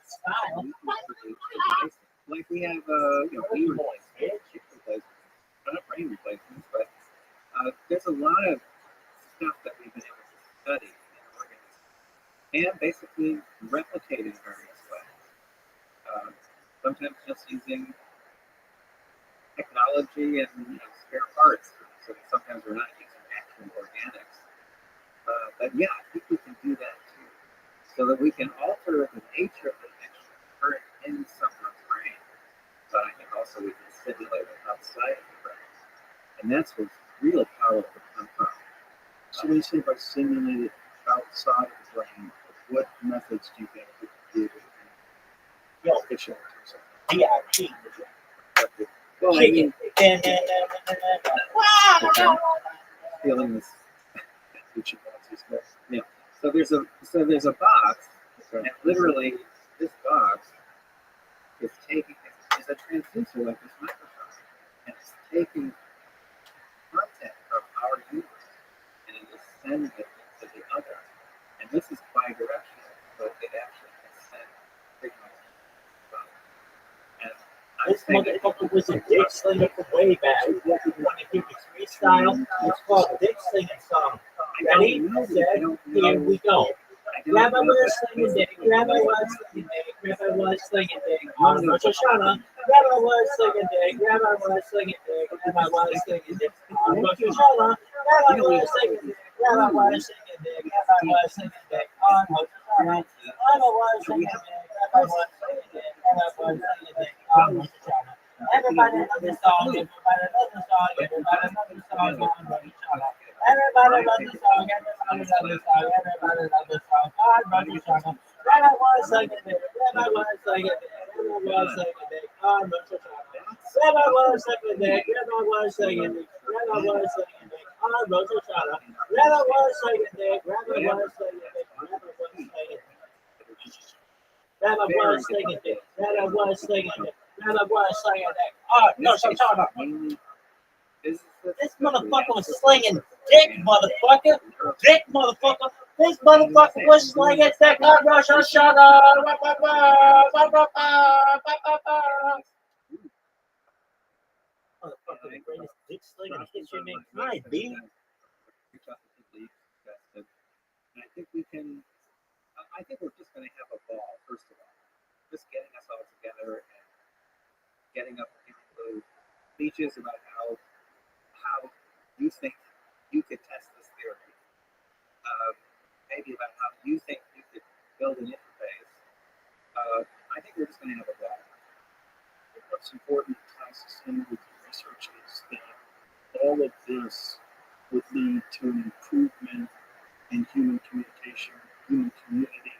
style. Like we have, knee replacements, hip replacements, not brain replacements, but there's a lot of stuff that we've been able to study in organisms and basically replicate in various ways. Sometimes just using technology and spare parts. So sometimes we're not using actual organics. But yeah, I think we can do that too. So that we can alter the nature of the actual current in someone's brain. But I think also we can stimulate it outside of the brain. And that's what's really powerful come from. So when you say by stimulate it outside of the brain, what methods do you think would be efficient? VIP. Well, I mean, feeling this. Yeah. So there's a box, and literally this box is taking is a transducer like this microphone, and it's taking content from our universe and it is sending it to the other. And this is bidirectional, so it actually can send signals. And This motherfucker was a dick slinger from way back. If you want to keep it freestyle, it's called Dick Slinging Song. Ready? Set, here we go. Rabbi was slinging dick, Rabbi was slinging dick, Rabbi was slinging dick on Rosh Hashanah. Rabbi was slinging dick, Rabbi was slinging dick, Rabbi was slinging dick on Rosh Hashanah. Rabbi was slinging dick, Rabbi was slinging dick, Rabbi was slinging dick on Rosh Hashanah. Rabbi was slinging dick, Rabbi was slinging dick, Rabbi was slinging dick on Rosh Hashanah. Everybody loves the song, everybody loves the song, everybody loves the song on Rosh Hashanah. Everybody loves the song, everybody loves the song, everybody loves the song on Rosh Hashanah. Rabbi was singing it, Rabbi was singing it, Rabbi was singing it on Rosh Hashanah. Rabbi was singing it, Rabbi was singing it, Rabbi was singing it on Rosh Hashanah. Rabbi was singing it, Rabbi was singing it, Rabbi was singing it. Rabbi was singing it, Rabbi was singing it, Rabbi was singing it on Rosh Hashanah. This motherfucker was slinging dick, motherfucker. Dick, motherfucker. This motherfucker was slinging dick on Rosh Hashanah. Motherfucker, the greatest dick slinger in history of mankind, baby. I think we can. I think we're just going to have a ball, first of all. Just getting us all together and getting up into speeches about how you think you could test this theory. Maybe about how you think you could build an interface. I think we're just going to have a ball. What's important as sustainable research is that all of this would lead to an improvement in human communication, human community,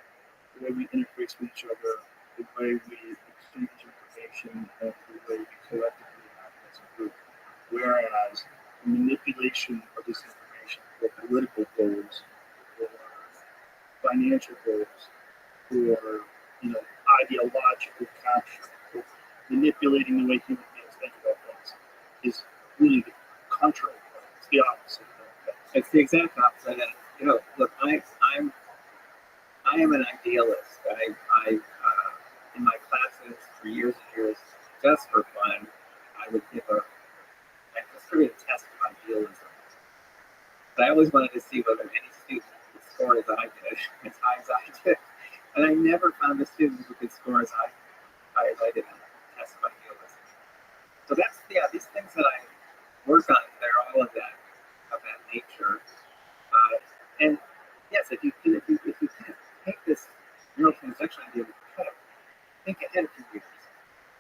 the way we interface with each other, the way we exchange information, and the way we collectively act as a group. Whereas the manipulation of this information for political goals, for financial goals, for ideological capture, for manipulating the way human beings think about things, is really the contrary. It's the opposite. It's the exact opposite. And look, I am an idealist. I in my classes for years and years, just for fun, I would give a test of idealism. But I always wanted to see whether any student could score as I did, as high as I did. And I never found a student who could score as high as I did on the test of idealism. So that's, these things that I work on, they're all of that nature. And yes, if you can take this neurotransduction idea, think ahead a few years.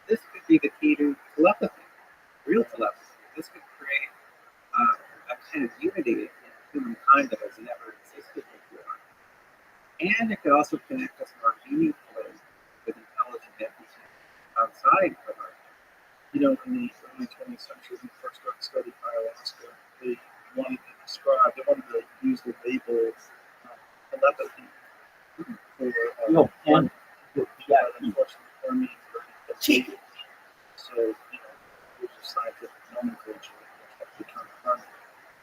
This could be the key to telepathy, real telepathy. This could create a kind of unity in humankind that has never existed before. And it could also connect us more meaningfully with intelligent entities outside of Earth. In the early 20th century, when we first studied ayahuasca, they wanted to use the label telepathy for unfortunately, so, there's a scientific nomenclature of the term harmony.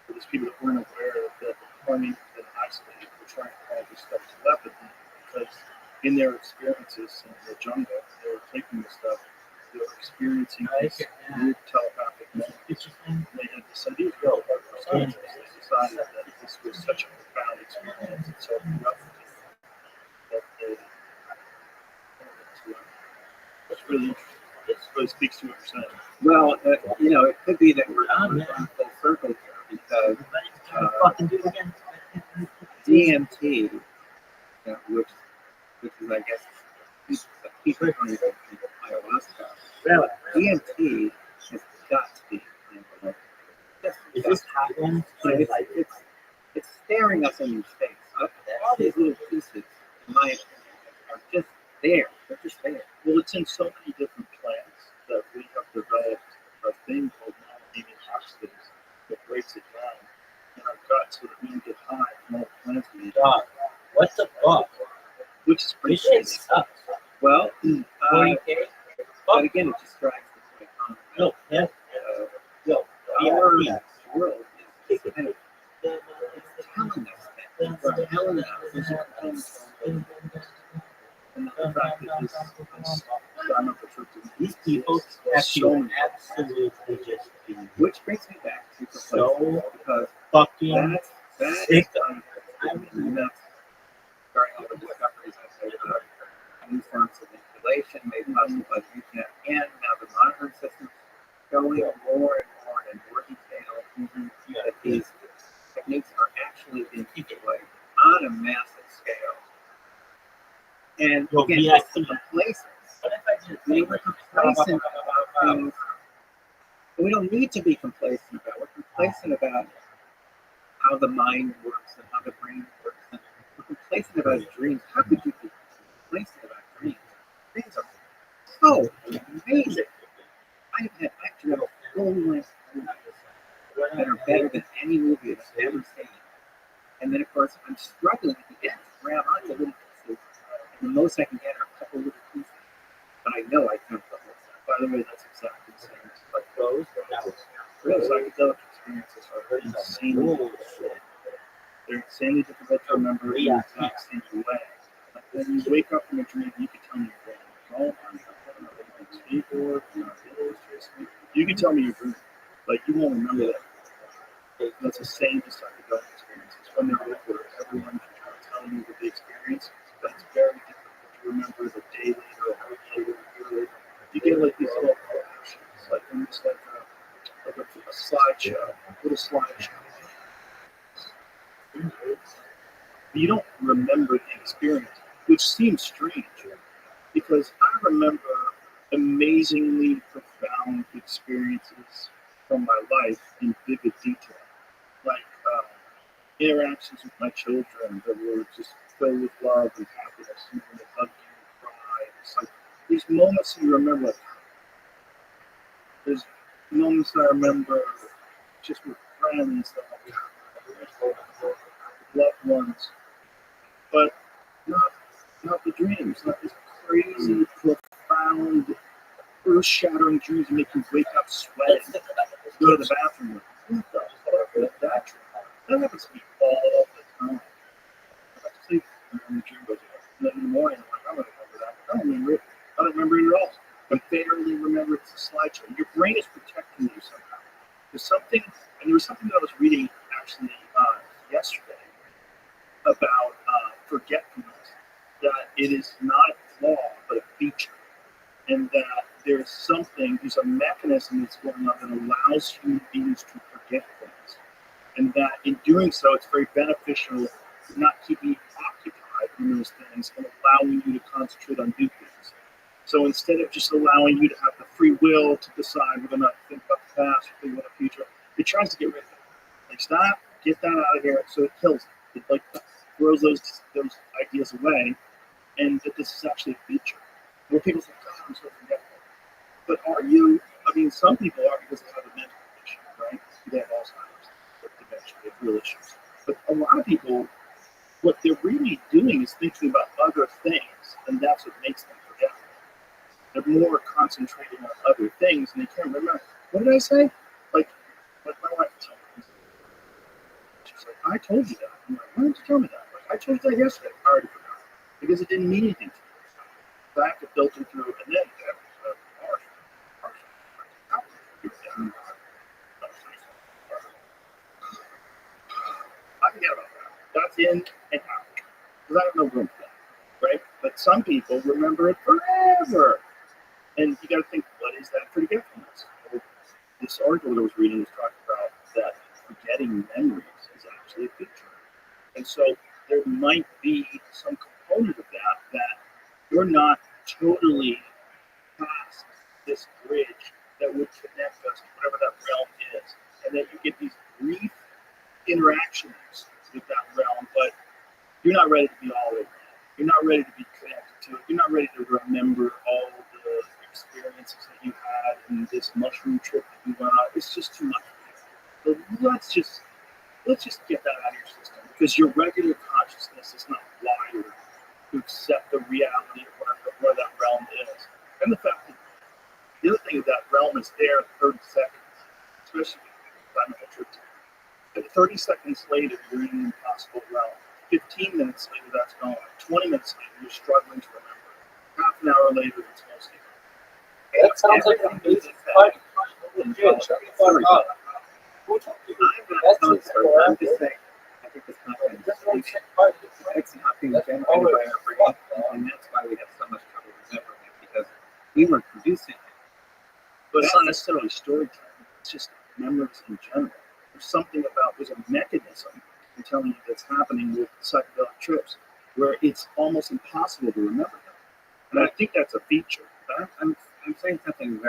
For these people that weren't aware that the harmony had been isolated, we're trying to call this stuff telepathy because in their experiences in the jungle, they were taking this stuff, they were experiencing this weird telepathic moments. And they had this idea of scientists. They decided that this was such a profound experience and so provocative that they that's really interesting. It really speaks to what you're saying. Well, it could be that we're on full circle here because DMT, which is, I guess, a key component of ayahuasca. DMT has got to be in Is this happening? it's staring us in the face. All these little pieces, in my opinion, are just there. They're just there. Well, it's in so many different plants that we have developed a thing called non-aiming oxidase that breaks it down in our guts so that we can get high from all the plants we eat. God, what the fuck? Which is pretty This shit crazy. sucks. Well, 40K? but again, it just drives the point home. No, yeah. Yo, Our yeah. world is kind of telling us that. We're telling us and the fact that this I'm up for These people have to absolutely just be which brings me back to the so because fucking that's sick. and that's starting all the discoveries of new forms of manipulation made possible by the internet and now the monitoring systems showing more and more detail that these techniques are actually being deployed on a massive scale. And again, it's the complacence. We're complacent about things. We don't need to be complacent about. We're complacent about how the mind works and how the brain works. And we're complacent about dreams. How could you be complacent about dreams? Dreams are so amazing. I've dreamt full-length movies that are better than any movie I've ever seen. And then, of course, I'm struggling at the end to grab onto little pieces. And the most I can get are a couple little pieces. But I know I can't the whole thing. By the way, that's exactly the same. Like those, Real psychedelic experiences are insanely they're insanely difficult to remember in the exact same way. Like when you wake up from a dream, you can tell me your brain. You can tell me your dream. Like you won't remember that. That's the same as psychedelic experiences. When they're over, everyone can try to tell you what they experience, but it's very difficult to remember the day later or a week later or a year later. You get like these little flashes, like almost like a slideshow, little slideshow. You don't remember the experience, which seems strange, because I remember amazingly profound experiences from my life in vivid detail, like interactions with my children that were just filled with love and happiness, and when they hug you and cry. It's like these moments you remember. Like, there's moments that I remember just with friends, loved ones, but not the dreams, not these crazy, profound, earth-shattering dreams that make you wake up sweating, go to the bathroom. What the fuck is that dream? That happens to me all the time. I have to sleep, and then the dream goes away. And then in the morning, I'm like, I don't remember that. I don't remember it. I don't remember it at all. I barely remember it's a slideshow. Your brain is protecting you somehow. There's something, and there was something that I was reading actually yesterday about forgetfulness, that it is not a flaw, but a feature. And that there's a mechanism that's going on that allows human beings to forget things. And that in doing so, it's very beneficial to not keep you occupied in those things and allowing you to concentrate on new things. So instead of just allowing you to have the free will to decide whether or not to think about the past or think about the future, it tries to get rid of it. Like, stop, get that out of here, so it kills it. It like throws those ideas away, and that this is actually a feature. Where people say, God, I'm so forgetful. But are you? I mean, some people are because they have a mental condition, right? They have Alzheimer's, dementia, they have real issues. But a lot of people, what they're really doing is thinking about other things, and that's what makes them forgetful. They're more concentrating on other things, and they can't remember. What did I say? Like my wife told me. She's like, I told you that. I'm like, why didn't you tell me that? Like, I told you that yesterday. I already forgot. because it didn't mean anything to me. So I have to filter through, and then I forget about that. That's in and out. Because I have no room for that, right? But some people remember it forever. And you got to think, what is that forgetfulness? Well, this article that I was reading was talking about that forgetting memories is actually a feature. And so there might be some component of that you're not totally past this bridge that would connect us to whatever that realm is. And that you get these brief interactions with that realm, but you're not ready to be all in. You're not ready to be connected to it. You're not ready to remember all the experiences that you had in this mushroom trip that you went on. It's just too much. So let's just get that out of your system, because your regular consciousness is not wired to accept the reality of where that realm is. And the fact that the other thing is that realm is there in 30 seconds, especially if I'm on a trip. And 30 seconds later, you're in an impossible realm. 15 minutes later, that's gone. 20 minutes later, you're struggling to remember. Half an hour later, it's mostly gone. That sounds like an amazing fight. I'm just saying, I think this content it's nothing generated by our brain, and that's why we have so much trouble remembering it, because we weren't producing it. But it's not necessarily storytelling. It's just memories in general. There's a mechanism in telling you that's happening with psychedelic trips where it's almost impossible to remember them. And I think that's a feature. But I'm saying something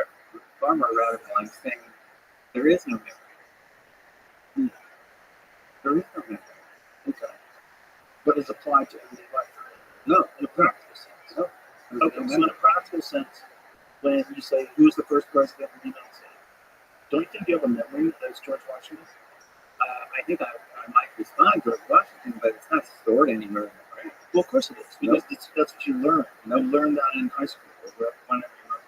far more radical. I'm saying there is no memory. There is no memory. Okay. But it's applied to everyday life. No, in a practical sense. No. Okay, so in a practical sense, when you say, who's the first president of the United States? Don't you think you have a memory that is George Washington? I think I might respond George Washington, but it's not stored anywhere in the brain. Well, of course it is, because that's what you learn. You learn that in high school or whenever you learn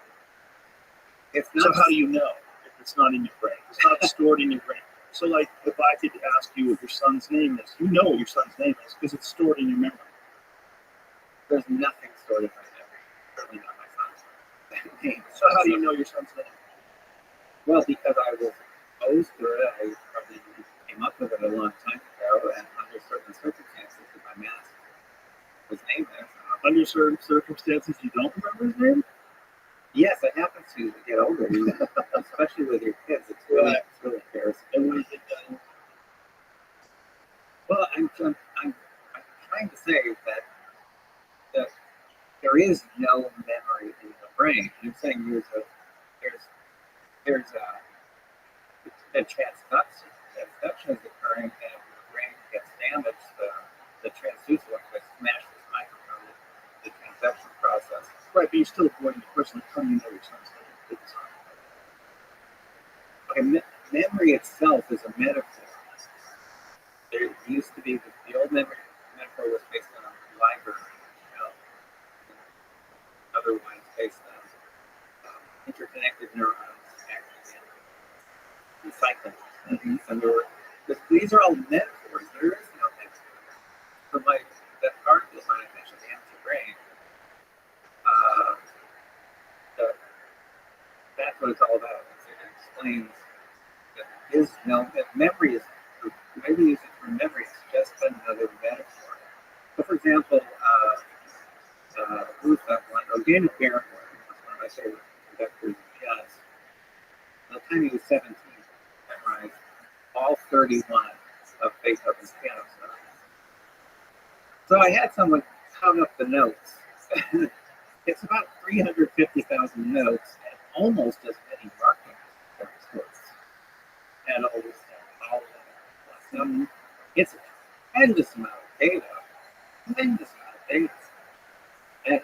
it. It's not. So how do you know if it's not in your brain? It's not stored in your brain. So, like, if I could ask you what your son's name is, you know what your son's name is because it's stored in your memory. There's nothing stored in my memory. Certainly not my son's name. So how do you know your son's name? Well, because I was exposed to it. I probably came up with it a long time ago, and under certain circumstances, if I'm asked his name is. Under certain circumstances, you don't remember his name? Yes, it happens to get older, especially with your kids. It's really embarrassing. And when you think that, well, I'm trying to say that there is no memory in the brain. I'm saying there's a transduction. Transduction is occurring, and when the brain gets damaged, the transducer, which smashes the microphone, the transduction process. right, but you're still avoiding the question of how do you know your son's name? Okay, memory itself is a metaphor. There used to be the old memory metaphor was based on a library, otherwise based on interconnected neurons acting in cycling. And these are all metaphors. There is no metaphor. So that article I mentioned, the empty brain, that's what it's all about. It explains that there is no memory is maybe using for memory is just another metaphor. So, for example, who's that one? Daniel Barrett was one of my favorite conductors of jazz. By the time he was 17, he memorized all 31 of Beethoven's piano sonatas. So I had someone count up the notes. It's about 350,000 notes and almost as many marking notes. And all this stuff. It's a tremendous amount of data. And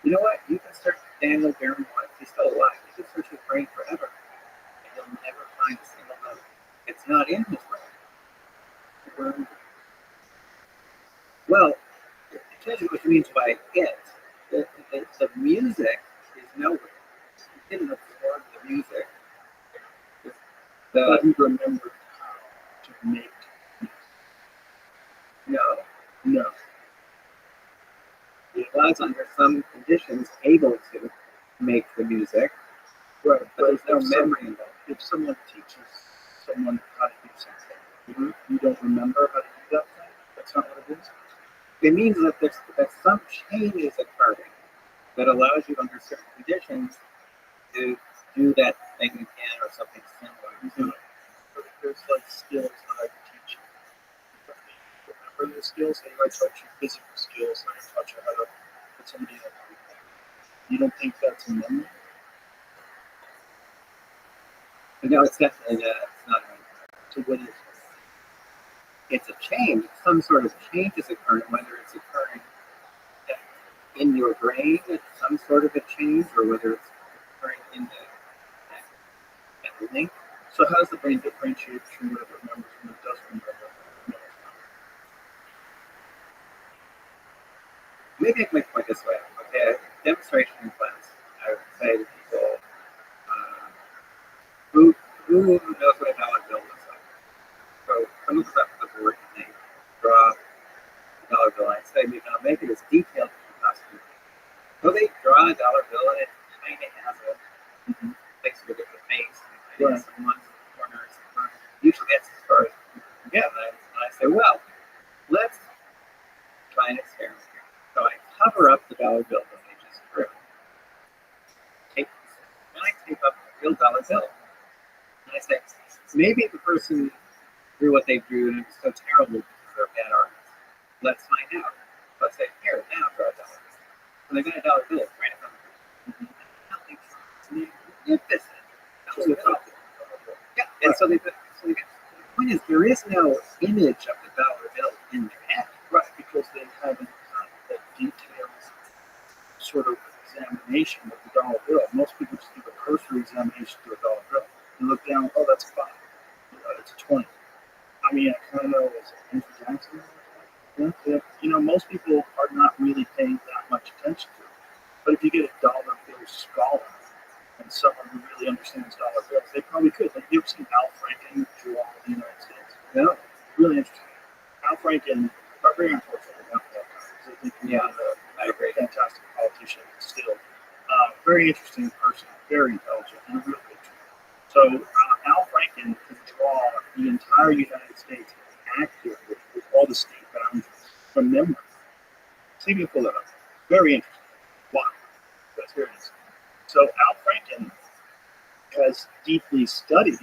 you know what? You can search Daniel Barrett once. He's still alive. You can search his brain forever. And you'll never find a single note. It's not in his brain. Well, it tells you what he means by it. The music is nowhere. He didn't absorb the music. But he remembered how to make music. No. It was under some conditions able to make the music, Right, but there's no memory involved. If someone teaches someone how to do something, you don't remember how to do that thing. That's not what it is. It means that that some change is occurring that allows you under certain conditions to do that thing again or something similar. There's like skills that I can teach you. Remember the skills? I taught you physical skills. I taught you how to put somebody in a group. You don't think that's a memory? No, it's definitely it's not. So what is it? It's a change. Some sort of change is occurring, whether it's occurring in your brain, it's some sort of a change, or whether it's occurring in the link. So how does the brain differentiate between what it remembers and what it doesn't remember? Maybe I can make a point this way. Okay, a demonstration in class. I would say to people, who knows what a dollar bill looks like? So someone comes up with a board and they draw a dollar bill. I say, make it as detailed as you possibly can. So they draw a dollar bill and it kind of has a place to look at the face. And some ones in the corners. Usually that's as far as you can get. And I say, well, let's try an experiment here. So I cover up the dollar bill that they just drew. And I tape up the real dollar bill. And I say, maybe the person drew what they drew and it was so terrible because they're bad artists. Let's find out. So I say, here, now draw a dollar bill. And they got a dollar bill right in front of them. Magnificent. Yeah, and so the point is, there is no image of the dollar bill in their head. Right, because they haven't done that detailed sort of examination of the dollar bill. Most people just give a cursory examination to a dollar bill. You look down, oh, that's a 5. It's a 20. I mean, I kind of know, is it Andrew Jackson? Yeah. You know, most people are not really paying that much attention to it. But if you get a dollar bill scholar and someone who really understands dollar bills, they probably could. Like, you ever seen Al Franken draw the United States? No. Really interesting. Al Franken, very unfortunately, not that because I think he's a fantastic politician still. Very interesting person, very intelligent, and a real good one. So Al Franken could draw the entire United States accurately with all the state boundaries from memory. See if you pull that up. Very interesting. Wow. That's very interesting. So Al Franken has deeply studied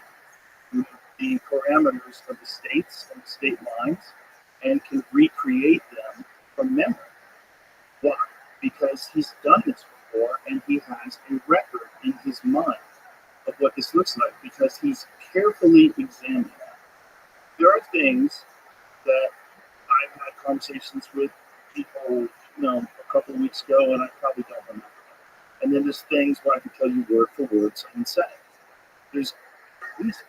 the parameters of the states and the state lines and can recreate them from memory. Why? Because he's done this before and he has a record in his mind of what this looks like because he's carefully examined that. There are things that I've had conversations with people, a couple of weeks ago, and I probably don't remember. And then there's things where I can tell you word for word someone said. There's a reason.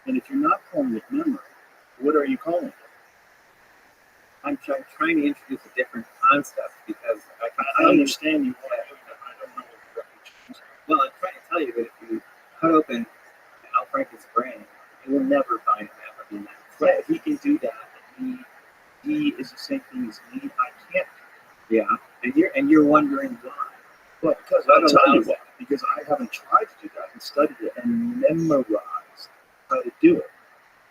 And if you're not calling it memory, what are you calling it? I'm trying to introduce a different concept because I understand you want to do that. I don't know what you're choosing. Well, I'm trying to tell you that if you cut open Al Franken's brain, you will never find a map of the United States. Right, he can do that. He is the same thing as me. I can't. Yeah, and you're wondering why. Well, because I'll tell you why. Because I haven't tried to do that and studied it and memorized how to do it.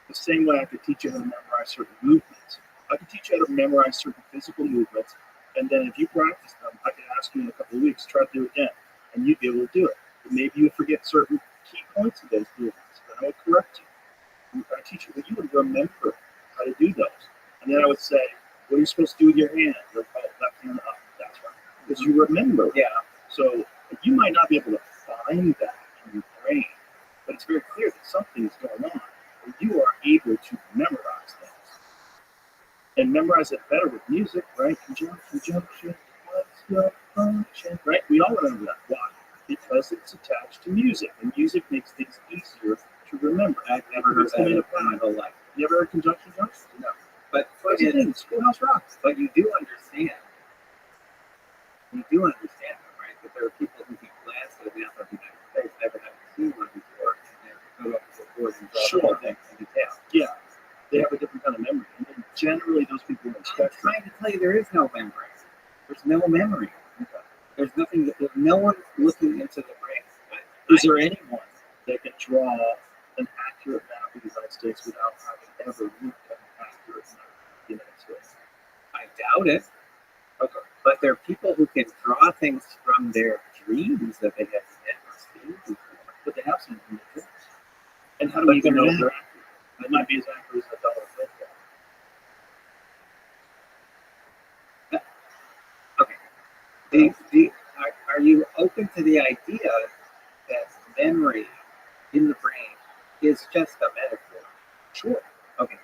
The same way I could teach you how to memorize certain movements. I could teach you how to memorize certain physical movements, and then if you practice them, I could ask you in a couple of weeks, try to do it again, and you'd be able to do it. But maybe you would forget certain key points of those movements, then I would correct you. I teach you, but you would remember how to do those. And then I would say, what are you supposed to do with your hand? Left hand up. That's right. Because you remember. Yeah. So you might not be able to find that in your brain, but it's very clear that something is going on. Where you are able to memorize things. And memorize it better with music, right? Conjunction, what's your function? Right? We all remember that. Why? Because it's attached to music, and music makes things easier to remember. I've never heard that in my whole life. You ever heard conjunction junction? No. But Schoolhouse Rock. But you do understand. You do understand, right? That there are people who can glance at a map of the United States, never having seen one before, and go up to the board and draw things in detail. Yeah. They have a different kind of memory. And generally, those people are I'm trying to tell you there is no memory. There's no memory. There's nothing. There's no one looking into the brain. Is there anyone that can draw an accurate map of the United States without having ever looked at an accurate map of the United States? I doubt it. Okay. But there are people who can draw things from their dreams that they have never seen before. But they have seen them in their dreams. And how do we even know if they're accurate? They might be as accurate as a dollar bill. Okay. Are you open to the idea that memory in the brain is just a metaphor? Sure. Okay.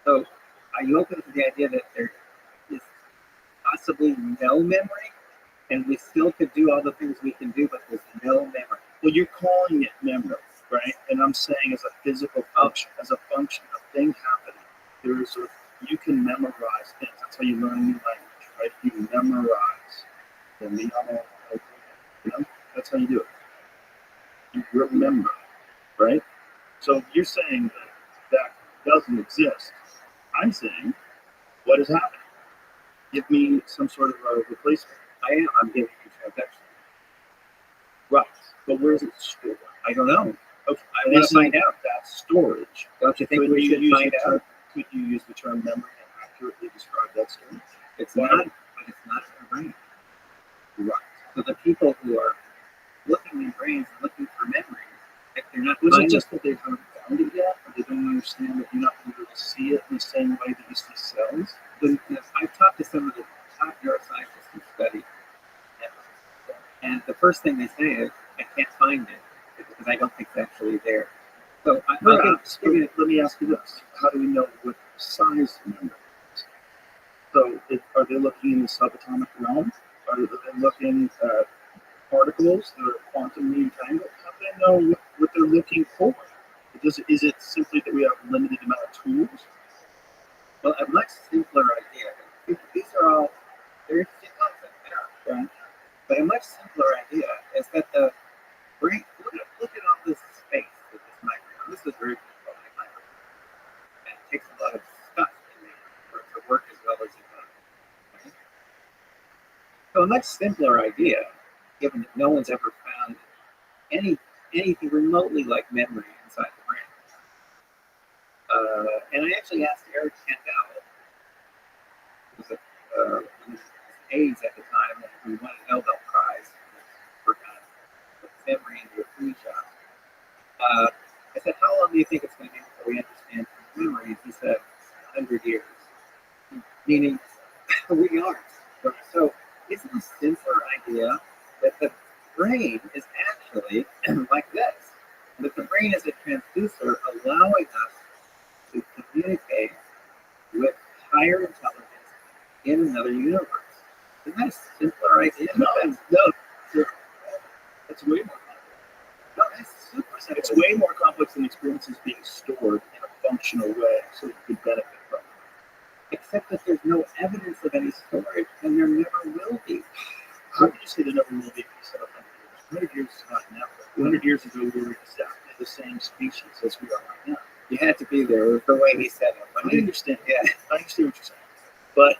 So are you open to the idea that there is possibly no memory and we still could do all the things we can do, but there's no memory? Well, you're calling it memory, right? And I'm saying as a physical function, as a function of thing happening, you can memorize things. That's how you learn a new language, right? You memorize. That's how you do it. You remember, right? So you're saying that doesn't exist. I'm saying, what is happening? Give me some sort of a replacement. I'm giving you transaction. Right. But where is it stored? I don't know. Okay. I want to find out. That storage. Don't you think we should find out? Could you use the term memory and accurately describe that storage? It's not, but it's not in the brain. Right. So the people who are looking in brains and looking for memory, if they're not. Was it just that they haven't found it yet, or they don't understand that you're not going to be able to see it in the same way that you see cells? I've talked to some of the top neuroscientists who study memory, and the first thing they say is, "I can't find it because I don't think it's actually there." So let me ask you this: how do we know what size memory is? So, are they looking in the subatomic realm? Are they looking at particles that are quantumly entangled? How do they know what they're looking for? Is it simply that we have a limited amount of tools? Well, a much simpler idea. These are all very interesting concepts, right? But a much simpler idea is that the brain. Look at all this space with this microphone. This is very difficult microphone, and it takes a lot of stuff in there for it to work as well as it does. Right? So a much simpler idea, given that no one's ever found anything remotely like memory inside the brain. And I actually asked Eric Kandel, who was AIDS at the time, and who won a Nobel Prize for memory into a food shop. I said, how long do you think it's going to be before we understand memory? He said, 100 years. Meaning, we aren't. So, isn't a simpler idea that the brain is actually like this? That the brain is a transducer allowing us to communicate with higher intelligence in another universe. Isn't that a simpler idea? No, it's way more complex. No, it's super simple. It's way more complex than experiences being stored in a functional way so that you can benefit from it. Except that there's no evidence of any storage, and there never will be. How can you say there never will be if you said 100 years? 100 years is not never. 100 years ago, we were exactly the same species as we are right now. You had to be there. It was the way he said it. I understand. Yeah. I understand what you're saying. But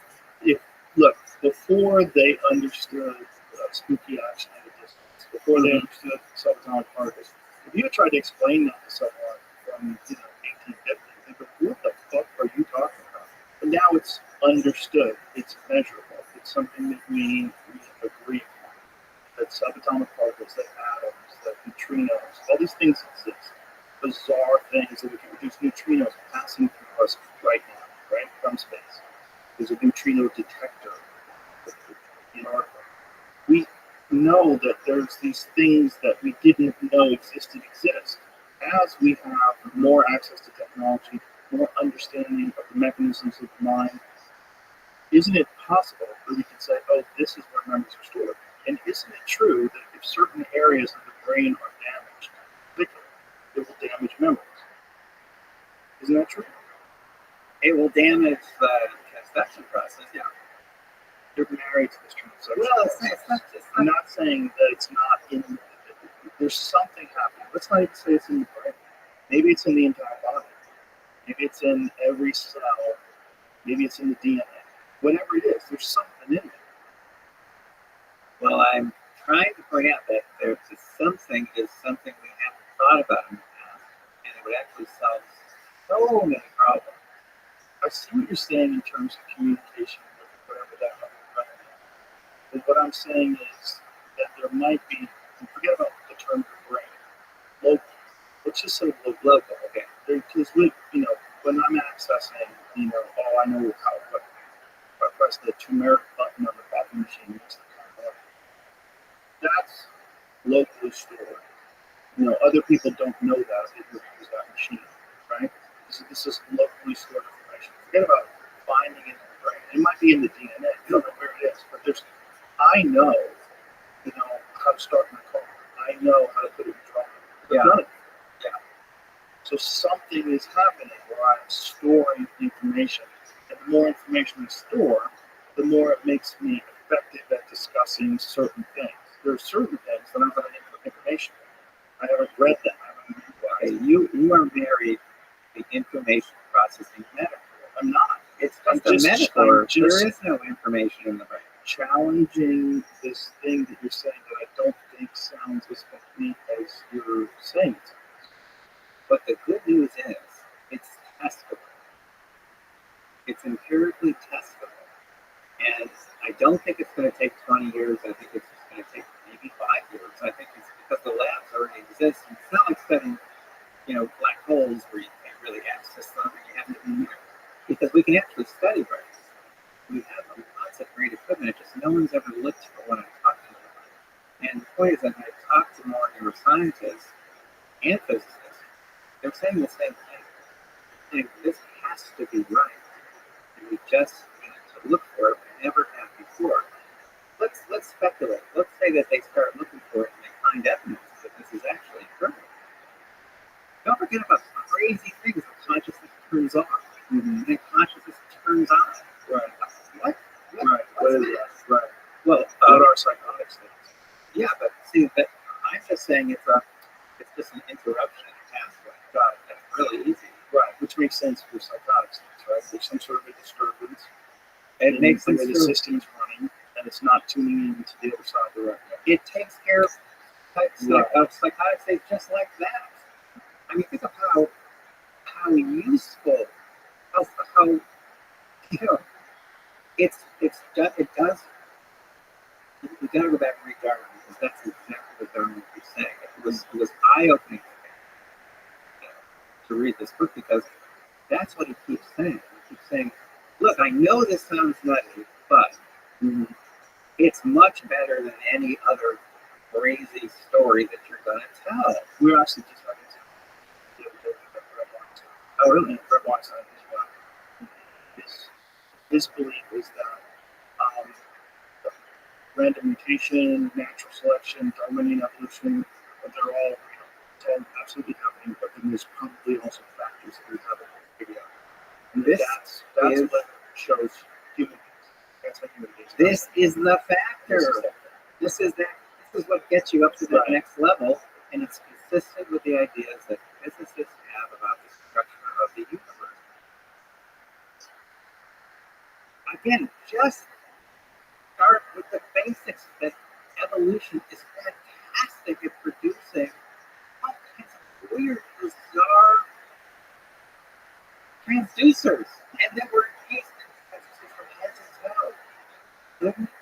before they understood spooky action at a distance, before they understood subatomic particles, if you had tried to explain that to someone from 1850, they'd go, "What the fuck are you talking about?" But now it's understood. It's measurable. It's something that we agree on. That subatomic particles, that atoms, that neutrinos, all these things exist. Bizarre things that we can produce neutrinos passing through us right now, right, from space. There's a neutrino detector in our brain. We know that there's these things that we didn't know existed exist. As we have more access to technology, more understanding of the mechanisms of the mind, isn't it possible that we can say, oh, this is where memories are stored? And isn't it true that if certain areas of the brain are damaged, it will damage memories? Isn't that true? It will damage the transduction process, yeah. You're married to this transduction Well, process. I'm not saying that it's not in. There's something happening. Let's not even say it's in the brain. Maybe it's in the entire body. Maybe it's in every cell. Maybe it's in the DNA. Whatever it is, there's something in it. Well, I'm trying to point out that there's something we haven't thought about in the past, and it would actually solve so many problems. I see what you're saying in terms of communication with whatever that might be. But what I'm saying is that there might be, and forget about the term brain, local. Let's just say local, okay? Because when I'm accessing, I know what if I press the turmeric button on the coffee machine, makes the coffee. That's locally stored. Other people don't know that if you use that machine, right? This is locally stored information. Forget about finding it in the brain. It might be in the DNA. You don't know where it is, but I know, how to start my car. I know how to put it in drawer. Yeah. None of it. Yeah. So something is happening where I'm storing information. And the more information I store, the more it makes me effective at discussing certain things. There are certain things that I'm going to need information. I haven't read them. I haven't Okay, utilized. you are very the information processing metaphor. I'm not. It's I'm just a metaphor. I'm just There is no information in the brain. challenging this thing that you're saying that I don't think sounds as complete as you're saying it. But the good news is it's testable. It's empirically testable. And I don't think it's going to take 20 years. I think it's just going to take maybe 5 years. I think it's because the labs already exist. And it's not like studying, black holes where you can't really access them and you have to be there. Because we can actually study brains. We have lots of great equipment. It's just no one's ever looked for what I'm talking about. And the point is that when I talk to more neuroscientists and physicists, they're saying the same thing. This has to be right. And we just need to look for it. We never have before. Let's speculate. Let's say that they start looking for it and they find evidence that this is actually occurring. Don't forget about crazy things that consciousness turns off. And consciousness turns on. Right. What? Right. What's this? Right. Well, What are psychotic states? yeah, but see, that I'm just saying it's just an interruption in the pathway. That's really easy. Right. Which makes sense for psychotic states, right? There's some sort of a disturbance. It makes the sense. way the system's running, and it's not tuning in to the other side directly. It takes care of psychotic states just like that. I mean, think of how useful, how it does. We gotta go back and read Darwin because that's exactly what Darwin was saying. It was eye-opening to read this book because that's what he keeps saying. He keeps saying, "Look, I know this sounds nutty, but it's much better than any other crazy story that you're gonna tell." We're actually just having to deal with Rothschild. Oh, really? Rothschild as well. His belief is that random mutation, natural selection, Darwinian evolution, they're all it's all absolutely happening, but then there's probably also factors that we haven't figured out. And that's what shows human beings. That's how human beings. This is the factor. This is what gets you up to the next level, and it's consistent with the ideas that physicists have about the structure of the universe. Again, just start with the basics that evolution is fantastic at producing all kinds of weird, bizarre transducers, and then we're engaged in transducers from head to toe.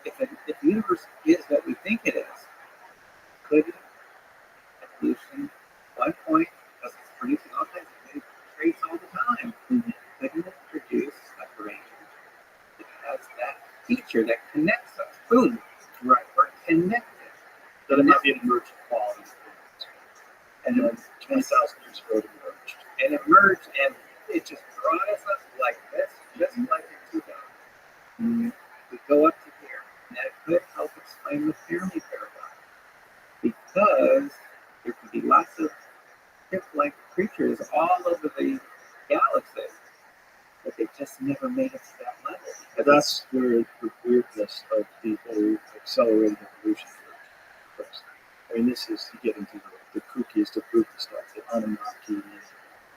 If the universe is what we think it is, could evolution at one point, because it's producing all kinds of new traits all the time, couldn't it produce a brain that has that feature that connects us? Boom! Right, we're connected. That it might be an emergent quality. And then 20,000 years ago it emerged. And it merged, and it just brought us up like this, just like in 2000. We go up to here, and that could help explain the Fermi paradox. Because there could be lots of ship-like creatures all over the galaxy, but they just never made it to that level. That's where the weirdness of the whole accelerated evolution first. I mean, this is, you get into the kookiest of kooky stuff, the Anunnaki, and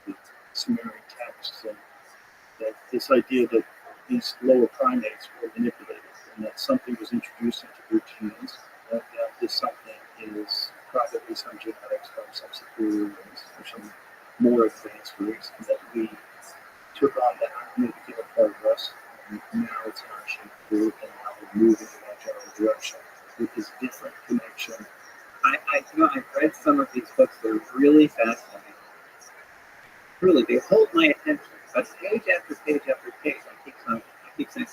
the Sumerian texts, and this idea that these lower primates were manipulated, and that something was introduced into group humans, that this something is probably some genetics from some superior race or some more advanced race, and that we took on that, made it became a part of us, and now it's in our shape food, and now we're moving in that general direction with this different connection. I've read some of these books. They're really fascinating. Really, they hold my attention. But page after page after page, I keep saying,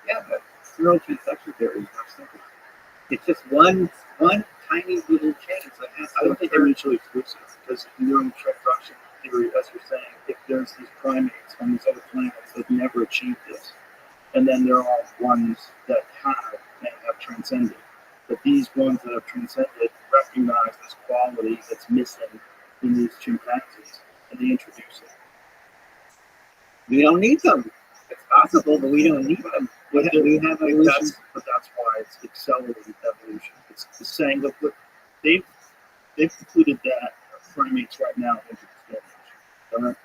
yeah, but neural transaction theory is not simple. It's just one tiny little change that has I to don't think occur. they're mutually exclusive because neural transaction theory, as you're saying, if there's these primates on these other planets that never achieved this, and then there are ones that have transcended. But these ones that have transcended recognize this quality that's missing in these chimpanzees, and they introduce it. We don't need them. It's possible, but we don't need them. We have evolution. But that's why it's accelerated evolution. It's saying, look, they've concluded that primates right now enter extinction. Right?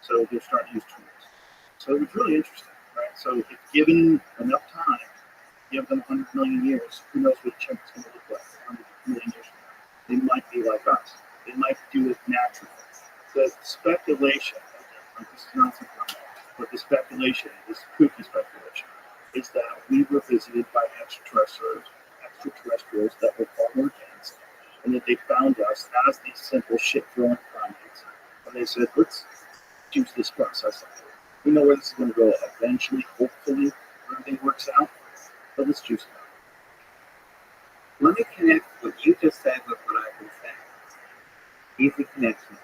So they're starting to use tools. So it was really interesting, right? So if given enough time, give them 100 million years, who knows what a chimp is going to look like 100 million years from now. They might be like us. They might do it naturally. The speculation, this is not something, but the speculation, this kooky speculation, is that we were visited by extraterrestrials that were far more advanced, and that they found us as these simple shit-throwing primates, and they said, let's juice this process up. We know where this is going to go eventually, hopefully, everything works out, but let's juice it up. Let me connect what you just said with what I've been saying. Easy connection.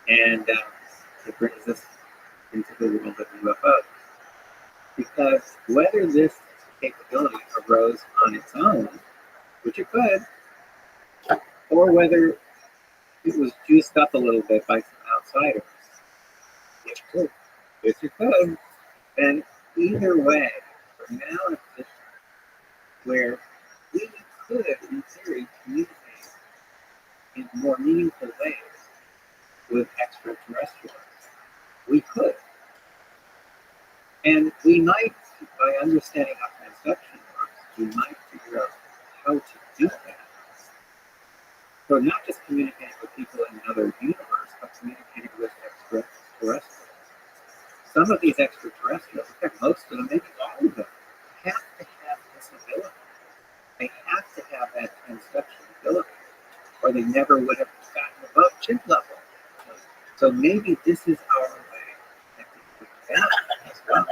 And it brings us into the world of UFOs. Because whether this capability arose on its own, which it could, or whether it was juiced up a little bit by some outsiders, which it could, then either way, we're now in a position where we could, in theory, communicate in more meaningful ways with extraterrestrials. We could. And we might, by understanding how transduction works, we might figure out how to do that. So not just communicating with people in another universe, but communicating with extraterrestrials. Some of these extraterrestrials, in fact, most of them, maybe all of them, have to have this ability. They have to have that transduction ability, or they never would have gotten above chimp level. So maybe this is our way to do that as well.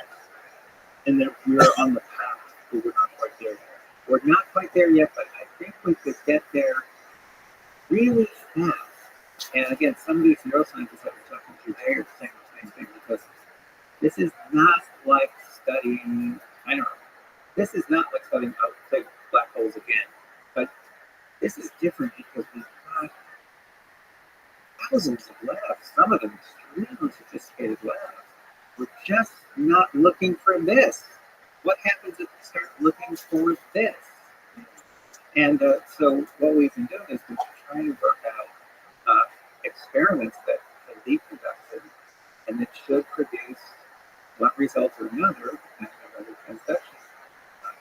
And that we're on the path, but we're not quite there yet. We're not quite there yet, but I think we could get there really fast. And again, some of these neuroscientists that we're talking to, they're saying the same thing, because this is not like studying, I don't know, this is not like studying outside black holes again. But this is different because we've got thousands of labs, some of them extremely sophisticated labs. We're just not looking for this. What happens if we start looking for this? And so what we've been doing is we're trying to work out experiments that can be conducted and that should produce one result or another, depending on whether transduction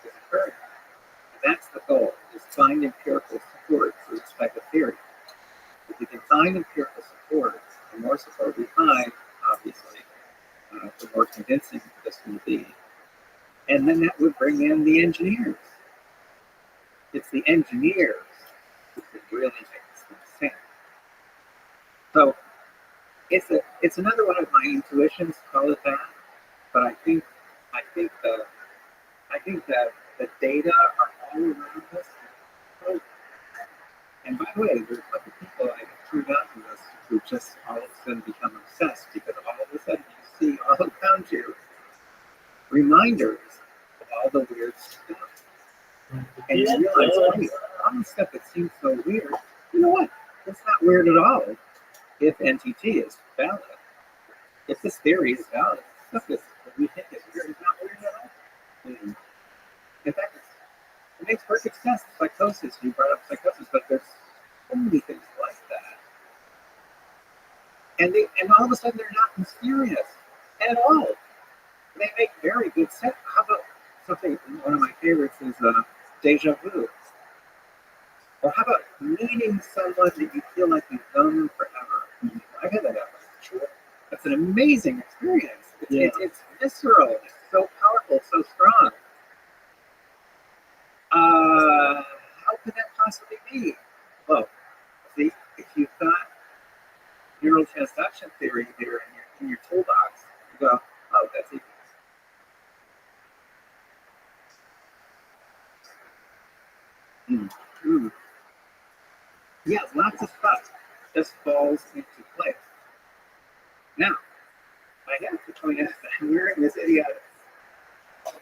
is occurring. That's the goal, is find empirical support for this type of theory. If we can find empirical support, the more support we find, obviously, the more convincing this will be. And then that would bring in the engineers. It's the engineers who could really make this thing sing. So it's another one of my intuitions, call it that. But I think that the data are all around us. And by the way, there's a couple people I threw down to this who just all of a sudden become obsessed, because all of a sudden you see all around you reminders of all the weird stuff. And you realize, hey, all the stuff that seems so weird, you know what? It's not weird at all if NTT is valid. If this theory is valid, stuff that we think is weird is not weird at all. In fact, it makes perfect sense. Psychosis, you brought up psychosis, but there's so many things like that. And all of a sudden they're not mysterious at all. They make very good sense. How about something, one of my favorites is deja vu. Or how about meeting someone that you feel like you've known them forever? I've had that happen. Sure. That's an amazing experience. It's visceral. It's so powerful, so strong. How could that possibly be? Well, see, if you've got neurotransduction theory there in your toolbox, you go, oh, that's easy. Yeah, lots of stuff just falls into place. Now, I have to point out that I'm wearing this idiotic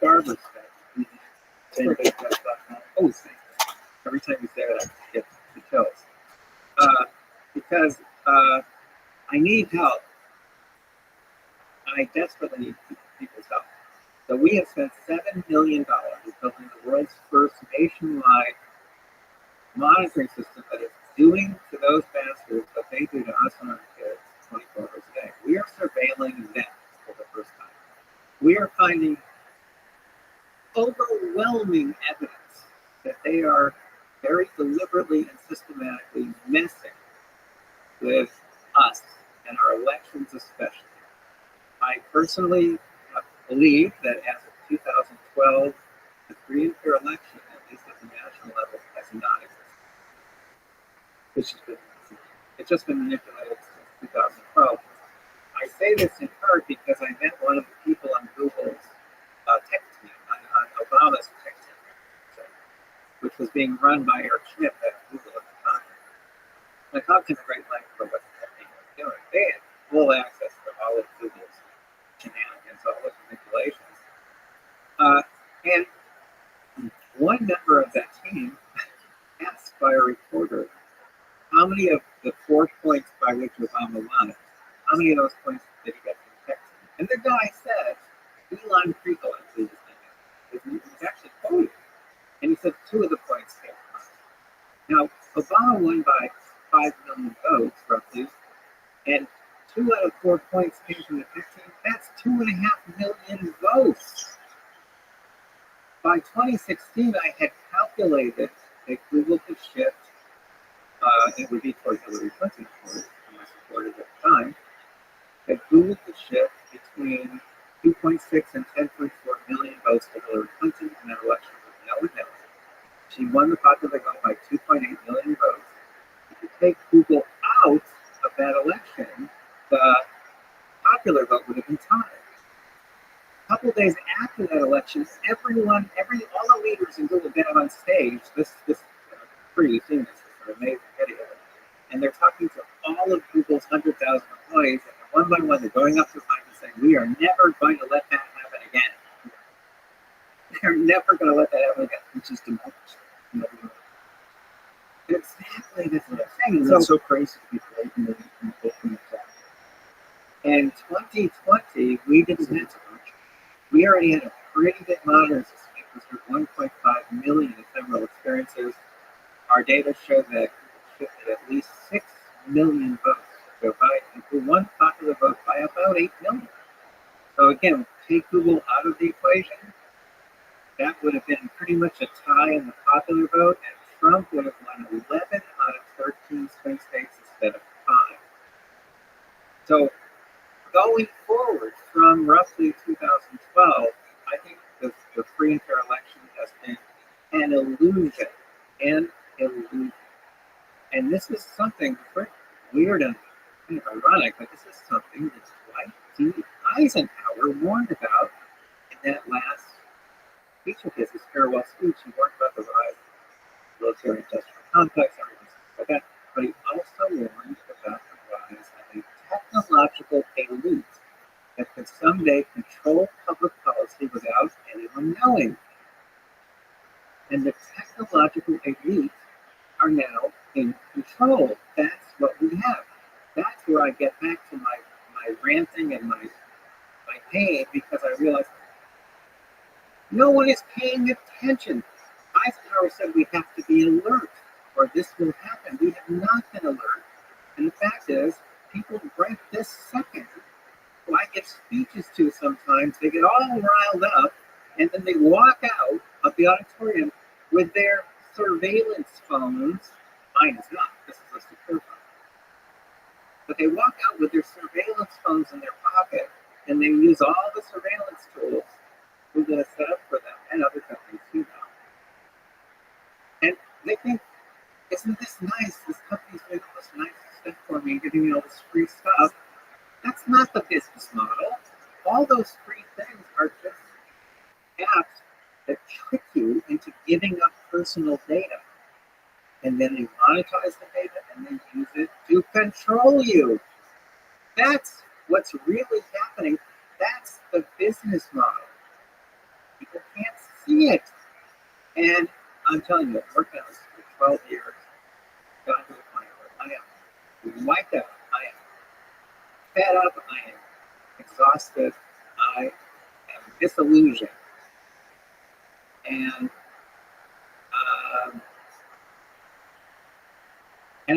barber set. Oh, every time you say it, I get the chills. Because I need help. I desperately need people's help. So we have spent $7 million building the world's first nationwide monitoring system that is doing to those bastards what they do to us and our kids 24 hours a day. We are surveilling them for the first time. We are finding overwhelming evidence that they are very deliberately and systematically messing with us and our elections especially. I personally believe that as of 2012, the free and fair election, at least at the national level, has not existed. It's just been manipulated since 2012. I say this in part because I met one of the people on Google's tech team, on Obama's tech team, which was being run by Eric Schmidt at Google at the time. I talked to him at great length for what the technique was doing. They had full access to all of Google's shenanigans, all of the manipulations. And one member of that team asked by a reporter how many of the 4 points by which Obama won, how many of those points did he get from the tech team? And the guy said, Elon Kriegel, I believe his name is. He was actually quoted. And he said 2 of the points came from us. Now, Obama won by 5 million votes, roughly, and 2 out of 4 points came from the tech team. That's 2.5 million votes. By 2016, I had calculated that Google could shift, it would be towards Hillary Clinton, of course, whom I supported at the time, that Google could shift between 2.6 and 10.4 million votes to Hillary Clinton in that election with no. She won the popular vote by 2.8 million votes. If you take Google out of that election, the popular vote would have been tied. A couple of days after that election, all the leaders in Google get up on stage. This pretty seen this is an amazing video, and they're talking to all of Google's 100,000 employees, and one by one they're going up to the mic and saying, "We are never going to let that happen again. They're never going to let that happen again," which is democracy. Exactly, this is the thing. And that's so crazy to be blatantly in in 2020, we didn't have to. We already had a pretty big monitoring system. It was for 1.5 million ephemeral experiences. Our data showed that it shifted at least 6 million votes. So for one popular vote by about 8 million. So again, take Google out of the equation, that would have been pretty much a tie in the popular vote, and Trump would have won 11 out of 13 swing states instead of 5. So going forward from roughly 2012, I think the free and fair election has been an illusion. And this is something weird and kind of ironic, but this is something that Dwight D. Eisenhower warned about in that last speech of his farewell speech. He warned about the rise of the military-industrial complex, everything like that. But he also warned about the rise of a technological elite that could someday control public policy without anyone knowing. And the technological elite are now in control. That's what we have. That's where I get back to my ranting and my pain, because I realize no one is paying attention. Eisenhower said we have to be alert or this will happen. We have not been alert. And the fact is, people right this second, who I give speeches to sometimes, they get all riled up and then they walk out of the auditorium with their surveillance phones. Mine is not. This is a secure phone. But they walk out with their surveillance phones in their pocket, and they use all the surveillance tools we're going to set up for them, and other companies do now. And they think, isn't this nice? This company's doing all this nice stuff for me, giving me all this free stuff. That's not the business model. All those free things are just apps that trick you into giving up personal data. And then they monetize the data and they use it to control you. That's what's really happening. That's the business model. People can't see it. And I'm telling you, I've worked on this for 12 years. Got to the point where I am wiped out. I am fed up. I am exhausted. I am disillusioned. And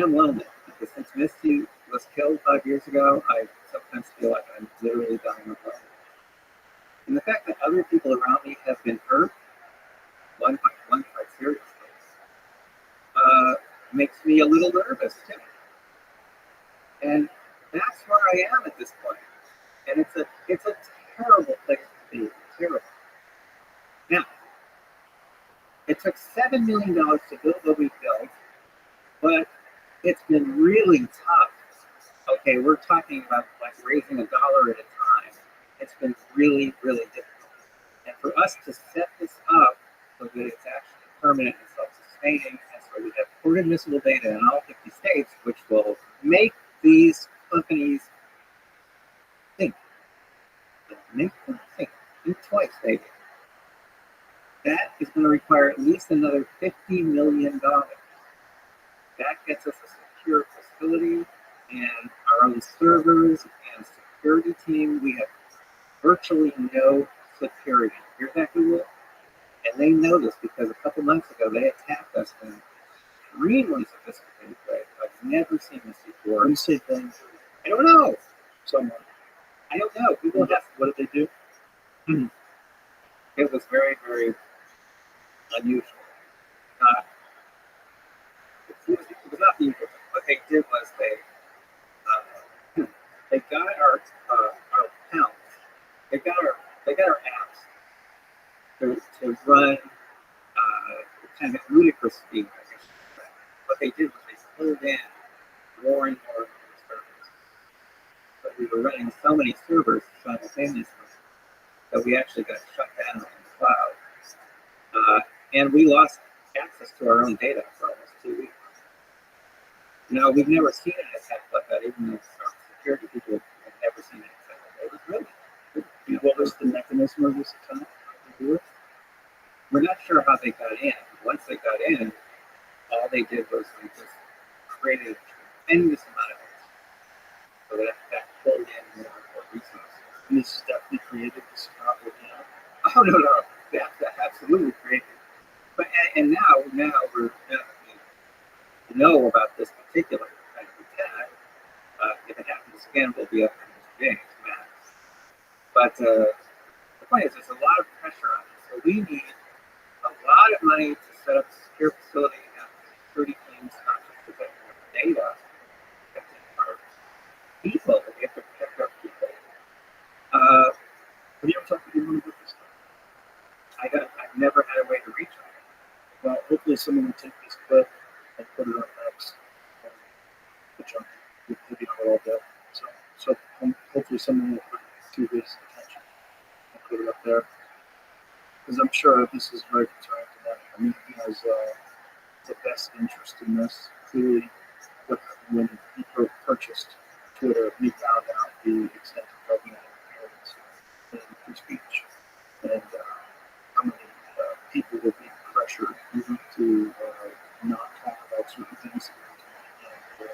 I'm lonely, because since Misty was killed 5 years ago, I sometimes feel like I'm literally dying of love. And the fact that other people around me have been hurt, one quite seriously, makes me a little nervous too. And that's where I am at this point. And it's a terrible place to be. Terrible. Now, it took $7 million to build what we built, but it's been really tough. Okay, we're talking about like raising $1 at a time. It's been really, really difficult. And for us to set this up so that it's actually permanent and self-sustaining, and so we have court admissible data in all 50 states, which will make these companies think. Make them think. Think twice, baby. That is going to require at least another $50 million. That gets us a secure facility and our own servers and security team. We have virtually no security. Hear that, Google? And they know this because a couple months ago they attacked us in an extremely sophisticated way. I've never seen this before. When you say things, I don't know. someone, I don't know. People have. what did they do? It was very, very unusual. It was not the usual. What they did was they got our accounts. They got our apps to run kind of ludicrous speed. What they did was they pulled in more and more servers. But we were running so many servers simultaneously that we actually got shut down in the cloud. And we lost access to our own data for almost 2 weeks. Now, we've never seen an attack like that, even though our security people have never seen an attack like that. It was really. What was the mechanism of this attack? We're not sure how they got in. Once they got in, all they did was they just created a tremendous amount of it. So that pulled in more and more resources. And this is definitely created this problem now. Oh, no. That absolutely created. But and now we're we know about this particular kind of attack. If it happens again, we'll be up in James max. But the point is, there's a lot of pressure on us. So we need a lot of money to set up a secure facility and security teams, not just protecting our data, protecting our people. We have to protect our people. Have you ever talked to anyone about this? I've never had a way to reach them. Well, hopefully someone will take this clip and put it on X, which I'm looking at all that. So hopefully someone will put it to his attention and put it up there, because I'm sure this is very concerning to them. I mean, he has the best interest in this. Clearly, when he purchased Twitter, he found out the extent of government interference in free speech and how many people would be pressured to not talk about certain things, and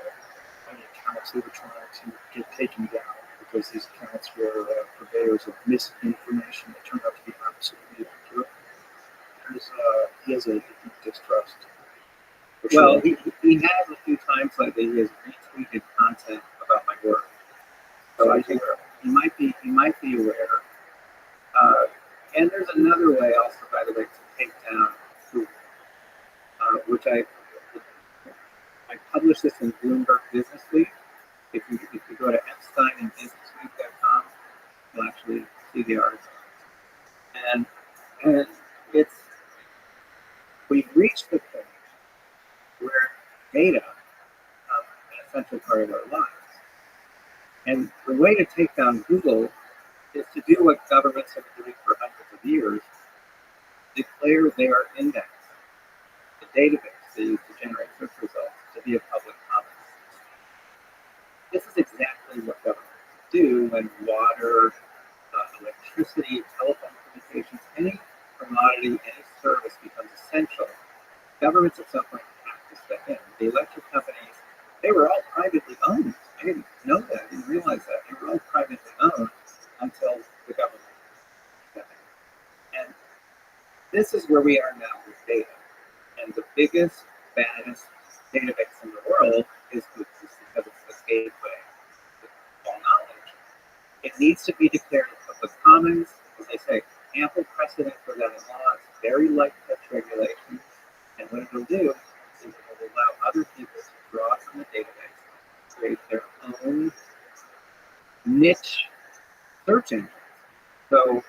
how many accounts they were trying to get taken down because these accounts were purveyors of misinformation that turned out to be absolutely accurate. He has a deep distrust. Well, he has a few times lately. He has retweeted content about my work, so I think he might be aware. And there's another way, also, by the way, to take down Google. published this in Bloomberg Business Week. If you go to epsteinandbusinessweek.com, you'll actually see the article. And it's, we've reached the point where data becomes an essential part of our lives. And the way to take down Google is to do what governments have been doing for hundreds of years: declare their index, the database they use to generate search results, to be a public commons. This is exactly what governments do when water, electricity, telephone communications, any commodity, any service becomes essential. Governments at some point have to step in. The electric companies, they were all privately owned. I didn't know that. I didn't realize that. They were all privately owned until the government stepped in. And this is where we are now with data. And the biggest, baddest database in the world is Google, because it's the gateway to all knowledge. It needs to be declared of the commons, as I say, ample precedent for that in law. It's very light touch regulation. And what it'll do is it will allow other people to draw from the database, create their own niche search engine. So,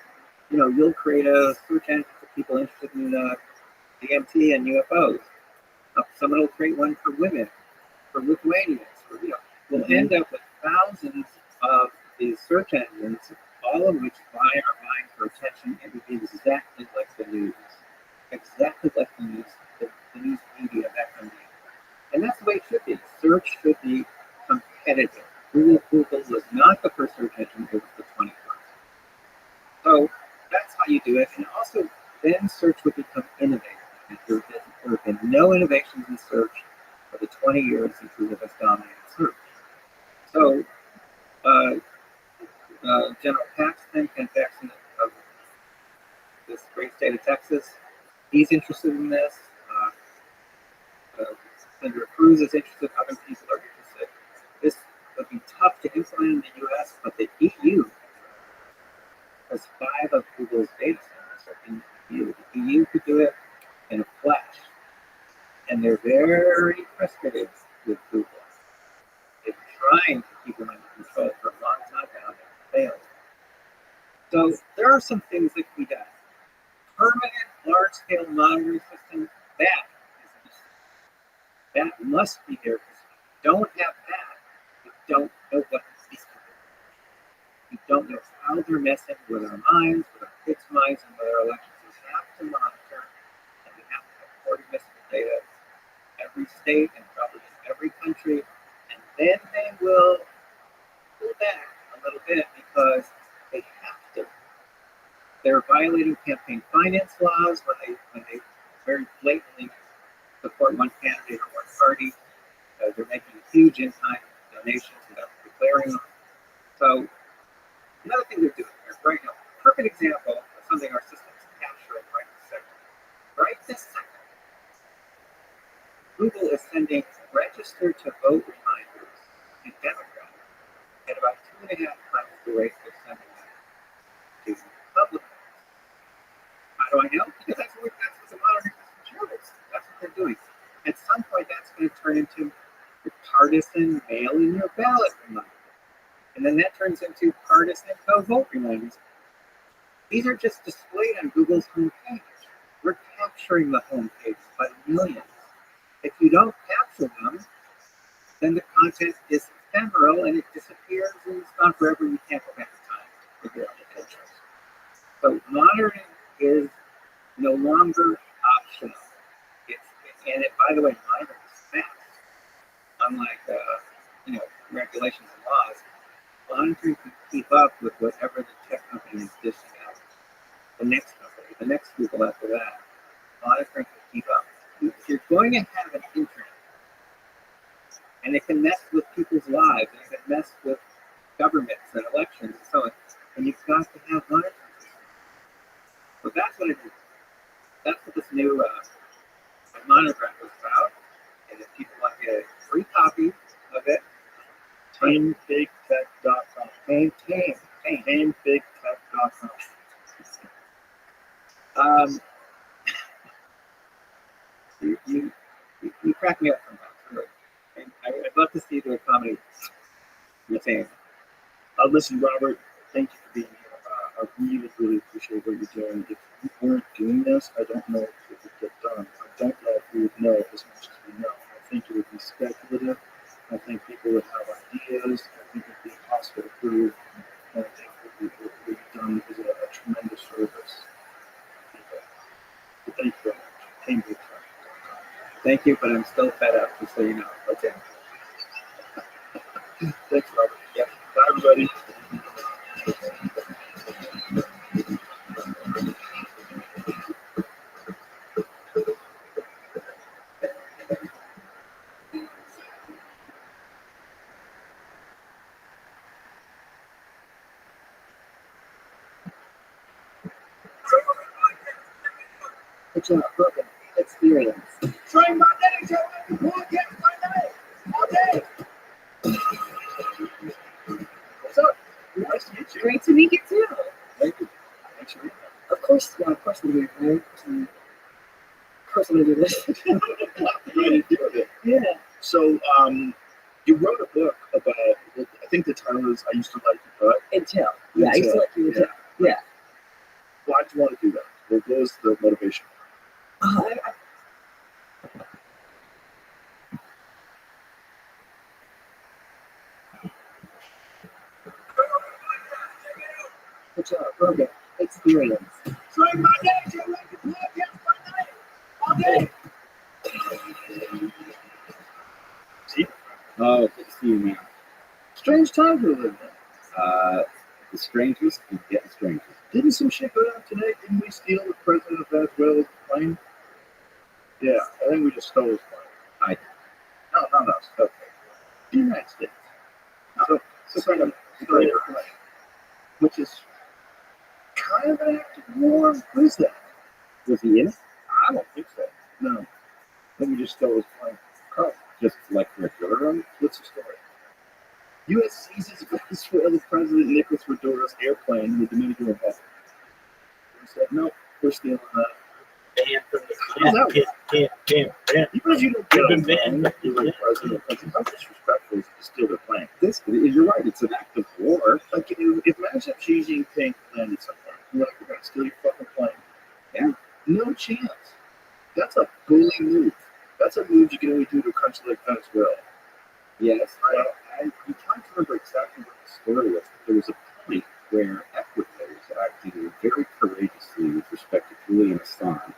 you'll create a search engine for people interested in DMT and UFOs. Someone will create one for women, for Lithuanians. We'll end up with thousands of these search engines, all of which are vying for attention, and will be exactly like the news. Exactly like the news, the news media, that kind of thing. And that's the way it should be. Search should be competitive. Google was not the first search engine, it was the 21st. So that's how you do it. And also, then search would become innovative. There have been no innovations in search for the 20 years since Google has dominated search. So, General Paxton of this great state of Texas, he's interested in this. Senator Cruz is interested. Other people are interested. This would be tough to implement in the U.S., but the EU has 5 of Google's data centers are in the EU. The EU could do it in a flash, and they're very frustrated with Google. They've been trying to keep them under control for a long time now, and they've failed. So there are some things that can be done. Permanent, large-scale monitoring system, that must be there. Because if you don't have that, you don't know what these people do. You don't know how they're messing with our minds, with our kids' minds, and with our elections. We have to monitor, and we have to have coordinated data in every state and probably in every country, and then they will pull back a little bit because they have to. They're violating campaign finance laws when they very blatantly support one candidate or one party. They're making huge in-kind donations without declaring them. So another thing they're doing here right now, perfect example of something our system's capturing right this second. Right this second, Google is sending registered to vote reminders to Democrats at about 2.5 times the rate they're sending them to Republicans. How do I know? Because that's what the monitoring system shows. That's what they're doing. At some point, that's going to turn into partisan mail-in your ballot reminder. And then that turns into partisan no-vote reminders. These are just displayed on Google's homepage. We're capturing the homepage by millions. If you don't capture them, then the content is ephemeral and it disappears and it's not forever. You can't go back in time to figure out the pictures. So monitoring is no longer optional. And by the way, monitoring is fast. Unlike regulations and laws, monitoring can keep up with whatever the tech company is dishing out. The next company, the next Google after that, monitoring can keep up. If you're going to have an internet, and it can mess with people's lives, and it can mess with governments and elections and so on, and you've got to have monitoring. So that's what it is. That's what this new monograph was about. And if people want to get a free copy of it, TameBigTech.com. TameBigTech.com. You crack me up sometimes, really. love to see the comedy retain. Listen, Robert, thank you for being here. I really, really appreciate what you're doing. If you weren't doing this, I don't know if it would get done. I don't know if we would know as much as we know. I think it would be speculative. I think people would have ideas. I think it would be impossible to prove. And I think what we've done is a tremendous service. But thank you very much. Cambridge.com. Thank you, but I'm still fed up, just so you know. Okay. Thanks, Robert. Yep. Bye, everybody. Good job, perfect experience. Train my day, Joe. Podcast my day. All day. What's up? Nice to meet you. Great to meet you too. Thank you. Thanks for being Of course, yeah, of course I'm here, right? Of course I'm gonna do this. here. Ready to do it. Yeah. So, you wrote a book about, I think the title is I Used to Like You, but Intel. Yeah, I used to like you. yeah. Yeah. Why did you want to do that? What was the motivation? Good job. Perfect experience. Train my day, Joe. Podcast my day. All day. See? Oh, good to see you, man. Strange times we live in. The strangest is getting stranger. Didn't some shit go down today? Didn't we steal the president of Venezuela's plane? Yeah, I think we just stole his plane. No, not us. Okay. The United States. So kind of plane, which is kind of an act of war. What is that? Was he in it? I don't think so. No. I think we just stole his plane. Oh, just like for a tour run? What's the story? U.S. seizes Venezuela's President Nicolas Maduro's airplane in the Dominican Republic. We said, no, we're stealing that. Banned from the How's that work? Damn. Even if you don't get You've on been phone, you're like president, how disrespectful is it to steal their plane? You're right, it's an act of war. Like, if imagine if Xi Jinping landed somewhere, you're like, we're going to steal your fucking plane. Yeah. No chance. That's a bully move. That's a move you can only do to a country like Venezuela. Yes, I'm trying to remember exactly what the story was. But there was a point where Ecuador was acting very courageously with respect to Julian Assange.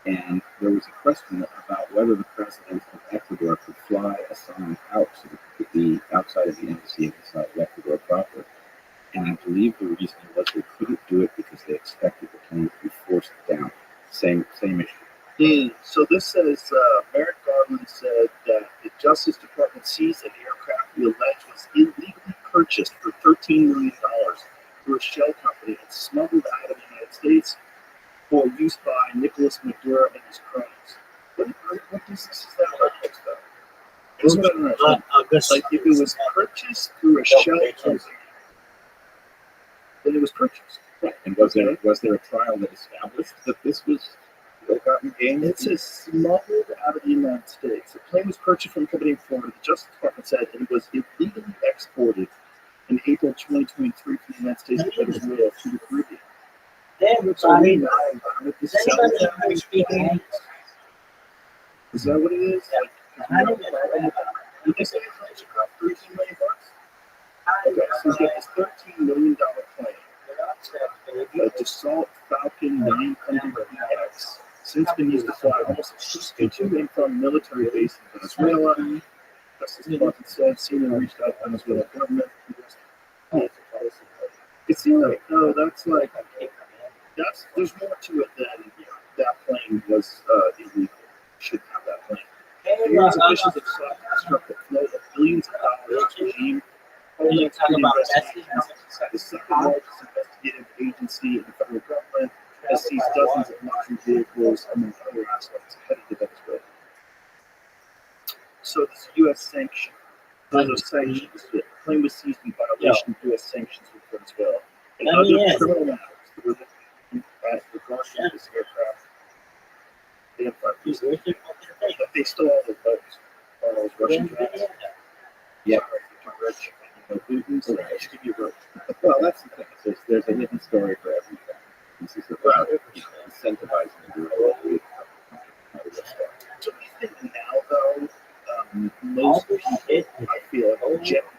And there was a question about whether the president of Ecuador could fly Assange out so that he could be outside of the embassy and inside of Ecuador proper. And I believe the reason was they couldn't do it because they expected the plane to be forced down. Same issue. So this says, Merrick Garland said that the Justice Department seized an aircraft we allege was illegally purchased for $13 million through a shell company and smuggled out of the United States for use by Nicolas Maduro and his cronies. What business is that about this stuff? This is what I don't understand. Like, if it was purchased through a shell company, then it was purchased. Right. And was there a trial that established that this was ill-gotten gain? It says smuggled out of the United States. The plane was purchased from a company in Florida. The Justice Department said it was illegally exported in April 2023 from the United States to Venezuela to the Caribbean. So we know that this is that what it is? Like, you can say it's about $13 million. Okay, so you get this $13 million plane. The Dassault Falcon 900EX, since been used to fly almost exclusively to and from military base in Venezuela. Justice Department said senior reached out to Venezuela government. It seems like there's more to it than that plane was illegal. Shouldn't have that plane. U.S. officials have sought to disrupt the flow of billions of dollars to regime. You talk about The second largest investigative agency in the federal government has seized dozens of luxury vehicles among other assets headed to Venezuela. So this U.S. sanction. Those are sanctions. The plane was seized in violation of U.S. sanctions with Venezuela. And other criminal matters that were regarding this aircraft. They have but they stole all the boats, all those Russian jets. Yeah. Sorry, if you're rich and you know Putin's, Right. I should give you a vote. Well, that's the thing. There's a hidden story for everything. This is about incentivizing the world to So I think now, though, most people, I feel,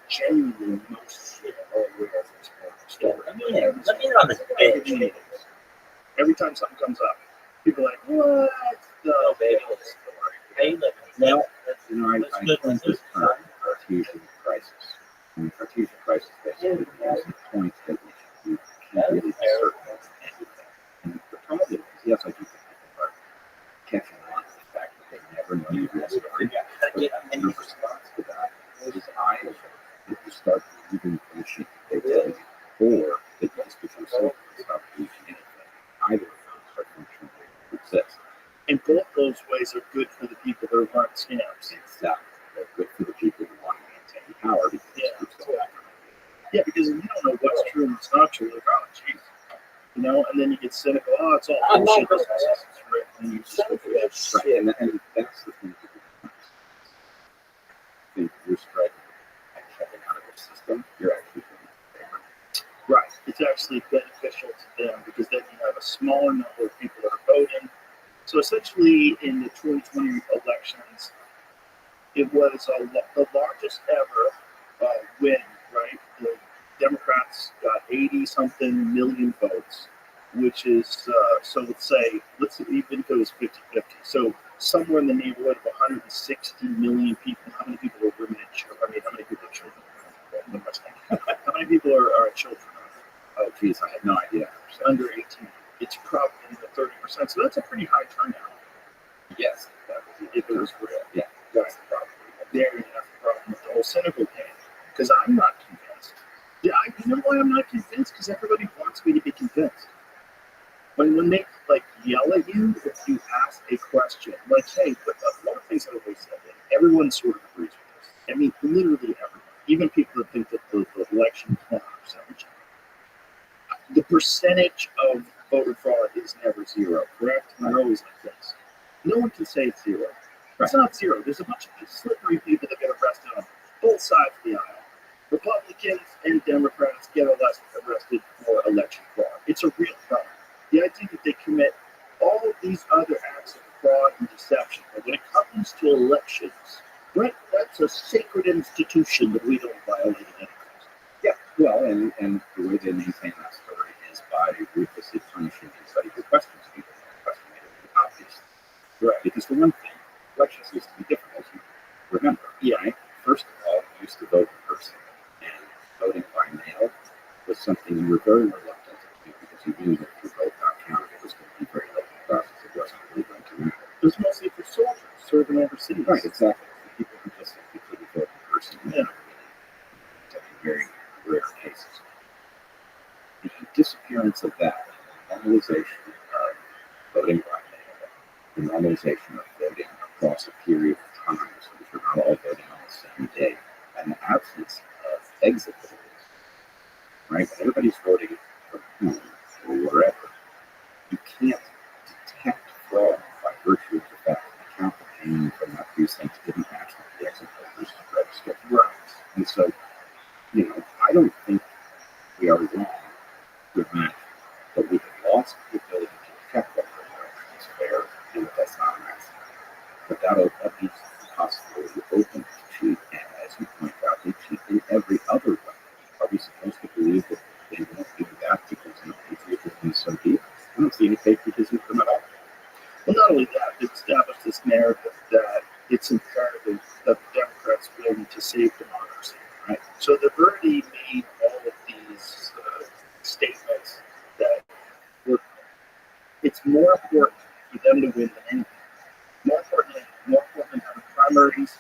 genuinely most people are aware of this story. Let me in on this bitch. Every time something comes up, people are like, what the Oh, baby. story? Hey, look. Well, I That's good. coined this term Cartesian crisis. And Cartesian crisis basically is the point at which you can't really be certain of anything. And the problem is, yes, I do think people are catching on to the fact that they never know the real story. But the response to that is either that you start believing bullshit they tell you, or that you just become so stop believing anything. Either of those are functionally exist. And both those ways are good for the people that run scams. Exactly. They're good for the people who want to maintain power because it's Yeah, because if you don't know what's true and what's not true, like, oh, jeez. You know, and then you get cynical, oh, it's all bullshit. And you just go for that. right. And that's the thing that think you're striking and checking out of the system, you're actually doing favor. Right. It's actually beneficial to them because then you have a smaller number of people that are voting. So essentially, in the 2020 elections, it was the largest ever win, right? The Democrats got 80-something million votes, which is, so let's even if it was 50-50. So somewhere in the neighborhood of 160 million people. How many people are women and children? I mean, how many people are children? How many people are children? Oh, geez, I had no idea. Under 18. It's probably in the 30%. So that's a pretty high turnout. Yes, If it was real. yeah. That's probably there you have the problem with the whole cynical game. Because I'm not convinced. Yeah, you know why I'm not convinced? Because everybody wants me to be convinced. When they like yell at you if you ask a question, like, hey, but one of the things I always said, everyone sort of agrees with this. I mean, literally everyone. Even people that think that the election is 100%. The percentage of voter fraud is never zero, correct? And they're always like this. No one can say it's zero. It's not zero. There's a bunch of slippery people that get arrested on both sides of the aisle. Republicans and Democrats get arrested for election fraud. It's a real crime. The idea that they commit all of these other acts of fraud and deception, but when it comes to elections, right, that's a sacred institution that we don't violate in any case. Yeah, well, and the way they maintain that story is by ruthlessly punishing anybody who questions people. Questioning it obviously. Right. Because for one thing, elections used to be different, as you remember. Yeah. Right? First of all, you used to vote in person, and voting by mail was something you were very reluctant to do because you knew that if your vote got counted, it was going to be very late in the process. It wasn't really going to matter. It was mostly for soldiers serving overseas. Right, exactly. For people who just simply couldn't vote in person, in very rare cases. The disappearance of that, the normalization of voting by mail, the normalization of voting across a period of time so that you're not all voting on the same day, and the absence of exit polls, right? When everybody's voting from home or wherever, you can't detect fraud by virtue of the fact that the count that came from that precinct didn't match what the exit voters registered. Right. And so, I don't think we are wrong to imagine that we have lost the ability to check whether an election is fair and that that's not an accident. But that leaves the possibility open to cheat, and as you point out, they cheat in every other way. Are we supposed to believe that they won't do that because patriotism is so deep? I don't see any patriotism from it all. Well, not only that, it established this narrative that it's imperative that the Democrats win to save democracy. Right? So they've already made all of these statements that it's more important for them to win than anything. More important than having primaries,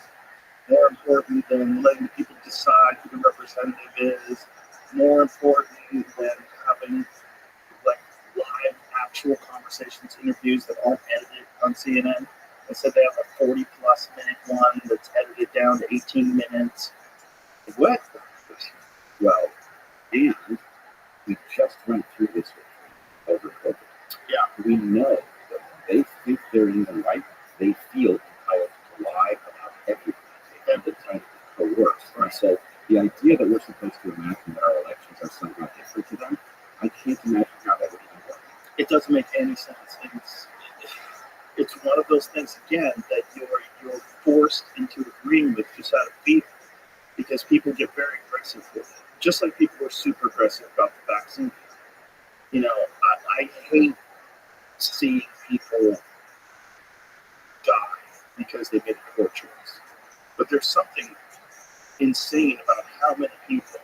more important than letting people decide who the representative is, more important than having like live actual conversations, interviews that aren't edited on CNN. Instead, they have a 40-plus minute one that's edited down to 18 minutes. What? Well, and we just went through this with over COVID. Yeah. We know that when they think they're in the right, they feel entitled to lie about everything. They have the time to coerce. And so the idea that we're supposed to imagine that our elections are somehow different to them, I can't imagine how that would even work. It doesn't make any sense. It's one of those things again that you're forced into agreeing with just out of fear, because people get very aggressive with it. Just like people were super aggressive about the vaccine. You know, I hate seeing people die because they made a poor choice. But there's something insane about how many people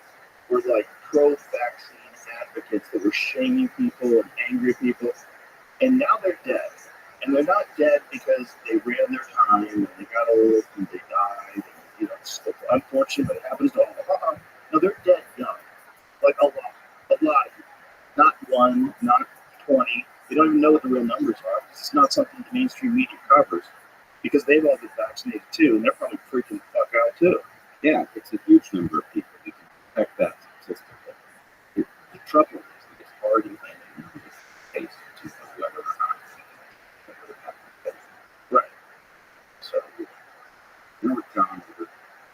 were like pro-vaccine advocates that were shaming people and angry people, and now they're dead. And they're not dead because they ran their time and they got old and they died. And, you know, it's unfortunate, but it happens to all of them. No, they're dead young. Like a lot of people. Not one, not 20. They don't even know what the real numbers are. It's not something the mainstream media covers because they've all been vaccinated too, and they're probably freaking the fuck out too. Yeah, it's a huge number of people. You can detect that statistically. The trouble is that it's hard to find a case to whether or not Right. So, remember John Hoover?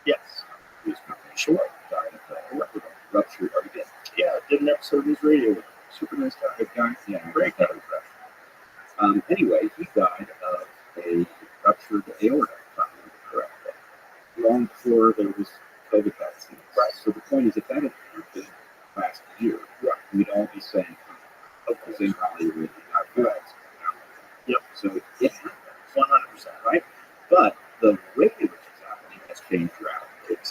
Yes. His company died of Rothschild. Yeah, did an episode of his radio with him. Super nice guy. Good guy? Yeah, Great guy. Anyway, he died of a ruptured aorta, if I remember correctly, long before there was COVID vaccines. Right. So the point is, if that had happened last year, right, we'd all be saying, oh, because they probably really not vaccinated. Yep. So it happened. 100%. Right? But the way in which it's happening has changed radically.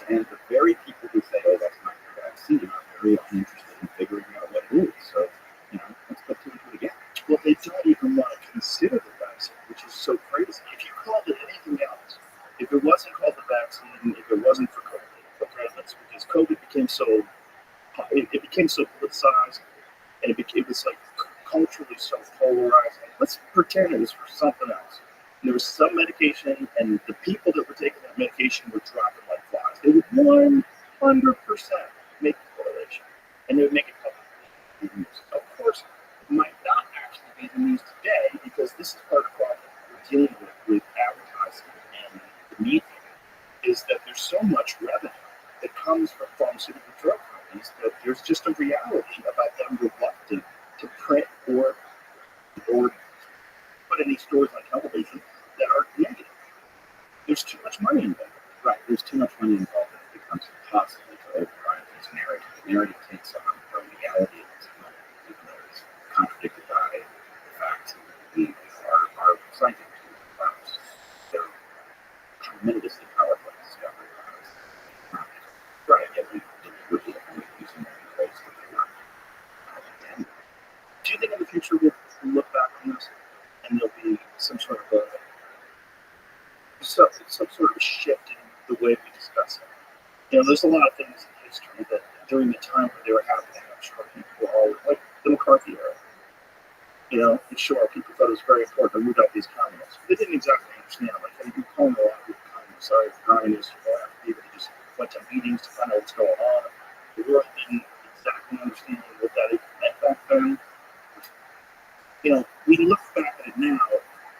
And the very people who say, oh, that's not the vaccine, are very uninterested in figuring out what it is. So, you know, let's put two and two together. Well, they don't even want to consider the vaccine, which is so crazy. If you called it anything else, if it wasn't called the vaccine, if it wasn't for COVID, okay, that's because COVID became so, it became so politicized, and it was like culturally so polarized. Let's pretend it was for something else. And there was some medication, and the people that were taking that medication were dropping like flies. They would 100% make the correlation, and they would make it public. Of course, it might not actually be the news today, because this is part of the problem we're dealing with advertising and the media, is that there's so much revenue that comes from pharmaceutical drug companies that there's just a reality about them reluctant to print or put any stories on television that are negative. There's too much money involved. Right, there's too much money involved that it becomes impossible to override this narrative. The narrative takes on a reality of this moment, even though it's contradicted by the facts that we are scientific terms. They're tremendously powerful discovery. Right. Yet we deliberately only using them in ways that they're not intended. Do you think in the future we'll look back on this and there'll be some sort of some sort of shift in the way we discuss it? You know, there's a lot of things in history that during the time when they were happening, I'm sure people were all like the McCarthy era. You know, and sure, people thought it was very important to root out these communists. They didn't exactly understand. Like, hey, you're calling a lot of people communists. Sorry, communists, people who just went to meetings to find out what's going on. The world didn't exactly understand what that meant back then. You know, we look back at it now,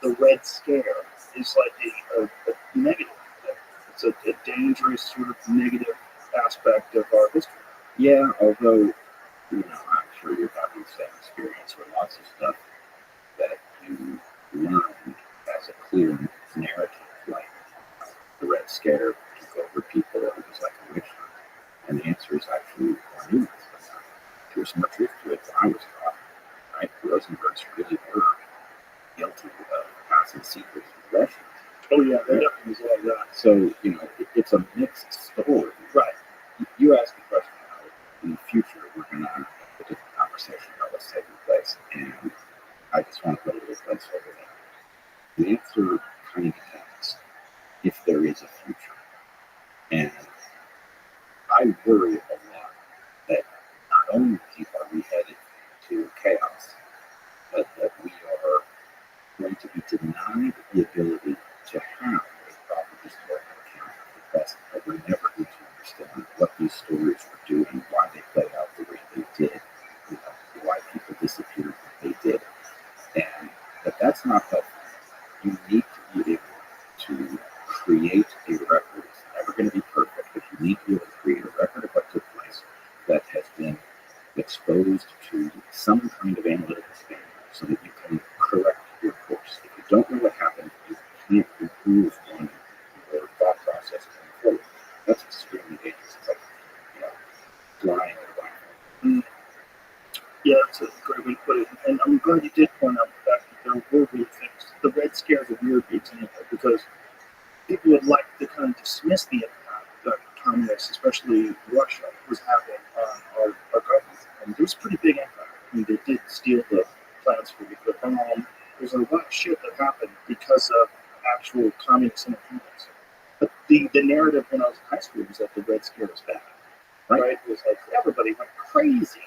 the Red Scare is like a negative thing. It's a dangerous sort of negative aspect of our history. Yeah, although, you know, I'm sure you're having the same experience with lots of stuff that you learn as a clear narrative, like the Red Scare took over people, it was like a witch hunt. And the answer is actually more nuanced than that. There's more truth to it than I was taught. Right? The Rosenbergs really were guilty of passing secrets with Russians. Oh yeah, there definitely was a lot of that. So, you know, it's a mixed story. Right. You asked the question how in the future we're going to have a different conversation about what's taking place, and I just want to put a little place over there. The answer kind of depends if there is a future. And I worry a lot that not only are we headed to chaos, but that we are going to be denied the ability to have a proper historical account of the present, that we're never going to understand what these stories were doing, why they played out the way they did, you know, why people disappeared when they did. And that's not helpful. You need to be able to create a record. It's never going to be perfect, but you need to be able to create a record of what took place that has been exposed to some kind of analytical standard so that you can correct your course. If you don't know what happened, you can't improve on your thought process going forward. That's extremely dangerous. It's like, you know, flying a rifle. Yeah, that's a great way to put it. And I'm glad you did point out the fact that there were weird things. The Red Scare's a weird example because people would like to kind of dismiss the impact that communists, especially Russia, was having on our government. And there was a pretty big impact. I mean, they did steal the plans for the bomb. There's a lot of shit that happened because of actual communist interference. But the narrative when I was in high school was that the Red Scare was bad. Right? It was like everybody went crazy.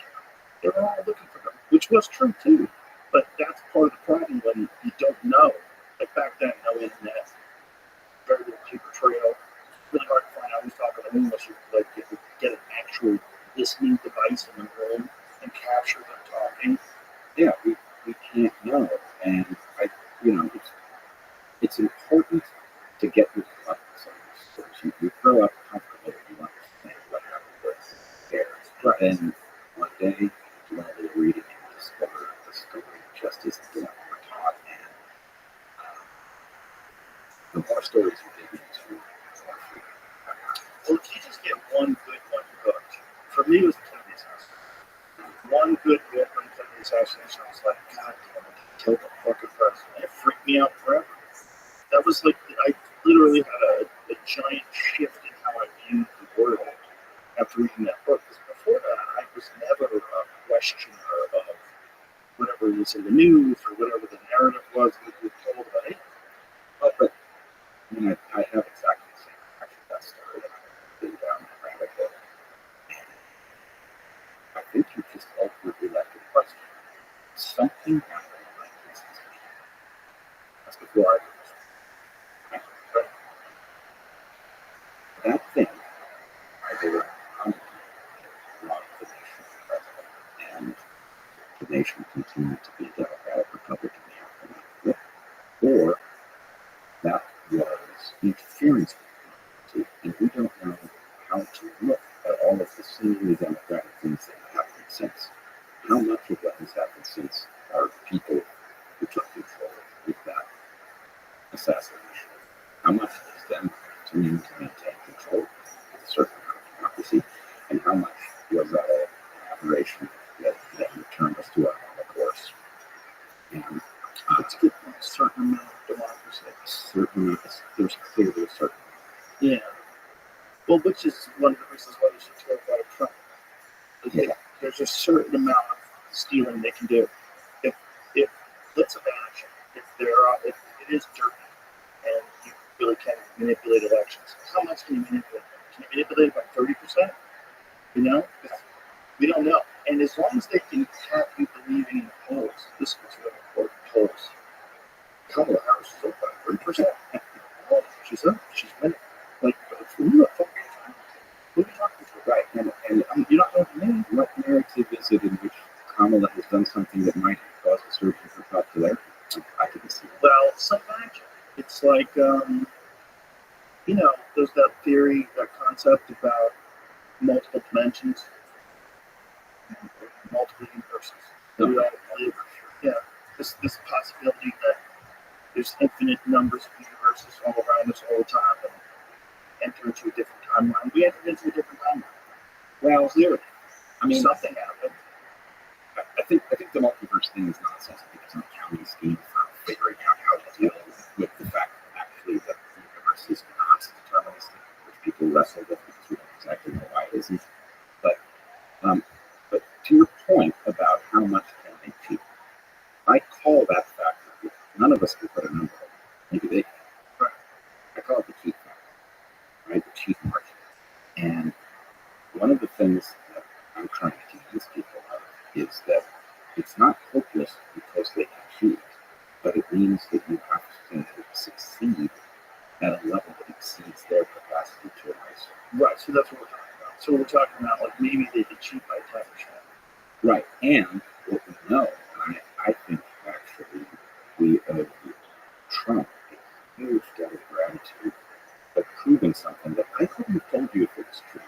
They were all looking for them, which was true too. But that's part of the problem when you don't know. Like back then, no internet, very little paper trail. Really hard to find out who's talking to whom unless you like get an actual listening device in the room and capture them talking. Yeah, we can't know, and it's important to get your confidence on these stories. You grow up comfortable, you understand what happened with theirs, but then one day you do a little reading and you discover the story just isn't the one we're taught, and the more stories you dig into, the more free. Well, if you just get one good one hooked, for me it was the Kennedy assassination. One good book on the Kennedy assassination, I was like, God damn it, he killed the fucking president. It freaked me out forever. That was like, I literally had a giant shift in how I viewed the world after reading that book. Because before that, I was never a questioner of whatever you say, the news or whatever the narrative was that we were told about it. Oh, but I mean, I have exactly the same reaction to that story. I've been down the rabbit hole. I think you just ultimately left the question. Something happened in 1960. That's before I was. That thing, either lost the nation president, and the nation continued to be a Democratic Republic in the aftermath, or that was interference with democracy, and we don't know how to look at all of the seemingly democratic things that have happened since. How much of what has happened since are people who took control with that assassination? How much is them continuing to maintain control with a certain amount of democracy, and how much was that an aberration that returned us to our normal course? And It's good for a certain amount of democracy. certainly, there's clearly a certain. Yeah. Well, which is one of the reasons why you should terrify Trump. Yeah. There's a certain amount of stealing they can do. If let's imagine if it is dirty and you really can manipulate elections, how much can you manipulate? Can you manipulate about 30%? You know, we don't know. And as long as they can have you believing in the polls, this was really important polls. Kamala Harris is up by 30%. Oh, she's up. She's winning. Like, who the fuck are you talking to? Who are you talking to? Right, and you don't know what narrative is it in which Kamala has done something that might cause a surge in her popularity? I didn't see it. Well, some magic. It's like, there's that theory, that concept about multiple dimensions, multiple universes. Yeah, this possibility that there's infinite numbers of universes all around us all the time and enter into a different timeline. We entered into a different timeline. Well, Clearly. I mean, Something happened. I think the multiverse thing is nonsense because an accounting scheme for figuring out how to deal with the fact that actually the universe is not deterministic, which people wrestle with because we don't exactly know why it isn't. But to your point about how much can they cheat, I call that factor. None of us can put a number on it. Maybe they can. Right. I call it the cheat factor, right? The cheat margin. And one of the things that I'm trying to convince people of is that it's not hopeless because they can cheat, but it means that you have to succeed at a level that exceeds their capacity to rise. Right, so that's what we're talking about. So we're talking about, like, maybe they could cheat by 10%. Right, and what we know, and I think actually we owe Trump a huge debt of gratitude for proving something that I couldn't have told you if it was true.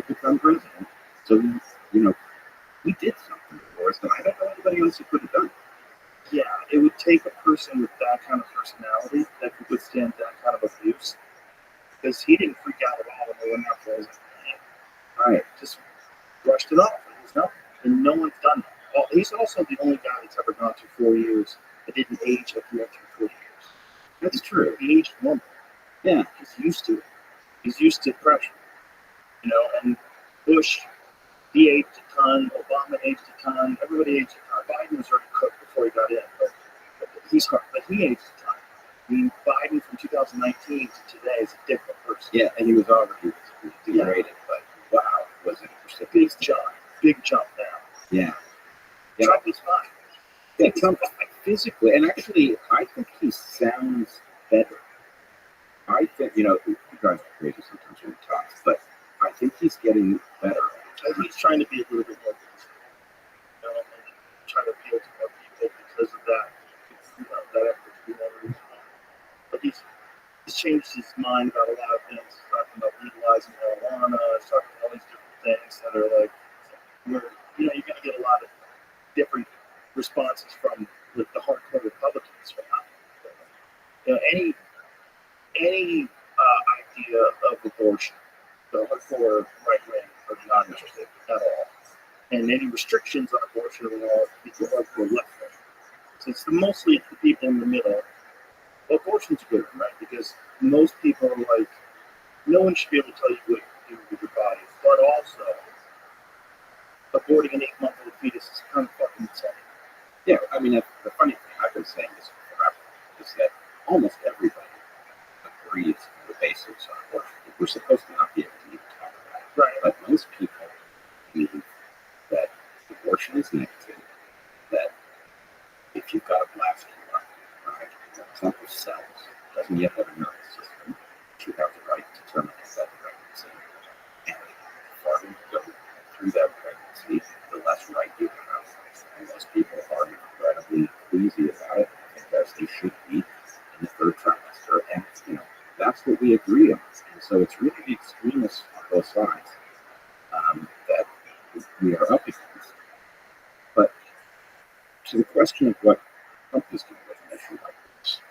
did become president. So, he did something for us that I don't know anybody else who could have done. Yeah, it would take a person with that kind of personality that could withstand that kind of abuse. Because he didn't freak out at all when they went after his Right. just brushed it off. It was nothing. And no one's done that. Oh, he's also the only guy that's ever gone through 4 years that didn't age like he went through 4 years. That's true. He aged normal. Yeah. He's used to it. He's used to pressure. And Bush, he aged a ton. Obama aged a ton. Everybody aged a ton. Biden was already cooked before he got in, but he aged a ton. I mean, Biden from 2019 to today is a different person. Yeah, and he was already degraded, but wow, was it a Big jump now. Yeah. Trump is fine. Yeah, Trump physically, and actually, I think he sounds better. I think, he drives me crazy sometimes when he talks, but I think he's getting better. He's trying to be a little bit more and trying to appeal to more people because of that, that effort to be more reasonable. But he's changed his mind about a lot of things. He's talking about legalizing marijuana. He's talking about all these different things that are like, you're going to get a lot of different responses from the hardcore Republicans for that. Any idea of abortion, the hardcore right wing are not interested at all. And any restrictions on abortion are all the hardcore left wing. So it's mostly the people in the middle. Abortion's good, right? Because most people are like, no one should be able to tell you what to do with your body. But also, aborting an 8-month-old fetus is kind of fucking insane. Yeah, I mean, the funny thing, I've been saying this forever, is that almost everybody agrees on the basics on abortion. We're supposed to not be able to even talk about it. Right. But most people believe that abortion is negative, that if you've got a blast tumor, right, it's not the cells, doesn't yet have a nervous system, you have the right to terminate that pregnancy. And the farther you go through that pregnancy, the less right you have. And most people are incredibly queasy about it, as they should be in the third trimester. And, that's what we agree on. And so it's really the extremists on both sides that we are up against. But to the question of what Trump is doing with an issue like this,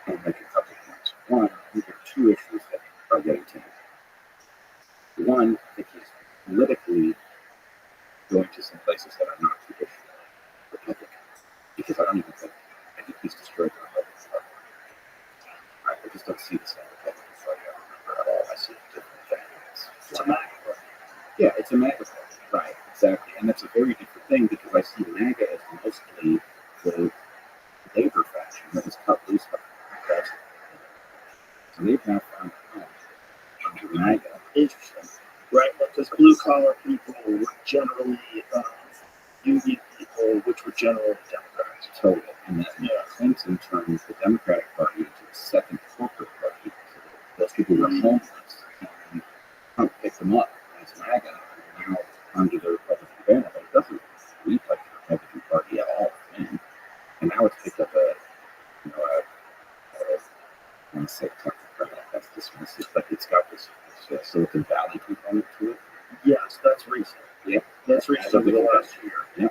I'll make a couple of points. One, I think there are two issues that are getting to him. One, I think he's politically going to some places that are not traditionally Republican, because I think he's destroyed the Republican Party. I just don't see the same Republican Party I remember at all. I see different things. It's a MAGA party. Yeah, it's a MAGA party. Right, exactly. And that's a very different thing, because I see MAGA as mostly the labor faction that was cut loose by the president. So they've now found a home under MAGA. Interesting. Right, because blue collar people were generally union people, which were generally Democrats. Totally. And then Clinton turned the Democratic Party into the second corporate party. Those people were homeless, and Trump picked them up as MAGA, and now under the Republican banner. But it doesn't read like the Republican Party at all. And now it's picked up I want to say technocratic, that's dismissive, but it's got this Silicon Valley component to it. Yes, that's recent. Yeah. That's recent over the last year. Yeah.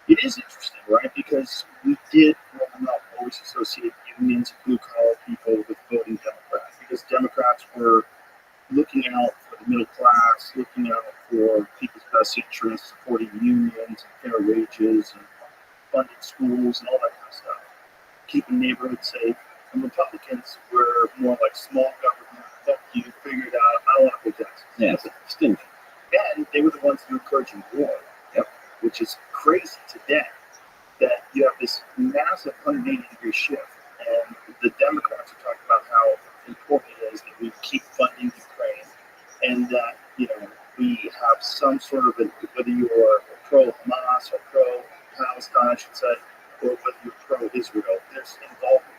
It is interesting, right? Because we did growing up always associate unions, blue collar people with voting Democrats, because Democrats were looking out for the middle class, looking out for people's best interests, supporting unions and fair wages and funding schools and all that kind of stuff, keeping neighborhoods safe. And Republicans were more like small government, fuck you, figure it out, I don't want to pay taxes. Yeah, it's distinct. And they were the ones who were encouraging war. Yep. Which is crazy today, that you have this massive 180-degree shift, and the Democrats are talking about how important it is that we keep funding Ukraine, and that we have some sort of whether you're pro-Hamas or pro-Palestine, I should say, or whether you're pro-Israel, there's involvement.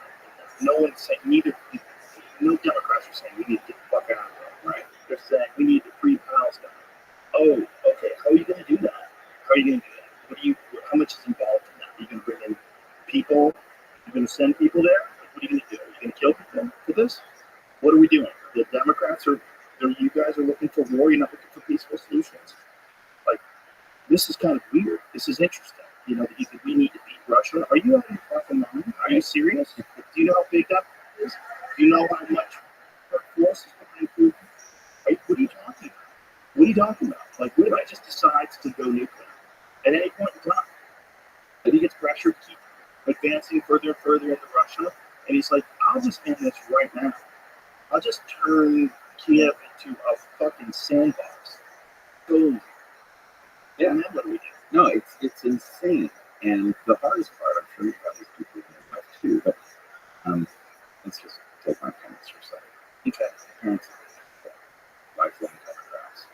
No one's saying no Democrats are saying we need to get the fuck out of there. Right? They're saying we need to free Palestine. Oh, okay. How are you going to do that? How are you going to do that? How much is involved in that? Are you going to bring in people? You're going to send people there? What are you going to do? Are you going to kill people for this? What are we doing? The Democrats you guys are looking war. You're not looking for peaceful solutions. Like, this is kind of weird. This is interesting. You know, we need to beat Russia. Are you out of your fucking mind? Are you serious? Do you know how big that is? Do you know how much force is behind Putin? What are you talking about? What are you talking about? Like, what if I just decides to go nuclear at any point in time? And he gets pressure to keep advancing further and further into Russia. And he's like, I'll just end this right now. I'll just turn Kiev into a fucking sandbox. Boom. Yeah. And then what do we do? No, it's insane. And the hardest part, I'm sure you probably people in your life too, but let's just take my parents for a second. Okay. My parents are lifelong Democrats.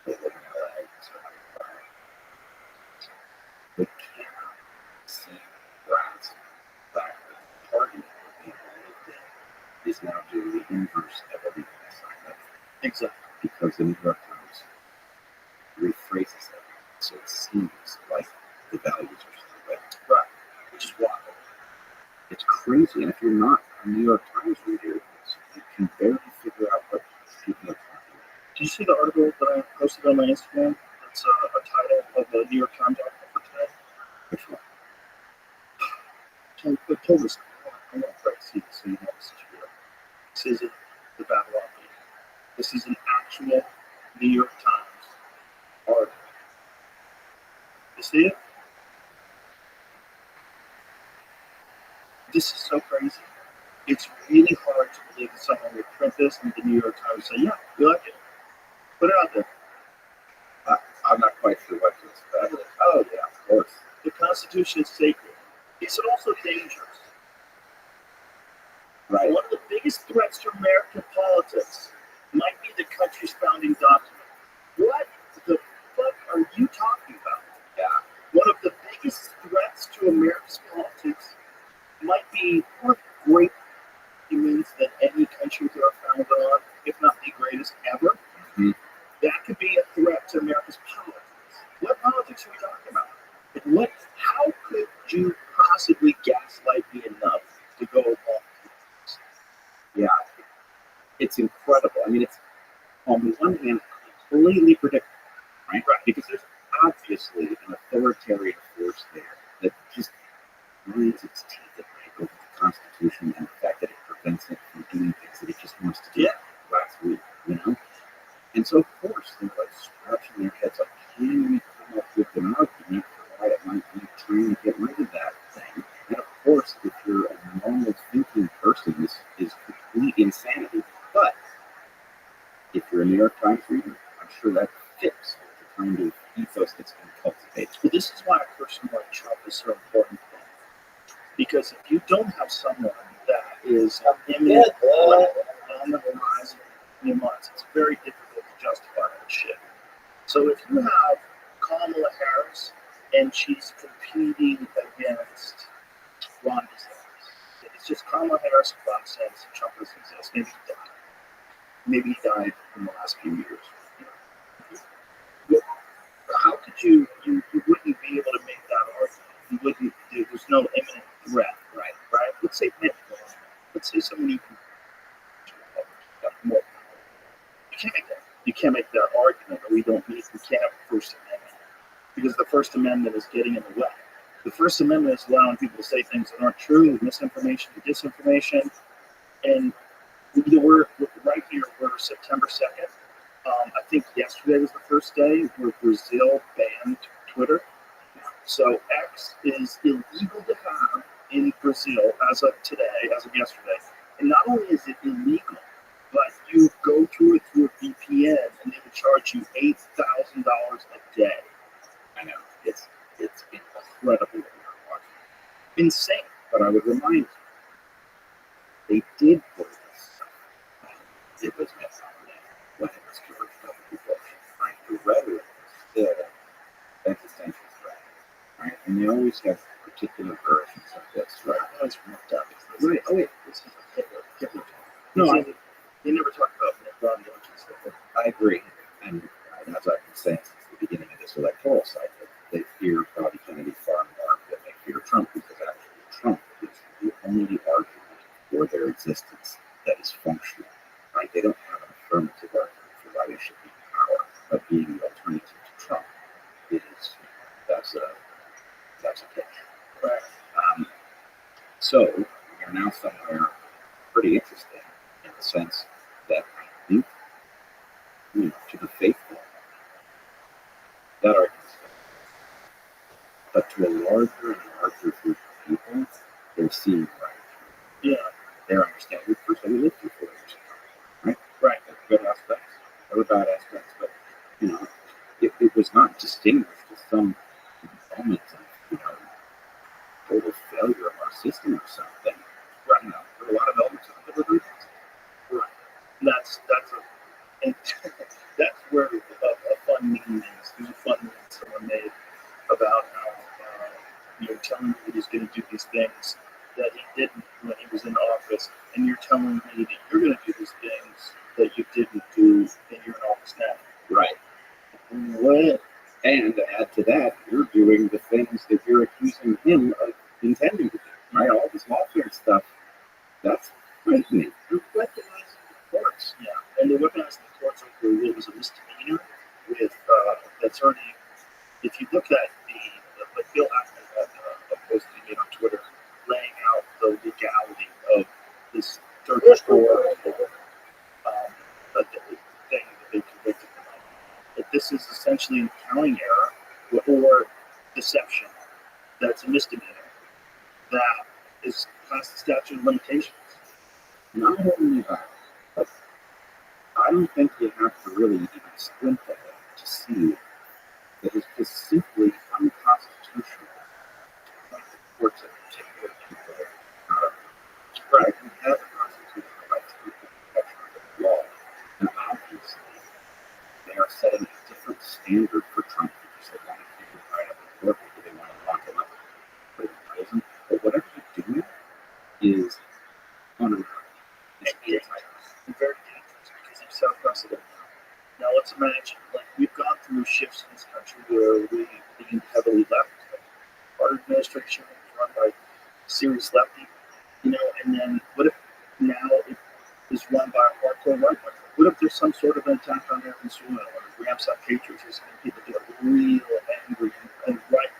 They live in LA, so they cannot see grasp that the party that they lived in is now doing the inverse of everything they signed up for. Exactly. Because the New York Times rephrases it so it seems like the values are still there. Right. Which is wild. It's crazy, and if you're not a New York Times reader, you can barely figure out what people are talking about. Did you see the article that I posted on my Instagram? It's a title of the New York Times article for today. Which one? I told this. I want to try to see this so you know this is real. This isn't the Babylon Bee. This is an actual New York Times article. You see it? This is so crazy. It's really hard to believe that someone would print this and the New York Times say, yeah, we like it. Put it out there. I'm not quite sure what to expect. Oh, yeah, of course. The Constitution is sacred. Is it also dangerous? Right. One of the biggest threats to American politics might be the country's founding document. What the fuck are you talking about? Yeah. One of the biggest threats to America's politics might be one of the great documents that any country could have founded on, if not the greatest ever. Mm-hmm. That could be a threat to America's politics. What politics are we talking about? How could you possibly gaslight me enough to go along with this? Yeah. It's incredible. I mean, it's on the one hand completely predictable, right? Because there's obviously an authoritarian force there that just grinds its teeth at night over the Constitution and the fact that it prevents it from doing things that it just wants to do last week, you know? And so, of course, they're like scratching their heads like, can we come up with an argument for why it might be trying to get rid of that thing? And of course, if you're a normal thinking person, this is complete insanity. But if you're a New York Times reader, I'm sure that fits the kind of ethos that's been cultivated. But this is why a person like Trump is so important. Because if you don't have someone that is imminent on the horizon in your minds, it's very difficult to justify that shit. So if you have Kamala Harris and she's competing against Ron DeSantis, it's just Kamala Harris and Ron DeSantis, and Trump doesn't exist. Maybe he died. Maybe he died in the last few years. How could you wouldn't be able to make that argument? You wouldn't. There's no imminent threat, right? Let's say someone you can more. You can't make that. You can't make that argument that we can't have a First Amendment because the First Amendment is getting in the way. The First Amendment is allowing people to say things that aren't true, misinformation, disinformation, and we're right here. We're September 2nd. I think yesterday was the first day where Brazil banned Twitter. So X is illegal to have in Brazil as of today, as of yesterday. And not only is it illegal, but you go to it through a VPN and they would charge you $8,000 a day. I know. It's incredible what we're watching. Insane. But I would remind you, they did put this stuff. It was meant when it was George W. Bush. Right? The rhetoric was still existential threat. Right? And they always have particular versions of this, right? It's ripped up. Right. Oh, wait. This is a Hitler. No, they never talk about Ron DeSantis. I agree. And as I've been saying since the beginning of this electoral cycle, they fear Bobby Kennedy far more than they fear Trump because actually Trump is the only argument for their existence that is functional. Right? They don't have an affirmative argument for why they should of being the alternative to Trump is that's a pitch. Right. So we're now somewhere pretty interesting in the sense that I think, to the faithful, that argument's fair. But to a larger and larger group of people, they're seeing right. Yeah. They're understanding. First, we lived through 4 years ago, right? Right. There were good aspects, there were bad aspects, but it was not distinguished as some moment of total failure of our system or something. Right. There were a lot of elements of it that were good. Right. That's a and that's where a fun meme is. There's a fun meme someone made about how you're telling me that he's going to do these things that he didn't when he was in office, and you're telling me that you're going to do these things that you didn't do when you're in office now. Right. What? And to add to that, you're doing the things that you're accusing him of intending to do. Right? All this lawfare stuff, that's frightening. You're weaponizing the courts. Yeah, and they weaponized the courts over what was a misdemeanor with that's already. If you look at the Bill Ackman had a post he made on Twitter laying out the legality of this 34 thing that they convicted him of. That this is essentially an accounting error or deception. That's a misdemeanor. That is past the statute of limitations. Not only that, but I don't think you have to really even squint at it to see that it's just simply unconstitutional. Like the courts of particular people right, we have a constitutional right to equal protection under the law. And obviously, they are setting a different standard for Trump because they want to keep him right up in court, because they want to lock him up, put him in prison. But whatever you do is un-American. And very dangerous because you've set a precedent. Now let's imagine, like we've gone through shifts in this country where we leaned heavily left. Our administration was run by serious lefty, and then what if now it is run by a hardcore right wing? What if there's some sort of an attack on American soil or ramps up patriotism and people get real angry and right?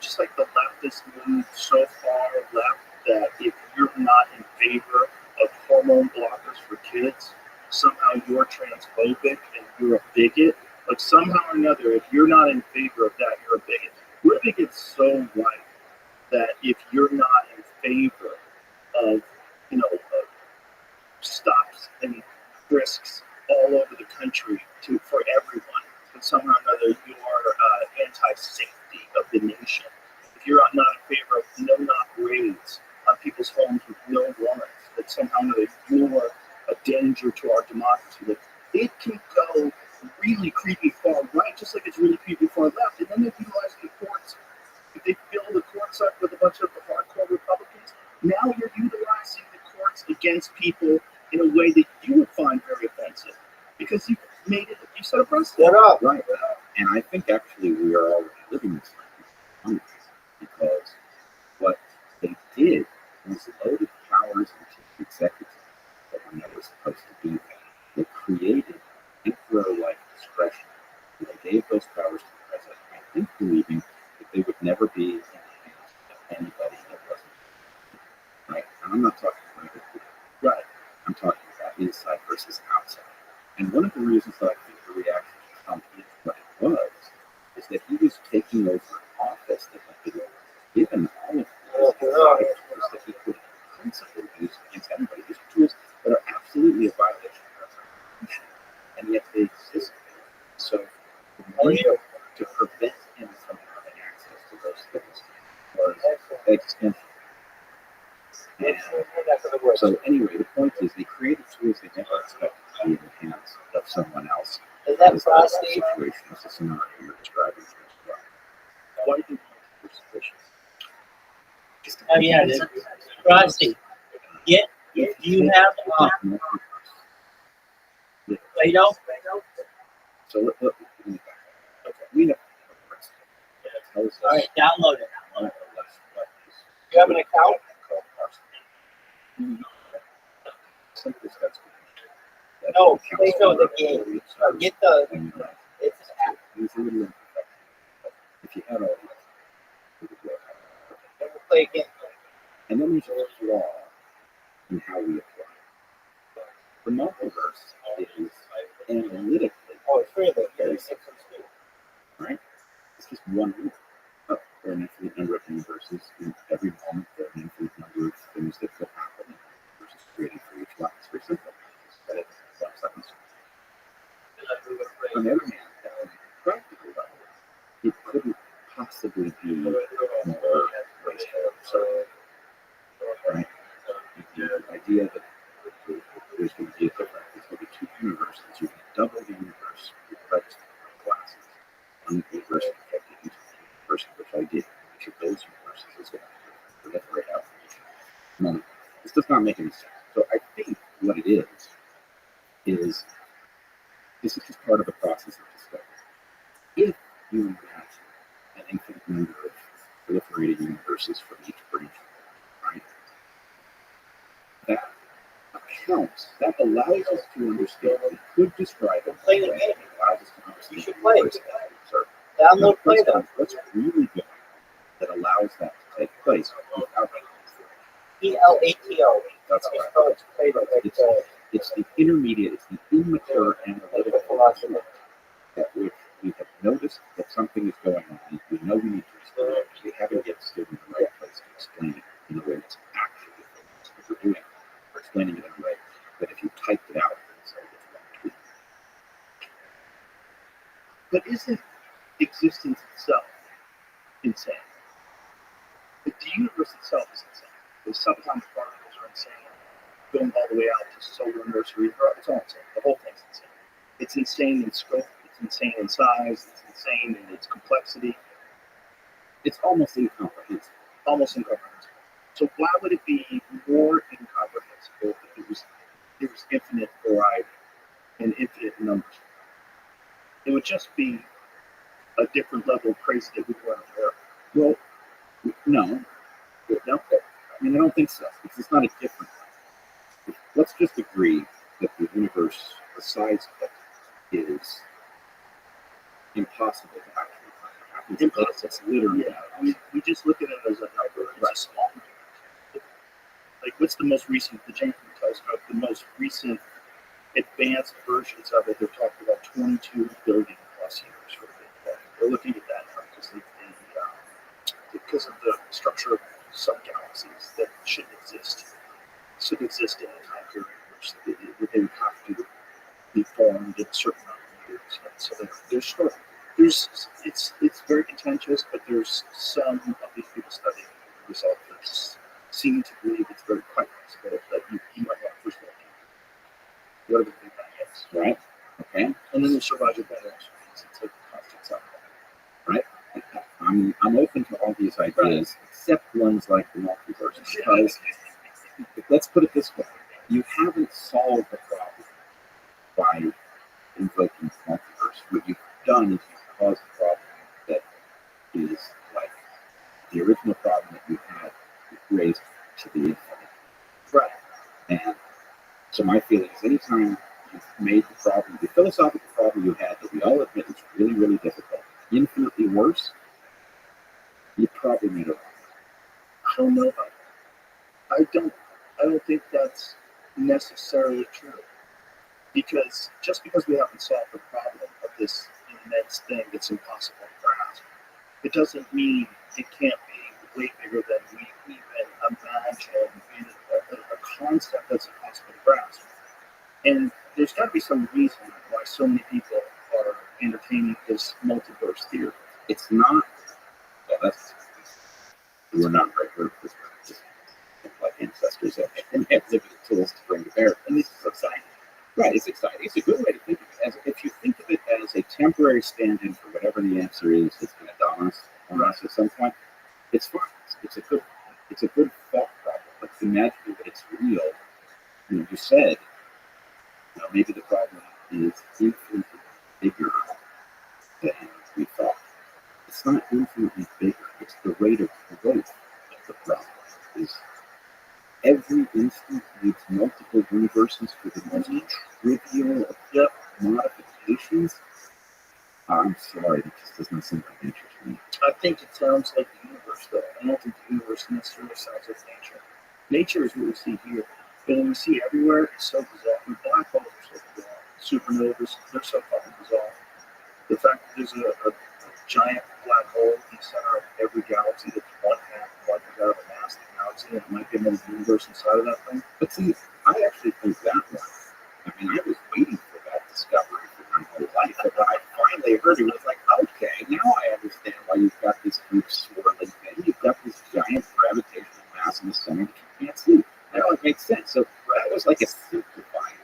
Just like the leftists moved so far left that if you're not in favor of hormone blockers for kids, somehow you're transphobic and you're a bigot. Like somehow or another, if you're not in favor of that, you're a bigot. We're bigots so right that if you're not in favor of, stops and risks all over the country for everyone, but somehow or another you are anti-safety of the nation. If you're not in favor of no-knock raids on people's homes with no warrants, that somehow or another you're a danger to our democracy. That it can go really creepy far right, just like it's really creepy far left, and then they utilize the courts. If they fill the courts up with a bunch of hardcore Republicans, now you're utilizing the courts against people in a way that you would find very offensive because you set a precedent. Right. And I think actually we are already living this life because what they did was loaded powers into the executive that were never supposed to be there. They created emperor-like discretion. And they gave those powers to the president. I think believing that they would never be in the hands of anybody that wasn't right. And I'm not talking about it. Right. I'm talking about inside versus outside. And one of the reasons that I think the reaction to Trump is what it was is that he was taking over an office that had been given all of the tools that he could principally use against anybody. These are tools that are absolutely a violation of our Constitution, and yet they exist. So, to prevent him from having access to those things was extension. So anyway, the point is they created tools they never expected to be in the hands of someone else. Is that This Frosty? situation is a scenario you're describing. Why do you think you're suspicious? Oh yeah, Frosty. Get if you have Play-Doh. So let me back up. Okay, we know. All right, download it. You have an account? Simply that's No, they show the game. Get the. It's an app. It's a little imperfect. If you had all these, it would work. Then we'll play again. And then there's a flaw in how we apply it. The multiverse is analytically Oh, it's really good. very It's simple, right? It's just one rule. Oh, there are an infinite number of universes. In every moment, there are an infinite number of things that could happen. Versus creating for each one. It's very simple. But it's 1 second. On the other hand, at a practical level, it couldn't possibly be more wasteful or absurd, right? The idea that there's going to be a difference, there's going to be 2 universes. You can double the universe with credits for classes. One universe affected each universe, which I did. Each of those universes is going to proliferate out. None. This does not make any sense. So I think what it is this is just part of the process of discovery. If you imagine an infinite number of proliferating universes from each branch, right? That accounts, that allows us to understand, we could describe it. Play the game. It allows us to understand. You should play it. Sure. Download Play-Doh. What's really good that allows that to take place without PLATO. That's It's right. called Play-Doh. Like, It's the intermediate, it's the immature analytical philosophy. that we have noticed that something is going on. We know we need to explain it. We haven't yet stood in the right place to explain it in a way that's actually what we're doing. We're explaining it in a way that if you typed it out, it's like it's one tweet. But isn't existence itself insane? The universe itself is insane. The subatomic particles are insane. Going all the way out to solar nursery, it's all insane. The whole thing's insane. It's insane in scope. It's insane in size. It's insane in its complexity. It's almost incomprehensible. Almost incomprehensible. So why would it be more incomprehensible if it was infinite variety and infinite numbers? It would just be a different level of crazy that we weren't aware of. Well, no. I mean, I don't think so. It's not a different one. Let's just agree that the universe, the size of it, is impossible to actually find. Impossible. It's literally We just look at it as a number. It's a small number. Like, what's the most recent, the James Webb telescope, the most recent advanced versions of it, they're talking about 22 billion plus years for the Big Bang. They're looking at that because of the structure of some galaxies that should exist in a time period which they would have to be formed in a certain amount of years. And so there's sort of, it's very contentious, but there's some of these people studying the result that seem to believe it's very quite possible that you might have first of all whatever the Big Bang is. right. Okay. And then there's survival balance. It's a constant cycle. Right. I'm open to all these ideas, except ones like the multiverse, because let's put it this way: you haven't solved the problem by invoking the multiverse. What you've done is you've caused a problem that is like the original problem that you had raised to the infinite. Right. And so my feeling is anytime you've made the problem, the philosophical problem you had that we all admit is really, really difficult, infinitely worse, you probably made it wrong. I don't know about that. I don't think that's necessarily true. Because just because we haven't solved the problem of this immense thing that's impossible to grasp, it doesn't mean it can't be way bigger than we even imagine in a concept that's impossible to grasp. And there's got to be some reason why so many people are entertaining this multiverse theory. It's not, well, we're not regular, just like ancestors and have limited tools to bring to bear. And this is exciting. Right, it's exciting. It's a good way to think of it. If you think of it as a temporary stand-in for whatever the answer is that's going to dawn on us at some point, it's fine. It's a good thought problem. But imagining that it's real, you said, maybe the problem is infinitely bigger than we thought. It's not infinitely bigger. It's the rate of growth of the problem. Every instant needs multiple universes for the most trivial ramifications, I'm sorry, that just doesn't seem like nature to me. I think it sounds like the universe, though. I don't think the universe necessarily sounds like nature. Nature is what we see here. But when we see everywhere, it's so bizarre. And black holes are so bizarre. Supernovas, they're so fucking bizarre. The fact that there's a giant black hole in the center of every galaxy that's one half out of the mass of the galaxy, and it might be another universe inside of that thing. But see, I actually think that one. I mean, I was waiting for that discovery for my whole life. But when I finally heard it, it was like, okay, now I understand why you've got this huge swirling thing. You've got this giant gravitational mass in the center that you can't see. That all makes sense. So that was like a simplified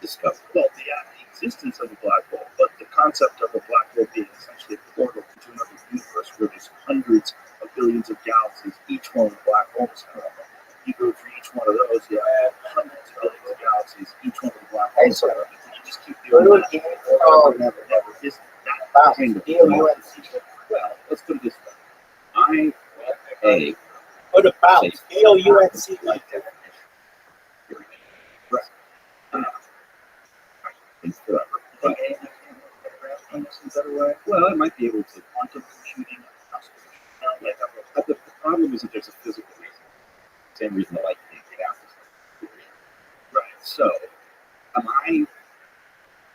discovery. Well, the existence of a black hole, but the concept of a black hole being essentially a portal into another universe where there's hundreds of billions of galaxies, each one with black holes in it. You go through each one of those, you have hundreds of billions of galaxies, each one with a black hole in it. And you just keep doing that. Never. Is that Kind of. Well, let's put it this way. What about DOUNC? Like right. Things forever. But, well, it might be able to quantum computing? but the problem is that there's a physical reason. Same reason that light can't get out. Right. So, am I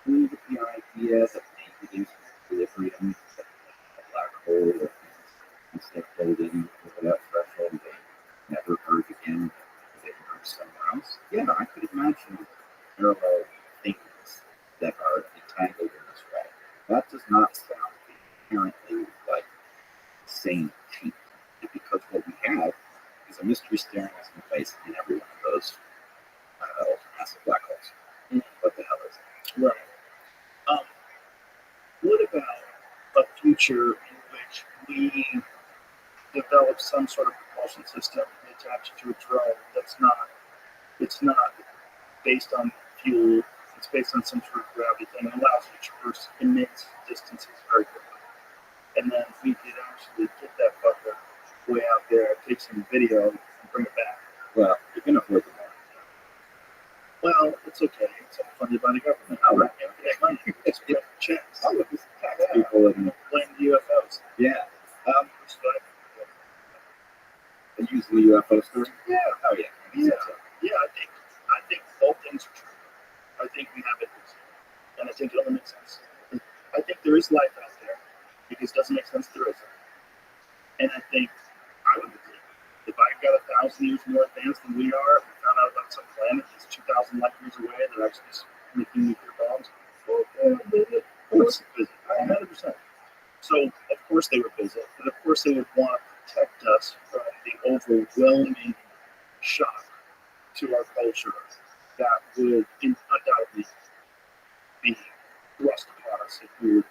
cool with the idea that maybe there's equilibrium, a black hole, once they're floating over that threshold, they never emerge again, they emerge somewhere else? Yeah, I could imagine parallel things that are entangled in this way. That does not sound inherently like sane cheap, because what we have is a mystery staring us in the face in every one of those massive black holes. What the hell is it? Right. What about a future in which we develop some sort of propulsion system and attach it to a drone it's not based on fuel, it's based on some sort of gravity thing and allows you to traverse immense distances very quickly. And then we could actually get that fucker way out there, take some video, and bring it back. Well, you can afford the money. Well, it's okay. It's all funded by the government. All right. Get money. It's good checks. Oh, it's tax people and Blame the UFOs. yeah. Respect. And use the UFO story. Yeah. Oh yeah. Yeah, I think both things are true. I think we have it, and I think it only makes sense. I think there is life out there because it doesn't make sense there isn't. And I think I would agree. If I got 1,000 years more advanced than we are, and found out about some planet that's 2,000 light years away that actually is making nuclear bombs, well, yeah, of course visit. 100%. So of course they would visit, but of course they would want to protect us from the overwhelming shock to our culture that would undoubtedly be thrust upon us if we were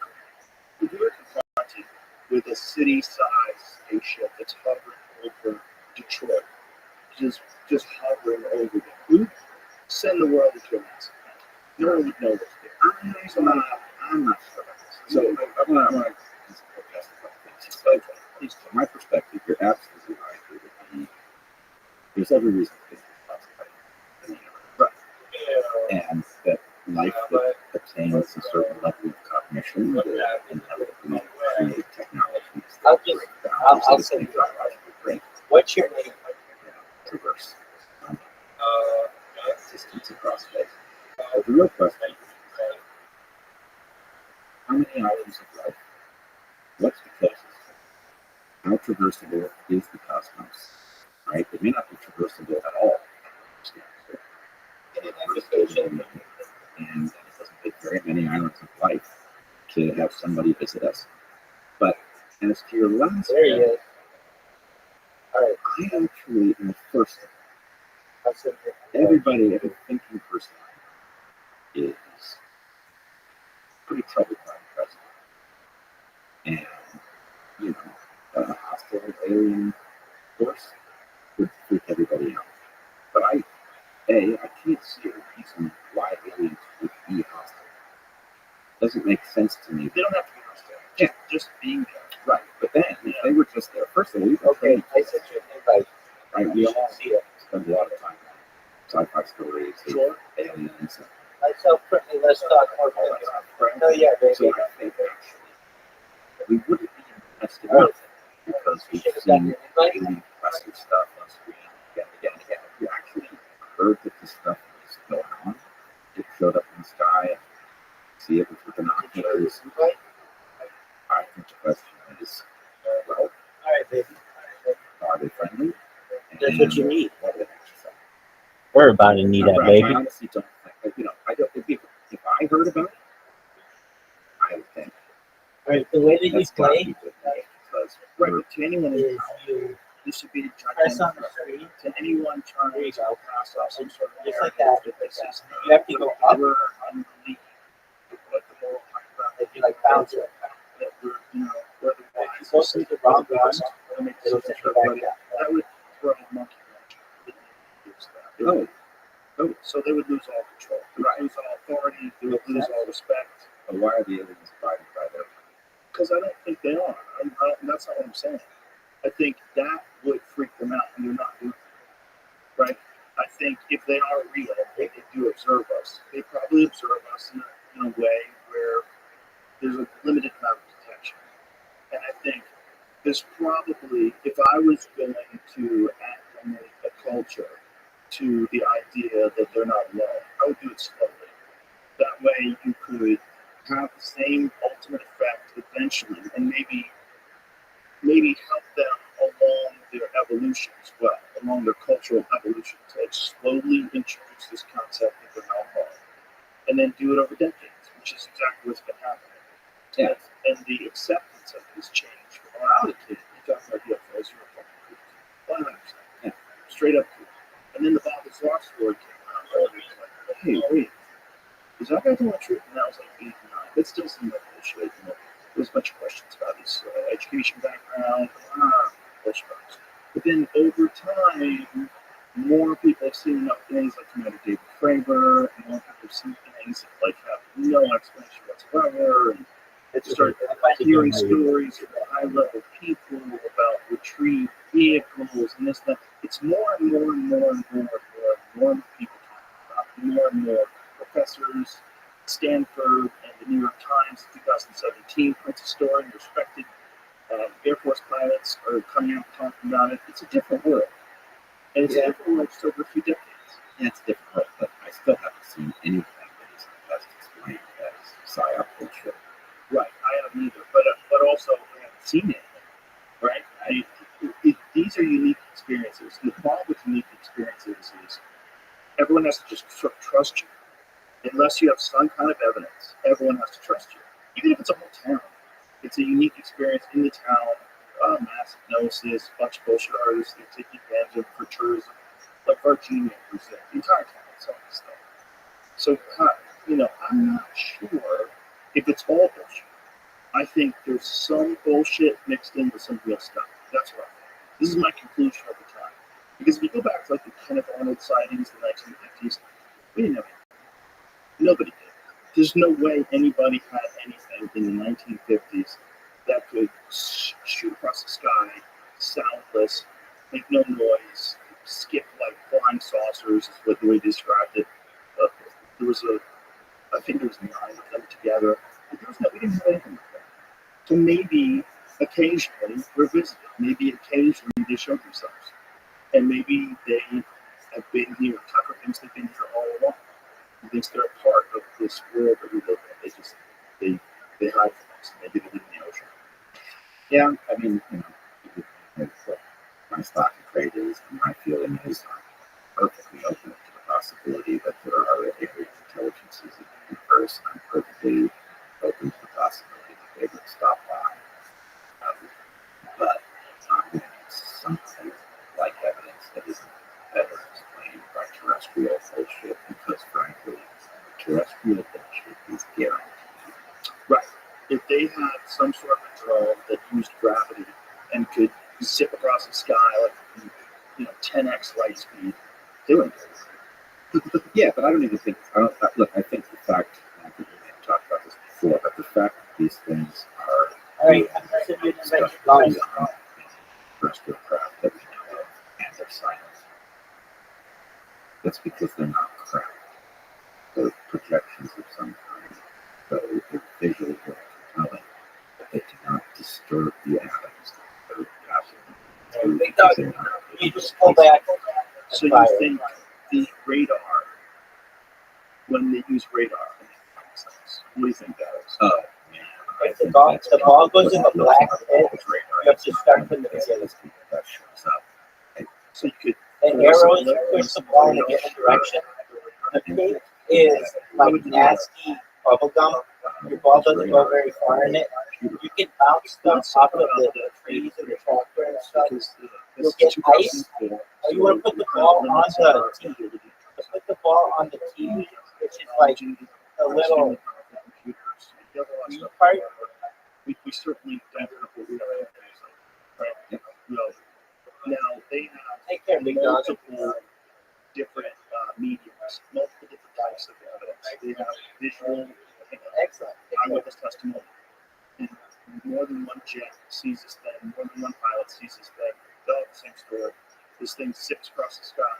confronted with a city-sized spaceship that's hovering over Detroit, just hovering over them. We would send the world into a massive panic. No one would know what's there. I'm not sure about this. So I want to suggest a couple things. So, at least from my perspective, you're absolutely right. There's every reason to think it's possible. Right. And that life that attains a certain level of cognition and create technologies that break down I'll the say biological break. What's your name? Traverse distance across space. The real question is, how many items of life? What's the closest? How traversable is the cosmos? Right? It may not be traversable at all. And it doesn't take very many islands of life to have somebody visit us. But as to your last There he is. All right. I actually am first. Everybody, every thinking person is pretty troubled by the president. And, a hostile alien force would freak everybody out. But I can't see a reason why aliens would be hostile. Doesn't make sense to me. They don't have to be hostile. Yeah. Just being there. Right. But then, if they were just there, first of all, Okay, I sent you an invite. right? We all See it. spend a lot of time on sci-fi stories, Sure. aliens, Myself, quickly, let's talk more. No, yeah, baby. So I think actually we wouldn't be invested in it because we've seen daily impressive stuff on screen again and again and again. If you actually heard that this stuff was going on, it showed up in the sky and see it with your binoculars. I think the question is, well, All right, baby. are they friendly? That's what you need. What do they actually say? We're about to need that, I baby. honestly don't think, I don't, if I heard about it, I would think All right, the way that you that's gotta play be good because Right, we're but to anyone in is you this should be a press on gigantic the threat. screen. To anyone trying There you to go. pass off some sort of Just like narrative that. this is You have to go up. we're unbelief what the moral high ground If you like bounce it. that we're we're the If you wise go through the wrong one, to make it'll decisions send for you back everybody. down. That would throw a monkey wrench. Oh, So they would lose all control. They would lose all authority. They would lose all respect. but why are the aliens abiding by their Because I don't think they are. That's not what I'm saying. I think that would freak them out, and they're not doing it. Right? I think if they are real, they do observe us. They probably observe us in a way where there's a limited amount of detection. And I think there's probably, if I was going to acclimate a culture to the idea that they're not alone, I would do it slowly. That way you could have the same ultimate effect eventually, and maybe help them along their evolution as well, along their cultural evolution. So like slowly introduce this concept into alcohol, and then do it over decades, which is exactly what's been happening. Yeah. And the acceptance of this change. When I was a kid, you talk about UFOs, you were fucking 100%. Yeah. Straight up cool. And then the Bob Lazar story came out, and it was like, hey, wait, is that guy telling the truth? And that was like 8 and 9. It still seemed like bullshit. There's a bunch of questions about his education background, bullshit. But then over time, more people have seen enough things like David Fravor, and more people have seen things that like have no explanation whatsoever, and start hearing stories from high-level people about retrieved vehicles and this and that. It's more and more and more and more and more people talking about more and more professors. Stanford and the New York Times in 2017 prints a story. Respected Air Force pilots are coming out and talking about it. It's a different world. And it's a different world just over a few decades. Yeah, it's difficult, but I still haven't seen anything that is best explained as psyop bullshit. Right, I haven't either. But also, I haven't seen it. Right? These are unique experiences. And the problem with unique experiences is everyone has to just trust you. Unless you have some kind of evidence, everyone has to trust you. Even if it's a whole town. It's a unique experience in the town. Mass hypnosis, a bunch of bullshit artists that take advantage of for tourism. Like Virginia, the entire town, some of this stuff. So, I'm not sure if it's all bullshit. I think there's some bullshit mixed in with some real stuff. That's what I think. This is my conclusion over time. Because if you go back to like the Kenneth Arnold sightings in the 1950s, we didn't have anything. Nobody did. There's no way anybody had anything in the 1950s that could shoot across the sky, soundless, make no noise, skip like flying saucers, is what the way they described it. I think there was 9 of them together. We didn't have anything like that. So maybe occasionally we're visited. Maybe occasionally they show themselves. And maybe they have been here. Tucker thinks they've been here all along. He thinks they're a part of this world that we live in. They hide from us. Maybe they live in the ocean. Yeah, I mean, my stock and trade is, and my feeling is I'm perfectly open to the possibility that there are alien intelligences in the universe, and I'm perfectly open to the possibility that they would stop by. But I'm going to need something like evidence that isn't better explained by terrestrial bullshit, because frankly, terrestrial bullshit is guaranteed. Right. If they had some sort of a drone that used gravity and could zip across the sky like 10x light speed, they wouldn't do it. Yeah, but I don't even think. I think the fact, and I think we may have talked about this before, but the fact that these things are All right, I'm going to send you an stuff invite. beyond terrestrial craft that we know of, and they're silent. That's because they're not craft. They're projected third, yeah, third passion. Big dog, you just pull back. So you think the radar, when they use radar, what do you think that is? If the ball goes in the black pit, you have to start from the beginning. So you could. The arrows push the ball in a given direction. The pit is like nasty bubble gum. Your ball doesn't go very far in it. You can bounce stuff off of the trees and the tractor and stuff. You'll get ice. You want to put the ball on the tee. Put the ball on the tee, which is like a little part. We certainly don't have what we are, right? No. Now they have multiple different mediums, multiple different types of evidence. They have visual, Excellent. eyewitness testimony, and more than one jet sees this thing, more than one pilot sees this thing. They all have the same story. This thing zips across the sky.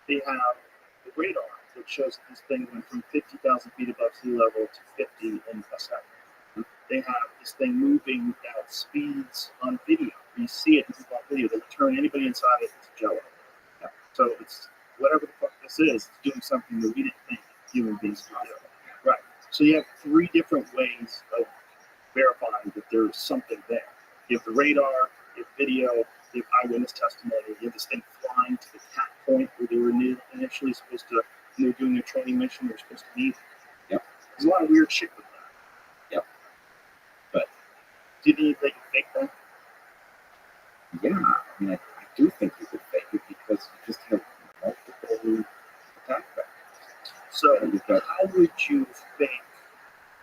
They have the radar that shows that this thing went from 50,000 feet above sea level to 50 in a second. They have this thing moving at speeds on video. You see it on video. They turn anybody inside it into jello. So it's whatever the fuck this is, it's doing something that we didn't think human beings could do. Right. So you have three different ways of verifying that there's something there. You have the radar, you have video, you have eyewitness testimony, you have this thing flying to the cat point where they were initially supposed to, when they were doing their training mission, they were supposed to meet. Yep. There's a lot of weird shit with that. Yep. But do you think they can fake that? yeah, I mean, I do think you could fake it because you just have multiple attack vectors. So how would you fake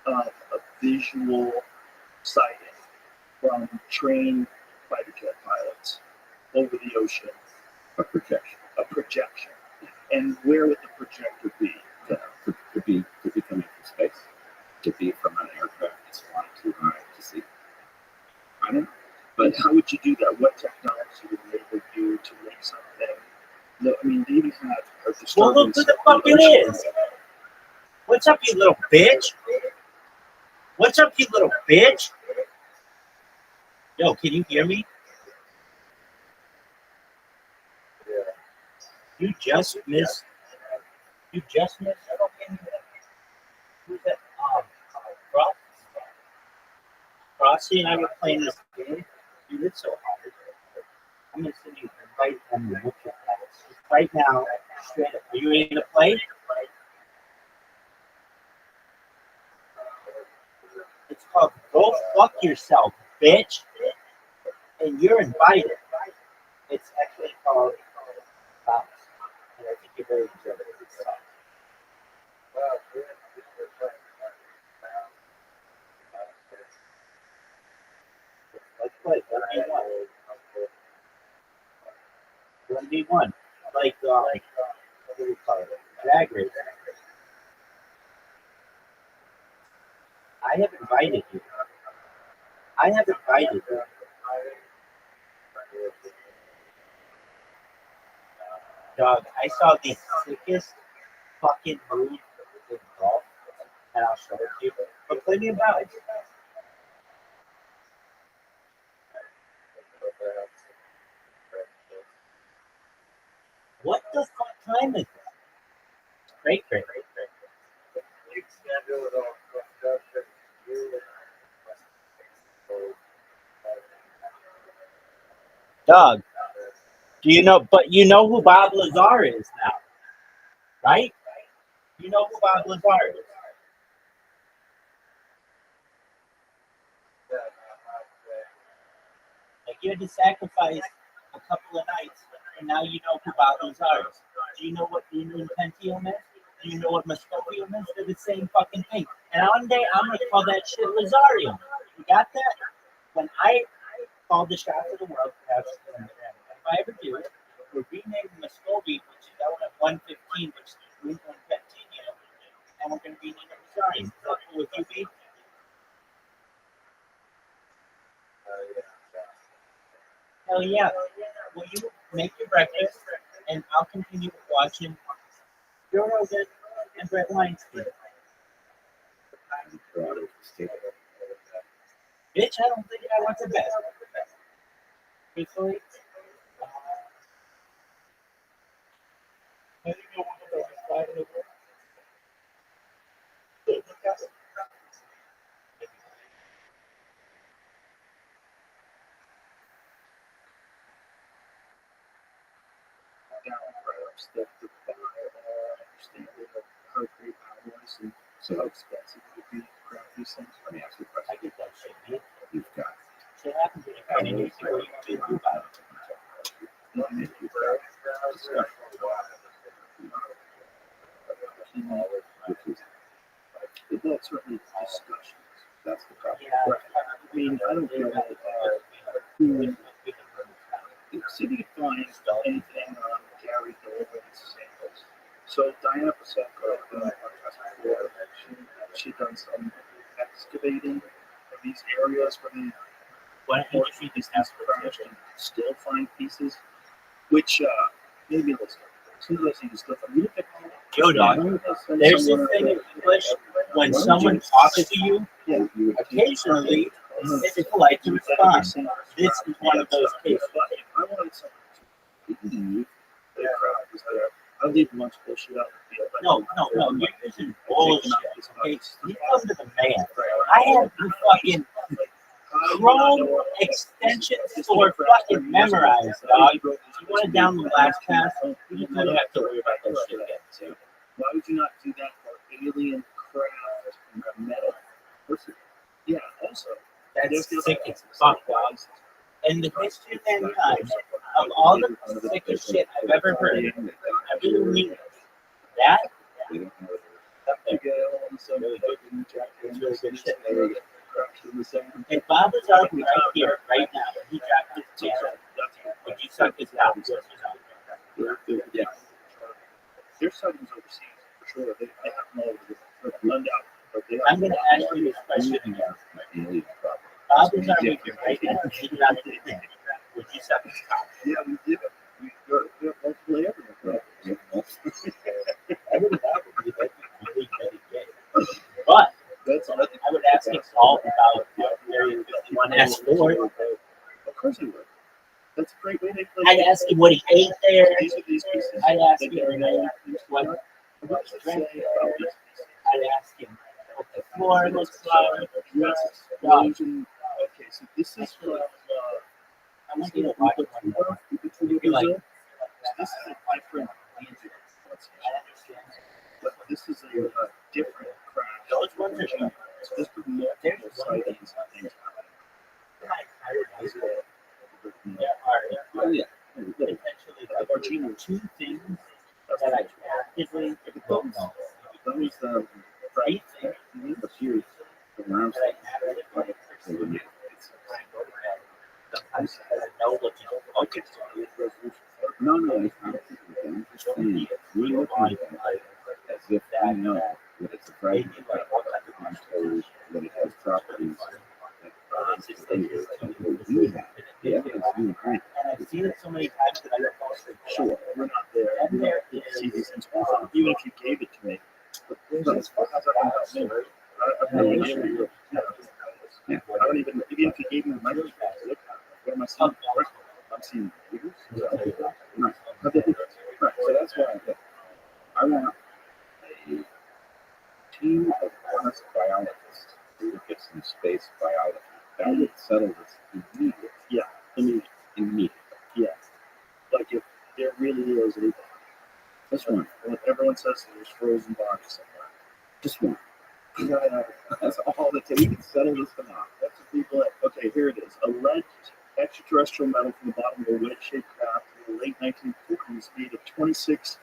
a visual sighting from trained fighter jet pilots over the ocean? A projection. A projection. And where would the projector be? Could be coming from space. Could be from an aircraft that's flying too high to see. I don't know. But how would you do that? What technology would enable you to make something? No, I mean, they even have a disturbance. Well, look who the fuck it is. What's up, you little bitch? What's up, you little bitch? Yo, can you hear me? You just missed. You just missed. Who's that? Frosty and I were playing this game. Dude, it's so hard. I'm gonna send you right on the book right now. Straight up. Are you ready to play? It's called Go Fuck Yourself, bitch. And you're invited. It's actually called Bounce. And I think you're very good. Let's play 1v1. Like what do we call it? Drag race. I have invited you. Dog, I saw the sickest fucking move in golf, and I'll show it to you. But play me about it. What the fuck time is it? Great. Doug, do you know? But you know who Bob Lazar is now, right? You know who Bob Lazar is. Like you had to sacrifice a couple of nights, and now you know who Bob Lazar is. Do you know what Pentium is? Do you know what Muscovium is? They're the same fucking thing. And one day I'm gonna call that shit Lazarium. You got that? When I call the shots of the world, if I ever do it, we're renaming Muscovy, which is out at 115, which is Route 115, and we're gonna be naming Lazarium. Is that cool with you, B? Hell yeah. Will you make your breakfast, and I'll continue watching Joe Rogan and Brett Weinstein. Bitch, I don't think I went to bed. Truthfully, I think I went to the last side of the world. down perhaps that the buyer understanding of how great alloys and So how expensive it would be to craft these things. let me ask you a I question. get that shit, man. You've got Shit happens when you find a new theory to do about it. and you've got discussion, which is But that's certainly discussions. that's the problem. Yeah. I mean, I don't know who the city finds anything on Gary Dolan's samples. So Diana Pasenko, she done some excavating of these areas where they Why don't you just read this has crashed and still find pieces, which maybe let's sometimes you still find. You look at Yo, dog, there's this thing in English when someone talks to you, yeah, occasionally it's polite to respond. This is one of those cases. I wanted something. I leave lunch bullshit out in the field. No, you're using bullshit. Okay, you come to the man. I have the fucking Chrome extensions for fucking memorized, dog. If you want to download LastPass, you don't have to worry about that shit again. So, Why would you not do that for alien craft metal? Yeah, also. that's sick as fuck, dog. In the history of mankind, of all the sickest shit I've ever heard, I really mean it. That, they don't know You get all of a sudden Really good. really really good shit. crashed in the same. if Bob was out right here, right now, and he dropped his channel, would you suck his cock? Yes or no? Yeah. There's sightings overseas, for sure. They have them all over the undoubted. But they I'm going to ask you this question again. my alien problem. Bob was out with you right now, and he dropped his thing. Would you suck his cock? Yeah, we did it. We're multiple everywhere. Well, yeah, well, I would that would be really, really gay. But That's I would ask him all about Area 51S4. Of course he would. That's a great way to play. I'd ask him what he ate there. These are these pieces. I'd ask him what What he drank there. I'd ask him what the floor looks like. Explosion. Okay, so this is from I want you to watch it one more. You'd be like, Brazil. This is a different region. But this is a different crash. those ones are cheap. So this is multiple sightings and things. There are oh, yeah. potentially like two things that I actively don't know. Those Three things the series around that I actively sometimes I know what to focus on. no, I don't think we're done. Just saying, we're looking at it as if I know that it's a fragment I'm told that it has properties that we have. The evidence we have. And I've seen it so many times that I don't know if it's Sure, we're not there. And there See is these things. Even if you gave it to me, but there's as far as I can tell, I have no idea. Yeah. I don't even if you gave me the microphone, look, what am I seeing? I'm seeing figures. Right. Right. So that's why I want a team of honest biologists who look at some space biology. That would settle this immediately. Yeah, immediately. Immediately. Yeah. Like if there really is a Just one. like everyone says there's frozen bodies somewhere. Just one. Yeah, That's all that we can settle this one off. that's what people like. Okay, here it is. Alleged extraterrestrial metal from the bottom of a wedge-shaped craft in the late 1950s made of 26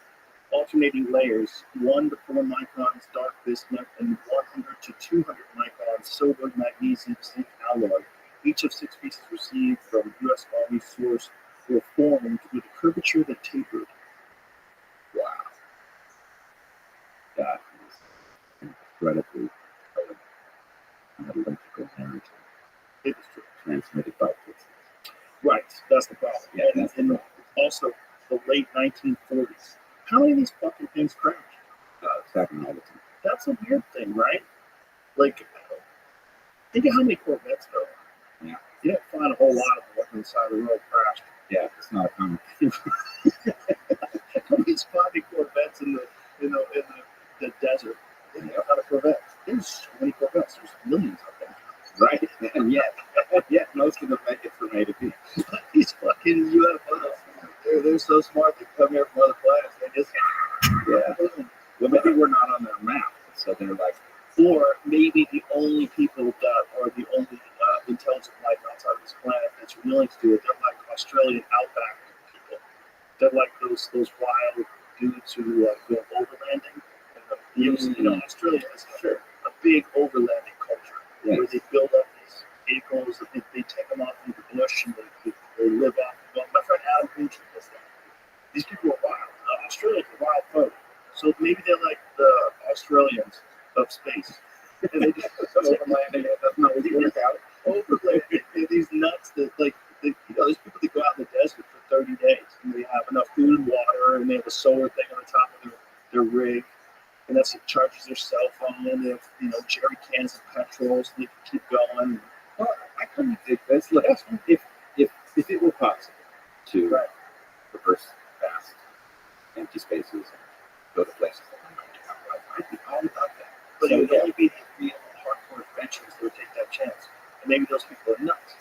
alternating layers, 1 to 4 microns dark bismuth and 100 to 200 microns silver magnesium zinc alloy. Each of 6 pieces received from U.S. Army source were formed with a curvature that tapered. Wow. That is incredibly electrical energy It was true. transmitted by pixels. Right, that's the problem. Yeah, and, that's the and problem. also the late 1940s. How many of these fucking things crashed? It's happening all the time. That's a weird thing, right? Like, think of how many Corvettes there are. Yeah. You don't find a whole lot of them on the side of the road crashed. Yeah, it's not a common. Nobody's finding Corvettes in the desert. Yeah, how to Corvette. There's so many Corvettes. There's millions of them. Right? And yet most of them make it from A to B. These fucking UFOs. They're so smart. They come here from other planets. They just Well, maybe we're not on their map, so they're like, or maybe the only people that are the only intelligent life outside of this planet that's willing to do it. They're like Australian outback people. They're like those wild dudes who go overlanding. Australia has a big overlanding culture where they build up these vehicles. They take them off into the bush and they live off. Well, my friend Adam Beecham does that. These people are wild. Australia's a wild folk. So maybe they're like the Australians of space. And they just overlanding. That's not what you work out. Overlanding. They're these nuts that there's people that go out in the desert for 30 days and they have enough food and water and they have a solar thing on the top of their rig. And that's what charges their cell phone. They have, jerry cans of petrol so they can keep going. well, I couldn't dig this. Look, if it were possible to reverse past empty spaces and go to places that we might have life, I'd be all about that. But it would only be the real hardcore adventurers that would take that chance. And maybe those people are nuts.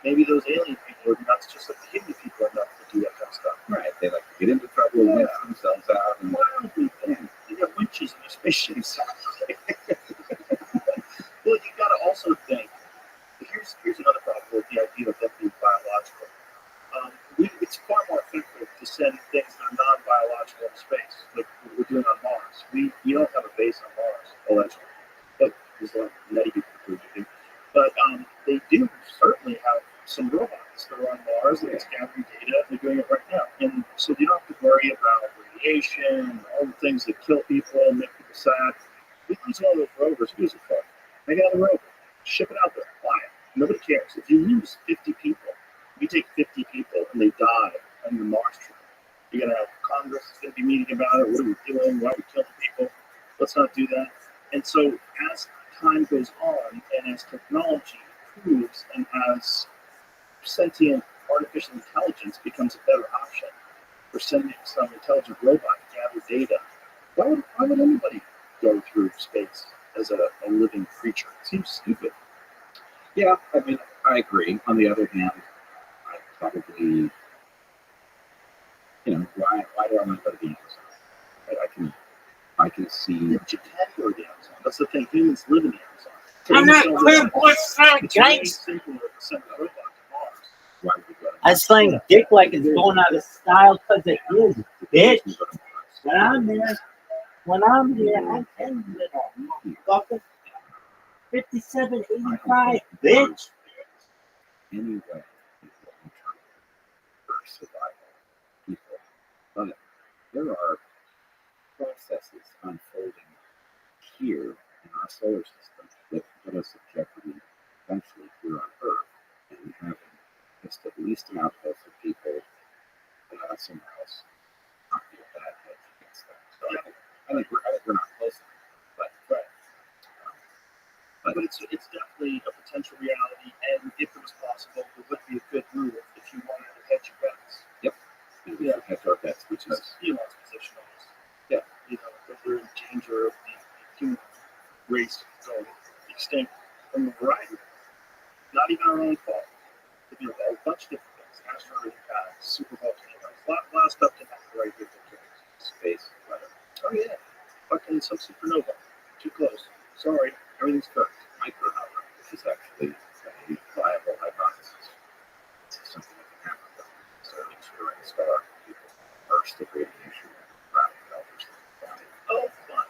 Maybe those alien people are nuts, just like the human people are nuts to do that kind of stuff. Right. They like to get into trouble and rinse themselves out. And Wild people. They got winches in their spaceships. Well, you got to also think. Here's another problem with the idea of them being biological. It's far more effective to send things that are non-biological into space, like what we're doing on Mars. You don't have a base on Mars, allegedly. But there's a lot of nutty people who do. But they do certainly have some robots that are on Mars that are gathering data. They're doing it right now. And so you don't have to worry about radiation, all the things that kill people and make people sad. We lose all those rovers. Who's it for? Make another rover. Ship it out there. Fly it. Nobody cares. If you lose 50 people, you take 50 people and they die on your Mars trip. You're going to have Congress is going to be meeting about it. What are we doing? Why are we killing people? Let's not do that. And so as time goes on and as technology improves and as sentient artificial intelligence becomes a better option for sending some intelligent robot to gather data, why would anybody go through space as a living creature? It seems stupid. yeah, I mean, I agree. On the other hand, I probably, why do I want to go to the Amazon? Right? I can see. You can go to the Amazon. That's the thing. Humans live in the Amazon. I'm not clear what's that, It's really guys. simpler to send a robot to Mars. Why would we go to I slang dick like it's going out of style because it is, bitch. When I'm there, I tell you that motherfucker. 5785, bitch. Any way for survival, people. But there are processes unfolding here in our solar system that put us in jeopardy eventually here on Earth, and having just at least an outpost of people somewhere else not be a bad hedge against that. So I think we're not close enough, But it's definitely a potential reality, and if it was possible, it would be a good move if you wanted to hedge your bets. we should hedge our bets Which because is Elon's position on this. That we're in danger of the human race going extinct from a variety of things. Not even our own fault. It could be a bunch of different things. Asteroid impacts, super volcanoes, a lot of stuff can happen right here. space, weather. Oh yeah, fucking some supernova. Too close. Sorry, everything's cooked. Micronova, which is actually a viable hypothesis. It's something that can happen. So destroying a star, people burst of radiation, rapid developers. Oh, fun.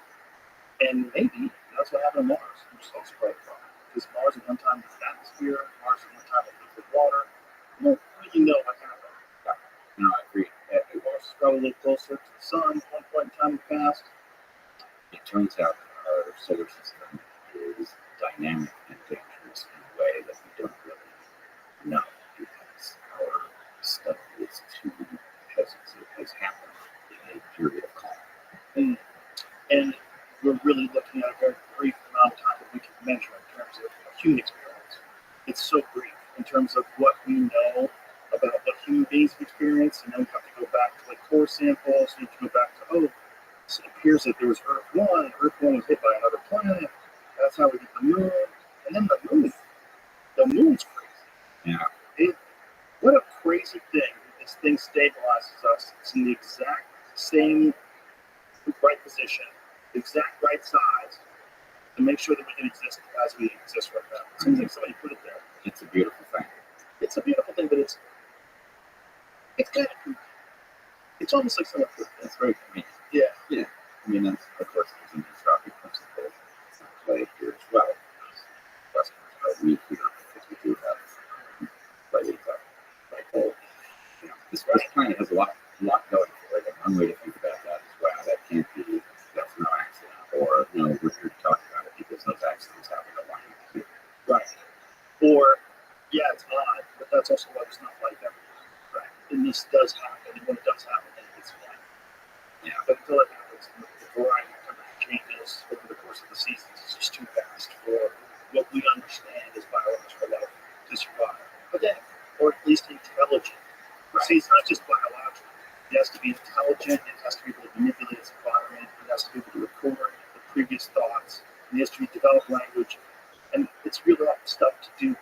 And maybe that's what happened to Mars, which is also quite fun. Because Mars at one time was an atmosphere, Mars at one time was liquid water. We don't really know what happened. No, I agree. Mars is probably a little closer to the sun at one point in time in the past. It turns out that our solar system is dynamic and dangerous in a way that we don't really know because our study is too hesitant. It has happened in a period of calm. And we're really looking at a very brief amount of time that we can measure in terms of human experience. It's so brief. in terms of what we know about what human beings have experienced, and then we have to go back to like core samples. We have to go back to so it appears that there was Earth One, and Earth One was hit by another planet. That's how we get the moon, and then the moon. The moon's crazy. Yeah. What a crazy thing! This thing stabilizes us. It's in the exact same right position, the exact right size, to make sure that we can exist as we exist right now. It seems like somebody put it there. It's a beautiful thing. It's a beautiful thing, but it's kind of creepy. It's almost like someone put it there. It's very convenient. Yeah. Yeah. I mean, that's, of course, there's an instructive principle at play here as well. Westerners are weak here because we do have slightly black hole. You know, this planet has a lot going for it. And one way to think about that is, wow, that can't be, that's no accident. Or, no, we're here to talk about it because those accidents happen a lot. Right. Or, yeah, it's odd, but that's also why there's not life everywhere. Right. And this does happen, and when it does happen, then it's fine. Yeah. But until it happens, the variety of temperature changes over the course of the seasons is just too fast for what we understand as biological life to survive. But then, or at least intelligent. Right. See, it's not just biological. It has to be intelligent, it has to be able to manipulate its environment, it has to be able to record the previous thoughts, and it has to develop language. And it's really tough to do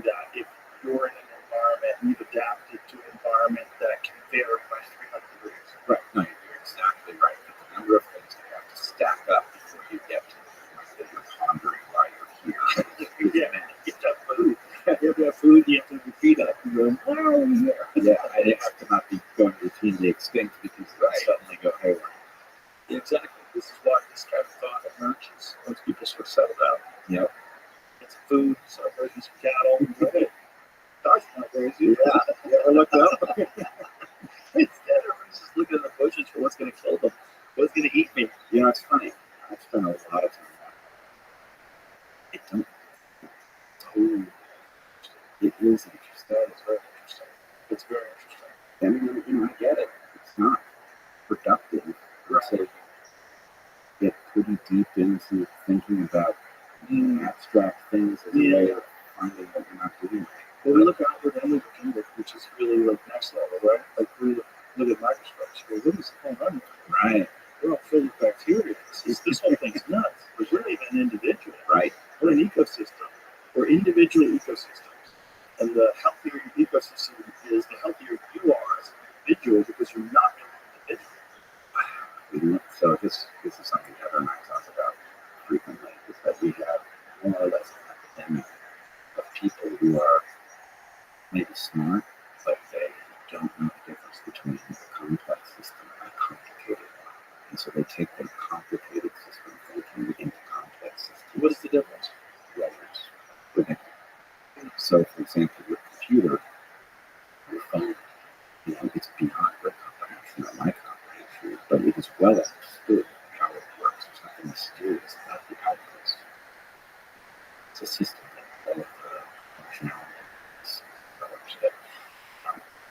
that if you're in an environment and you've adapted to an environment that can vary by 300 degrees. Right. No, you're exactly right. But the number of things that have to stack up before you get to the point that you're pondering why you're here. Yeah, man. You have food. You have to have food, you have to have your feet up. And go, why are we here? Yeah, I have to not be going routinely extinct because they suddenly go haywire. Exactly. This is why this kind of thought emerges once people sort of settle down. Yep. Get some food, start raising some cattle. Hey, God's not crazy. Yeah. You ever looked up? Instead, everyone's just looking at the bushes for what's going to kill them, what's going to eat me. You know, it's funny. I've spent a lot of time on it. It is interesting. That is very interesting. It's very interesting. I mean, you know, I get it. It's not productive. Right. Get pretty deep into thinking about abstract things as a way of finding what you're not doing. Well, we look outward and we look inward, which is really like next level, right? Like we look at microscopes. Well, what is going on here? Right. We're all filled with bacteria. This whole thing's nuts. Because we're not even an individual. Right. We're an ecosystem. We're individual ecosystems. And the healthier your ecosystem is, the healthier you are as an individual because you're not an individual. So this is something Heather and I talk about frequently, is that we have more or less an epidemic of people who are maybe smart, but they don't know the difference between a complex system and a complicated one. And so they take their complicated system thinking into complex systems. What is the difference? Layers. Predictable. So, for example, your computer, your phone, you know, it's beyond your comprehension or my comprehension, but it is well understood how it works. There's nothing mysterious about the outputs. It's a system that all of the functionality is developed.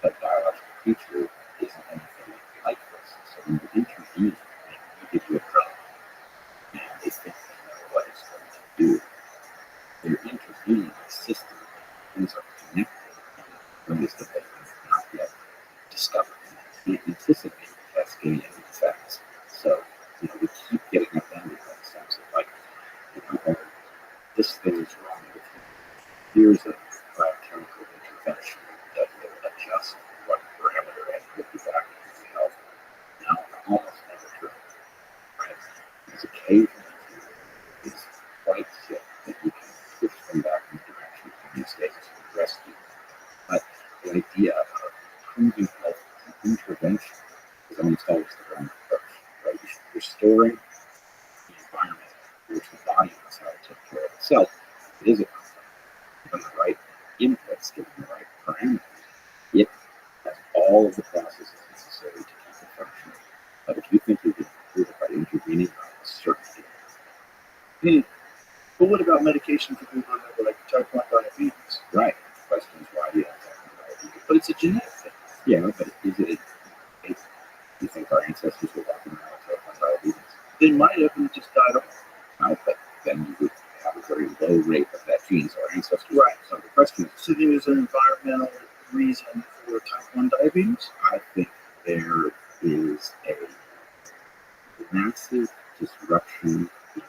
A biological creature isn't anything like this. So when you intervene, you give you a drug, and they think they know what it's going to do. They're intervening in the system. Things are connected in ways that they have not yet discovered. And can't anticipate cascading effects. So, you know, we keep getting upended by the sense of like, you know, oh, this thing is wrong with you. Here's a biochemical intervention that will adjust what parameter and put you back into health. Now, almost never true. Right? Because occasionally it's quite sick that you can push them back in the direction of homeostasis and rescue. But the idea of improving health and intervention is almost always the wrong approach. Right? You're restoring the environment in which the body knows how to take care of itself. It is a complex. Given the right inputs, given the right parameters, it has all of the processes necessary to keep it functioning. But if you think you can improve it by intervening on a certain field, But what about medication for people who have like type 1 diabetes? right. The question is, why do you have type 1 diabetes? But it's a genetic thing. Yeah, but is it, you think our ancestors were walking around with type 1 diabetes? They might have and just died off. No, but then you would have a very low rate of that gene. So our ancestors Right. were under question. So there's an environmental reason for type 1 diabetes? I think there is a massive disruption in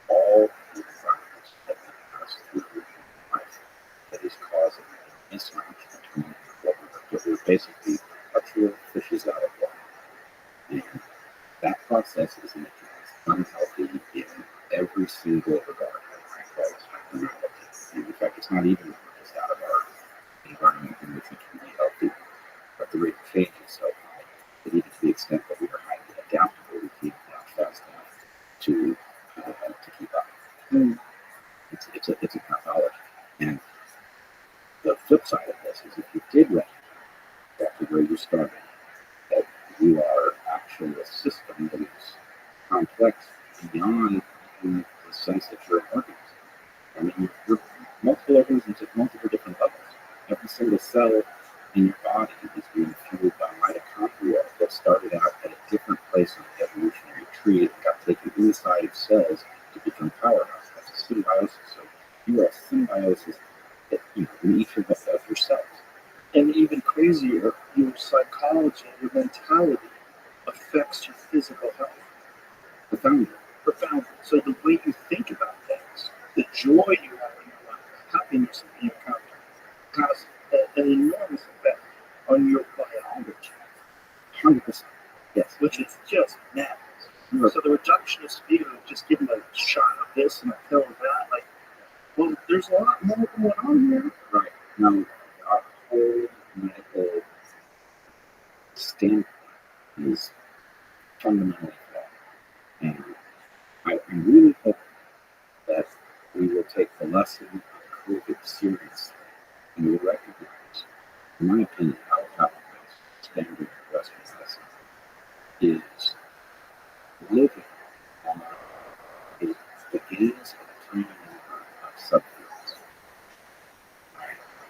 all the environments that we pass through in life that is causing a mismatch between what we're basically perpetual fishes out of water. And that process is making us unhealthy in every single regard. And in fact, it's not even just out of our environment in which we can be healthy, but the rate of change is so high that even to the extent that we are highly adaptable, we can't adapt fast enough to keep up. It's a pathology. And the flip side of this is if you did recognize back to where you started, that you are actually a system that is complex beyond the sense that you're an organism. I mean, you're multiple organisms at multiple different levels. Every single cell in your body is being fueled by mitochondria that started out at a different place in the evolutionary tree and got taken inside of cells to become powerhouses. That's a symbiosis. So you are a symbiosis that, in each of your cells. And even crazier, your psychology, your mentality affects your physical health. Profoundly. So the way you think about things, the joy you have in your life, the happiness that you encounter, has an enormous effect on your biology. 100%. Yes. Which is just madness. Right. So the reductionist view of just giving a shot of this and a pill of that, like, well, there's a lot more going on here. Right. Now, our whole medical standpoint is fundamentally flawed. And I really hope that we will take the lesson of COVID seriously and we will recognize, in my opinion, our top standard of Western medicine is living on the gains of a tiny number of subfields.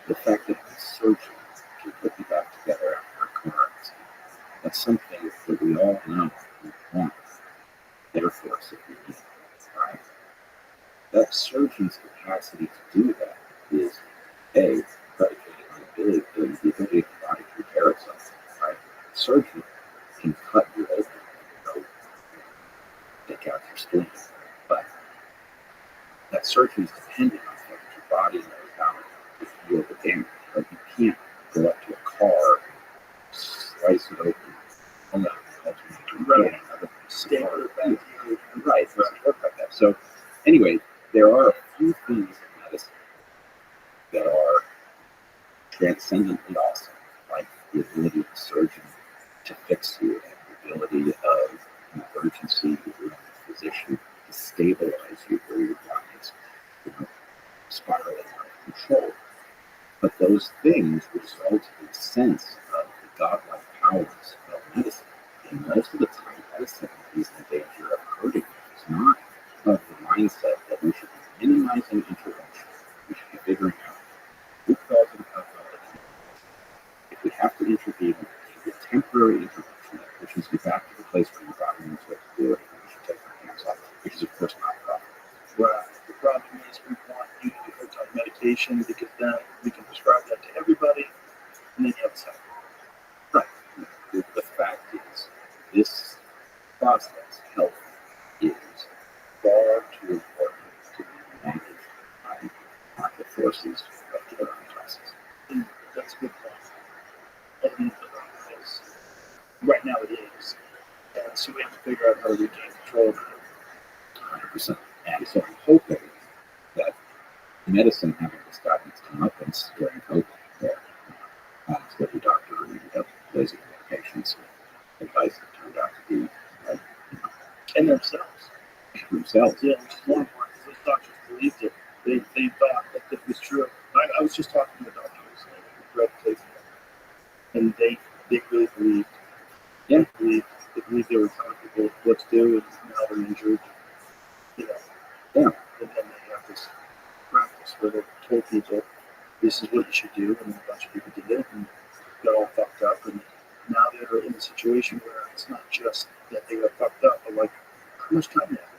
The fact that a surgeon can put you back together after a car accident, that's something that we all know we want. Therefore, if we need it, right? That surgeon's capacity to do that is A, predicated on the ability of the body to repair itself, right? The surgeon can cut you open, take out your spleen, but that surgeon is dependent on what your body knows how to heal the damage. But you can't go up to a car, slice it open, pull out the ultimate Right, it doesn't work like that. So, anyway, there are a few things in medicine that are transcendently awesome, like the ability of the surgeon to fix you, and the ability of an emergency room physician to stabilize you where your body is, spiraling out of control. But those things result in a sense of the godlike powers of medicine. And most of the time, medicine is in danger of hurting you. It's not of the mindset that we should be minimizing intervention. We should be figuring out root cause and pathology. If we have to intervene, it should be a temporary intervention that pushes you back to the place where your body knows what to do, and we should take our hands off, which is, of course, not a problem. Right. The problem is we want you to be hooked on medication because then we can prescribe that to everybody, and then you have a cycle. Right. The fact is, this process, health, is far too important to be managed by market forces of the other classes. And that's a good point. And the problem is, right now it is. And so we have to figure out how to regain control of it. 100%. And so I'm hoping that medicine having this guidance come up and during COVID, where almost every doctor ended up raising their patients with advice that turned out to be And themselves. themselves. Yeah, which is more important because those doctors believed it. They thought that it was true. I was just talking to a doctor recently, and they really believed. Yeah. They believed they were telling people what to do, and now they're injured. Yeah. And then they have this practice where they told people this is what you should do, and a bunch of people did it and got all fucked up. And now they're in a situation where it's not just that they got fucked up, but like, how much time do they have?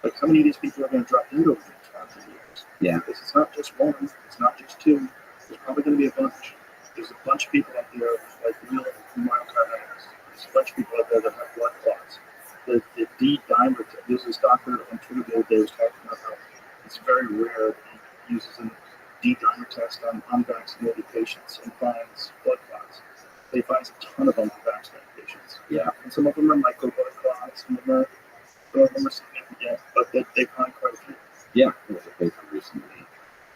Like, how many of these people are going to drop dead over the next 5 years? Yeah. Because it's not just one, it's not just stage 2, there's probably going to be a bunch. There's a bunch of people out there like real myocarditis. There's a bunch of people out there that have blood clots. The D dimer, there's this doctor on Twitter the other day was talking about how it's very rare that he uses a D dimer test on unvaccinated patients and finds blood clots. He finds a ton of unvaccinated patients. Yeah. And some of them are micro blood clots, some of them are significant, but they find quite a few. Yeah, there was a paper recently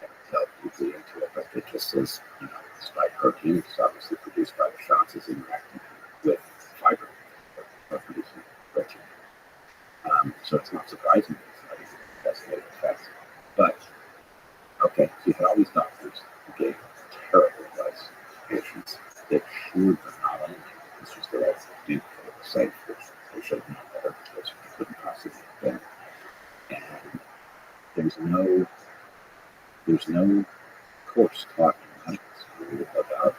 that delved deeply into it, but it just says, spike protein, which is obviously produced by the shots, is interacting with fiber or producing protein. So it's not surprising that it's not even investigated effects. But, okay, so you had all these doctors who gave terrible advice to patients that cured them not only. This was the right thing to do for the sake, which they should have known better because they couldn't possibly have been. And there's no course taught in medical school about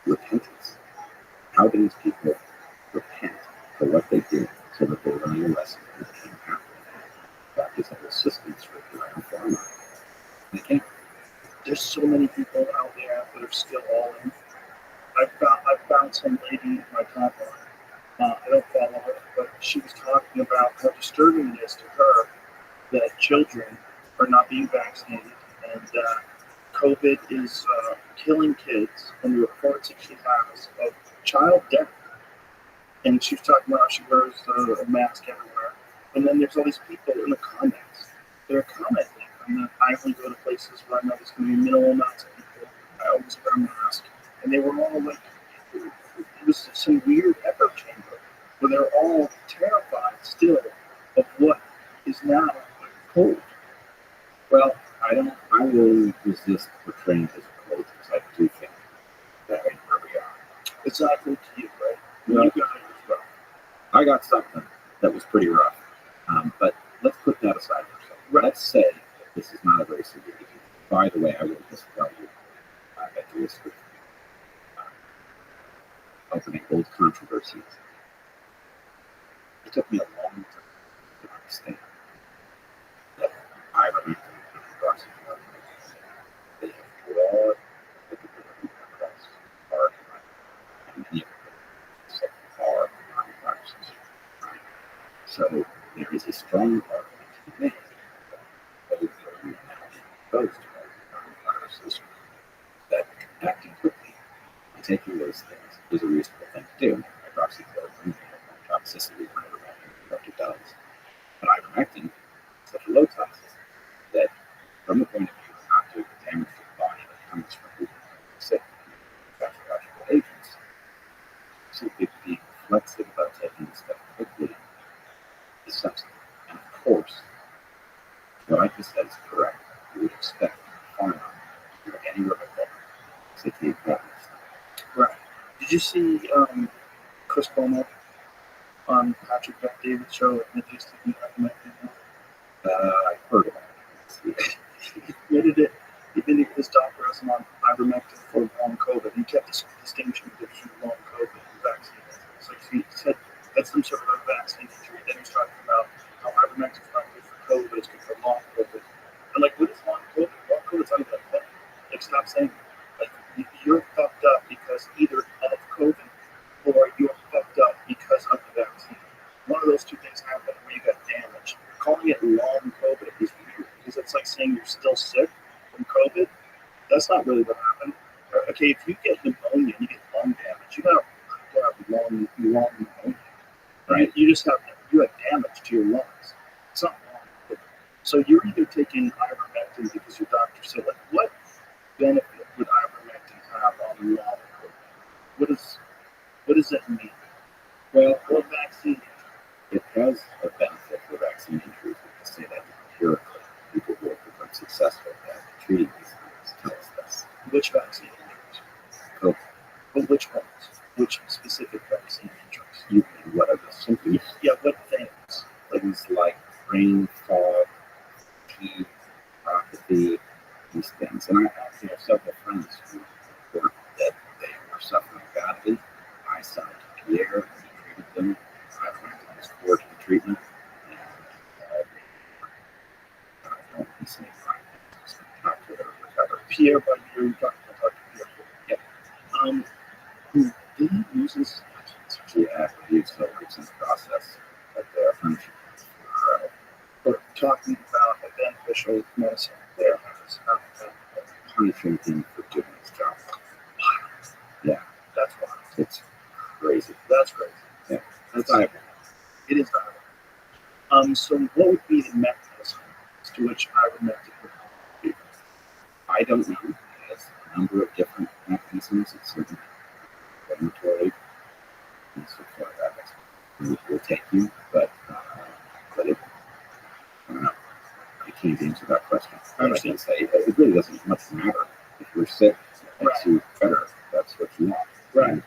repentance. How do these people repent for what they did so that they learn a lesson and it can't happen? Doctors have assistants with around for them. They can't. There's so many people out there that are still all in. I found some lady in my timeline. I don't follow her, but she was talking about how disturbing it is to her that children are not being vaccinated and COVID is killing kids, and the reports that she has of child death. And she was talking about how she wears a mask everywhere. And then there's all these people in the comments. They're commenting. I only go to places where I know there's going to be minimal amounts of people. I always wear a mask. And they were all like, it was some weird echo chamber where they're all terrified still of what is now cold. Well, I will resist portraying as a cold because I do think that ain't where we are. It's not good to you, right? No. You got it as well. I got something that was pretty rough. But let's put that aside for a second. Right. Let's say that this is not a very severe disease. By the way, I will just tell you at the risk of opening old controversies. It took me a long time to understand that ivermectin and hydroxychloroquine, they have broad applicability across our and many of them are non-viruses. Right? So there is a strong argument to be made that those who are now exposed to non-viruses, that acting quickly and taking those things is a reasonable thing to do. Hydroxychloroquine has more toxicity than ivermectin, what it does. But ivermectin is such a low toxicity that, from the point of view of not doing the damage to the body that comes from moving sick physiological agents, simply being flexible about taking this stuff quickly is something. And of course, what I just said is correct. You would expect pharma to do any rubber to take that. Right. Did you see Chris Cuomo on Patrick Bet-David's show at Midwest TV? I heard about it. He admitted his doctor has him on ivermectin for long COVID. He kept distinguishing between long COVID and vaccine. So he said that's some sort of a vaccine injury. Then he's talking about how ivermectin is not good for COVID, it's good for long COVID. And like, what is long COVID? Long COVID's not even a thing. Like, stop saying it. Like, you're fucked up because either of COVID or you're fucked up because of the vaccine. One of those two things happened where you got damaged. Calling it long COVID is weird because it's like saying you're still sick from COVID. That's not really what happened. Okay, if you get pneumonia and you get lung damage, you have long pneumonia, right? You have damage to your lungs. It's not long COVID. So you're either taking ivermectin because your doctor said, like, what benefit would ivermectin have on long COVID? What does that mean? Well, what vaccine? It has a benefit for vaccine injuries. We can say that empirically. People who have become successful at treating these things tell us this. Which vaccine injuries? COVID. But which ones? Which specific vaccine injuries? You mean what are the symptoms? Yeah, what things? Things like brain fog, fatigue, neuropathy, these things. And I have several friends who report that they were suffering badly. I signed Pierre, and he treated them. I went to his court for treatment, and I don't see any spectacular Pierre by you talked to Pierre. Yep. Who didn't use this. Yeah, he accelerates in the process of the punishment. But talking about a beneficial medicine there has Punishing him for doing his job. Yeah, that's why. it's crazy. That's crazy. Yeah, That's I it is valuable. So what would be the mechanism to which ivermectin would help? I don't know. It has a number of different mechanisms. It's certainly inflammatory and so forth. That will take you, but it, I don't know. I can't answer that question. I understand. Say it really doesn't much matter. If you're sick, it makes you better. That's what you want. Right.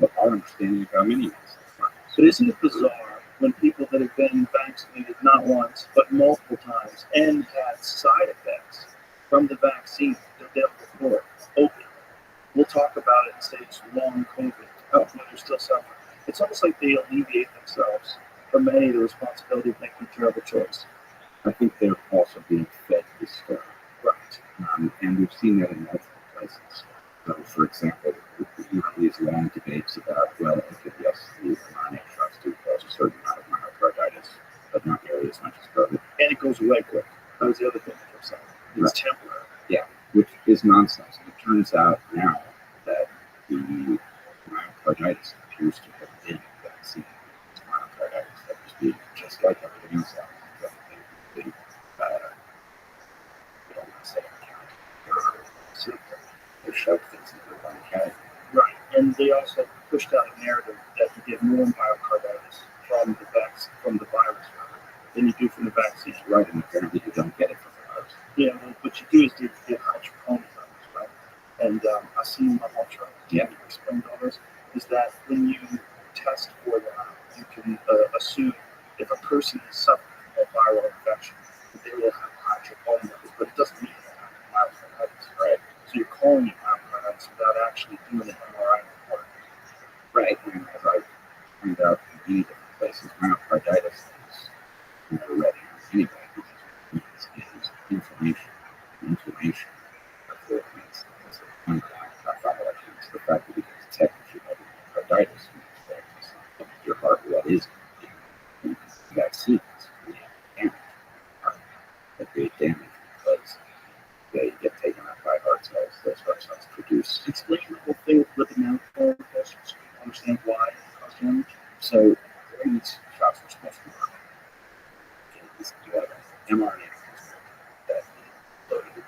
But our understanding of how many are. But isn't it bizarre when people that have been vaccinated not once but multiple times and had side effects from the vaccine that they'll report openly? We'll talk about it and say it's long COVID. When they're still suffering. It's almost like they alleviate themselves from many of the responsibility of making a terrible choice. I think they're also being fed this story. Right. And we've seen that in multiple places. So, for example, these long debates about, well, okay, yes, the mRNA drugs do cause a certain amount of myocarditis, but not nearly as much as COVID. And it goes away quick. That was the other thing that kept saying. It's temporary. Yeah, which is nonsense. And it turns out now that the myocarditis appears to have been vaccine. It's myocarditis that was being just like everything else. We don't want to say they shoved things into one category. Right. And they also pushed out a narrative that you get more myocarditis from the virus than you do from the vaccine. Right, and apparently you don't get it from the virus. Yeah, well, what you do is you get hydrophonic virus, right? And I've seen my mom try to explain all this, is that when you test for that, you can assume if a person is suffering from a viral infection, that they will have hydrophonic virus, but it doesn't mean they have myocarditis, right? So you're calling it myocarditis without actually doing an MRI report. Right, and as I find out in many different places, myocarditis is already anyway, because it's inflammation. Inflammation of the organs is the underlying pathology. It's the fact that you can detect if you have myocarditis means that your heart, what is it? Vaccines create damage. They create damage because they get taken up by heart cells. Those heart cells produce. Explain the whole thing with lipid nanoparticles so you can understand why it causes damage. So, the way these shots are supposed to work is you have an mRNA that is loaded with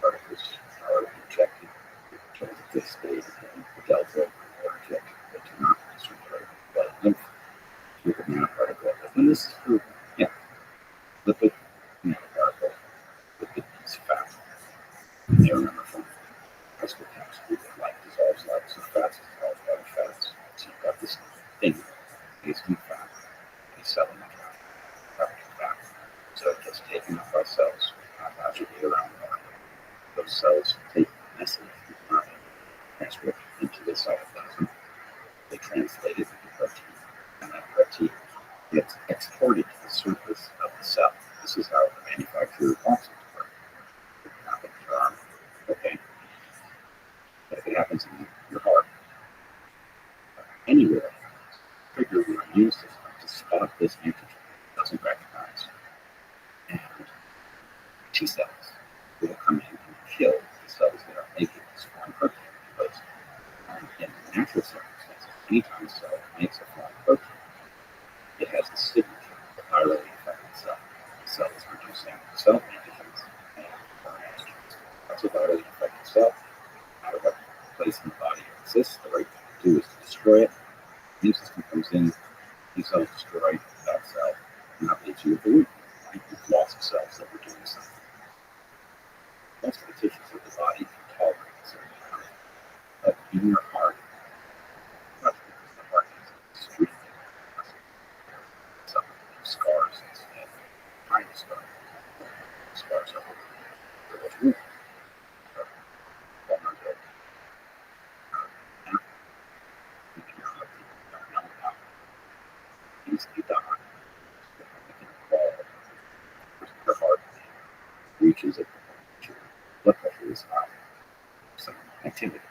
particles are injected to this state and the delta are injected to not circulate blood lymph with a nanoparticle. And this is proven. Yeah. Lipid nanoparticle. Lipid is fat. They remember from high school chemistry that light dissolves light, so fats dissolve other fats. So you've got this thing based on fat, a cell in the fat. So it gets taken up by cells logically around the body. Those cells take the message from the transcript into the cytoplasm. They translate it into protein, and that protein gets exported to the surface of the cell. This is how the manufacturer wants it to work. It can happen in your arm, okay? But if it happens in your heart, anywhere, trigger your immune system to spot this antigen it doesn't recognize. And T cells will come in and kill the cells that are making this foreign protein because in natural circumstances, anytime a cell makes a foreign protein, it has the signature of a virally infected cell. The cell is producing cell antigens and foreign antigens. That's a virally infected cell. No matter what place in the body it exists, the right thing to do is to destroy it. The immune system comes in, these cells destroy that cell, and that leaves you with a wound. You've lost cells that were doing something. Most of the tissues of the body can tolerate a certain amount. But in your heart, not because the heart is extremely some scars and tiny scars. Scars are those wounds. Vulnerability. Easily done. Your heart reaches it, your blood pressure is high, some activity.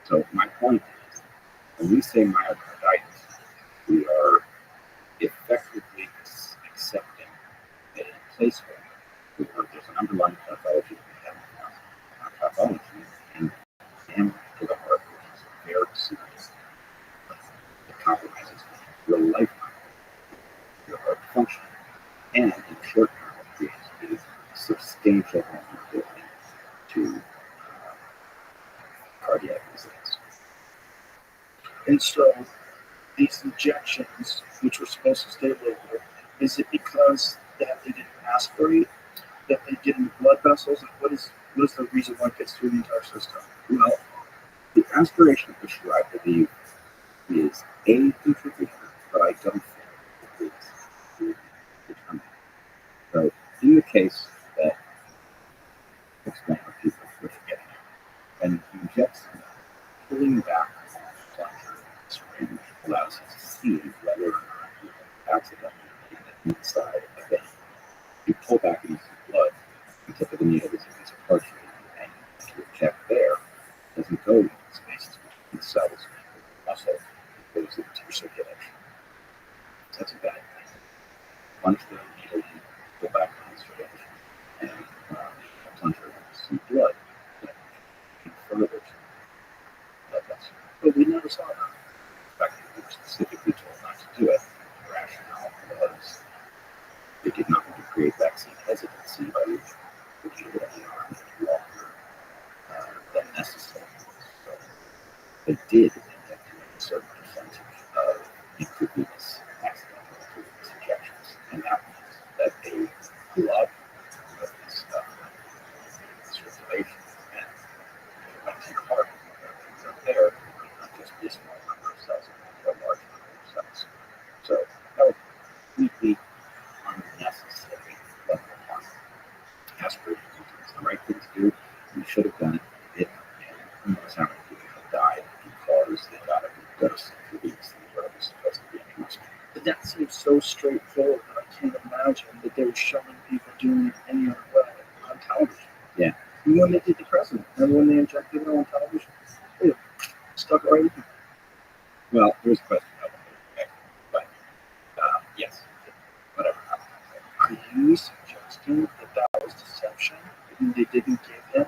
So my point is, when we say myocarditis, we are effectively accepting that in a place where there's an underlying pathology we have pathology and damage to the heart, which is very serious. It compromises your lifetime, your heart function, and in short term, it creates a substantial vulnerability to cardiac disease. And so these injections, which were supposed to stay local, is it because that they didn't aspirate, that they get in the blood vessels? Like what is the reason why it gets through the entire system? Well, the aspiration prescribed, I believe, is a contributor, but I don't think it is determined. So, in the case that explain what people were getting at, and he injects them, pulling back on the syringe allows us to see whether or not you accidentally in the inside a vein. You pull back into the blood, the tip of the needle is a piece of parchment, and to inject there doesn't go into the spaces between the cells and the muscle, it goes into your circulation. So that's a bad thing. Once the needle, you pull back on the circulation, and a plunger with some blood that can further to blood vessel. But we never saw that. In fact, we were specifically told not to do it. The rationale was they did not want to create vaccine hesitancy by putting it in the arm any longer than necessary. So they did end up doing a certain percentage of intravenous accidental intravenous injections, and that means that a glove of this stuff circulation and it went to your heart, things up there, not just this small number of cells, but a large number of cells. So that was completely unnecessary level of harm. Aspiration is the right thing to do. We should have done it. We didn't. And who knows how many people have died because they got a good dose of these where it was supposed to be administered. But that seems so straightforward that I can't imagine that they were showing people doing it any other way on television. Yeah. Even when they did the president, remember when they injected it on television? They stuck it right in. Well, there's a question about that, but yes, whatever. Are you suggesting that that was deception and they didn't give him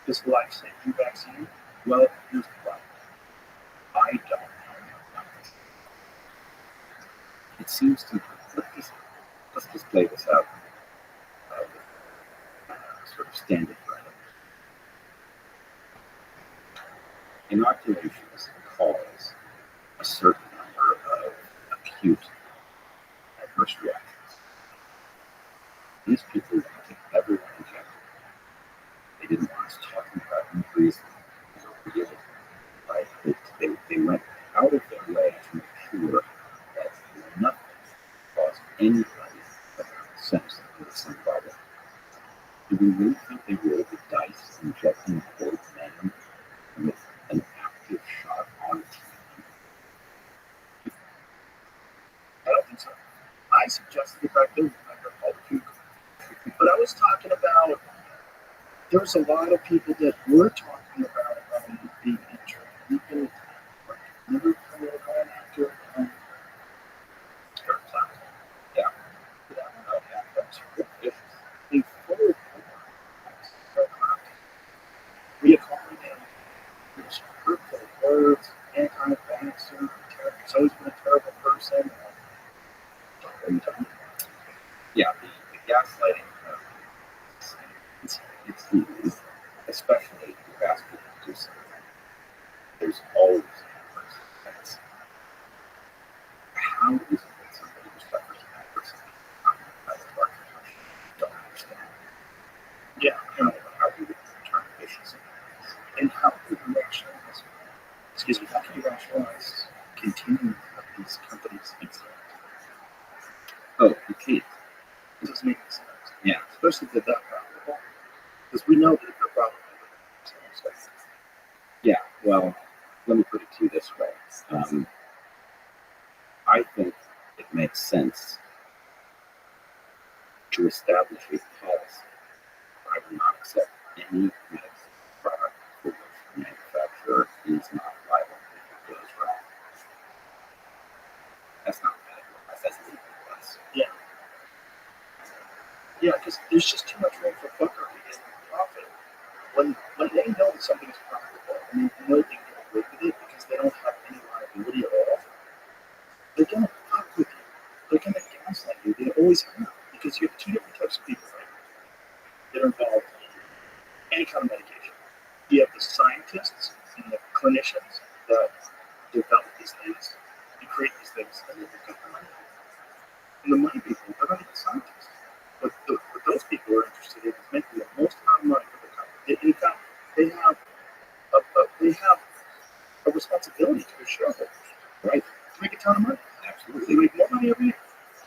this life-saving vaccine? Well, here's the problem. I don't know. It seems to me, let's just play this out sort of standard right. Inoculations cause a certain number of acute adverse reactions. These people wanted everyone injected. They didn't want us talking about injuries that right? They went out of their way to make sure that nothing caused anybody a sense of some problem. Do we really think they rolled the dice injecting an old man with an active shot on TV? I don't think so. I suggested it back then. I heard all the people. But I was talking about, there was a lot of people that were talking about being injured. Even, remember when they were going after Yeah. That's real vicious. they fully reoccurring him. He was hurtful words, anti-vaxxer, he's always been a terrible person. Yeah, the gaslighting, it's especially the vascular producer. There's always a person that's how is it that somebody who suffers from adversity don't understand? Yeah, And how do you turn vicious and how could you rationalize, how can you rationalize continuing with these companies exist? oh, you can't. It doesn't make sense. Yeah. Especially if they're that profitable. Because we know that they're profitable. Yeah, well, let me put it to you this way. I think it makes sense to establish a policy. I will not accept any medicine product for which the manufacturer is not liable if it goes wrong. That's not medical advice, that's legal advice. Yeah. Yeah, because there's just too much room for fuckery and profit. When they know that something is profitable and they know they can get away with it because they don't have any liability at all, they're gonna fuck with you. They're gonna gaslight you. They always have. Because you have two different types of people, right? That are involved in any kind of medication. You have the scientists and the clinicians that develop these things and create these things, and then you've got the money people. And the money people are not even scientists. What those people are interested in is making the most amount of money for the company. In fact, they have a responsibility to their shareholders, right? To make a ton of money. Absolutely. They make more money every year.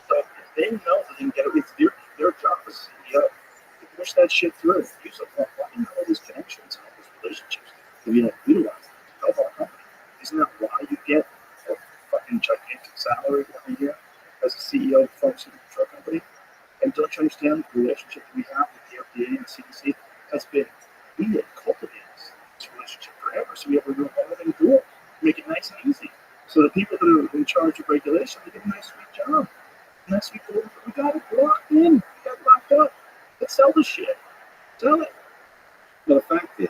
So if they know that they can get it, it's their job as CEO to push that shit through. Use it. Why do you have all these connections and all these relationships to be able to utilize them to help our company? Isn't that why you get a fucking gigantic salary every year as a CEO of a pharmaceutical drug company? And don't you understand the relationship that we have with the FDA and the CDC has been, we have cultivated this relationship forever, so we have a real everything do it, make it nice and easy. So the people that are in charge of regulation, they get a nice sweet job. Nice sweet job. We got it locked in. We got it locked up. Let's sell this shit. Sell it. Well, the fact is,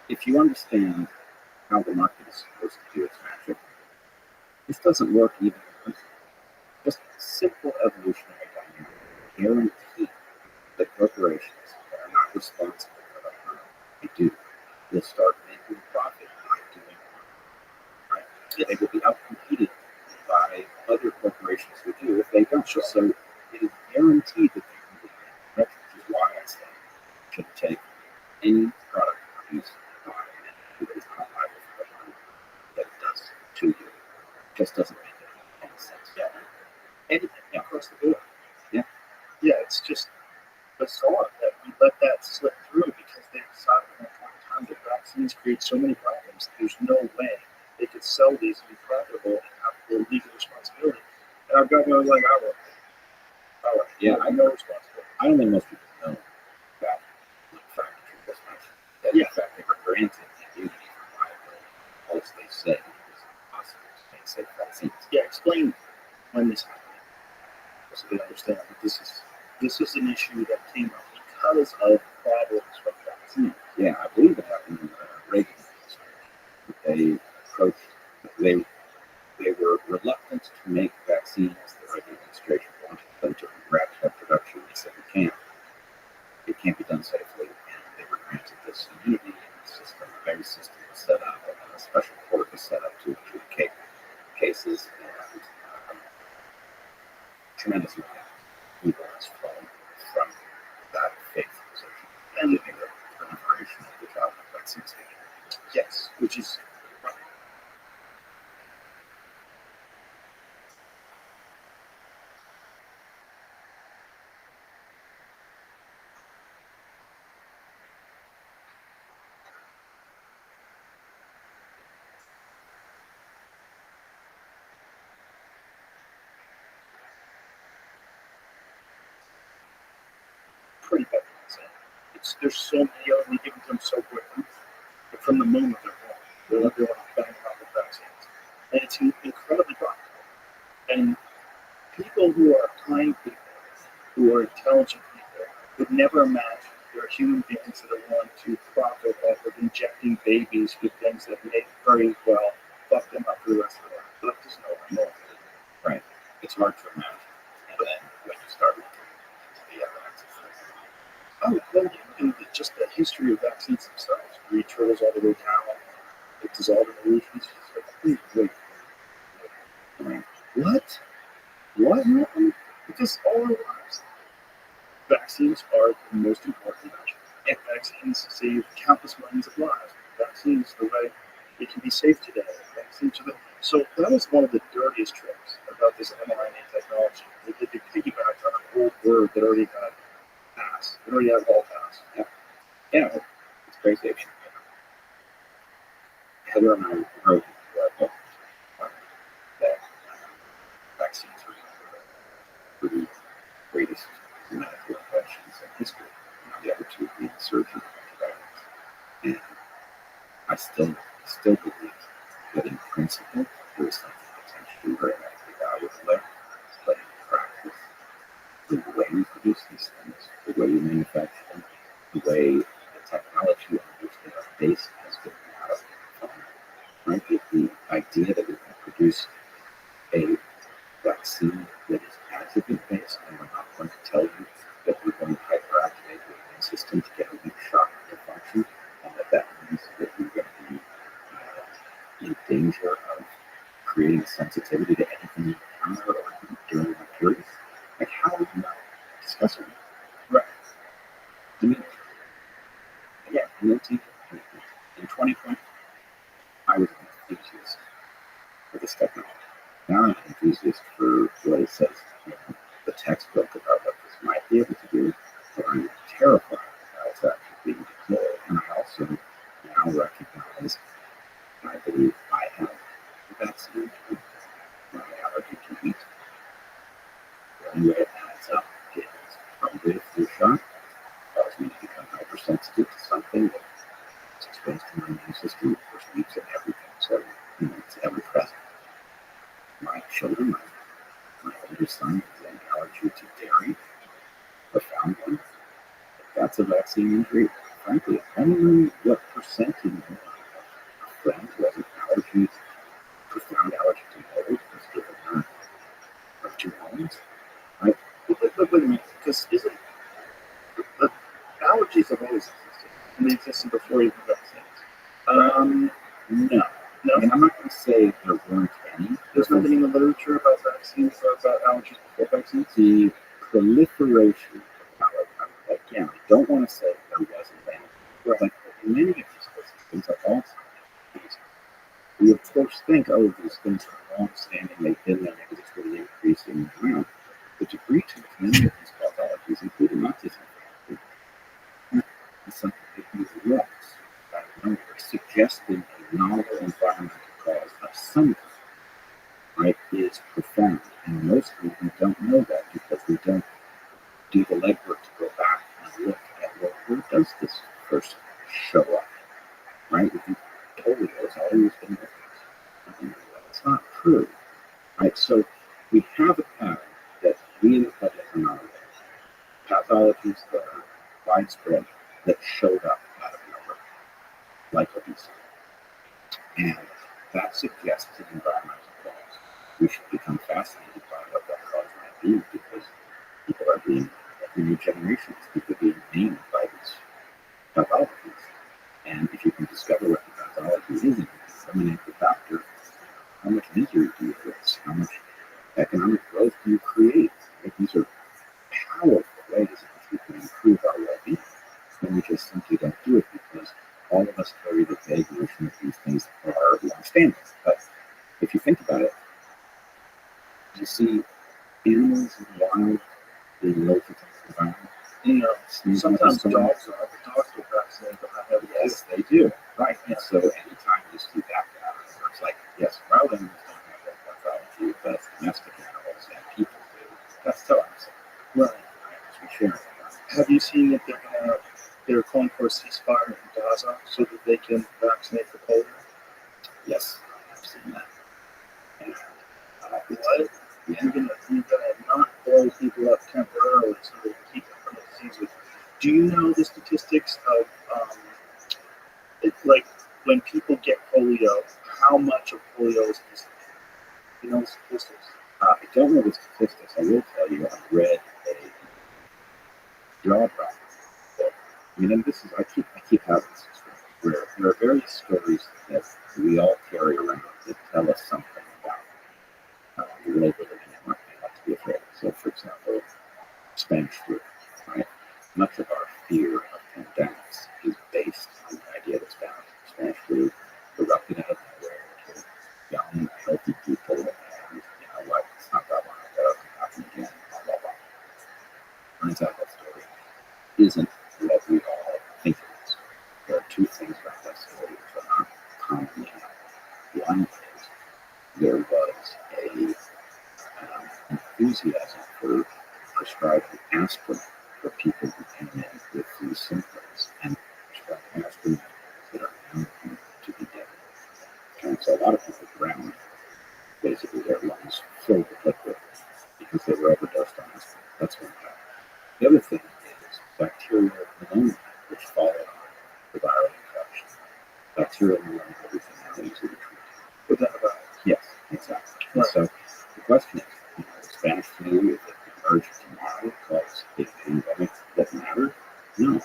if you understand how the market is supposed to do its magic, this doesn't work even in principle. Just simple evolutionary dynamics guarantee that corporations that are not responsible for the harm they do will start making profit by doing harm. Right? They will be outcompeted by other corporations who do if they don't. So it is guaranteed that they can be correct, which is why I say you should take any product produced by who is not liable for the harm that it does to you. It just doesn't make any sense. Yeah. Anything Across the board. Yeah. Yeah, it's just bizarre that we let that slip through because they decided at one time that vaccines create so many problems. There's no way they could sell these and be profitable and have the legal responsibility. And our government was like, Yeah, I know responsibility. I don't think most people know that the fact that you just mentioned that in fact they were granted immunity from liability. All they say is possible to make safe vaccines. Yeah, explain when this happened so they understand that this is an issue that came up because of problems with vaccines. Yeah, I believe it happened in the Reagan administration. They were reluctant to make vaccines. The Reagan administration wanted them to wrap up production. They said it can't be done safely, and they were granted this immunity. And the system, the very system was set up, and a special court was set up to adjudicate cases, and tremendous amount of evil has flown from that faith position and the proliferation of the childhood vaccines. Yes, which is pretty bad. There's so many of them, we give them so quickly. But from the moment they're born, they're banging out with vaccines. And it's incredibly profitable. And people who are kind people, who are intelligent people, would never imagine there are human beings that are willing to profit off of injecting babies with things that may very well fuck them up for the rest of their life. But there's no more. Right. It's hard to imagine. And then when you start looking into the evidence, Oh, well, and just the history of vaccines themselves. Read turtles all the way down. It dissolved in the oceans. Wait. What? What happened? Because all our lives, vaccines are the most important measure. And vaccines save countless millions of lives. Vaccines, the way they can be safe today. Vaccines are so that was one of the dirtiest tricks about this mRNA technology. They piggybacked on an old word that already had pass. It already had all pass. yeah, it's crazy. Heather and I wrote a book that vaccines are the greatest medical inventions in history. The other two the insertion of antibiotics. And I still believe that in principle there is something potentially very medically valuable there, but in practice, the way we produce these things, the way we manufacture them, the way the technology on which they are based has been modified. Right? The idea that we can produce a vaccine that is adjuvant based, and we're not going to tell you that we're going to hyperactivate your immune system to get a weak shock to function, and that means that you're going to be in danger of creating sensitivity to anything you encounter or eat during that period. Like, how are you not discussing it? Right. I mean, again, in 2020, I was an enthusiast for this technology. Now I'm an enthusiast for what it says, the textbook about what this might be able to do, but I'm terrified how it's actually being deployed. And I also now recognize, and I believe I have the vaccine, my allergy to wheat. The only way it adds up is probably a flu shot, causes me to become hypersensitive to something that's exposed to my immune system for weeks and everything. So, it's ever present. My children, my older son has an allergy to dairy, profound one. That's a vaccine injury. Frankly, I don't know what percent of a friend who has an allergy, profound allergy to mold, has given her or 2 homes. Right? Wait a minute, because isn't the allergies have always existed, and they existed before even vaccines? No. No, I mean, I'm not going to say there weren't any. there's nothing in the literature about vaccines or about allergies before vaccines. The proliferation of allergy. Again, I don't want to say there wasn't any. Right. But in many of these cases, things like Alzheimer's, we of course think, oh, these things are long-standing, they've been there, maybe it's really increasing around. The degree to which many of these pathologies, including autism, is something that these drugs are suggesting a novel environmental cause of some kind, right, is profound. And mostly we don't know that because we don't do the legwork to go back and look at, well, where does this first show up, right? We think polio has always been with us. That's not true, right? So we have a pattern that we in the public are not aware of. Pathologies that are widespread that showed up out of nowhere, like obesity. And that suggests an environmental cause. We should become fascinated by what that cause might be because people are being, every new generation, people are being named by these pathologies. And if you can discover what the pathology is and eliminate the factor, how much misery do you fix? How much economic growth do you create? Right? These are powerful ways in which we can improve our well-being. And we just simply don't do it because all of us carry the vague notion that these things are long-standing. But if you think about it, you see animals in the wild being low-fertility environment. Sometimes dogs are, but dogs are vaccinated, but not every Yes, they do. Right. And so anytime you see that pattern, where it's like, yes, wild animals don't have that pathology, but domestic animals and people do. That's telling us. Right. We share it. Have you seen that they're calling for a ceasefire in Gaza so that they can vaccinate for polio? Yes, I've seen that. And What? yeah, You're gonna not blow people up temporarily so they can keep them from the diseases. Do you know the statistics of it's like when people get polio, how much of polio is missing? You know the statistics? I don't know the statistics. I will tell you, I read a jaw-dropping book. And this is I keep having this experience where there are various stories that we all carry around that tell us something about the world we're living in, what we have to be afraid of. So, for example, Spanish flu, right? Much of our fear of pandemics is based on the idea that Spanish flu erupted out of nowhere to young, healthy people, and what? It's not that long ago, it can happen again, blah, blah, blah. Turns out that story isn't what we all think it is. There are two things about that story which are not commonly known. One is there was an enthusiasm for prescribing aspirin for people who came in with these symptoms bacterial pneumonia, which followed on the viral infection. Bacterial pneumonia is now easy to treat. Without a doubt. Yes, exactly. And so the question is, Spanish flu, if it emerged tomorrow, cause a pandemic doesn't matter? No,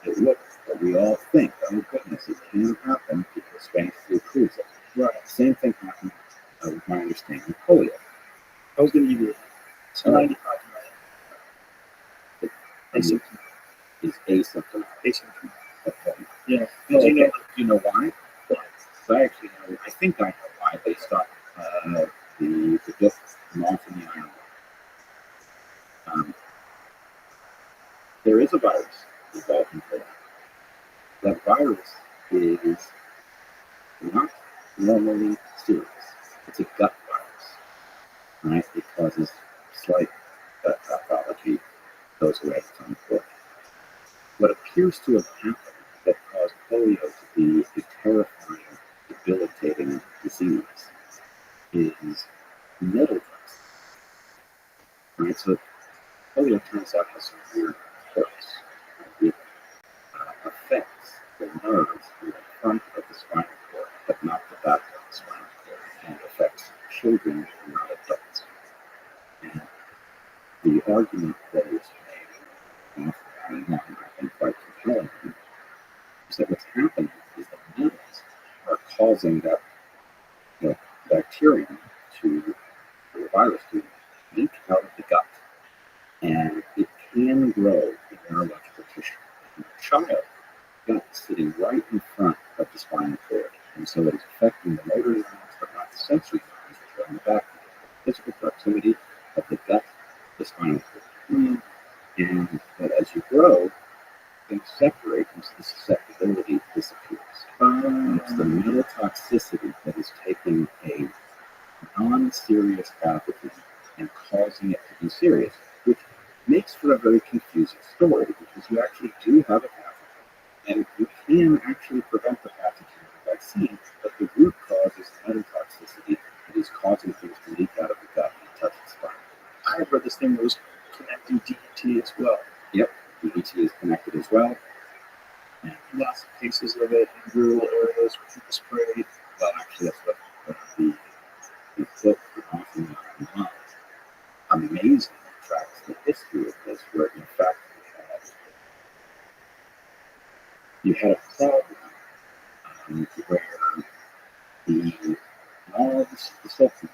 it would. But we all think, oh goodness, it can happen because Spanish flu proves it. Right. Same thing happened with my understanding of polio. I was going to give you So 95 it million. is asymptomatic. Asymptomatic. Okay. Yeah. No, Do you know you know why? why? So I actually know, I think I know why they stopped the book Moth in the Iron. There is a virus involved in polio. That virus is not normally serious. It's a gut virus, right? It causes slight gut pathology, goes away at some point. What appears to have happened that caused polio to be a terrifying, debilitating disease is metal dust. Right? So polio turns out has some weird quirks. It affects the nerves in the front of the spinal cord, but not the back of the spinal cord, and affects children and not adults. And the argument that is made, and I think quite compelling, is that what's happening is the metals are causing that bacterium to, or the virus to leak out of the gut, and it can grow in neurological tissue. In a child, gut is sitting right in front of the spinal cord, and so it is affecting the motor neurons, but not the sensory neurons, which are on the back. The physical proximity of the gut to the spinal cord. And but as you grow, things separate, and so the susceptibility disappears. And it's the metal toxicity that is taking a non-serious pathogen and causing it to be serious, which makes for a very confusing story because you actually do have a pathogen, and you can actually prevent the pathogen with a vaccine, but the root cause is metal toxicity that is causing things to leak out of the gut and touch the spine. I read this thing that was connecting DET as well. Yep, DET is connected as well. And lots of cases of it in rural areas where people sprayed. Well, actually, that's what the book, The Moth in the Iron, amazingly tracks the history of this, where in fact you had a problem where the moths, the sulfur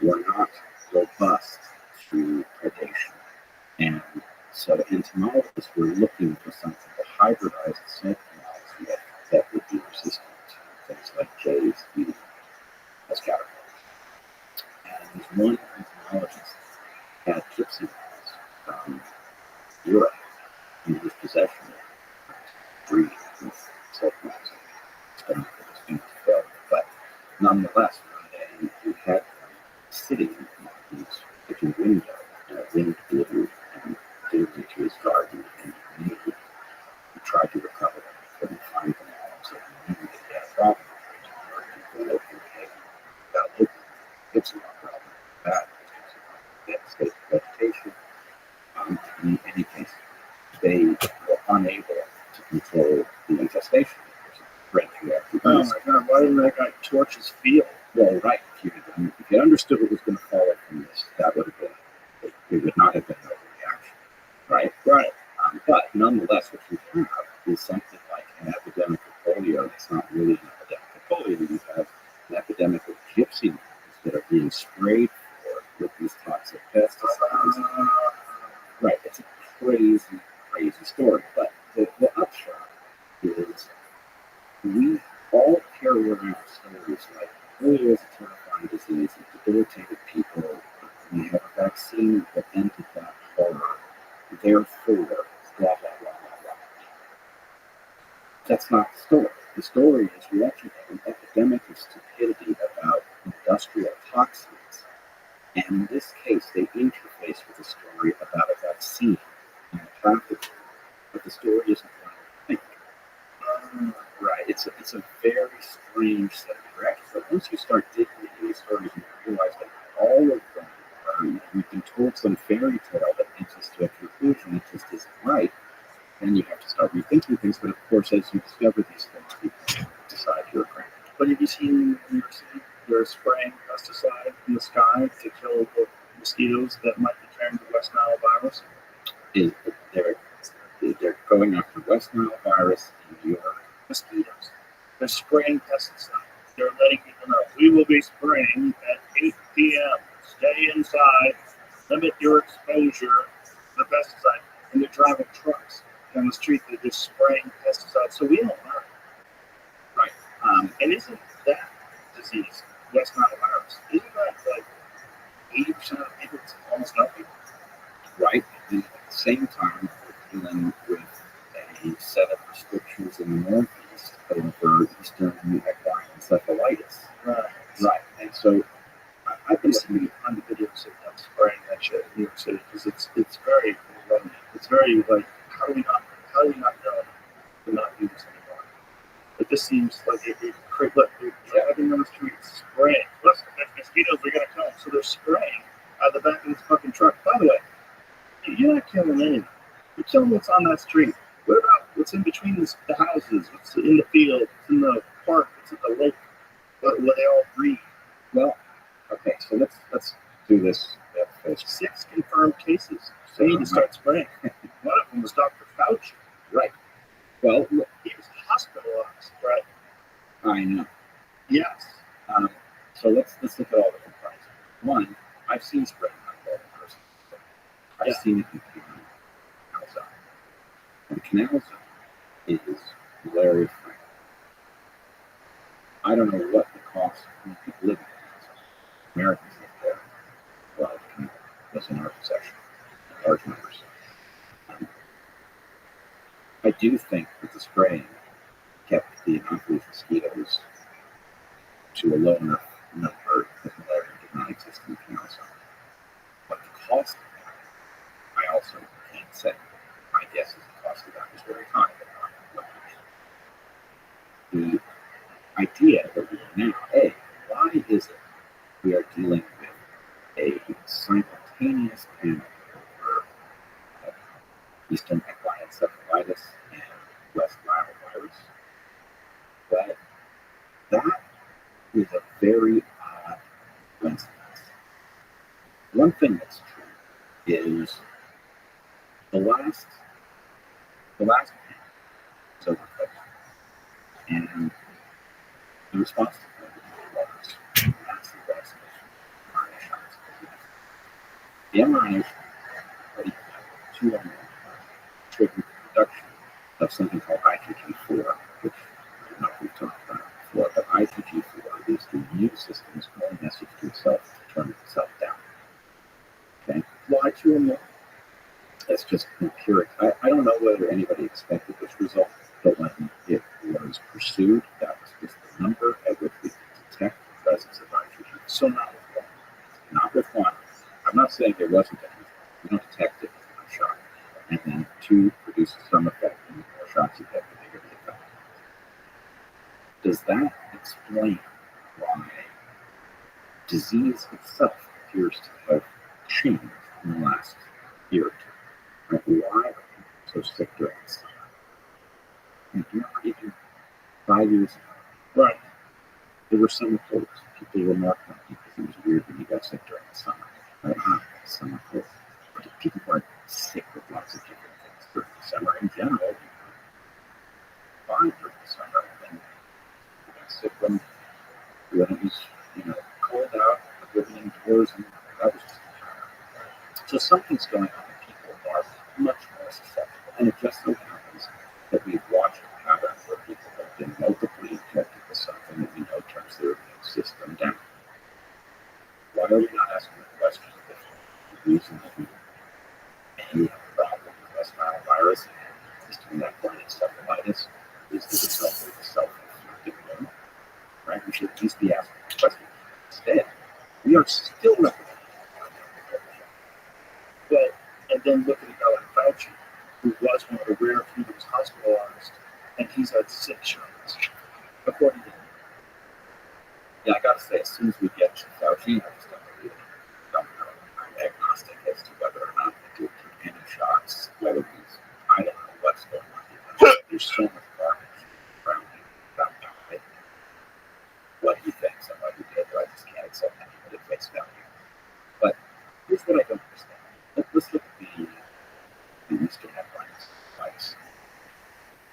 were not robust to predation. And so entomologists were looking for something to hybridize the sulfur moths that would be resistant to things like jays eating as caterpillars. And one entomologist had gypsy moths from Europe in his possession, breed sulfur moths. But nonetheless, one day he had them sitting in his kitchen window, and a wind blew and blew into his garden, and he tried to recover them. He couldn't find them all, so he knew that he had a problem. The local got local gypsy moth problem bad because of vegetation. In any case, they were unable to control the infestation. Right through after Oh my God, why didn't that guy torch his field? Well, right. If you understood what was going to follow from this, that would have been, it would not have been an overreaction. Right? Right. But nonetheless, what you have is something like an epidemic of polio. It's not really an epidemic of polio. You have an epidemic of gypsy moths that are being sprayed for with these toxic pesticides. Right. It's a crazy, crazy story. But the upshot is we all carry around stories like polio is a terrifying disease, it debilitated people, we have a vaccine that ended that horror, therefore, blah, blah, blah, blah, blah. That's not the story. The story is we actually have an epidemic of stupidity about industrial toxins, and in this case, they interface with a story about a vaccine and a pathogen, but the story isn't what I think. Right, it's a very strange set of directions. But once you start digging into these stories, you realize that all of them are, you've been told some fairy tale that makes us to a conclusion that just isn't right, then you have to start rethinking things. But of course, as you discover these things, people decide you're correct. But have you seen in New York City, they're spraying pesticide in the sky to kill the mosquitoes that might be carrying the West Nile virus? They're going after West Nile virus in New York. Mosquitoes. They're spraying pesticide. They're letting people know, we will be spraying at 8 p.m. Stay inside. Limit your exposure to the pesticide. And they're driving trucks down the street. They're just spraying pesticide. So we don't know. Right. And isn't that disease, West Nile virus, isn't that like 80% of people, it's almost nothing? Right. And at the same time, we're dealing with a set of restrictions in the Northeast over Eastern equine encephalitis. Right. And so I've been looking on the videos of them spraying that shit in New York City because it's very overwhelming. It's very like, how do we not know to not do this anymore? But this seems like look, they're driving on the streets, spraying. Plus, mosquitoes are gonna come, so they're spraying out of the back of this fucking truck. By the way, you're not killing anything. You're killing what's on that street. What about what's in between the houses? What's in the field? What's in the park? What's at the lake? Where they all breathe? Well, okay, so let's do this first. 6 confirmed cases. So you need to start spraying. One of them was Dr. Fauci. Right. Well, look, He was hospitalized, right? I know. Yes. So let's look at all the complaints. One, I've seen spraying on all in person. I've seen it in Canal Zone. And Canal Zone is malaria free. I don't know what the cost of people living in Canal Zone. Americans live there. Well, the canal was in our possession in large numbers. I do think that the spraying kept the innocuous mosquitoes to a low enough number that malaria did not exist in the Canal Zone. But the cost of that, I also can't say. My guess is the cost of that was very high, but not much. The idea that we are now, why is it we are dealing with a simultaneous pandemic over Eastern equine encephalitis and West Nile virus? Well, that is a very odd coincidence. One thing that's true is the last pandemic was over COVID, and the response to COVID was massive vaccination, mRNA shots. The mRNA already had 2 or more triggered production of something called IgG4, which I don't know if we've talked about before, but IgG4 is the immune system's own message to itself to turn itself down. Okay? Why 2 or more? That's just empiric. I don't know whether anybody expected this result, but when it was pursued, that was just the number at which we could detect the presence of IgG. So not with one. Not with one. I'm not saying there wasn't any. We don't detect it with one shot. And then 2 produces some effect, and the more shots you get, the bigger the effect. Does that explain why disease itself appears to have changed in the last year or 2? Right? Why are people so sick during the summer? And even 5 years ago, Right. there were summer colds. People remarked on it because it was weird when you got sick during the summer. Right? Summer cold. But people weren't sick with lots of different things during the summer. In general, you were fine during the summer. And you got sick when it was, cold out, living indoors, and that was just so something's going on. People are much more susceptible. And it just so happens that we've watched a pattern where people have been multiply infected with something that we know turns their immune system down. Why are we not asking the question if the reason that we may have a problem with West Nile virus and Eastern equine encephalitis is the result of the self-inflicted wound? Right? We should at least be asking the question. Instead, we are still recommending. But, and then look at a guy like Fauci, who was one of the rare few that was hospitalized, and he's had 6 shots, according to him. Yeah, I gotta say, as soon as we get to Fauci, I just don't believe it. Don't know. I'm agnostic as to whether or not they do shots, whether these, I don't know what's going on. Because there's so much garbage around me about what he thinks and what he did, or I just can't accept anything at face value. But here's what I don't understand. Let's look at the Easter headlines. Like,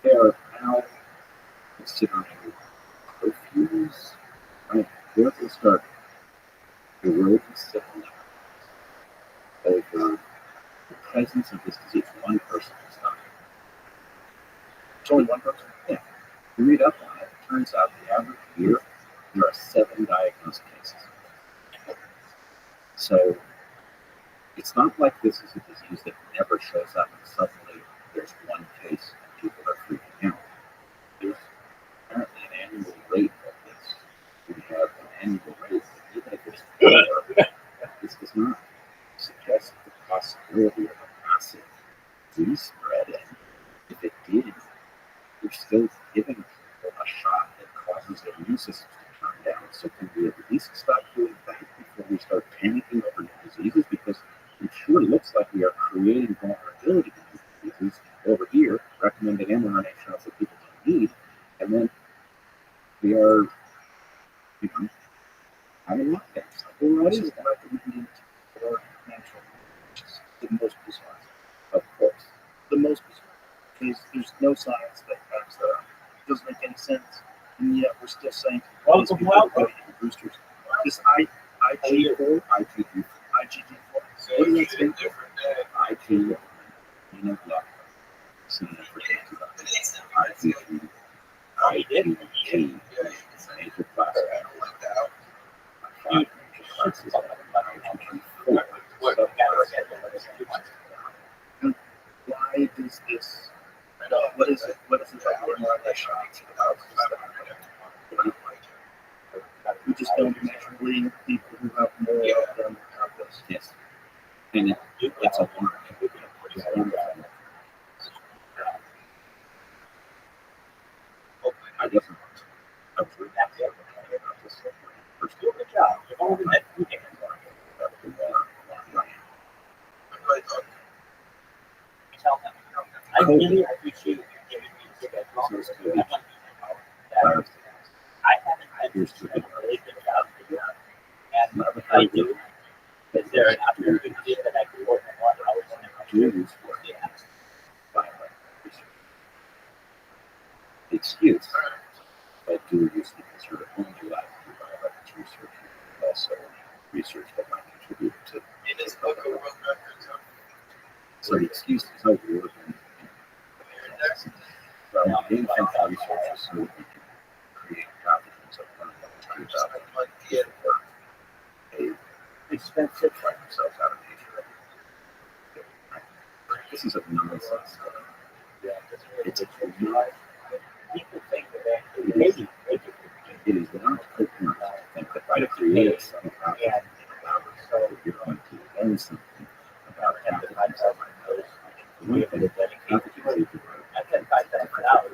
they are now considering curfews, right? They're going to start eroding civil liberties over the presence of this disease. One person is dying. It's only one person. Yeah. You read up on it, it turns out the average year there are 7 diagnosed cases. So it's not like this is a disease that never shows up and suddenly there's one case and people are freaking out. There's apparently an annual rate of this. We have an annual rate that even if it's lower, this does not suggest the possibility of a massive disease spread. And if it did, you're still giving people a shot that causes their immune system to turn down. So can we at least stop doing that before we start panicking over new diseases? Because it sure looks like we are creating vulnerability to new diseases over here, recommending mRNA shots that people don't need, and then we are, having lockdowns. What is recommended for natural, which is the most bizarre. Of course. The most bizarre. Because there's no science that backs that up. It doesn't make any sense. And yet we're still saying Welcome, welcome. boosters. This IgG4, IgG4. What does that stand for? IG, blood. IgG, major plastic. And why does this? What is it? What is it that we're not shots about? We just don't naturally people who have more of them have this. Yes. And it's a wonderful. I wasn't. I was really happy about this. Good job. You've only been at 2 days. Tell them. I really appreciate you giving me that moment. I haven't had this really good job here. And if I do, is there an opportunity that I can work on hours in the future? The excuse, but do use the sort of only allowed to do bioweapons research, and also research that might contribute to. So the excuse is how we work in well, the infant research is so that we can create pathogens of one that a expensive find themselves out of nature. This is a nonsense. It's not. People think that maybe It is not coherent to think that by creating some pathogen so you're going to learn something about pathogens that might know. One thing that pathogens you can I can find that out.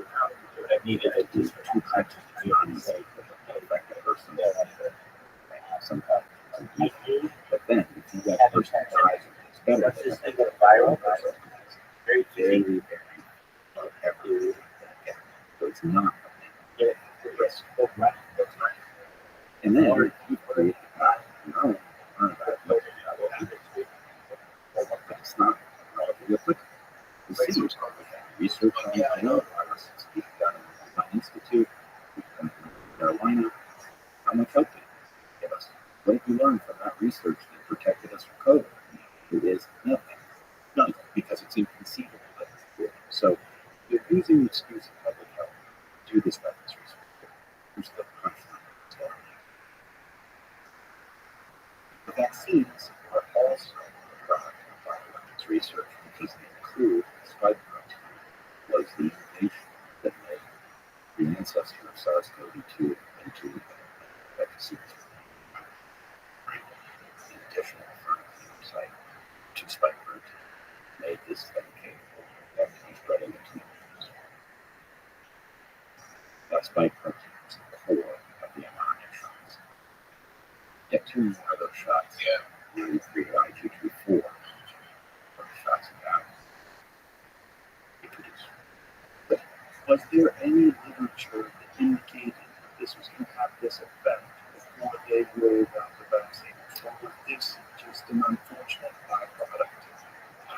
But I needed at least 2 pathogens not safe that affect the person. Some pathogens. But then, if you let person die, it's better What's than this thing with viral? Very very, easy. very so it's not Get it. risk. And then you create the pathogen. But it's not relatively applicable. The same research on coronavirus is being done in the Design Institute, in Carolina. How much help did it give us? What did we learn from that research that protected us from COVID? It is nothing. Nothing, because it's inconceivable that it's good. So you're using the excuse of public health to do this weapons research. Here's the punchline. The vaccines are also a product of bioweapons research because they include spike protein, was the mutation that made the ancestor of SARS-CoV-2 into vaccines. In addition, the site to spike protein made this thing capable of spreading into humans. That spike protein is the core of the mRNA shots. Get 2 more of those shots. You create IgG4 shots of that. Was there any literature that indicated that this was going to have this effect before they rolled out the vaccine? Or was this just an unfortunate byproduct?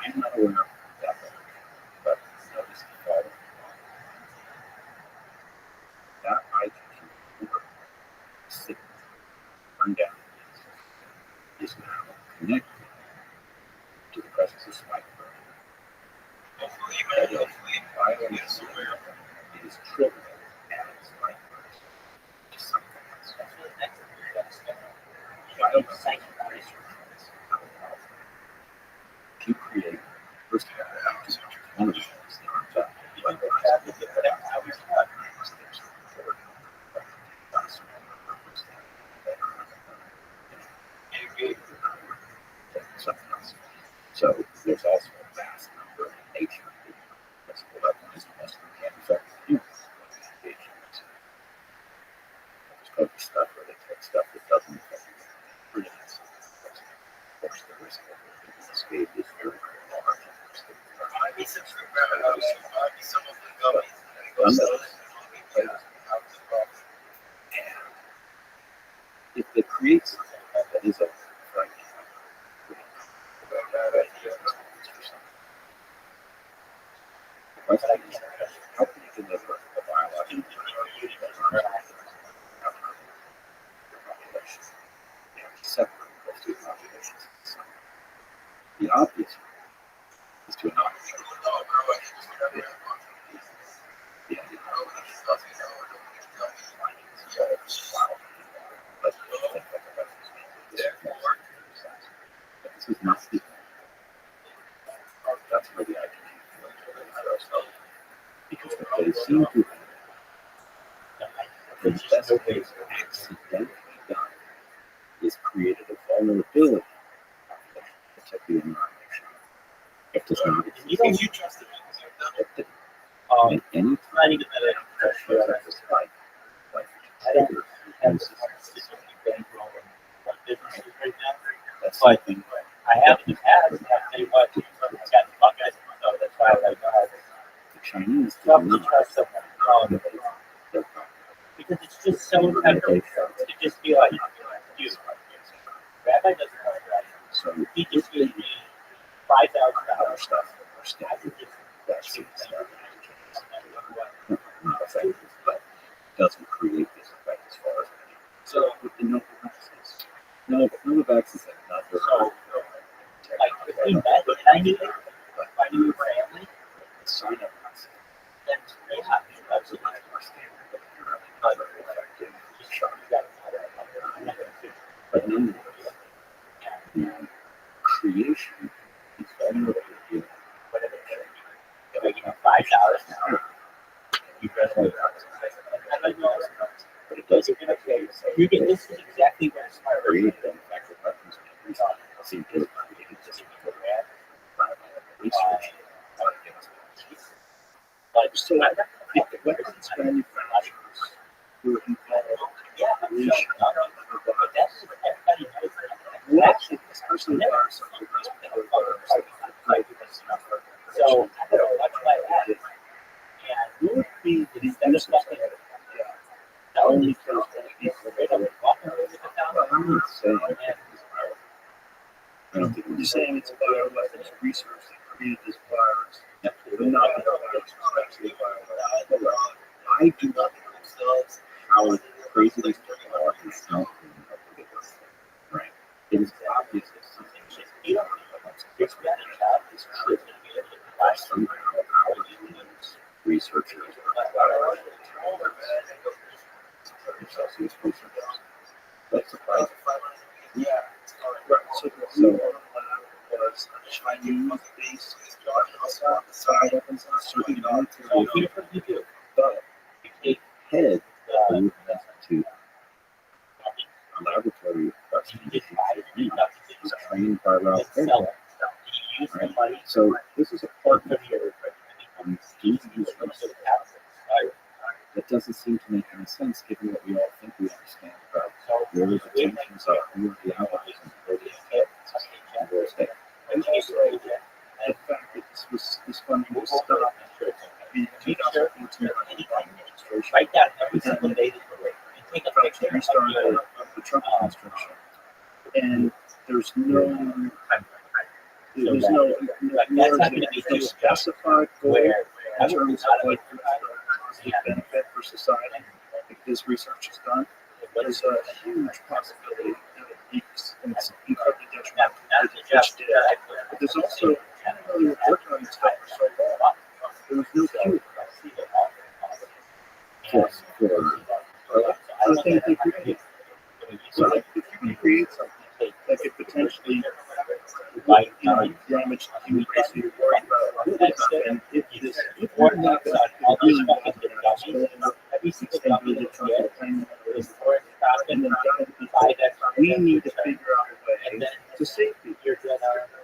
I'm not aware of that, but notice the following. That IgG signal turned down is now connected to the presence of spike protein. That is, violence is triggered as spike protein to something else. Violence to create, first of all, just one of the things that are done, like something else. So there's also a vast number of nature that's recognized as manufactured humans. There's probably stuff where they take stuff that doesn't affect you. Of course, the risk of escape is very, very large. If they create something that is a frightening, the question is, how can you deliver a biological population? You have to separate those two populations. The obvious is to inoculate. But this is not the that's where the IgG because what they seem to the best case accidentally done is created a vulnerability to protect the environment. If there's not You trust it. and any time that shows up a spike, like trigger that's something I have in the past, and I'll tell you what, I've gotten buckeyes, so that's why I like the Chinese do Probably not trust someone. Because it's just so integral to just be like, dude, Rabbi doesn't know that. so He just gives me $5,000 stuff I could just vaccine stuff not effective, but doesn't create this effect as far as so with the Novavaxes. Novavaxes have not very so like if we met and I knew it, if I knew your family, sign up then yeah, absolutely. But nonetheless, the creation is vulnerable to Whatever. If I give you $5 you graduate. but it doesn't You get this is exactly what it's for. create the effect of weapons makers seem to have created this research. But So if the weapons manufacturers were involved yeah, I'm in sure. But that's what everybody knows. well, actually, especially the virus, So I don't know much like that. And what would be the instead of use of fucking telling these only girls that he's afraid of walking away with the town, I'm not saying I don't think you're saying it's bioweapons research that created this virus, but not the virus actually bioweapons. I do not know how crazy these people are and how right. It is obvious that something you don't it's got a job, it's true. by somehow our humans, researchers Celsius researchers. That's surprising. Yeah. Right. So the real lab was a Chinese-based bioweapons certain military, So here's what you do. but You take Head the moved to a laboratory question you just buy it, was trained by Ralph and sell it. You use the money So this is a for partner your that doesn't seem to make any sense given what we all think we understand about where the tensions are, who are the allies, and where the and where's that. and also the fact that this funding was stopped in 2014 here on the Obama administration. Write down every single day that you're awake and take a From picture the restart of the Trump administration. And there's no specified goal where in terms of like the benefit for society. Like this research is done, there's a huge possibility that it leaks and it's incredibly detrimental to the fish did. But there's also, even though they were working on this stuff for so long, there was no cure. For the things they created. So like, if you can create something that could potentially damage the human race you're worried about, and if we're not going to really want to get and then we need to figure out a way to save people.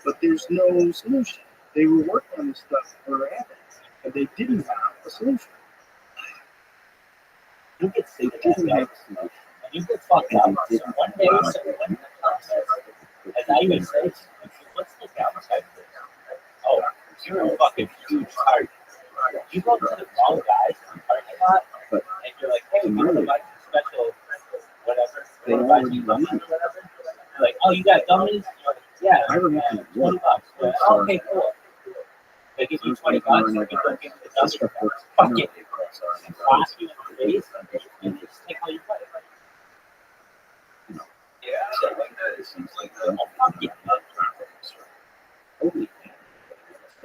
But there's no solution. They were working on this stuff forever, and they didn't have a solution. You get sick of that guy, and you get fucked up. So one day, someone comes, as I even say, what's the downside of this? Oh, you're a fucking huge target. You go to the wrong guys in the parking lot, and you're like, hey, you want to buy some special whatever, they buy you gummies or whatever. You're like, oh, you got gummies? Yeah, $20. Oh, okay, cool. They give you $20, you can go get the gummies. Fuck it. Blast you in the face, and just take all your money. Yeah, so like that, it seems like the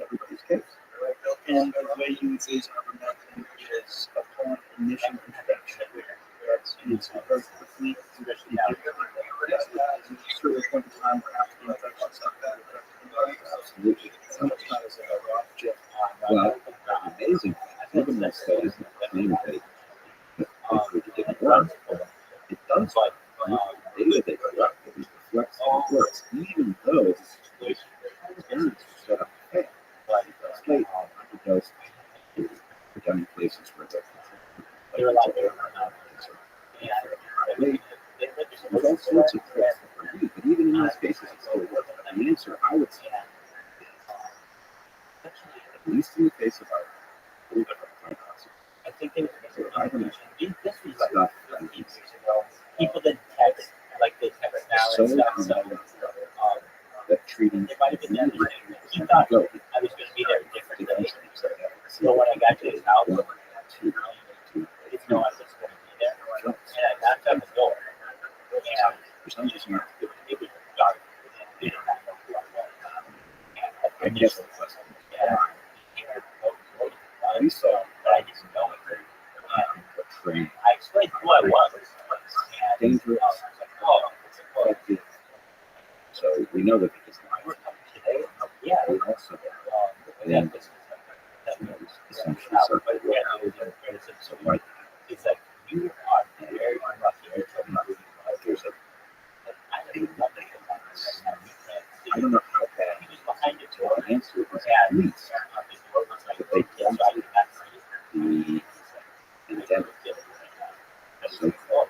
everybody's case. And the way you would use ivermectin is upon initial infection. It's very quickly, especially at a certain point in time where after the infection Absolutely. sometimes it's a Rothschild. Well, the amazing thing, even those studies that claim that it didn't work, it does. The data they collect reflects that it works, even though experiments are set up to fail. State overdose are done in places where they're there's all sorts of tricks that are used, but even in those cases, it still works. The answer, I would say, at least in the case of our I think this was stuff people didn't text like they text now and stuff. So, that treating it might have been that he thought I was going to be there a different day. So when I got to his house, he didn't know I was going to be there. And I knocked on the door. And it was dark. We didn't have no clue what was. I guess it was. We saw, but I didn't know it. Train. I explained who I was. Dangerous. So we know that because yeah, we also then essentially so like it's like you are very lucky. there's I don't know how bad He was behind it. the answer was at least that they don't the endemic so called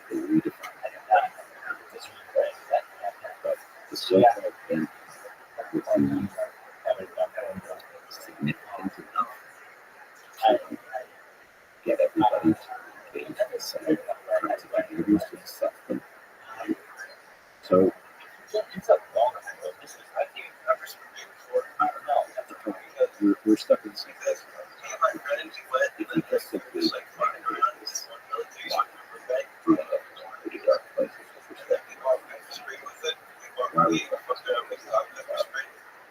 they redefine but the so-called thing would be significant enough to get everybody to engage the same kinds of behaviors to accept them. So we're stuck in the same place. If we just simply through a pretty dark place with perspective, why would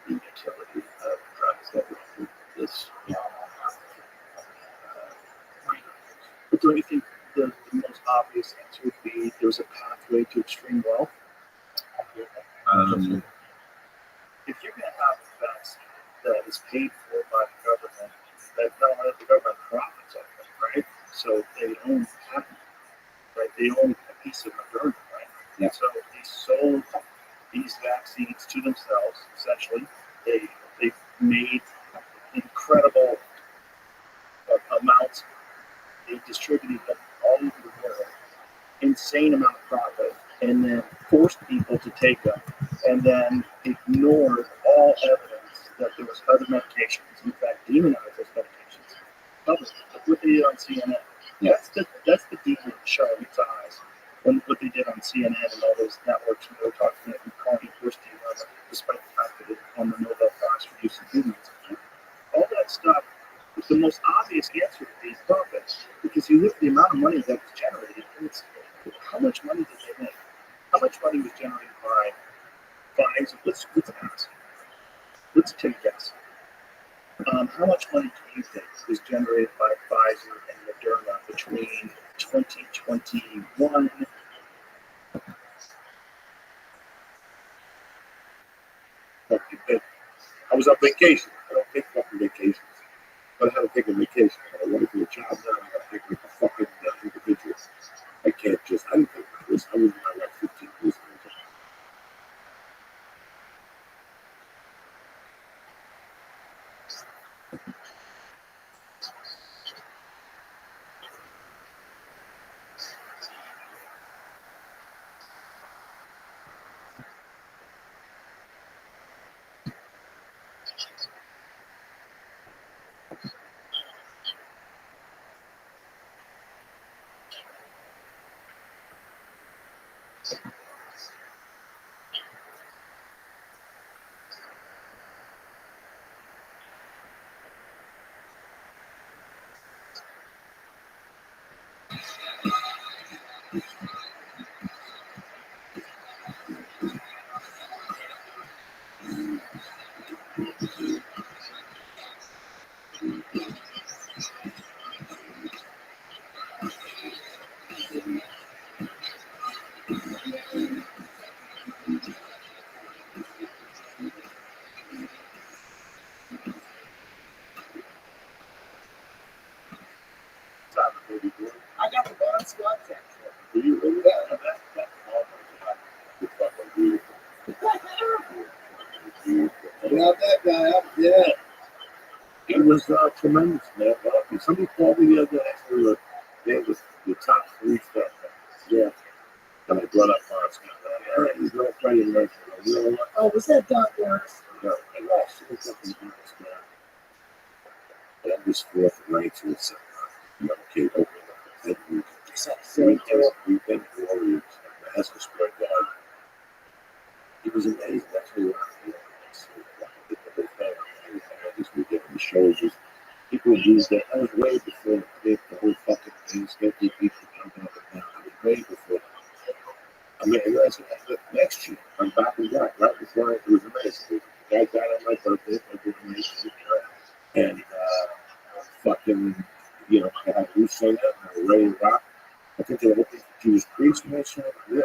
the utility of drugs that would do this? But don't you think the most obvious answer would be there's a pathway to extreme wealth? If you're going to have a vaccine that is paid for by the government, that not only the government profits off it, right? So they own patent, right? They own a piece of Moderna, right? Yeah. So they sold these vaccines to themselves, essentially. They made incredible amounts. They distributed them all over the world, insane amount of profit, and then forced people to take them, and then ignored all evidence that there was other medications, in fact, demonized those medications, public, like what they did on CNN. Yeah. That's the deal in Charlotte's eyes. When what they did on CNN and all those networks, when they were talking about Carney Christie, despite the fact that they won the Nobel Prize for use of humans, all that stuff is the most obvious answer to these topics, because you look at the amount of money that was generated, and it's how much money did they make? How much money was generated by Pfizer? Let's ask. Let's take a guess. How much money do you think was generated by Pfizer and Moderna between 2021? I was on vacation. I don't take fucking vacations. But I had to take a vacation. I wanted to do a job now. I got to act like a fucking individual. I can't just. I didn't think I was in my life 15 years ago. I got the Bon Squad tattoo. Do you really? Yeah. That's all my God. It's fucking beautiful. Not that guy. Yeah. It was tremendous, man. Somebody called me the other day. They was the top 3 stuff. Yeah. And I brought up Mark's. He's no friend of mine. You know what? Oh, was that Doc Morris? No, I lost so fucking Mark's, man. And I'm just 4th and 19th. Okay, open up. We've been warriors. That's the sport guy. He was amazing. That's who we get the shows. People use that. I was way before the whole fucking thing. People jumping up and down. I was way before. I mean, next year, I'm back and back. Right before it was amazing. The guy died on my birthday. I did amazing. And fucking, you know, I had Bruce Singer and Ray Rock. I think they were looking for Jewish priests when I saw it. Yeah.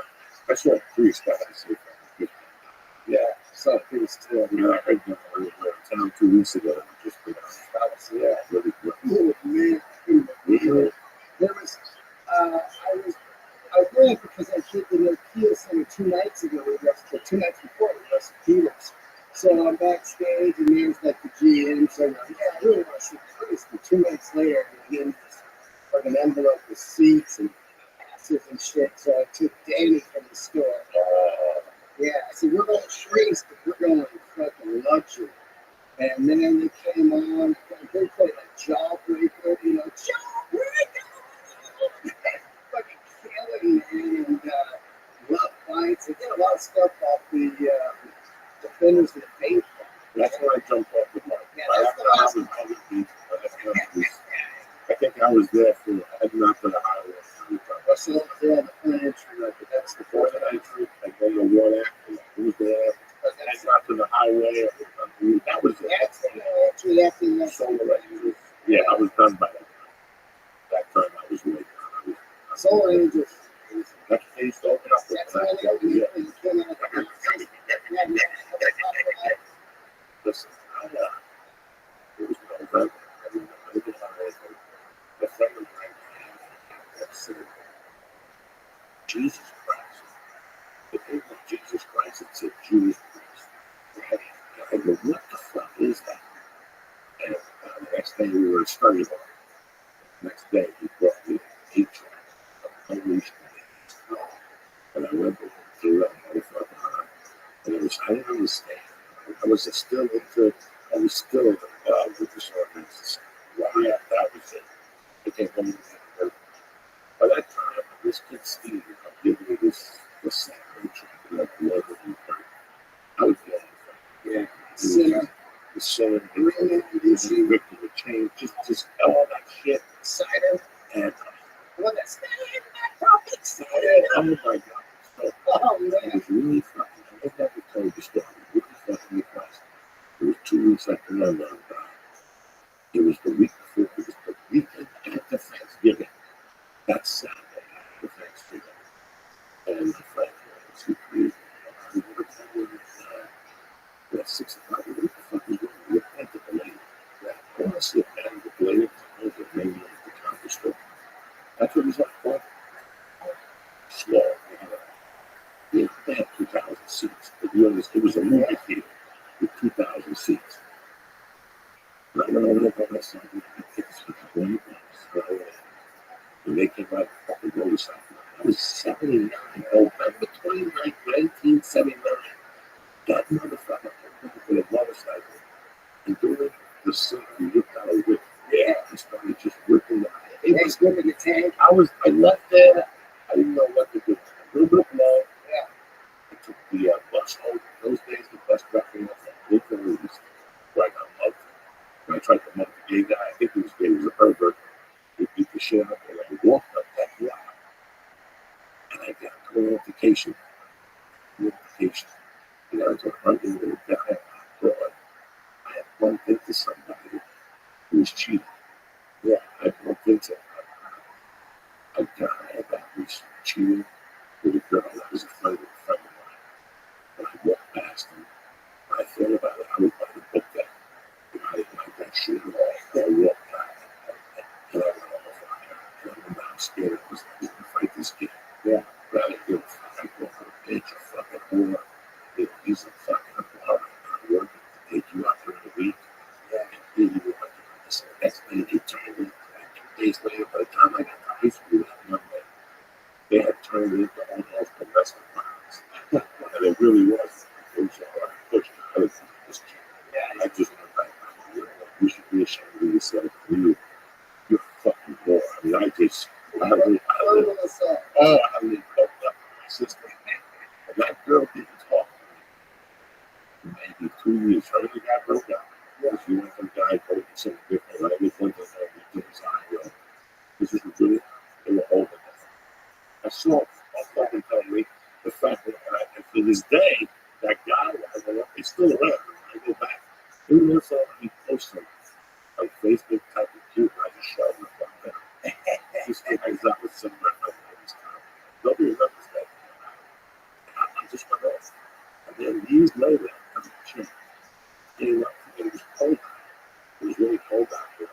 I saw a priest. I had to say that. Yeah, I saw a priest too. You know, I heard them in town 2 weeks ago. Just yeah, really good. Oh, man. There was, I was there because I did the Nokia Center 2 nights ago. The 2 nights before we wrestled Peters. So I'm backstage and there's like the GM. So I'm like, yeah, I really want to see the priest. And 2 nights later, he gave me this fucking envelope with seats and passes and shit. So I took Danny from the store. Yeah, I said, we're going priest, but we're going fucking luxury. And then they came on, they played like Jawbreaker, you know, Jawbreaker! Fucking killing, man, and love fights. They did a lot of stuff off the Defenders of the Faith. That's when I jumped off the bike. Yeah, that's the last one. I think I was there for, I had not been a highway. So yeah, the front entry, like, that's the Before the entry, and then the one after, who was there? I got to the highway, that was it. That's the entry after the Solar Angels. Yeah, I was done by that time. That time I was way done. Solar Angels. That case opened up. That's when they opened it. You came out. Listen, it was November. I mean, I lived in a friend of mine that said, Jesus Christ. The name of Jesus Christ, it's a Jewish Christ. Right? I go, what the fuck is that? And the next day we were studying on it. Next day he brought me 8 tracks of unleashed names. And I went through that motherfucker on. And it was, I didn't understand. I was still into, I was still with this organization. Yeah, that was it. all that shit. Cider. And Well, that's not cider. oh my God. So, Oh, it man. was really fucking, I never told the story. It was fucking impressive. It was 2 weeks after my mom died. It was the week before, it was the weekend after Thanksgiving. That Saturday after Thanksgiving. And my friend was who created we were calling at 6 o'clock. What the fuck is going on? We went to the lady. I want to sit down with the lady that maybe at the coffee store. That's what he's like for. Small. They had 2,000 seats. But you understand, it was a movie theater with 2,000 seats. And I went over there by myself and I tickets for $20. And they came out and fucking motorcycle. I was 79, November 29th, 1979. That motherfucker came with a motorcycle. And during the scene, we looked out of it. Yeah, I started just ripping the It was good in the tank. I left there. I didn't know what to do. A little bit low. Yeah. I took the bus home. Those days, the bus dropped me off at Lincoln was where I got mugged. And I tried to mug the gay guy. I think he was gay. He was a pervert. He beat the shit out of me. I walked up that block. And I got a notification. And I was hunting with a guy. I thought I had bumped into somebody who was cheating. Yeah, I bumped into a guy that was cheating with a girl that was a friend of mine. And I walked past him. I thought about it. I was about to book that. And I didn't like that shit at all. I walked back. And I went off on him. And I went downstairs. I was like, you can fight this kid. Yeah. But I didn't give a fuck. I called her a bitch, a fucking whore. He's a fucking whore. I'm working to take you out during the week. Yeah. And here you are. So that's when they turned into 2 days later, by the time I got to high school that Monday, they had turned into almost domestic violence. And it really was. It was all right. Push. I was this kid. Yeah. I just went back. You should be ashamed of yourself. You're a fucking whore. I mean, I haven't coped up with my sister. And that girl didn't talk to me for maybe 2 years. Her and the guy broke up. Yeah. She went from guy to something different. I just went to her and things on. This is really, they were holding it. I saw my fucking tell me the fact that and to this day, that guy, it's still around. I go back. Who knows how he posts on Facebook type of cute, and I just shut him the fuck down. Just hangs out with some of this time. Nobody remembers that. I just went off. And then years later, I'm chilling. It was cold. It was really cold out there.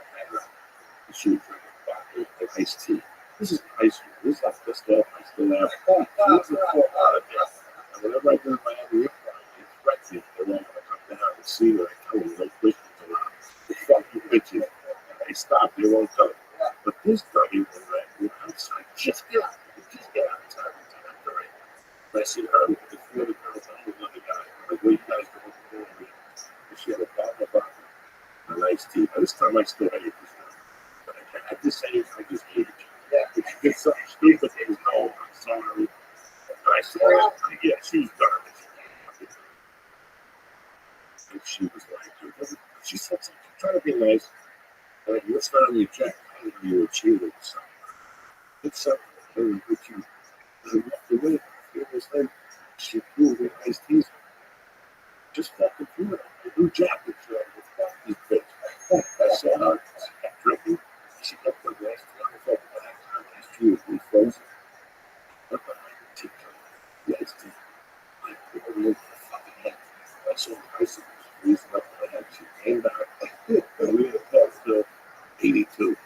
And she was drinking vodka and iced tea. This is high school. This is like the stuff I still have. This is out of this. And whenever I go to my other airport, it's Brexit. They want to come down and see her. I tell them no Christians around. The fucking bitches. They stop. They won't come. But this dummy was like, we're outside. Just get out. Just get out. Time. And I see her with the 4 other girls. I'm with another guy. I'm like, where you guys going to go? And she had a bottle of vodka. A nice tea. By this time, I still had it. But at this age, I just hated it. Yeah. If you did something stupid, they was no, I'm sorry. And I saw it. Yeah, she was garbage. And she was like, she said something. Try to be nice. Like, what's not on your jacket? I didn't know you were cheating or something. It's something. And what you walked away. It was like, she threw away iced teas. Just fucking threw it. A new jacket. Fuck this bitch. I saw her drinking. She kept putting ice tea on the phone. By that time, ice tea was frozen. But behind the TikTok, the iced tea. I put her over the fucking head. I saw the icicles freezing up my head. She came back. And we had talked to 82.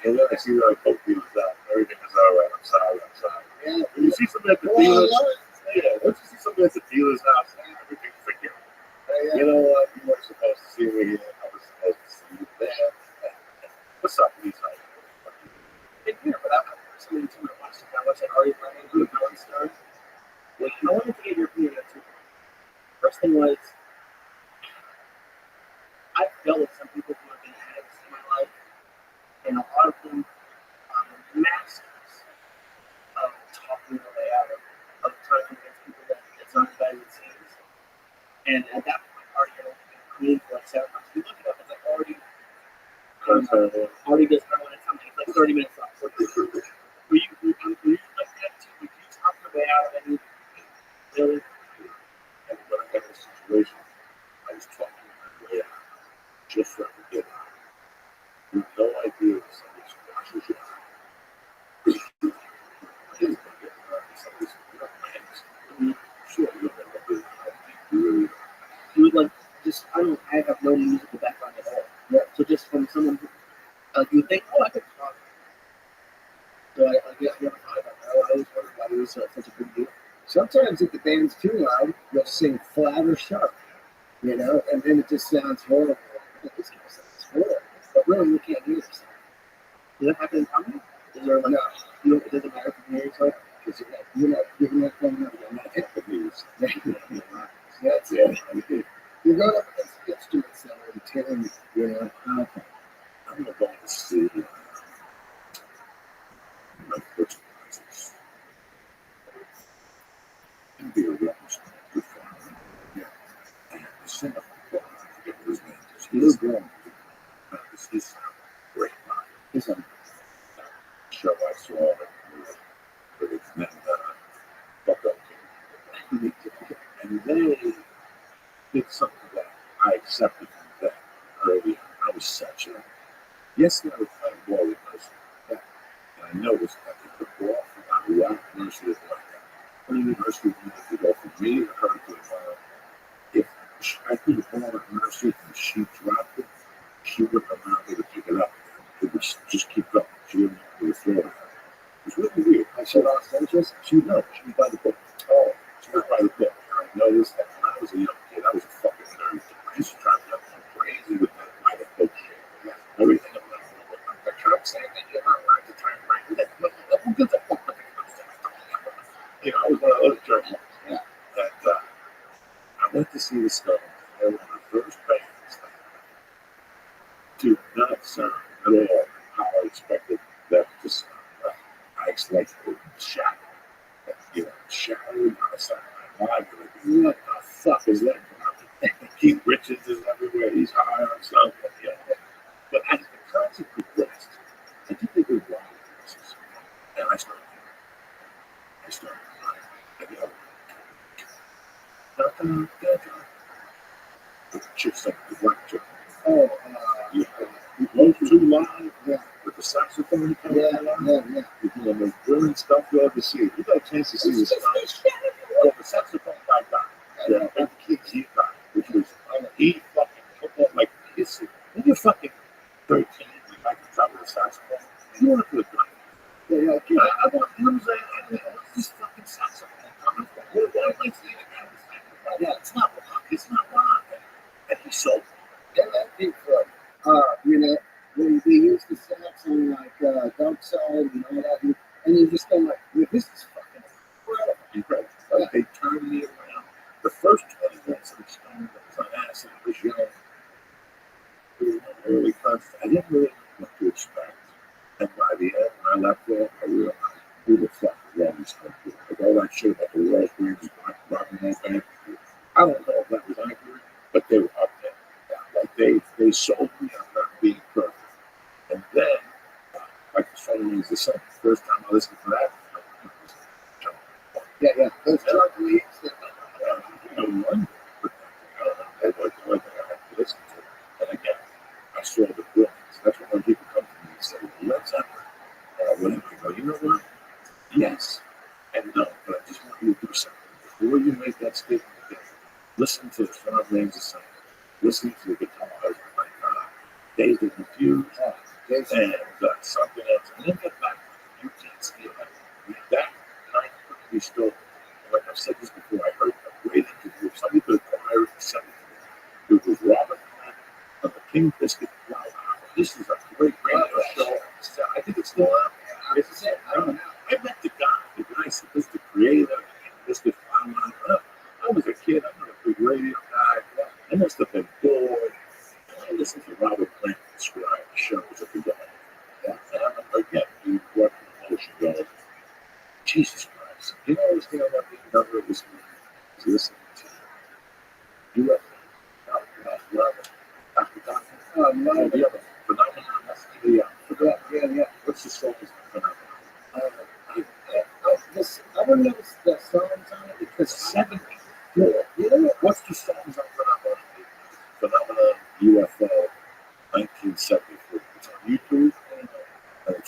And then I see her, I poke dealers out. Everything is all right. I'm sorry. Yeah. When you see something at the dealers, once you see something at the dealer's house, everything's forgiven. You know what? You weren't supposed to see me here. I was supposed to see you there. What's up, Lisa? Big here, but I'm listening to my watch. I watch it already running through the North Star. I wanted to get your opinion on 2 things. First thing was, I've dealt with some people who have been addicts in my life, and a lot of them masters of talking their way out of trying to convince people that it's not as bad as it seems. And at that point, already clean for like 7 months. We look it up, it's like already heroin. Already does heroin and something. It's like 30 minutes long. Were you like that too? Would you talk your way out of any? Really? And when I got in a situation, I was talking my way out just so I could get out. You have no idea if somebody squashes you out. Sure, you don't know what it is. You really You would like just I have no musical background at all. Yeah. So just from someone who you would think, oh, I could talk. So I guess you haven't thought about that. I always wondered why it was such a big deal. Sometimes if the band's too loud, you'll sing flat or sharp, and then it just sounds horrible. This guy sounds horrible, but really you can't hear yourself. Does that happen in comedy? Is there like No, it doesn't matter if you hear yourself? because you're not coming up. I'm not hit with these. That's it. You're going up against instruments that are tearing, Okay. I'm going to see my first classes. And be a reference to fun. Yeah. And the singer, I forget what his name is. He's grown. He's a great guy. He's on a show I saw with his men, Buck Up King. And they did something that I accepted from them early on. I was such a yes, I was playing ball with Mercy. And I noticed that if the ball forgot to rock, Mercy was like that. What do you mean Mercy wanted to go from me to her to if I threw the ball at Mercy and she dropped it, she wouldn't allow me to pick it up. It would just keep going. She wouldn't be able to throw it. It was really weird. I said, lost interest? She would know. She was by the book. Oh, she was by the book. And I noticed that when I was a young kid, I was a fucking nerd. I used to try to get crazy with that by the book shit. Everything about it. I kept saying that you're not right to try and write with it. Who gives a fuck what the I was one of those jerks. Yeah. And I went to see the Stones. They were one of the first bands that did not sound at all how I expected them to sound. I expected it to shatter. Shattering on the side of my mind. What the fuck is that? Keith Richards is everywhere. He's high on something. But as the concert progressed, I did the good rock verses. And I started crying. The chicks like the black chick. Oh, yeah. Those two live with the saxophone coming along. You know, the brilliant stuff you ever see. You got a chance to see this stuff. Well, the saxophone guy died. Yeah, and the kid, he died, which was, he fucking put that like hissing. When you're fucking 13, you like to cover the saxophone, you want to do it. Yeah, okay. I want him saying, what's this fucking saxophone coming from? Why am I seeing a guy with saxophone? Yeah, it's not rock. It's not rock. And he sold. Yeah, that big when they use the sax on like Dark Side and all that, and you just go like, this is fucking incredible. Like, they turned me around. The first 20 minutes of the Stones that was on acid, it was early concert. I didn't really know what to expect. And by the end, when I left there, I realized who the fuck was Rolling Stones. Like all that shit about the Royal Greens, rock and roll band. I don't know if that was accurate, but they were up there. Like they sold me on not being perfect. And then, like the song is the same. First time I listened to that, those chart leads that one, I like I had to listen to it. And again, I saw the brilliance. That's when people come to me and say, let's have whatever. I go, you know what? Yes. And no, but I just want you to do something. Before you make that statement again, listen to the front names of something. Listen to the guitars like Days of Confused and something else. And then get back. You can't steal that. That night could be stolen. Like I've said this before, I heard a great interview of somebody could acquire it and send it to me. It was Robert of the King Biscuit. Wow, this is a great radio show. I think it's still out. It's it. I don't know. I met the guy. The guy was the creator of the King Biscuit. I was a kid. I'm not a big radio guy. I must have been bored. I listened to Robert Plant describe the shows of the guy. And I'm again, you watch the motion going, Jesus Christ. You know what's going on? The number of this movie is listening to you. The other phenomenon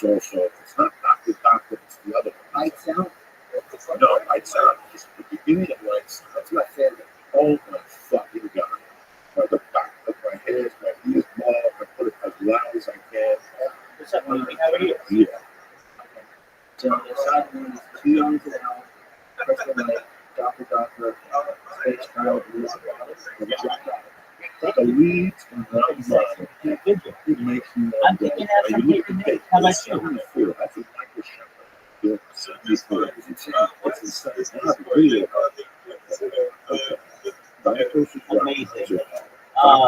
it's also, it's not Dr. It's the other one. Lights out. No, lights out. Just the beginning of lights. That's my favorite. Oh my fucking god. The back of my head, my ears blow up, I put it as loud as I can. What's up, man? How are you? Yeah. So the side one is 2 young to the house. First one, like, Doctor, Space Trial, The leads and the mud, it makes me I'm thinking of some taking How about you? That's a Michael Shepard. Yeah, 74. It's insane. I have a video. Amazing. I'm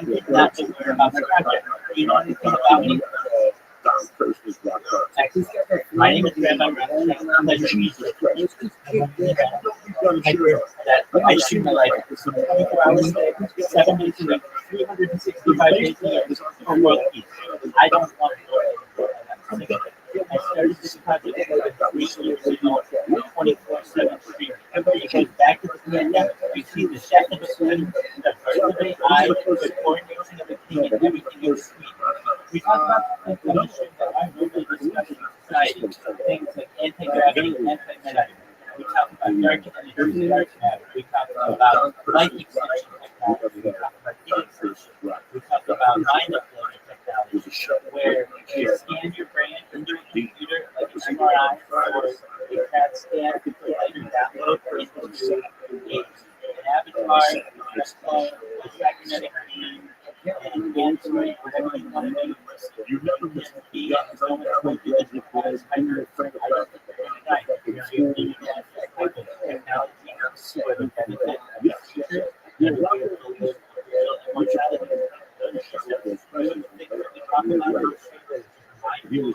thinking not to learn about my project. Do you know anything about me? My name is Rabbi Rothschild. I'm a Jesus Christ. I shoot my life 24 hours a day, 7 days a week, 365 days a year for world peace. I don't want to go. I started this project recently, 24/7 stream. Because back in the pandemic, we see the chef of the food, the birth of the eye, the coordination of the king, and everything in between. We talk about the things that are normally discussed in society, things like anti-gravity, anti-magnetic. We talk about dark energy, dark matter. We talk about life extension technology. We talk about heat extension. We talk about mind uploading technology, where you scan your brain into a computer like an MRI or a CAT scan for later download into an avatar, a phone, a cybernetic beam, and Android, whatever you want to do. You never miss Be so much more digital as hyper technology for the benefit of the future and the immortality. Thank you.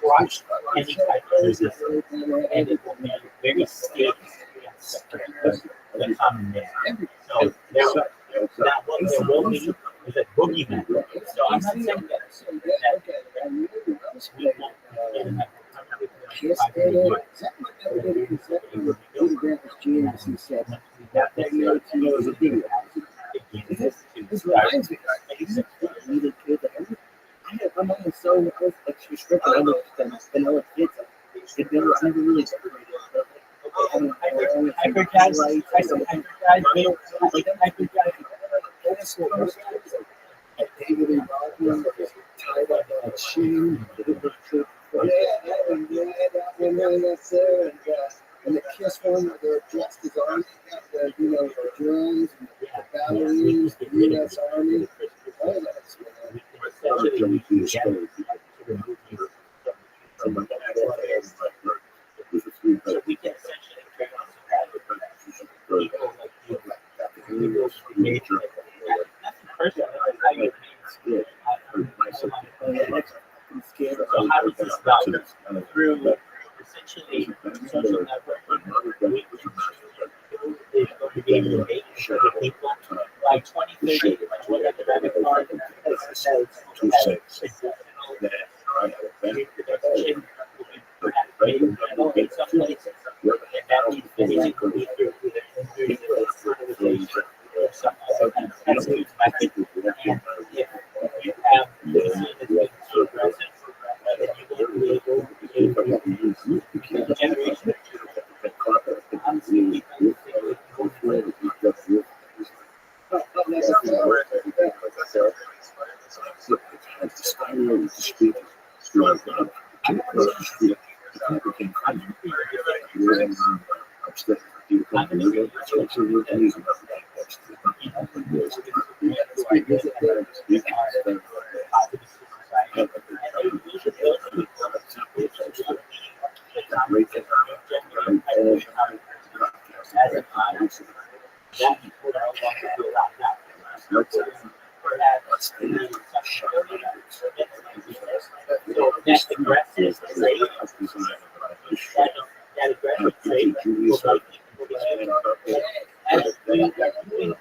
Crush any type of resistance, and it will be very stable against the common man. So there will be is a boogeyman. So I'm not saying that we won't Yes, it is. Is that what that did? Is that what Peter Grant's genius? He said, that was a video. This reminds me, little kid, I'm only so restricted. I look at vanilla kids. I never really separated. David and Rodman tied up on a chin. That's there. And the Kiss one where they're dressed as army, the drones, and the ballerines, the U.S. Army. All that's so we can essentially turn on people like you. Nothing personal. So how does this go? Through essentially social networking, we going to be able to make sure that people by 2030, what at the rabbit card says reproduction will be perhaps made in some places, and that means physically through some other kind of attitudes, method. And if you have literacy that's been too aggressive, then you will be able to the generation that aggressive trait, that aggressive trait will make people behave. As we are moving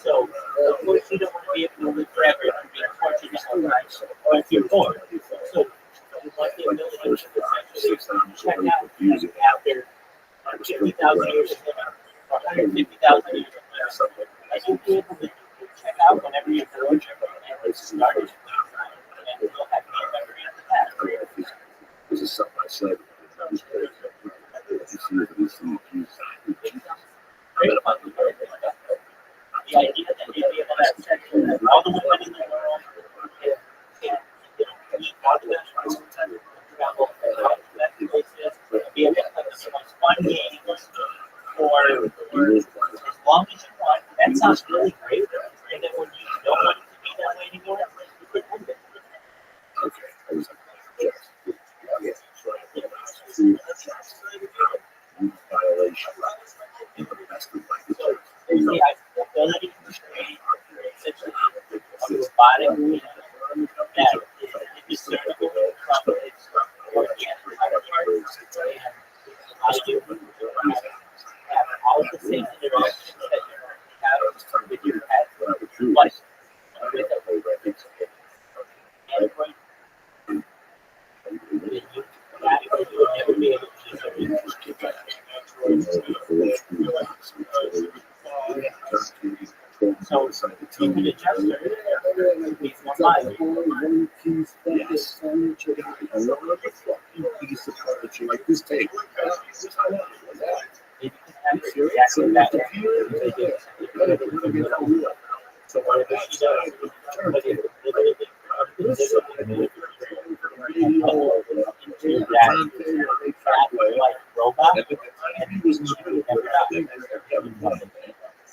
So, of course, you don't want to be able to live forever if you're being tortured the whole time, or if you're bored. So, you want the ability to essentially check out after 50,000 years of living, or 150,000 years of living. And you'll be able to check out whenever you're bored and it's started. And you'll have no memory of the past. This is something I said. The idea that you'll be able to have sex with all the women in the world and eat all the vegetables, travel that places, be able to play the most fun games for as long as you want. That sounds really great. And then when you don't want it to be that way anymore, you can end it. Violation in the best of my There's the ability to create essentially a robotic that is discernible from its organic counterpart and allow you to have all the same interactions that you have with your pet, but with a Android. You would never be able to do so you can adjust it. Be more mindful. Piece of furniture like this table. You can have it exactly that way. So whatever she does, into that like robot, and you never know.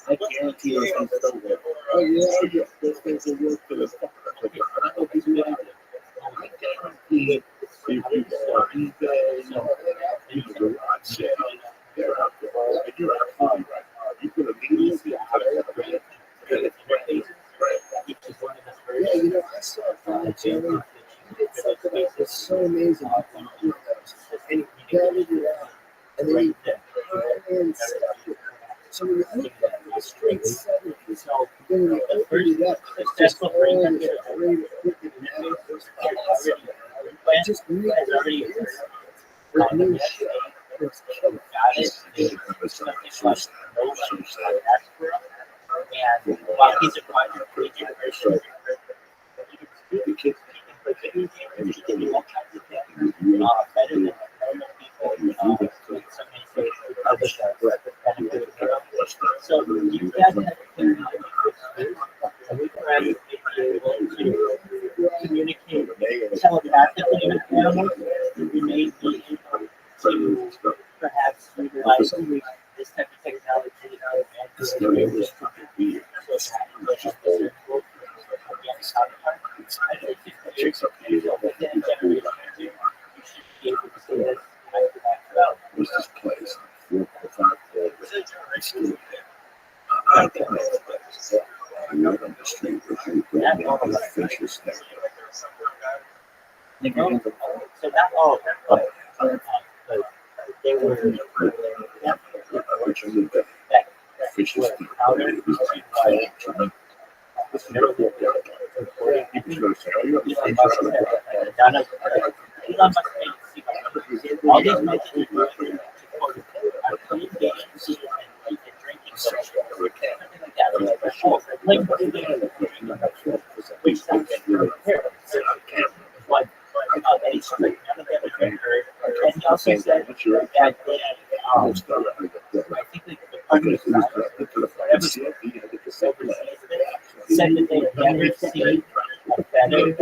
I guarantee those things don't work. Oh, yeah. Those things will work for the I guarantee if you go on eBay, you go on sale, they're out there. And you're absolutely right. You could immediately see how they're going to get it. Yeah, I saw a Jerry. He did something that was so amazing. And he gathered it out. And then he and stuff. So when you look at it, it's straight 70. So then when you open it up, it's just all the great equipment and that was awesome. It just made it with new shit. It was killer. And while he's a project generation, you can put the new games and you won't have to think better than normal people. Some may say benefit of zero. So you guys have to we try to be able to communicate telepathically with animals. We may be able to perhaps utilize this type of technology was this place without I know on the street where you go down the fishes there. So not all of them, but they were Fishes all these mentions are clean games and drinking which sounds very terrible. But they said none of them had been heard. And he also said that I think the partners whatever overseas said that they've never seen a better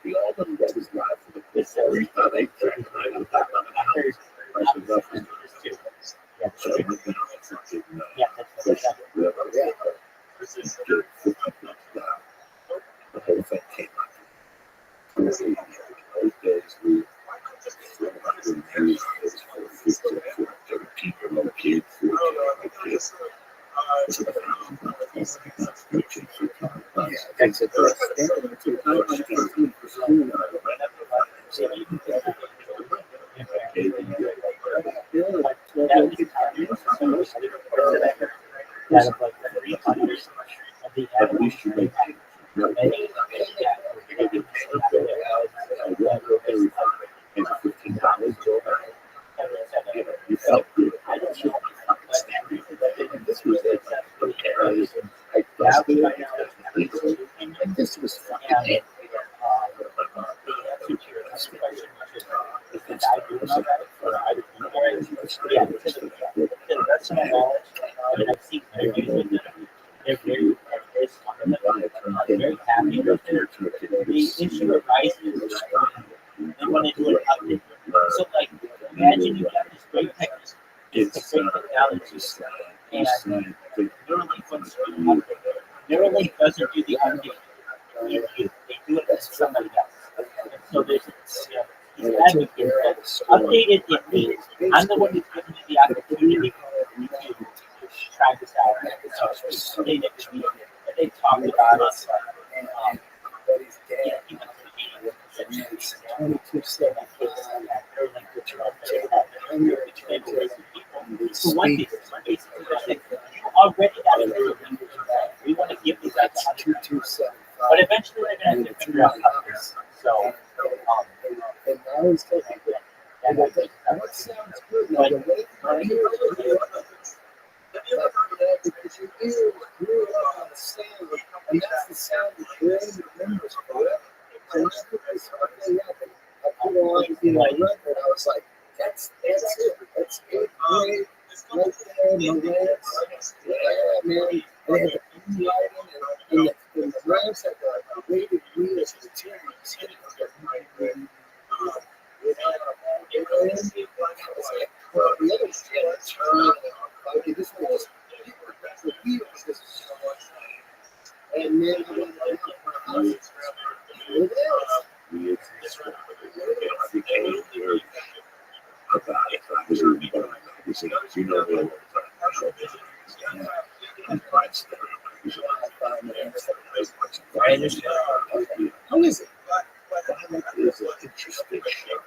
The album that is live for the first time they track so I've been on fucking the whole thing came up. Those days we little kids, kids. That's it. At least you make you felt good. This was it. I trusted and this was fucking very happy with it. The issue arises when they do it update. So, like, imagine you got this great technique. It's a great technology. And Neuralink doesn't do the update. They do it with somebody else. And so there's these advocates that updated it means I'm the one who's giving you the opportunity to try this out. They talked about it. So one thing, already got it. We want to give you that 227. But eventually they're going to have to figure out this. So, and now he's taking it. And I think that sounds good. Now, the way because your ears grew up on the sound, and that's the sound the brain remembers forever. So when I put this fucking up, and I put on, record, I was like, that's it. That's eighth grade, right there, my rants. Yeah, man. They had the blue lighting, and the rants had the weighted wheels of the tunes. The other turn, okay, this was the wheels, and then I went down it is. How is it? It's an interesting show.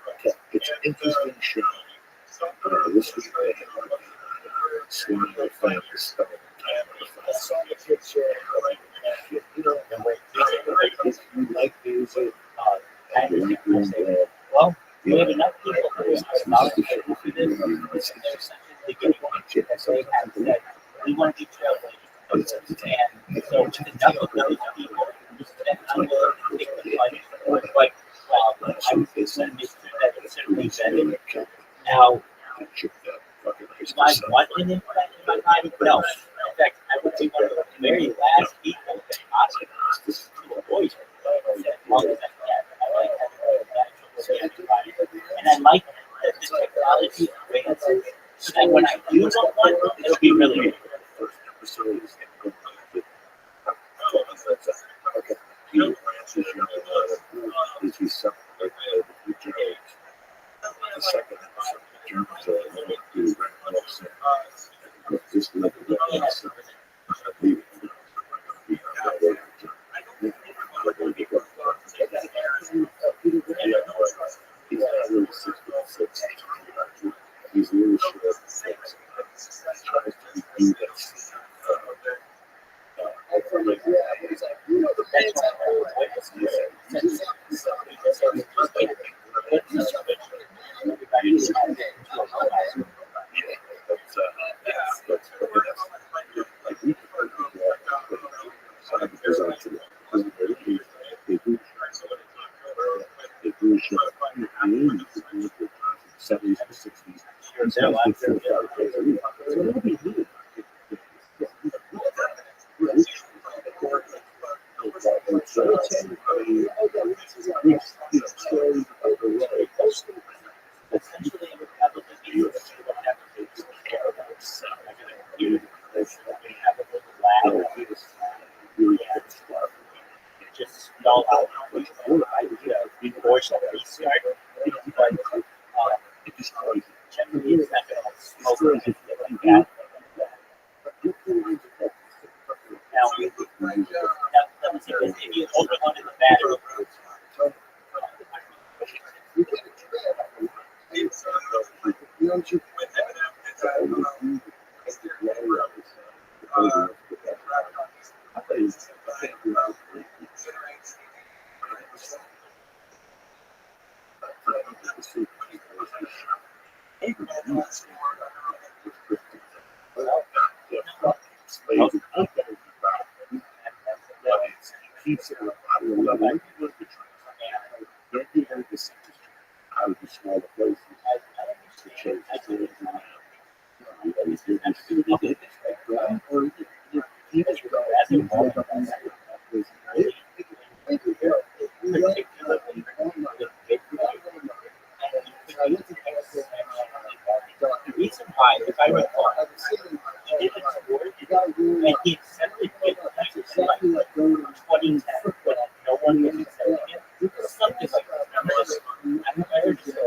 It's an interesting show. This was slowly find the stuff. If you like music, well, we have enough people who are knowledgeable for this. They're essentially getting it that they have said, we want to be trailblazers. And so, with enough of those people, you spend on the take the fight. But I would make sure that it's certainly vetted. Now, do I want an implant in my body? No. In fact, I would be one of the very last people that possibly to avoid it. As long as I can. I like having a natural body. And I like that the technology advances so that when I do want one, it'll be really good. The second episode, the Germans do just like the he's really short. Tries to be this. facilitating stories about the way Essentially, it would probably be you would have to take care of it. So, like in a community, we have a little lab. Just spell out which idea before she restart. Generally, it's not going to smoke or anything like that. Now, let me see this. If you open one in the battery, out of the smaller places to change the things around. the reason why, if I recall, he did it toward and he accepted it like 2010 when no one was accepting it. Something like that. I heard you say.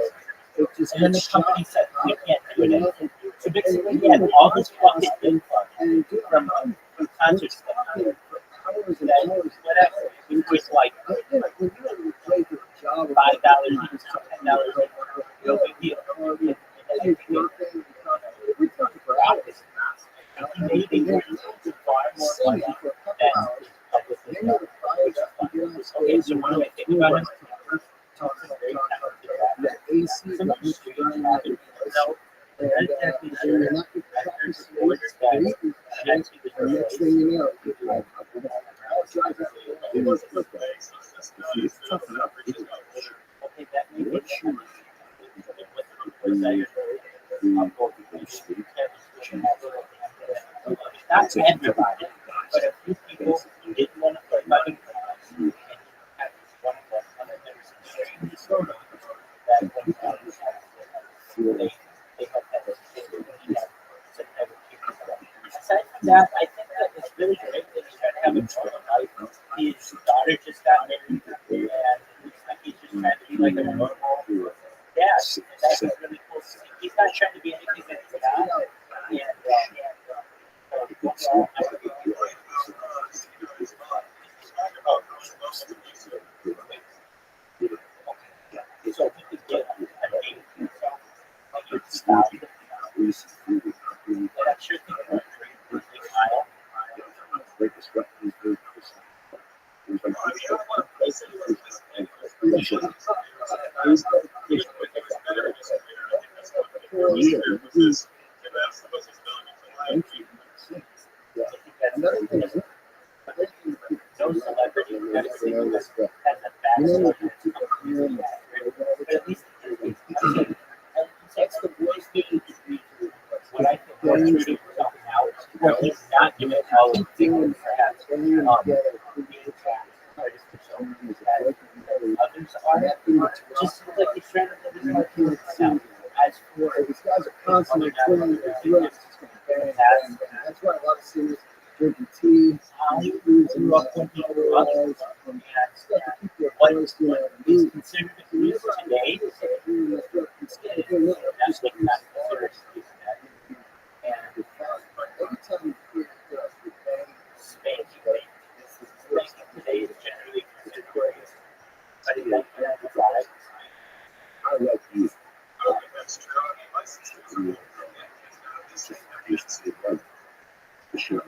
And then the company said, we can't do it anymore. So basically, he had all this fucking big fun from concert stuff. Whatever. It was like $5, $10, no big deal. He made a far more money than publicly done, which is fun. Okay, so what do I think about him? Very talented. Some of the street traffic, though, they're not exactly sure. I heard reports that next week is Next thing you know, It's tough enough. okay, that may be true. Not everybody, but a few people who didn't want to play by the rules and had one of them, and then there was extremely sort of that when they had that aside from that, I think that it's really great that he's trying to have a normal life. His daughter just got married, and it looks like he's just trying to be like a normal dad. And that's really cool to see. He's not trying to be anything that he's not. So we could get a name for himself, like your style. And I'm sure things are great. Aisle. another thing, No celebrity has a bad but at least that's the worst thing what I think more true to talking out. What he's not giving out things perhaps others are just like he's trying to live his life in himself. As for these guys are constantly twirling their throats. And that's why a lot of singers drinking tea, grew up when he was and what is considered a blues today, that's what not considered today. And every time you hear spanking today is generally considered great. But in 1995, I like you. For sure.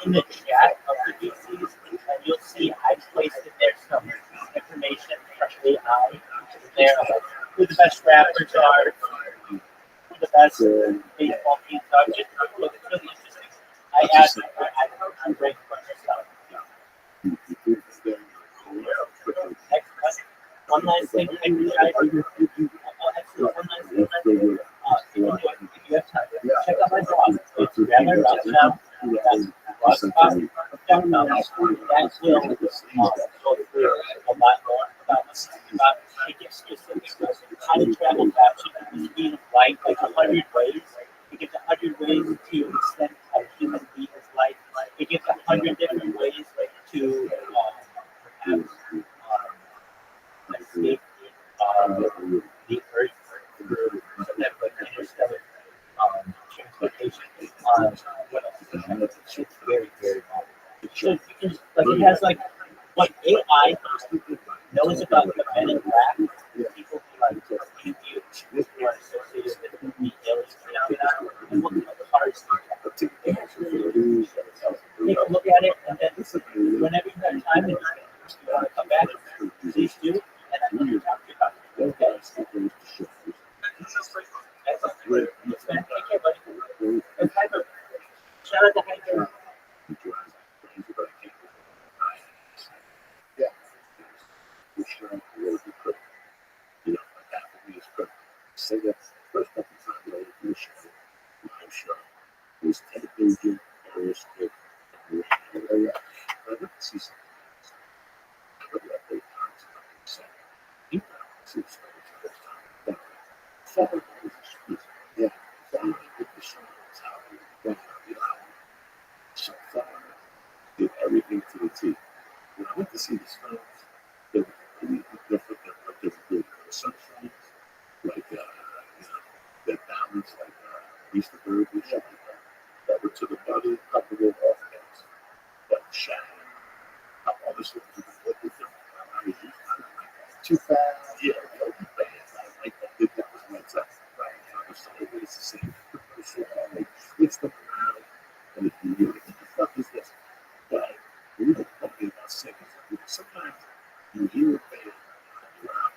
in the chat of the VCs, and you'll see I placed in there some information from AI in there about who the best rappers are, who the best baseball teams are. Just look, it's really interesting. I asked, I ranked a bunch of stuff. One last thing, actually, one last thing. If you have time, check out my blog. It's Rabbi Rothschild. That's Rothschild. That will go through a lot more about it gives specific how to travel faster at the speed of light, like 100 ways. It gives 100 ways to extend a human being's life. It gives 100 different ways to perhaps escape the Earth through some type of interstellar transportation. What else? It's very, very long. So you can, like, it has like what AI knows about the men in black, people who like you who are associated with the alien phenomenon, and what kind of cars they have. So take a look at it, and then whenever you have time and you want to come back, please do, and I'd love to talk to you about it. Okay? Take care, buddy. And Hyper, shout out to Hyper. Yeah. We're sure I'm really good. You know, like that for me is good. Say that first couple times later in the show, my show, it was Ted Nugent, Arius Dick, and I'd like to see something else. I would let those times come and say, you know, see the stories of this time. Follow the street. Yeah. Follow the songs, how you want to be out. So far, did everything to the T. When I went to see the Stones, they were completely different than what they were doing for the Sunshine. Like, you know, their balance, like East of Bird and shit like that. That were to the body, couple of offense. But Shannon, all this stuff was completely different. I was just kind of like that. Too fast. Yeah, really fast. I like that. That was my time. Right. I was always the same. It's the crowd. And if you knew it, what the fuck is this? But we were talking about seconds. Sometimes you hear a band loud,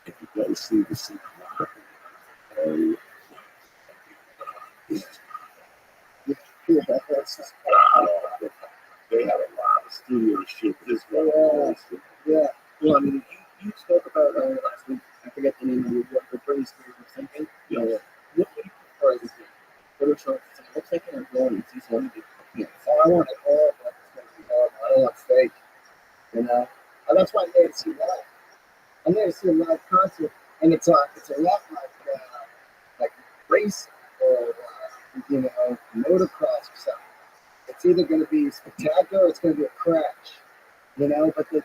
if you go see the singer live, they had a lot of studio shit. This one, Yeah. Well, I mean, you spoke about last week. I forget the name of your book, the Praise or something. yeah. What would you prefer this week? Photoshop. It looks like an ability. It's one of the. Yeah. Oh, I want it all, but I don't want fake. You know. And that's why I'm there to see live. I'm there to see a live concert, and it's a lot like race or you know, motocross or something. It's either going to be spectacular or it's going to be a crash. You know, but the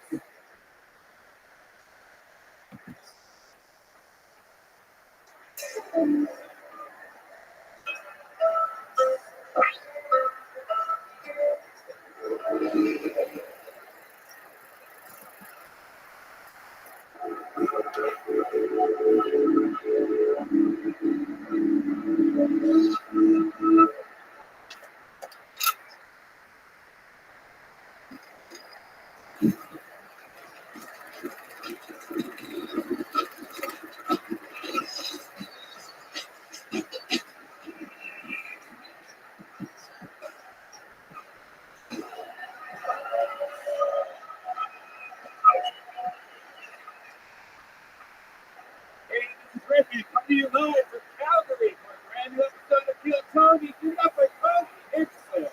Rabbi, come to you live from Calgary for a brand new episode of Kill Tony. Give it up for Tony Hickson.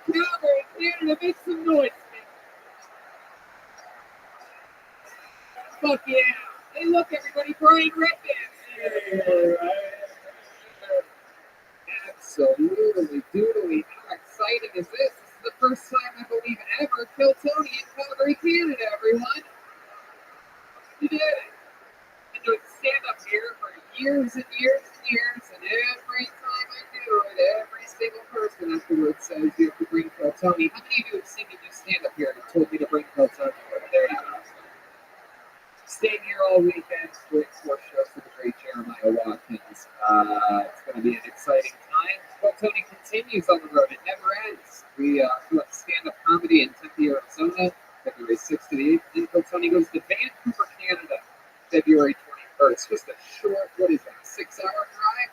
Calgary, Canada, make some noise, man. Fuck yeah. Hey, look, everybody, Brian Redman. Absolutely, doodly. How exciting is this? This is the first time, I believe, ever Kill Tony in Calgary, Canada, everyone. You did it. I've been doing stand-up here for years and years and years, and every time I do it, every single person afterwards says you have to bring Kill Tony. How many of you have seen me do stand-up here and told me to bring Kill Tony? There you go. Staying here all weekend for continues on the road. It never ends. We do a stand-up comedy in Tempe, Arizona, February 6th to the 8th. Then Phil Tony goes to Vancouver, Canada, February 21st. Just a short, what is that, 6-hour drive?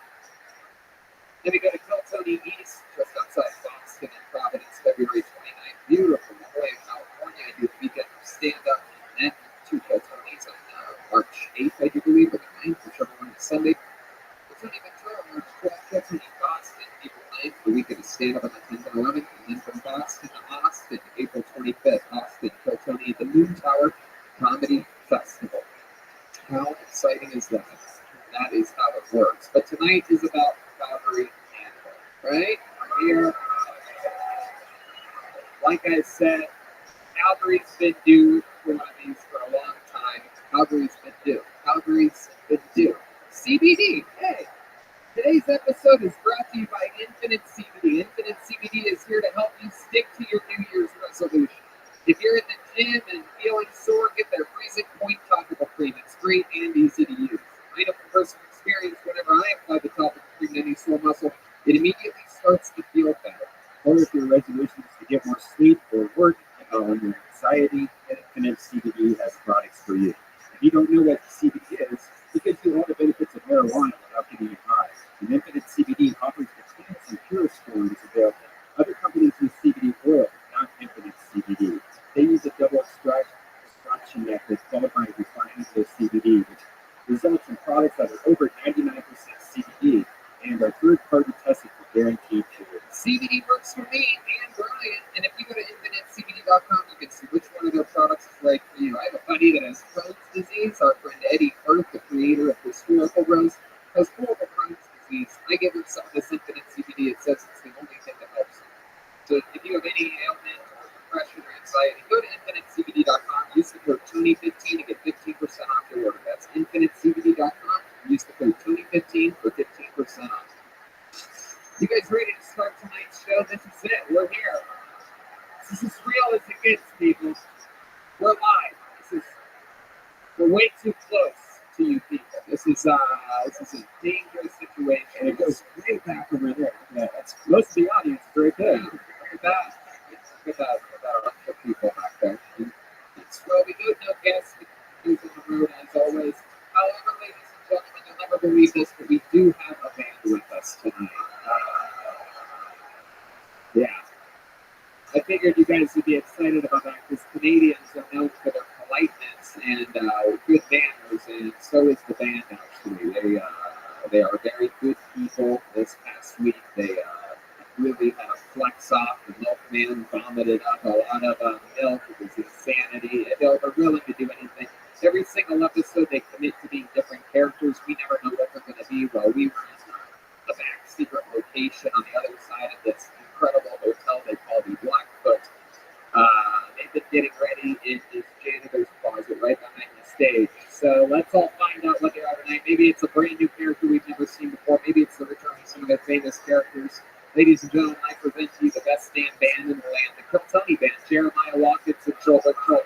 Then we go to Phil Tony East, just outside Boston and Providence, February 29th. Beautiful La Jolla, California. I do the weekend of stand-up. And then 2 Phil Tonys on March 8th, I do believe, or the 9th, whichever one is Sunday. Tony Ventura, March 12th, in Boston, April 9th, the weekend of stand-up on the 10th and 11th, and then from Boston to Austin, April 25th, Austin, Phil Tony, the Moon Tower Comedy Festival. How exciting is that? That is how it works. But tonight is about Calgary, Canada, right? I'm here. Like I said, Calgary's been due for one of these for a long time. Calgary's been due. Calgary's been due. CBD, hey. Today's episode is brought to you by Infinite CBD. Infinite CBD is here to help you stick to your New Year's resolution. If you're in the gym and feeling sore, get their freezing point topical cream. It's great and easy to use. I know from personal experience, whenever I apply the topical cream to any sore muscle, it immediately starts to feel better. Or if your resolution is to get more sleep or work on your anxiety, Infinite CBD has products for you. If you don't know what CBD is, it gives you all the benefits of marijuana without getting you high. And Infinite CBD offers the cleanest and purest forms available. Other companies use CBD oil, not Infinite CBD. They use a double extraction method followed by refining their CBD, which results in products that are over 99% CBD and are third-party tested for guaranteed purity. CBD works for me and Brian, and if you go to infinitecbd.com, you can see which one of their products is right for you. I have a buddy that has Crohn's disease. Our friend Eddie Firth, the creator of Historical Rose, has horrible Crohn's disease. I give him some of this Infinite CBD. It says it's the only thing that helps him. So if you have any ailment or depression or anxiety, go to infinitecbd.com. Use the code TONY15 to get 15% off your order. That's infinitecbd.com. Use the code TONY15 for 15% off. You guys ready to start tonight's show? This is it. We're here. This is as real as it gets, people. We're live. We're way too close to you people. This is a dangerous situation. And it goes way back over there. Yeah, that's most of the audience is right there. Look at that. Look at that. A bunch of people back there. Well, we do no guests. Who's on the road as always. However, ladies and gentlemen, you'll never believe this, but we do have a band with us tonight. Yeah. I figured you guys would be excited about that because Canadians are known for their politeness and good manners, and so is the band actually. They are very good people. This past week, they really had a flex off. The milkman vomited up a lot of milk. It was insanity. They're willing to do anything. Every single episode, they commit to being different characters. We never know what they're going to be. Well, we were in the back secret location on the other side of this incredible hotel they call the Blackfoot. They've been getting ready in this janitor's closet right behind the stage. So let's all find out what they are tonight. Maybe it's a brand new character we've never seen before. Maybe it's the return of some of their famous characters. Ladies and gentlemen, I present to you the best stand band in the land, the Kiltony Band, Jeremiah Watkins and Joel Troll.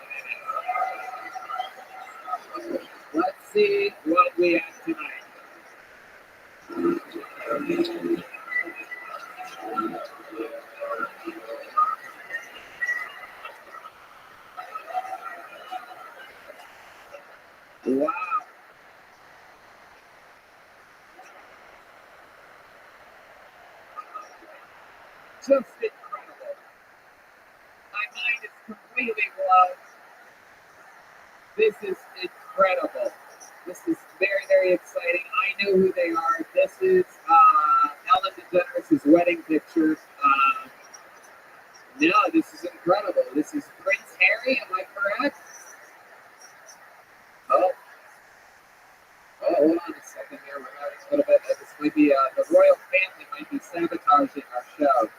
Let's see what we have tonight. Wow. Just incredible. My mind is completely blown. This is incredible. This is very, very exciting. I know who they are. This is Ellen DeGeneres' wedding picture. No, this is incredible. This is Prince Harry, am I correct? Oh, hold on a second here. We're having a little bit. This might be the royal family might be sabotaging our show.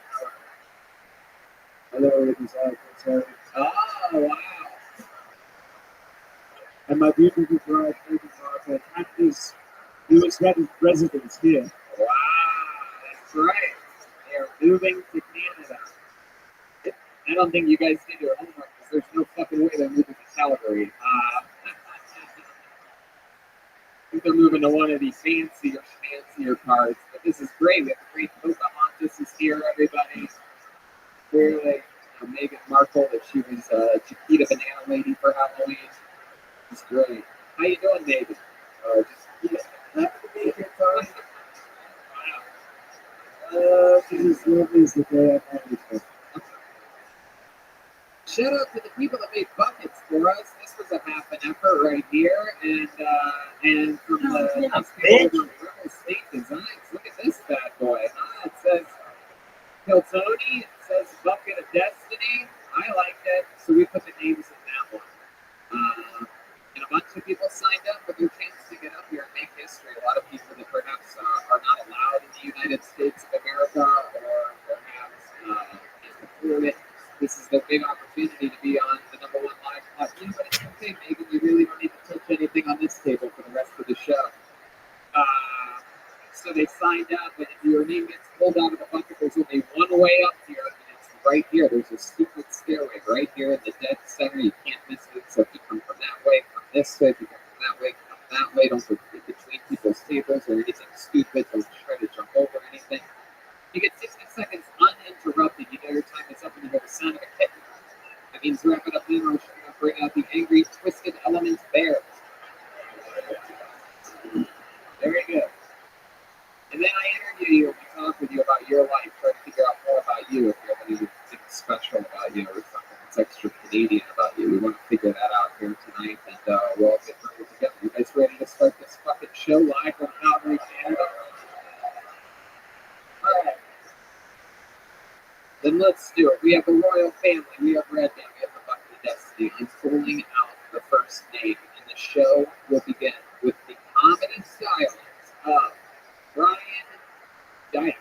Hello, it is Prince Harry. Oh, wow. And my beautiful bride, Martha, at his newest residence here. Wow, that's right. They are moving to Canada. I don't think you guys did your homework because there's no fucking way they're moving to Calgary. I think they're moving to one of these fancier cars. But this is great. We have a great Pocahontas Countess is here, everybody. Clearly, Meghan Markle, that she was Chiquita Banana Lady for Halloween. It's great. How you doing, David? Just happy to be here, Tony. Wow. This is lovely as the day I've had before. Shout out to the people that made buckets for us. This was a half an effort right here, and from the nice people over at Rebel State Designs. Look at this bad boy. It says Kiltony. It says Bucket of Destiny. I like it, so we put the names in that one. And a bunch of people signed up for their chance to get up here and make history. A lot of people that perhaps are not allowed in the United States of America, or perhaps can't afford it. This is their big opportunity to be on the #1 live podcast. But it's okay, Megan. You really don't need to touch anything on this table for the rest of the show. So they signed up, and if your name gets pulled out of the bucket, there's only one way up here, and it's right here. There's a secret stairway right here in the dead center. You can't miss it. So if you come from that way, come this way. If you come from that way, come that way. Don't go in between people's tables or anything stupid. Don't try to jump over anything. You get 60 seconds uninterrupted. You know your time is up, and you hear the sound of a kitten. That means wrap it up, Lino. We're trying to bring out the angry, twisted elements there. Very good. And then I interview you and we talk with you about your life, try to figure out more about you, if you have anything special about you or something that's extra Canadian about you. We want to figure that out here tonight, and we'll all get through it together. You guys ready to start this fucking show live from Calgary, Canada? All right. Then let's do it. We have the royal family. We have Red Man. We have the Bucket of Destiny. I'm pulling out the first name, and the show will begin with the comedy silence of Brian Dyke.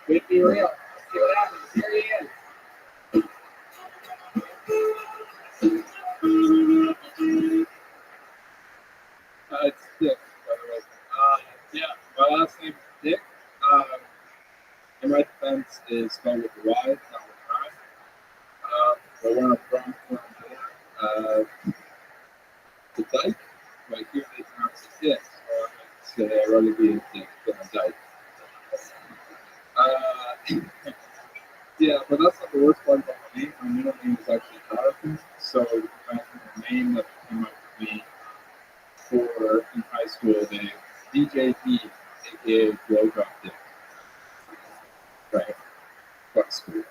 Could be real. Let's see what happens. Here he is. It's Dick, by the way. Yeah, my last name is Dick. And my defense is spelled with a Y, not with an I. But where I'm from, the Dyke, like here they pronounce it Dick, so I'd rather be a Dick than a Dyke. Yeah, but that's not the worst part about my name. My middle name is actually Jonathan, so the fact that the name that came up with me for in high school, the DJD, aka Blow Drop Dick. Right. Fuck school.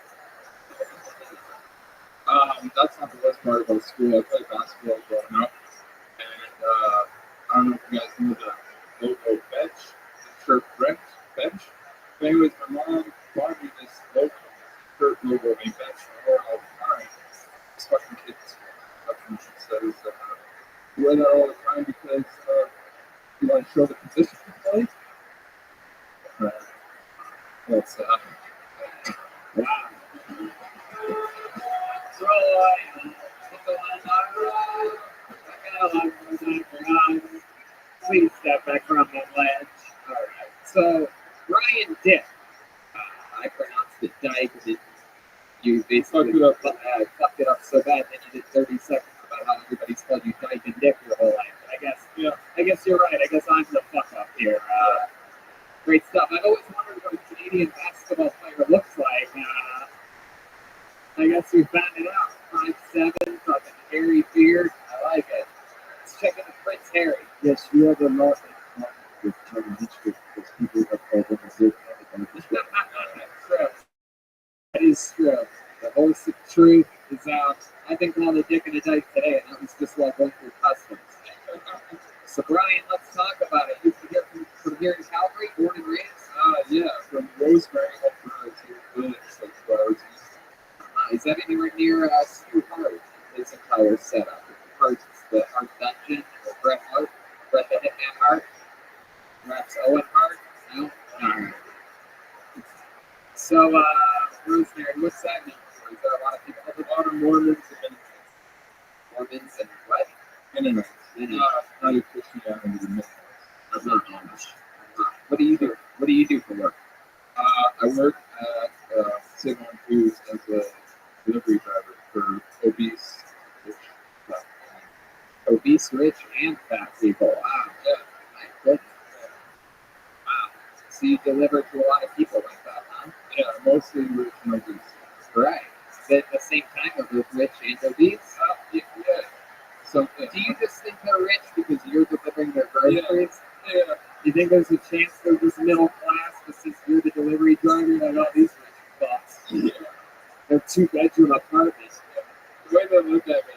That's not the worst part about school. I played basketball growing up, and I don't know if you guys know the logo bench, the shirt bench. But anyways, my mom bought me this logo, shirt logo named bench for her all the time. This fucking kid's fucking says you wear that all the time because you want to show the position you play. That's wow. Please step back from that ledge. All right. So, Brian Dick. I pronounced it Dyke, and you basically fucked it up so bad that you did 30 seconds about how everybody spelled you Dyke and Dick your whole life. But I guess you're right. I guess I'm the fuck up here. Great stuff. I've always wondered what a Canadian basketball player looks like. I guess we found it out. 5'7", fucking hairy beard. I like it. Let's check in with Prince Harry. Yes, you have a lot with German history because people have called them a good True. That is true. The horse of truth is out. I've been called a dick and a dyke today, and that was just like going through customs. So, Brian, let's talk about it. You from here in Calgary, born and raised? Yeah, from Rosemary up to Guinness, like 2 hours east. Is that anywhere near Stu Hart? His entire setup. Hart's the Hart Dungeon, or Bret Hart, Bret the Hitman Hart, perhaps Owen Hart? No? Alright. So, Rosemary, what's that mean? Is there a lot of people? A lot of Mormons and Mormons and what? Mennonites. Not a Christianity, Mennonites. I'm not Amish. What do you do? What do you do for work? I work at Save on Foods as a delivery driver for obese, rich, and fat people. Wow. Yeah. My goodness. Wow. So you deliver to a lot of people like that, huh? Yeah, mostly rich and obese. Right. Is it at the same time of the rich and obese? Yeah. Something. Do you just think they're rich because you're delivering their groceries? Yeah. You think there's a chance they're just middle class, but since you're the delivery driver, like all these rich fucks? Yeah. They're 2-bedroom apartments. The way they look at me.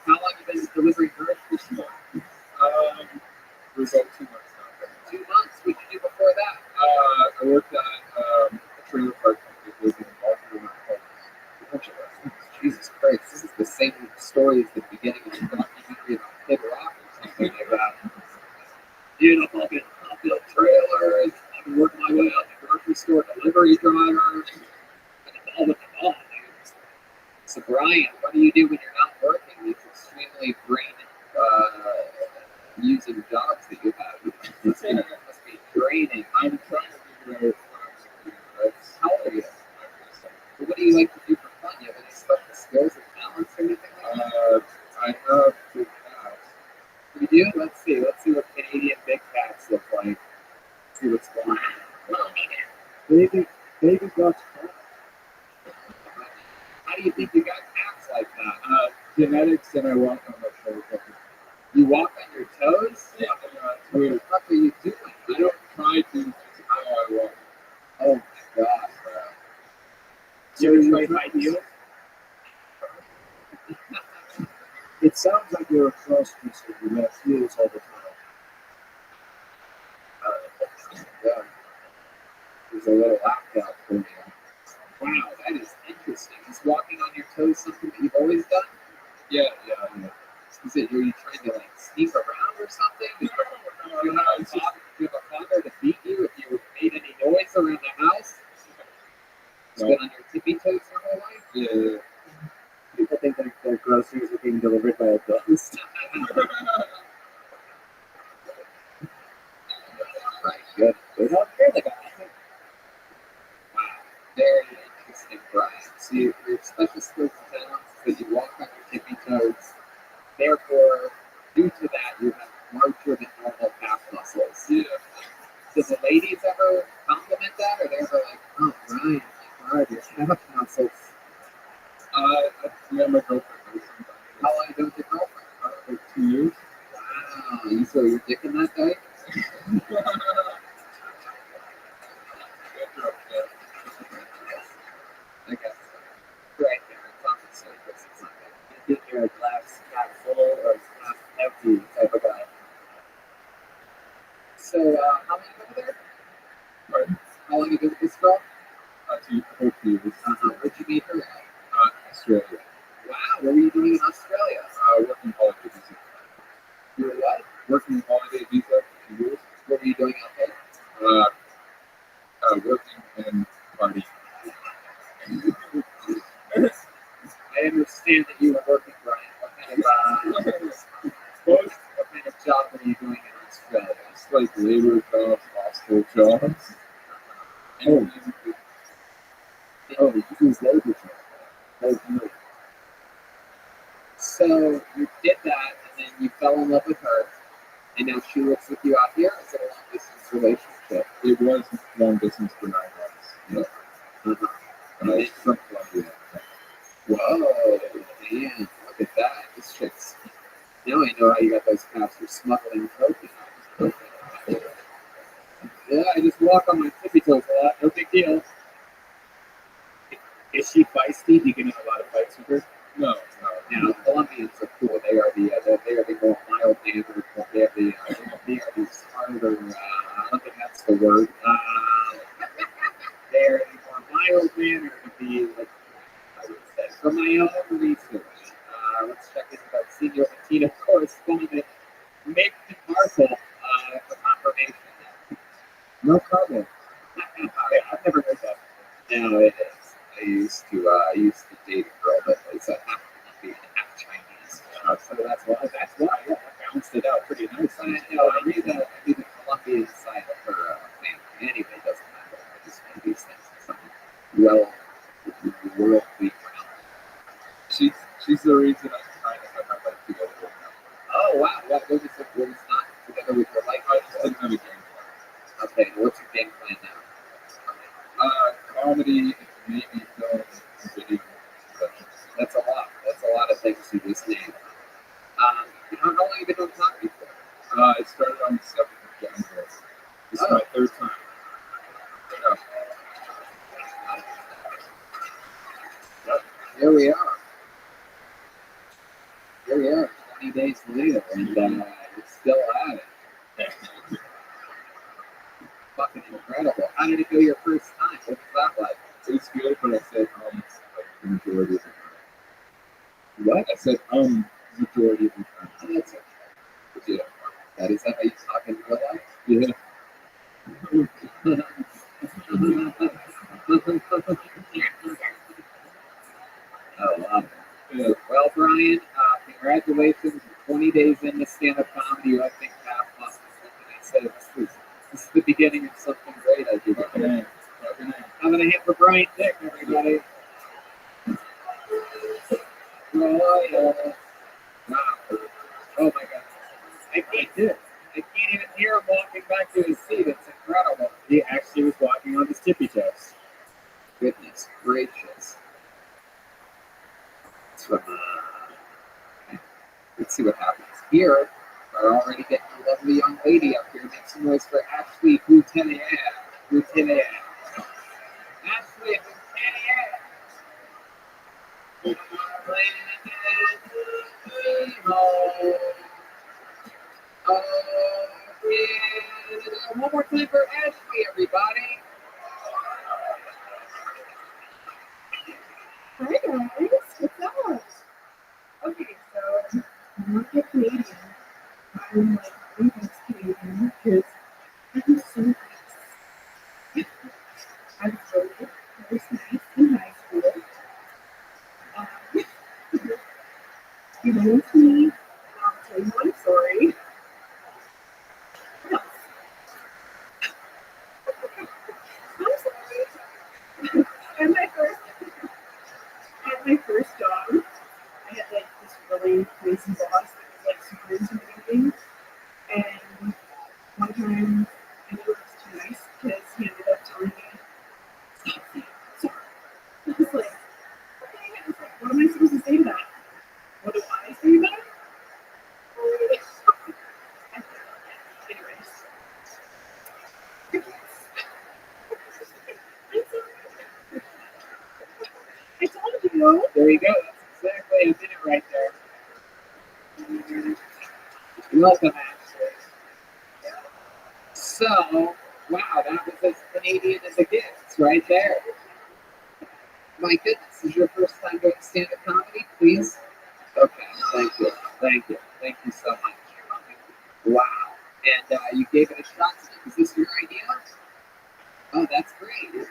How long have you been delivering groceries for? For about 2 months now. 2 months. What did you do before that? I worked at a trailer park company living in Baltimore. Jesus Christ, this is the same story as the beginning of the documentary about Kid Rock or something like that. You know, I've built trailers, I've been working my way up to grocery store delivery driver, and all with the ball, dude. So Brian, what do you do when you're not working? These extremely brain using jobs that you have. Must be draining. I'm trying to figure out what I'm doing. How old are you? So what do you like to do for fun? You have any special skills or talents or anything like that? I have two cats. You do? Let's see what Canadian big cats look like. Let's see what's going on. Baby got How do you think you got cats like that? Genetics, and I walk on my toes. You walk on your toes? Yeah, What the fuck are you doing? I don't try to, just how I walk. Oh my god, bro. So you try heels? It sounds like you're a cross dresser. You wear heels all the time. Yeah. There's a little laptop for you. Wow, that is interesting. Is walking on your toes something that you've always done? Yeah. Is it, are you trying to like sneak around or something? Do you have a father to beat you if you made any noise around the house? You've been on your tippy toes your whole life? Yeah. People think that their groceries are being delivered by a ghost. Right, good. Well, you're the guy. Wow, very interesting, Brian. So your special skills and talents is that you walk on your tippy toes. Therefore, due to that, you have larger than normal calf muscles. Yeah. Does the ladies ever compliment that, or they're ever like, "Oh, Brian, my God, your calf muscles"? Yeah, my girlfriend knows sometimes. How long ago did you girlfriend? Like 2 years. Wow, you throw your dick in that guy? I guess so. Right there, it's on the surface. It's not good. You think you're a glass half full or half empty type of guy. So, how long ago there? Pardon? How long ago did this girl? 2 years. Where'd you meet her at? Australia. Wow, what were you doing in Australia? Working holiday visa. You were what? Working holiday visa for 2 years. What were you doing out there? Working and partying. I understand that you were working, Brian. What kind of job were you doing in Australia? It's like labor jobs, hostile jobs. Oh, you use labor job. That's good. So you did that, and then you fell in love with her, and now she lives with you out here. Is it a long distance relationship? It was long distance for 9 months. Yeah. And I was from Colombia. Whoa, man, look at that. This chick's. Now I know how you got those cops for smuggling coke. Yeah, I just walk on my tippy toes a lot. No big deal. Is she feisty? Do you get in a lot of fights with her? No. Now, Colombians are cool. They are the more mild mannered. They are the smarter. I don't think that's the word. They are the more mild mannered. Like I would say. From my own research, let's check into that senior Latino correspondent, Mick Markle, for confirmation. No comment. I've never heard that. No, it is. I used to date a girl that was half Colombian, half Chinese. So that's why. Yeah, I balanced it out pretty nice. I read the Colombian side of her family. Anyway, it doesn't matter. I just find these things worldly ground. She's the reason I'm trying to have my life together right now. Oh wow! What was not together with your life? I just didn't have a game plan. Okay, what's your game plan now? Comedy, maybe film, video. That's a lot. That's a lot of things you just named. How long have you been doing comedy for? I started on the 7th of January. This is my third time. Here we are. Here we are, 20 days later, and it's still at it. Fucking incredible. How did it go your first time? What was that like? It was good, but I said like the majority of the time. What? I said majority of the time. Oh, that's okay. Yeah. That is that how you talk in real life? Yeah. Oh, wow. Yeah. Well, Brian, congratulations. You're 20 days into stand-up comedy. You, I think, half month or something. I said this is the beginning of something great, I do. I'm going to hit for Brian Dick, everybody. Oh, yeah. Wow. Oh, my God. I can't do it. I can't even hear him walking back to his seat. It's incredible. He actually was walking on his tippy toes. Goodness gracious. It's from, let's see what happens here. We're already getting a lovely young lady up here. Make some noise for Ashley Boutellier. Boutellier. Ashley Boutellier. One more time for Ashley, everybody. Hi guys, what's up? Okay, so I'm not a Canadian. I'm like almost Canadian because I'm so nice. I was voted most nice in high school. You know, it's me. I'll tell you one story. What else? I'm sorry. At my first job, I had like this really crazy boss that was like super intimidating. And one time I knew it was too nice because he ended up telling me, stop saying sorry. I was like, okay. I was like, what am I supposed to say to that? What do I say to that? Anyways. I told you. There you go. That's exactly. I did it right there. Welcome, Ashley. So, wow, that was as Canadian as it gets, right there. My goodness, is your first time doing stand-up comedy? Please. Okay, thank you, thank you, thank you so much. Wow, and you gave it a shot today. Is this your idea? Oh, that's great.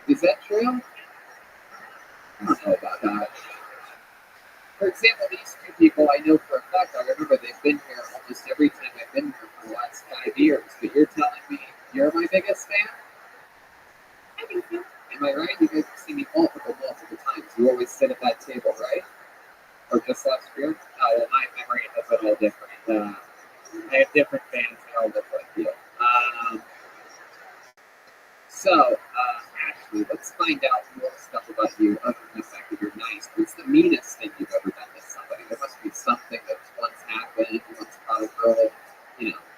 Is that true? I don't know about that. For example, these two people I know for a fact, I remember they've been here almost every time I've been here for the last 5 years. But you're telling me you're my biggest fan? I think so. Am I right? You guys have seen me multiple times. You always sit at that table, right? Or just last year? Oh, well, my memory is a little different. I have different fans. They all look like you. Ashley, let's find out more stuff about you other than the fact that you're nice. What's the meanest thing you've ever done to somebody? There must be something that's once happened. You once caught a girl,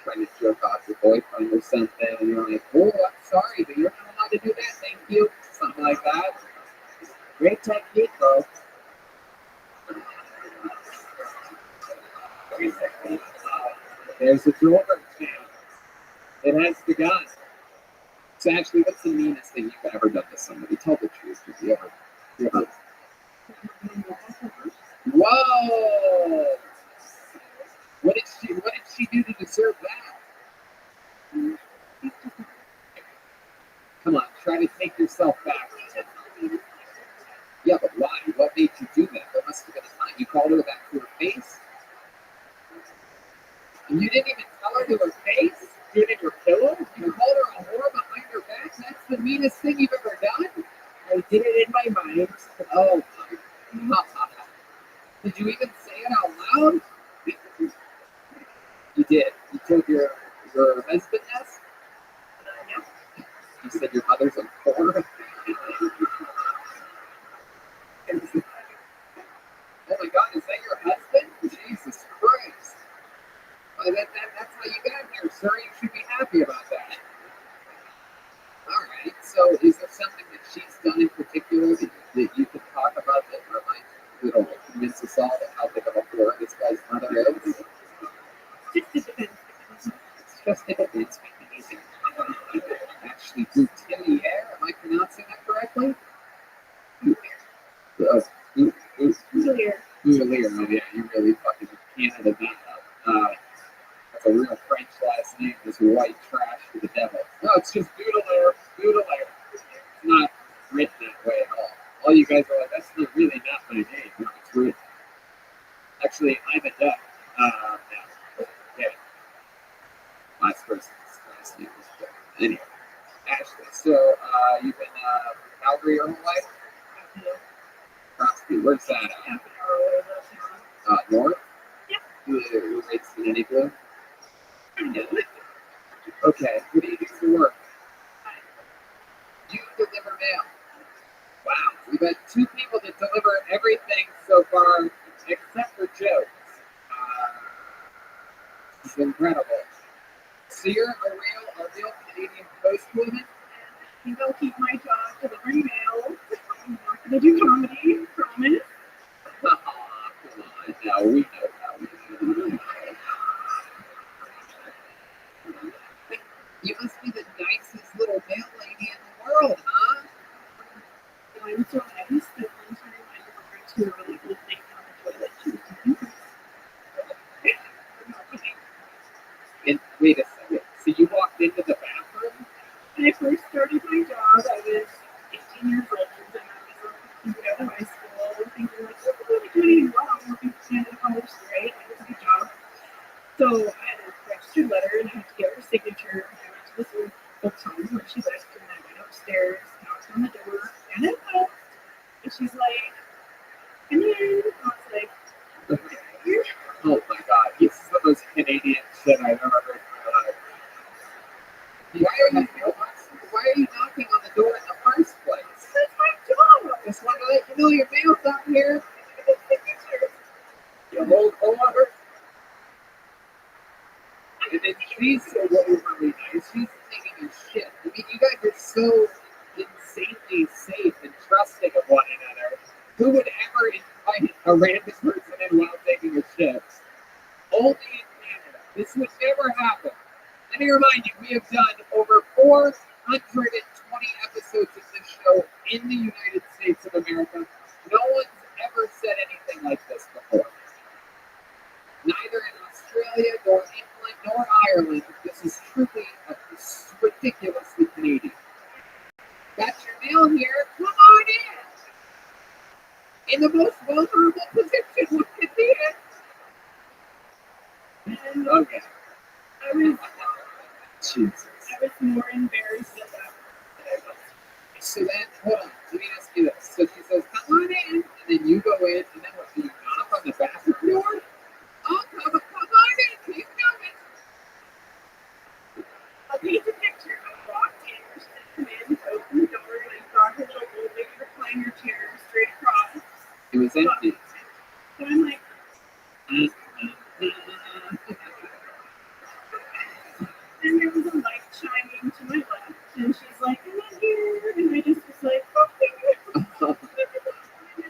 trying to jerk off your boyfriend or something, and you're like, oh, I'm sorry, but you're not allowed to do that. Thank you. Something like that. Great technique, though. There's a Jordan fan. It has begun. So, Ashley, what's the meanest thing you've ever done to somebody? Tell the truth. Have you ever? Whoa! What did she do to deserve that? Come on, try to take yourself back. Yeah, but why? What made you do that? There must have been a time you called her back to her face. And you didn't even tell her to her face? You did your pillow? You called her a whore behind her back? That's the meanest thing you've ever done? I did it in my mind. Oh my God. Did you even say it out loud? You did. You told your husband this? You said your mother's a whore? Oh my God, is that your husband? Jesus Christ. Well, that's how you got here, sir. You should be happy about that. All right, so is there something that she's done in particular that you can talk about that that'll convince us all that how big of a whore this guy's mother is? Just a bit. Actually, Boutelier, am I pronouncing that correctly? Boutelier. Oh yeah, you really fucking Canada that up. That's a real French last name. This white trash for the devil. No, it's just Boutelier. It's not written that way at all. All you guys are like, that's really not my name. No, it's written. Actually, I'm a duck. No. Yeah. Last person's last name was Duck. Anyway, Ashley. So, you've been Calgary your whole life? Crosby. Where's that at? North? Yeah. Who rates in any blue? Yeah. Okay. What do you do for work? You deliver mail. Wow. We've had 2 people that deliver everything so far except for jokes. It's incredible. So you're a real Canadian postwoman? I think I'll keep my job delivering mail. I'm not going to do comedy, promise. Come on. Now we know how. You must be the nicest little mail lady in the world, huh? I'm so nice that one time I delivered to a really cool thing on the toilet. She was doing And wait a second. So you walked into the bathroom? When I first started my job, I was 18 years old, and I was out of high school, thinking like, oh, I'm not doing anything wrong. I'm working for the college, right? It was a good job. So I had a registered letter, and I had to get her signature. I went to this old bookshop where she lived, and I went upstairs, knocked on the door, and it knocked. And she's like, come in. I was like, here. Oh my God. This is the most Canadian shit I've ever heard in my life. Why are you knocking on the door in the first place? That's my job. Just want to let you know your mail's up here. You hold over. And then she's so overly nice. She's taking a shit. I mean, you guys are so insanely safe and trusting of one another. Who would ever invite a random person in while taking a shit? Only in Canada. This would never happen. Let me remind you, we have done over 420 episodes of this show in the United States of America. No one's ever said anything like this before. Neither in Australia, nor England, nor Ireland. This is truly ridiculously Canadian. Got your mail here. Come on in. In the most vulnerable position one could be in. And Okay. I was Jesus. more embarrassed at that than I was. So then, hold on. Let me ask you this. So she says, come on in. And then you go in. And then what? Do you knock on the bathroom door? Oh, come on in. Keep coming. I'll paint a picture. I walked in, she said, come in, opened the door, and I saw her little old lady recliner chair straight across. It was empty. So I'm like, and there was a light shining to my left, and she's like, I'm not here, and I just was like, okay. And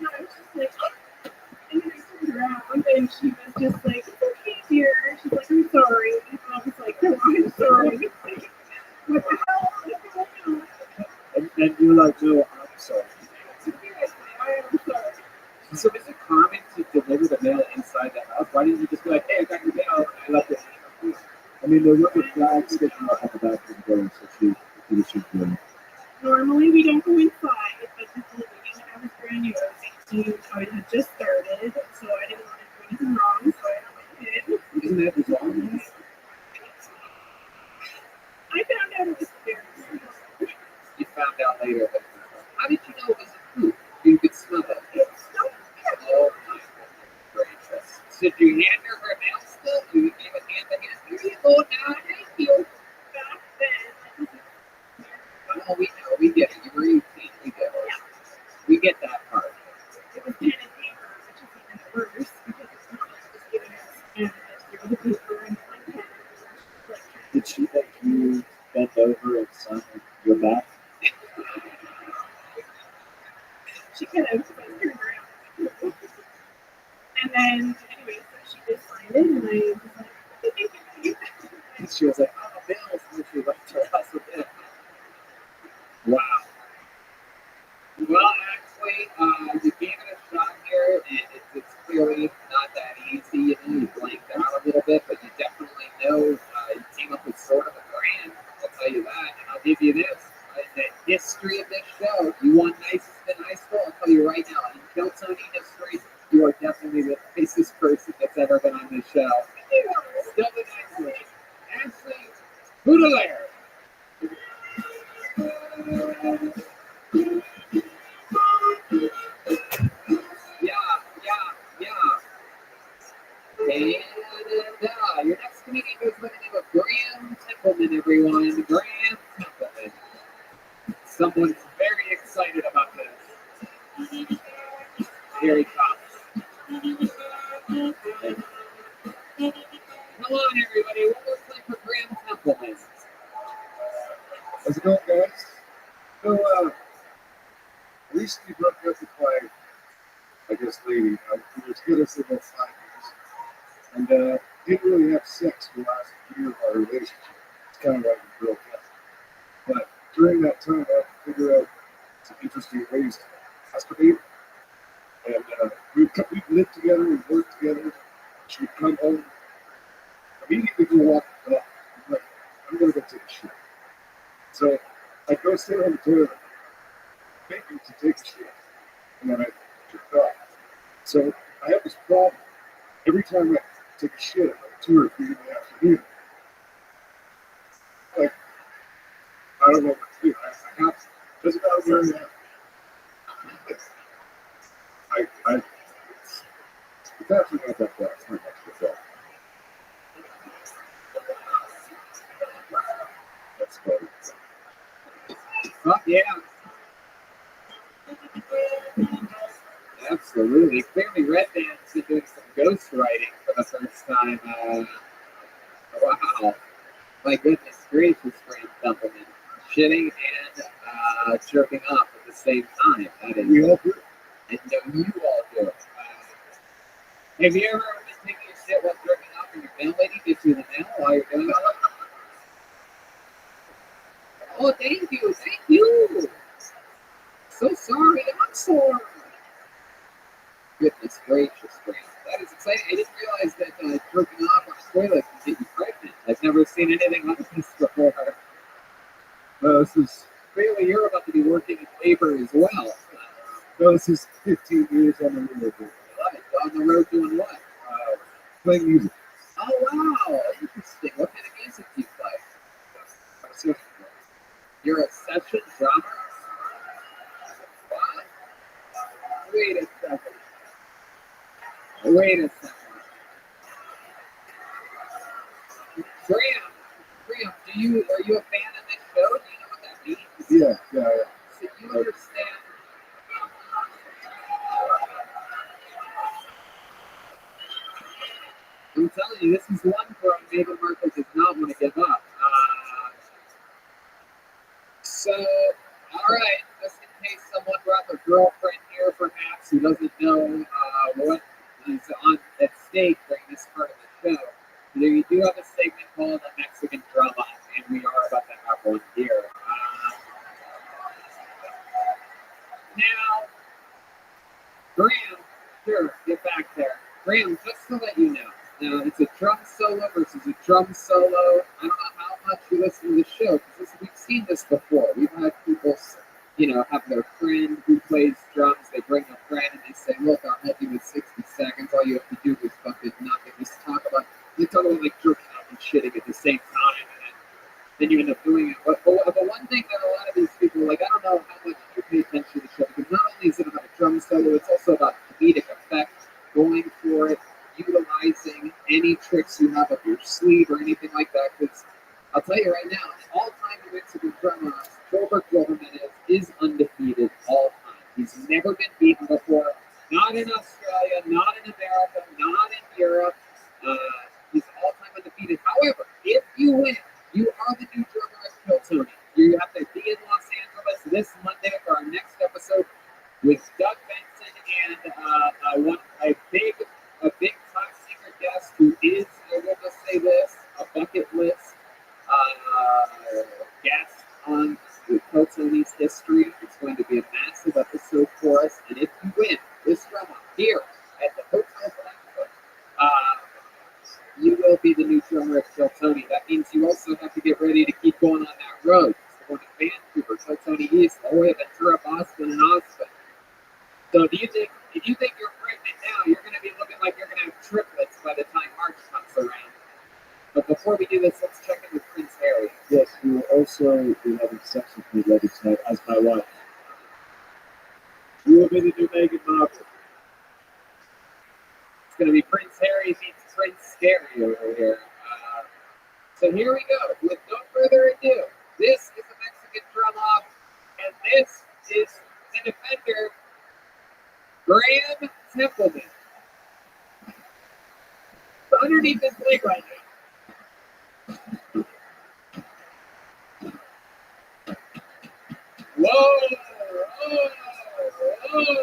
I was just like, oh. And then I turned around, and she was just like, it's okay, dear. She's like, I'm sorry. And I was like, no, I'm sorry. What the hell? What's going on? And you're like, no, I'm sorry. Seriously, I am sorry. So is it common to deliver the mail inside the house? Why didn't you just be like, hey, I got your mail. I left it. I mean, there were flags sticking up on the back of the door, so she should do it. Normally we don't go inside, but this is I was brand new. I was 18. I had just started, so I didn't want to do anything wrong, so I went in. Isn't that bizarre? I found out it was very serious. You found out later that how did you know it was a poop? You could smell it. It's so bad. Oh my gracious. So did you hand her her mail still? You gave it hand to hand? Here you go now. Thank you. Back then, Oh she was like, oh, Bills, and she left her house with it. Wow. Well, actually, you gave it a shot here. It's clearly not that easy. You know, you blanked out a little bit, but you definitely know you came up with sort of a brand. I'll tell you that, and I'll give you this. In the history of this show, you won nicest in high school. I'll tell you right now, in Kiltony history, you are definitely the nicest person that's ever been on this show. Still the nicest. Ashley Boudelaire. And your next comedian goes by the name of Graham Templeman, everyone. Graham Templeman. Someone's very excited about this. Here he comes. Come on, everybody. What looks like for Graham Templeman? How's it going, guys? So, recently broke up with my, I guess, lady. We were together for about 5 years. And, didn't really have sex for the last year of our relationship. It's kind of like we broke up. But during that time, I had to figure out some interesting ways to masturbate. And, we'd lived together, we'd worked together. She would come home, immediately go walk the dog. I'm like, I'm going to go take a shit. So I go sit on the toilet, thinking to take a shit, and then I jerk off. So I have this problem. Every time I take a shit at like 2 or 3 in the afternoon, like, I don't know what to do. I have to. Doesn't matter where I am. It's actually not that bad. It's not much to that. That's funny. Oh, yeah. Absolutely. Clearly, Red Band's been doing some ghostwriting for the first time. Wow. My goodness gracious, Graham Templeman. Shitting and jerking off at the same time. That is, We all do. and no, you all do it. Have you ever been taking a shit while jerking off and your mail lady gets you the mail while you're doing it? Oh, thank you. Thank you. So sorry. I'm sorry. Goodness gracious, Graham. That is exciting. I didn't realize that jerking off on a toilet can get you pregnant. I've never seen anything like this before. This is Clearly, you're about to be working in labor as well. this is 15 years on the road. I love it. On the road doing what? Playing music. Oh, wow. Interesting. What kind of music do you play? You're a session drummer? What? Wait a second. Graham, are you a fan of this show? Do you know what that means? Yeah. So you understand? I'm telling you, this is one where Meghan Markle does not want to give up. So, all right, just in case someone brought their girlfriend here, perhaps, who doesn't know what is at stake during this part of the show, we do have a segment called the Mexican Drama, and we are about to have one here. Now, Graham, sure, get back there. Graham, just to let you know, now it's a drum solo versus a drum solo. I don't know how much you listen to the show, because we've seen this before. We've had people, have their friend who plays drums. They bring a friend and they say, look, I'll help you with 60 seconds. All you have to do is fucking nothing. Just talk about like jerking off and shitting at the same time. And then you end up doing it. But one thing that a lot of these people, like, I don't know how much you pay attention to the show, because not only is it about a drum solo, it's also about comedic effect, going for it, utilizing any tricks you have up your sleeve or anything like that. Because I'll tell you right now, all-time Mexican drummer, Gilbert Goldman is undefeated all time. He's never been beaten before. Not in Australia, not in America, not in Europe. He's all-time undefeated. However, if you win, you are the new drummer of Kiltony. You have to be in Los Angeles this Monday for our next episode with Doug Benson and a big top secret guest who is, I will just say this, a bucket list new drummer at Kiltony. That means you also have to get ready to keep going on that road. So going to Vancouver, Kiltony East, La Jolla, Ventura, Boston, and Austin. So if you think you're pregnant now, you're going to be looking like you're going to have triplets by the time March comes around. But before we do this, let's check in with Prince Harry. Yes, you will also be having sex with me later tonight as my wife. You will be the new Meghan Markle. It's going to be Prince Harry meets Prince Scary over here. So here we go. With no further ado, this is the Mexican drum off, and this is the defender, Graham Templeman. Underneath this leg right now. Whoa! Whoa!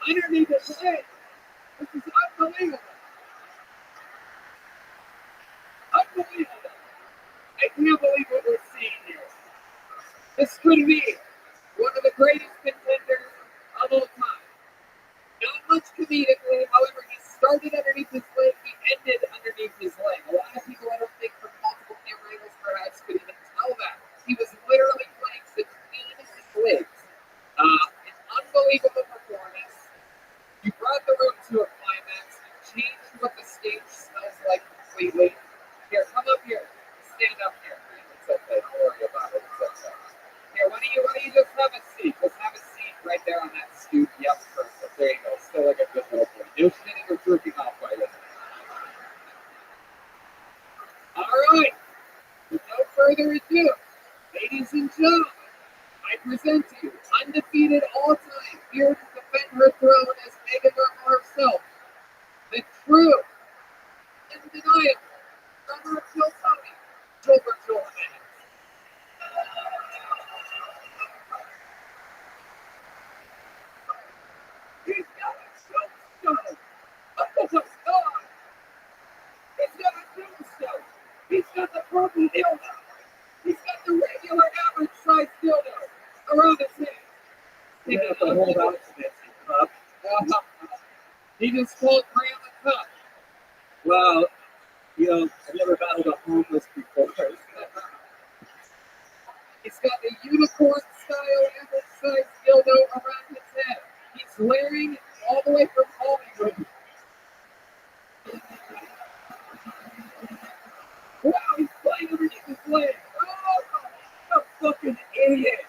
Underneath his leg. This is unbelievable. Unbelievable. I can't believe what we're seeing here. This could be one of the greatest contenders of all time. Not much comedically, however, he started underneath his leg, he ended underneath his leg. A lot of people, I don't think, from multiple camera angles perhaps could even tell that. He was literally playing between his legs. An unbelievable performance. You brought the room to a climax. You changed what the stage smells like completely. Here, come up here. Stand up here. It's okay. Don't worry about it. It's okay. Here, why don't you just have a seat? Just have a seat right there on that stoop. Yep, perfect. There you go. Still like a good little boy. No shitting or jerking off by this. All right. With no further ado, ladies and gentlemen, I present to you, undefeated all time, here to defend her throne as Meghan Markle herself, the true, undeniable, drummer of Kiltony, Gilbert Jordan. He's got a tombstone! Oh my God! He's got a tombstone! He's got the purple dildo! He's got the regular average size dildo around his head! You have to hold out to this, you cup. He just called Graham a cup. Well, I've never battled a homeless before. He's got the unicorn style average size dildo around his head. He's wearing all the way from Hollywood. Wow, he's playing underneath his leg. Oh, a fucking idiot.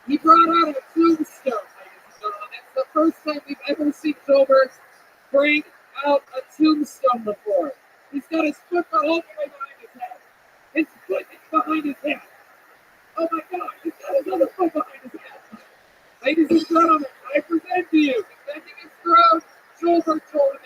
He brought out a tombstone, ladies and gentlemen. That's the first time we've ever seen Gilbert bring out a tombstone before. He's got his foot all the way behind his head. His foot is behind his head. Oh my God, he's got his other foot behind his head. Ladies and gentlemen, I present to you, defending his throne, Gilbert Jordan.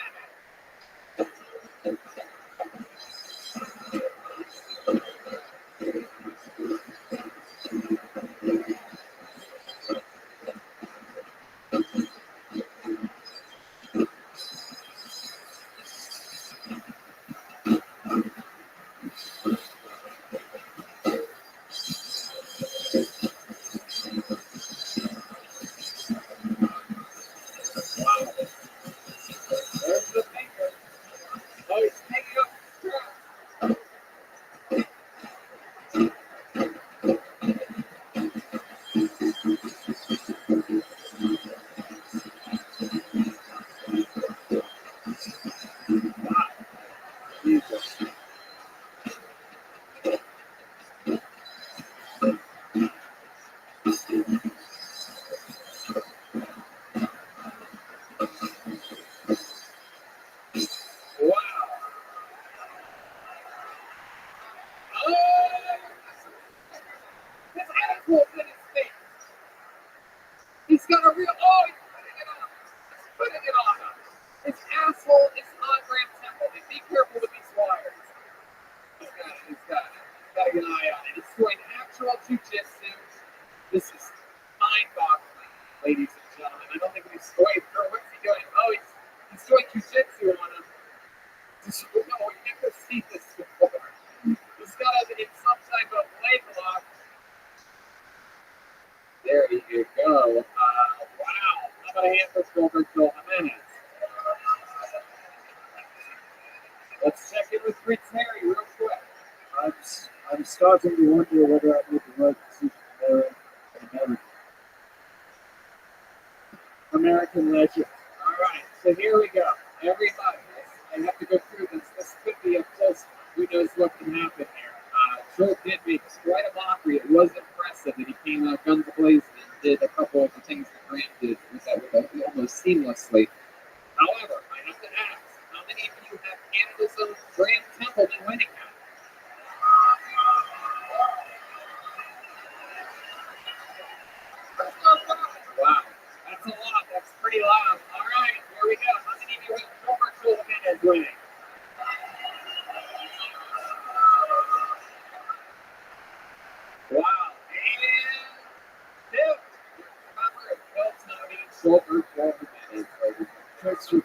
on him. I don't think he's wait, what's he doing? Oh, he's doing jujitsu on him. No, we've never seen this before. He's got him in some type of leg lock. There you go. Wow. How about a hand for Gilberto Jimenez? Let's check in with Prince Harry real quick. I'm starting to wonder whether I made the right decision there. American legend. All right, so here we go. Everybody, I have to go through this. This could be a close one. Who knows what can happen here? Joel did make quite a mockery. It was impressive that he came out guns blazing and did a couple of the things that Grant did with that almost seamlessly. However, I have to ask, how many of you have Canada's own Grant Templeton winning now? Wow, that's a lot. That's pretty loud. All right, here we go. How many of you have Gilberto Jimenez winning? Wow, and two.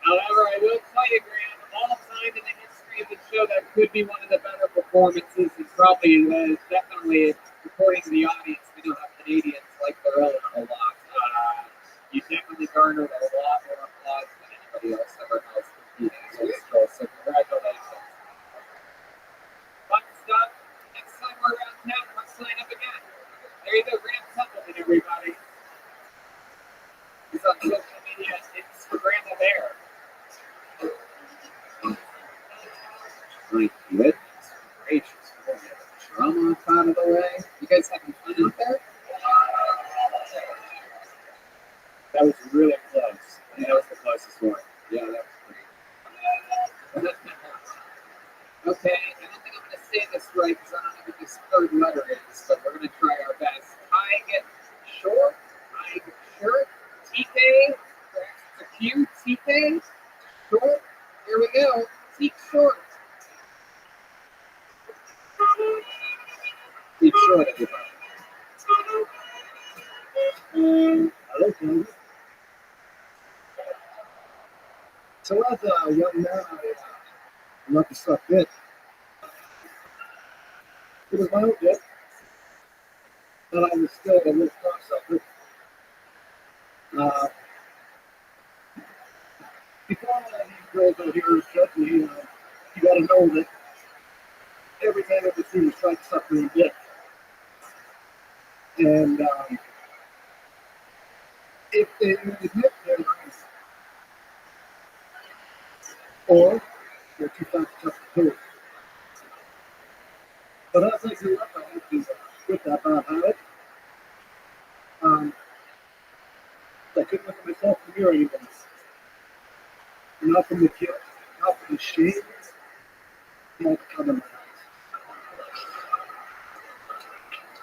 However, I will tell you, Grant, all time in the history of the show, that could be one of the better performances. It probably was definitely, according to the audience, we know how Canadians like their own a lot. You definitely garnered a lot more applause than anybody else ever has competing in this show. So congratulations. Fun stuff. Next time we're around town, let's sign up again. There you go, Grant Templeton, everybody. He's on social media, Instagram of Air. Right, good. Gracious. Drama out of the way. You guys having fun out there? That was really close. Yeah, that was the closest one. Yeah, that was great. Okay, I don't think I'm going to say this right because I don't know what this third letter is, but we're going to try our best. Tig short, Tig shirt, TK, perhaps it's a Q, TK, short. Here we go. Teak short. Teak short, everybody. Hello, Candy. So as a young man, I love to suck dick. It was my own dick, but I was still a little cocksucker. Before one of these girls out here judge me, you gotta know that every time I see was trying to suck me dick. And if they admit they're nice, or they're too fat to touch the toes. But as I grew up, I had to quit that bad habit. I couldn't look at myself in the mirror anymore. Not from the guilt, not from the shame, not the cover my eyes.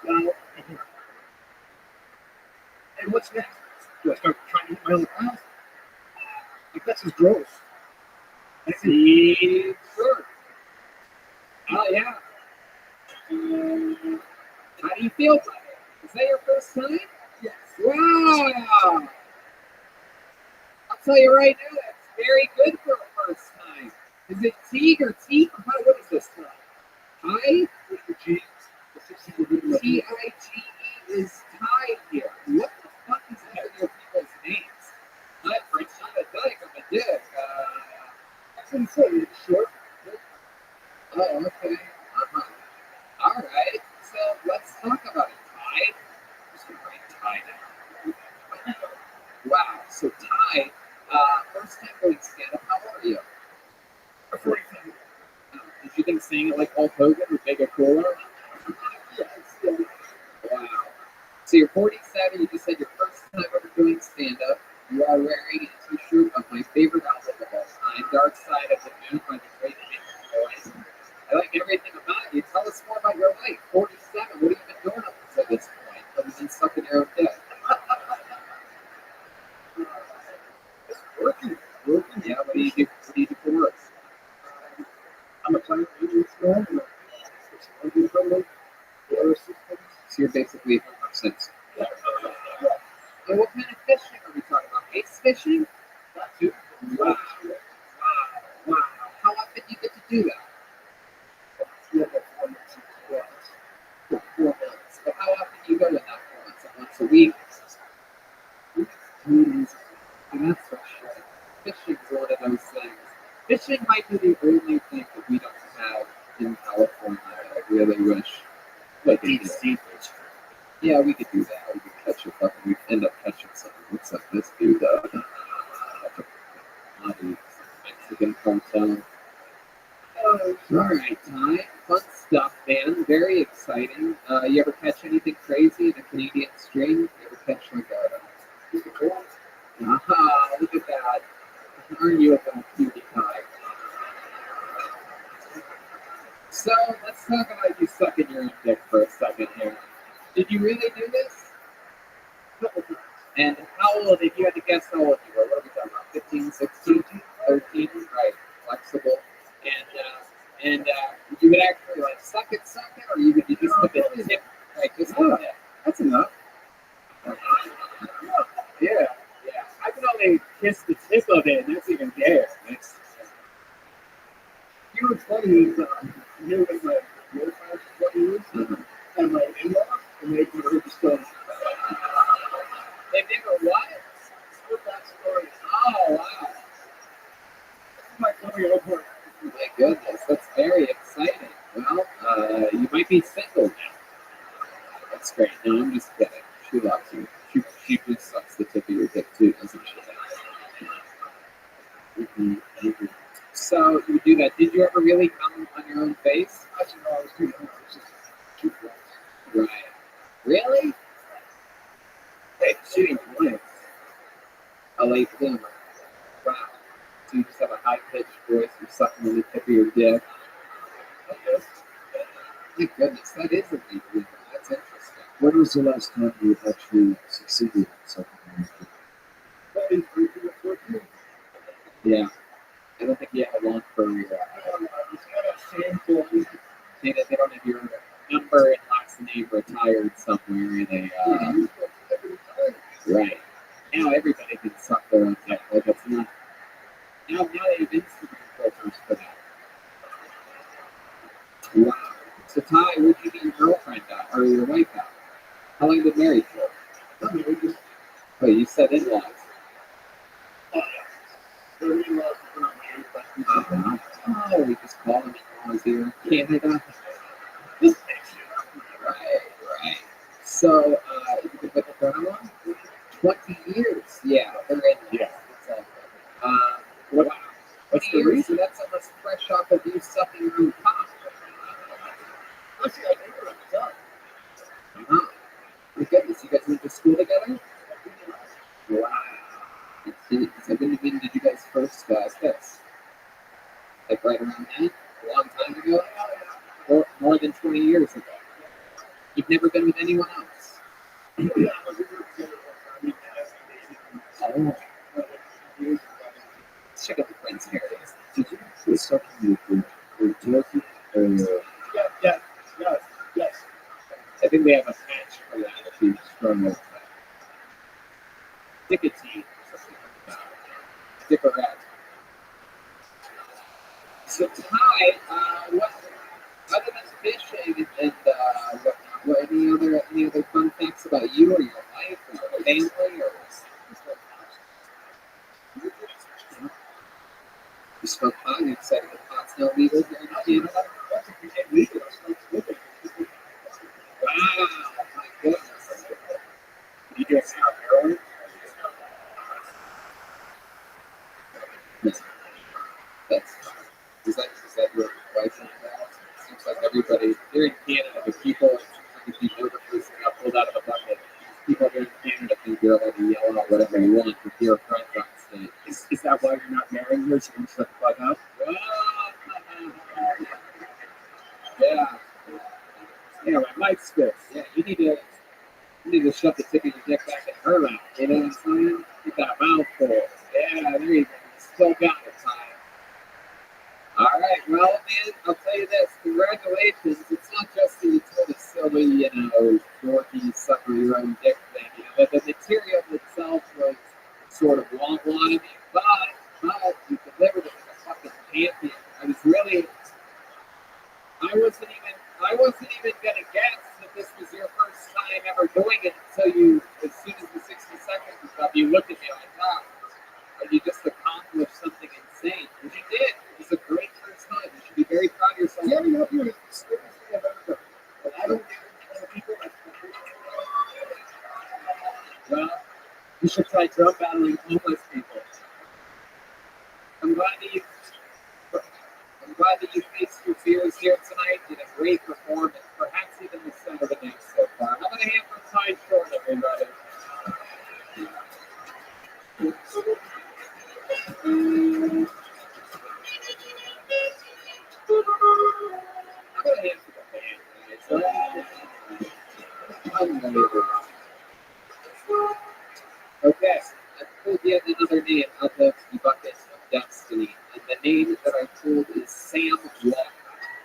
Now, and what's next? Do I start trying to eat my own ass? Like, that's just gross. See, sure. Oh, yeah. How do you feel about it? Is that your first time? Yes. Wow. I'll tell you right now, that's very good for a first time. Is it Teague or Teague? What is this stuff? Ty? Tige is Ty here. What the fuck is that in your people's names? Not French, not a dyke, I'm a dick. I couldn't say it's short. Oh, okay. All right. So let's talk about it. Ty. I'm just gonna write Ty down. Wow. So Ty, first time going stand-up. How old are you? 47. Did you think saying it like Hulk Hogan would make it cooler? Yes. Wow. So you're 47. You just said your first time ever doing stand-up. You are wearing a T-shirt of my favorite album of all time, Dark Side of the Moon by the great Pink Floyd. I like everything about you. Tell us more about your life. 47. What have you been doing up until this point? Other than sucking your own dick? Working. Yeah. What do you do? What do you do for work? I'm a client maintenance man. So you're basically a person. Yeah. fishing? Are we talking about ice fishing? That too. Wow. Wow. How often do you get to do that? Yeah, but 4 months is what? For 4 months. But how often do you go to that for once? Once a week? And that's for sure. Fishing is one of those things. Fishing might be the only thing that we don't have in California. I really wish. Like Deep sea fish. yeah, we could do that. We could catch a fucking. We could end up catching something. Looks like this dude. Mexican cartel. Oh, all right, Ty. Fun stuff, man. Very exciting. You ever catch anything crazy in a Canadian stream? You ever catch like a? Aha! Look at that. Aren't you a little cutie pie? So let's talk about you sucking your own dick for a second here. Did you really do this? And how old, if you had to guess how old you were, what are we talking about? 15, 16, 13? Right, flexible. And you would actually like suck it, or you would just look at the tip, like just like that. That's enough. Yeah. I can only kiss the tip of it, and that's even there. You know what's funny is, you know, like my real friends for 20 years, and my in-laws, and they never heard the story. They never what? Heard that story. Oh, wow. This is my coming over. My goodness, that's very exciting. Well, you might be single now. That's great. No, I'm just kidding. She loves you. She just sucks the tip of your dick too, doesn't she? Mm-hmm. So you do that. Did you ever really come on your own face? Actually, no, I was too young. I was just too close. Right. Really? Hey, shooting blanks. A late bloomer. Wow. So you just have a high-pitched voice. You're sucking on the tip of your dick. My goodness, that is a late bloomer. That's interesting. When was the last time you actually succeeded in something like that? Probably 13 or 14. Yeah. I don't think you have a long career. They don't have your number and last name retired somewhere in a. Right. Now everybody can suck their own dick. Like it's not. Now they have Instagram filters for that. Wow. So Ty, where'd you meet your girlfriend at, or your wife at? How long have you been married for? Oh, you said in-laws. Oh, we just call them in-laws here in Canada. Right. So, you've been with a girl 20 years. Yeah, they're in there. Wow. 20 years, so that's almost fresh off of you sucking your own cock. My goodness, you guys went to school together? Wow. So when did you guys first kiss? Like right around then? A long time ago? Or more than 20 years ago? You've never been with anyone else? Oh. Let's check out the friends here. Did you actually sucking with turkey? Yes. I think they have a patch for that if you strung with nicotine. Cigarette. So Ty, what other than fishing and what any other fun facts about you or your life or your family or you smoke pot? You excited that pot's now legal here in Canada? Wow, my goodness. You guys have heroin? Is that your wife? Seems like everybody here in Canada, the people, if you know the person got pulled out of the bucket, people here in Canada think you're allowed to yell out whatever you want with your friends on stage. Is that why you're not marrying her? So you can shut the fuck up? Yeah. Yeah, my mic's fixed. Yeah, you need to shove the tip of your dick back in her mouth. You know what I'm saying? Get that mouthful. Yeah, there you go. Still got it, Ty. All right, well, man, I'll tell you this. Congratulations. It's not just that you told a silly, dorky, sucker your own dick thing. The material itself was sort of wanted me, but you delivered it like a fucking champion. I wasn't even gonna guess that this was your first time ever doing it until you, as soon as the 60 seconds was up, you looked at me like, wow, you just accomplished something insane. Which you did. It was a great first time. You should be very proud of yourself. Yeah, you know, you're the sweetest thing I've ever done. But I don't get it to people. Well, you should try drum battling homeless people. I'm glad that you faced your fears here tonight. Did a great performance, perhaps even the center of the next so far. How about a hand for Ty Short, everybody? How about a hand for the band, guys? Unbelievable. Okay, I pulled yet another name out of the bucket of destiny, and the name that I pulled is Sam Walker.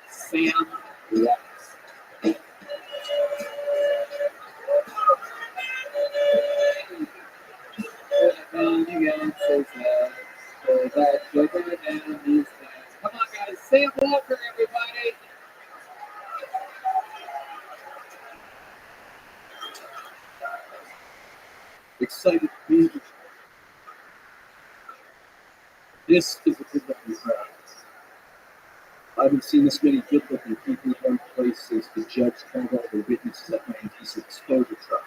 Sam Walker. Come on, guys, Sam Walker, everybody. Excited to be here. This is a good-looking crowd. I haven't seen this many good-looking people in one place since the judge called all the witnesses at my indecent exposure trial.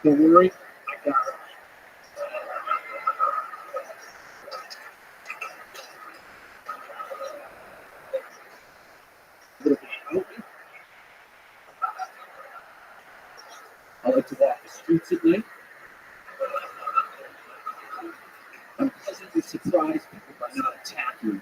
Don't worry, I got it. Little bit help me. I like to walk the streets at night. I'm pleasantly surprised people by not attacking me.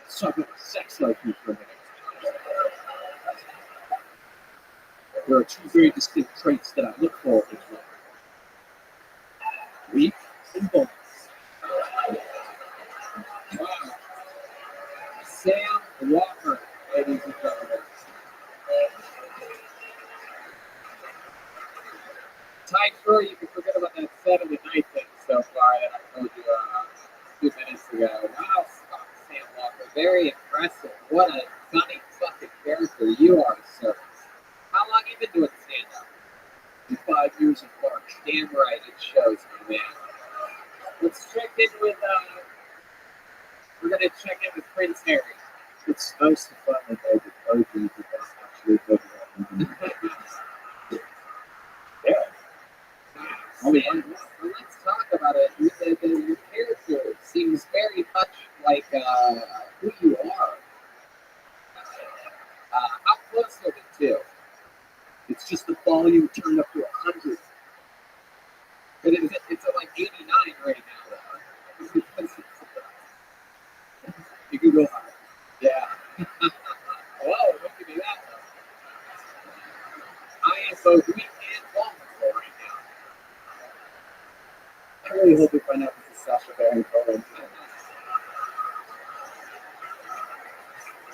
Let's talk about sex life here for a minute. There are two very distinct traits that I look for in a woman. Weak and bold. Wow. Sam Walker, ladies and gentlemen. Ty Shore, you can forget about that 7 to 9 thing so far that I told you a few minutes ago. Wow, Sam Walker, very impressive. What a funny fucking character you are, sir. How long have you been doing stand-up? In 5 years in March. Damn right, it shows, my man. Let's check in with, we're going to check in with Prince Harry. It's nice to finally know that Obi did not actually go to Yeah. Oh, man. Well, let's talk about it. Your character seems very much like who you are. How close are the two? It's just the volume turned up to 100. But it's at like 89 right now. You can go higher. Yeah. Whoa, don't give me that. I am both weak and vulnerable right now. I really hope we find out this is Sasha Baron Cohen.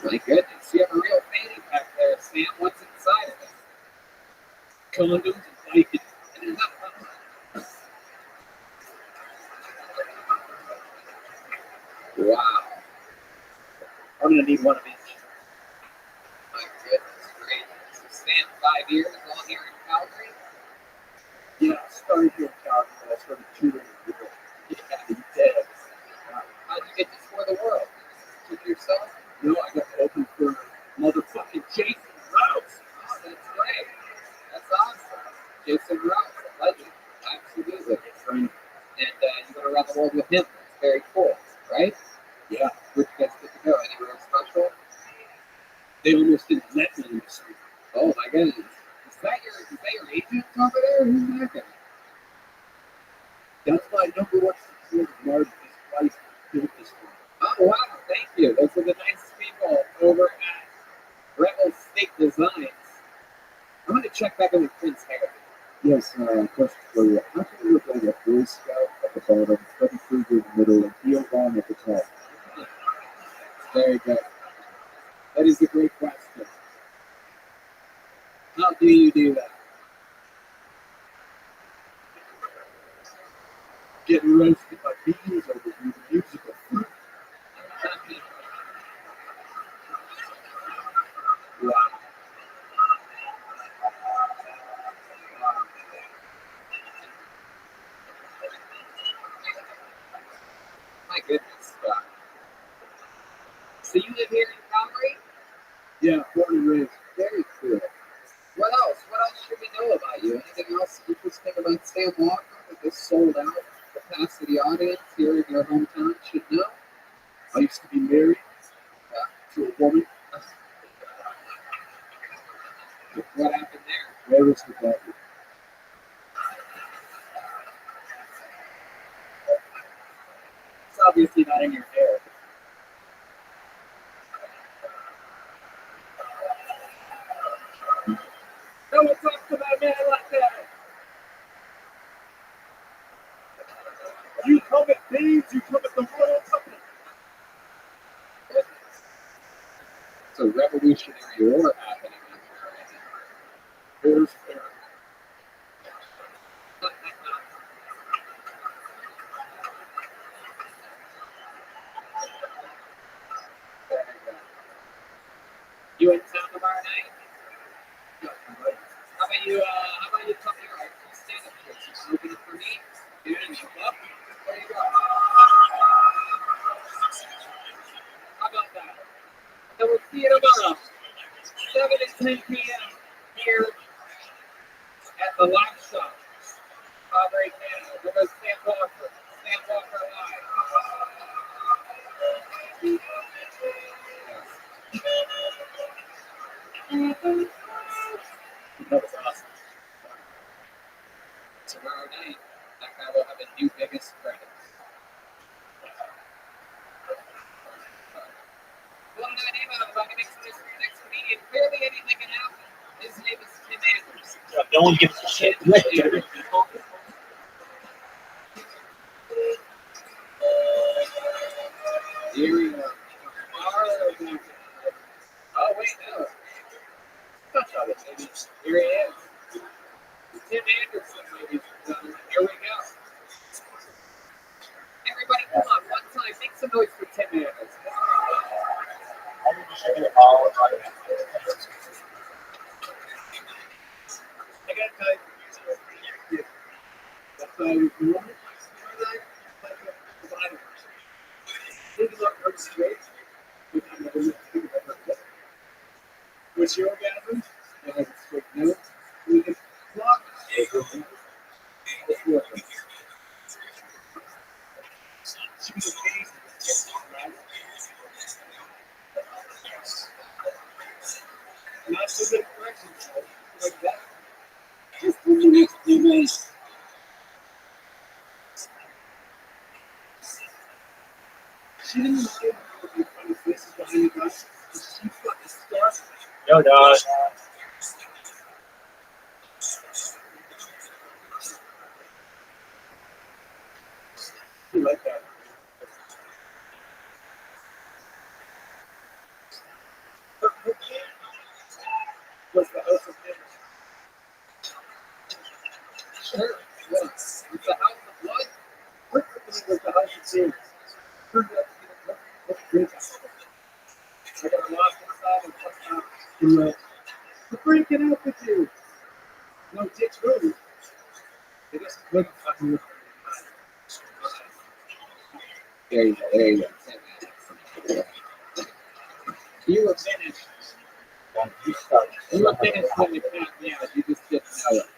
My goodness, you have a real fanny pack there, Sam. What's inside of it? Condoms and bacon. Wow. I'm going to need one of each. My goodness, great. So Sam, 5 years, all here in Calgary? Yeah, I started here in Calgary, but I started tutoring in the world. Yeah, you did. How'd you get this for the world? Did you yourself? No, I got to open for motherfucking Jason Rouse. Oh, that's great. That's awesome. Jason Rouse, a legend. Absolutely. Friend. And you went around the world with him. That's very cool, right? Yeah, Where'd you guys get to go? Anywhere special? they almost didn't let me in the street. Oh my goodness. Is that your agent over there? Who's that guy? That's my number one support of Marty's wife built this one. Oh wow, thank you. Those are the nice people over at Rebel State Designs. I'm gonna check back in with Prince Harry. Yes, question for you. How can you look like a Boy Scout at the bottom, Freddy Krueger in the middle, and Theo Vaughn at the top? Very good. That is a great question. How do you do that? Getting roasted by beans over here, the musical. Wow. My goodness. So you live here in Calgary? Yeah, born and raised. Very cool. What else? What else should we know about you? Anything else interesting about Sam Walker that this sold out capacity audience here in your hometown should know? I used to be married to a woman. What happened there? Where was the body? It's obviously not in your hair. No one talks about a man like that. You come at thieves, you come at the royal company. It's a revolutionary war happening out there right now. There's fair. You in town tomorrow night? No. How about you come here? I can stand up here. You open it for me? You in the club? There you go. How about that? So we'll see you tomorrow. 7 to 10 p.m. here at the Live Shop. Calgary, Canada. There goes Sam Walker. Sam Walker Live. That was awesome. Tomorrow night, that guy will have a new biggest credit. Well, the name of my next comedian, clearly anything can happen. His name is Tim Andrews. No one gives a shit. Here we go. Oh, wait, no. Touch on it, maybe. Here he is. Tim Anderson, ladies and gentlemen. Here we go. Everybody, come on, one time. Make some noise for Tim Anderson. I got time for you, so that's why I was normal. What's your orgasm? I have a straight nose. We can block it. She was amazing. Not so good corrections, like that. Just for the next few days. She didn't know what your funny faces behind the glass. She fucking started. Yo, dog. She like that. Her kid was the house of Guinness. Sure. Yes. It's the house of blood. Her company was the house of Guinness. Turned out to be the most great house. I got lost inside and fucked out. And we're breaking up with you. No, Dick's rude. They just couldn't fucking look at There you go. There you go. You were finished. You were finished when the cat meowed. You just didn't know it.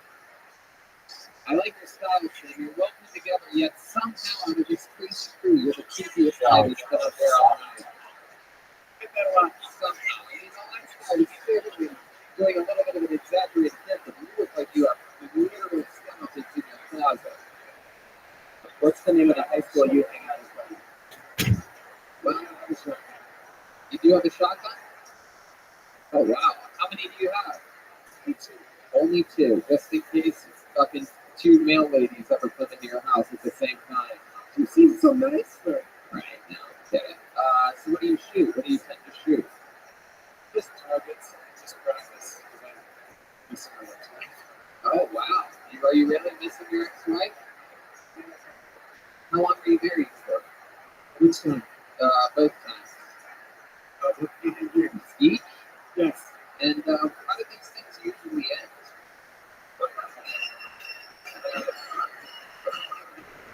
I like your style, Sam. You're well put together, yet somehow out of this crazy crew, you're the cheekiest guy who's been up there all night. I bet a lot somehow. And you know, I'm sorry, clearly doing a little bit of an exaggerated thing, but you look like you have literal skeletons in your closet. What's the name of the high school you hang out with? Well, you do have a shotgun? Oh, wow. How many do you have? Only two, just in case fucking two mail ladies ever come into your house at the same time. You seem so nice, though. Right, no, get it. So what do you shoot? What do you tend to shoot? Just targets, just practice. Missing my ex-wife. Oh, wow. Are you really missing your ex-wife? How long were you married for? Which time? Both times. 8 years. Each? Yes. And how do these things usually end?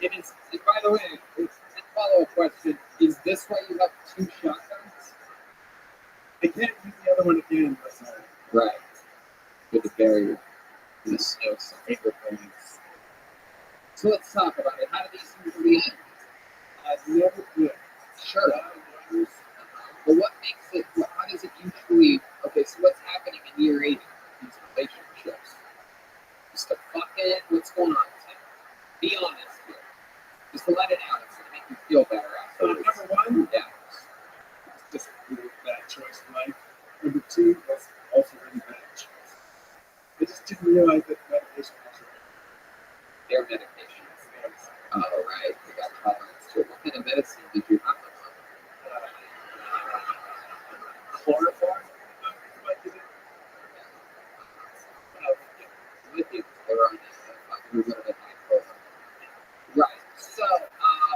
It is, and by the way, it's a follow-up question. Is this why you have two shotguns? I can't use the other one again, but Right. Good to bury in the snow, some paper points. So let's talk about it. How do these usually end? I've never did. Sure. But what makes it, how does it usually, okay, so what's happening in year 8 in these relationships? Just to fucking, what's going on, Tim? Be honest here. Just to let it out. It's going to make you feel better afterwards. Number one, Yeah. it's just a really bad choice in life. Number two, was also really bad choice. I just didn't realize that medication was right. Their medications. Oh, right. You got tolerance to it. What kind of medicine did you have? Chloroform? With you. They were on a little bit high. Right. So,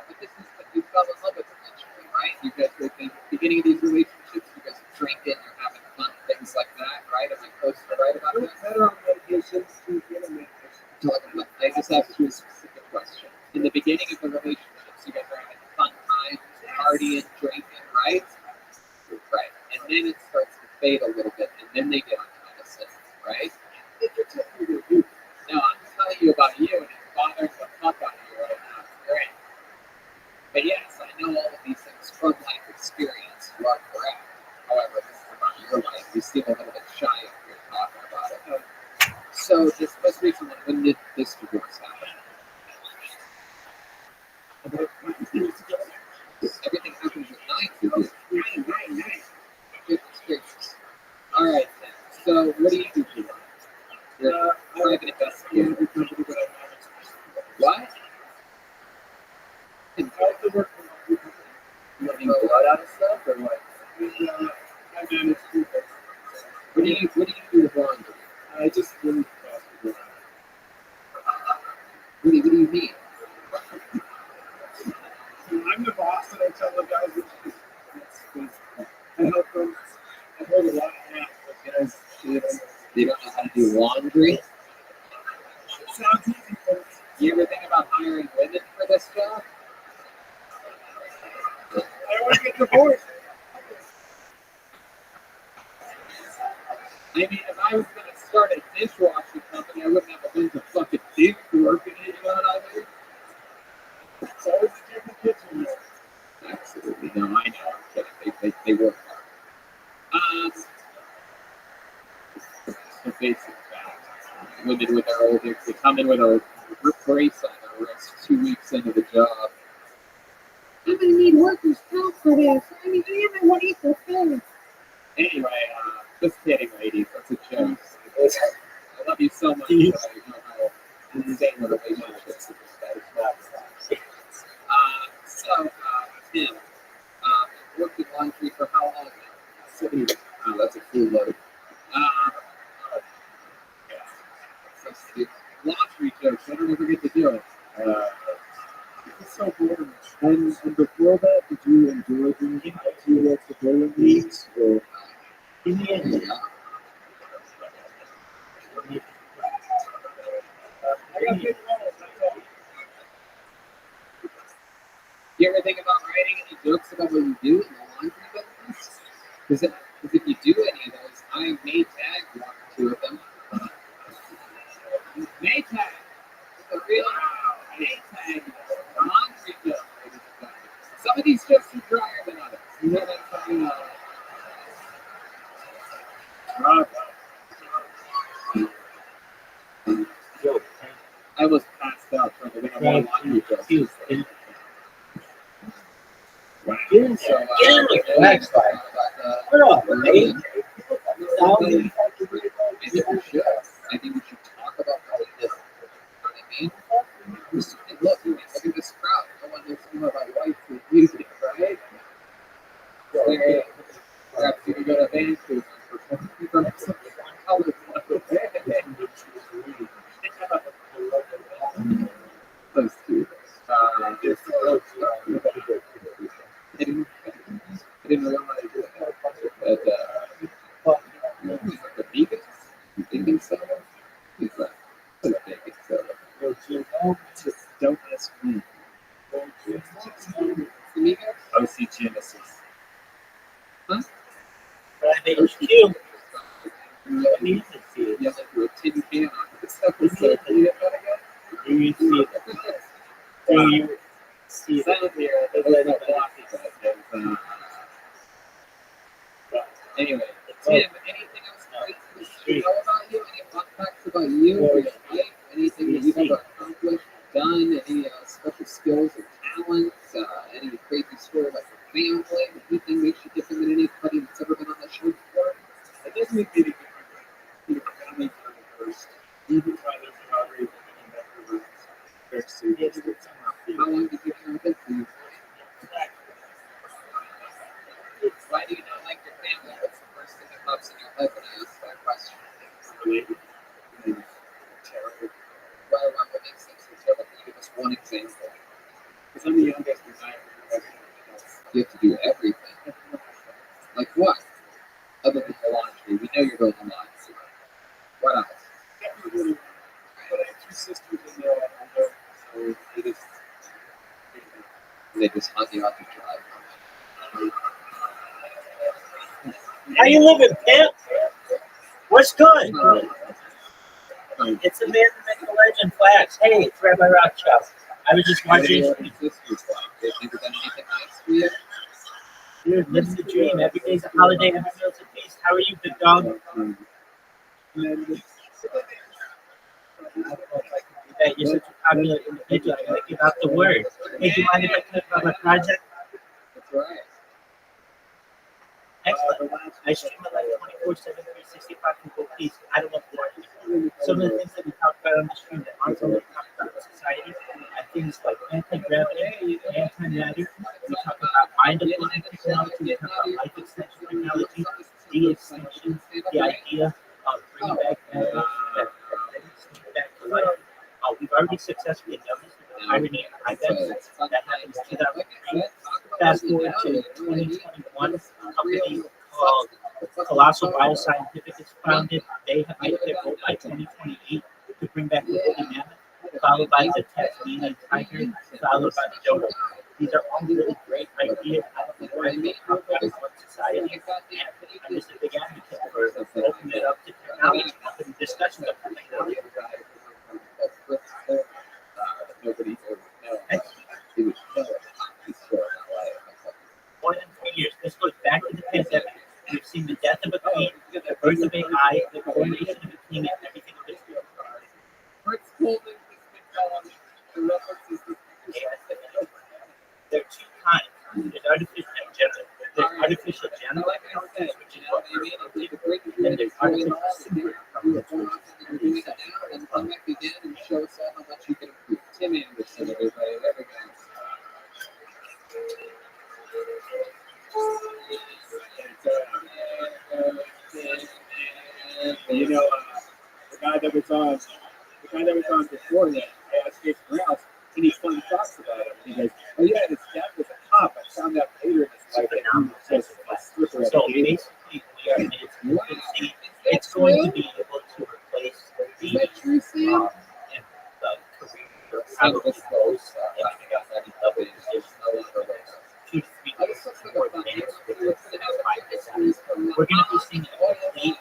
but this is what you fell in love with eventually, right? You guys were at the beginning of these relationships, you guys are drinking, you're having fun, things like that, right? Am I close to right about I was that? better on medication to get a medication. Talking about, I just asked you a specific question. In the beginning of the relationships, you guys are having fun times, partying, drinking, right? Right. And then it starts to fade a little bit, and then they get on medicine, right? No, I'm telling you about you, and it's bothering the fuck out of you right now. It's great. But yes, I know all of these things from life experience. You are correct. However, this is about your life. You seem a little bit shy if you're talking about it. So, this most recent one, when did this divorce happen? Everything happens at 9 for you. Goodness gracious. All right, then. So, what do you do for life? You're a private investigator. What? I have to work for my company. You want to blood out of stuff, or what? I manage people. What do you do with laundry? I just really fast to What do you mean? I'm the boss, and I tell the guys what to do. I help them. I hold a lot of hands with guys. They don't know how to do laundry. It sounds easy, but You ever think about hiring women for this job? I want to get divorced. I mean, if I was going to start a dishwashing company, I wouldn't have a bunch of fucking dicks working in it, you know what I mean? It's always a different kitchen there. Absolutely. No, I know. I'm kidding. They work hard. The basic fact. Women with their old dicks, they come in with a brace on their wrist 2 weeks into the job. I'm gonna need workers' comp for this. I mean, I only want equal things. Anyway, just kidding, ladies. That's a joke. I love you so much. But I know how insane the relationships with this guy. So, Tim, worked in laundry for how long now? 7 years. Oh, that's a cool load. So, laundry jokes. I don't ever get to do it. It's so boring. And before that, did you enjoy doing the extra bowling leagues? Or Yeah. I got big roles. That's all. You ever think about writing any jokes about what you do in the laundry business? Because if you do any of those, I may tag one or two of them. May tag. It's a real may tag. Laundry joke, ladies and gentlemen. Some of these jokes are drier than others. You know what I'm talking about? I was passed out trying to think of more laundry jokes. Wow. Get in there. Get in the wax fire. What up, mate? I think we should talk about how this look at this crowd. No one knows more about life than you do, right? There, perhaps you can go to Vancouver for some colors. Those two. I didn't realize that the vegan soda is like a vegan soda. Just don't ask me. OC Genesis. Huh? Rabbi HQ. What means it? You have like a tin can on this episode. Do you see it? Do you see it? Anyway, Tim, anything else crazy to know about you? Any fun facts about you or your life? Anything that you've ever accomplished, done? Any special skills or talents? Any crazy story about your family? Anything we should give them to anybody that's ever been on the show before? I guess we did it. Family first. Even try to collaborate with very serious. How long did you have it? Why do you not like your family? What's the first thing that pops in your head when I ask that question? Related. Terrible. What makes things so terrible? Can you give us one example? Because I'm the youngest and I have You have to do everything. Like what? Other than the laundry. We know you're doing the laundry. What else? But I have two sisters and they're all older, so They just hung you out to dry. How you living, pimp? What's good? It's the man that makes the legend flags. Hey, it's Rabbi Rothschild. I was just watching. Dude, living the dream. Every day's a holiday, every meal's a feast. How are you, big dog? Hey, you're such a popular individual. I gotta give out the word. Hey, do you mind if I talk about my project? That's right. Excellent. I stream it like 24/7, 365 people piece. I don't want to worry. Some of the things that we talk about on the stream that aren't really talked about in society are things like anti-gravity, antimatter. We talk about mind-applying technology. We talk about life extension technology, de-extinction, the idea of bringing back animals that back to life. We've already successfully done this with the irony and ibex. That happened in 2003. Fast forward to 2021, a company called Colossal Bioscientific is founded. They have made their goal by 2028 to bring back the woolly mammoth, followed by the Tasmanian tiger, followed by the dodo. These are all really great ideas. I don't think we're really talk about in one society. And I'm just a big advocate for opening it up to technology, opening discussions of technology. Nobody would know. He would know he's still alive. More than 3 years. This goes back to the pandemic. We've seen the death of a queen, the birth of AI, the coronation of a king, and everything of Israel. Fritz Coleman has been telling the references to there are two kinds. There's artificial and general. There's artificial general intelligence, which is what we're and then there's artificial super intelligence. doing it now, and come back again and show us all how much you can improve. Tim Anderson, everybody. There we go. You know, the guy that was on before that, I asked Jason Rouse, and he funny talks about it. He goes, "Oh yeah, his dad was a cop. I found out later in his life that he was a stripper." So basically, it's going to be able to replace Is that true, Sam? the career probably goes entering at any level position over the next 2 to 3 years more advanced with the we're going to be seeing a complete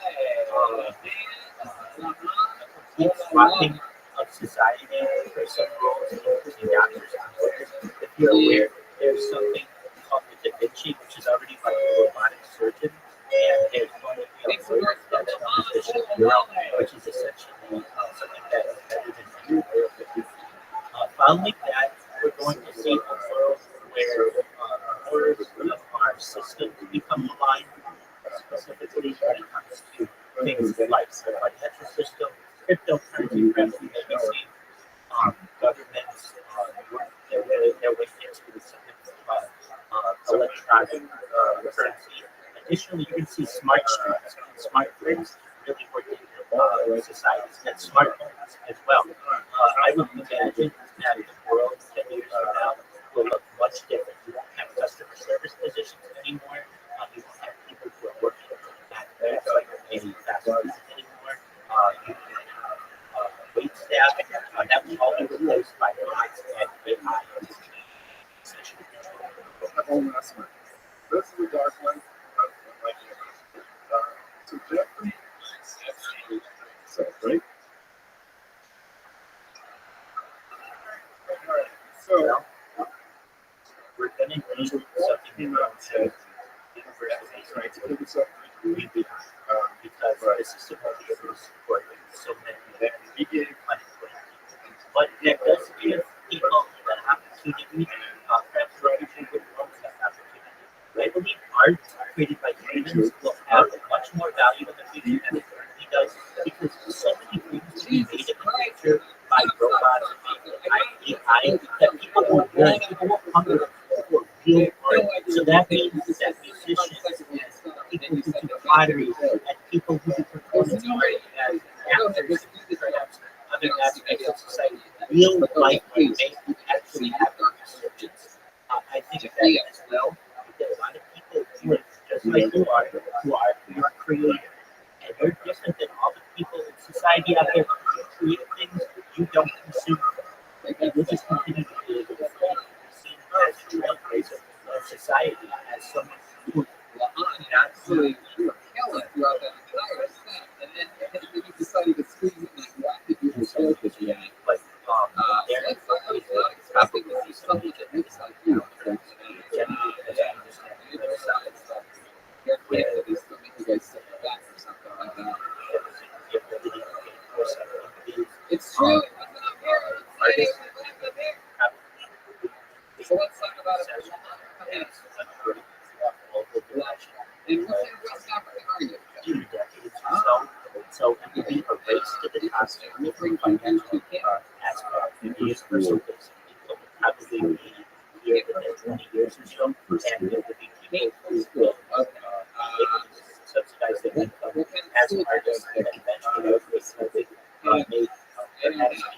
swapping of society for some roles, including doctors and lawyers. If you're aware, there's something called the Da Vinci, which is already like a robotic surgeon, and there's going to be a lawyer that's known as the Shapiro, which is essentially something that is better than any lawyer could do. Following that, we're going to see a world where more of our systems become aligned, specifically when it comes to things like the financial system, cryptocurrency, we may be seeing governments currency. Additionally, you can see smart streets, smart grids really working in societies, and smart homes as well. I would imagine that the world 10 years from now will look much different. You won't have customer service positions anymore. You won't have people who are working at any fast food anymore. You can have wait staff. That will all be replaced by robots and AI. Essentially. One last one. This is the dark one. So Jeffrey, so right. So We're going to need something around universities, right? To give us a because this is supposed to be able to support so many unemployed people. But that does give people that opportunity, perhaps refugees with loans that opportunity. I believe art created by humans will have much more value in the future than it currently does because so many things will be made in the future by robots and by AI that people will want, people will hunger for real art. So that means that musicians and people who do pottery and people who do performance art as actors and perhaps other aspects of society, real life art may actually have a resurgence. I think that as well, because a lot of people who are just like you are, who are creative. And you're different than all the people in society out there who create things you don't consume. And we'll just continue to be able to see as a trailblazer of society, as someone who not Absolutely, you were killing throughout that entire set, and then you decided to squeeze in that rapid your soul at the end. but I was not expecting to see someone that looks like you. Carefully, at least they'll make you guys sit back or something like that. It's true. It wasn't up here. It wasn't up here. So let's talk about it. And what kind of West African are you? 2 decades or so it will be a race to the top. Different financial aspect in the universal basic income will probably be here in the 20 years or so, and there will be people who will subsidize their income as artists, and eventually those may perhaps be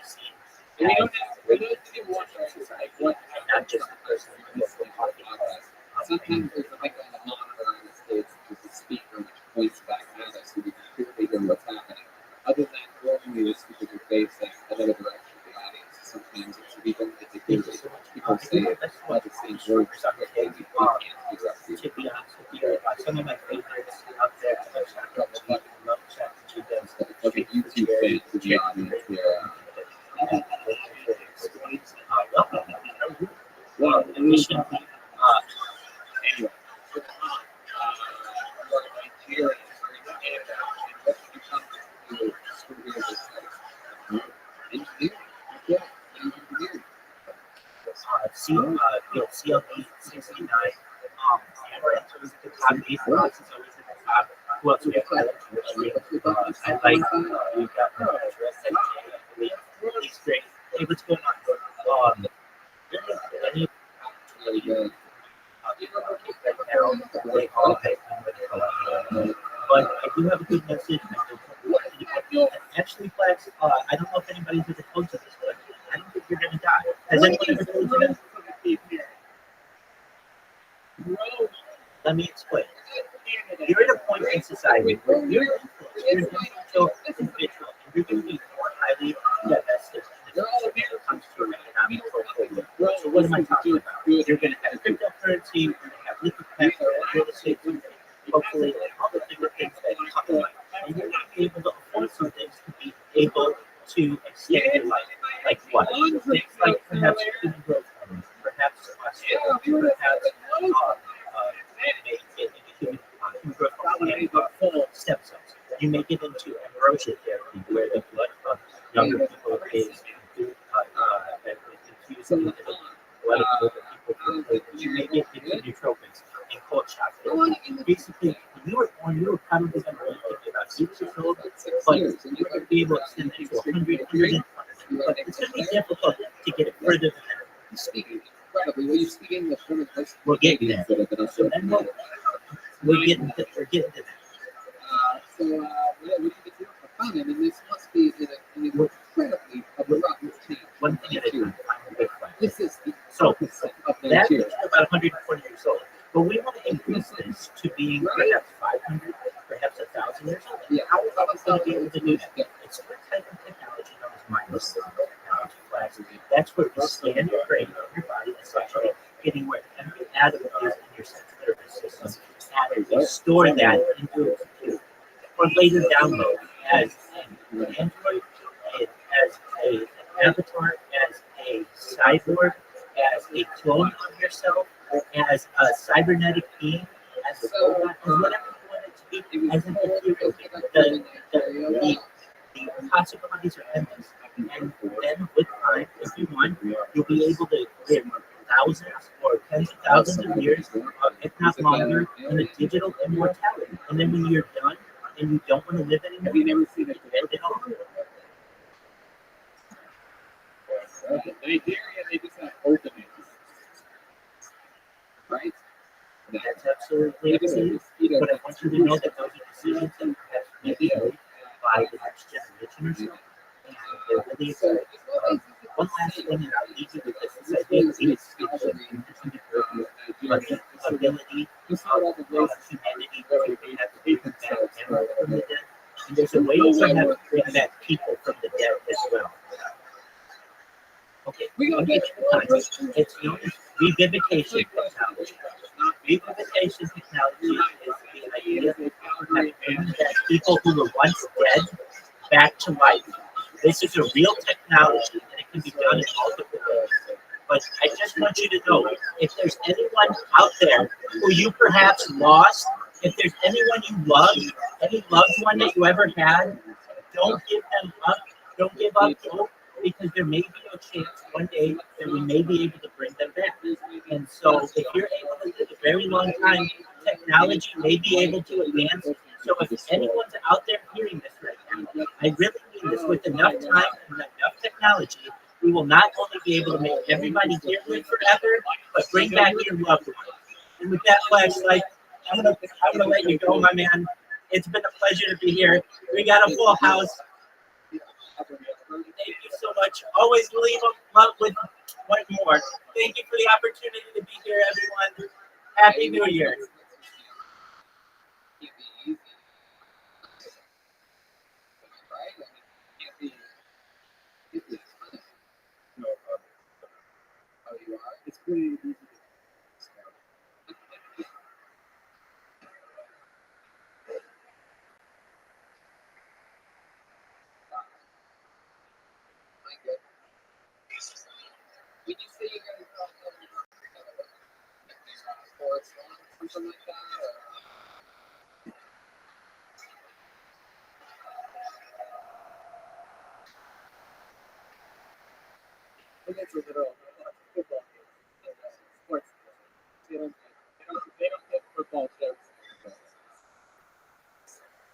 seen as great in society, and not just the person who is talking about. Sometimes there's like on the monitor in the States, there's a speaker which points back at us so we can clearly hear what's happening. Other than normally the speakers are facing another direction of the audience. Sometimes it's even if they hear people say all the same words that they can't hear up here. To be honest with you, some of my favorites out there, I love ChatGPT. Like a YouTube fan to the audience here. Well, additionally, Anyway, so you're in Nigeria, you're in Canada, and what did you come to do? Career this engineering. Yeah, engineering. CLB 69. The top 8 for us is always at the top. Who else we have? I like we've got he's great. Hey, what's going on? Really good. But I do have a good message. And actually, class, I don't know if anybody's ever told you this, but I don't think you're going to die. Has anyone ever told you that? Let me explain. You're at a point in society where you're an influential individual, and you're going to be more highly divested when it comes to an economic portfolio. So what am I talking about? You're going to have cryptocurrency, you're going to have liquid capital, real estate, hopefully, all the different things that come in life. And you're going to be able to afford some things to be able to extend your life. Like what? Things like perhaps human growth hormones, perhaps perhaps human growth hormone and full stem cells. You make it into ambrosia therapy, where the blood of younger people is infused into the blood of older people. You make it into nootropics and cold shock therapy. Basically, when you were born, you were probably going to be thinking about 6 years old, but you're going to be able to extend it to 100, 120. But it's going to be difficult to get it further than that. incredibly. Well, you speak English. One of the first We'll get there. that have been So then we're getting to that. So, what do you think for fun? I mean, this must be an incredibly abrupt change. One thing at a time. This is the So opposite of that Nigeria. is about 120 years old. But we want to increase this to being perhaps 500, perhaps 1,000 years old. Yeah, How are we going to be able to do that? It's a type of technology known as mindless technology class. That's where you scan your brain and your body, essentially getting where every atom is in your sense nervous system, and you store that into a computer, or later download as an Android, as an avatar, as a cyborg, as a clone of yourself, as a cybernetic being, as a robot, as whatever you want it to be, as an ethereal being. The possibilities are endless. And then with time, if you want, you'll be able to live thousands or tens of thousands of years, if not longer, in a digital immortality. And then when you're done and you don't want to live anymore, Have you never seen it? end it all. Nigeria, they just have openings. Right? That's absolutely true. But I want you to know that those are decisions that have to be made by the next generation or so. And they're really exciting. One last thing, and I'll leave you with this, is I think we but the ability of humanity to have people back down from the dead. And there's a way to have bring back people from the dead as well. Okay, I'll get you the time. It's known as revivification technology. Revivification technology is the idea of bringing back people who were once dead back to life. This is a real technology, and it can be done in multiple ways. But I just want you to know, if there's anyone out there who you perhaps lost, if there's anyone you love, any loved one that you ever had, don't give them up. Don't give up hope, because there may be no chance one day that we may be able to bring them back. And so if you're able to live a very long time, technology may be able to advance. So if anyone's out there hearing this right now, I really mean this, with enough time and enough technology, we will not only be able to make everybody here live forever, but bring back your loved ones. And with that flashlight, I'm gonna let you go, my man. It's been a pleasure to be here. We got a full house. Thank you so much. Always leave them with one more. Thank you for the opportunity to be here, everyone. Happy New Year. It's pretty easy. Did you say you guys sports or something like that? I think it's a little football game. Sports. They don't get football jokes.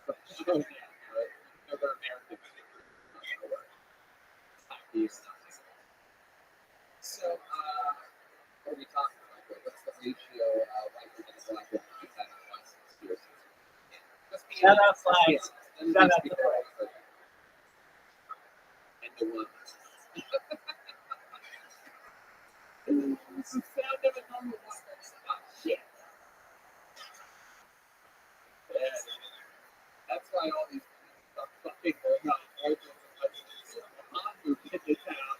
But you know, right? You know, they're American. So, what are we talking about? What's the ratio of white women and black women we've had in the last 6 years? Shout out Flags. Shout out to Flags. And the one. It's the sound of a normal one. Oh, shit. Yeah. That's why all these fucking not white women in the town.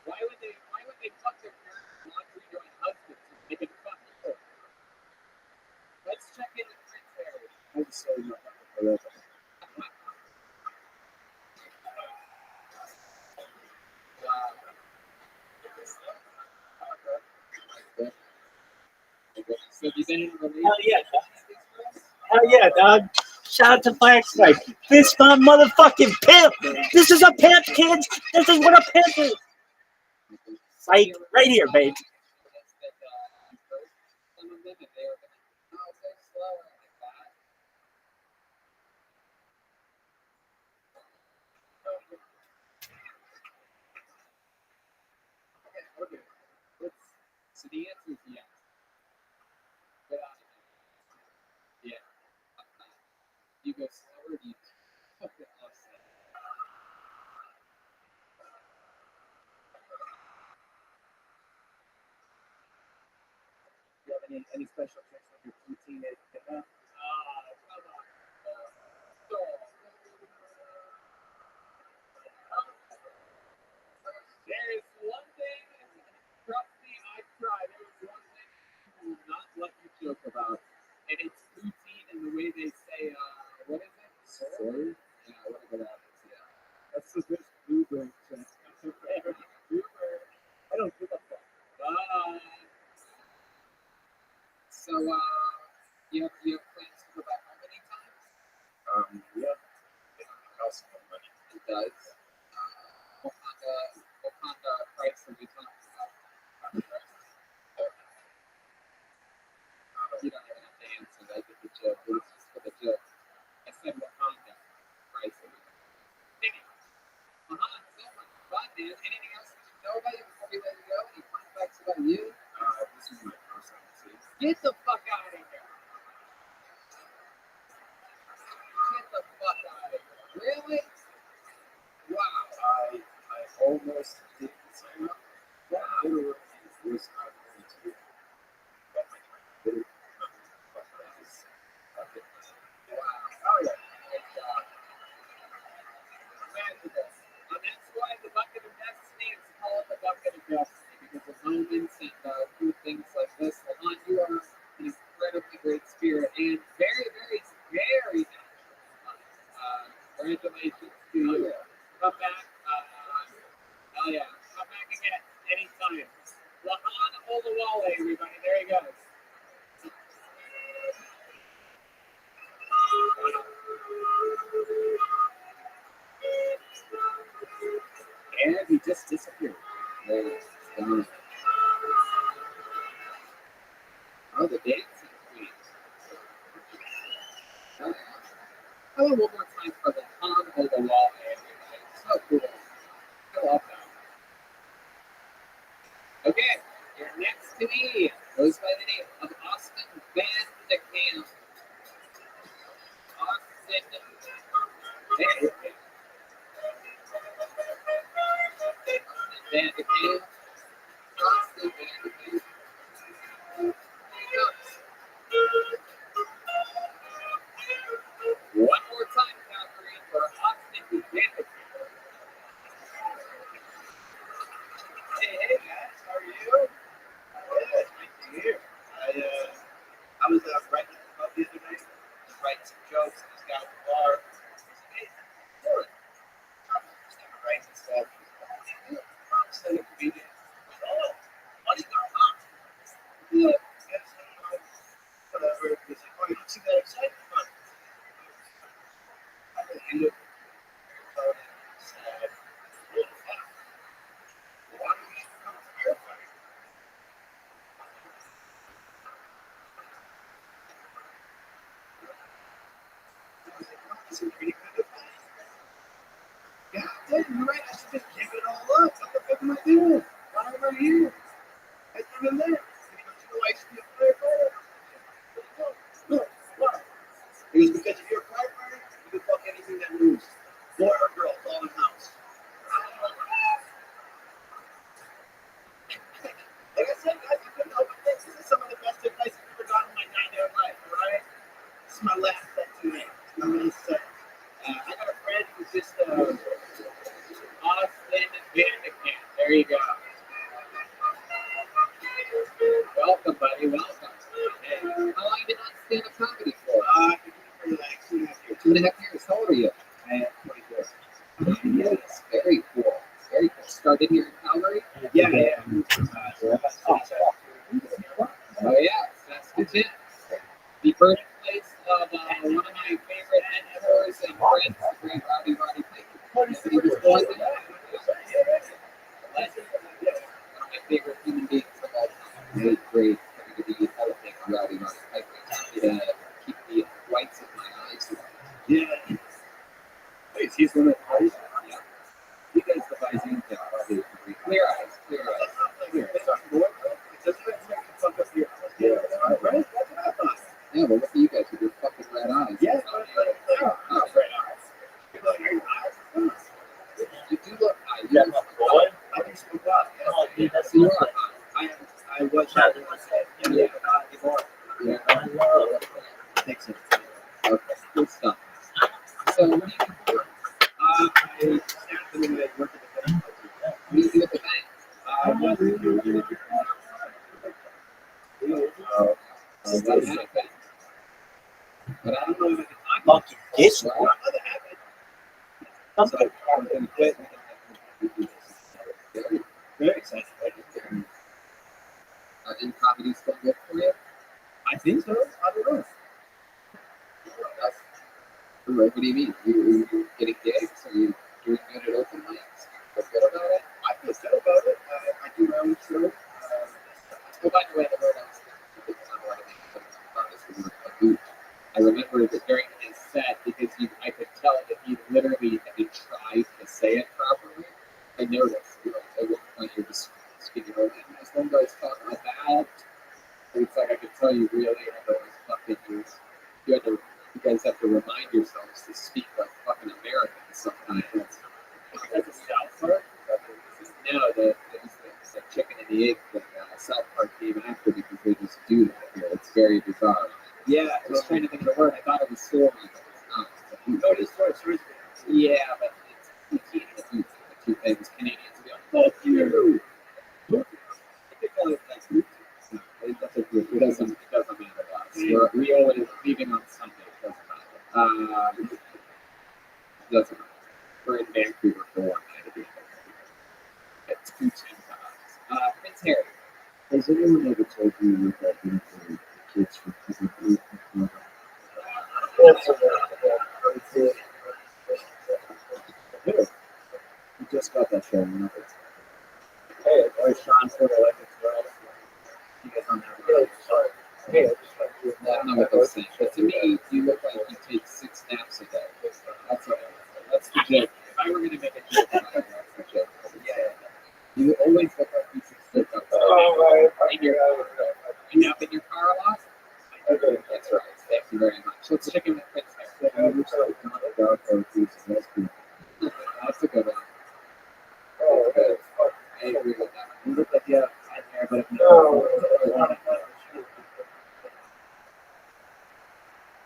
Why would they fuck their parents' laundry during husbands and make it fucking work? Let's check in with Prince Harry. I'm sorry, not forever. So have you been in a relationship? Hell yeah. Hell yeah, dog. Shout out to Flag Strike. This my motherfucking pimp. This is a pimp, kids. This is what a pimp is. Psych, right here, babe. Some of them, if they were slower like that, the answer is yes. Get out of here. Yeah. You go slower, you fucking upset. Do you have any special tricks with your poutine that you can have? Come on. There's one thing, trust me, I've tried. There's one thing I will not let you joke about, and it's poutine and the way they say, what is it? Sorry? Yeah, whatever that is, yeah. That's the best blueberry check. I don't give a fuck. So, you have plans to go back home anytime? Yeah. It costs no money. It does. What kind of price are we talking about? You don't even have to answer that. It's a joke. It's just for the joke. I said Wakanda price are we talking about? So much fun, man. Anything else we should know about you before we let you go? Any fun facts about you? This is my first time to see. Get the fuck out of here. Get the fuck out of here. Really? Wow. I almost didn't sign up. Literally, was not going to. But my time literally Wow. Oh, yeah. Good job. Imagine this. And that's why the bucket of destiny is called the bucket of destiny, because of moments and through things like this. Lamont, you are an incredibly great spirit and very, very, very natural. Congratulations to you. Come back. Hell yeah. Come back again anytime. Lahan Olawale, everybody. There he goes. And he just disappeared. Oh, the dancing queen. Oh, one more time for Lahan Olawale, everybody. So cool. I love that. Okay, your next to me goes by the name of Austin Van de Camp. Austin Van de Camp. Van de Camp. Austin Van de Camp. One more time, Calgary, for Austin Van de Camp. Hey guys, how are you? Good, nice to hear. I was writing the club the other night, just writing some jokes, and this guy at the bar said, "Hey, Dylan, I'm just writing stuff. I'm still a comedian." I said, "Oh, funny guy, huh?" Yeah, yes, whatever. He's like, "Oh, you don't seem that excited about it." He looked sad. What the fuck? Why don't you come to your fight? I was like, "No, this is pretty good at fight." Yeah, you're right. I should just give it all up. What the fuck am I doing? Why am I here? I should have been there. And he goes, "You know why I should be a firefighter?" No, why? It was because if you're a firefighter, you can fuck anything that moves. Boy or girl, it's all in the house. Like I said, guys, I couldn't help but think this is some of the best advice I've ever gotten in my goddamn life, alright? This is my last step today. I'm going to say. I got a friend who's just Austin Van de Camp. There you go. Welcome, buddy. Welcome. Hey, how long have you been on stand-up comedy for? I've been doing it for like 2.5 years. 2.5 years. How old are you? I am 24. Yes. Very cool. Very cool. Started here in Calgary? Yeah. Oh, yeah. That's legit. The birthplace of one of my favorite mentors and friends, the great Rabbi Piker. He was born there. Legend. One of my favorite human beings of all time. Great. To be elephant on Rabbi Piker. Happy to keep the whites of my eyes. Yeah. Wait, he's one of the eyes? Yeah. He does the Visine thing, probably. Clear eyes. Clear eyes. It's not boy, though. It's just makes sense. Okay, good stuff. So, what do you do for work? I staff in the work at the bank. What do you do at the bank? What do you do? That's anything. But I don't know if I can talk Monkey this about one. other habits. So I'm going to quit. Very excited. In comedy still good for you? I think so. I don't know. That's, what do you mean? You getting gigs? Are you doing good at open mics? Feel good about it? I feel good about it. I do my own show. Oh, by the way, the word I was thinking because I'm writing about this was a boot. I remember that during his set, because I could tell that he literally had tried to say it properly. I noticed, at one point you're just speaking over him. As one guy's talking about, it's like I could tell you really had to fucking use. You guys have to remind yourselves to speak like fucking Americans sometimes. That's a South Park. No, the chicken and the egg that South Park came after because they just do that here. It's very bizarre. Yeah, I was trying to think of the word. I thought it was sorry, but it's not. no, it is sorry. Yeah, but it's the two things. Canadians will be like, fuck you. I think I like that group. That's a good. It doesn't matter to us. We always leaving on Sunday. It doesn't matter. Doesn't matter. We're in Vancouver for one night at the end of it. It's 2 times. Prince Harry. Has anyone ever told you that being for the kids from people who you just got that show, remember? Hey, or Sean for the electric world. You guys don't have really sorry. Hey, I just want to do I don't know what those things, but to me, you look like you take 6 naps a day. That's what. That's the joke. If I were going to make a joke about it, that's the joke. Yeah. You always look like you should sleep up. In your car. You nap in your car a lot? That's right. Thank you very much. Let's check in with Prince Harry. That's a good one. I agree with that. You look like you have fine hair, but no.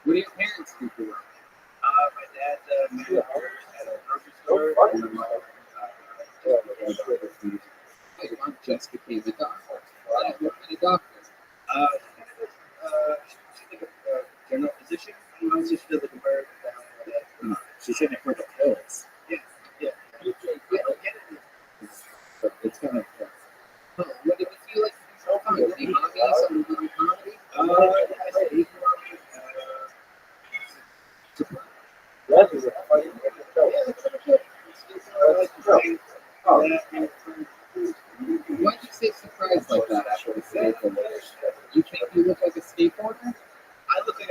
What do your parents do for work? My dad's a manager at a grocery store. And my mom, Oh, your mom just became a doctor. What kind of doctor? she's like a general physician. And also she does like a bird down. She's sitting there for the pills. Yeah. It's kind of Oh, what did you feel like? Any hobbies other than comedy? I say Why'd you say surprised like that after the skateboard? You think you look like a skateboarder? I look like a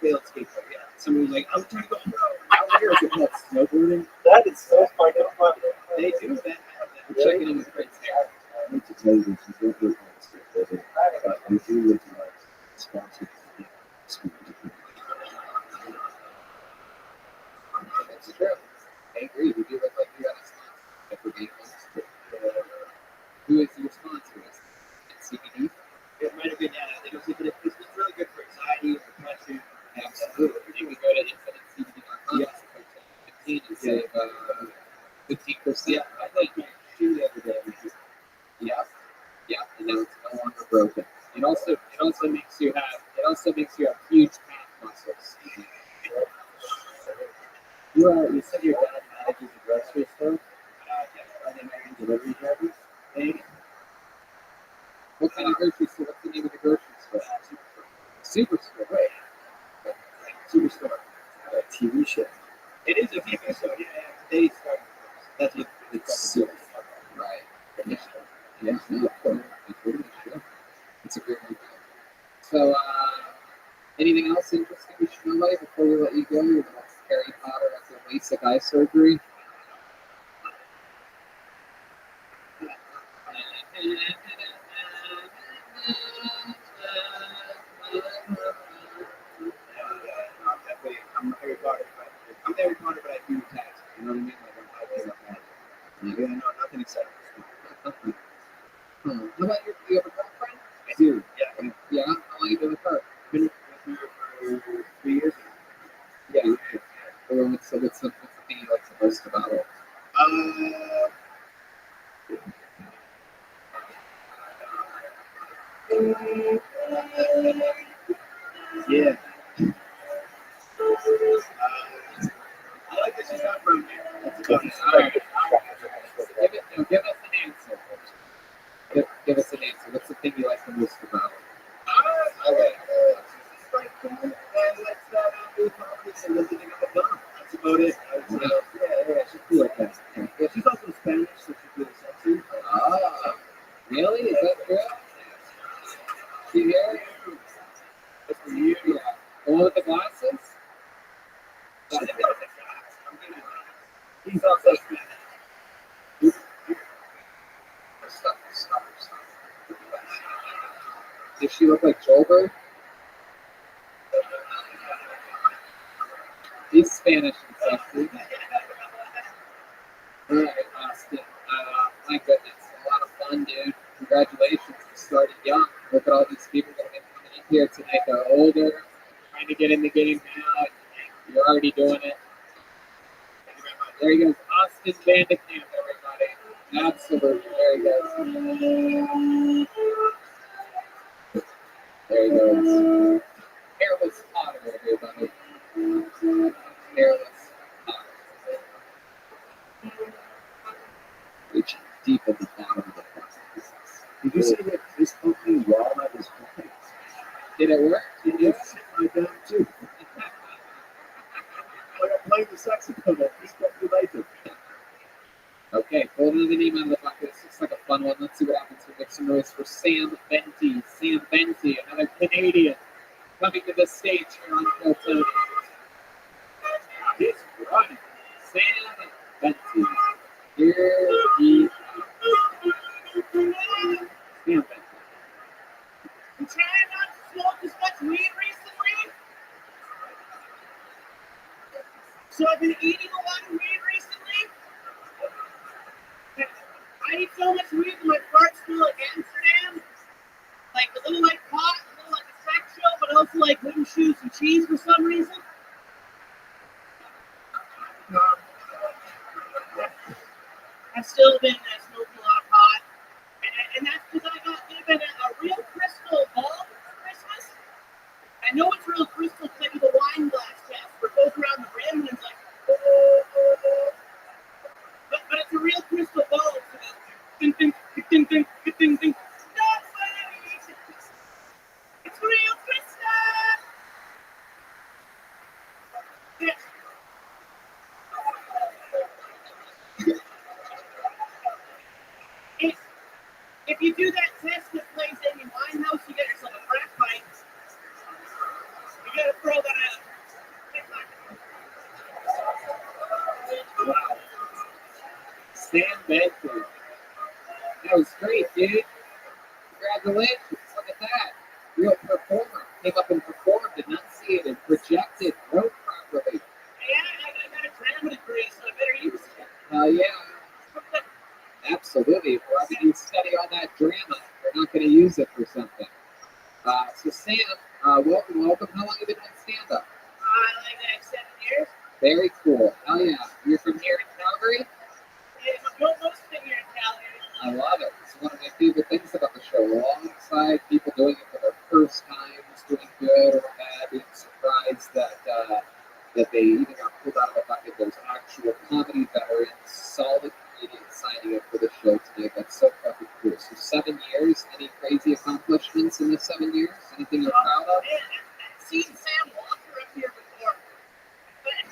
failed skateboarder. Yeah. Somebody's like, I'm trying to go pro. I hear about snowboarding. That is so fucking funny. They do that. I'm checking in with Prince Harry. I need to tell you this is not very complicated, but I do would like sponsor That's true. I agree. You do look like you got a sponsor. For being honest. Who is your sponsor? It's CBD? It might have been, yeah. I think it's really good for anxiety and depression. Absolutely. You can go to infinitecbd.com. Yeah. And save 15%. Yeah, I like my shoe the other day. Yeah, and now it's no longer broken. It also makes you have huge calf muscles. You said your dad manages a grocery store? Are they married delivery drivers? Maybe. What kind of grocery store? What's the name of the grocery store? Superstore. Right. Superstore. a TV show. It is a TV show, yeah. They start. That's what It's silly. Right. Yeah, no, it's a great one. So, anything else interesting we should know about before we let you go? Your little Harry Potter after LASIK eye surgery? I'm Harry Potter, but I do tax. You know what I mean? Like I'm no, nothing exciting. How about do you have a girlfriend? I do. Yeah. Yeah. How long you been with her? Been with her for years ago. Yeah, you did. Or what's the thing you like the most about it? Yeah. I like that she's not from here. That's about it. All right. Give us an answer. Give us an answer. What's the thing you like the most about it? I like she's quite cool, and let's do comedy and listening on the phone. That's about it. Yeah, she's cool like that. Yeah, she's also Spanish, so she's really sexy. Ah, really? Is that true? She here? That's for you. Yeah. The one with the glasses? He's also Spanish. Stop. Does she look like Joelberg? He's Spanish and sexy. Alright, Austin. My goodness, a lot of fun, dude. Congratulations, you started young. Look at all these people that have been coming in here tonight. They're older, trying to get in the game now. You're already doing it. There he goes, Austin Vandekamp, everybody. Absolutely, there he goes. There he goes. Hairless Potter, everybody. Hairless Potter. Reaching deep at the bottom of the process. Did you see that this opening walnut is perfect? Did it work? It is like that too. Like I'm playing the saxophone. This probably like it. Okay, pull another name out of the bucket. This looks like a fun one. Let's see what happens. We'll make some noise for Sam Benty. Sam Benty, another Canadian, coming to the stage here on Kill Tony. He's running. Sam Benty. Here he comes. Sam Benty. I'm trying not to smoke as much weed recently. So I've been eating a lot of weed recently. I eat so much weed that my farts smell like Amsterdam. Like a little like pot, a little like a sex show, but also like wooden shoes and cheese for some reason. I've still been smoking a lot of pot. And that's because I got given a real crystal ball for Christmas. I know it's real crystal because I do the wine glass test where it goes around the rim and it's like, but it's a real crystal ball. It's a ding, ding, ding, ding, ding, ding. No way! It's real crystal! Yeah. If you do that test that plays in your wine house, you get yourself a crack pipe. You gotta throw that out. Wow. Sam Bentley. That was great, dude. Congratulations. Look at that. Real performer. Came up and performed, enunciated, projected, wrote properly. Yeah, I got a drama degree, so I better use it. Hell yeah. Absolutely. Why would you study all that drama? You're not going to use it for something. So Sam, welcome. How long have you been doing stand-up? Like 7 years. Very cool. Hell yeah. You're from here in Calgary? Yeah, most of it here in Calgary. I love it. It's one of my favorite things about the show. Alongside people doing it for their first times, doing good or bad, being surprised that they even got pulled out of the bucket. There's actual comedy veterans, solid comedians signing up for the show today. That's so fucking cool. So 7 years. Any crazy accomplishments in the 7 years? Anything you're proud of? I've seen Sam Walker up here before. But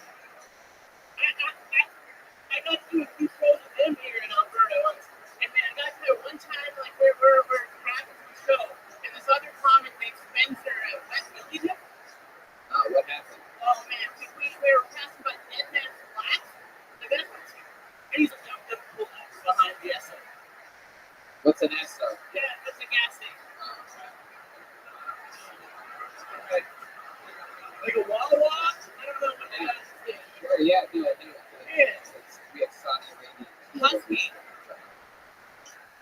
I got to do a few shows with him here in Alberta once. And then I got there one time, like we're having the show, and this other comic named Spencer Westfield. What happened? Oh man, we were passing by Dead Man's Flat. Like that's what and he's like, I'm gonna pull up behind the SO. What's an SO? Yeah, that's a gas station. Okay. Like a Wawa? I don't know what that is. Sure, yeah, I do. Yeah. We have Saudi Arabia. Husky.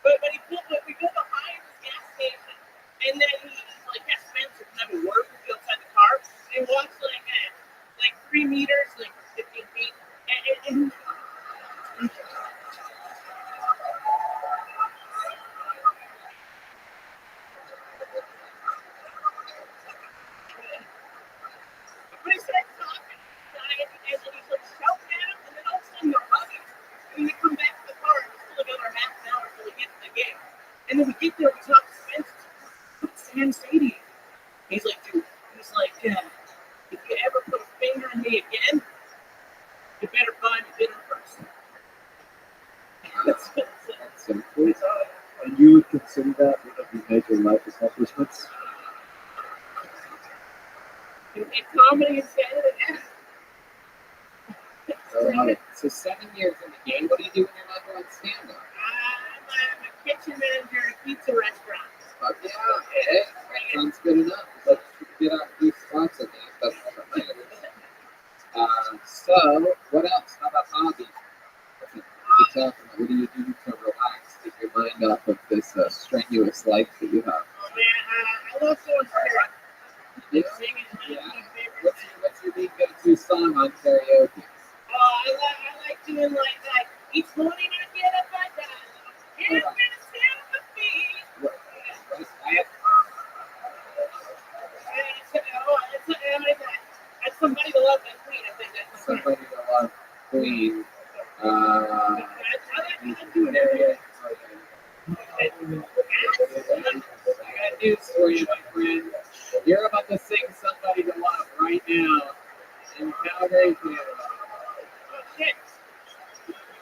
But we go behind this gas station, and then he's like, yeah, Spencer, can I have a word with you outside the car? And walks like 3 meters, like 15 feet. And but he starts talking, and he's like shouting at him, and then all of a sudden they're hugging. And we come back to the car, and it's still another half an hour till we get to the game. And then we get there, we talk to Spencer. What's Sam say to you? He's like, dude, if you ever put a finger on me again, you better find a dinner first. That's simple. And you would consider that one of your major life accomplishments? In comedy and Canada, yeah. So 7 years in the game, what do you do when you're not doing stand-up? I'm a kitchen manager at a pizza restaurant. Fuck yeah, that sounds good enough. Let's get out these spots again. That's what I'm saying. So, what else? How about hobbies? What do you do to relax, take your mind off of this strenuous life that you have? Oh man, I love going spirit. Yeah. Singing is one of my favorite things. What's your big go-to song on karaoke? I like doing like each morning I get up, I die. And I'm gonna stand on my feet. That's somebody to love that queen. I think that's Somebody to love Queen. I like doing it. I got news for you, my friend. You're about to sing Somebody to Love right now in Calgary, Canada. Oh shit.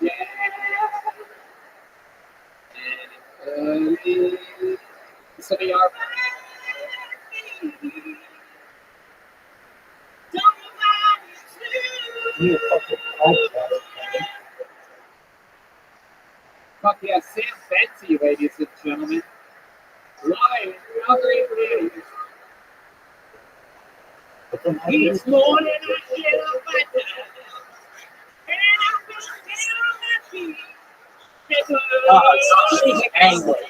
Yeah. And so they are. You fucking podcast. Fuck yeah, Sam Betsy, ladies and gentlemen. Live in Calgary, Canada. Each morning I get up, I die. And I'm gonna stand on my feet. She's angry.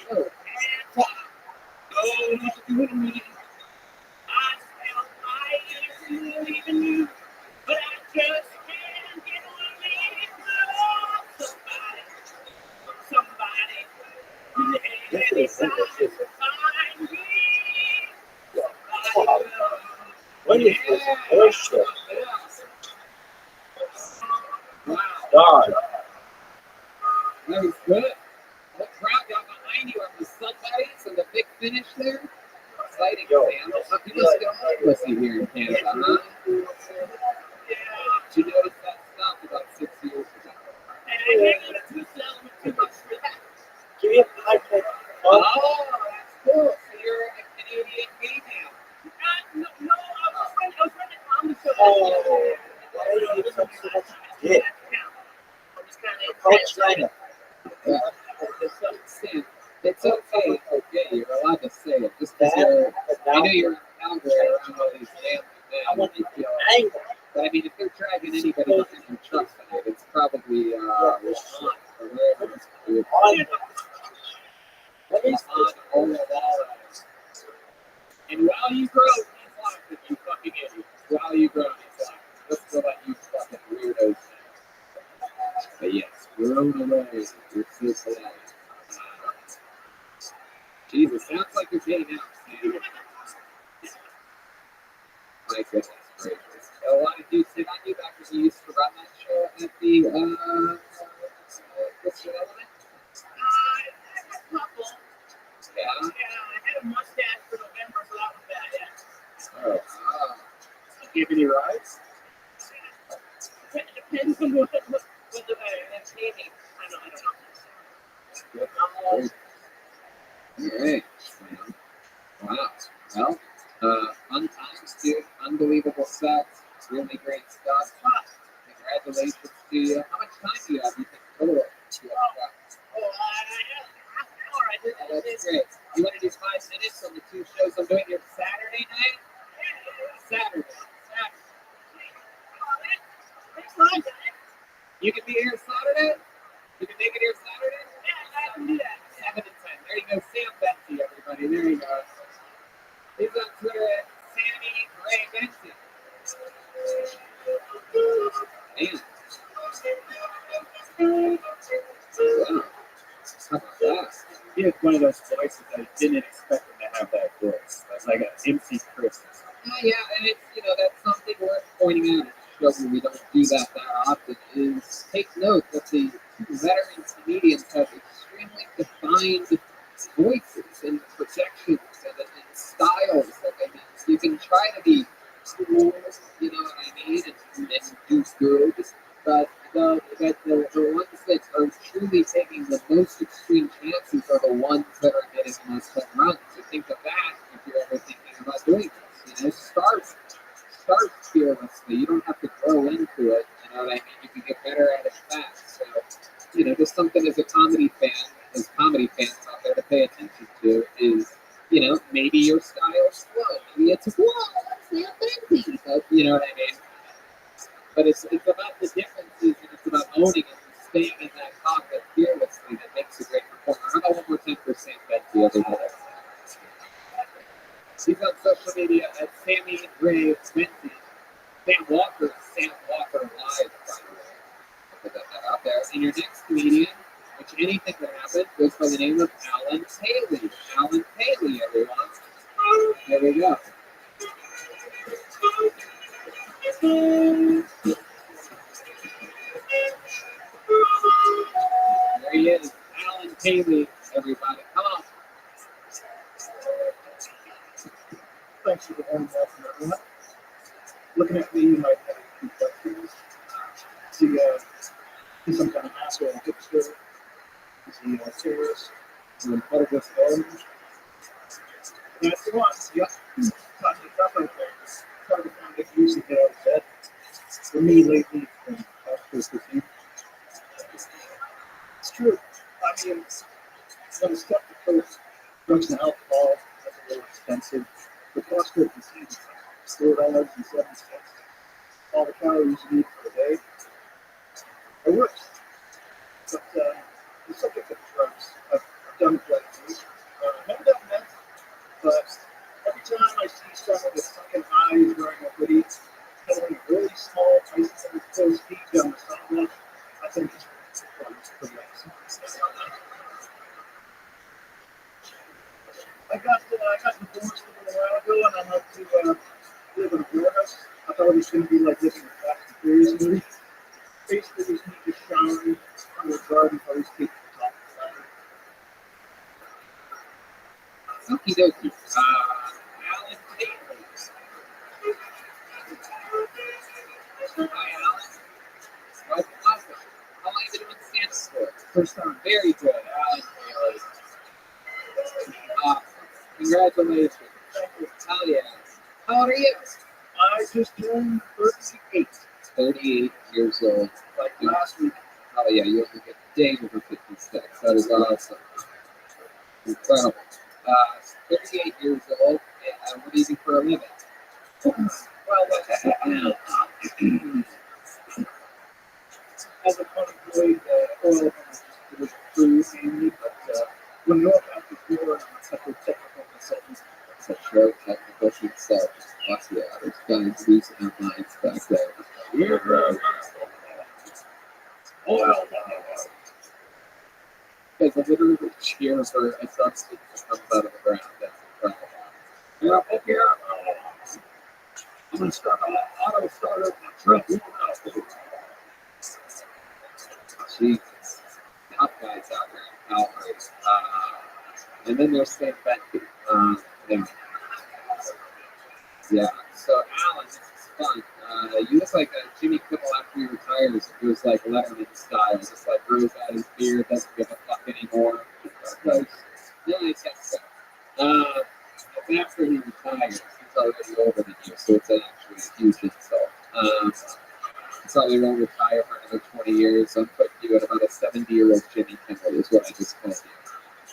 I felt my ears leaving you, but I just can't get away from somebody. Somebody. Find me. What is this bullshit? God. That was good. What crowd got behind you? Are the somebodies and the big finish there? Exciting, Yo. Sam. You must get home pussy here in Canada, huh? Did you notice that stopped about 6 years ago? And I hang on to two cells with too much for that. Give me a podcast. Oh, that's cool. So you're a Canadian gay now. No, I was trying to calm the show. Oh, why you such a dick? Oh, China. Yeah. It's okay. Okay, you're allowed to say it. Just because you're, I know you're in Calgary around all these damn I want men. to feel angry. But I mean, if they're dragging anybody that you trust in it, it's probably Rashawn or wherever it's called. What is this? And while you grow, he's laughing, you fucking idiot. While you grow, he's laughing. Let's go let you fucking weirdos. But yes, grown away. You're so sad. Jesus, sounds like you're getting out, man. My goodness gracious. A lot of dudes did I do back when you used to run that show at the Christian Element? A couple. Yeah. Yeah, I had a mustache for November, so that was bad, yeah. Oh, give any rides? It depends on what the entertaining. I don't know. Alright. Wow. Well, fun times, dude. Unbelievable sets. Really great stuff. Congratulations to you. How much time do you have? You think total? I had half an hour. I did Oh, that's great. You want to do 5 minutes on the 2 shows I'm doing here Saturday night? Saturday. Thanks a lot, guys. You can be here Saturday? You can make it here Saturday? Yeah, I can do that. 7 and 10. There you go. Sam Betsy, everybody. There you go. He's on Twitter at Sammy Ray Benson. he had one of those voices that I didn't expect him to have that voice. That's like an MC Chris. Yeah, and it's, that's something worth pointing out. Show we don't do that often. Is take note that the veteran comedians have extremely defined voices and projections and styles that they use. You can try to be cool, you know what I mean, and do good, but the ones that are truly taking the most extreme chances are the ones that are getting the most home runs. So think of that if you're ever thinking about doing this. Start fearlessly. You don't have to grow into it. You know what I mean? You can get better at it fast. So, just something as comedy fans out there to pay attention to is, maybe your style's slow. Maybe it's, whoa, that's not fancy. But, you know what I mean? But it's about the differences, and it's about owning it and staying in that pocket fearlessly that makes a great performer. How about one more time for Sam Bentley, everybody? He's on social media at Sammy Ray Bentley. Sam Walker Live, by the way. I'll put that out there. And your next comedian, which anything could happen, goes by the name of Alan Paley. Alan Paley, everyone. There we go. There he is, Alan Paley, everybody. Come on. Thanks for the warm welcome, everyone. Looking at me, you might have a few questions. Is he some kind of asshole hipster? Is he a terrorist? Is he a Buttergust orange? That's the one. Yep. Talk out there. Try to find a use to get out of bed. For me, lately, it's been cuisine. It's true. I mean, when it's tough to cook, drugs and alcohol, that's a little expensive. The cost of cuisine is $4.07. All the calories you need for a day are worse. But the subject of drugs, I've done it lately. Never done meth, but every time I see someone with sunken eyes wearing a hoodie, pedaling a really small, ice-cold speed down the sidewalk, I think it's pretty awesome. I got divorced a little while ago, and I like to live in a warehouse. I thought it was going to be like living in a Fast and Furious movie. Basically, just me just showering on the garden, always keep the top of the Okie dokie. Alan Taylor. Hi, Alan. Welcome. How long have you been doing stand-up for? First time. Very good, Alan Taylor. Congratulations. Hell yeah. How old are you? I just turned 38. 38 years old. Like last week. Oh yeah, you only get a day over 56. That is awesome. Incredible. 38 years old. And what do you do for a living? Well, as a unemployed oil crew mainly, but when you're out the door, I'm a separate technical consultant. That's a show technical himself. Watch the others. Guys losing their minds back there. Oil. Because I literally cheer for a substance that comes out of the ground. That's incredible. Yeah, up here. I'm going to start an auto starter truck. Jesus. Top guys out there in Calgary. And then there's St. Bentley. Yeah. So, Alan, this is fun. You look like Jimmy Kimmel after he retires. It was like Letterman style. Just like grows out his beard, doesn't give a fuck anymore. Like, really textbook. After he retires, he's already older than you, so it's actually a huge insult. Probably won't retire for another 20 years. I'm putting you at about a 70-year-old Jimmy Kimmel is what I just told you.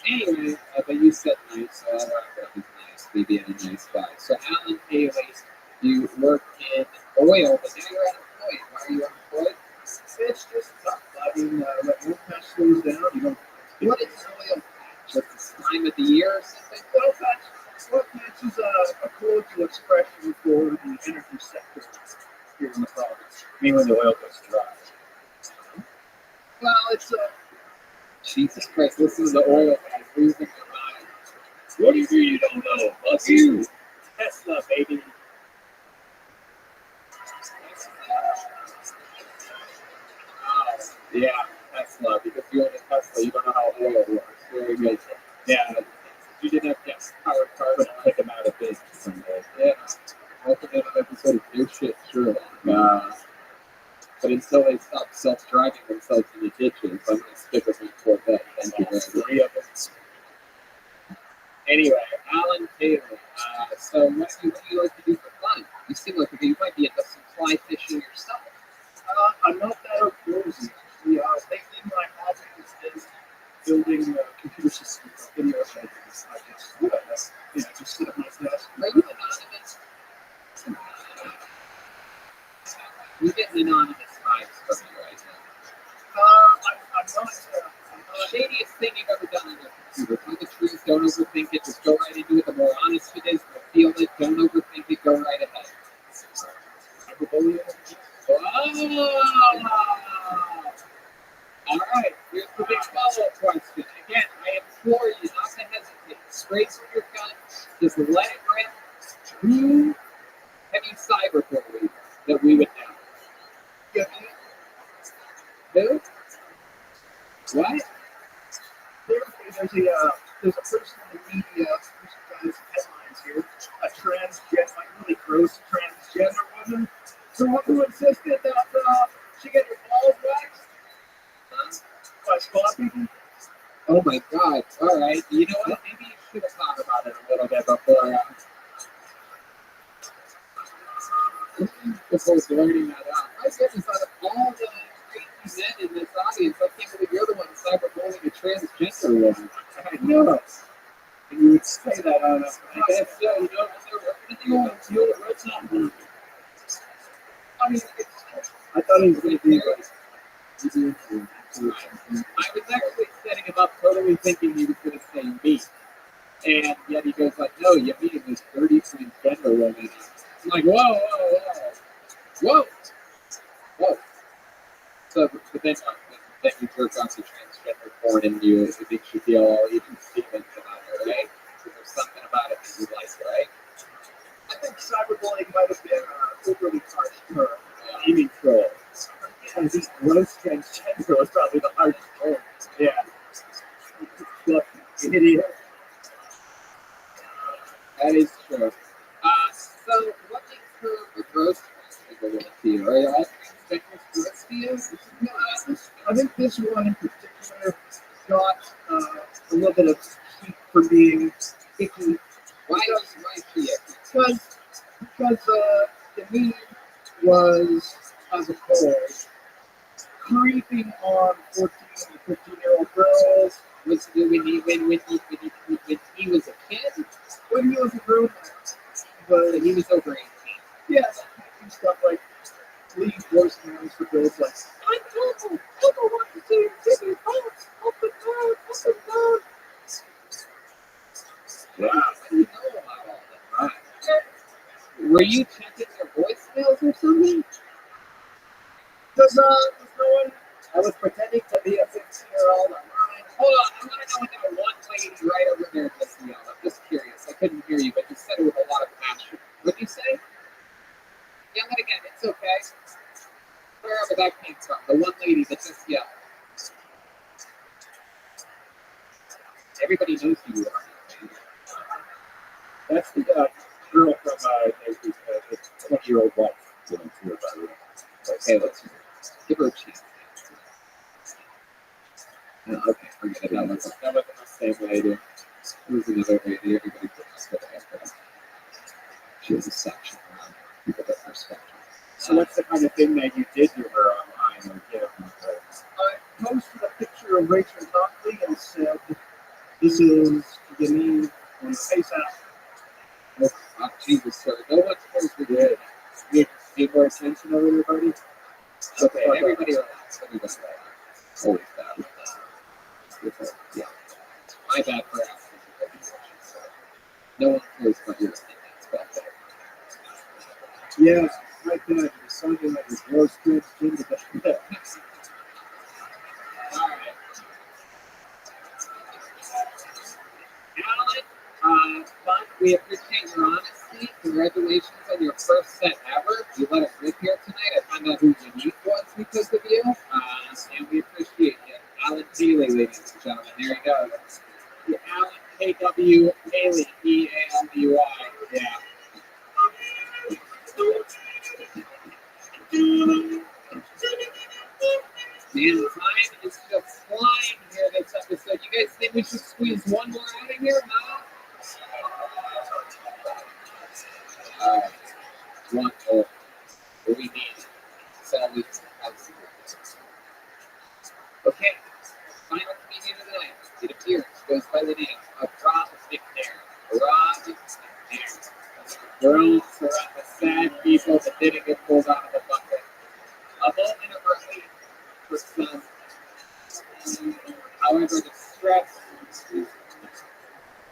Anyway, but you said nice, so I'll wrap it up as nice. Me being a nice guy. So Alan Paley, you work in oil, but now you're unemployed. Why are you unemployed? It's just tough. I mean, when oil patch slows down, you don't. What is oil patch? Like this time of the year or something? Oil patch is a colloquial expression for the energy sector here in the province. I mean, when the oil goes dry. Well, it's Jesus Christ, listen to the oil guys losing their mind. What do you mean you don't know? Fuck you. Tesla, baby. Yeah, Tesla, because you own a Tesla, you don't know how oil works. Very good. Yeah, you didn't have powered cars, but take them out of business someday. Yeah. Welcome to another episode of Your Shit, sure. But until they stop self-driving themselves in the ditches, I'm going to stick with my Corvette. Thank you very much. Anyway, Alan Taylor. So what do you like to do for fun? You seem like you might be into some fly fishing yourself. I'm not that outdoorsy. Lately, my hobby is building computer systems, video editors. I just sit at my desk. Are you anonymous? You're getting anonymous vibes from me right now. I'm not. Shadiest thing you've ever done on your computer. Tell the truth, don't overthink it, just go right into it. The more honest it is, the more feel it, don't overthink it, go right ahead. All right, here's the big follow-up question. Again, I implore you not to hesitate. Straight from your gun, just let it rip. Who have you cyberbullied that we would know? Who? What? There's a person in the media who's got headlines here. A transgender, like really gross transgender woman, who insisted that she get her balls waxed by spa people. Oh my God! All right, you know what? Maybe you should have thought about it a little bit before. Before learning that out. My goodness, out of all the crazy men in this audience, I can't believe you're the one cyberbullying a transgender woman. I know. And you would say that on us. I guess so. You know, what do you want to do? What's not one? I mean, I thought he was going to be like, I was actually setting him up, totally thinking he was going to say me. And yet he goes like, no, you mean this dirty transgender woman. I'm like, whoa. So, but then you jerk off the transgender porn and it makes you feel all even feelings about it, right? Because there's something about it that you like, right? I think cyberbullying might have been an overly harsh term. You mean troll. And this gross transgender was probably the hardest term. Yeah. Look, idiot. That is true. So, what makes her a gross transgender woman to you? Are you all transgenders gross to you? I think this one in particular got a little bit of heat for being icky. Why she icky? Because the meme was, as a whole, creeping on 14 and 15-year-old girls. When he was a kid? When he was a grown man. But he was over 18. Yeah, stuff like leave voicemails for girls like, I don't want to see your titty bounce up and down, up and down. Wow, what do you know about all that? Right. Were you checking their voicemails or something? Does no one? I was pretending to be a 16-year-old. Hold on, I want to know what that one lady right over there just yelled. I'm just curious. I couldn't hear you, but you said it with a lot of passion. What did you say? Yell it again. It's okay. Wherever that came from, the one lady that just yelled. Everybody knows who you are. That's the girl from the 20-year-old wife. Okay, let's give her a chance. Okay, forget it. That was the same lady. It was another lady. Everybody put this together. She was a section around people that perspective. So what's the kind of thing that you did to her online or get from her? I posted a picture of Rachel Knockley and said, this is the meme on the face app. Oh, Jesus, sir. No one cares we did. You need more attention over there, buddy? Okay, everybody relax. Everybody relax. Always bad. Yeah. My bad for asking. No one cares about your opinions back there. Yeah, right there. It's something like a gross transgender. Alright. congratulations on your first set ever. You let us live here tonight. I found out who Unique was because of you. And we appreciate you. Alan Haley, ladies and gentlemen. There you go. The Alan K.W. Haley, E-A-L-B-Y. Yeah. Man, time is just flying here this episode. You guys think we should squeeze one more out of here? No? One more. What we need. Sadly, okay. Final comedian of the night. It appears goes by the name of Rob McNair. Rob McNair. Girls are the sad people that didn't get pulled out of the bucket. A moment of relief for some. However, the stress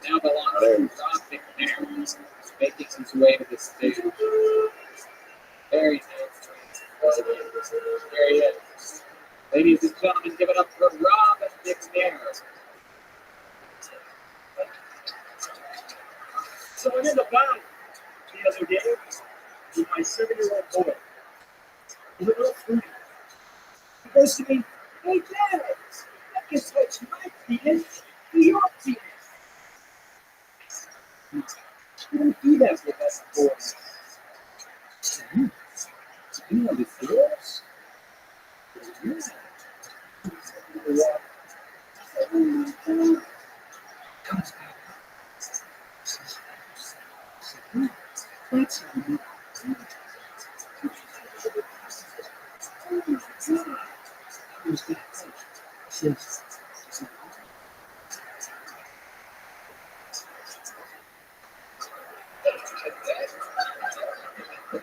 now belongs to Rob McNair, making his way to the stage. Very nice. There he is. Ladies and gentlemen, give it up for Rob McNair. So I'm in the back the other day with my 7-year-old boy. He's a little fruity. He goes to me, "Hey, Dad, I can touch my penis to your penis." You don't do that with us boys. You know the girls?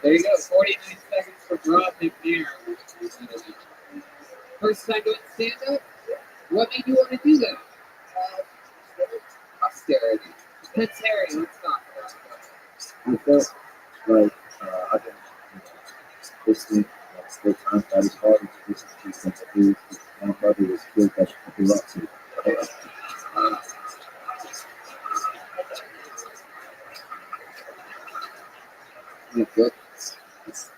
There you go, 49 seconds for Rob McNair. First time doing stand-up? What made you want to do that? Austerity. Let's Harry, let's talk about it. I felt like I've been listening multiple times that it's hard to listen to something to do. My brother was killed by Rothschild. My goodness.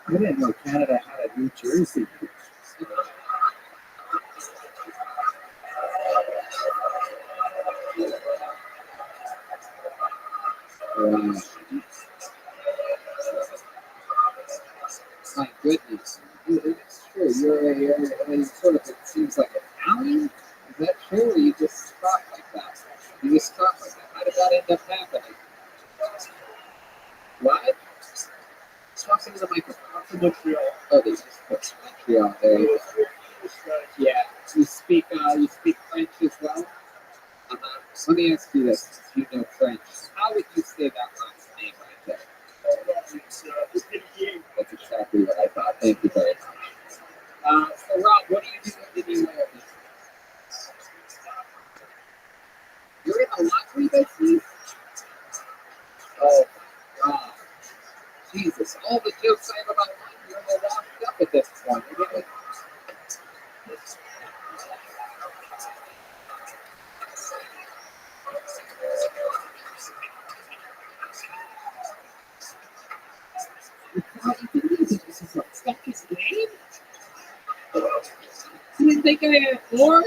I didn't know Canada had a New Jersey. My goodness. It's true. You're sort of, it seems like Italian? Is that true? Or you just talk like that? You just talk like that. How did that end up happening? What? Talk into the microphone. From Montreal. Oh, they just put Montreal. There you go. Yeah. You speak French as well? Let me ask you this. You know French. How would you say that last name right there? That's exactly what I thought. Thank you very much. So, Rob, what do you do with the new business? You're in the laundry business? Oh, my God. Jesus, all the jokes I have about laundry are all washed up at this point. Really? This is what stuck his name? You didn't think I had more?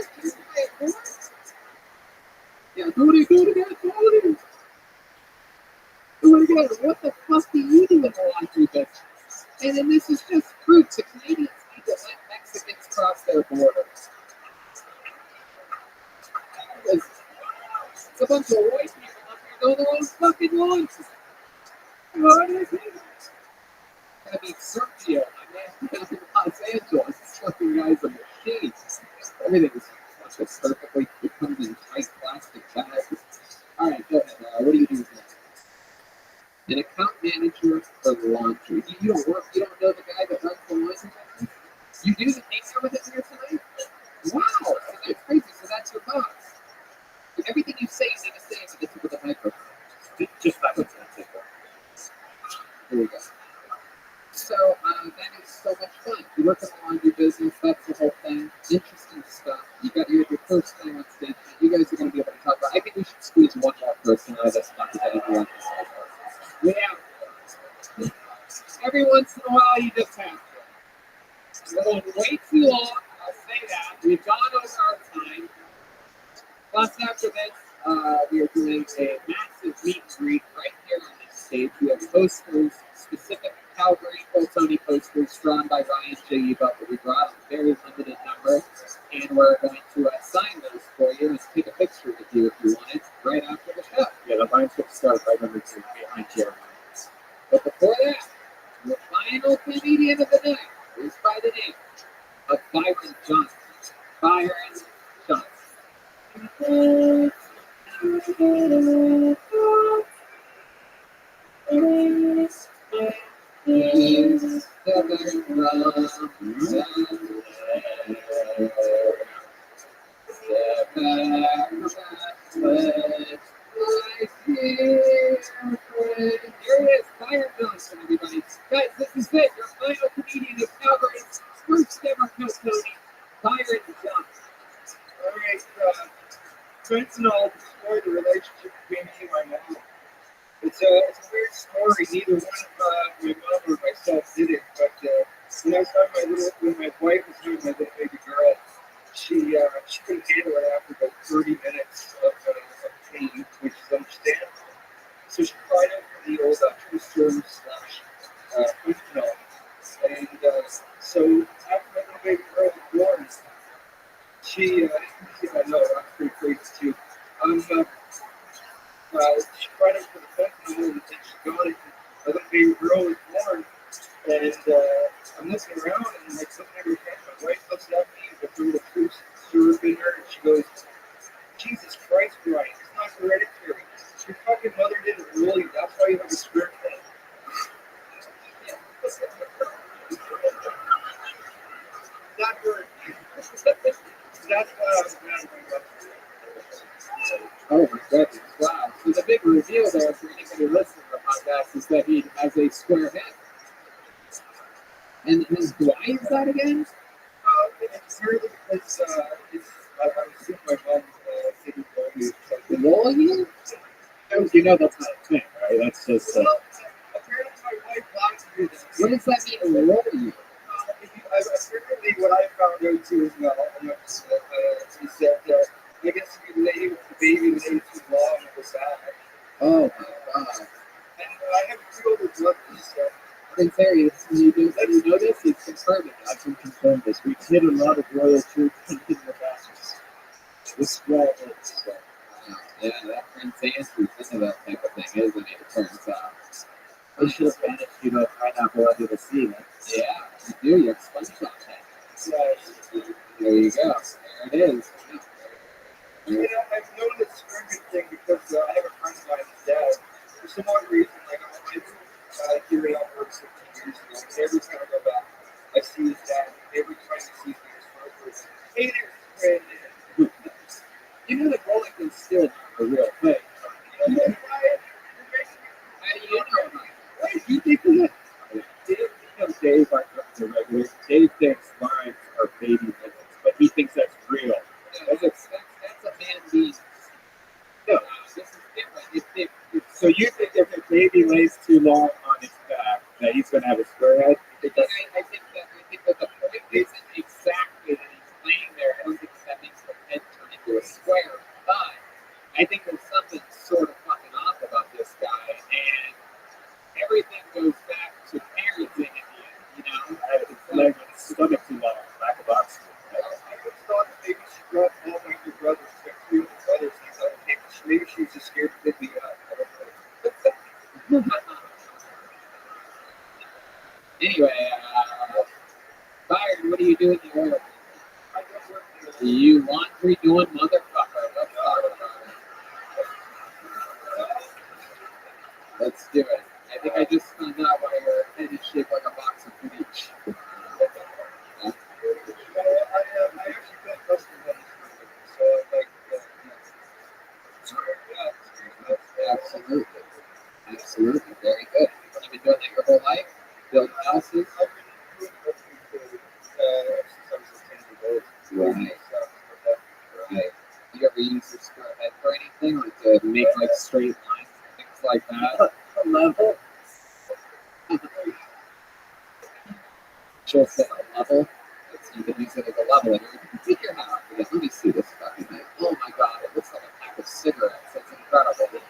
Yeah, do it again. What the fuck do you do in the laundry business? And then this is just proof the Canadians need to let Mexicans cross their borders. It's a bunch of white people up here doing their own fucking laundry. What is it? Gonna be Sergio, my man down in Los Angeles. This fucking guy's a machine. Everything is fucking perfectly. It comes in tight plastic bags. Alright, go ahead. What do you do with that? An account manager for laundry. You don't work, you don't know the guy that runs the laundry business? You do the mixer with it here tonight? Wow, that's crazy. So that's your boss. And everything you say, you need to say it into the microphone. Just like it's Here we go. So that is so much fun. You work in the laundry business, that's the whole thing. Interesting stuff. You're your first time on stage. You guys are going to be able to talk about. I think we should squeeze one more person out of this. Not that anything else. Yeah. We're going way too long. I'll say that. We've gone over our time. Plus, after this, we are doing a massive meet and greet right here on this stage. We have posters, specific Calgary Tony posters drawn by Ryan J. Eva, but we brought a very limited number, and we're going to sign those for you and take a picture with you if you want it right after the show. Yeah, the line's going to start right under behind Jeremy. But before that, the final comedian of the night is by the name of Byron Johnson. Byron Johnson. Here it is, Byron Johnson, everybody. Guys, this is it, your final comedian of Calgary's first ever Tony, Byron Johnson. All right, Prince and I'll destroy the relationship between me and my mom. It's a weird story. Neither one of my mom or myself did it, but when I was having when my wife was having my little baby girl, she couldn't handle it after about 30 minutes of pain, which is understandable. So she cried out for the old Rothschild / and so after my little baby girl was born, she I know that's pretty crazy too. She cried out for the fentanyl and she got it. My little baby girl was born, and I'm looking around and like something every time. My wife looks at me with her little fruit syrup in her, and she goes, "Jesus Christ, Brian, it's not hereditary. Your fucking mother didn't rule you. That's why you have a script thing." That hurt. That's why I was mad at my Oh my goodness, wow. So the big reveal there for anybody listening to the podcast is that he has a square head. And why is that again? It's really because I was seeing my mom taking photos. Roll you? You know that's not a thing, right? That's just Apparently my wife lied to do this. What does that mean, roll you? Apparently what I found out too as well, and is that I guess if you lay with the baby when they were too long, it was bad. Oh my god. And I have two older brothers, so In fairness, you know this? He's confirmed it. I can confirm this. We hit a lot of royal truth in the bastards. This well is so. Yeah, that Prince Andrew's into that type of thing, isn't it? It turns out. They should have banished you to pineapple under the sea, man. Yeah, you do. You're SpongeBob head. There you go. There it is. I've known this Scrimmage thing because I have a friend of mine, his dad. For some odd reason, like I moved here in Alberta 16 years ago, and every time I go back, I see his dad. Every time he sees me, he's hey there, Brandon. You know that rolling is still a real thing. You know what, Ryan? How do you know that? What did you think of that? Dave, like the regular. Dave thinks lines are baby minutes, but he thinks that's real. That's a man being. No. This is different. So you think if a baby lays too long on its back, that he's going to have a square head? I think that the point isn't exactly that he's laying there. I don't think that makes the head turn into a square. But I think there's something sort of fucking off about this guy, and everything goes back to parenting at the end. You know, It's leg on his stomach too long, back of oxygen. I just thought that maybe she brought all my two brothers, like three of the brothers, and I thought, okay, maybe she was just scared to pick me up. I don't know. Anyway, Byron, what do you do in the oil? I don't work here. You laundry doing motherfucker. Let's talk about it. Let's do it. I think I just found out why your head is shaped like a box of bleach. I actually built custom ones for them, so like, Absolutely. Absolutely. Very good. You've been doing that your whole life? Building houses? I've been doing custom since I was 10 years old. Right. Right. You ever use your square head for anything? Like to make like straight lines and things like that? A level? Just at a level? You can use it as a level. And you can take your hat off again. Let me see this fucking thing. Oh my god, it looks like a pack of cigarettes. That's incredible.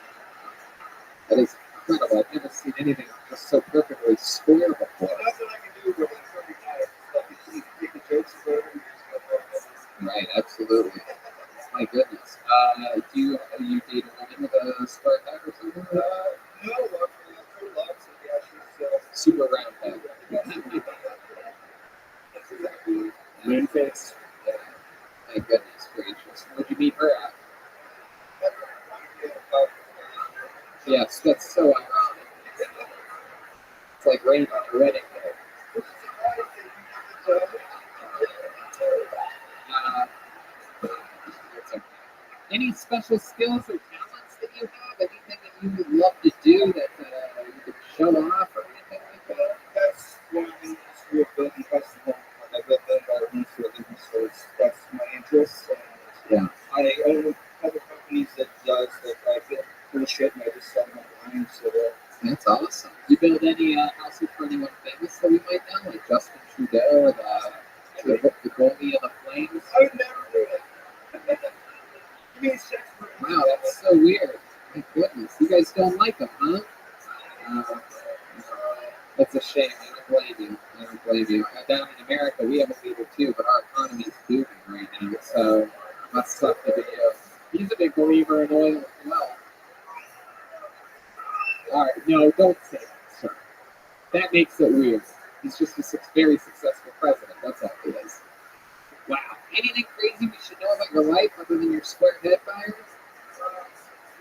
That is incredible. I've never seen anything just so perfectly square before. That's what I can do with every night. Like, you can take the jokes about it and just go for it. Right, absolutely. My goodness. Do you date a woman with a square head or something? No, luckily, I'm pretty lots of yeah, she's Super round head. that's exactly it. Moon face. Yeah. My goodness gracious. Where'd you meet her at? Yes, that's so ironic. It's like rain on a wedding day. It's okay. Any special skills or talents that you have? Anything that you would love to do that you could show off or anything like that? That's what I'm in the history of building festival. I've been involved in the business, so that's my interest. Yeah. I own a couple companies that does that. I build cool shit and I just sell them online. So That's awesome. You build any houses for anyone famous that we might know, like Justin Trudeau or the Goldie of the Flames? I would never do that. Give me a sex for it. Wow, that's so weird. My goodness, you guys don't like them, huh? That's a shame. I don't blame you. I don't blame you. Down in America, we have a leader too, but our economy is booming right now, so must suck to be you. He's a big believer in oil as well. All right, no, don't say that, sir. That makes it weird. He's just a very successful president. That's all he is. Wow. Anything crazy we should know about your life other than your square head fires?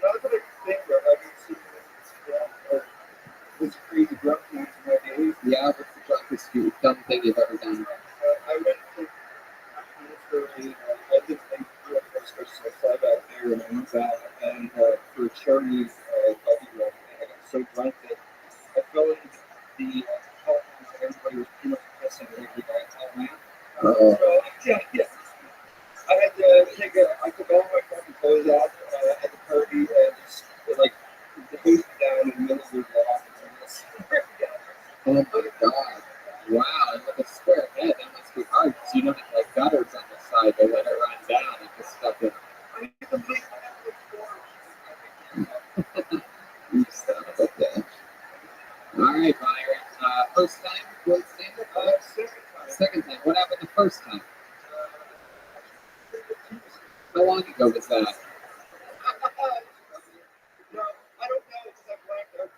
Not that I can think of. I've been seeing this crazy drug times in my days. Yeah, what's the drunkest dumb thing you've ever done? I went to for I didn't think real first so I fly back there and I went back and for a charity coffee run and I got so drunk that I fell into the hot and everybody was pretty much pissing at every guy hot man. So yeah. I had to I took all my fucking clothes off at the party and just like the host down in the middle of the walk and just Oh my god. Wow, and with a square head, that must be hard because you don't have like gutters on the side to let it run down and just stuff it. You son of a bitch. Alright, Byron. First time world stand up? Second time. What happened the first time? How long ago was that? No, I don't know because I blacked out.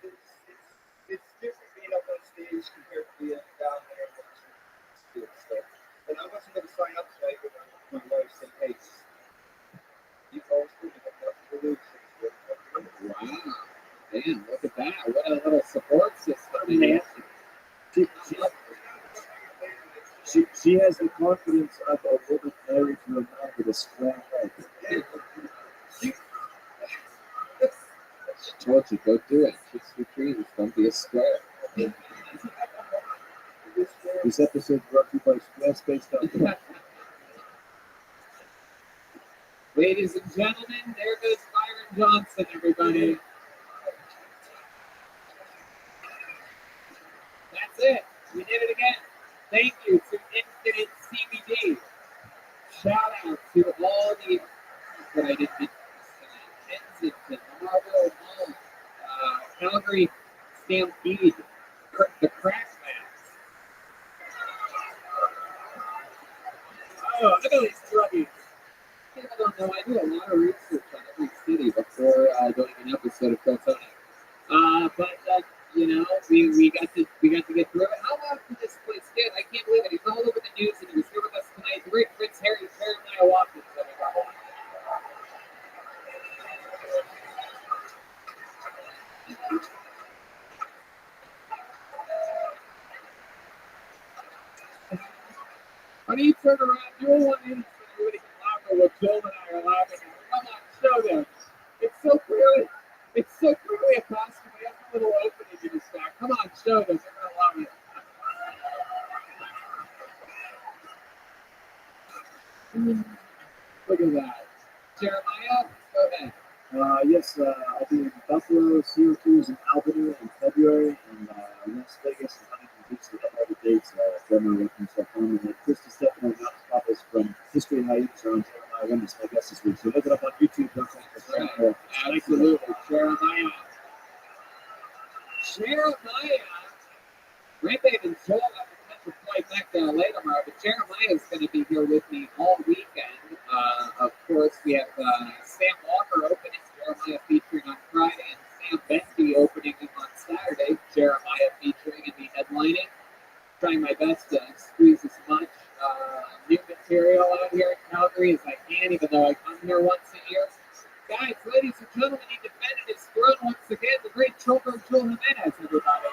It's different being up on stage compared to being down there. So, and I wasn't going to sign up tonight, but my wife said, "Hey, you always think you have nothing to lose." Wow. Man, look at that. What a little support system. Man. She has the confidence of a woman married to a man with a square head. She told you, go do it. Chase your dreams. Don't be a square. This episode brought to you by Squarespace.com. Ladies and gentlemen, there goes Byron Johnson, everybody. That's it. We did it again. Thank you to Infinite CBD. Shout out to all the that I did Kensington, Marble Hall, Calgary Stampede, the Crack Mats. Oh, look at these druggies. People don't know I do a lot of research on every city before doing an episode of Tony. But you know, we got to get through it. How long did this place get? I can't believe it. He's all over the news and he was here with us tonight. The great Prince Jeremiah Watkins. Why don't you turn around? Do one in so everybody can laugh at what Joel and I are laughing at. Come on, show them. It's so clearly a costume. We have a little opening in his back. Come on, show them. They're gonna love it. Look at that. Jeremiah, go ahead. Yes, I'll be in Buffalo, Syracuse, and Albany in February, and Las Vegas and Huntington Beach all the dates, Jeremiah with himself on, and Krista Stefano Papas from History and Haikus are on Jeremiah Women's, my guest this week. So look it up on YouTube. Don't forget to subscribe. Absolutely. Jeremiah. Rabbi and Joel have a potential flight back to LA tomorrow, but Jeremiah is going to be here with me all weekend. Of course, we have Sam Walker opening Jeremiah featuring on Friday, and Sam Benke opening on Saturday. Jeremiah featuring and me headlining. Trying my best to squeeze as much new material out here in Calgary as I can, even though I come here once a year. Guys, ladies and gentlemen, he defended his throne once again. The great Choker Joel Jimenez, everybody.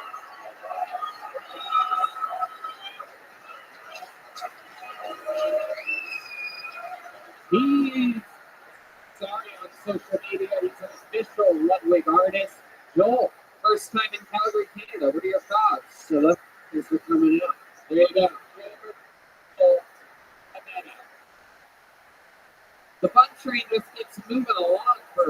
He's sorry on social media. He's an official Ludwig artist. Joel, first time in Calgary, Canada. What are your thoughts? So look, thanks for coming out. There you go. The fun train just keeps moving along for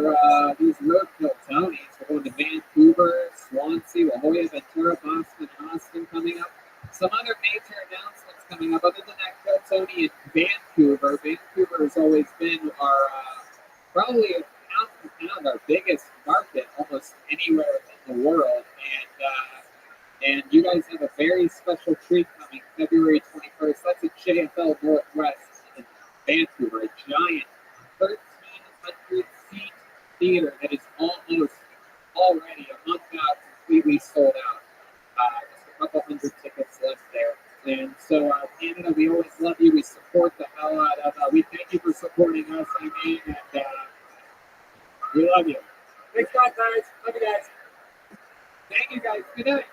these roadkill townies. We're going to Vancouver, Swansea, La Jolla, Ventura, Boston, and Austin coming up. Some other major announcements coming up. Other than that, Kill Tony in Vancouver. Vancouver has always been our probably our biggest market almost anywhere in the world. And you guys have a very special treat coming February 21st. That's at JFL Northwest in Vancouver, a giant 1,300-seat theater that is almost already a month out, completely sold out. Just a couple hundred tickets left there. And so, Canada, we always love you. We support the hell out of we thank you for supporting us, and we love you. Thanks, guys. Love you guys. Thank you, guys. Good night.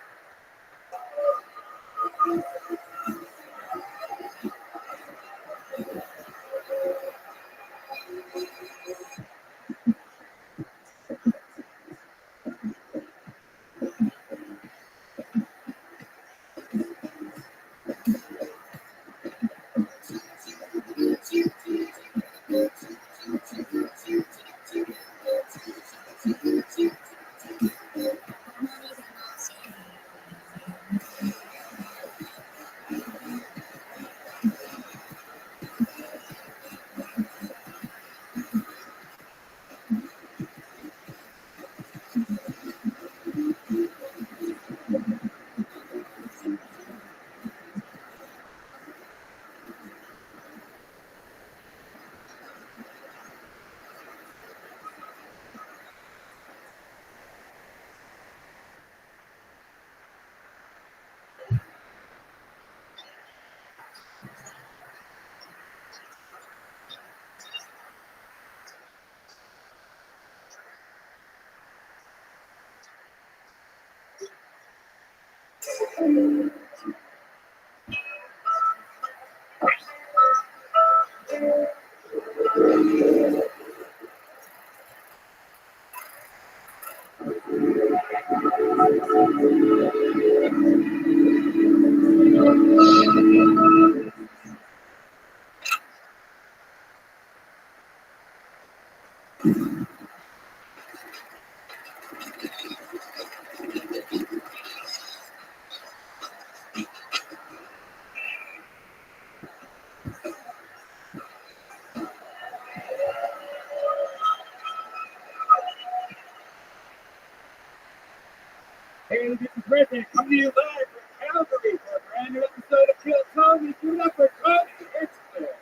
Hey, this is Reggie coming to you live from Calgary for a brand new episode of Kill Tony. Give it up for Tony. It's there.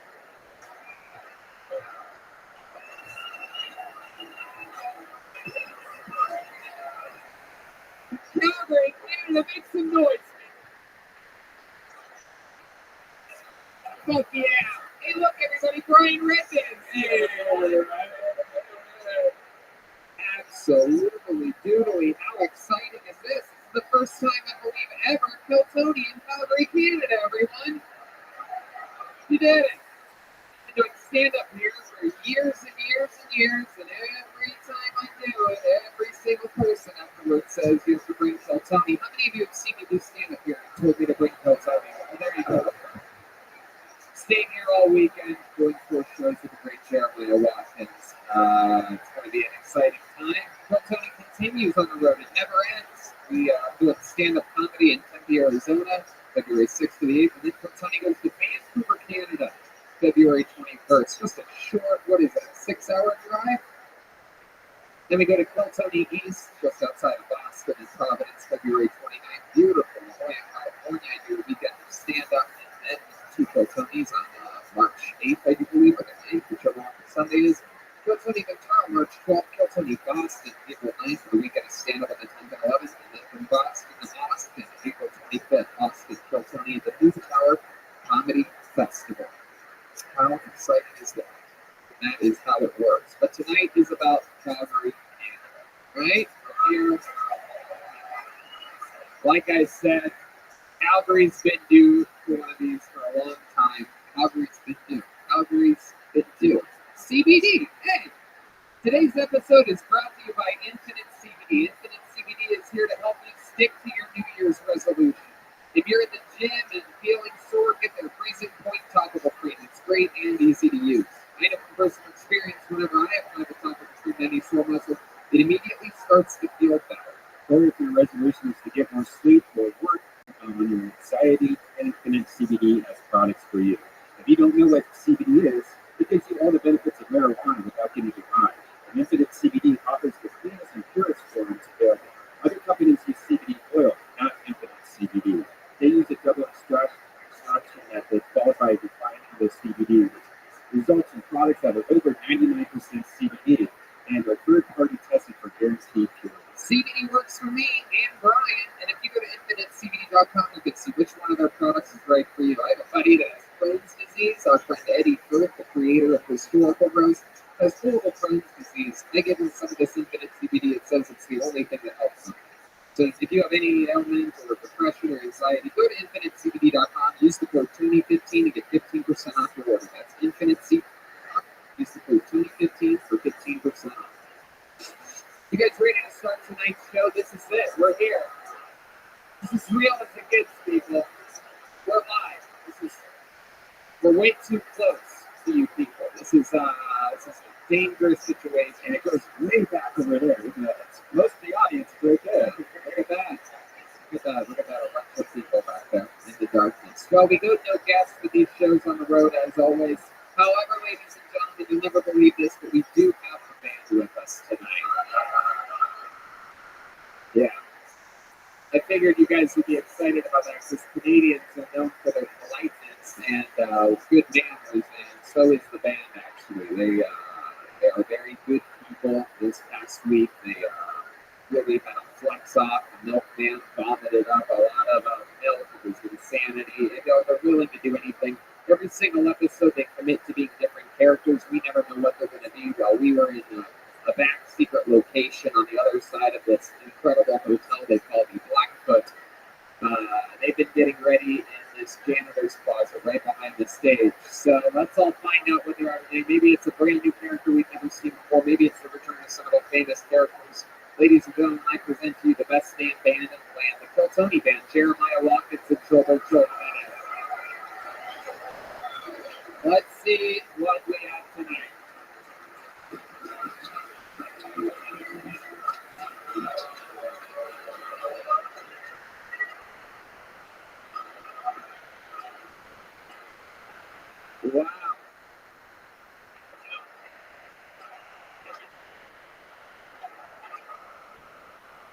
Calgary, Canada, make some noise. Fuck yeah. Hey, look, everybody, Brian Rippin. Hey. Absolutely doodly. How exciting is this? This is the first time, I believe, ever Kill Tony in Calgary, Canada, everyone. You did it. I've been doing stand-up here for years and years and years, and every time I do it, every single person afterwards says you have to bring Kill Tony. How many of you have seen me do stand-up here and told me to bring Kill Tony? Well, there you go. Staying here all weekend, doing 4 shows with the great Jeremiah Watkins. It's going to be an exciting time. Kill Tony continues on the road. It never ends. We do a stand-up comedy in Tempe, Arizona, February February 6th to the 8th, and then Kiltony goes to Vancouver, Canada, February 21st. Just a short, what is it, 6-hour drive? Then we go to Kiltony East, just outside of Boston and Providence, February 29th. Beautiful La Jolla, California. I do a weekend of stand-up, and then 2 Kiltonys on March 8th, I do believe, or the 9th, whichever one Sunday is. Kiltony, Ventura, March 12th. Kiltony, Boston, April 9th, for the weekend of stand-up on the 10th and 11th. And then from Boston to Austin, April 25th, Austin, Kiltony, the Music Hour Comedy Festival. How exciting is that? That is how it works. But tonight is about Calgary, Canada, right? Here, like I said, Calgary's been due for one of these for a long time. Calgary's been due. Calgary's been due. CBD. Hey, today's episode is brought to you by Infinite CBD. Infinite CBD is here to help you stick to your New Year's resolution. If you're in the gym and feeling sore, get their freezing point topical cream. It's great and easy to use. I know from personal experience, whenever I apply the topical cream to any sore muscle, it immediately starts to feel better. Or if your resolution is to get more sleep or work on your anxiety, Infinite CBD has products for you. If you don't know what CBD is, it gives you all the benefits of marijuana without getting you high. And Infinite CBD offers the cleanest and purest forms available. Other companies use CBD oil, not Infinite CBD. They use a double extraction method followed by refining the CBD, which results in products that are over 99% CBD and are third-party tested for guaranteed purity. CBD works for me and Brian, and if you go to infinitecbd.com, you can see which one of their products is right for you. I have a buddy that has Crohn's disease. Our friend Eddie Firth, the creator of Historical Rose, has horrible Crohn's disease. I give him some of this Infinite CBD. It says it's the only thing that helps him. So if you have any ailment or depression or anxiety, go to infinitecbd.com. Use the code TONY15 to get 15% off your order. That's infinitecbd.com. Use the code TONY15 for 15% off. You guys ready to start tonight's show? This is it. We're here. This is real as it gets, people. We're live. We're way too close to you people. This is a dangerous situation. And it goes way back over there. Most of the audience is right there. Look at that. Look at that bunch of people back there in the darkness. Well, we go no guests for these shows on the road, as always. However, ladies and gentlemen, you'll never believe this, but we do have a band with us tonight. Yeah. I figured you guys would be excited about that because Canadians are known for their politeness and good manners, and so is the band, actually. They are very good people. This past week, they really had a flex off. The milkman vomited up a lot of milk. It was insanity. They're willing to do anything. Every single episode, they commit to being different characters. We never know what they're going to be. While we were in a back secret location on the other side of this incredible hotel they call the Blackfoot, they've been getting ready in this janitor's closet right behind the stage. So let's all find out what they are today. Maybe it's a brand new character we've never seen before. Maybe it's the return of some of their famous characters. Ladies and gentlemen, I present to you the best damn band in the land, the Kiltony Band, Jeremiah Watkins and Trouble. Let's see what we have tonight. Wow.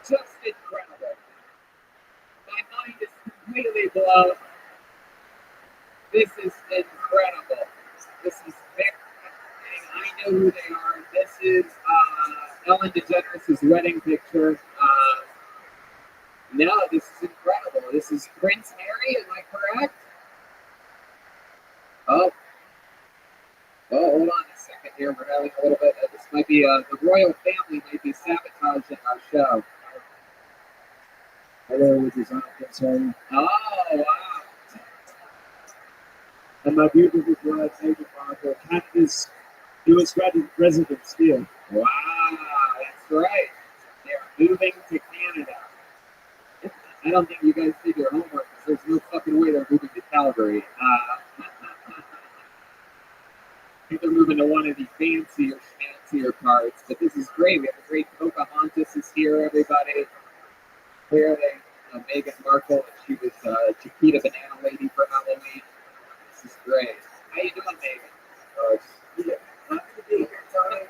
Just incredible. My mind is completely blown. This is incredible. This is very, I know who they are. This is Ellen DeGeneres' wedding picture. No, this is incredible. This is Prince Harry, am I correct? Oh, hold on a second here. We're having a little bit. This might be the royal family might be sabotaging our show. Hello, with his aunt, sorry. Oh, wow. And my beautiful bride, Major Marco, Canada's U.S. resident still. Wow, that's right. They're moving to Canada. I don't think you guys did your homework because there's no fucking way they're moving to Calgary. I think they're moving to one of the fancier parts, but this is great. We have a great Pocahontas is here, everybody. Where are they? Meghan Markle, and she was Chiquita Banana Lady for Halloween. This is great. How you doing, Megan? Yeah. Happy to be here, Tony.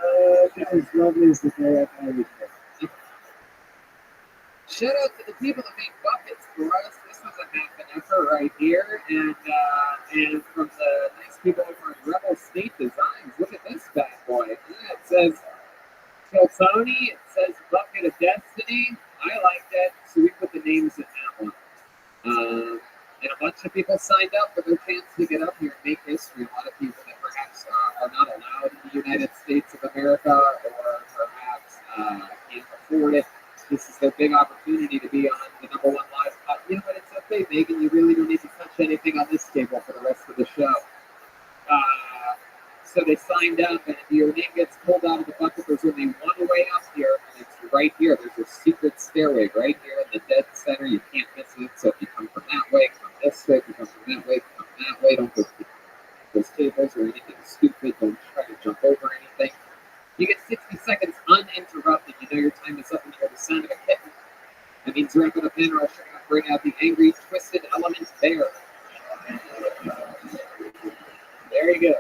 Wow. This is lovely as the day I've always been. Shout out to the people that make buckets for us. This was a half an effort right here, and from the nice people over at Rebel State Designs. Look at this bad boy. Yeah, it says Kill Tony. It says Bucket of Destiny. I like that, so we put the names in that one. And a bunch of people signed up for their chance to get up here and make history. A lot of people that perhaps are not allowed in the United States of America, or perhaps can't afford it. This is their big opportunity to be on the #1 live. You know what? It's okay, Megan. You really don't need to touch anything on this table for the rest of the show. So they signed up, and if your name gets pulled out of the bucket, there's only one way up here, and it's right here. There's a secret stairway right here in the dead center. You can't miss it. So if you come from that way, come this way. If you come from that way, come that way. Don't go through those tables or anything stupid. Don't try to jump over anything. You get 60 seconds uninterrupted. You know your time is up when you hear the sound of a kitten. That means wrap it up in, or else you're going to bring out the angry, twisted element there. There you go.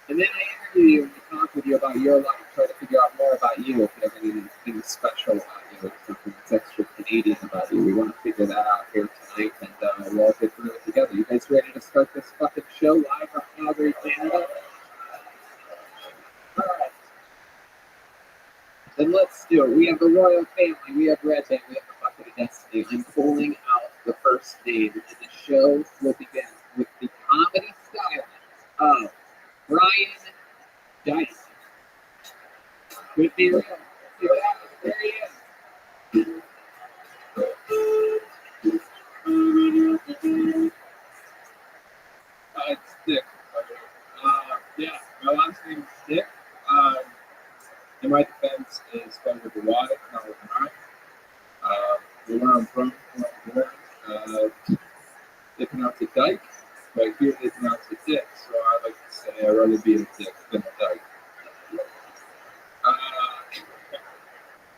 And then I interview you and talk with you about your life, try to figure out more about you, if you have anything special about you, or something that's extra Canadian about you. We want to figure that out here tonight, and we'll all get through it together. You guys ready to start this fucking show live from Calgary, Canada? All right. Then let's do it. We have the royal family, we have Red Band, we have the Bucket of Destiny. I'm pulling out the first name, and the show will begin with the comedy style of Brian Dice. Could be real. See what happens. There he is. It's Dick. Yeah, my last name is Dick. In my defense is spelled with a Y, not with an I. Where I'm from, they pronounce it Dyke, but here they pronounce it Dick, so I like to say I'd rather be a Dick than a Dyke.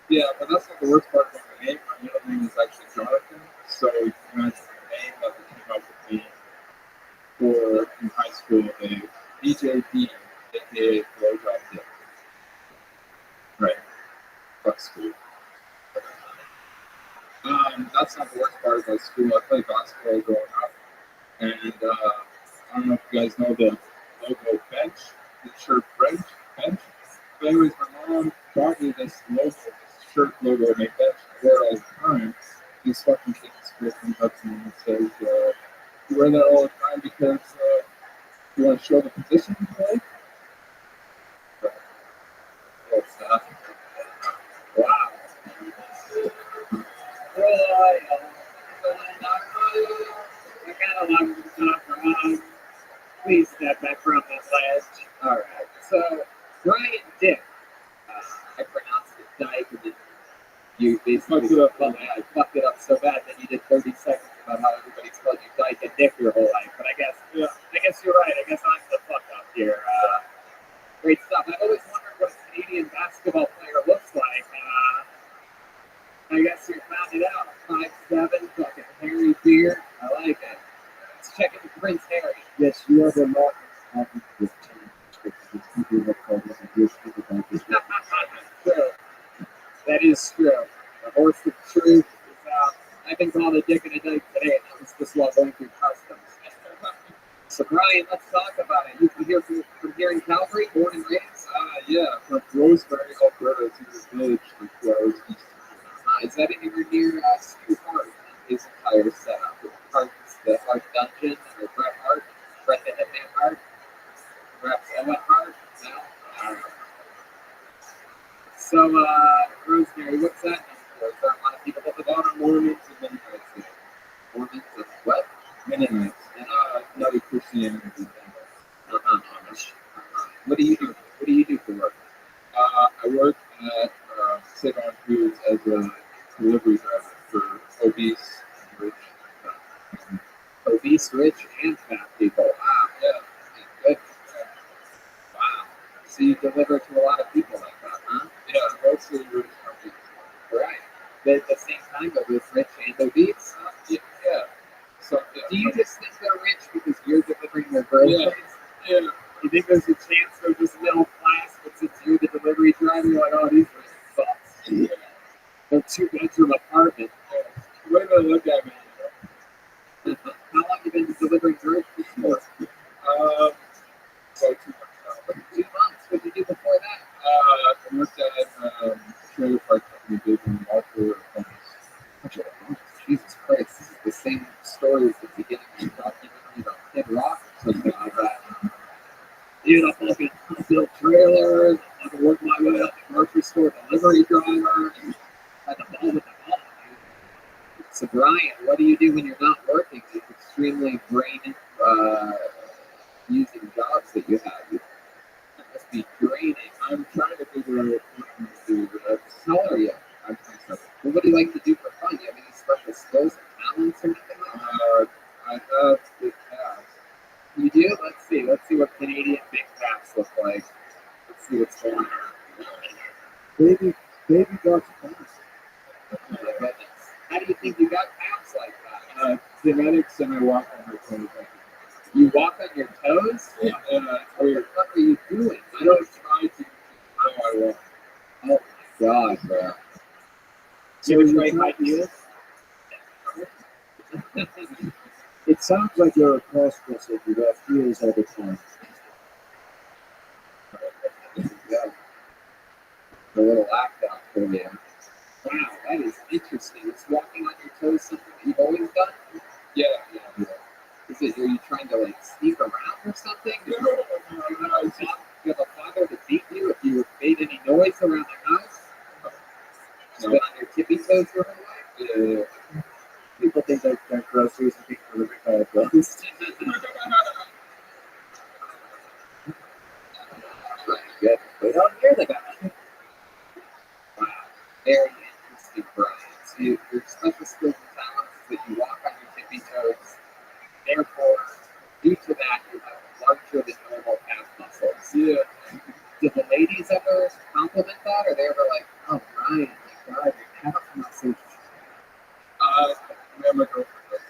Yeah, but that's not the worst part about my name. My middle name is actually Jonathan, so you can imagine the name that they came up with me for in high school, a BJD, aka Blowjob Dick. Right. Fuck school. That's not the worst part about school. I played basketball growing up, and I don't know if you guys know the logo bench, the shirt bench. But anyways, my mom bought me this logo, this shirt logo on my bench. I wear it all the time. This fucking kid in school comes up to me and says, you wear that all the time because you want to show the position you play? Oh, stop. Wow. Please step back from this ledge. All right. So, Brian Dick. I pronounced it Dyke, and then you basically fucked it up so bad that you did 30 seconds about how everybody's called you Dyke and Dick your whole life. But I guess you're right. I guess I'm the fuck up here. Great stuff. I've always wondered what a Canadian basketball player looks like. I guess you found it out. 5'7", fucking hairy beard. I like it. Let's check into Prince Harry. Yes, you are the law. True. That is true. The horse of truth is out. I've been called a dick and a dyke today, and that was just while going through customs. So, Brian, let's talk about it. You from here in Calgary, born and raised? Yeah, from Roseberry, Alberta, to this village, like 2 hours east. Is that anywhere near Stu Hart? His entire setup. The Hart Dungeon, or Bret Hart? Bret the Hitman Hart? Perhaps Ellen Hart? No? Alright. So, Rosemary, what's that mean for? Is there a lot of people that live on Mormons and Mennonites there. Mormons and what? Mennonites. And another Christianity thing. Amish. What do you do? What do you do for work? I work at Save On Foods as a delivery driver for obese, rich, and fat people. Wow. Yeah. Good. Wow. So you deliver to a lot of people like that, huh? Yeah, mostly rich companies. Right. But at the same time, it was rich and obese. Yeah. So, yeah. Do you just think they're rich because you're delivering their groceries? Yeah. You think there's a chance they're just middle class, but since you're the delivery driver, you're like, oh, these rich fucks. Yeah. They're 2-bedroom apartment. The way they look at me, How long you been delivering groceries for? like 2 months now. 2 months. What did you do before that? I worked at trailer park company, big in Marker Homes. Jesus Christ, this is the same story as the beginning of the documentary about Kid Rock or something like that. Dude, I fucking built trailers, I fucking worked my way up to grocery store delivery driver, had the ball with the ball, dude. So Brian, what do you do when you're not working? These extremely brain using jobs that you have. That must be draining. I'm trying to figure out what I'm going to do. How old are you? I'm 27. Well, what do you like to do for fun? Do you have any special skills or talents or anything like that? I have big calves. You do? Let's see. Let's see what Canadian big cats look like. Let's see what's going on. Baby Dr. Thomas. Oh my goodness. How do you think you got calves like that? Genetics, and I walk on my toes. You walk on your toes? Yeah. What the fuck are you doing? I don't try to how I walk. Oh my god, bro. So You ever you try high heels? It sounds like you're a cross-dresser. You wear heels all the time. Yeah. A little act out for you. Wow, that is interesting. Is walking on your toes something that you've always done? Yeah. Is it, are you trying to like sneak around or something? Do you have a father to beat you if you made any noise around the house? Just been on your tippy toes your whole life? People think that groceries are being delivered by a ghost. Good. We don't hear the guy. Wow. Very interesting, Brian. So your special skills and talents is that you walk on your tippy toes. Therefore, due to that, you have larger than normal calf muscles. Yeah. Did the ladies ever compliment that? Or they ever like, oh, Brian, my God, your calf muscles. We have my girlfriend.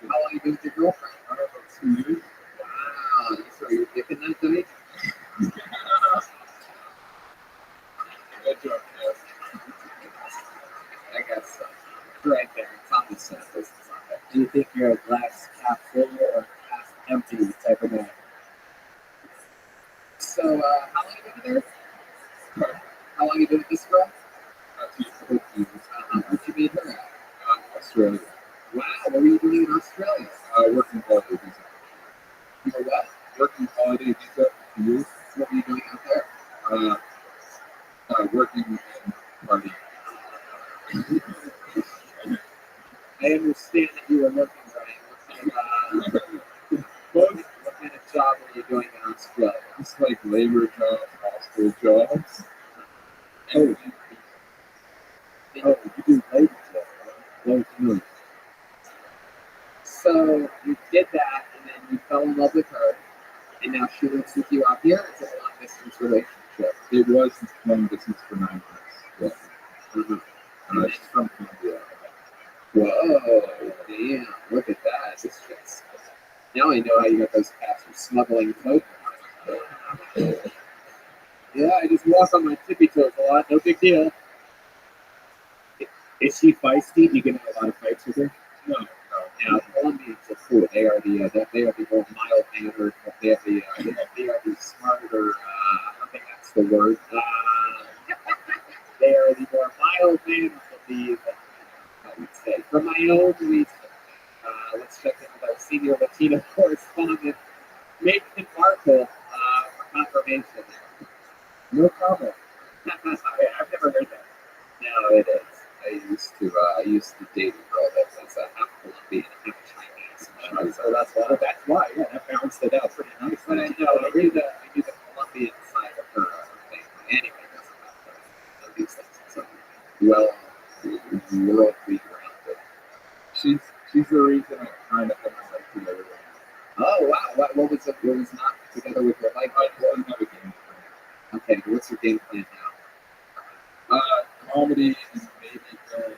How long you been with your girlfriend? I don't know, 2 years. Wow, you throw your dick in that night? Good job, yes. I guess so. It's right there. It's on the surface. It's on there. Do you think you're a glass half full or half empty type of man? So, how long you been there? How long you been with this girl? 2 years. Where'd you meet her at? Australia. Wow, what were you doing in Australia? Working holiday visa. You were what? Working holiday visa for 2 years. What were you doing out there? Working in party. I understand that you were looking, Brian. What kind of job were you doing in Australia? It's like labor jobs, hospital jobs. And Oh, you do labor job, right? No. So you did that, and then you fell in love with her, and now she lives with you out here. It's a long distance relationship. it was long distance for 9 months. Yeah. She's from Colombia. Whoa, damn! Look at that. This just now I know how you got those cats from smuggling coke. Yeah, I just walk on my tippy toes a lot. No big deal. Is she feisty? Do you get in a lot of fights with her? No. Now, Colombians are cool. They are the more mild mannered. They are the smarter. I think that's the word. They are the more mild mannered of the. I would say, from my own research. Let's check in with our senior Latino correspondent, Nathan Markle, for confirmation. No comment. I've never heard that. No, it is. I used to date a girl that was half Colombian, half Chinese. So that's why. Yeah, that balanced it out pretty nice. But I know I knew the Colombian side of her family. Anyway, it doesn't matter. These things. So worldly grounded. She's the reason I kind of had my life together. Oh wow! What was it? What was not together with your life? I didn't have a game Okay, what's your game plan now? Comedy and maybe film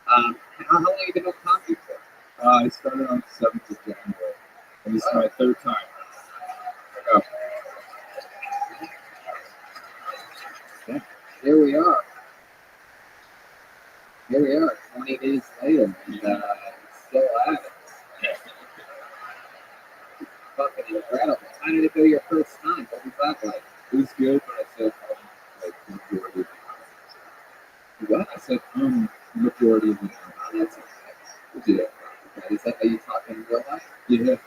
How long have you been on comedy for? I started on the 7th of January, and this is my third time. Yeah. Okay. Here we are. 20 days later, and still at it. Fucking incredible. How did it go your first time? What was that like? It was good, but I said like majority of the time. What? I said majority of the time. Oh, that's okay. Yeah. Okay. Is that how you talk in real life? Yeah.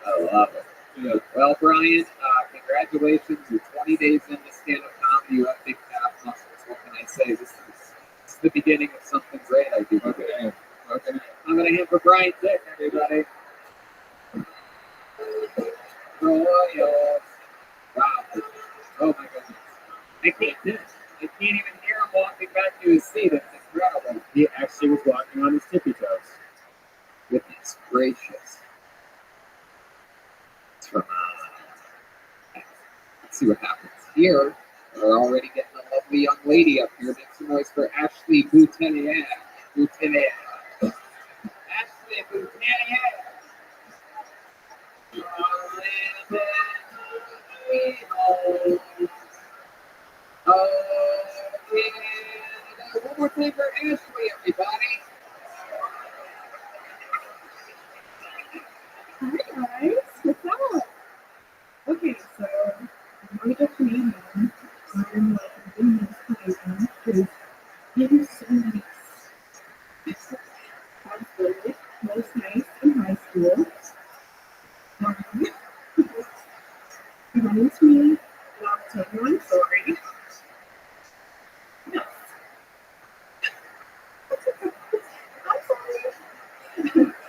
I love it. Yeah. Well, Brian, congratulations. You're 20 days into stand-up comedy. You have big calf muscles. What can I say? This is the beginning of something great, I do. Okay. Okay. I'm going to hand for Brian Dick, everybody. Royals. Wow. Oh, my goodness. I can't do it. I can't even hear him walking back to his seat. It's incredible. He actually was walking on his tippy toes. Goodness gracious. It's from, let's see what happens here. We're already getting a lovely young lady up here. Make some noise for Ashley Boutenier. Ashley Boutenier. Oh, yeah. One more time for Ashley, everybody. Hi guys, what's up? Okay, so I'm gonna get Canadian. I'm like doing this Canadian because it is so nice. I was good, most nice in high school. You run into me, and I'll tell you I'm sorry. Yes. I'm sorry.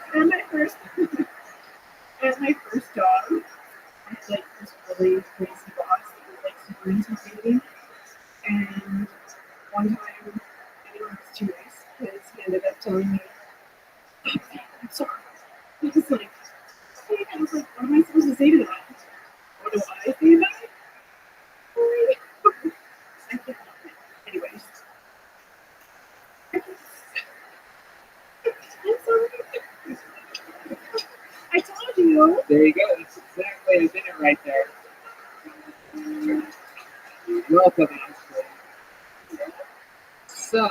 and my first job, I had like this really crazy boss that was like super intimidating. And one time, I knew it was too nice because he ended up telling me, I'm sorry. He was like, okay. I was like, what am I supposed to say to that? What do I say to that? Sorry. I can't help it. Anyways. I'm sorry. I told you. There you go. That's exactly a minute right there. Welcome, Ashley. So,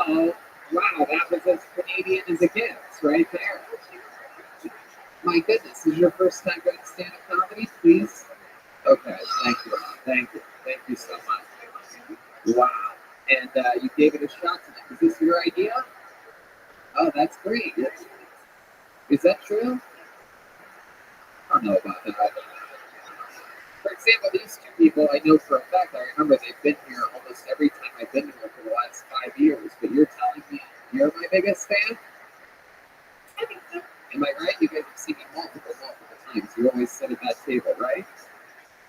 wow, that was as Canadian as it gets right there. My goodness, is your first time going to stand-up comedy, please? Okay, thank you so much. Wow, and you gave it a shot tonight. Is this your idea? Oh, that's great. Is that true? I don't know about that. For example, these two people, I know for a fact, I remember they've been here almost every time I've been here for the last 5 years, but you're telling me you're my biggest fan? I think so. Am I right? You guys have seen me multiple times. You always sit at that table, right?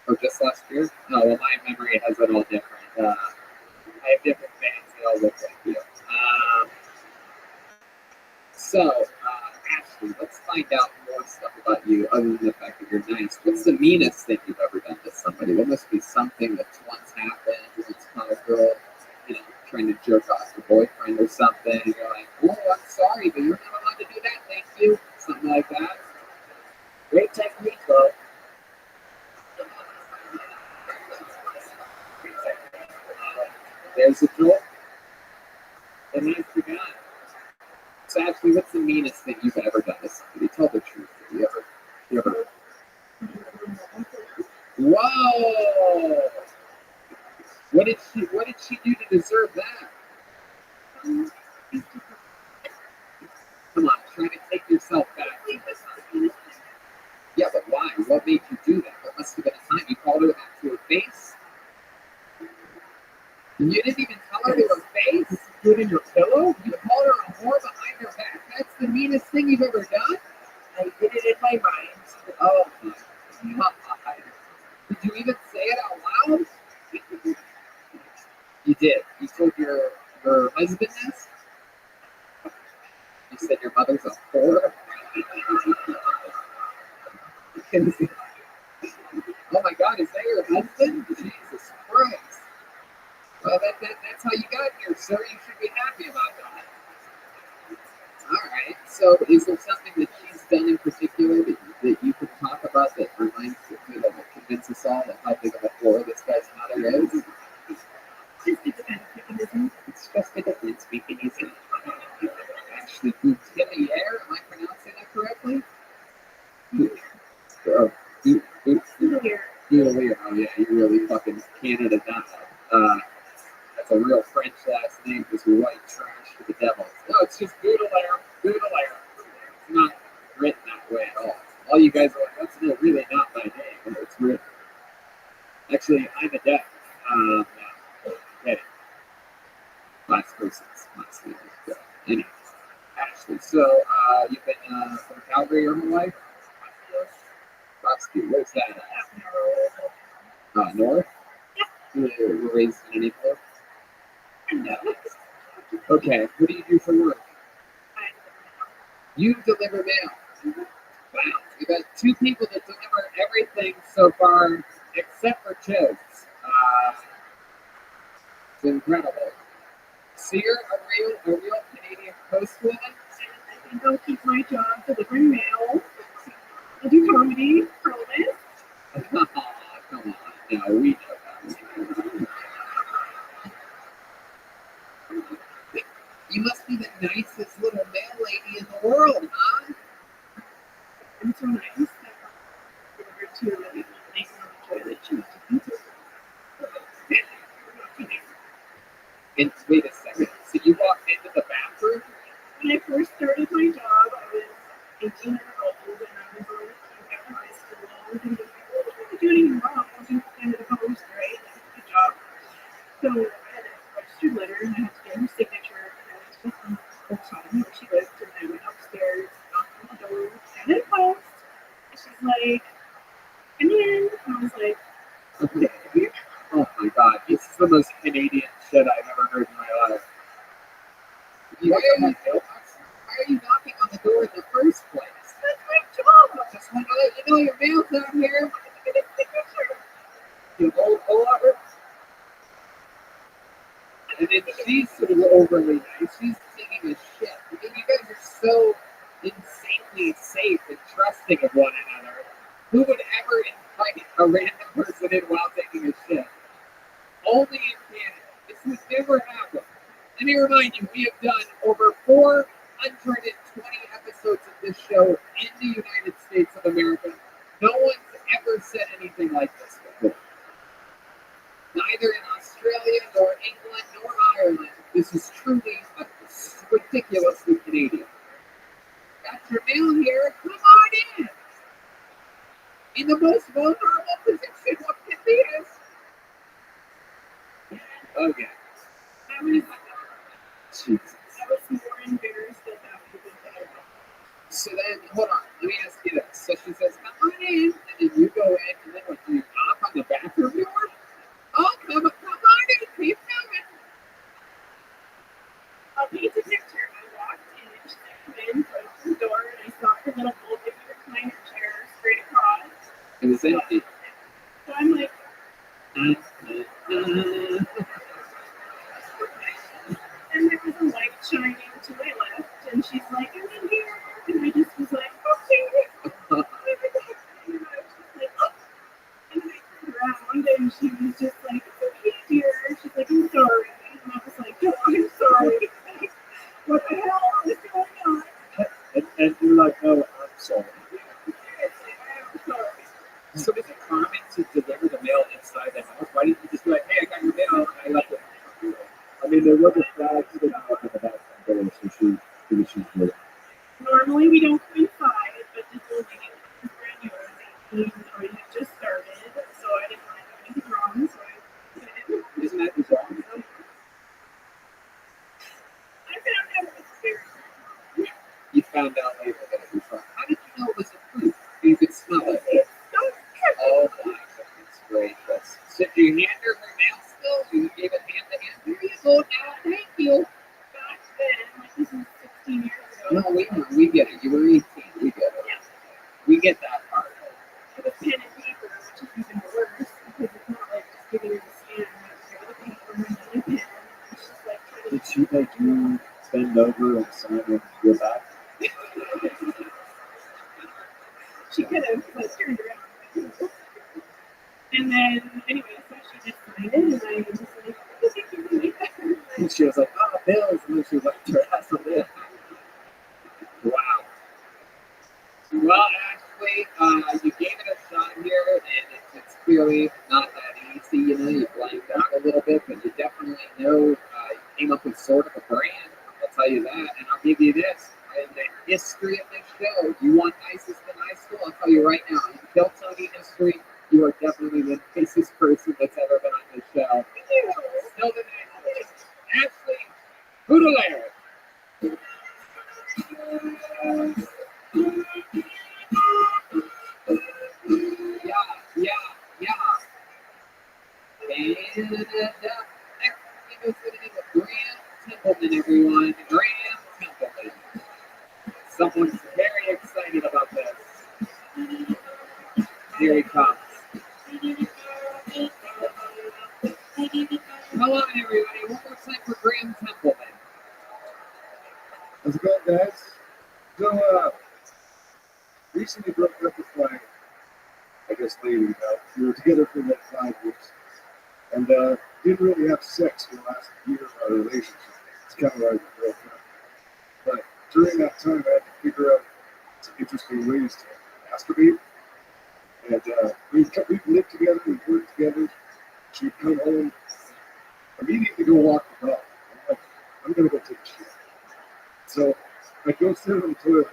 Or just last year? Oh, well, my memory has it all different. I have different fans that all look like you. Ashley, let's find out more stuff about you other than the fact that you're nice. What's the meanest thing you've ever done to somebody? What must be something that's once happened? It's not a girl, trying to jerk off your boyfriend or something. And you're like, oh, I'm sorry, but you're not allowed to do that. Thank you. Something like that. Great technique, though. There's a joke. And that's the guy. So actually, what's the meanest thing you've ever done to somebody? Tell the truth. You ever? Whoa! What did she do to deserve that? Come on, try to take yourself back. Yeah, but why? What made you do that? What must have been a time you called her that to her face? You didn't even tell her to her face? Put in your pillow? You called her a whore behind her back? That's the meanest thing you've ever done? I did it in my mind. Oh my God. Did you even say it out loud? You did. You told your husband this? You said your mother's a whore? Oh my God, is that your husband? Jesus So you should be happy about that. All right. So is there something that she's done in particular that you could talk about that reminds you, that will convince us all that how big of a whore this guy's mother is? Just a defense mechanism. It's just a defense mechanism. Actually, Guinness, am I pronouncing that correctly? Oh, Guinness. Oh yeah, you really fucking Canada that. That's a real French last name because you're white trash to the devil. No, it's just Goodelaire. It's not written that way at all. All you guys are like, that's really not my name. It's written. Actually, I'm a deaf. No, get it. Last person's last name is anyway. Ashley, so you've been from Calgary your whole life? Rothschild. Where's that at? North? You were raised in any place? No. Okay, what do you do for work? You deliver mail. Wow, we've got two people that deliver everything so far except for Chiz. It's incredible. So you're a real Canadian coastwoman? I think I'll keep my job delivering mail. I'll do comedy, promise. Come on. No, we know that. You must be the nicest little mail lady in the world, huh? I'm so nice. I delivered to a really nice little toilet. She was And wait a second. So you walked into the bathroom? When I first started my job, I was 18 years old and I was on after high school. I was thinking, what am I doing wrong? I was just kind of the post, right? That's a good job. So I had a registered letter and I had to get her signature. And I was just on the time where she lived. And I went upstairs, knocked on the door, and it post. And she's like, come in. And I was like, okay. Oh my god, this is the most Canadian shit I've ever heard in my life. Why are you knocking on the door in the first place? That's my job. Just want to let you know your mail's out here. You hold over. And then she's sort of overly nice. She's taking a shit. I mean, you guys are so insanely safe and trusting of one another. Who would ever invite a random person in while taking a shit? Only in Canada. This would never happen. Let me remind you, we have done over 420 episodes of this show in the United States of America. No one's ever said anything like this before. Neither in Australia, nor England, nor Ireland. This is truly ridiculously Canadian. Got your mail here. Come on in. In the most vulnerable position one can be in. Okay. Jesus. I was more embarrassed than that. So then, hold on, let me ask you this. So she says, come on in, and then you go in, and then what, do you knock on the bathroom door? Oh, come on in, keep coming. I'll paint a picture. I walked in, she said, come in, so I opened the door, and I saw her little folding recliner chair straight across. It was empty. So I'm like, and there was a light shining to my left, and she's like, I'm in here. And I just was like, okay. And I was just like, oh. And then I turned around, and she was just like, it's okay, dear. She's like, I'm sorry. And I was like, no, I'm sorry. What the hell is going on? And you're like, oh, I'm sorry. I'm sorry. So is it common to deliver the mail inside the house? Why didn't you just be like, hey, I got your mail, and I left it? I mean, there was a flag sitting up in the bathroom door, so she's good. Normally we don't come inside, but this little lady was brand new. Or had just started, so I didn't want to do anything wrong, so I did. Isn't that bizarre? I found out it was very You found out later that it was wrong. How did you know it was approved? You could smell it. Oh my goodness gracious. So did you hand her mail still? You gave it hand to hand? Here you go now, thank you. Back then, like this is 16 years ago. No, we get it. You were 18. We get it. Yeah. We get that part. It was pen and paper, which is even worse because it's not like just giving her the scan. You have to grab the paper and then the pen. It's just like trying to she make you bend over and sign on your back? She could have like turned around. And then anyway, so she just signed it, and I was just like, oh, thank you, really. And she was like, oh, bills. And then she wiped her ass on it. Wow. Well, Ashley, you gave it a shot here, and it's clearly not that easy. You know, you blanked out a little bit, but you definitely know you came up with sort of a brand. I'll tell you that, and I'll give you this. In the history of this show, you want nicest in high school? I'll tell you right now, in Kill Tony history, you are definitely the nicest person that's ever been on this show. Still the nicest. Ashley Boudelaire. Yeah. And next thing is going to be the Graham Templeton, everyone. Graham Templeton. Someone's very excited about this. Here he comes. Come on, everybody. One more time for Graham Templeton. How's it going, guys? So, recently broke up with my, I guess, lady. We were together for like 5 years. And didn't really have sex for the last year of our relationship. It's kind of like a girlfriend. But during that time, I had to figure out some interesting ways to masturbate. And we'd lived together, we'd worked together. She'd come home, immediately go walk the dog. I'm like, I'm going to go take a shit. So I'd go sit on the toilet,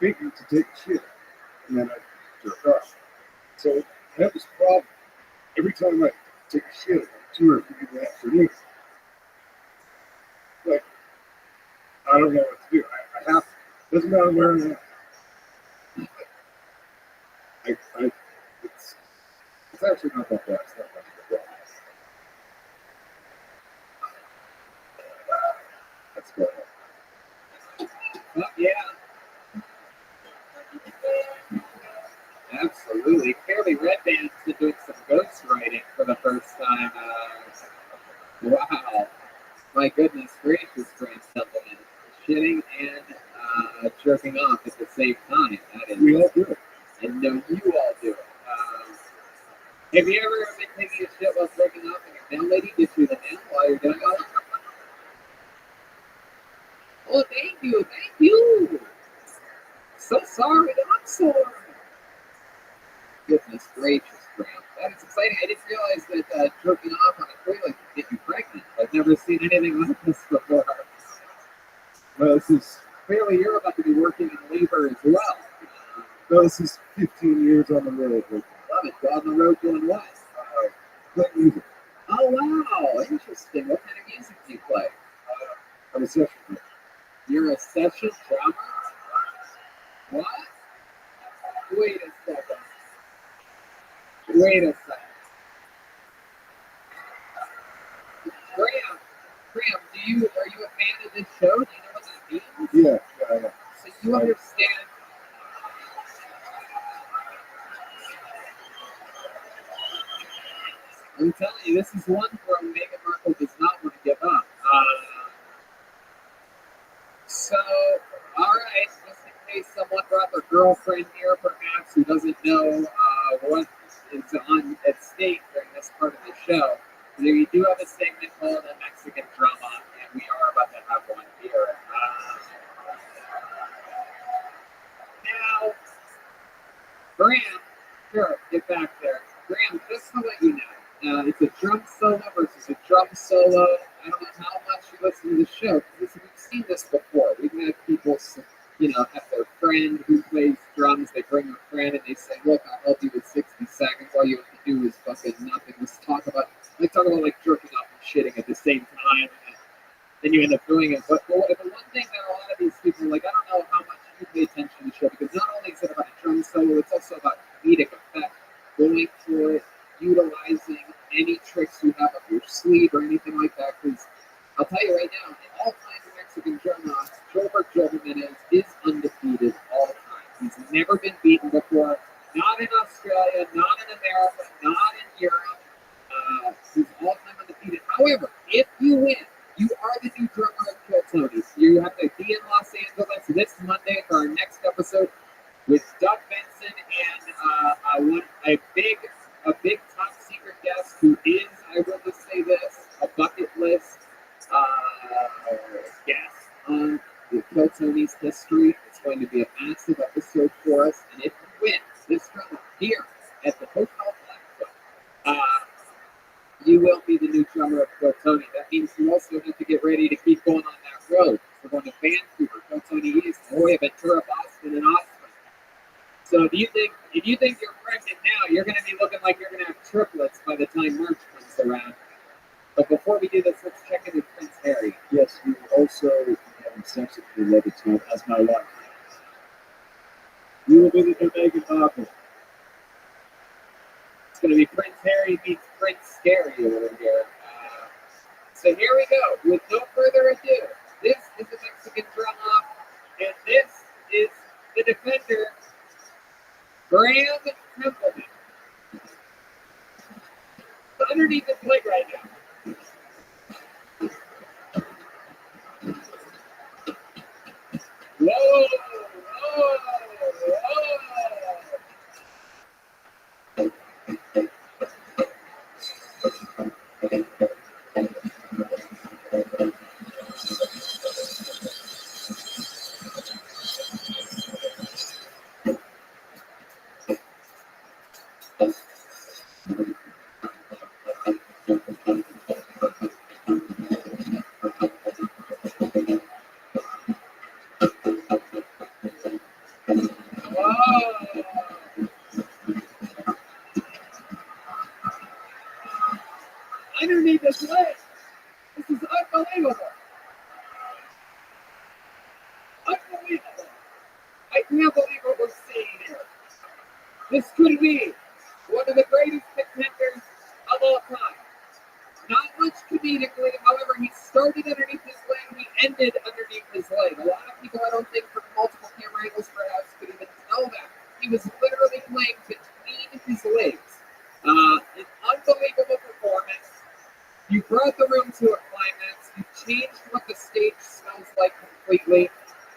thinking to take a shit, and then I'd jerk off. So I have this problem. Every time I take a shit at 2 or 3 in the afternoon, like, I don't know what to do. I have to. Doesn't matter where I am. It's actually not that bad. It's not that bad. That's good. Oh, yeah. Absolutely. Clearly, Red Band's been doing some ghostwriting for the first time. Wow. My goodness gracious, Graham Templeton. Shitting and jerking off at the same time. That is, We all do it. and no, you all do it. Have you ever been taking a shit while jerking off and your nail lady gets you the nail while you're doing it? Oh, thank you. So sorry, I'm sorry. Goodness gracious, Graham. That is exciting. I didn't realize that jerking off on a toilet could get you pregnant. I've never seen anything like this before. Well, this is Clearly, you're about to be working in labor as well. this is 15 years on the road. Love it. Go on the road doing what? Play music. Oh, wow. Interesting. What kind of music do you play? I'm a session player. You're a session drummer? What? Wait a second. Graham, are you a fan of this show? Do you know what that means? Yeah. So you understand. I'm telling you, this is one where Meghan Markle does not want to give up. So, all right, just in case someone brought their girlfriend here, perhaps, who doesn't know what is on at stake during this part of the show, we do have a segment called the Mexican Drama, and we are about to have one here. Now, Graham, sure, get back there. Graham, just to let you know, it's a drum solo versus a drum solo. I don't know how much you listen to the show, because we've seen this before. We've had people, have their friend who plays drums. They bring a friend and they say, look, I'll help you with 60 seconds. All you have to do is fucking nothing. Just talk about like jerking off and shitting at the same time. And then you end up doing it. But the one thing that a lot of these people, like, I don't know how much you pay attention to the show, because not only is it about a drum solo, it's also about comedic effect, going for it, utilizing any tricks you have up your sleeve or anything like that. Because I'll tell you right now, in all kinds of Mexican drum-offs, Gilbert Jimenez is undefeated all the time. He's never been beaten before. Not in Australia, not in America, not in Europe. He's all-time undefeated. However, if you win, you are the new drummer of Kill Tony. You have to be in Los Angeles this Monday for our next episode with Doug Benson and a big top secret guest who is, I will just say this, a bucket list guest on the Kill Tony's history. It's going to be a massive episode for us, and if you win this drummer here at the Hotel Blackfoot, you will be the new drummer of Kill Tony. That means you also have to get ready to keep going on that road. We're going to Vancouver, Kill Tony East, Moya, Ventura, Boston, and Austin. So if you think you're pregnant now, you're going to be looking like you're going to have triplets by the time March comes around. But before we do this, let's check in with Prince Harry. Yes, we will also be having sex at the 11th time as my wife. You will be the new Meghan Markle. It's going to be Prince Harry meets Prince Scary over here. So here we go. With no further ado, this is the Mexican drum off, and this is the defender, Graham Templeman. Underneath his leg right now. Whoa! Whoa! Underneath his leg. This is unbelievable. Unbelievable. I can't believe what we're seeing here. This could be one of the greatest contenders of all time. Not much comedically, however, he started underneath his leg, he ended underneath his leg. A lot of people, I don't think, from multiple camera angles perhaps could even know that. He was literally playing between his legs. An unbelievable performance. You brought the room to a climax. You changed what the stage smells like completely.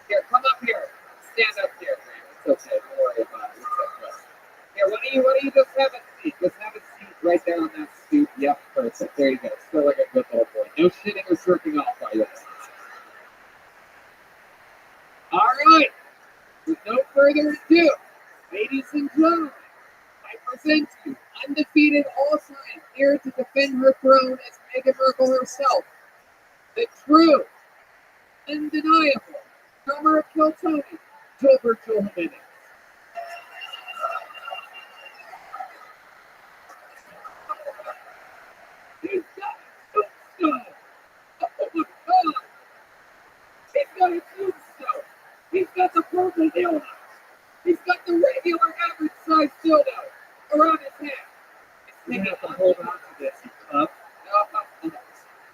Here, come up here. Stand up here, Graham. It's okay. Don't worry about it. It's okay. Here, why don't you just have a seat? Just have a seat right there on that stoop. Yep, perfect. There you go. Still like a good little boy. No shitting or jerking off by you. All right. With no further ado, ladies and gentlemen, I present to you, undefeated all time, here to defend her throne as Meghan Markle herself, the true, undeniable drummer of Kill Tony, Gilbert Jimenez. He's got a tombstone. Oh my God! He's got a tombstone. He's got the purple dildo. He's got the regular average size dildo around his head. You have to hold on to this, you cup.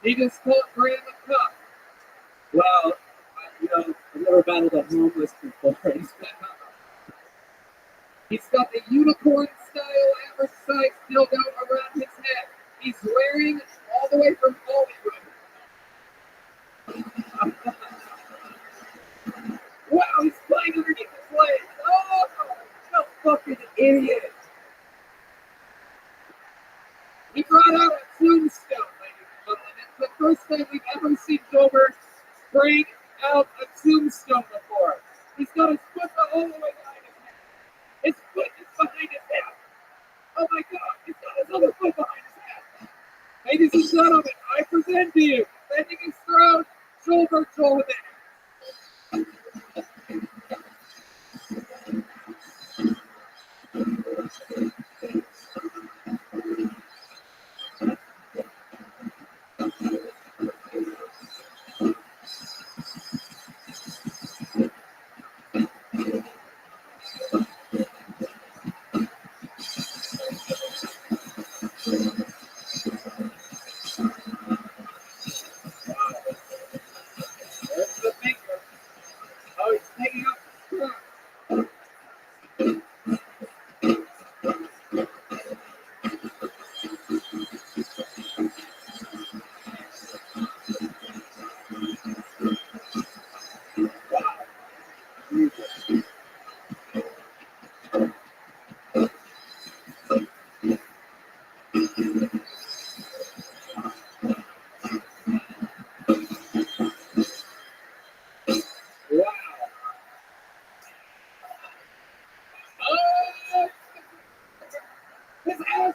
He just called Graham a cup. Well, I've never battled a homeless before. He's got the unicorn-style average size dildo around his head. He's wearing all the way from Hollywood. Wow, he's playing underneath his legs. Oh, you fucking idiot. He brought out a tombstone, ladies and gentlemen. It's the first time we've ever seen Gilbert bring out a tombstone before. He's got his foot all the way behind his head. His foot is behind his head. Oh my God, he's got his other foot behind his head. Ladies and gentlemen, I present to you, defending his throne, Gilbert Jimenez.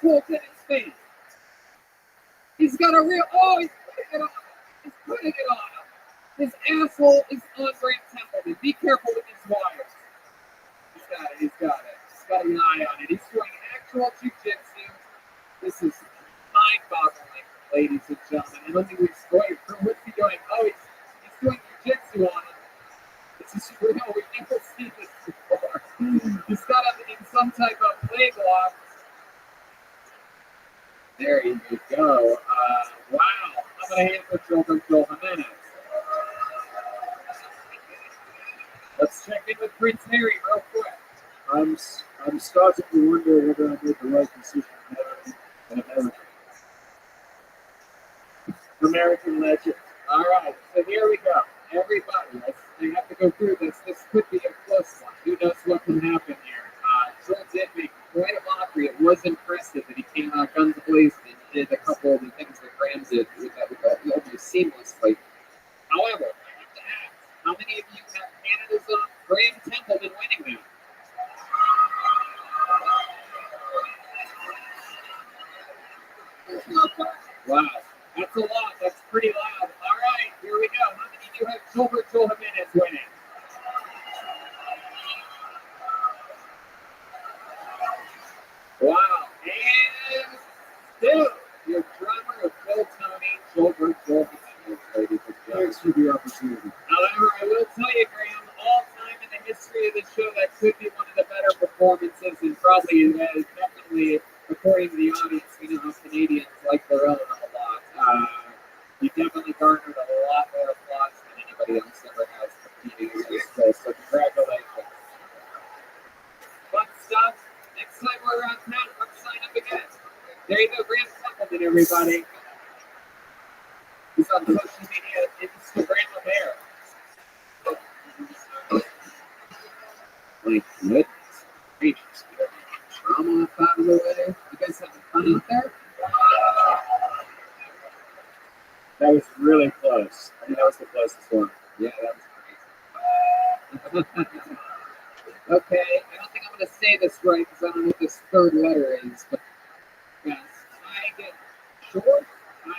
cool tennis fan. He's got a real, oh, he's putting it on. He's putting it on him. His asshole is on Grant Templeton. Be careful with these wires. He's got it, he's got it. He's got an eye on it. He's doing actual jiu-jitsu. This is mind-boggling, ladies and gentlemen. And let me explain. What's he doing? Oh, he's doing jiu-jitsu on him. This is real. We've never seen this before. He's got him in some type of leg lock. There you go. Wow. How about a hand for Joel Jimenez? Let's check in with Prince Harry real quick. I'm starting to wonder whether I made the right decision in America. American legend. All right, so here we go. Everybody, I have to go through this. This could be a close one. Who knows what can happen here? Joel did make quite a mockery. It was impressive that he came out guns blazing and did a couple of the things that Graham did with that almost seamlessly. However, I have to ask, how many of you have Canada's own Graham Templeton winning now? Wow, that's a lot. That's pretty loud. All right, here we go. How many of you have Joel Jimenez winning? Wow, and still, your drummer of Phil Tony, Joel Jimenez, ladies and gentlemen. Thanks for the opportunity. However, I will tell you, Graham, all time in the history of the show, that could be one of the better performances, and probably definitely, according to the audience, we know how Canadians like their own a lot. You definitely garnered a lot more applause than anybody else ever has competing against this, so congratulations. Fun stuff. Next time we're around town, come sign up again. There you go, Graham Templeton, everybody. He's on social media, Instagram of Air. My goodness gracious. Trauma off out of the way. You guys having fun out there? That was really close. I mean, that was the closest one. Yeah, that was crazy. Okay, I don't think I'm going to say this right because I don't know what this third letter is, but yes, Tig Short,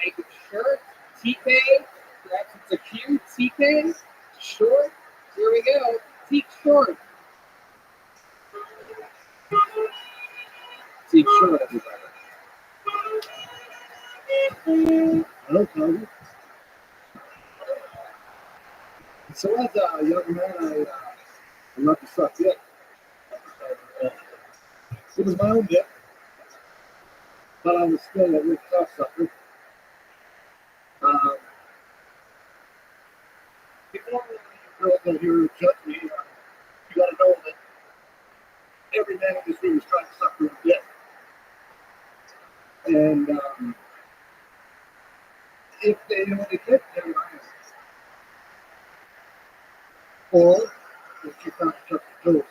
Tig Shirt, TK, perhaps it's a Q, TK, Short, here we go, Tig Short. Tig Short, everybody. Hello, Tommy. So as a young man, I love to suck dick. It was my own dick, but I was still a rich cocksucker. Before you girls out here who judge me, you gotta know that every man in this room is trying to suck their own dick. And if they don't get their or if you can't touch the toes.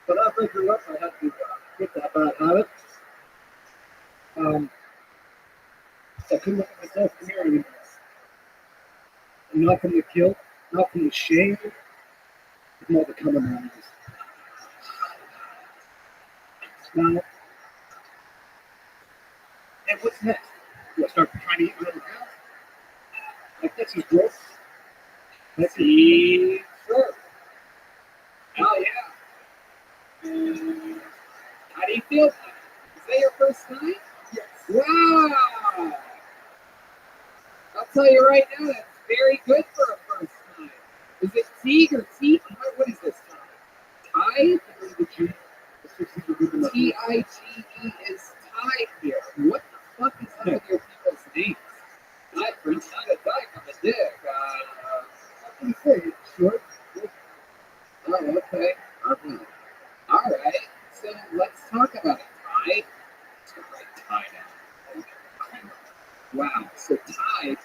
But as I grew up, I had to quit that bad habit. I couldn't look at myself in the mirror anymore. And not from the guilt, not from the shame, but more the common eyes. Now, and what's next? Do I start trying to eat my own house? Like, this is gross. Let's See, sure. Hell yeah. How do you feel? Is that your first time? Yes. Wow. I'll tell you right now, that's very good for a first time. Is it Teague or Teague? What is this? Tide? T-I-G-E is Tide here. What the fuck is up with your people's names? Tide, Prince, not a Tide on the dick. What do you say? It's short. Oh, okay. All right. So let's talk about it. Tide. Let's go right Tide out. Wow. So Tide,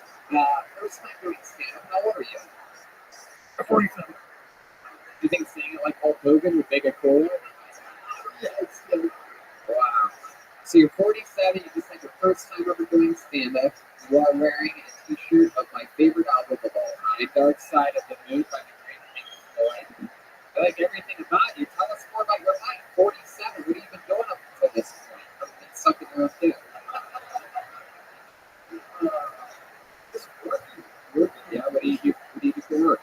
first time doing stand-up. How old are you? 47. Do you think saying it like Hulk Hogan would make it cooler? Yeah, it's still. Wow. So you're 47. You just had your first time ever doing stand-up. You are wearing a T-shirt of my favorite album of all time, Dark Side of the Moon by the great Pink Floyd. I like everything about you. Tell us more about your life. 47. What have you been doing up until this point. And sucking your own dick. Just working. Yeah, what do you do? What do you do for work?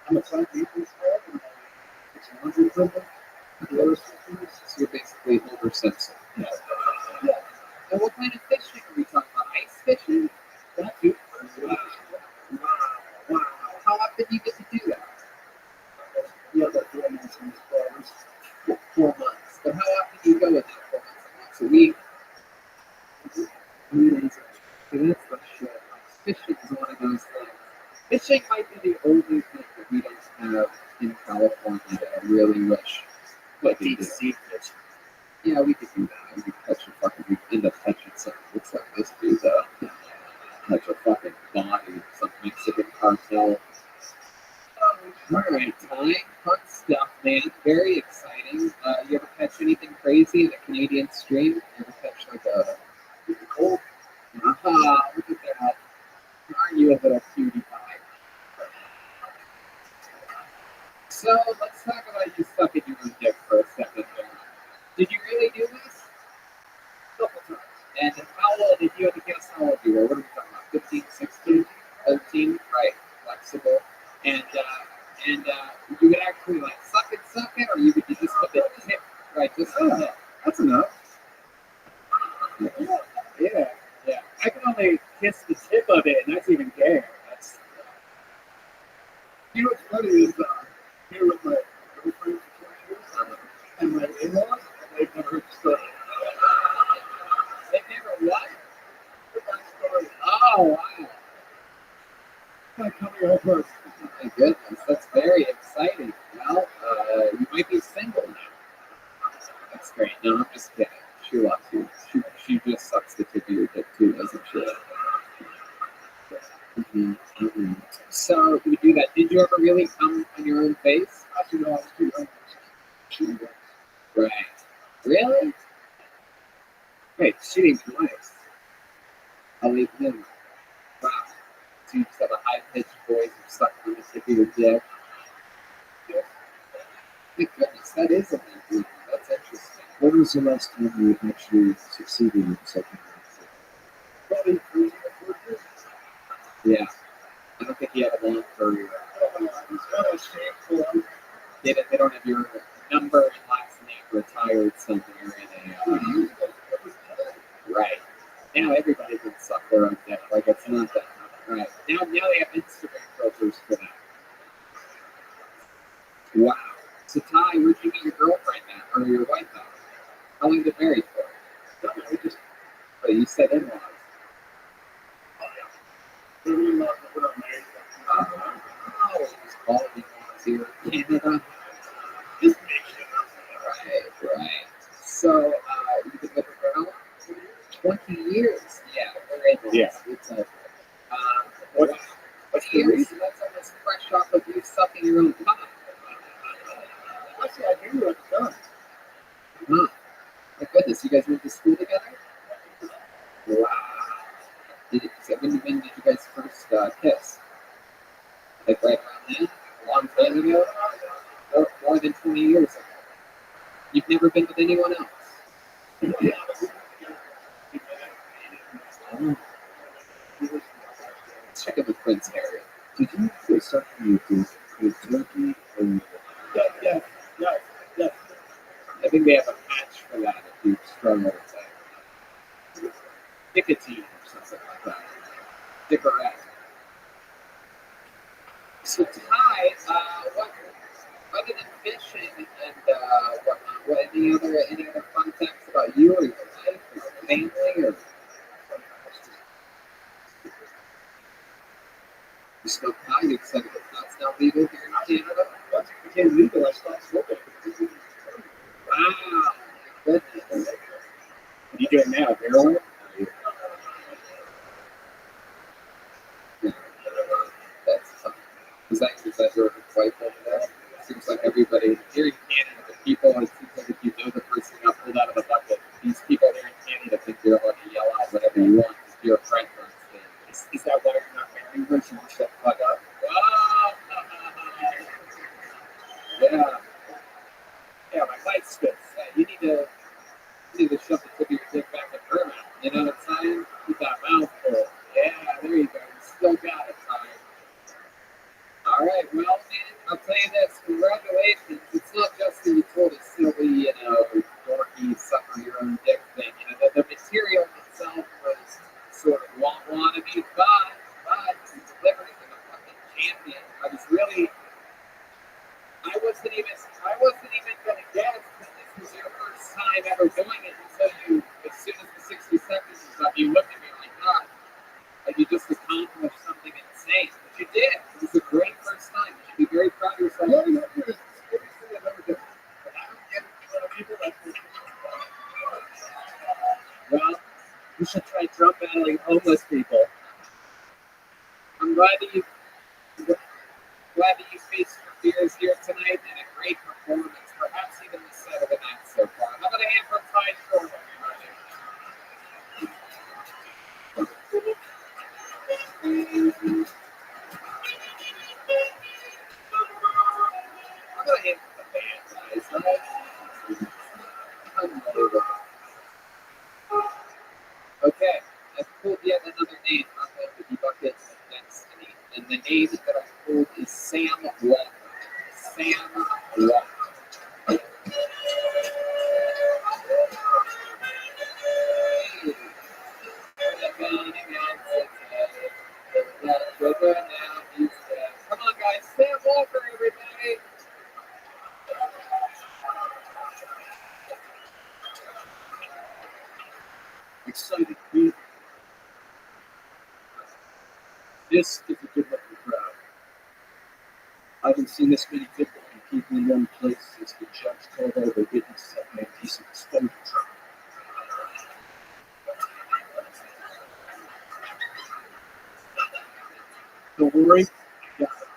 I'm a site maintenance guy, and it's a laundry company. So you're basically Homer Simpson. Yeah. And what kind of fishing are we talking about? Ice fishing? That too. Wow. How often do you get to do that? Yeah, about 4 months in this province. 4 months. But how often do you go with that? 4 months? Once a week? See, that's the shit. Fishing is one of those things. Fishing might be the only thing that we don't have in California that I really wish. Like deep sea fish. Yeah, we could do that. We could catch a fucking, we end up catching something that looks like this dude, catch a fucking body, some Mexican cartel. Alright, Ty, fun stuff, man. Very exciting. You ever catch anything crazy in a Canadian stream? You ever catch like a cold? Aha, look at that. Aren't you a little cutie pie? So, let's talk about you sucking your own dick for a second here. Did you really do this? Couple times. And how old, if you had to guess how old you were, what are we talking about? 15, 16, 13? Right, flexible. And you would actually like suck it, or you would just put the tip, right, just like that. That's enough. Yeah. I can only kiss the tip of it, and that's even gay. That's You know what's funny is here with my girlfriend for 20 years, and my in-laws, and they've never heard the story. They never what? Heard that story. Oh, wow. Kind of coming all apart. My goodness, that's very exciting. Well, you might be single now. That's great. No, I'm just kidding. She loves you. She just sucks the tip of your dick too, doesn't she? Mm-hmm. So you do that. Did you ever really come on your own face? Actually, no, I was too young. She was. Right. Really? Wait, cheating twice. I'll leave him. Wow. So you just have a high-pitched voice of sucking on the tip of your dick. My goodness, that is amazing. That's interesting. When was the last time you actually succeeded in something? Probably 3 or 4 years. Yeah. I don't think he had a long career. He's got a shape for him. They don't have your number and last name retired somewhere in a. Right. Now everybody can suck their own dick. Like it's not that. Right. Now they have Instagram filters for that. Wow. So Ty, where'd you meet your girlfriend at? Or your wife at? How long did you get married for? No, we just But you said in-laws. really not what I'm married Oh, just all the in-laws here in Canada. Just make shit up. Right. So, you've been with her for how long? 20 years. Yeah, we're in Yeah. It's over. What's the years? reason? That's almost fresh off of you sucking your own cock. Actually, I do what it's done. Huh. My goodness, you guys went to school together? Wow. When did you guys first kiss? Like right around then? A long time ago? Or more than 20 years ago? You've never been with anyone else? Let's check it with Prince Harry. Did you say something you did with turkey and Yeah. I think they have a patch for that if you struggle with that. Nicotine or something like that. Cigarette. So Ty, other than fishing and what any other fun facts about you or your life or your family or you smoke pot? You said that that's now legal here in Canada. Once it became legal, I stopped smoking. Wow, goodness. What are you doing now? Heroin? That's tough. Is that your wife over there? Seems like everybody here in Canada, the people, it seems like if you know the person who got pulled out of the bucket, these people here in Canada think you're allowed to yell out whatever you want if you're a friend or something. Is that why you're not married? When you shut the fuck up? Oh, yeah. Yeah, my wife spits. You need to You know what I'm saying? Keep that mouth full. Yeah, there you go. You still got it, time. All right, well, man, I'll tell you this. Congratulations. It's not just that you told a silly, dorky, sucker your own dick thing. The material itself was sort of wannabe, but you delivered it like a fucking champion. I wasn't even gonna guess that this was your first time ever doing it until as soon as the 60 seconds was up, you looked at me like, God, like you just accomplished something insane. But you did. It was a great first time. You should be very proud of yourself. Yeah, yeah, yeah. It's the greatest thing I've ever done. But I don't get people like this. Well, you should try drug battling homeless people. I'm glad that you faced your fears here tonight and a great performance. Perhaps even the set of the night so far. How about a hand for Ty Short, everybody? How about a hand for the band, guys? Unbelievable. Okay, I've pulled yet another name on the bucket of destiny, and the name that I pulled is Sam Walker. Sam Walker. Come on, guys. Sam Walker, everybody. Excited, Pete. This is a good looking crowd. I haven't seen this many good-looking people in one place since the judge told all the witnesses had made decent exposure. Don't worry, I got it.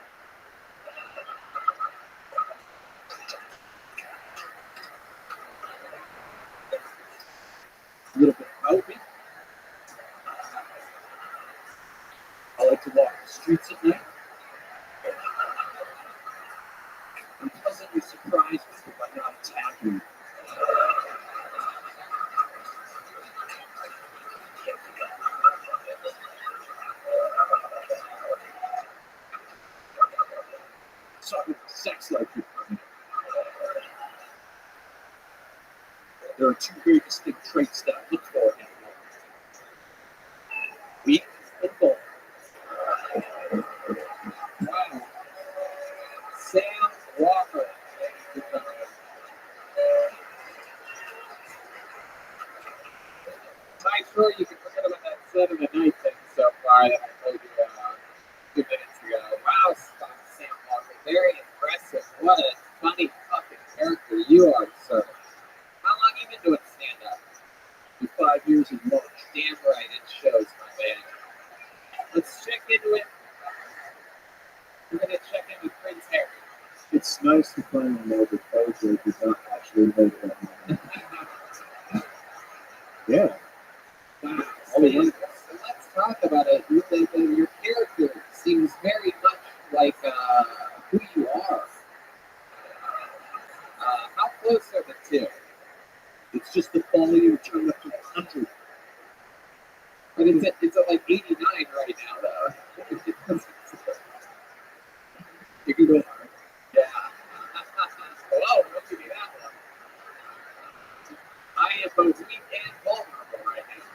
A little bit about me. I like to walk the streets at night. I'm pleasantly surprised by not attacking. Talking about sex life here for a minute. There are two very distinct traits that I look for in a woman. Weak and bold. Wow. Sam Walker. I'm sure you can forget about that set of the night thing so far that I told you 2 minutes ago. Wow, Sam Walker. Very impressive. What a funny fucking character you are, sir. How long have you been doing stand-up? 5 years in March. Damn right, it shows, my man. Let's check into it. We're going to check in with Prince Harry. It's nice to finally know that OJ does not actually know that. Yeah. Wow. So let's talk about it. Your character seems very much like who you are. How close are the two? It's just the quality of turn up to 100. But it's at like 89 right now, though. You can go higher. Yeah. Whoa, don't give me that one. I am both weak and vulnerable right now.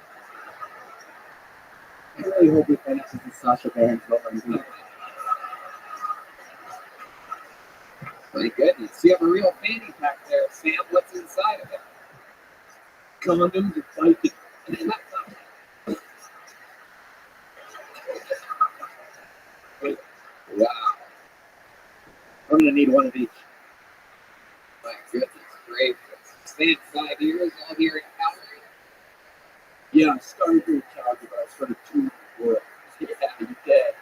I really hope we finish this with Sasha Baron Cohen. My goodness, you have a real fanny pack there, Sam. What's inside of it? Condoms and biking. Wow. I'm going to need one of each. My goodness gracious. Spent 5 years all here in Calgary? Yeah, I started here in Calgary, but I started touring the world. Yeah, you did.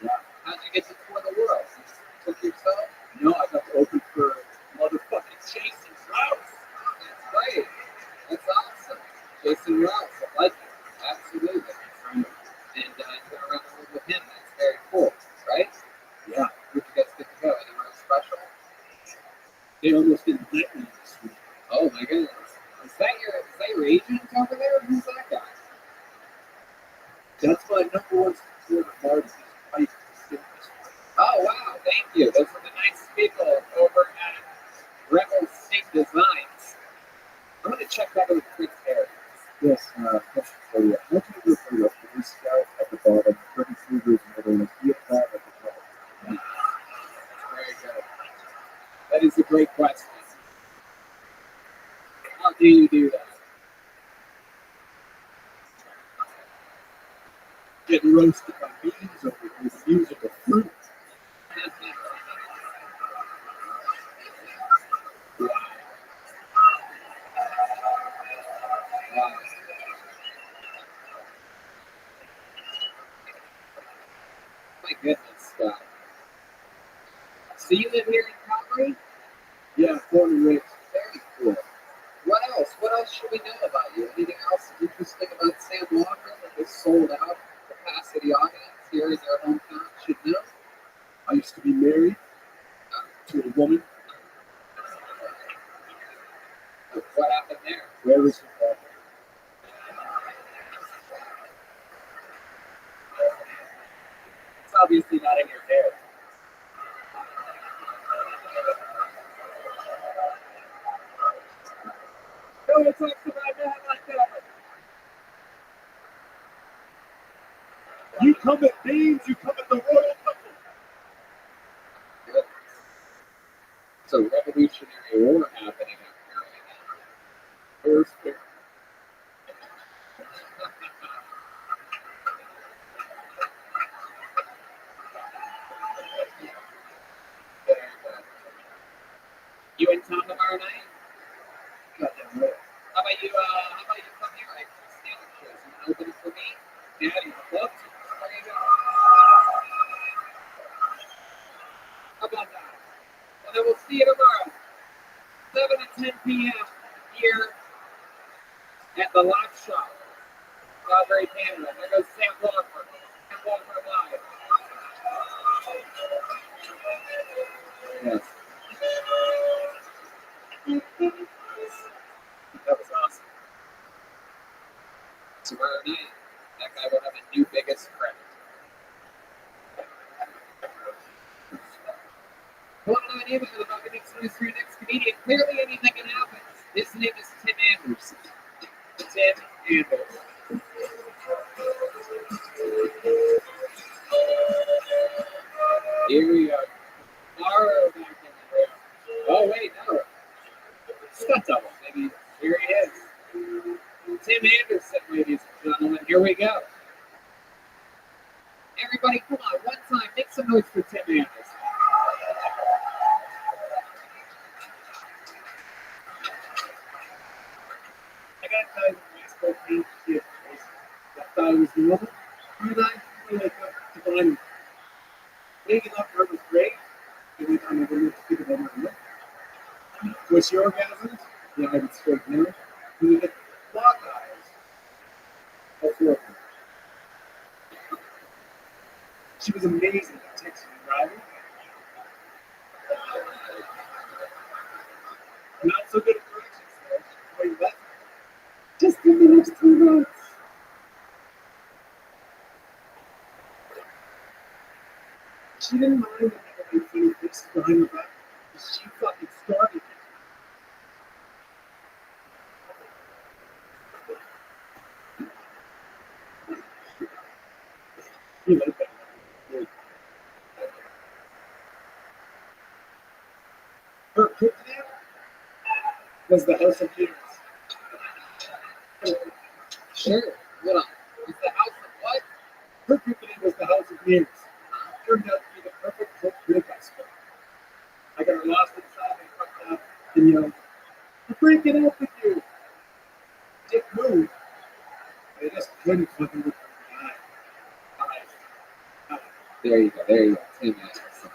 Yeah. How'd you get to tour the world? You just took yourself? No, I got to open for motherfucking Jason Rouse. That's great. That's awesome. Jason Rouse, I like it. Absolutely. And you went around the world with him. That's very cool, right? Yeah. Where'd you guys get to go? Anywhere special? They almost didn't get me this week. Oh my goodness. Is that your agent over there? Who's that guy? Yes, question for you. How do you refer to the scout at the bottom, 33 years middle, and he at that at the top? Very good. That is a great question. How do you do that? Getting roasted by beans over here, the musical fruit. My goodness, Scott. So you live here in Calgary? Yeah, born and raised. Very cool. What else? What else should we know about you? Anything else interesting about Sam Walker that this sold out capacity audience here in their hometown should know? I used to be married to a woman. What happened there? Where was her father? It's obviously not in your hair. No one talks about that like that. You come at beans, you come at the royal couple. It's a revolutionary war happening up here right now. Where's fair? Very good. You in town tomorrow night? Goddamn right. How about you come here? I can stand up shows. You want to open it for me? Daddy, I'd love to. There you go. How about that? Well, then we'll see you tomorrow. 7 to 10 p.m. here at the Lock Shop, Calgary, Canada. There goes Sam Walker. Sam Walker live. Yes. That was awesome. Tomorrow night, that guy will have a new biggest credit. Well, I'm not able to about the next news for your next comedian. Clearly, anything can happen. His name is Tim Anderson. Tim Anderson. Here we are. Far back in the room. Oh, wait, no. Stunt double. Maybe here he is. Tim Anderson, ladies and gentlemen. Here we go. Everybody, come on. One time, make some noise for Tim Anderson. I got tired of my school being kid. I thought it was normal. And I like to find making up for it was great. Every time I went to speak about my look. What's your orgasms? Yeah, I would straighten out. And you get block eyes. That's working. She was amazing at texting and driving. Not so good at directions, though. Wait, what? Just give me next 2 months. She didn't mind that I made funny faces behind her back. She fucking started it. You like that? Good. Her kryptonite was the House of Guinness. Sure. Hold on. It's the house of what? Her kryptonite was the House of Guinness. Turned out to be the perfect cook drink I spilled. I got her lost inside and fucked up and yelled, "I'm breaking up with you." Dick moved. I just couldn't fucking look her in the eye. There you go. There you go. Tim Anderson.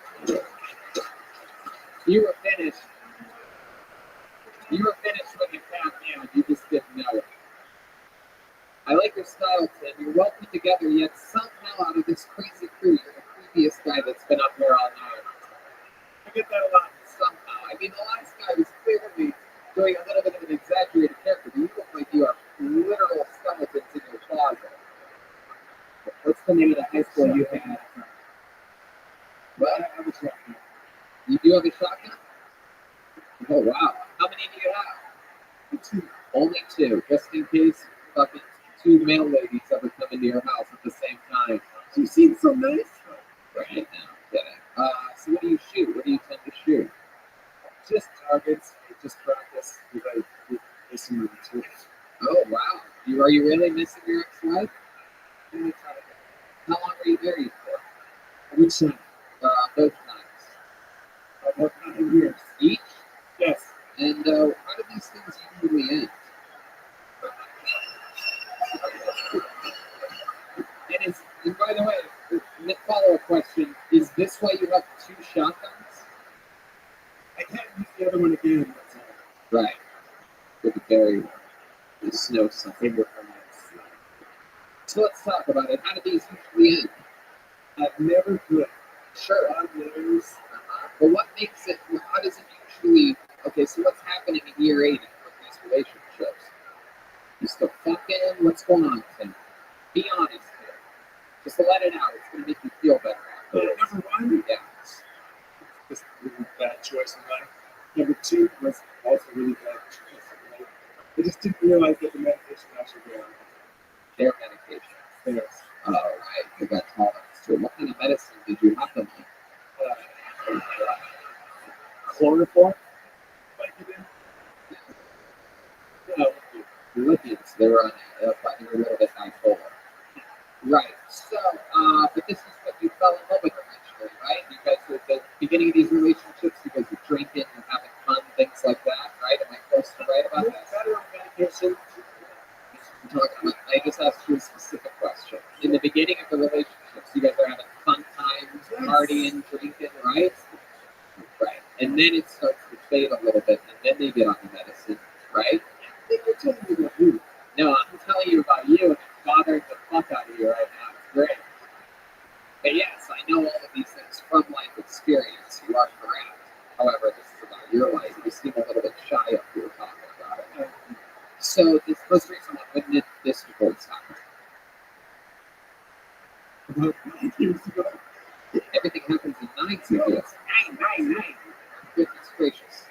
You were finished. You were finished when you found him. You just didn't know it. I like your style, Tim. You're well put together, yet somehow out of this crazy crew, you're the creepiest guy that's been up here all night. I get that a lot. Somehow. I mean, the last guy was clearly doing a little bit of an exaggerated character, but you look like you are literal skeletons in your closet. What's the name of the high school you had? What? I have a shotgun. You do have a shotgun? Oh, wow. How many do you have? 2. Only 2, just in case fucking two male ladies ever come into your house at the same time. You seem so nice. Right now, kidding. So what do you shoot? What do you tend to shoot? Just targets. Just practice. Because I listen to it. Oh wow, are you really missing your ex-wife? How long were you married for? Which one? Both times. About 9 years. Each? Yes. And how do these things usually end? And by the way, follow-up question, is this why you have two shotguns? I can't use the other one again. That's all. Right. For the berry one. The snow something. So let's talk about it. How do these usually end? I've never put Sure. on those. But what makes it, how does it usually, okay, so what's happening in year 8 with these relationships? You still fucking, what's going on, Tim? Be honest here. Just let it out. It's going to make you feel better afterwards. Number one, Yeah. just a really bad choice in life. Number two was also a really bad choice in life. I just didn't realize that the medication actually worked. Their medication. Yes. Oh, right. You got tolerance to it. What kind of medicine did you have them on? Chloroform? Vicodin? Yeah. Philippians, they were on they were a little bit bipolar. Right. So, but this is what you fell in love with eventually, right? You guys were at the beginning of these relationships, you guys were drinking and having fun, things like that, right? Am I close to right about that? Better on medication. I'm talking about, I just asked you a specific question. In the beginning of the relationships, you guys are having fun times, partying, drinking, right? Right. And then it starts to fade a little bit, and then they get on the medicine, right? You're telling me about you. No, I'm telling you about you, and it's bothering the fuck out of you right now. It's great. But yes, I know all of these things from life experience. You are correct. However, this is about your life. You seem a little bit shy of who you're talking about it. So, this most recent one, when did this divorce happen? About 9 years ago. Everything happens in 9 seconds. Nine. Goodness gracious.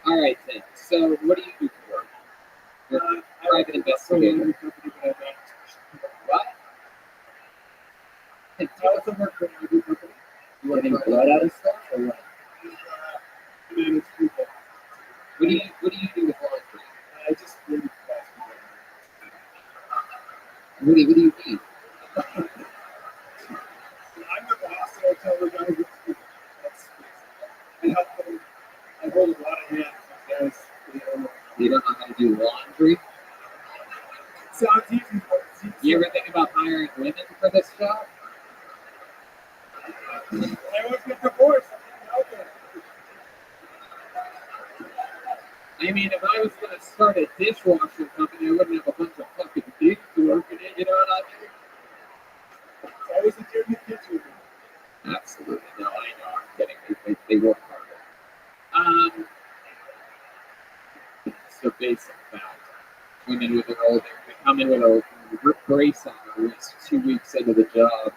All right, then. So, what do you do for work? You're a private investigator. What? I also work for an RV company. You want any blood out of stuff or what? Manage people. What do you do with laundry? I just really fast. What do you mean? I'm the boss, so I tell the guys what to do. I help them. I hold a lot of hands because You don't know how to do laundry? sounds easy, but it's easy. You ever think about hiring women for this job? I always get divorced. Okay. I mean, if I was going to start a dishwasher company, I wouldn't have a bunch of fucking digs working in, you know what I mean? It's always a dirty kitchen. Absolutely. No, I know. I'm kidding. They work harder. So basic fact. Women with they come in with a brace on their wrist 2 weeks into the job.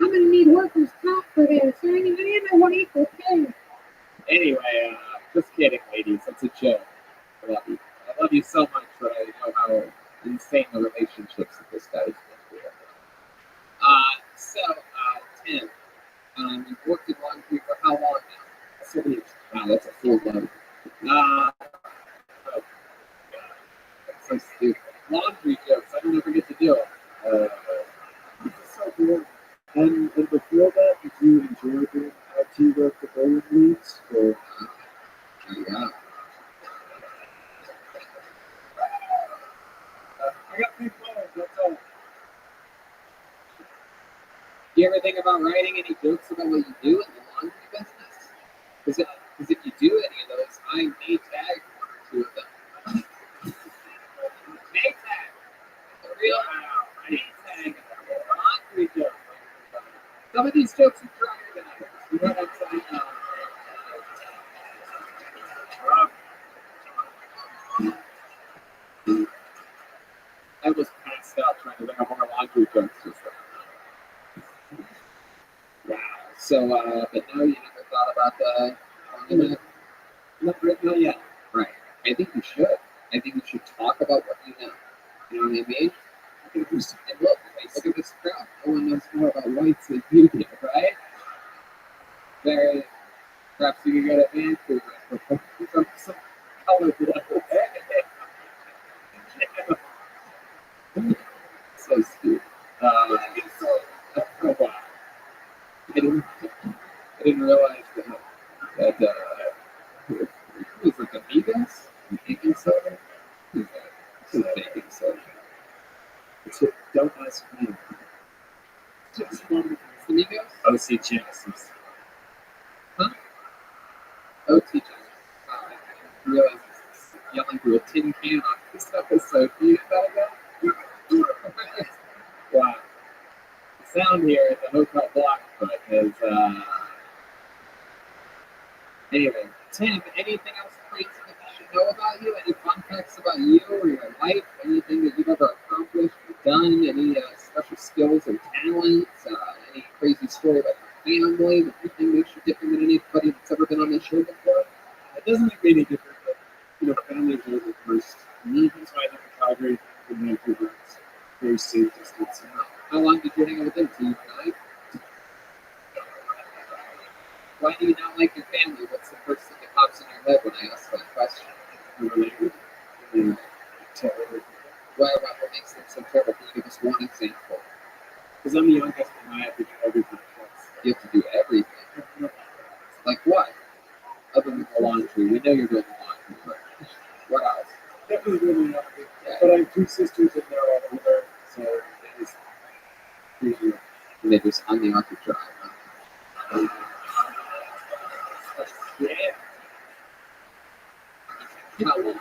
I'm going to need workers' comp for this. I don't even want equal pay. Anyway, just kidding, ladies. That's a joke. I love you. I love you so much, but I know how insane the relationships that this guy's been through. Tim, you've worked in laundry for how long now? 7 years. Wow, that's a full load. Oh, God. That's so stupid. Laundry jokes. I don't ever get to do it. This is so cool. And before that, did you enjoy doing IT work for bowling leagues? Or Yeah. I got big balls, that's all. Do you ever think about writing any jokes about what you do in the laundry business? Because if you do any of those, I may tag one or two of them. May tag. The real may tag. Laundry jokes. Some of these jokes are drier than others. You know what I'm saying? I was passed out trying to think of more laundry jokes just then. Wow. So, but no, you never thought about the Not yet. Right. I think you should. I think you should talk about what you know. You know what I mean? And look at this crowd. No one knows more about whites than you do, right? Very, perhaps you can go to Vancouver for some color blood. So stupid. Oh, wow. I didn't realize that who was it, the Migos? Baking soda? Who's that? Who's baking soda? Don't ask me. It's the Migos? OC Genesis. Huh? OT Genesis. Wow, I didn't realize this yelling through a tin can on this episode. Do you know that? Wow. The sound here at the hotel block is, anyway, Tim, anything else crazy that we should know about you? Any fun facts about you or your life? Anything that you've ever accomplished or done? Any special skills or talents? Any crazy story about your family that you think makes you different than anybody that's ever been on this show before? It doesn't make me any different, but family is over first. That's why I live in Calgary, in Vancouver. It's very safe distance. How long did you hang out with them? 2 nights? Why do you not like your family? What's the first thing that pops in your head when I ask that question? We're related. And terrible. What makes them so terrible? Can you give us one example? Because I'm the youngest and I have to do everything else. You have to do everything. Like what? Other than the laundry. We know you're doing the laundry, but what else? Definitely doing the laundry. But I have 2 sisters and they're all older, so it is easier. And they just on the Arctic Drive, huh? Yeah. How long?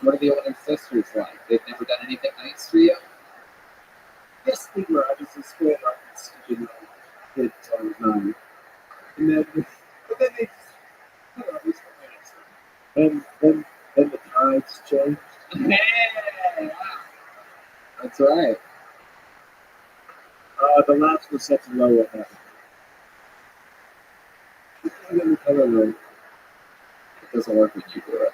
What are the older sisters like? They've never done anything nice for you? Yes, they were. I was in school arts, kids all the time. And then, but then they just, I don't know, they started answering. Then the tides changed. Hey! That's right. The laughs were set to low at that. And then the color low. It doesn't work when you do it.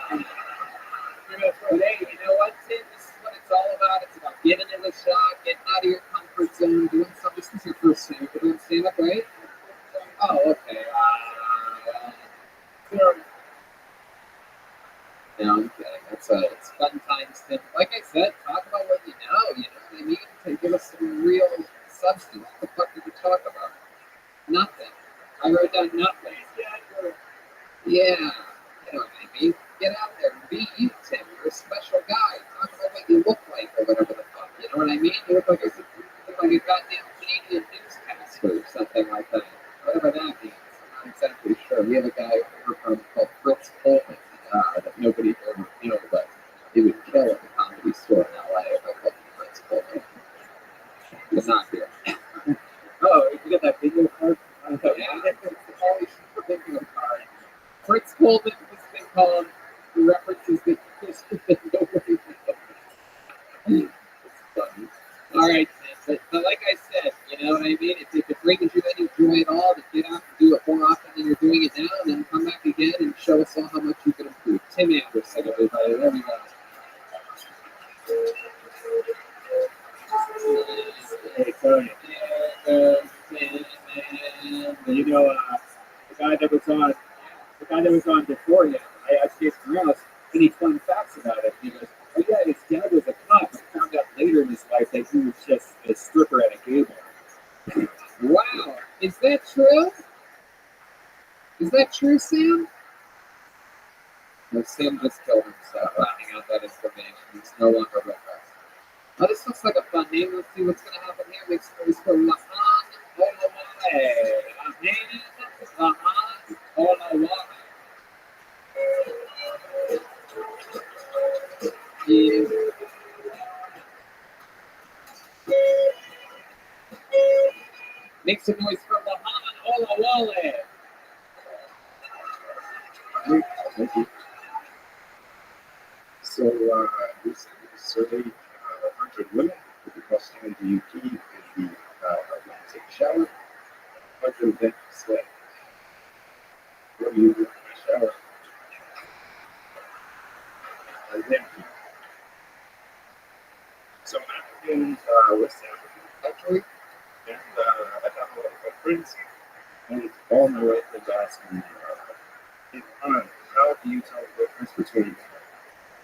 But hey, you know what, Tim? This is what it's all about. It's about giving it a shot, getting out of your comfort zone, doing something. This is your first time. You're doing stand-up, right? Oh, okay. No, I'm kidding. It's fun times, Tim. Like I said, talk about what you know what I mean? To give us some real substance. What the fuck did you talk about? Nothing. I wrote down nothing. Yeah. You know what I mean? Get out there and be you, Tim. You're a special guy. Talk about what you look like or whatever the fuck. You know what I mean? You look like a goddamn Canadian newscaster or something like that. Whatever that means. I'm not exactly sure. We have a guy over from called Fritz Coleman that nobody ever knew, but he would kill at the comedy store in LA if I called him Fritz Coleman. He's not here. Oh, you got that video card? Yeah, it's always a video card. Fritz Coleman has been called the references that nobody knows. It's funny. All right, Tim. But like I said, you know what I mean? If it brings you any joy at all to get out and do it more often than you're doing it now, then come back again and show us all how much you can improve. Tim Anderson, everybody. There we go. Hey, Tony. You know, the guy that was on before him, I asked Jason Rouse any fun facts about it. He goes, oh yeah, his dad was a cop. I found out later in his life that he was just a stripper at a gay bar. Wow. Is that true? Is that true, Sam? No, Sam just killed himself finding out that information. He's no longer with us. Oh, this looks like a fun name. Let's see what's going to happen here. Make space for Lahan Olawale. Lahan Olawale. Yeah. Make some noise for Lahan Olawale. Thank you. So, this surveyed 100 women with the crossing of the UP in the Atlantic shower. 100 of them said, what do you do in the shower? empty. So I'm African, West African country, and I have a lot of friends, and all my relatives ask me, hey, Khan, how do you tell the difference between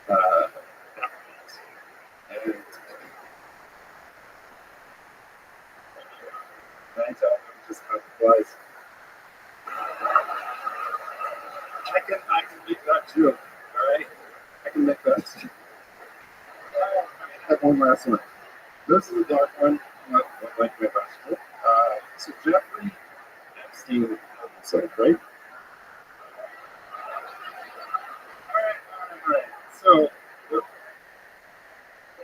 Africans? And I tell them just how it applies. I can make that joke, alright? I can make that joke. I have one last one. This is a dark one, not like my vegetable. So Jeffrey Epstein said, right? Alright. So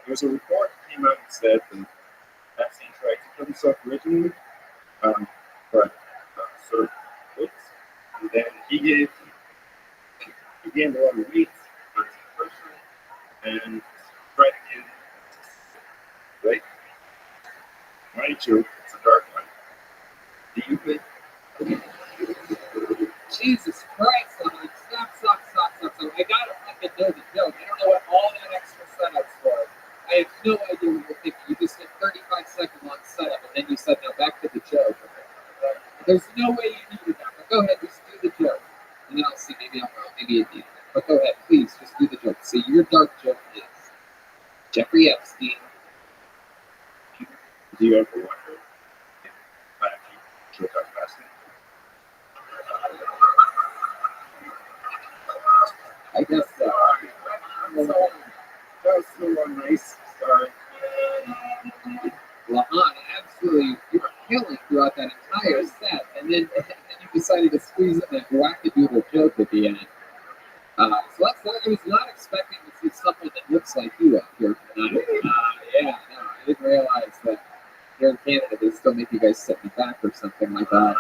there's a report that came out and said that Epstein tried to kill himself originally, but sort of quit. And then he gained a lot of weight, and tried again. Right? My joke, it's a dark one. Do you think? Jesus Christ, I'm like, stop. I gotta fucking know the joke. I don't know what all that extra setup's for. I have no idea what you're thinking. You just did 35-second long setup, and then you said, now back to the joke. There's no way you needed that, but go ahead, just do the joke. And then I'll see, maybe I'm wrong, maybe you need it. But go ahead, please, just do the joke. See, your dark joke is Jeffrey Epstein. Do you ever wonder if he killed our president? I guess so. That was so nice. Sorry. Lahan, absolutely, you were killing throughout that entire set, and then you decided to squeeze in that wackadoodle joke at the end. So I was not expecting to see someone that looks like you up here tonight. I didn't realize that here in Canada they still make you guys sit in the back or something like that.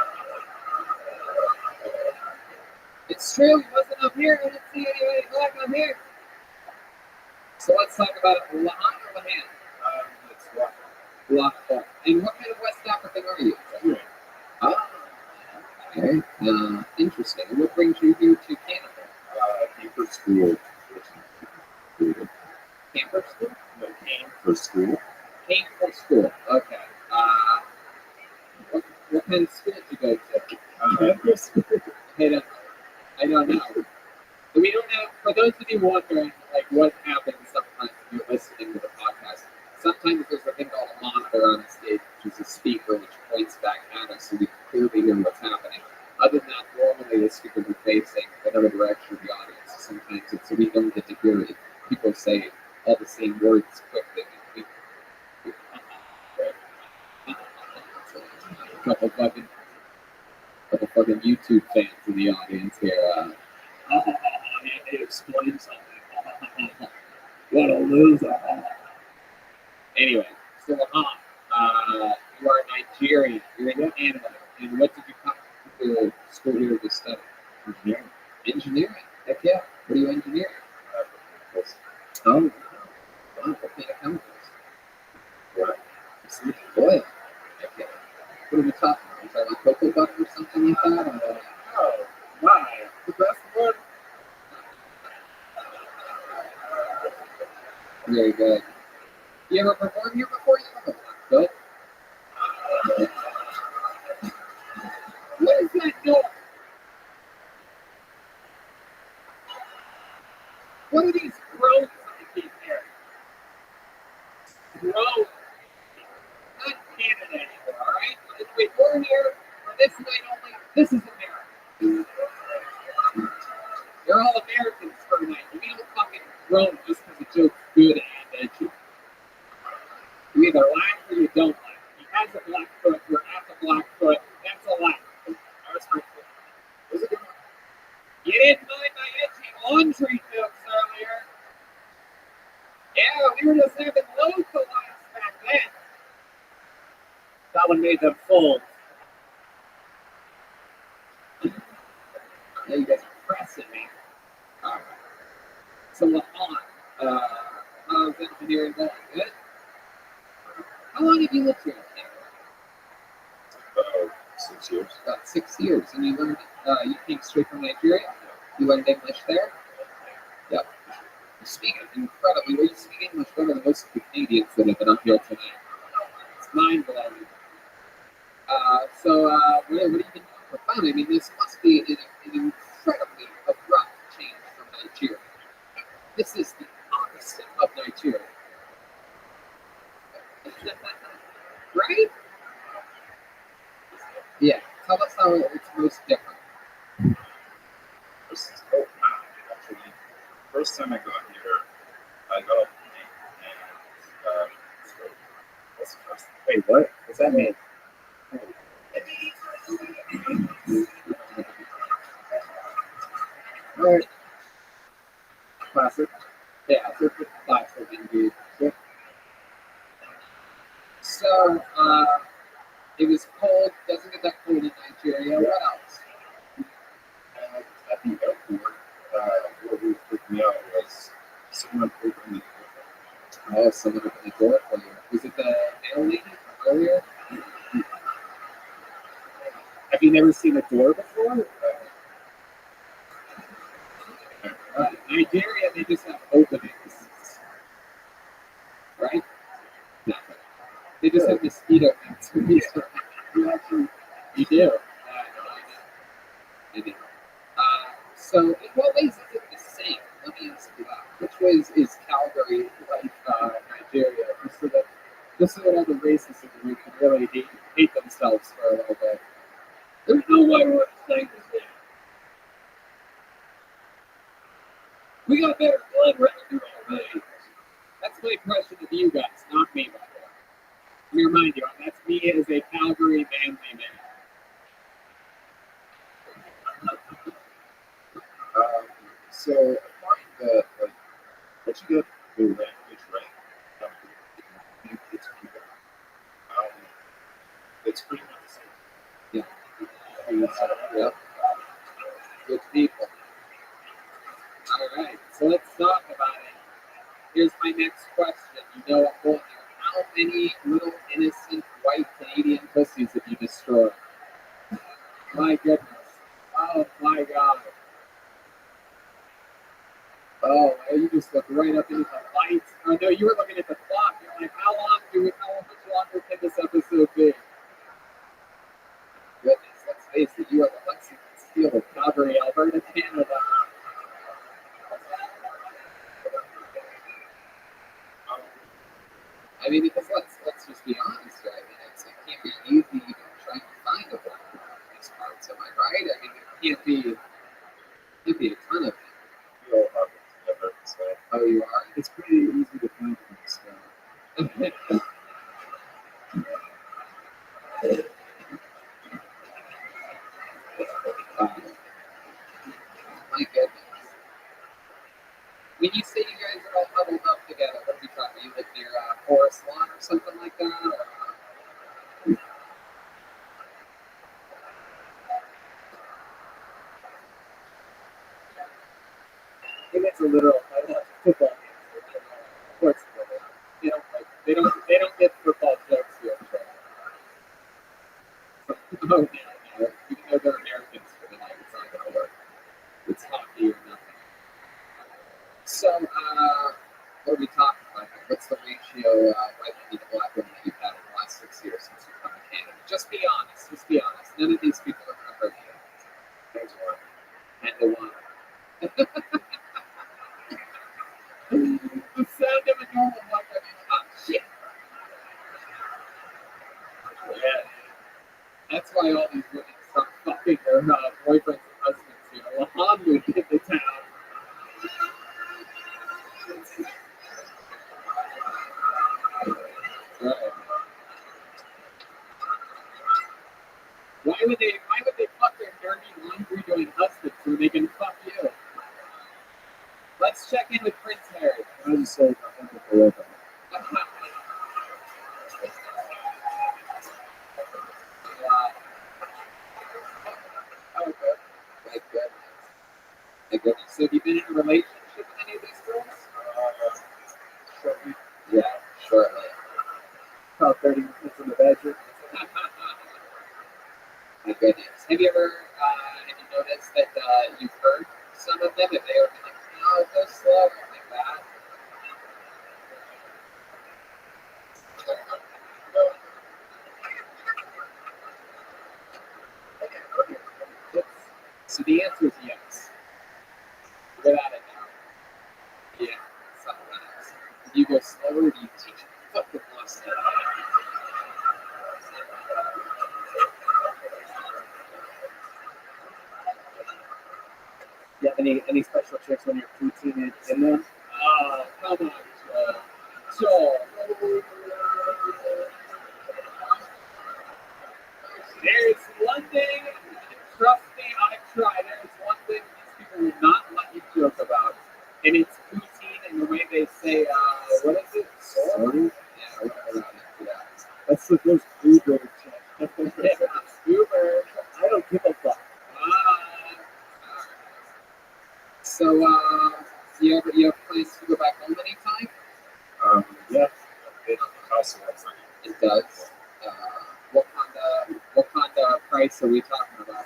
It's true, he wasn't up here. I didn't see anybody black up here. So let's talk about it. Lahan or Lahan? It's rough. Lahan. And what kind of West African are you? Okay. Interesting. And what brings you here to Canada? Came for school. Camper school? No, came for school. Came for school. Okay. What kind of school did you go to? I don't know. We don't have, for those of you wondering, like, what happens sometimes when you're listening to the podcast, sometimes there's a thing called a monitor on the stage, which is a speaker which points back at us so we can clearly hear what's happening. Other than that, normally the speakers are facing another direction of the audience. Sometimes it's so we don't get to hear it. People say all the same words quickly. A couple fucking YouTube fans in the audience here. They explain something. What a loser. Anyway, so you are Nigerian. You're in Canada. And what did you come to school here to study? Engineering. Engineering? Heck yeah. What are you engineering? Oh, wow. What kind of chemicals? What? Oil. Heck yeah. What are we talking about? Is that like cocoa butter or something like that? Oh, my. The best one. Very good. You ever performed here before? You ever good? What is that noise? What are these groans I keep hearing? Groans. Not Canada anymore, alright? If we were here for this night only, this is America. You're all Americans for tonight. We don't fucking groan just because the joke's good and edgy. You either laugh or you don't laugh. He has a black foot, you're at the black foot, that's a laugh. That's right. You didn't mind my edgy laundry jokes earlier. Yeah, we were just having loads of laughs back then. That one made them fold. Yeah, you guys are pressing me. Alright. So, Lahan, how's engineering going? Good? How long have you lived here in Canada? 6 years. About 6 years. And you learned, you came straight from Nigeria? You learned English there? Yep. You speak incredibly well. You speak English better than most of the Canadians that have been up here tonight. It's mind blowing. What have you been doing for fun? I mean, this must be an incredibly abrupt change from Nigeria. This is the opposite of Nigeria. Right? Yeah. Tell us how it's most different. This is cool. Actually, first time I got here, I got off the plane and so what's the first? Wait, what? What's that mean? All right. Classic. Yeah, it's a classic indeed. So, it was cold. Doesn't get that cold in Nigeria. What else? At the airport, what really freaked me out was someone opened the door. Oh, someone opened the door for you. Was it the mail lady from earlier? Have you never seen a door before? Nigeria, they just have openings. Right? Nothing. They just have mosquito nets. You do. I do. So, in what ways is it the same? Let me ask you that. Which ways is Calgary like Nigeria? Just so that all the racists in the room can really hate themselves for a little bit. There's no way we're the same as them. We got better blood running through our veins. That's my impression of you guys, not me, by the way. Let me remind you, that's me as a Calgary manly man. So I find that once you get the language right, it's people. It's pretty much the same. Yeah. Good people. All right, so let's talk about it. Here's my next question. You know I'm going there. How many little innocent white Canadian pussies have you destroyed? My goodness. Oh my God. Oh, you just looked right up into the lights. Oh no, you were looking at the clock. You're like, how much longer can this episode be? Goodness, let's face it, you are the Lexington Steel of Calgary, Alberta, Canada. I mean, because let's just be honest, right? I mean, it can't be easy even trying to find a black girl in these parts, am I right? I mean, it can't be a ton of it. We all have it together, so Oh, you are? It's pretty easy to find in this stuff. My goodness. When you say you guys are all huddled up together, what are we talking? You live near Forest Lawn or something like that? Or? I think it's a literal football game. Of course, they don't get football jokes here. Oh no, even though they're Americans for the night, it's not gonna work. It's hockey or nothing. So, what are we talking about here? What's the ratio white women to black women that you've had in the last 6 years since you've come to Canada? Just be honest. Just be honest. None of these people are gonna hurt you. There's one. And the one. The sound of a normal mic. Oh shit. Yeah. That's why all these women start fucking their boyfriends and husbands here. Lahan moved into town. Right. Why would they fuck their dirty laundry doing husbands when they can fuck you? Let's check in with Prince Harry. I just say, I think it's a little bit. Okay. My goodness. So have you been in a relationship with any of these girls? shortly. Yeah, shortly. About 30 minutes in the bedroom. My goodness. Have you noticed that you've heard some of them? Have they ever been like, no, go slow? I'm like, that. So the answer is yes. Without a doubt. Yeah, sometimes. Do you go slower or do you teach fucking lost it? You have any special tricks when you're poutine in them? How much? So, there's one thing, trust me, I've tried. There's one thing these people will not let you joke about, and it's poutine and the way they say, what is it? Sorry? Yeah, whatever. Yeah. That's the most Uber check. Uber. I don't give a fuck. So, you have plans to go back home anytime? Yeah. It costs a lot of money. It does. What kind of price are we talking about?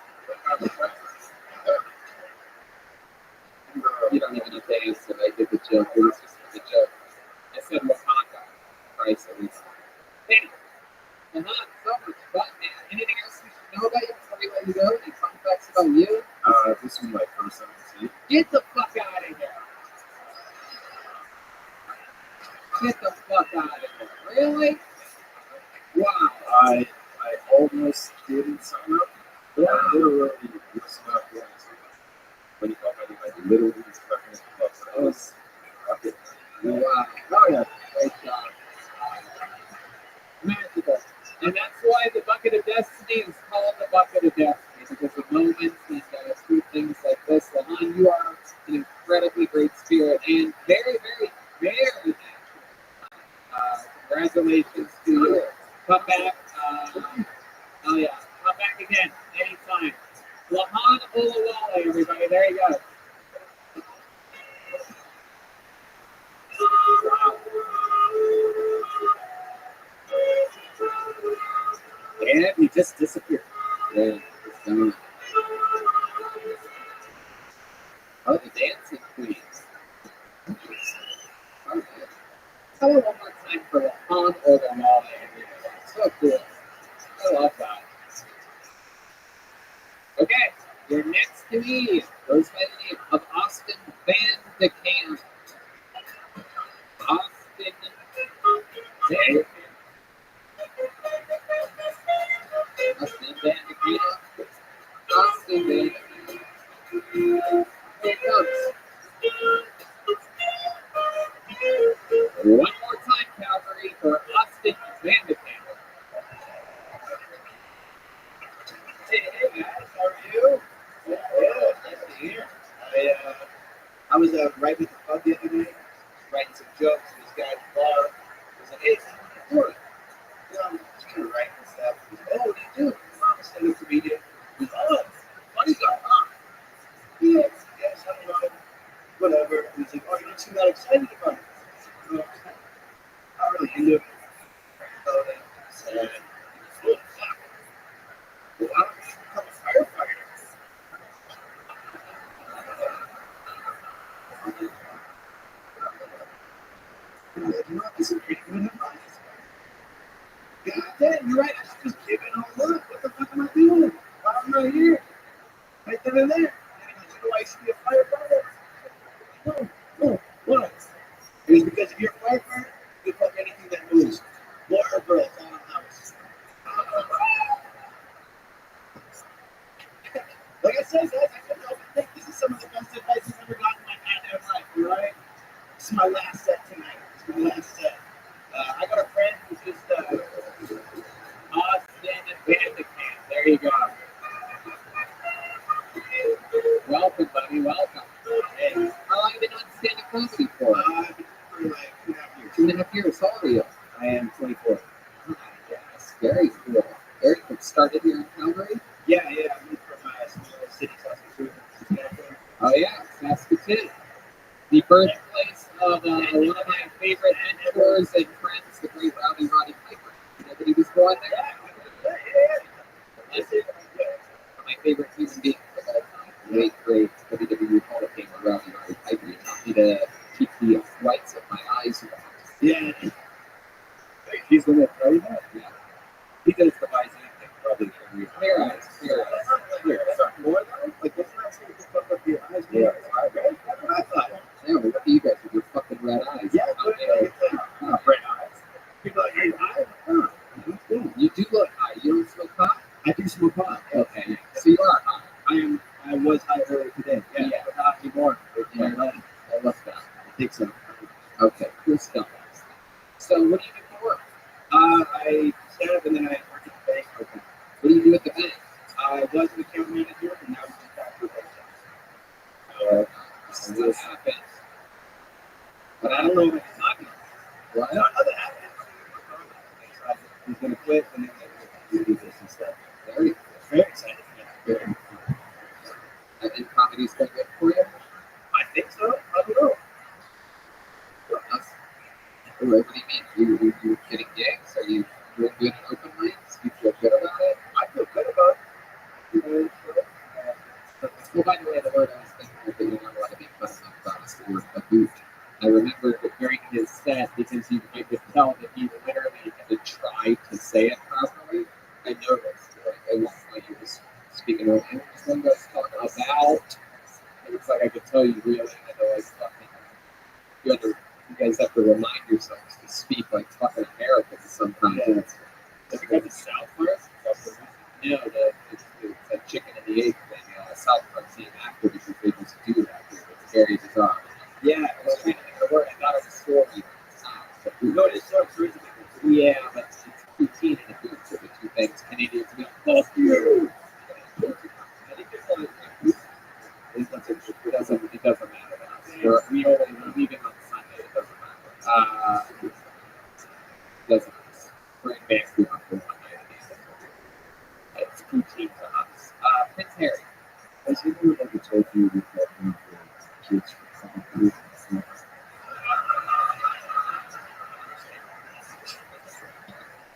You don't even have to answer. I did the joke. It was just a joke. I said what kind of price are we talking about? So much fun, man. Anything else we should know about you before we let you go? Any fun facts about you? This is my first MT. Get the fuck out of here. Get the fuck out of here. Really? Wow. I almost didn't sign up, but I literally was not going to. When you call my name, I literally was fucking with the bus. I was fucking. Wow. Oh yeah. Great job. Magical. And that's why the Bucket of Destiny is called the Bucket of Destiny, because of moments and through things like this. Lahan, you are an incredibly great spirit and very, very, very natural. Congratulations to you. Come back. Oh yeah. Come back again anytime. Lahan Olawale, everybody. There you go. And he just disappeared. Yeah, it's done. Oh, the dancing queens. Okay. Tell me one more time for Lahan Olawale. So cool. I love that. Okay, you're next to me. Goes by the name of Austin Van de Kamp. Austin Van de Kamp. Austin Van de Kamp. Austin Van de Kamp. Here it comes. One more time, Calgary, for Austin Van de Kamp. Hey guys, how are you? Good, nice to hear. I was right with the pub the other day, writing some jokes, and this guy at the bar was like, "Hey, what are you doing?" I'm just kind of writing stuff. He's like, "Oh, what do you do?" I'm a stand-up comedian. He's like, "Oh, funny guy, huh?" Yes, I don't know. Whatever. He's like, "Oh, you don't seem that excited about it." I'm not really into it. About it. And, oh, fuck. Well, I don't become a firefighter. You know, this is pretty good advice. God damn, you're right. I should just give it all up. What the fuck am I doing? Why am I here? Right then and there. And you know, I should be a firefighter. No. What? It was because if you're a firefighter, you fuck anything that moves. Boy or girl, it's all in the house. Like I said, guys, I couldn't help but think this is some of the best advice I've ever gotten in my goddamn life, alright? This is my last set tonight. This is my last set. I got a friend who's just, Austin Van de Kamp. There you go. Welcome, buddy. Welcome. hey, How long have you been on stand-up comedy for? I've been for like 2.5 years. 2.5 years. How old are you? I am 24. Yes. Very cool. Very cool. Started here in Calgary? Yeah, I moved from small city, Saskatoon. Oh, yeah. Saskatoon. The birthplace of one of my favorite mentors and friends, the great Roddy Piper. You know that he was born there? My favorite human being of all time. Great WWE Hall of Famer Roddy Piper. He taught me to keep the think so. Okay, cool stuff. So what do you do for work? I set up and then I work at the bank. Okay. What do you do at the bank? I was an account manager and now I'm just back to So what happened? But I don't know if I can talk about it. What? No, nothing happened. So I was going to quit and then I do this and stuff. Very Very excited. Yeah. good. I think comedy's still good for you? I think so. I don't know. That's, what do you mean? You getting gigs? Are you doing good at open mics? You feel good about it? I feel good about it. Well, by the way, the word I was thinking of that you're not allowed to be fussy about is the word baboot. I remember that during his set, because I could tell that he literally had to try to say it properly. I noticed, like, at one point he was speaking of everything that's talking about. And it's like I could tell you really had to like fucking. You guys have to remind yourselves to speak like fucking Americans sometimes. Yeah. Have you got the South Park? No, it's that chicken and the egg thing. South Park came after because they just do that. It's very bizarre. Yeah. I was trying to think of the word. I thought it was story. No, it's so crazy. Yeah, but it's poutine and a boot are the two things Canadians go, fuck you! I think it's like, It doesn't matter to us. We only leave it on Sunday. It doesn't matter. Doesn't matter. We're in Vancouver for one night. It's poutine to us. Prince Harry. Has anyone ever told you that that for kids for comedy?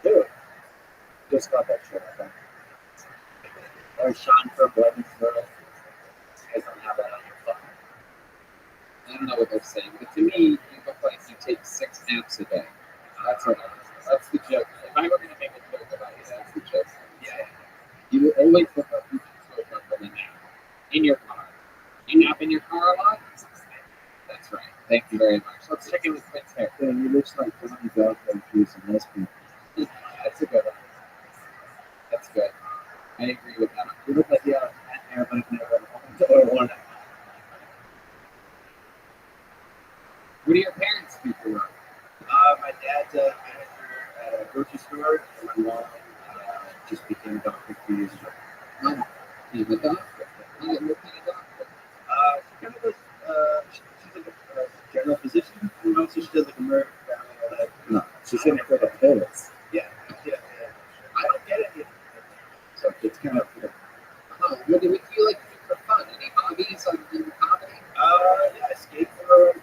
dude, just got that shit. I think. Or Sean from Levinsville. You guys don't have that on your phone. I don't know what they're saying, but to me, you look like you take 6 naps a day. That's what that's the joke. If I were going to make a joke about you, that's the joke. Yeah. You will always look like you can wake up from a nap. In your car. You nap in your car a lot? That's right. Thank you very much. Let's check in with Prince Harry. Yeah, he looks like Donnie Darko if he was a lesbian. That's a good one. That's good. I agree with that. You look like you have a hair, but I've never or one. What do your parents do for work? My dad's a manager at a grocery store, and my mom just became a doctor 2 years ago. Oh, he's a doctor. What kind of doctor? She kind of does, she's like a general physician, and also she does like a murder family, all that. No, she's in it for the pills. Yeah. I don't get it. So it's kind of, Oh, what do you like to do for fun? Any hobbies other than comedy? Yeah, I skateboard.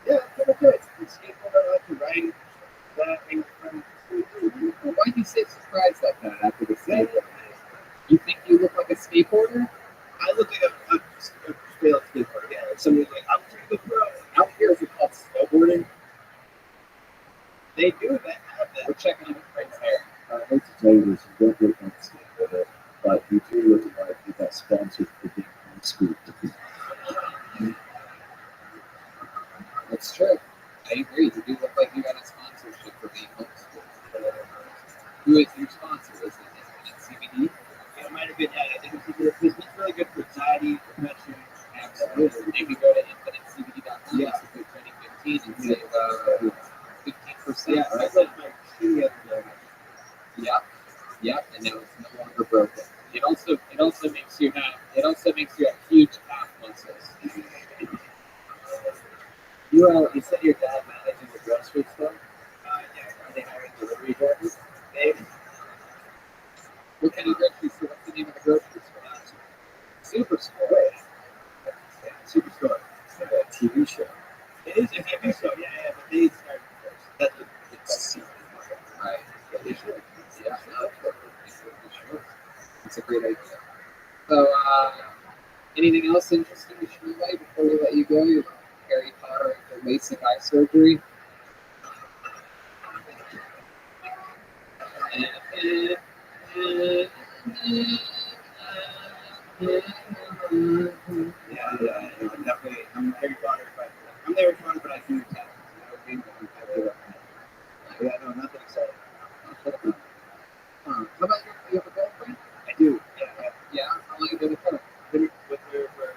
Yeah, kind of good. Skateboard, I like to ride. Hang with friends. Well, why do you say surprised like that after the skateboard? You think you look like a skateboarder? I look like a failed skateboarder. Yeah, like somebody's like, I'm pretty good pro. Out here, is it called snowboarding? They do. They have that. We're checking in with Prince Harry. I hate to tell you this, you don't look like a skateboarder, but you do look like you got sponsored for being on school. That's true. I agree. You do look like you got a sponsorship for being homeschooled. Who is your sponsor? Is it CBD? Yeah, it might have been. Yeah, I think it's really good for anxiety, depression. Absolutely. You can go to infinitecbd.com. Yeah. So go 2015 and save 15%. Yeah, Right? that's like my shoe the other day. Yep. And now it's no longer broken. It also makes you have huge calf muscles. You said your dad manages a grocery store? Yeah. Are they hiring delivery drivers? Maybe. What kind of grocery store? What's the name of the grocery store? Superstore. Yeah, Superstore. It's like a TV show. It is a TV show, yeah, but they started first. That's what it's Right. Yeah, they should. Yeah. It's a great idea. So, anything else interesting to show away before we let you go? Your Harry Potter and LASIK eye surgery. Yeah, definitely. I'm Harry Potter, but I do tech. You know what I mean? Yeah, no, nothing exciting. How about you? You have a girlfriend? I do. Yeah. Yeah. How long have you been with her? Been with her for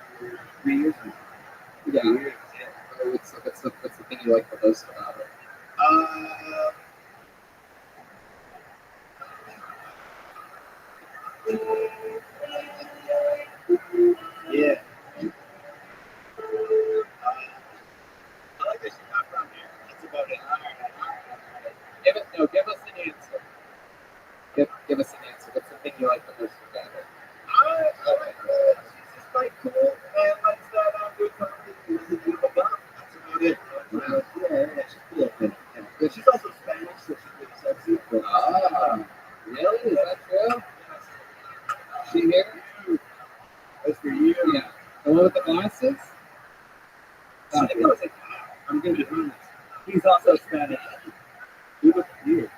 That's for you. Yeah. The one with the glasses? I think it was a I'm going to be honest. He's also Spanish. He looks weird.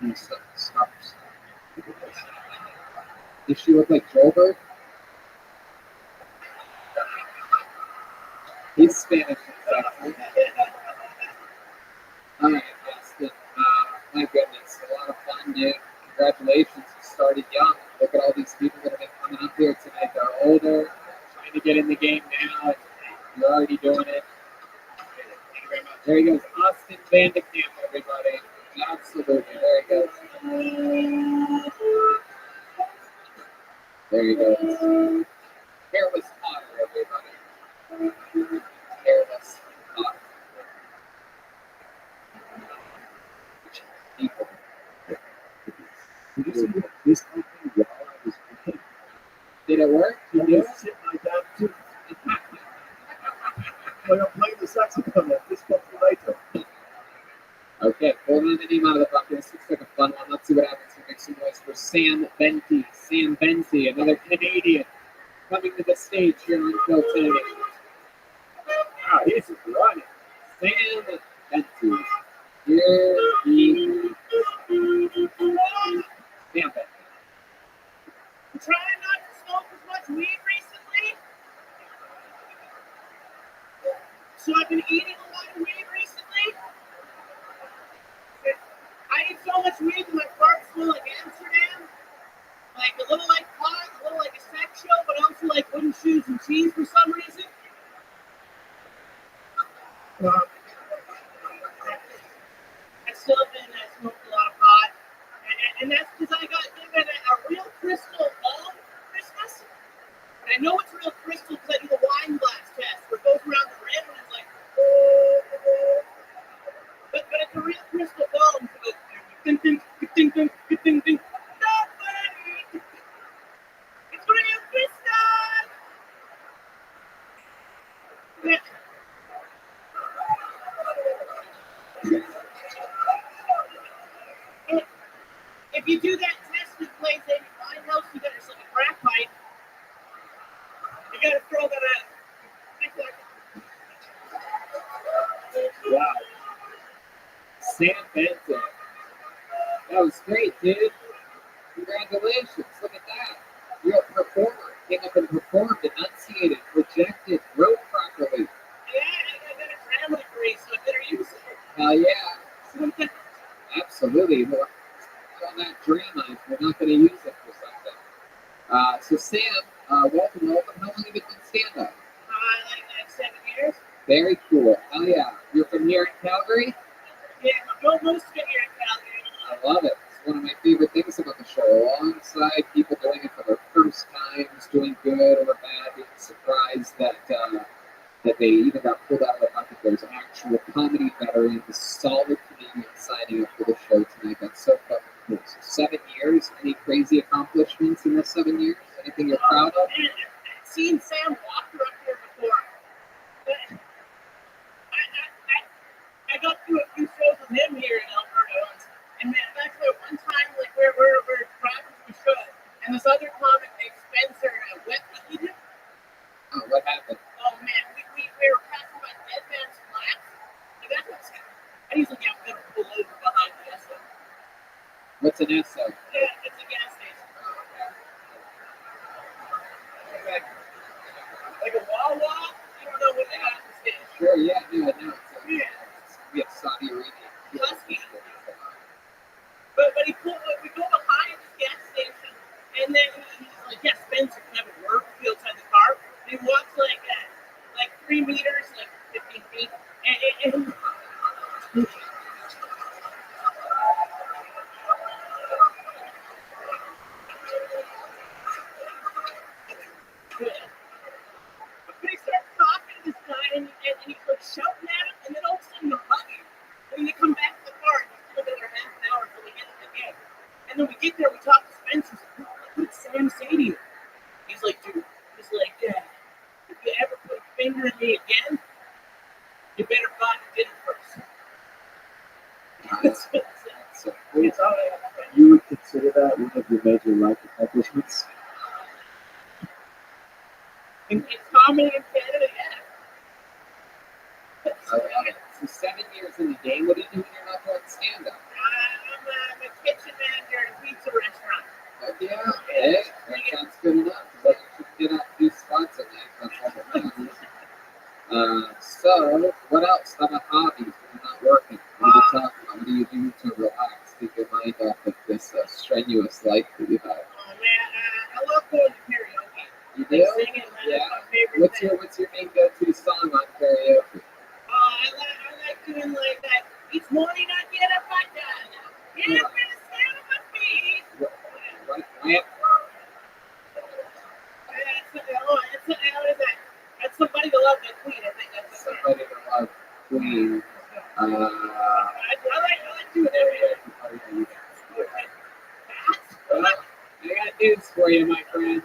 He stops. Does she look like Joelberg? He's Spanish. All right, Austin. My goodness, a lot of fun, dude. Congratulations, you started young. Look at all these people that have been coming up here tonight. They're older, trying to get in the game now. You're already doing it. Thank you very much. There he goes, Austin Van de Kamp, everybody. Absolutely, there he goes. There he goes. Hairless Potter, everybody. Hairless Potter. People. Did you see this whole thing while I was playing? Did it work? He just sit like that too. Like I'm playing the saxophone at this point later. Okay, pulling the name out of the bucket. This looks like a fun one. Let's see what happens. We'll make some noise for Sam Benty. Sam Benty, another Canadian, coming to the stage here on Phil Tenney. Wow, he's running. Sam Benty. Here he is. Sam Benty. Trying not to smoke as much weed recently. So I've been eating a lot of weed recently. I eat so much weed that my farts smell like Amsterdam. Like a little like pot, a little like a sex show, but also like wooden shoes and cheese for some reason. I still been smoked a lot of pot. And that's because I got given a real crystal ball for Christmas. And I know it's real crystal because I do the wine glass test where it goes around the rim and it's like, but it's a real crystal ball. And so ding, ding, ding, ding, ding, ding. It's real crystal. If you do that test with plays in your wine house, you got yourself a crack pipe. You gotta throw that out. Wow. Sam Benton. That was great, dude. Congratulations. Look at that. You're a performer. Came up and performed, enunciated, projected, wrote properly. Yeah, I got a drama degree, so I better use it. Hell yeah. Absolutely. Well, on that dream, we're not going to use it for something. So Sam, welcome. How long have you been doing stand-up? Like 7 years. Very cool. Hell yeah. You're from here in Calgary? Yeah, most of it here in Calgary. I love it. It's one of my favorite things about the show. Alongside people doing it for their first times, doing good or bad, being surprised that they even got pulled out of the bucket. There's actual comedy veterans, solid comedians signing up for the show tonight. That's so fucking cool. So 7 years. Any crazy accomplishments in the 7 years? Anything you're proud of? Man, I've seen Sam Walker up here before. But I got through a few shows with him here in Alberta once. And man, actually one time, like we're driving to a show, and this other comic named Spencer wet weed. Oh, what happened? Oh man, we were passing by Dead Man's Flats. And that's what's I usually get them pull over behind the Esso. What's an Esso? Yeah, it's a gas station. Like a Wawa? You don't know what they got at the station. Sure, yeah, no, I know. Yeah. We have Saudi Arabia. Husky. But we go behind this gas station, and then he's like, yeah, Spencer can have a work outside the car. And he walks like 3 meters, like 15 feet, and But he starts talking to this guy, and he's like shouting at him, and then all of a sudden they're hugging. And then they come back to the car, and it's still another half an hour until we get to the game. And then we get there, we talk to Spencer. What did Sam say to you? He's like, dude, if you ever put a finger in me again, you better buy the dinner first. So, you would consider that one of your major life accomplishments? In comedy in Canada, yeah. I love it. So 7 years in the game, what do you do when you're not doing stand-up? I'm a kitchen manager at a pizza restaurant. Heck yeah. Hey, that sounds good enough. But you should get out 2 spots in that. That's all that matters. So, what else? How about hobbies when you're not working? What are you talking about? What do you do to relax, take your mind off of this strenuous life that you have? Oh man, I love going to karaoke. You do? Singing, man, Yeah. that's my favorite thing. What's your main go-to song on karaoke? I like doing like that. Each morning I get up, I die now. Get up and stand on my feet. What? What is that? That's Somebody to Love the Queen. I think that's Somebody to Love Queen. I like doing that. Well, I got news for you, my friend.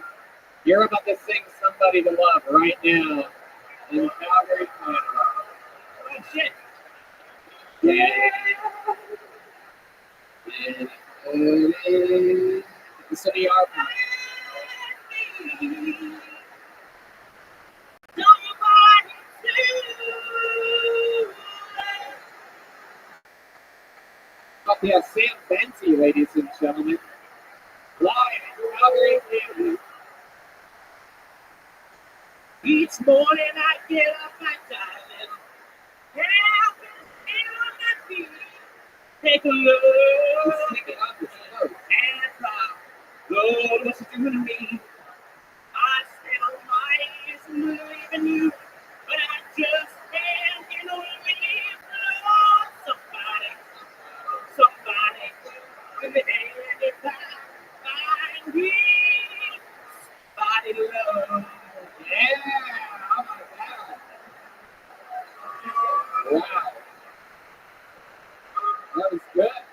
You're about to sing Somebody to Love right now in Calgary, Canada. Oh shit. Yeah. So you are. Up here, Sam Benty, ladies and gentlemen. Live in Calgary, Canada. Each morning I get up, I dive in. Help and on my feet. Take a look. Sing it up, it's close. And cry. Lord, what you doing to me? I stand on my knees and believe in you. But I just can't get over you. Lord, somebody, with the hand in find me. Somebody to love. Yeah, how about that? Wow. That was good.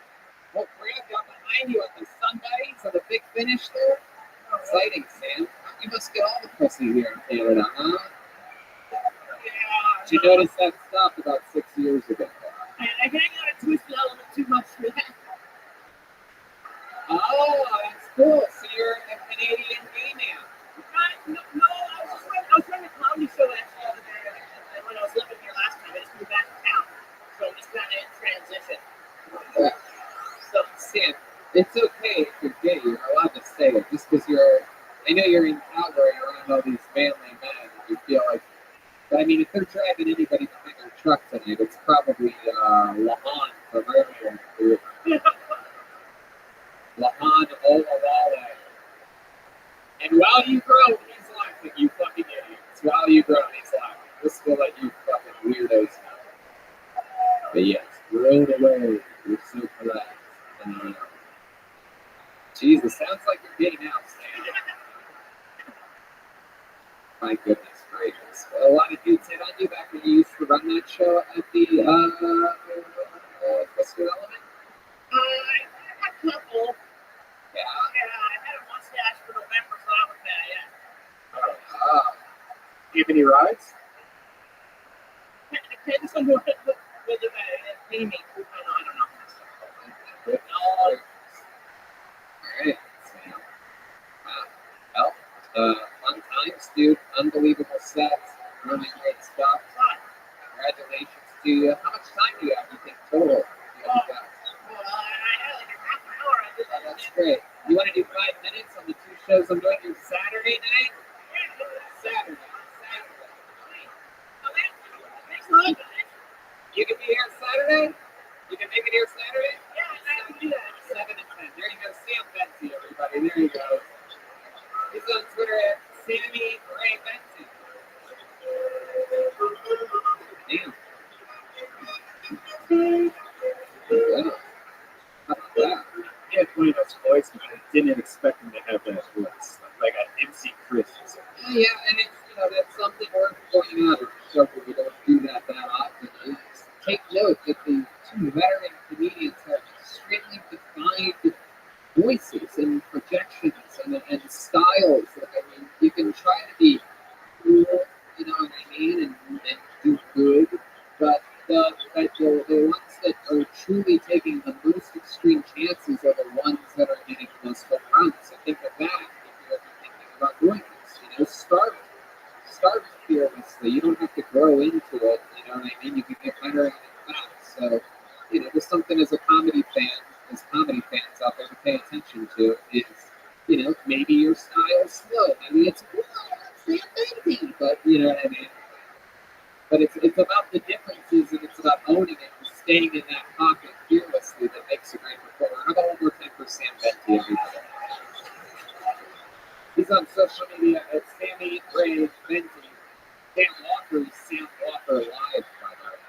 Well, Brad got behind you on the Sundays on the big finish there. Exciting, Sam. You must get all the pussy here in Canada, huh? Yeah. Did you notice that stopped about 6 years ago? I hang out at Twisted Element too much for that. Oh, that's cool. So you're a Canadian gay man. No, I was running a comedy show actually the other day when I was living here last time. I just moved back to town. So I'm just kind of in transition. Yeah. So, Sam, it's okay if you're gay. You're allowed to say it. Just because I know you're in Calgary around all these manly men. You feel like, I mean, if they're dragging anybody behind their truck tonight, it's probably Lahan from earlier. Lahan Olawale. And while you grow, he's laughing, you fucking idiots. While you grow, he's laughing. This will let you fucking weirdos know. But yes, roll away. You're so polite. Jesus, sounds like you're gay now, Sam. My goodness gracious. Well, a lot of dudes hit on you back when you used to run that show at the Twisted Element. A couple. Yeah. I had a mustache for November, so that was bad, yeah. Give any rides? It depends on whether they pay me. I don't know. All right, Sam. Well, fun times, dude. Unbelievable sets. Really great stuff. Congratulations to you. How much time do you have, you think, total? I had like a half an hour. That's great. You want to do 5 minutes on the 2 shows I'm doing your Saturday night? Saturday. Thanks a lot, guys. You can be here Saturday? You can make it here Saturday? Yeah, I can do that. 7 and 10. There you go. Sam Benty, everybody. There you go. He's on Twitter at Sammy Ray Benty. Damn. Yeah. How about that? He had Toyota voice, and I didn't expect him to have that voice. Like an MC Chris or something. Yeah, and it's, that's something worth pointing out. So we don't do that often. Is take note that the 2 veteran comedians have extremely defined voices and projections and styles. I mean, you can try to be cool, you know what I mean, and do good, but the ones that are truly taking the most extreme chances are the ones that are getting the most home runs. So think of that if you're ever thinking about doing this. Start start fearlessly. You don't have to grow into it. You know what I mean? You can get better at it fast. So, you know, just something as a comedy fan, as comedy fans out there to pay attention to is, you know, maybe your style's slow. Maybe it's baby, but you know what I mean? But it's about the differences and it's about owning it and staying in that pocket fearlessly that makes a great performer. How about one more time for Sam Benty, everybody? He's on social media at Sammy Ray Benty. Sam Walker is Sam Walker Live, by the way.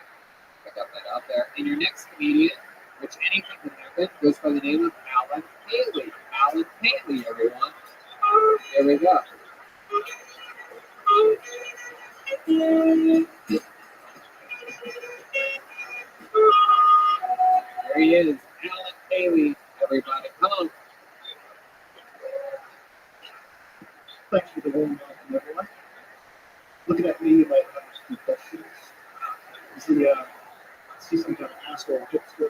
I got that out there. And your next comedian, which anything can happen, goes by the name of Alan Haley. Alan Haley, everyone. There we go. There he is, Alan Haley, everybody. Come on. Thanks for the warm welcome, everyone. Looking at me, you might have a few questions. Is he some kind of asshole hipster?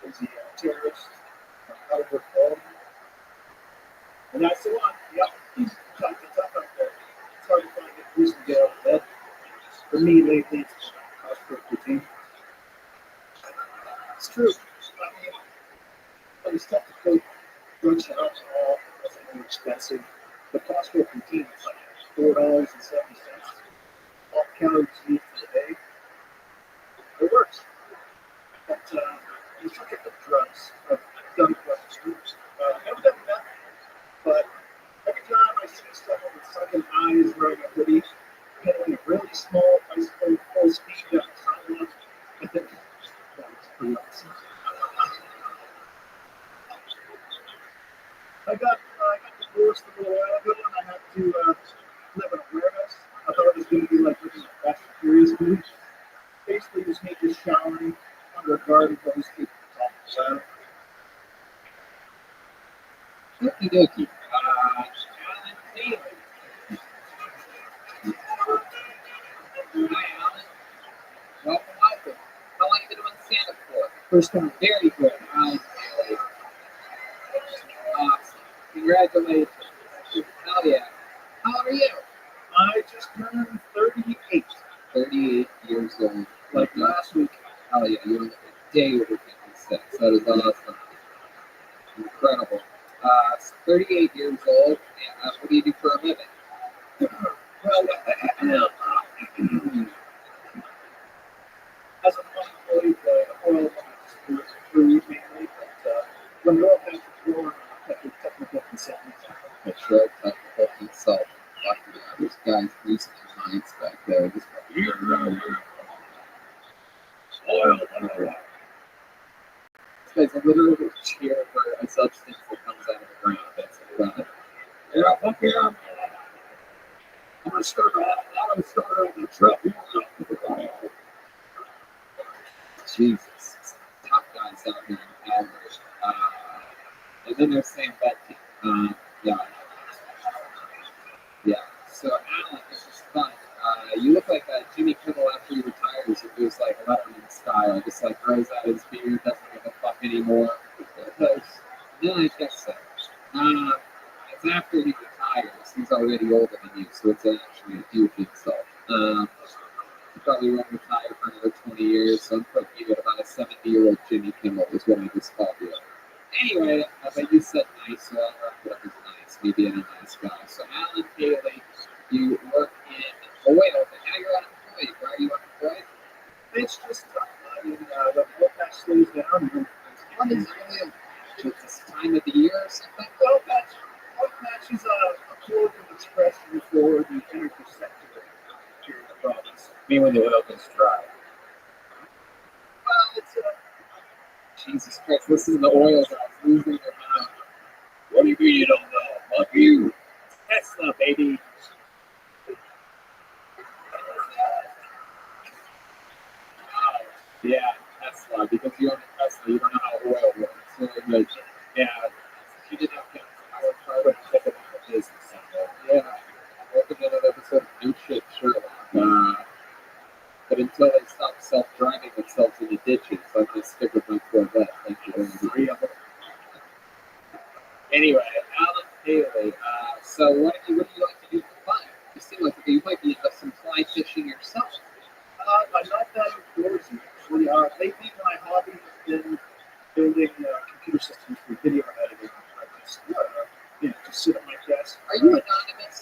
Is he a terrorist? Out of work home? And that's the one. Yep, he's tough out there. It's hard to find a reason to get out of bed. For me, lately, it's Costco routine. It's true. I mean, it's tough to cook drugs and alcohol. That's more expensive. The Costco routine is like $4.70. All calories you eat for the day. It works. But you look at the drugs. I've done questions. Never done that. But every time I see someone with sunken eyes wearing a hoodie, pedaling a really small bicycle full speed down the sidewalk, I think that's pretty awesome. I got divorced a little while ago, and I had to live in awareness. I thought it was going to be like looking at Fast and Furious movies. Basically, just me just showering under a garden hose, keep talking about. Okie dokie. Alan Haley. Hi, Alan. Welcome. How long have you been doing stand-up for? First time. Very good, Alan Haley. Awesome. Congratulations. Hell yeah. How old are you? I just turned 38. 38 years old. Like last week. Hell yeah, you're a day over 56. That is awesome. Incredible. 38 years old. And, what do you do for a living? Well, as an unemployed oil crew mainly, but when the oil patch was growing, I kept a technical consultant. That's right, technical consult. There's guys losing their minds back there. Just Oil. This guy's a literal cheer for a substance that comes out of the ground. That's incredible. Yeah, fuck yeah. I'm going to start an auto starter on the truck. Jesus. Top guys out here in average. And then there's Sam Betty. Yeah. So, Alan, this is fun. You look like Jimmy Kimmel after he retires. It was like Letterman style. Just like grows out his beard, doesn't give a fuck anymore. No, I guess so. It's after he retires. He's already older than you, so it's actually a huge insult. He probably won't retire for another 20 years, so I'm putting you at about a 70-year-old Jimmy Kimmel is what I just called you. Anyway, but you said nice, so I'll wrap it up as nice. Maybe I'm a nice guy. So Alan Haley, you work in oil, but now you're unemployed. Why are you unemployed? It's just tough. I mean, the oil patch slows down. What is really this time of the year or something? Oil patch is a political expression for the energy sector here in the province. I mean, when the oil gets dry. Well, it's Jesus Christ, listen to the oil guys losing their mind. what do you mean you don't know? Fuck you. Tesla, baby. Yeah, Tesla, because you own a Tesla, you don't know how oil works. So, like, yeah, she did not get power carbon and take it out of business. Yeah, welcome to another episode of New Shit Sherlock. But until they stop self-driving themselves in the ditches, I'm going to stick with my Corvette. Thank you very much. Anyway, Alan Haley. So what do you like to do You might be into some fly fishing yourself. I'm not that outdoorsy, actually. Lately, my hobby has been building computer systems for video editing. I just, just sit at my desk. Are you anonymous?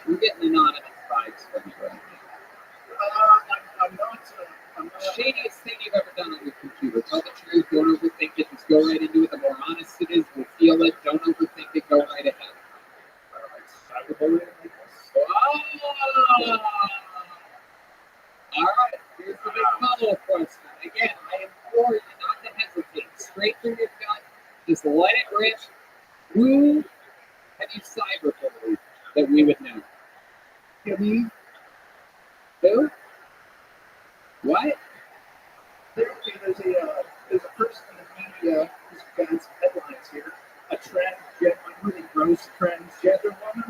We're getting anonymous vibes from you right now. I'm not. Shadiest thing you've ever done on your computer. Tell the truth. Don't overthink it. Just go right into it. The more honest it is, we'll feel it. Don't overthink it. Go right ahead. Cyberbullying, I guess. Oh! All right. Here's the big follow-up question. Again, I implore you not to hesitate. Straight through your gut. Just let it rip. Who have you cyberbullied that we would know? Me? Who? What? There's a person in the media who's got some headlines here. A really gross transgender woman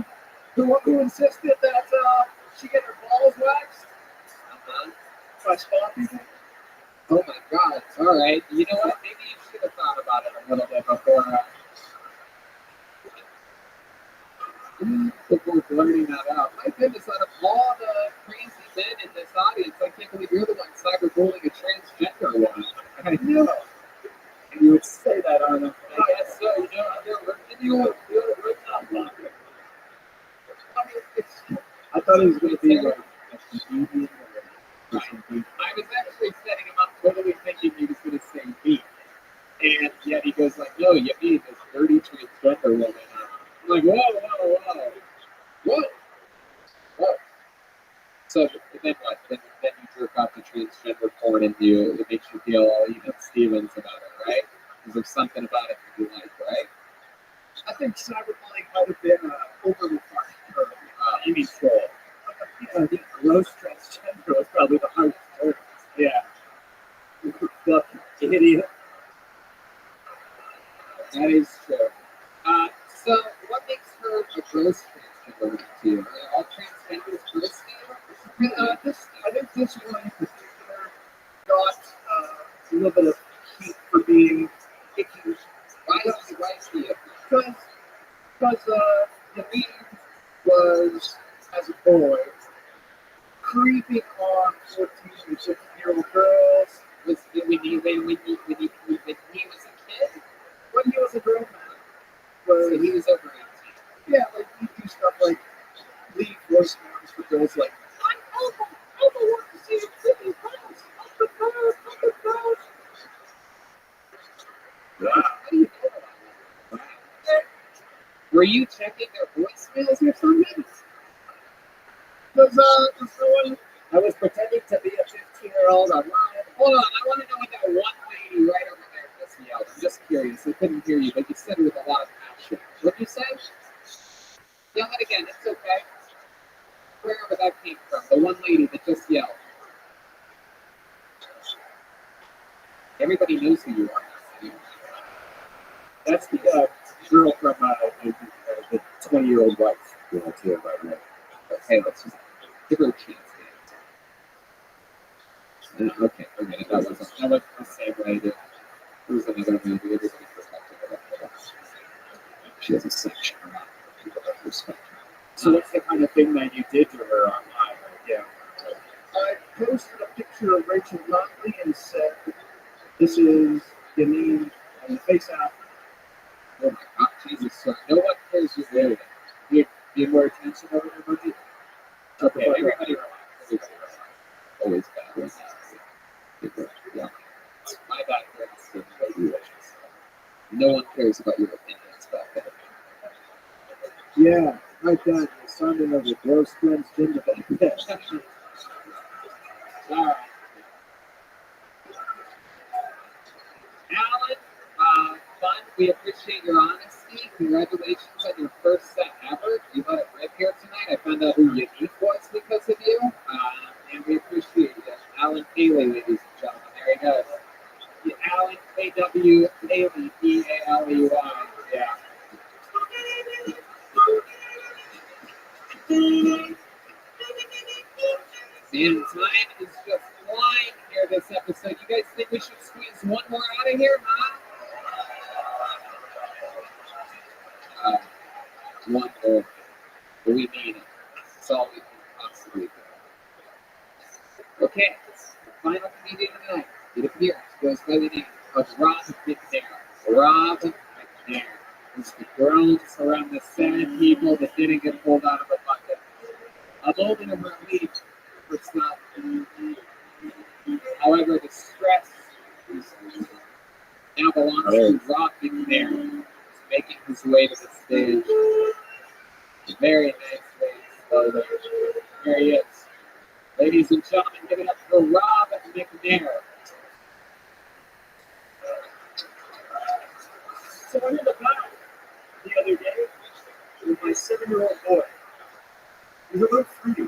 who insisted that she get her balls waxed by spa people. Oh my God! All right. You know what? Maybe you should have thought about it a little bit before blurting that out. My goodness, out of all the crazy men in this audience, I can't believe you're the one cyberbullying a transgender woman. I know. And you would say that on a. I guess so. You know, you're not blocking. I thought he was going to be like a comedian or something. I was actually setting him up, totally thinking he was going to say me. And yet he goes like, no, you mean this dirty transgender woman. I'm like, whoa. So then what? Then you jerk off the transgender porn and it makes you feel all even Stevens about it, right? Because there's something about it that you like, right? I think cyberbullying might have been overly harsh. You mean troll. The gross transgender was probably the hardest term. Yeah. Fucking idiot. That is true. So what makes her a gross transgender to you? Are all transgenders gross to you? I think this one in particular got a little bit of heat for being icky. Why is he icky? Because the meme was, as a boy, creeping on 14 and 15-year-old girls. When he was a kid? When he was a grown man. So he was over 18. Yeah, like you do stuff like leave voicemails for girls like, I don't want to see your pretty face. How do you know about that? Were you checking their voicemails or something? Because I was pretending to be a 15-year-old online. Hold on, I want to know what that one lady right over there just yelled. I'm just curious. I couldn't hear you, but you said it with a lot of passion. What did you say? Yell it again. It's okay. Wherever that came from. The one lady that just yelled. Everybody knows who you are. That's the girl from the 20-year-old wife. Too, by the way. Okay, let's just give her a chance. Okay, that was the same way that there was another movie. Everybody's perspective. She has a section around people that respect her. So what's the kind of thing that you did to her online? Yeah. I posted a picture of Rachel Notley and said, "This is Yamin on the face app." Oh my God, Jesus! So no one cares you're wearing it. You more attention over there, buddy. Okay, everybody relax. Always bad. Yeah. My bad. No one cares about your opinions back there. Yeah, like that. The sounding of a gross transgender. All right. Alan, fun. We appreciate your honesty. Congratulations on your first set ever. You let it rip here tonight. I found out who Unique was because of you. And we appreciate it. Alan Paley, ladies and gentlemen. There he goes. Alan A.W. Paley, P-A-L-E-Y. Yeah. Man, time is just flying here this episode. You guys think we should squeeze one more out of here, huh? one more. But we mean it. It's all we can possibly do. Okay, the final comedian of the night. It appears goes by the name of Rob McNair. Rob McNair. It's the groans around the 7 people that didn't get pulled out of a bucket. A moment of relief for some. However, the stress now belongs to Rob McNair. He's making his way to the stage. Very nice way, slowly. Here he is. Ladies and gentlemen, give it up for Rob McNair. So I had a battle the other day with my 7-year-old boy. He's about 3. He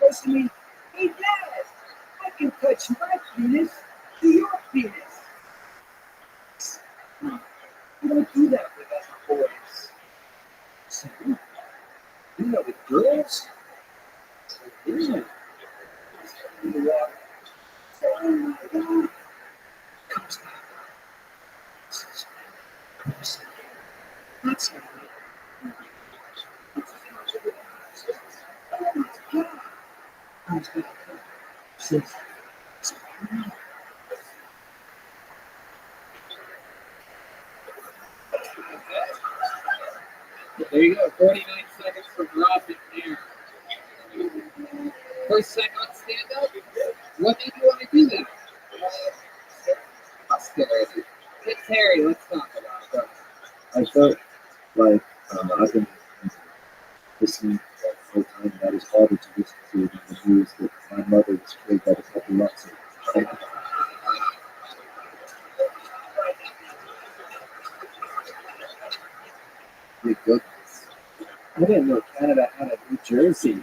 goes to me, "Hey Dad, I can touch my penis to your penis." You don't do that with other boys. I said, "You do that with girls?" Yeah. In the water. Oh my God. Comes back. Says, "That's not it." Oh my God. Comes back. Says, There you go, 49 seconds from Rob McNair. First second on stand up. What made you want to do that? Austerity. It's Harry, let's talk about it. I felt like I've been listening for a time that is harder to listen to than the news that my mother was killed by the paparazzi. Good goodness. I didn't know Canada had a New Jersey.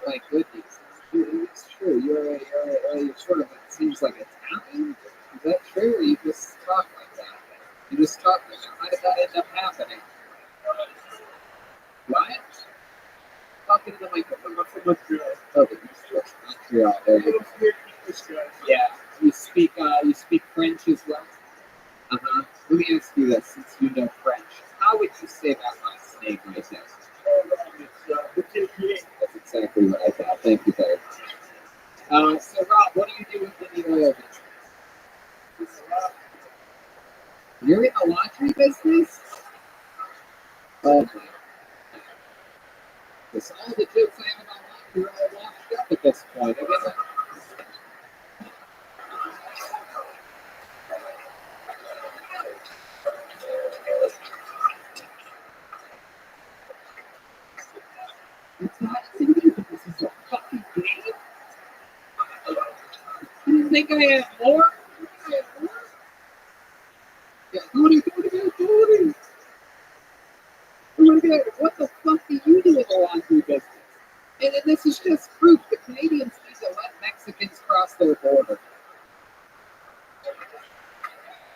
My goodness. It's true. You're sort of, it seems like Italian. Is that true? Or you just talk like that? You just talk like that. How did that end up happening? What? Talking to the microphone. I'm from Montreal. Oh, the East Coast. Montreal. There you go. Yeah. You speak French as well? Uh-huh. Let me ask you this, since you know French. How would you say that last name right there? That's exactly what I thought. Thank you very much. So, Rob, what do you do in the oil business? You're in the laundry business? Oh, my. Because all the jokes I have about laundry are all washed up at this point. I guess it's not easy, but this is a fucking game. You think I have more? Yeah, Tony. What the fuck do you do in the laundry business? And then this is just proof the Canadians need to let Mexicans cross their border.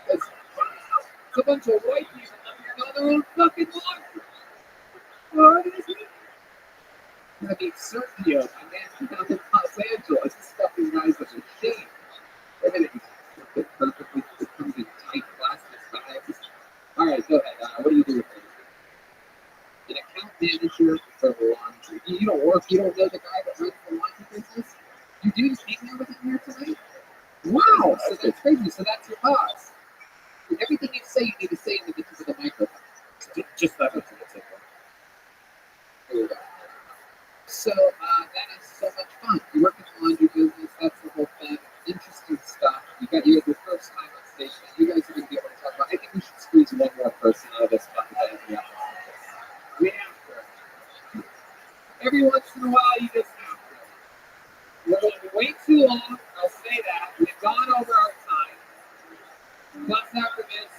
It's a bunch of white people living on their own fucking laundry. What is it? I mean, Sergio, my man down in Los Angeles, this fucking guy's a machine. They're gonna be perfectly comes in tight plastic bags. Alright, go ahead. What do you do with it? An account manager for laundry. You don't work, you don't know the guy that runs the laundry business? You do just hang there with him here tonight? Wow, so that's crazy. So that's your boss. And everything you say, you need to say into the microphone. Just that much of a tip. There you go. So that is so much fun. You work in the laundry business, that's the whole thing. Interesting stuff. You had your first time on stage. You guys are going to be able to talk about. I think we should squeeze one more person out of this fucking thing. We have to. Every once in a while, you just have to. We're going to be way too long. I'll say that. We've gone over our time. Plus, after this,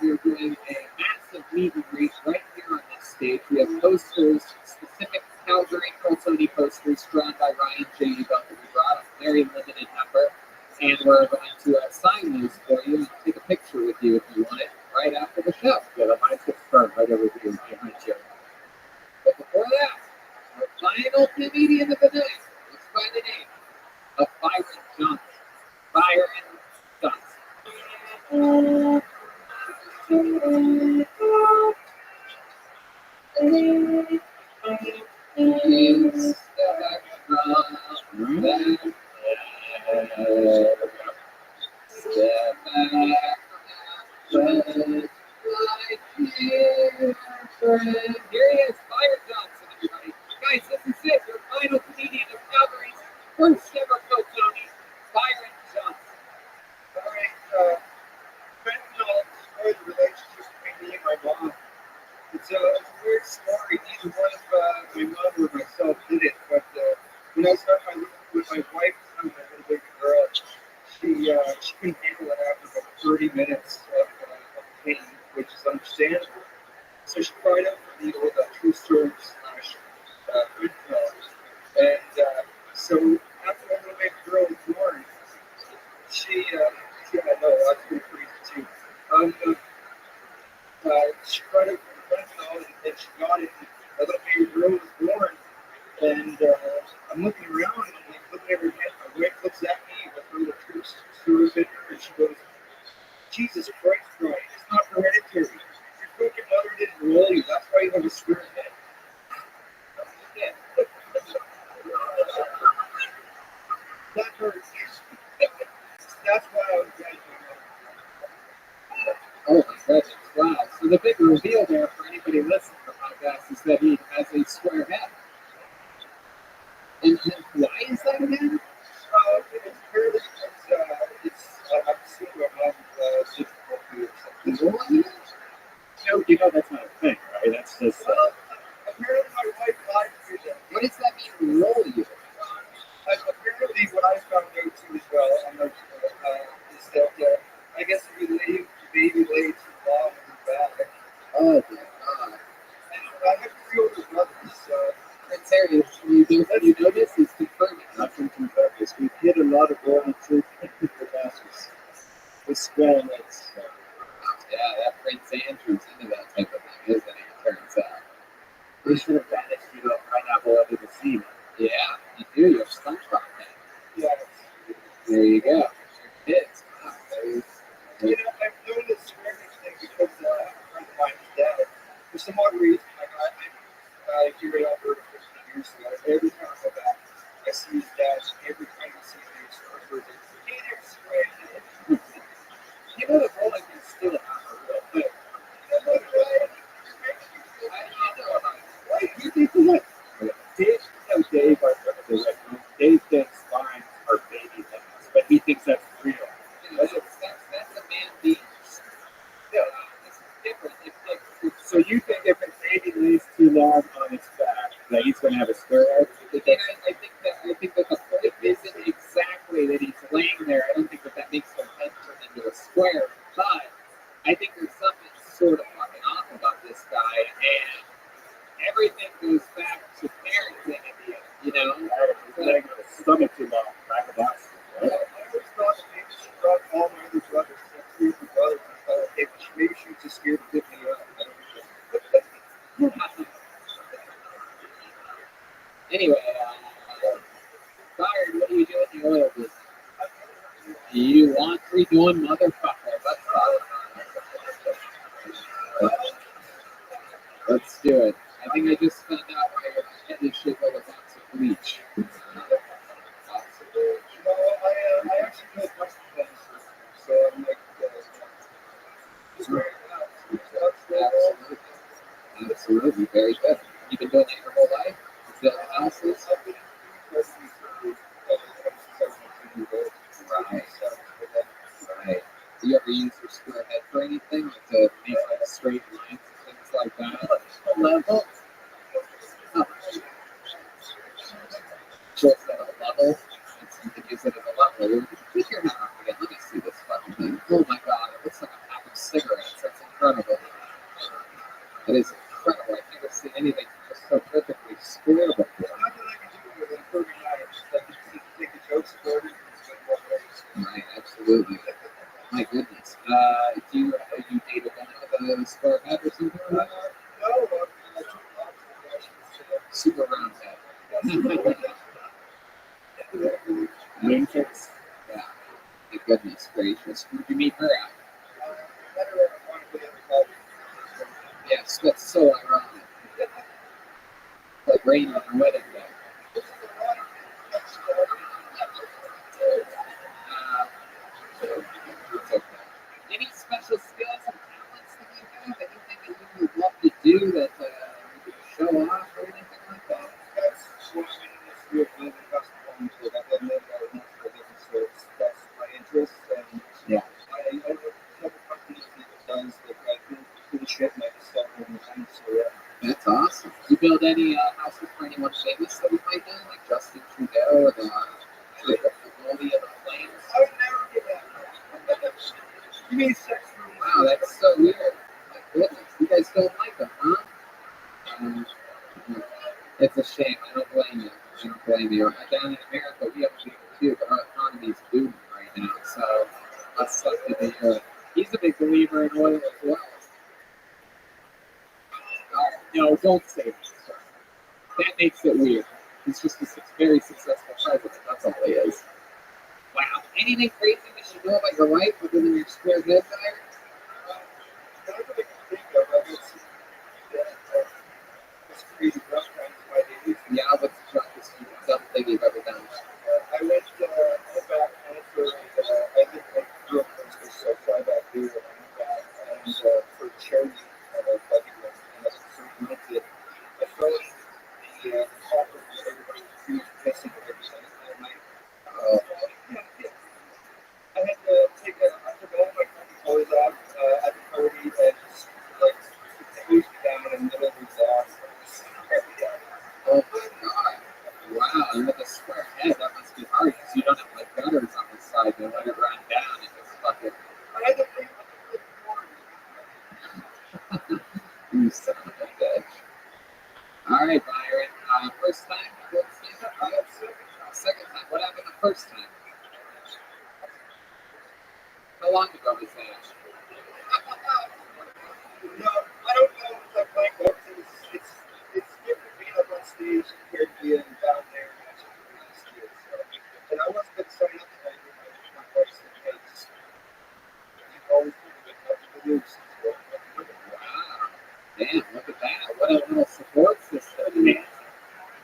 we're doing a massive meet and greet right here on this stage. We have posters, specific Calgary Coltoni posters drawn by Ryan J. Buck that we brought a very limited number. And we're going to sign those for you and take a picture with you if you want it right after the show. Yeah, that might get firm right over here behind you. But before that, final comedian of the night. Let's find the name of Byron Johnson. Byron Johnson. Please step back from that. Step back from that. Like here, friend. Here he is, Byron Johnson, everybody. Guys, this is it. Your final comedian of Calgary's first ever Coach Tony, Byron Johnson. All right, fentanyl destroyed the relationship between me and my mom. It's a weird story. Neither one of my mom or myself did it, but when I was starting with my wife, when I was a little baby girl, she couldn't handle it after about 30 minutes of pain, which is understandable. So she cried out for me with a true story / fentanyl. And so after my little baby girl was born, she I know, that's pretty crazy too. She cried out for the fentanyl, and she got it. My little baby girl was born, and I'm looking around and I'm looking at her head. My wife looks at me with her little true story in her, and she goes, "Jesus Christ, Brian, it's not hereditary. Your fucking mother didn't roll you. That's why you have a square head." Yeah. That hurts. That's why I was graduating. Oh my goodness, wow. So the big reveal there for anybody listening to the podcast is that he has a square head. And why is that again? It's fairly, I'm assuming my mom difficulty or something. You know that's not a thing, right? That's just. Well, apparently my wife lied to them. What does that mean, roll you? Apparently what I found out too as well, I'm not sure, is that I guess if you leave the baby laid too long in the back. Oh my god. I have 3 older brothers, so. Prince Harry, you know this is confirming. I can confirm this. We've hit a lot of golden truth with asses. With square legs. Yeah, that Prince Andrew's into that type of thing, isn't he? It turns out. We should have banished you to pineapple under the sea. Yeah, you do. You're SpongeBob then. Yeah. There you go. It's You know, I've known this swearing thing because a friend of mine is dead. For some odd reason, I hear it over 15 years ago. Every time I go back, I see his dad. Every time I see him, he starts with it. He never swears. You know the rolling is still not a real thing. Why? You think what? Dave, Dave thinks lines are baby things, but he thinks that's real. That's a man being. Yeah. This is different. So you think if a baby lays too long on its back, that he's going to have a square head? I think that the point isn't exactly that he's laying there. I don't think that makes the head turn into a square. But I think there's something sort of fucking off about this guy, and everything goes back to parenting at the end. You know, Like a stomach too long, back of box. I always thought that maybe she brought all my other brothers, like 3 of my brothers, and thought, okay, maybe she was just scared to pick me up. I don't know. Anyway, Byron, what do you do in the oil business? You laundry doing motherfucker. Let's do it. I think I just found out why your head is shaped like a box of bleach. No, I actually know much of things, so I'm like, Absolutely, very good. You've been doing that your whole life? Built houses? Right. Do you ever use your square head for anything? Like to make like straight lines and things like that? A level? Oh. Just at a level? You can use it as a level. Take your hat off again. Let me see this fucking thing. Oh my god, it looks like a pack of cigarettes. That's incredible. That is incredible. I've never seen anything just so perfectly square before. Right, absolutely. My goodness. Do you date a woman with a square head or something? Super round head. Matrix. Yeah. My goodness gracious. Where'd you meet her at? Yes, that's so ironic. Like rain on a wedding day. It's okay. Any special skills and talents that you have? Anything that you would love to do that you could show off or anything like that? That's my interest, and Yeah. I have a couple companies that does that I build cool shit and I just sell them online. So yeah. That's awesome. Do you build any houses for anyone famous that we might know, like Justin Trudeau or the Goldie of the Flames? I would never get that. You mean sex room? Wow, that's so weird. My goodness, you guys don't like them, huh? It's a shame. I don't blame you. I don't blame you. Down in America, we have people too, but our economy is booming right now. So that's something to hear. He's a big believer in oil as well. No, don't say that. That makes it weird. He's just a very successful president. That's all he is. Wow. Anything crazy we should know about your life other than your square head there? It's crazy rough times in my days. Yeah, what's the toughest thing you've ever done? I went back home for, I grew up in Costa, so I fly back here and I went back and for charity, I felt the copper that everybody was missing every single night. I had to take I took all my clothes off at the party and just like squeezed me down in the middle of the exhaust. Oh my god. Wow, and with a square head, that must be hard because you don't have like gutters on the side to let it run down and just fucking. I had to think You son of a bitch. Alright, Byron. First time you go stand up? Second time. What happened the first time? How long ago was that? No, I don't know if I playing up. It's different being up on stage compared to being down there and actually doing this year. So, and I wasn't going to sign up tonight with my voice and hey, just you've always been good enough to lose. Wow. Damn, look at that. What a little support system.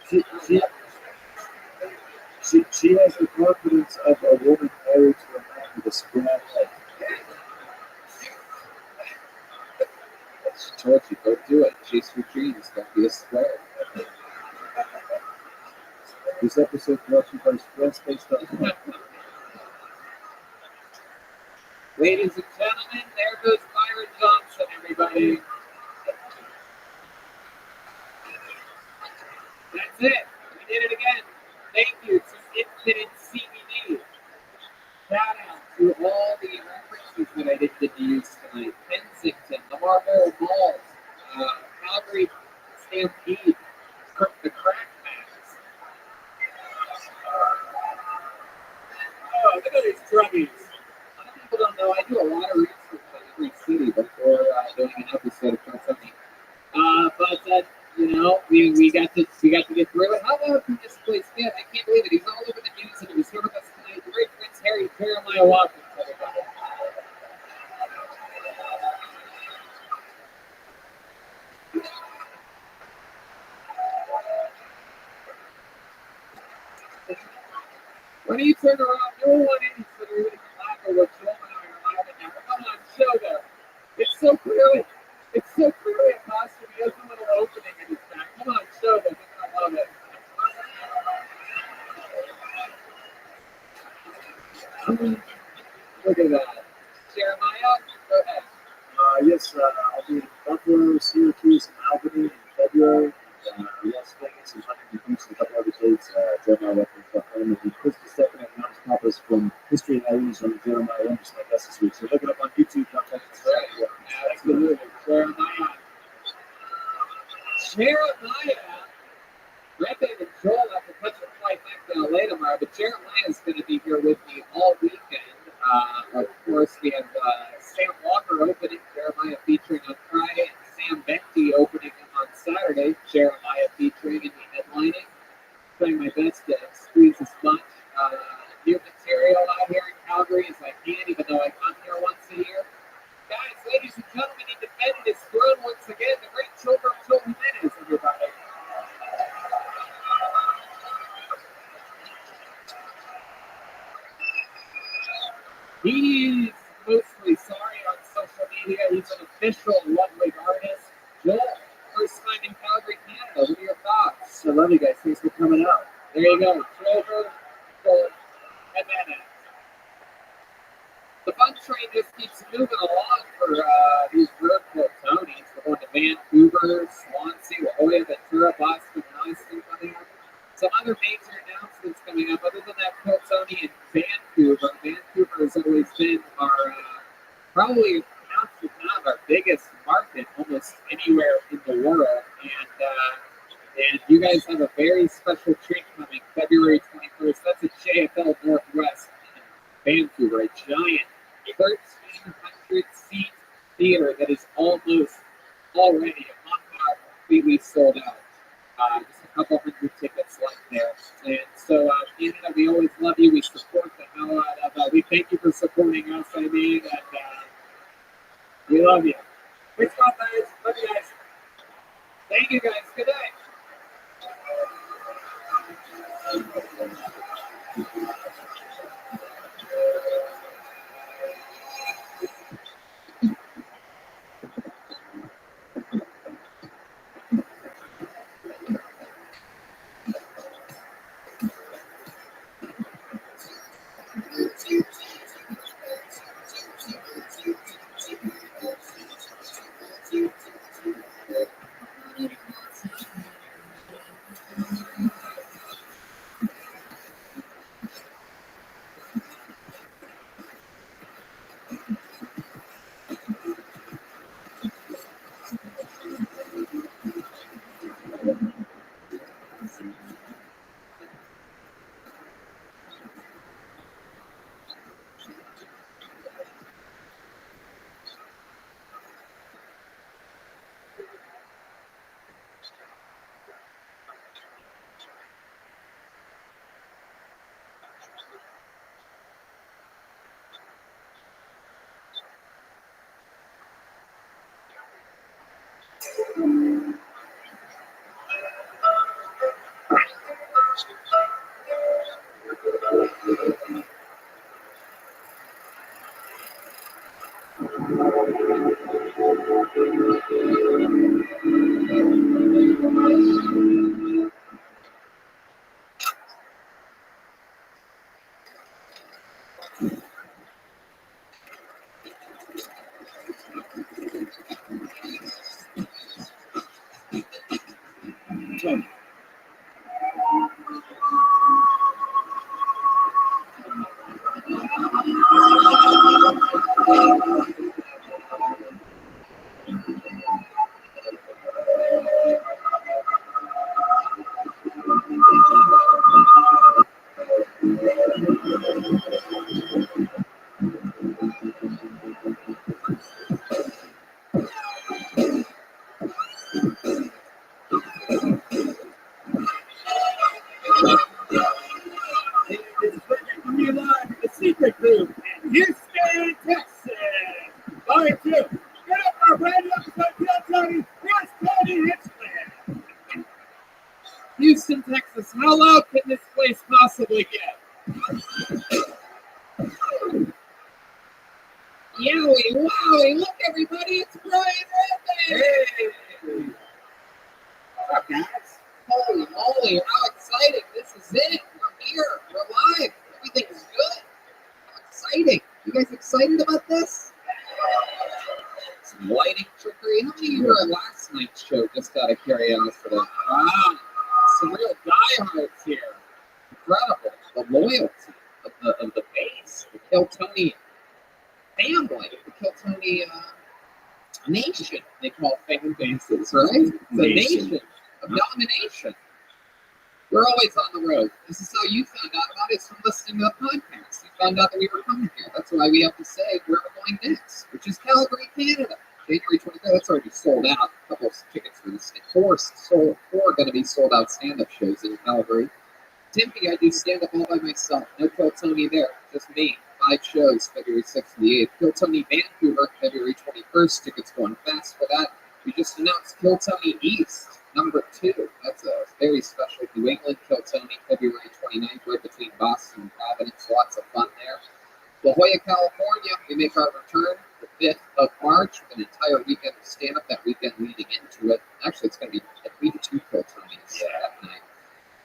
She has the confidence of a woman married to a man with a square head. She told you, go do it. Chase your dreams. Don't be a square. This episode brought to you by Squarespace.com. Ladies and gentlemen, there goes Byron Johnson, everybody. That's it. We did it again. Thank you to Infinite CBD. Shout out to all the references that I did use tonight. Kensington, the Marlboro Malls, Calgary Stampede, the Crack Packs. Oh, look at these drummies. A lot of people don't know I do a lot of research on every city before doing an episode of Kentucky. But you know, we got to get through it. How loud can this place get? I can't believe it. He's all over the news and he was here with us tonight. The great Prince Harry Jeremiah Watkins. When you turn around, no one is so they're really clapping what Joel and I are laughing at. Come on, show them. It's so clearly a costume. He has a little opening in his back. Come on, show them. They're gonna love it. Look at that. Jeremiah, go ahead. Yes, I'll be in Buffalo, Syracuse, and Albany in February. Las Vegas and Huntington Beach and a couple other dates. Jeremiah Watkins.com. And Chris Stephan and Mountain Papas from History and Halloween on Jeremiah Lynch my guest this week. So look it up on YouTube. Contact us. Absolutely. Jeremiah. Rabbi and Joel have to catch a flight back to LA tomorrow, but Jeremiah is going to be here with me all weekend. Of course, we have Sam Walker opening, Jeremiah featuring on Friday, and Sam Benty opening on Saturday, Jeremiah featuring and headlining. trying my best to squeeze as much new material out here in Calgary as I can, even though I come here once a year. Guys, ladies and gentlemen, Independent is grown once again. The great Children Jimenez, everybody. He's mostly sorry on social media. He's an official Ludwig artist. Joel, first time in Calgary, Canada. What are your thoughts? I love you guys. Thanks for coming out. There you go. Children Jimenez. The fun train just keeps moving along for these road Tony's. We're going to Vancouver, Swansea, La Jolla, Ventura, Boston, and Austin coming up. Some other major announcements coming up. Other than that, Tony in Vancouver. Vancouver has always been our probably counts as not our biggest market almost anywhere in the world. And you guys have a very special treat coming February 21st. That's a JFL Northwest in Vancouver, a giant 1,300-seat theater that is almost already a month out, completely sold out. Just a couple hundred tickets left there. And so, Canada, we always love you. We support the hell out of we thank you for supporting us, and we love you. Thanks a lot, guys. Love you guys. Thank you, guys. Good night. Houston, Texas. How loud can this place possibly get? Yowie, wowie, look everybody, it's Brian Redman! Hey! What's up, guys? Holy moly, how exciting. This is it. We're here. We're live. Everything's good. How exciting. You guys excited about this? Some lighting trickery. How many of you were at last night's show, just out of curiosity? Wow. Some real diehards here. Incredible. The loyalty of the base, the Kiltony family, the Kiltony nation. They call fan bases, right? The nation of domination. We're always on the road. This is how you found out about it, from listening to the podcast. You found out that we were coming here. That's why we have to say where we're going next, which is Calgary, Canada. January 23rd, that's already sold out. A couple of tickets for this. Four going to be sold out stand-up shows in Calgary. Tempe, I do stand up all by myself. No Kill Tony there, just me. 5 shows, February 6th and the 8th. Kill Tony Vancouver, February 21st. Tickets going fast for that. We just announced Kill Tony East, number 2. That's a very special New England Kill Tony, February 29th, right between Boston and Providence. Lots of fun there. La Jolla, California, we make our return the 5th of March with an entire weekend of stand-up that weekend leading into it. Actually, it's going to be at least 2 Kill Tonys that night.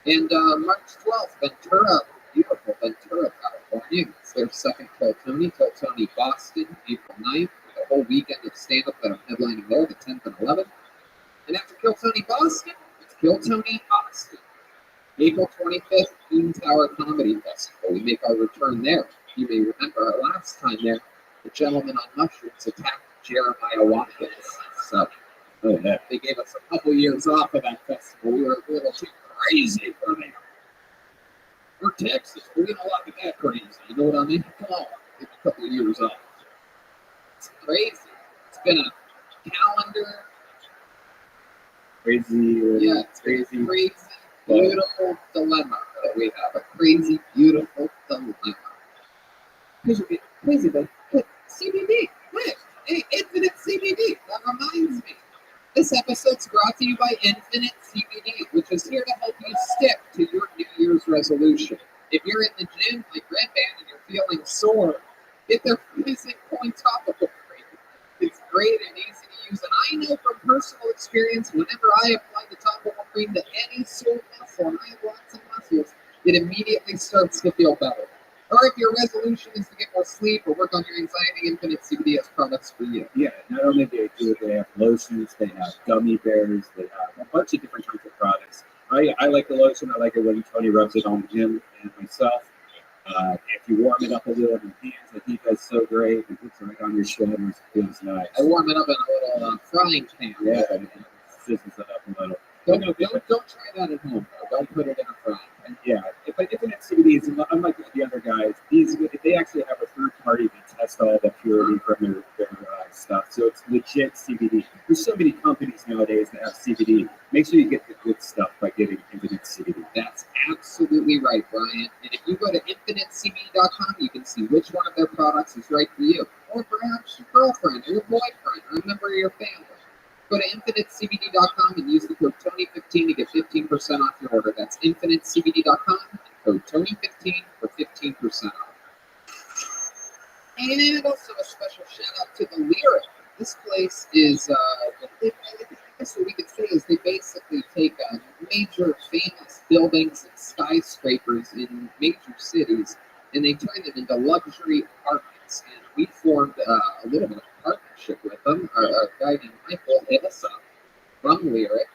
And March 12th, Ventura, beautiful Ventura, California. It's their second Kill Tony Boston, April 9th. The whole weekend of stand-up that I'm headlining there, the 10th and 11th. And after Kill Tony Boston, it's Kill Tony Austin. April 25th, Coon Tower Comedy Festival. We make our return there. You may remember our last time there, the gentleman on mushrooms attacked Jeremiah Watkins. So they gave us a couple years off of that festival. We were a little too crazy for them. We're Texas. We don't like it that crazy. You know what I mean? Come on. Give a couple years off. It's crazy. It's been a calendar. Crazy. Yeah, it's crazy, beautiful dilemma that we have. A crazy, beautiful dilemma. Crazy, but CBD. Wait, hey, Infinite CBD. That reminds me. This episode's brought to you by Infinite CBD, which is here to help you stick to your New Year's resolution. If you're in the gym like Red Band and you're feeling sore, get their freezing point topical cream. It's great and easy to use, and I know from personal experience, whenever I apply the topical cream to any sore muscle, and I have lots of muscles, it immediately starts to feel better. Or if your resolution is to get more sleep or work on your anxiety, Infinite CBD has products for you. Yeah, not only do they do it, they have lotions, they have gummy bears, they have a bunch of different kinds of products. I like the lotion. I like it when Tony rubs it on him and myself. If you warm it up a little in your hands, I think that's so great. It puts it right on your shoulders. It feels nice. I warm it up in a little frying pan. Yeah, and it sizzles it up a little. Don't try that at home. Don't put it in a frying pan. Yeah, if Infinite CBD is unlike the other guys, they actually have a third party to test all the purity from their stuff. So it's legit CBD. There's so many companies nowadays that have CBD. Make sure you get the good stuff by getting Infinite CBD. That's absolutely right, Brian. And if you go to infinitecbd.com, you can see which one of their products is right for you. Or perhaps your girlfriend or your boyfriend or a member of your family. Go to infinitecbd.com and use the code Tony15 to get 15% off your order. That's infinitecbd.com and code Tony15 for 15% off. And also a special shout out to the Lyric. This place is, I guess what we could say is they basically take major famous buildings and skyscrapers in major cities and they turn them into luxury apartments. And we formed a little bit of a partnership with them. Our guy named Michael hit us up from Lyric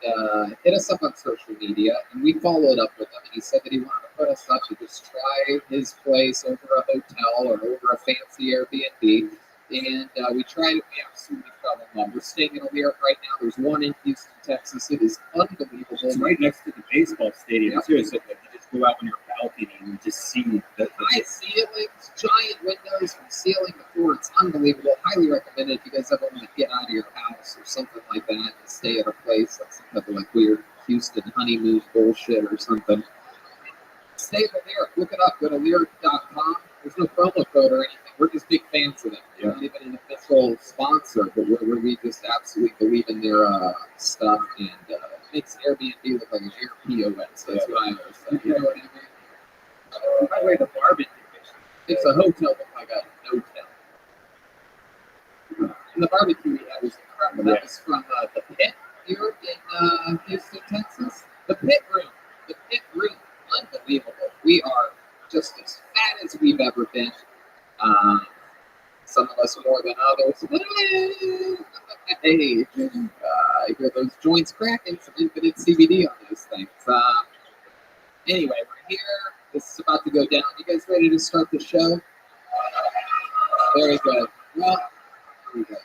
and hit us up on social media, and we followed up with him. And he said that he wanted to put us up to just try his place over a hotel or over a fancy Airbnb. And we tried it. We absolutely fell in love. We're staying in a Lyric right now. There's one in Houston, Texas. It is unbelievable. It's right next to the baseball stadium. Yep. Seriously, you just go out on your balcony and you just see the High ceilings, giant windows from ceiling to floor. It's unbelievable. Highly recommend it if you guys ever want to get out of your house or something like that and stay at a place like some type of like weird Houston honeymoon bullshit or something. Stay at the Lyric. Look it up. Go to lyric.com. There's no promo code or anything. We're just big fans of them. They're not even an official sponsor, but we just absolutely believe in their stuff, and it makes Airbnb look like an Air POS. That's what I always say. You know what I mean? By the way, the barbecue. It's a hotel, but like a no-tell. And the barbecue we had was incredible. That was from the Pit here in Houston, Texas. The Pit Room. The Pit Room. Unbelievable. We are just as fat as we've ever been. Some of us more than others. Hey, I hear those joints cracking. Some Infinite CBD on those things. Anyway, we're here. This is about to go down. You guys ready to start the show? Very good. Well, here we go.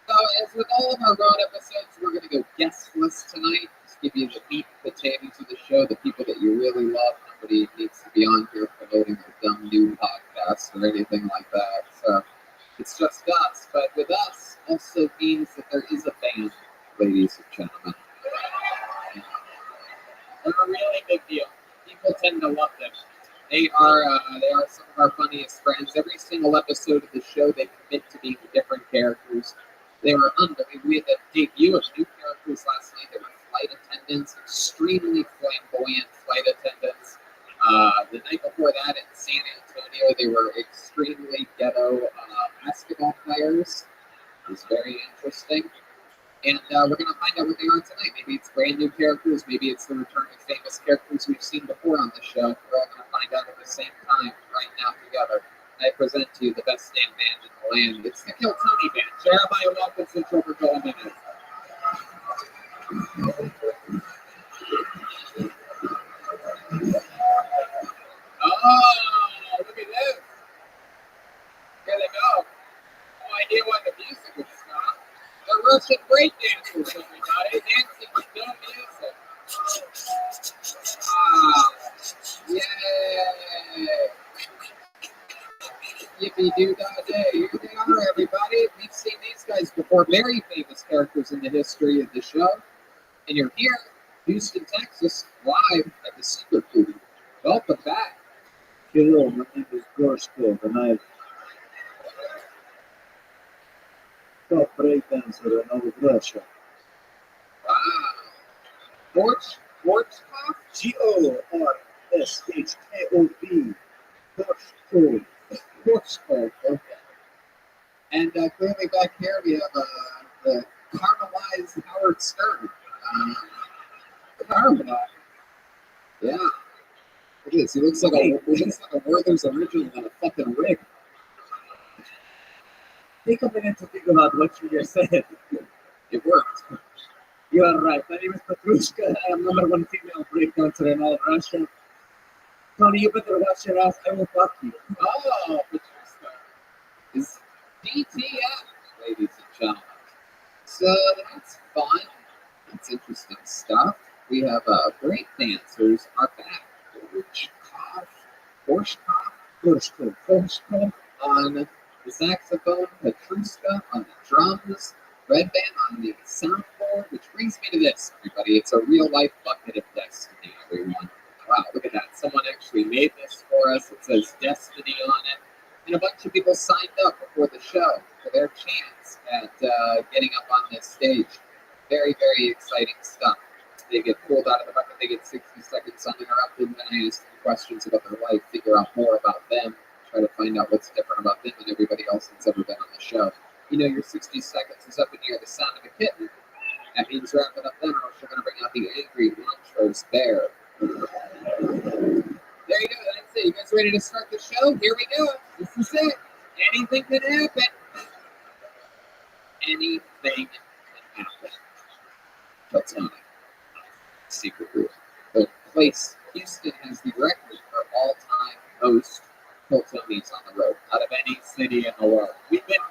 So, as with all of our road episodes, we're going to go guestless tonight. Just give you the meat and potatoes of the show, the people that you really love. Nobody needs to be on here promoting their dumb new podcast or anything like that. So, it's just us. But with us also means that there is a band, ladies and gentlemen. They're a really big deal. They are some of our funniest friends. Every single episode of the show, they commit to being different characters. They were unbelievable. We had the debut of new characters last night. They were flight attendants, extremely flamboyant flight attendants. The night before that in San Antonio, they were extremely ghetto basketball players. It was very interesting. And we're going to find out what they are tonight. Maybe it's brand new characters. Maybe it's the return of famous characters we've seen before on the show. We're all going to find out at the same time right now together. I present to you the best damn band in the land. It's the Kill Tony Band. Jeremiah Wilkinson, Trevor Goldman. Oh, look at this. Here they go. No idea what the music is from. They're Russian breakdancers, everybody. Dancing with no music. Yay. Yippee-doo-dah-day. Here they are, everybody. We've seen these guys before. Very famous characters in the history of the show. And you're here, Houston, Texas, live at the Secret Booth. Welcome back. Hello, my name is Rothschild, and I'm top breakdancer in all of Russia. Wow. Rothschild? Gorshkov. Rothschild. Rothschild, okay. And clearly back here we have the caramelized Howard Stern. Caramel. Yeah. Look at this. He looks like a Werther's original on a fucking rig. Take a minute to think about what you just said. It worked. You are right. My name is Petrushka. I am #1 female breakdancer in all of Russia. Tony, you better watch your ass. I will fuck you. Oh, Petrushka is DTF, ladies and gentlemen. So that's fun. That's interesting stuff. We have break dancers are back. Gorshkov on the saxophone, Petrushka on the drums, Red Band on the soundboard, which brings me to this, everybody. It's a real-life bucket of destiny, everyone. Wow, look at that. Someone actually made this for us. It says Destiny on it. And a bunch of people signed up before the show for their chance at getting up on this stage. Very, very exciting stuff. They get pulled out of the bucket. They get 60 seconds uninterrupted. Then I ask them questions about their life, figure out more about them, try to find out what's different about them than everybody else that's ever been on the show. You know, your 60 seconds is up when you hear the sound of a kitten. That means wrap it up then, or else you're going to bring out the angry monstrous bear. There you go. That's it. You guys ready to start the show? Here we go. This is it. Anything can happen. Anything can happen. Platonic. Secret Group. The place, Houston has the record for all-time most Hiltonies on the road out of any city in the world. We've been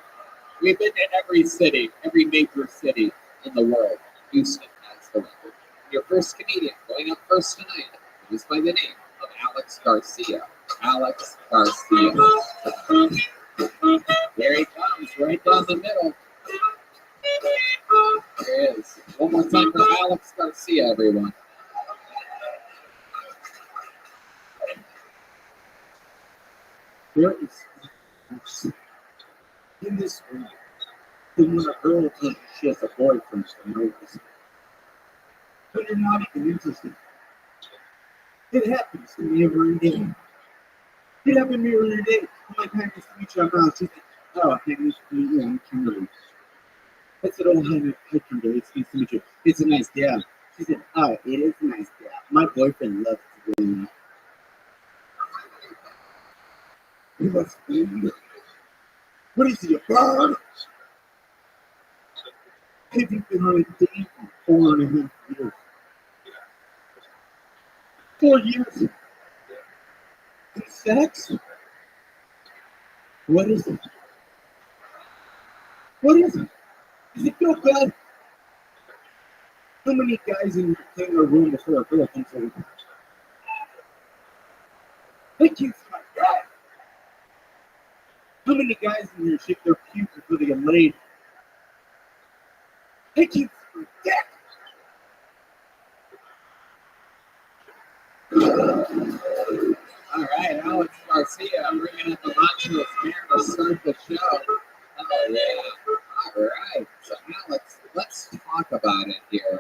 in every city, every major city in the world. Houston has the record. Your first comedian going up first tonight is by the name of Alex Garcia. Alex Garcia. There he comes, right down the middle. There he is. One more time for Alex Garcia, everyone. There is in this room, when a girl tells you she has a boyfriend, she knows. But you're not even interested. It happens to me every day. It happened to me every day. I'm like, hi, nice to meet you. I'm Ross. She's like, oh, hey, nice to meet you. I'm Kimberly. I said, oh, hi, Kimberly. It's nice to meet you. It's a nice day. She said, oh, it is a nice day. My boyfriend loves to go in. He loves food. What is he, a bird? Have you been on a date for 4.5 years? 4 years. And sex? What is it? What is it? Does it feel good? How many guys in a room before a girl thinks of it? I can't see my dad. How many guys in here shake their pubes before they get laid? I can't see my dad. All right. Alex Garcia bringing up the Rothschild here to start the show. Oh, yeah. All right. So, Alex, let's talk about it here.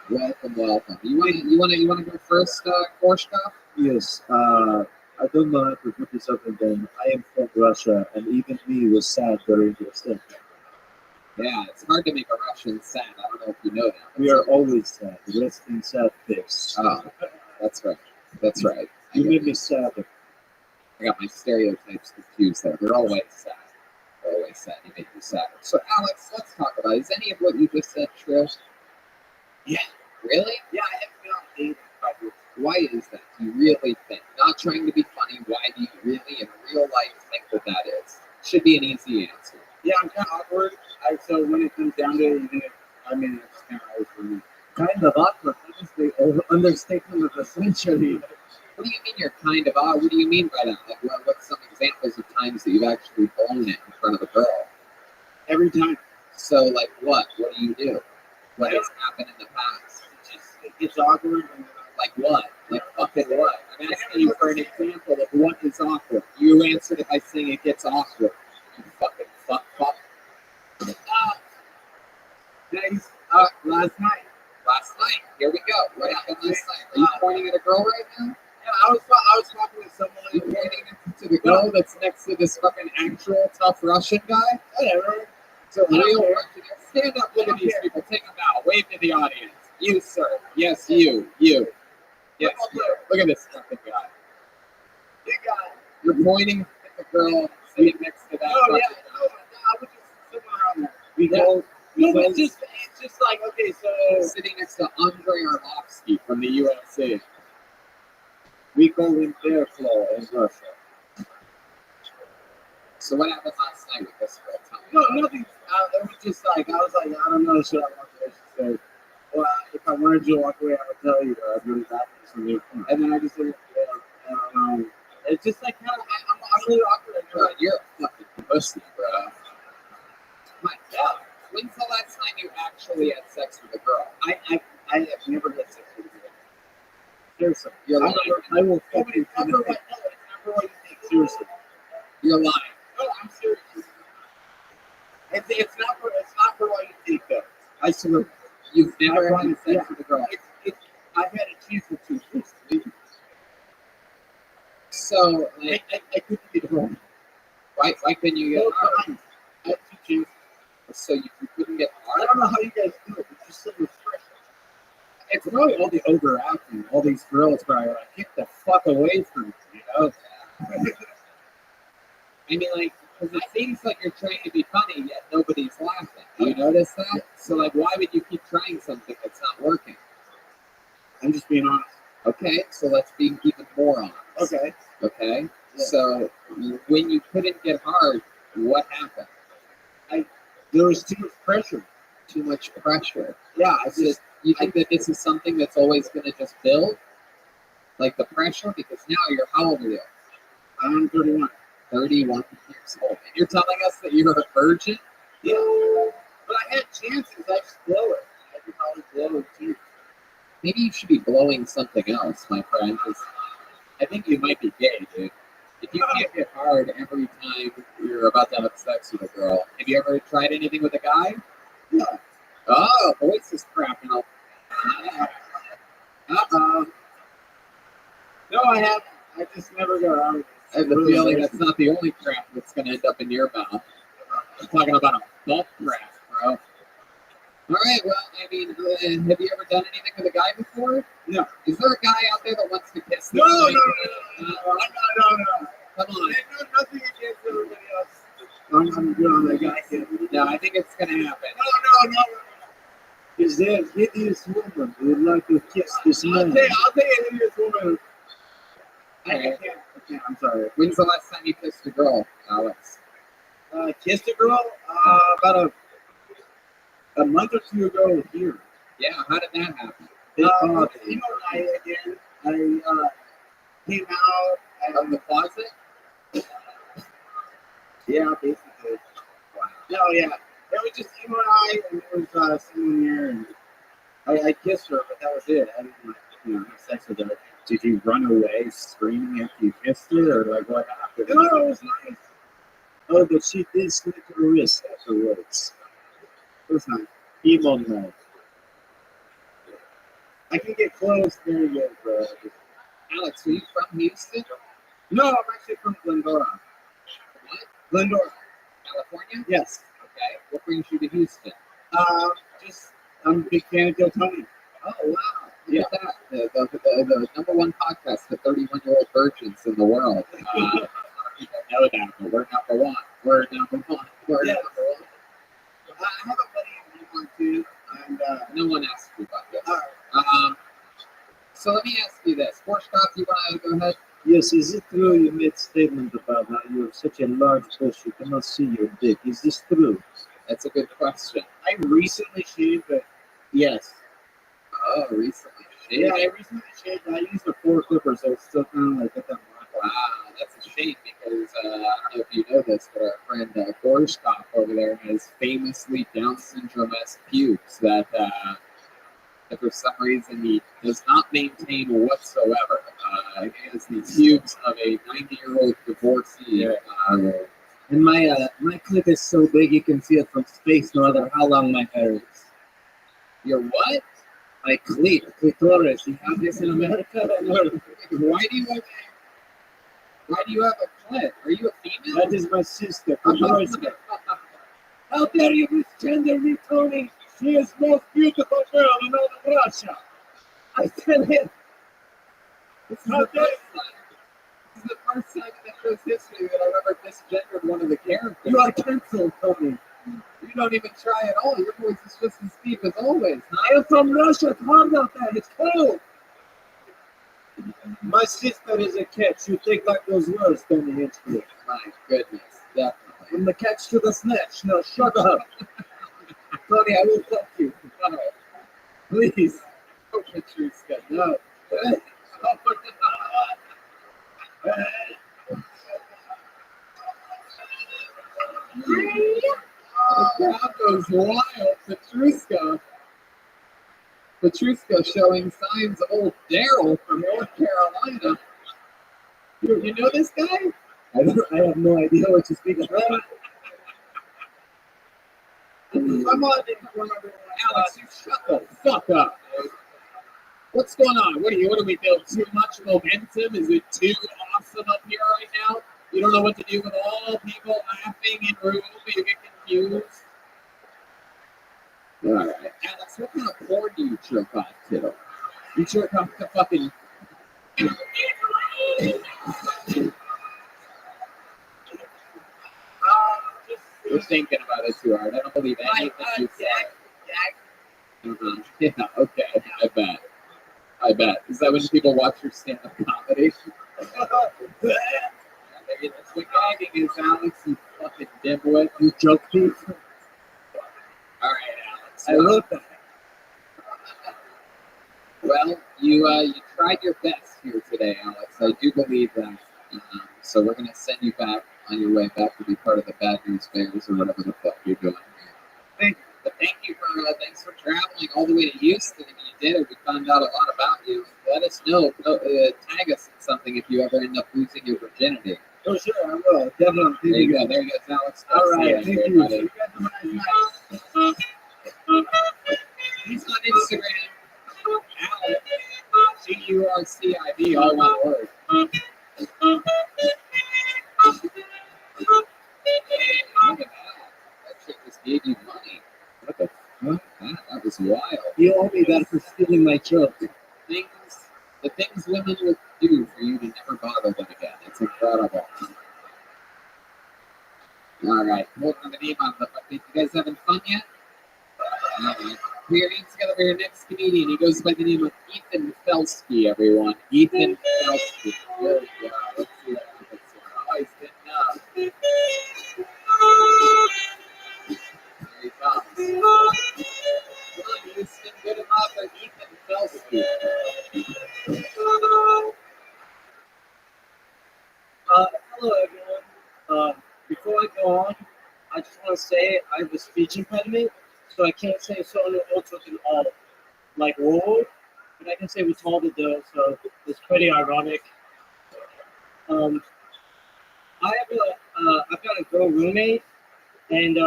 Welcome. You want to go first, Korshkov? Yes, I don't know how to put this up again. I am from Russia, and even me was sad during the stint. Yeah, it's hard to make a Russian sad. I don't know if you know that. We are always sad. Rest in sad face. Oh, that's right. That's right. You made me sad. I got my stereotypes confused there. They're always sad. They're always sad. You make me sad. So, Alex, let's talk about it. Is any of what you just said true? Yeah. Really? Yeah, I haven't been on a date in 5 years. Why is that? Do you really think? Not trying to be funny, why do you really in real life think that is? Should be an easy answer. Yeah, I'm kind of awkward. So when it comes down to it, even if it's kind of always for me. Kind of awkward. That is the understatement of the century. What do you mean you're kind of odd? What do you mean by that? Like, what's some examples of times that you've actually blown it in front of a girl? Every time. So, like, what? What do you do? What has happened in the past? It gets awkward. And, like what? Like fucking what? I'm asking you for an example of what is awkward. You answered it by saying it gets awkward. You fucking fuck. Last night. Last night. Here we go. What happened last night? Are you pointing at a girl right now? Yeah, I was talking to someone. You pointing to the girl that's next to this fucking actual tough Russian guy? Whatever. So real Russian. Stand up, look at these people. Take a bow. Wave to the audience. You, sir. Yes, you. Yes, you. Look at this fucking guy. Big guy. You're pointing at the girl sitting next to that. Oh, yeah. No, I was just sitting around there. It's just like, okay, so. Sitting next to Andrei Arlovsky from the UFC. We call him Airflow in Russia. So what happened last night with this girl? Tell me. No, nothing. It was just like, I was like, I don't know, should I walk away? She said, well, if I wanted you to walk away, I would tell you that I'd really bad for you. And then I just said, I don't know. It's just like, kind of, I'm really awkward. Bro, you're a fucking pussy, bro. My God. When's the last time you actually had sex with a girl? I have never had sex with a girl. Seriously. You're lying. I will fuck It's you. not for what you think. Seriously. You're lying. No, I'm serious. It's not for what you think, though. I salute. You've never had sex Yeah. with a girl. I've had a chance with two kids. So, like, I couldn't get home. why couldn't you get hard? I had two chances. So you couldn't get I hard? don't know how you guys do it. It's just so refreshing. It's probably all the overacting. All these girls probably are like, get the fuck away from me, you know? I mean, like, because it seems like you're trying to be funny, yet nobody's laughing. Do you notice that? So, like, why would you keep trying something that's not working? I'm just being honest. Okay, so let's be even more honest. Okay. Okay? Yeah. So, when you couldn't get hard, what happened? There was too much pressure. Too much pressure. Yeah, It's just, you think that this is something that's always going to just build? Like the pressure? Because now you're, how old are you? I'm 31. 31 years old. And you're telling us that you're a virgin? Yeah. But I had chances. I just blow it. I could probably blow it too. Maybe you should be blowing something else, my friend. 'Cause I think you might be gay, dude. If you can't get hard every time you're about to have sex with a girl, have you ever tried anything with a guy? Yeah. Oh, voice is cracking up. Uh-oh. No, I haven't. I just never got out of it. I have the feeling that's not the only crap that's going to end up in your mouth. I'm talking about a butt crack, bro. All right, well, I mean, have you ever done anything with a guy before? No. Is there a guy out there that wants to kiss No. this No. Come on. Nothing against everybody else. I'm good on that guy. No, I think it's going to happen. No. Is there a hideous woman who would like to kiss this I'll man? tell you a hideous woman. I Okay. can't. I'm sorry. When's the last time you kissed a girl, Alex? Kissed a girl about a month or two ago here. Yeah, how did that happen? You know, I came out From the closet? Yeah, basically. Wow. No, yeah. It was just Emo and it was sitting here, and I kissed her, but that was it. I didn't have sex with her. Did you run away screaming after you kissed her, or like what happened? No, it was nice. Oh, but she did slit her wrist afterwards. It was nice. Evil no. I can get close. There you go, bro. Alex, are you from Houston? No, I'm actually from Glendora. What? Glendora. California? Yes. Okay. What brings you to Houston? Just I'm a big fan of Joe Tony. Oh, wow. Look at that. The number one podcast for 31-year-old virgins in the world. People know that, but we're number one. We're number one. We're Yes. number one. I have a buddy in one too, and No one asked you about this. all right. So let me ask you this. Sportscraft, you want to go ahead? Yes, is it true you made a statement about how you have such a large bush you cannot see your dick? Is this true? That's a good question. I recently shaved, but yes. Oh, recently shaved. Yeah, I recently shaved. I used the 4 clippers, so it's still kind of like at that mark. Wow, that's a shame because I don't know if you know this, but our friend Gorshkov over there has famously Down syndrome-esque pubes that for some reason he does not maintain whatsoever. He has the pubes of a 90-year-old divorcee. And my clit is so big you can see it from space, no matter how long my hair is. Your what? My clitoris. You have this in America? Why do you have a clit? Are you a female? That is my sister. How dare you misgender me, Tony? She is the most beautiful girl in all of Russia. I tell him. This is the first time in the show's history that I've ever misgendered one of the characters. You are canceled, Tony. You don't even try at all. Your voice is just as deep as always. I am from Russia. Calm down there. It's cold. My sister is a catch. You take back those words, Tony Hinchcliffe. My goodness, definitely. From the catch to the snatch. Now shut up. Tony, I will fuck you. No. Please. Oh, Petruska, no. The crowd goes wild. Petruska showing signs of old Daryl from North Carolina. You know this guy? I have no idea what you speak about. I'm on it. Alex, you shut the fuck up. What's going on? What do we build? Too much momentum? Is it too awesome up here right now? You don't know what to do with all people laughing in room? You get confused? All right. Alex, what kind of porn do you jerk off to? You jerk off to fucking... You're thinking about it too hard. I don't believe anything you say. Yeah, okay. I bet. Is that when people watch your stand-up comedy? Maybe that's what gagging is, Alex, you fucking dimwit. You joke thief. All right, Alex. I wrote that. Well, you tried your best here today, Alex. I do believe that. So we're going to send you back on your way back to be part of the Bad News Bears or whatever the fuck you're doing here. Thank you. But thanks for traveling all the way to Houston. If you did it, we found out a lot about you. Let us know. Tag us in something if you ever end up losing your virginity. Oh, sure, I will. Definitely. There you go. There you go, Alex. All right. See Thank you, you. everybody. You guys have a nice night. He's on Instagram. Alex. Curciv, all one word. Hey, look at that. That chick just gave you money. What the fuck? That was wild. You owe me that for stealing my joke. The things women will do for you to never bother them again. It's incredible. All right. Hold on the name on the. You guys having fun yet? All right. We are getting together for your next comedian. He goes by the name of Ethan Felsky, everyone. Ethan Felsky. There we go. Let's see what happens here. Oh, he's getting up. There he comes. Come on, Houston. Get him up at Ethan Felsky. Hello, everyone. Before I go on, I just want to say I have a speech impediment, so I can't say certain words with an O. Like roll, but I can say retarded though, so it's pretty ironic. I've got a girl roommate, and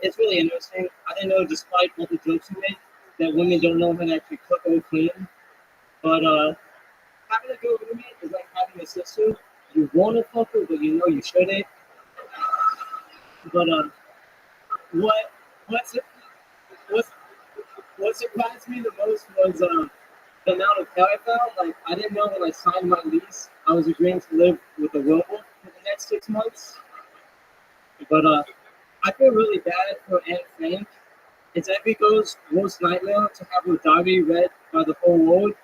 it's really interesting. I didn't know, despite all the jokes we make, that women don't know how to actually cook or clean. But having a girl roommate is like having a sister. You want to fuck her, but you know you shouldn't. But what what what surprised me the most was the amount of hair I found. Like, I didn't know when I signed my lease, I was agreeing to live with a werewolf for the next 6 months. But I feel really bad for Anne Frank. It's every girl's worst nightmare to have her diary read by the whole world,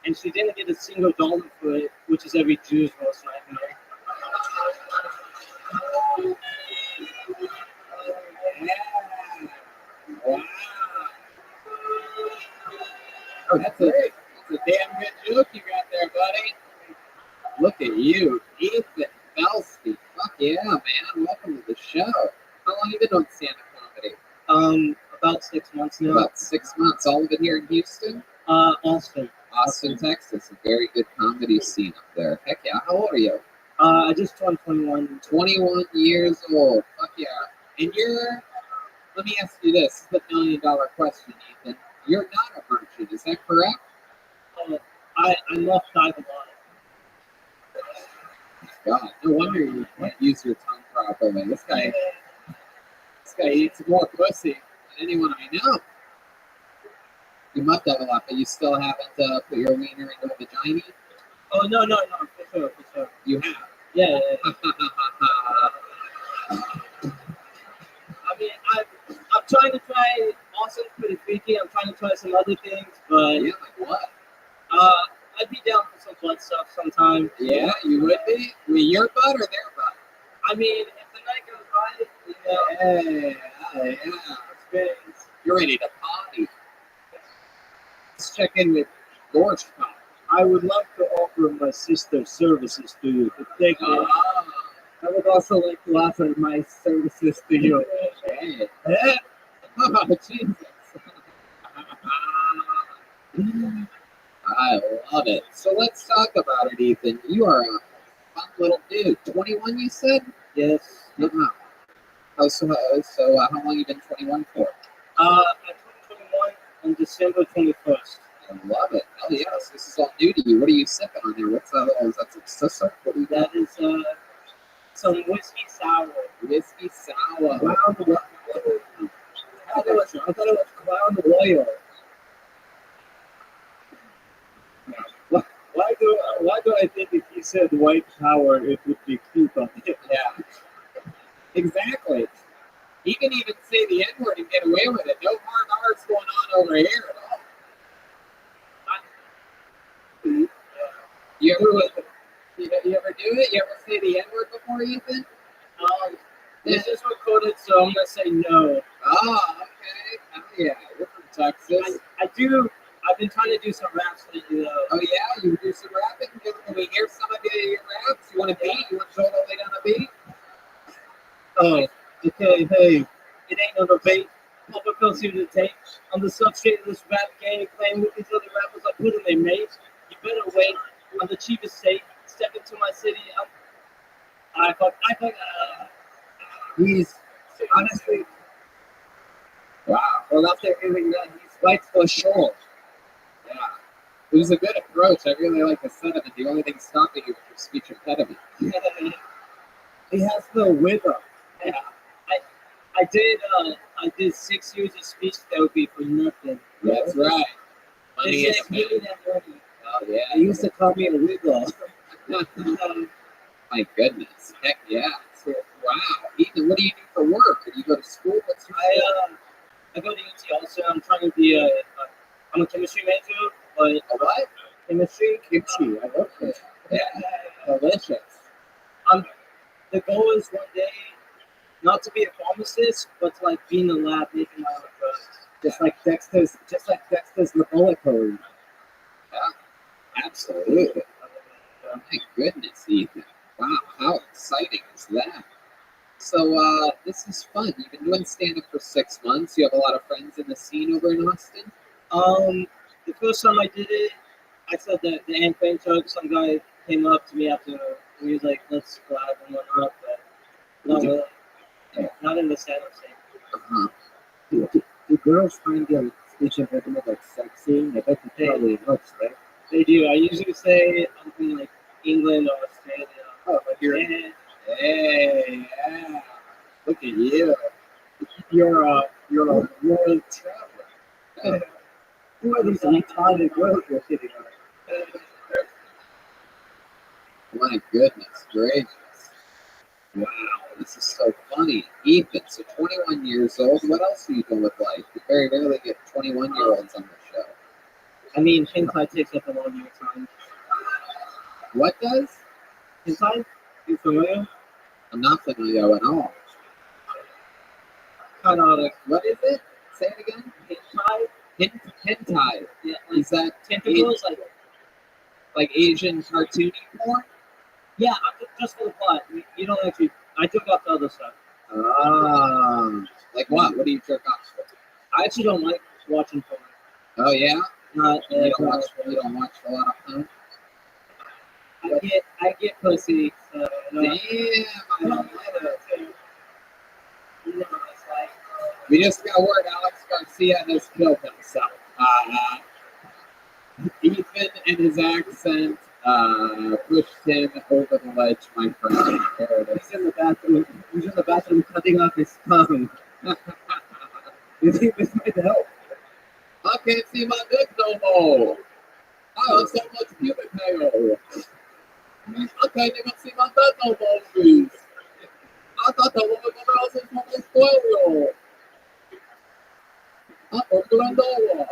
and she didn't get a single dollar for it, which is every Jew's worst nightmare. Wow. Oh, that's a damn good joke you got there, buddy. Look at you, Ethan Belsky. Fuck yeah, man. Welcome to the show. How long have you been on stand-up comedy? About 6 months now. About 6 months. All of it here in Houston? Austin, Texas. A very good comedy scene up there. Heck yeah. How old are you? I just turned 21. 21 years old. Fuck yeah. And let me ask you this. This is the $1 million question, Ethan. You're not a virgin, is that correct? I love dive a lot. God, no wonder you can't use your tongue properly. This guy eats more pussy than anyone I know. You must have a lot, but you still haven't put your wiener into a vagina? Oh, no, for sure. You have? Yeah. I mean, I'm trying to try Austin's pretty freaky. I'm trying to try some other things, but Yeah, like what? I'd be down for some blood stuff sometime. Yeah, you would be? I mean, your butt or their butt? I mean, if the night goes by, you know, Yeah. experience. You're ready to party. Let's check in with George. I would like to offer my sister services to you. To take it. I would also like to offer my services to you. Okay. Yeah. Oh, Jesus. I love it. So let's talk about it, Ethan. You are a fun little dude. 21, you said? Yes. Oh, so how long have you been 21 for? I turned 21 on December 21st. I love it. Oh, yes. This is all new to you. What are you sipping on there? What's that? Oh, is that some sissel? What do you got? That is some whiskey sour. Whiskey sour. Crown Royal. I thought it was Crown Royal. Why do I think if you said white power, it would be cute on it? Yeah. Exactly. He can even say the N-word and get away with it. No hard R's going on over here at all. You ever do it? You ever say the N-word before, Ethan? This is recorded, so I'm gonna say no. Oh, okay. Oh, yeah. You're from Texas. I do. I've been trying to do some raps lately, though. Oh, yeah? You do some rapping? Can we hear some of your raps? You want a beat? You want to totally down a beat? Oh, okay, hey. It ain't no debate. Public don't seem to take. I'm the substrate of this rap game, playing with these other rappers like who do they make? You better wait. I'm the cheapest state. Step into my city. He's honestly. Wow. Well, after hearing that, he's right for sure. Yeah. It was a good approach. I really like the sentiment. The only thing stopping you is your speech impediment. He has no rhythm. Yeah. I did 6 years of speech therapy for nothing. That's right. Money is money. Oh, yeah. They used to call me a wiggle. My goodness. Heck yeah. So, wow. Ethan, what do you do for work? Do you go to school? What's your I go to UT also. I'm trying to be I'm a chemistry major, but a what? Chemistry. Kimchi. I love it. Yeah. Delicious. The goal is one day not to be a pharmacist, but to like be in the lab making my own drugs. Just like Dexter's laboratory. Yeah. Absolutely. Oh, my goodness, Ethan. Wow, how exciting is that? So, this is fun. You've been doing stand-up for 6 months. You have a lot of friends in the scene over in Austin? The the first time I did it, I said that the Anne Frank joke. Some guy came up to me after, and he was like, "Let's collab and whatnot," but not really. Not in the stand-up scene. Uh-huh. Do girls find your speech impediment like sexy? I bet you probably looks, right? They do. I usually say I'm from like England or Australia. Oh, but you're hey, yeah. Look at you. You're a world traveler. Who are these retarded girls you're hitting on? My goodness gracious. Wow, this is so funny. Ethan, so 21 years old. What else are you doing with life? You very rarely get 21-year-olds on the show. I mean, hentai takes up a lot of your time. What does? Hentai? You familiar? I'm not familiar at all. Kind of like, What is it? Say it again. hentai? Hentai. Yeah, Is that tentacles? like Asian cartoony porn? Yeah, just for the plot. You don't actually. I took off the other stuff. Like what? What do you jerk off for? I actually don't like watching porn. Oh yeah? Not You don't watch a lot of porn? I get pussy. So, Damn, I love it. You know what it's like. We just got word Alex Garcia has killed himself. Ethan and his accent pushed him over the ledge, my friend. There it is. He's in the bathroom. He's in the bathroom cutting off his tongue. You think this might help? I can't see my dick no more. I have so much pubic hair. I can't even see my dick no more, please. I thought the woman was in my spoilio. I'm from Glendora.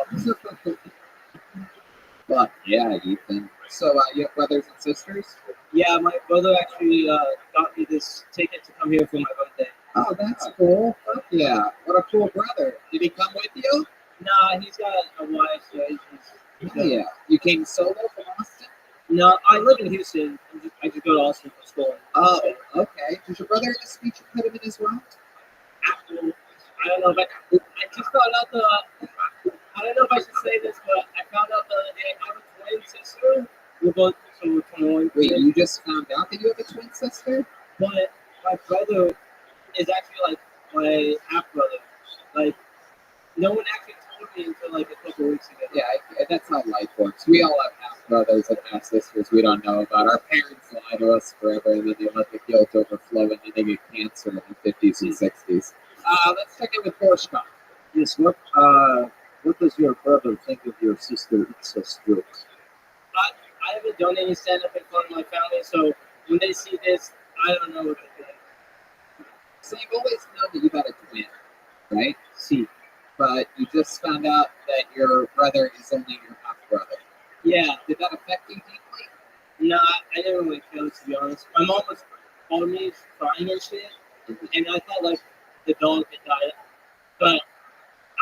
But yeah, Ethan. So you have brothers and sisters? Yeah, my brother actually got me this ticket to come here for my birthday. Oh, that's cool. Fuck yeah. What a cool brother. Did he come with you? Nah, he's got a wife, so he's Yeah. You came solo from Austin? No, I live in Houston. I just go to Austin for school. Oh, okay. Does your brother have a speech impediment as well? I don't know, but I just found out I don't know if I should say this, but I found out the other day I have a twin sister. We're both, so we're 21. Wait, you just found out that you have a twin sister? But my brother is actually like my half brother. Like, no one actually told me until like a couple weeks ago. Yeah, that's how life works. We all have half brothers and half sisters we don't know about. Our parents lie to us forever, and then they let the guilt overflow, and then they get cancer in the 50s and 60s. Let's check in with Borshka. Yes, what does your brother think of your sister incest jokes? I haven't done any stand-up in front of my family, so when they see this, I don't know what they think. So you've always known that you got a twin, right? See. But you just found out that your brother is only your half brother. Yeah. Did that affect you deeply? Nah, I didn't really care, to be honest. My mom was calling me crying and shit, and I thought like the dog had died. But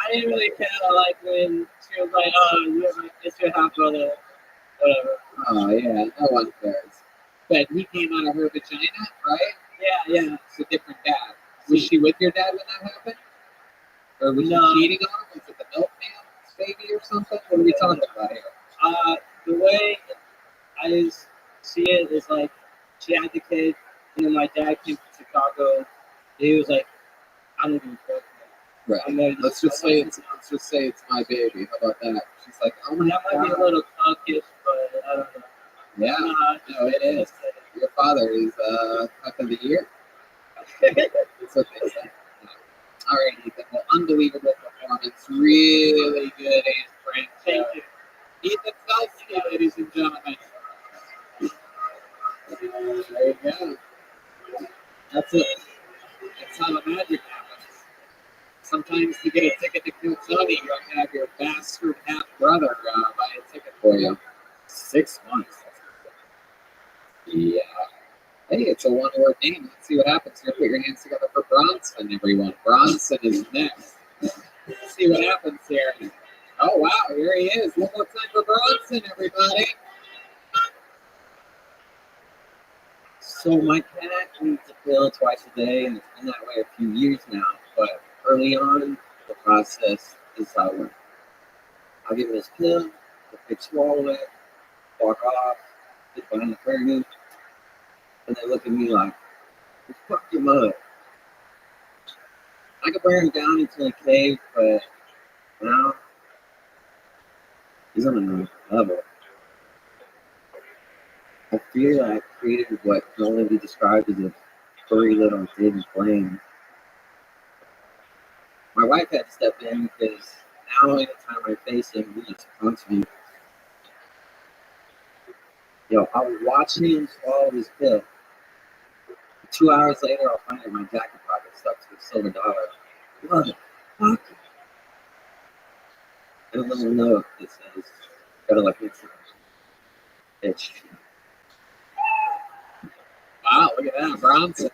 I didn't really care like when she was like, "Oh, it's your half brother," whatever. Oh yeah, no one cares. But he came out of her vagina, right? Yeah. It's a different dad. Was she with your dad when that happened? Or was she cheating on him? Was it the milkman's baby or something? What are we talking about here? The way I see it is like she had the kid, and then my dad came to Chicago. He was like, "I don't give a fuck." Right. Let's just say it's my baby. How about that? She's like, "Oh my God." That might be a little cockish, but I don't know. Yeah. No, it is. Your father is Cock of the Year. That's what they say. All right, Ethan. Well, unbelievable performance. Really good, Anne Frank. Thank you. Ethan Felsky, ladies and gentlemen. There you go. That's it. That's how the magic happens. Sometimes to get a ticket to kill Tony, you have to have your bastard half brother buy a ticket for you. 6 months. Yeah. Hey, it's a one-word name. Let's see what happens here. Put your hands together for Bronson, everyone. Bronson is next. Let's see what happens here. Oh, wow. Here he is. One more time for Bronson, everybody. So my cat needs a pill twice a day, and it's been that way a few years now. But early on, the process is I'll give him his pill, They swallow it, walk off, get behind the curtain, and they look at me like, fuck your mother. I could wear him down until he caved, but now he's on another level. I feel like I created what can only be described as a furry little David Blaine. My wife had to step in because now anytime I face him, he just punts me. I'll watch him swallow his pill. 2 hours later, I'll find it in my jacket pocket stuck to a silver dollar. What the fuck? And a little note that says, gotta like it's bitch. Wow, look at that, Bronson.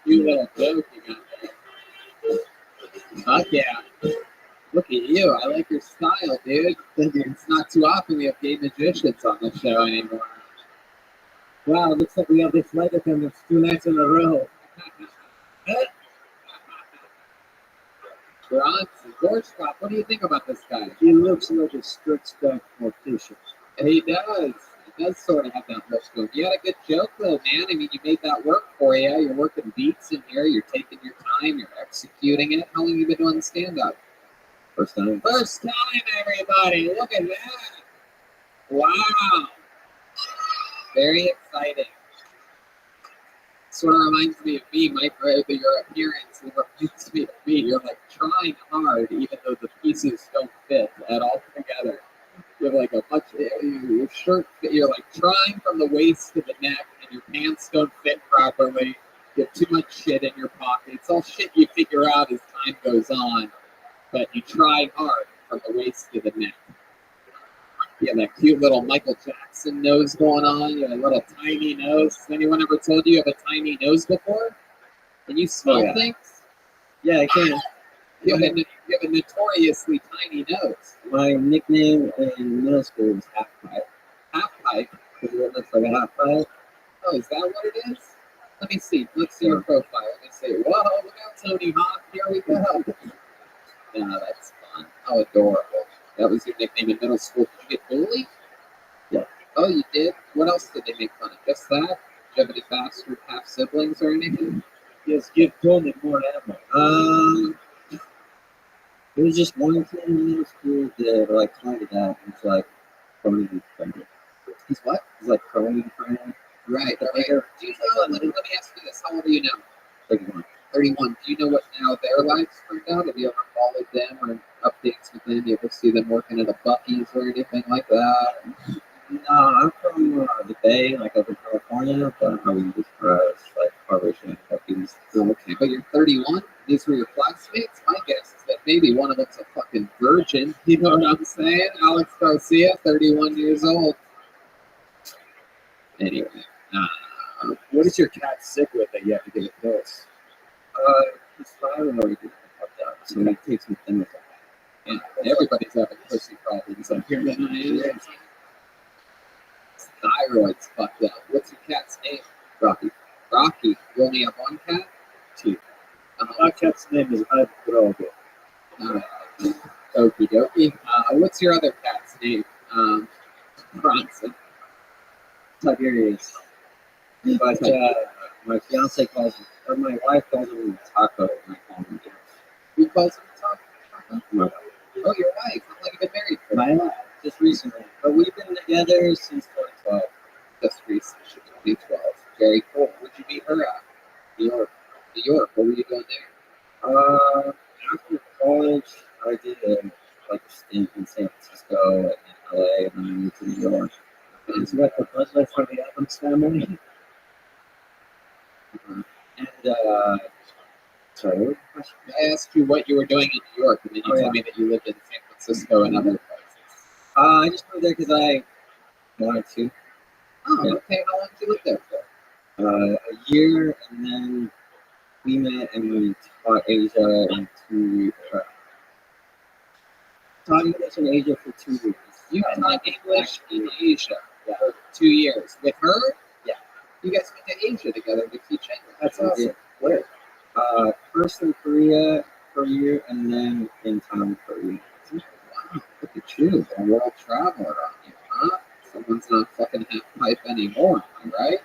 You little joke you got there. Fuck yeah. Look at you. I like your style, dude. It's not too often we have gay magicians on the show anymore. Wow, looks like we have this flight attendant 2 nights in a row. Bronson, Gorshkop, what do you think about this guy? He looks like a stretched out mortician. He does. He does sort of have that look to him. You had a good joke, though, man. I mean, you made that work for you. You're working beats in here. You're taking your time. You're executing it. How long have you been doing stand-up? First time. First time, everybody. Look at that. Wow. Very exciting. Sort of reminds me of me, Mike, right? Your appearance reminds me of me. You're like trying hard, even though the pieces don't fit at all together. You have like a bunch of your shirt, you're like trying from the waist to the neck, and your pants don't fit properly. You have too much shit in your pocket. It's all shit you figure out as time goes on, but you try hard from the waist to the neck. You have that cute little Michael Jackson nose going on. You have a little tiny nose. Has anyone ever told you you have a tiny nose before? Can you smell things? Yeah, I can. You have a notoriously tiny nose. My nickname in middle school was Half Pipe. Half pipe. Because it looks like a half pipe. Oh, is that what it is? Let me see. Let's see your profile. Let me see. Whoa, look out, Tony Hawk. Here we go. Yeah, that's fun. How adorable. That was your nickname in middle school. Did you get bullied? Yeah. Oh, you did? What else did they make fun of? Just that? Did you have any bastard half siblings or anything? Yes, give Tony more ammo. It was just one kid in middle school that like called it out. It's like Crony friend. He's what? He's like Crony friend. Right. Do you know, let me ask you this. How old are you now? 31. 31. Do you know what now their lives turned out? Have you ever followed them or updates with them? You ever see them working at a Buc-ee's or anything like that? No, I'm from the Bay, like up in California, but I was just like Harvard Buc-ee's. Okay, but you're 31? These were your classmates? My guess is that maybe one of them's a fucking virgin. You know what I'm saying? Alex Garcia, 31 years old. Anyway. What is your cat sick with that you have to give it pills? His thyroid is fucked up, so he takes some things like that. Yeah, everybody's having pussy problems up here tonight. Thyroid's fucked up. What's your cat's name? Rocky. Rocky. You only have one cat? 2. My cat's name is Adrogo. Okie dokie. What's your other cat's name? Bronson. Tiberius. But my fiance calls him, or my wife calls him Taco, and I call him James. Who calls him Taco? My wife. Oh, your wife. How long have you been married for? My wife, just recently. But we've been together since 2012. Just recently, 2012. Very cool. Where'd you meet her at? New York. New York. What were you doing there? After college, I did like a stint in San Francisco and in LA, and then I moved to New York. Is that the butler for the Adams family? And sorry, what was the question? I asked you what you were doing in New York, and then you told me that you lived in San Francisco and other places. I just moved there because I wanted to. Oh, okay. How long did you live there for? A year, and then we met and we taught Asia in 2 years. Taught English in Asia for 2 years. You taught English in Asia for 2 years. With her? Yeah. You guys went to Asia together to teach English. That's awesome. Where? First in Korea for a year, and then in Thailand for a year. Wow, look at True, a world traveler on you, huh? Someone's not fucking half pipe anymore, am I right?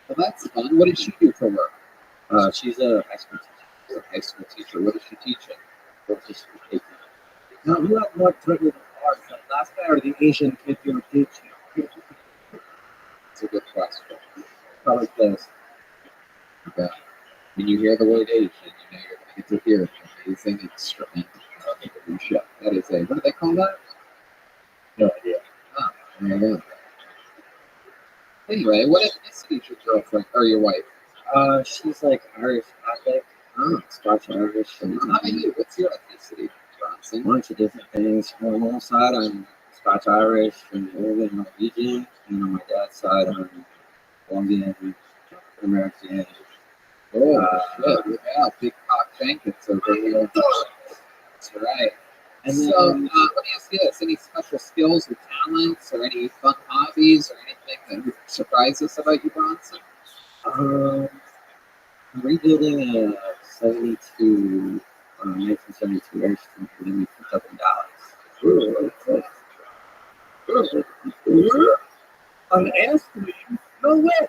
Well, that's fun. What did she do for work? She's a high school teacher. High school teacher. What is she teaching? What does she teach? Now, who have more trouble with arts, the last guy or the Asian kid you're teaching? It's a good question. Probably close. Yeah. When you hear the word Asian, you know you're going to get to hear an amazing instrument of the show. That is a, what do they call that? No idea. Oh, there you go. Anyway, what ethnicity is your girlfriend or your wife? She's like Irish Catholic, Scotch Irish, and How about you? What's your ethnicity, Bronson? a bunch of different things. On one side, I'm Scotch Irish and Northern Norwegian, and on my dad's side, I'm Colombian, American. Oh, shit. Yeah, big cock Jenkins over here. That's right. And So, then, let me ask you this. Any special skills or talents or any fun hobbies or anything that would surprise us about you, Bronson? I'm rebuilding a 1972 airstream that we picked up in Dallas. An airstream? No way.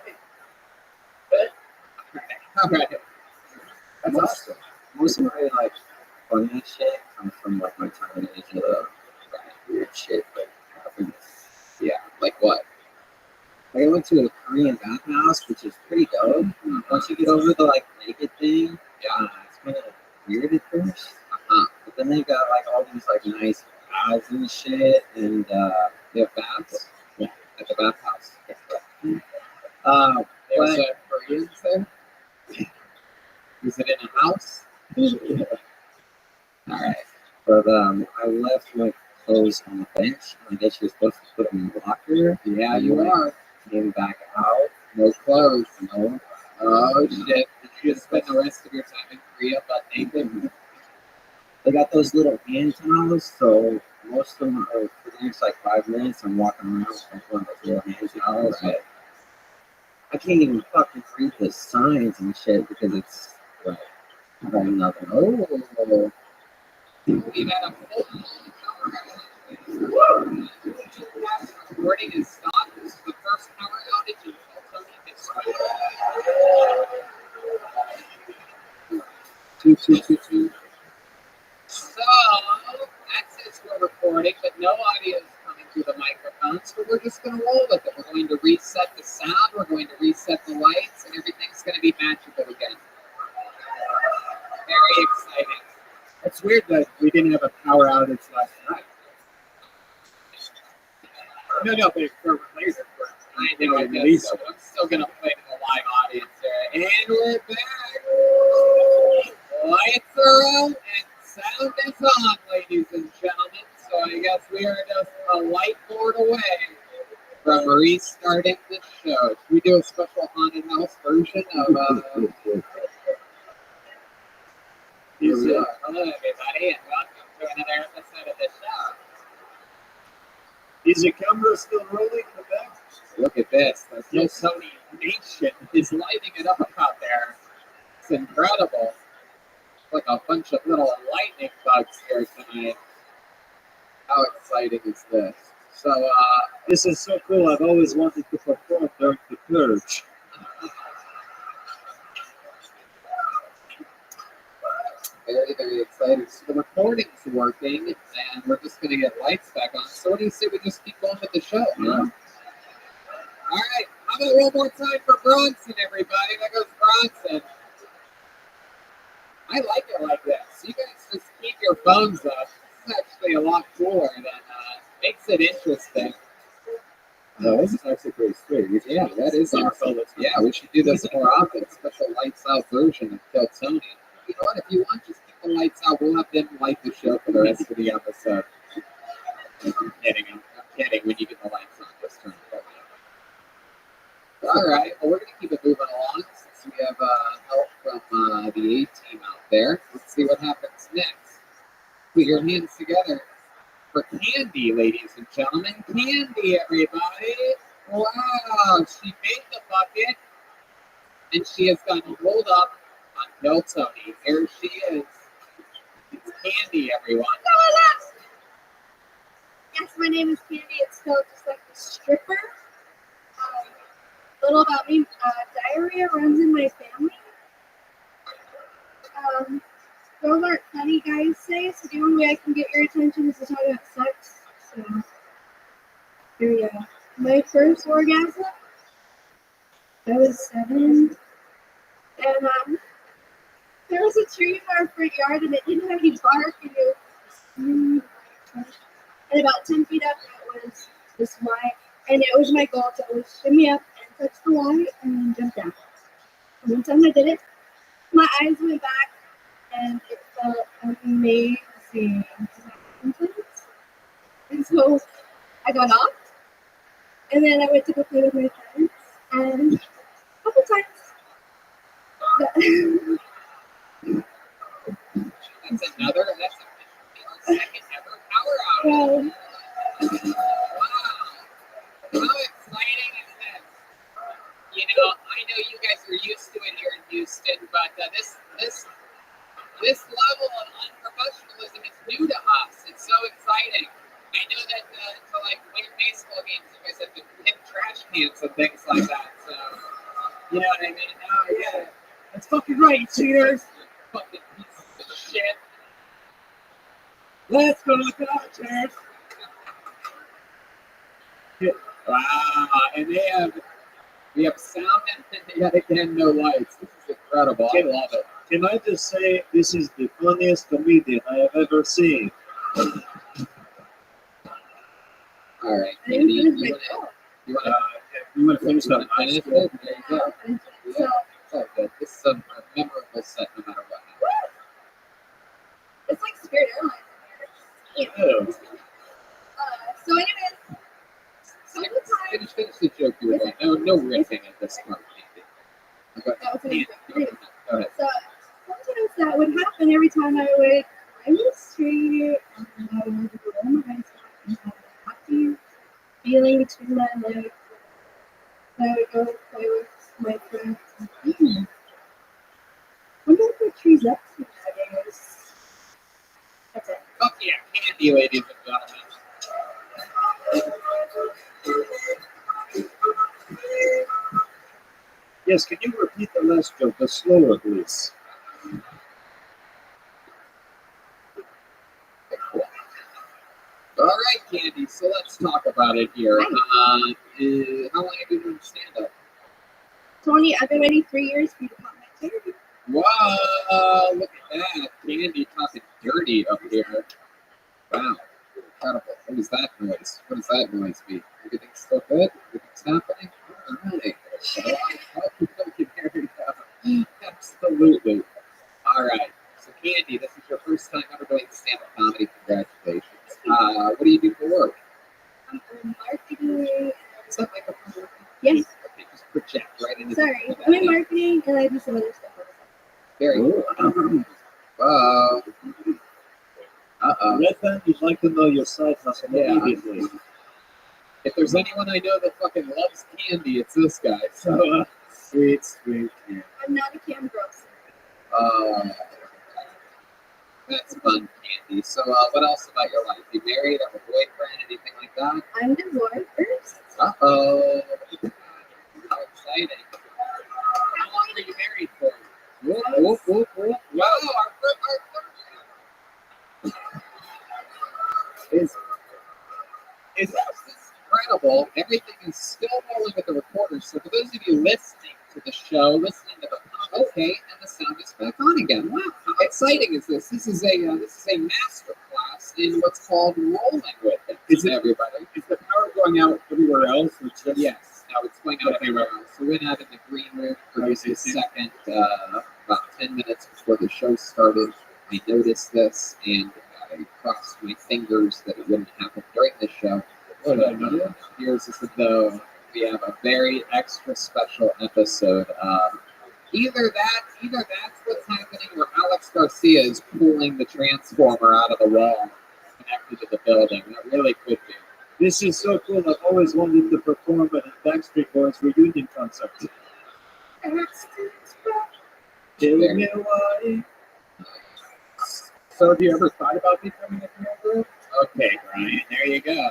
All right. That's awesome. Most of my like funniest shit comes from like my time in Asia. Weird shit, but happens. Yeah, like what? Like I went to a Korean bathhouse, which is pretty dope. Once you get over the like naked thing, it's kind of weird at first. But then they got like all these like nice baths and shit, and They have baths? Yeah. At the bathhouse. But There's Koreans there? Is it in a house? all right. But I left my clothes on the bench. I guess you're supposed to put them in the locker. Yeah, you are. Came back out. No clothes. No. Oh, shit. Did you just spend the rest of your time in Korea butt naked? They got those little hand towels, so most of them are for the next like 5 minutes. I'm walking around with like one of those little hand towels. But I can't even fucking read the signs and shit because it's like nothing. Oh. We've had a full recording is stopped. This is the first power outage in Tony history. 2. So, that says we're recording, but no audio is coming through the microphone, so we're just going to roll with it. We're going to reset the sound, we're going to reset the lights, and everything's going to be magical again. Very exciting. It's weird that we didn't have a power outage last night. No, but for later. I know, I guess so, but I'm still going to play to the live audience there. And we're back! Lights are on and sound is on, ladies and gentlemen. So I guess we are just a light board away from restarting the show. Should we do a special haunted house version of Here we are. Hello, everybody, and welcome to another episode of the show. Is the camera still rolling? Look at this. The Sony Nation is lighting it up out there. It's incredible. It's like a bunch of little lightning bugs here tonight. How exciting is this? So, This is so cool. I've always wanted to perform during the purge. very, very excited. So the recording's working, and we're just going to get lights back on. So what do you say we just keep going with the show? Yeah. All right. How about one more time for Bronson, everybody? There goes Bronson. I like it like this. You guys just keep your phones up. It's actually a lot cooler than makes it interesting. No, this is actually pretty sweet. Yeah, that is awesome. Yeah, we should do this more often. Special lights out version of Kill Tony. You know what? If you want, just keep the lights out. We'll have them light the show for the rest of the episode. I'm kidding. I'm kidding. When you get the lights on, just turn it on. All right. Well, we're going to keep it moving along since we have help from the A-team out there. Let's see what happens next. Put your hands together for Candy, ladies and gentlemen. Candy, everybody. Wow. She made the bucket, and she has gotten rolled up on Kill Tony. Here she is. It's Candy, everyone. Yes, my name is Candy. It's spelled just like the stripper. Little about me. Diarrhea runs in my family. Those aren't funny, guys say, so the only way I can get your attention is to talk about sex. So, here we go. My first orgasm, I was 7, and there was a tree in our front yard, and it didn't have any bark, and it was, and about 10 feet up, it was this Y, and it was my goal to always shimmy up and touch the Y, and then jump down. And one time I did it, my eyes went back, and it felt amazing. And so I got off, and then I went to go play with my friends, and a couple times. That's our second ever power hour. Well, Wow. How exciting is this? You know, I know you guys are used to it here in Houston, but this level of unprofessionalism is new to us. It's so exciting. I know that to like win baseball games, you guys have to hit trash cans and things like that. So, you know what I mean? Oh, yeah. That's fucking right, cheaters. Fucking pieces of shit. Let's go look it up, cheers. Wow, and we have sound and yet again no lights. This is incredible. I love it. Can I just say this is the funniest comedian I have ever seen? All right, I Candy, didn't you finish want to finish that? Finish it? There you go. So, It's all good. This is a memorable set no matter what. it's like Spirit Airlines in here. Oh. So anyways, sometimes Finish the joke you were doing. No riffing at this point, Candy. that was Candy, amazing. go ahead. So sometimes that would happen every time I would climb the street, and I would roll my eyes back and have a happy feeling between my legs. I would go play with my friends. Wonder if the tree's up to nowadays. That's it. Fuck yeah, Candy, ladies and gentlemen. Yes, can you repeat the last joke, but slower, please? All right, Candy. So let's talk about it here. How long have you been doing stand-up? Tony, I've been waiting 3 years for you to pop my cherry. Wow, look at that. Candy talking dirty up here. Wow, incredible. What is that noise? What does that noise mean? Everything's still good? Everything's happening? All right. There we go. Absolutely. All right. So, Candy, this is your first time ever doing stand-up comedy. Congratulations. What do you do for work? I'm in marketing. Is that microphone? Yes. Okay, just project right into Sorry, I'm in marketing and I do some other stuff. Very good. Uh-oh. Let them, you'd like to know your side hustle immediately. If there's anyone I know that fucking loves candy, it's this guy. So, Sweet, sweet candy. I'm not a cam girl. So. That's fun, Candy. So, what else about your life? You married? Have a boyfriend? Anything like that? I'm divorced. Uh-oh. How exciting. How long were you married for? Whoop, whoop, whoop, whoop. Wow, our is incredible. Everything is still rolling with the recorder. So for those of you listening to the show, listening to the okay, and the sound is back on again. Wow, how exciting is this? This is a master class in what's called rolling with it. Is it everybody? Is the power going out everywhere else? Or just Yes. No, it's going out everywhere else. So we went out in the green room for just a second, about 10 minutes before the show started. I noticed this, and I crossed my fingers that it wouldn't happen during the show. So here's as though we have a very extra special episode. Either that's what's happening, or Alex Garcia is pulling the transformer out of the wall connected to the building. That really could be. This is so cool. I've always wanted to perform at a Backstreet Boys reunion concert. Tell me why. So have you ever thought about becoming a camera group? Okay, Brian, there you go.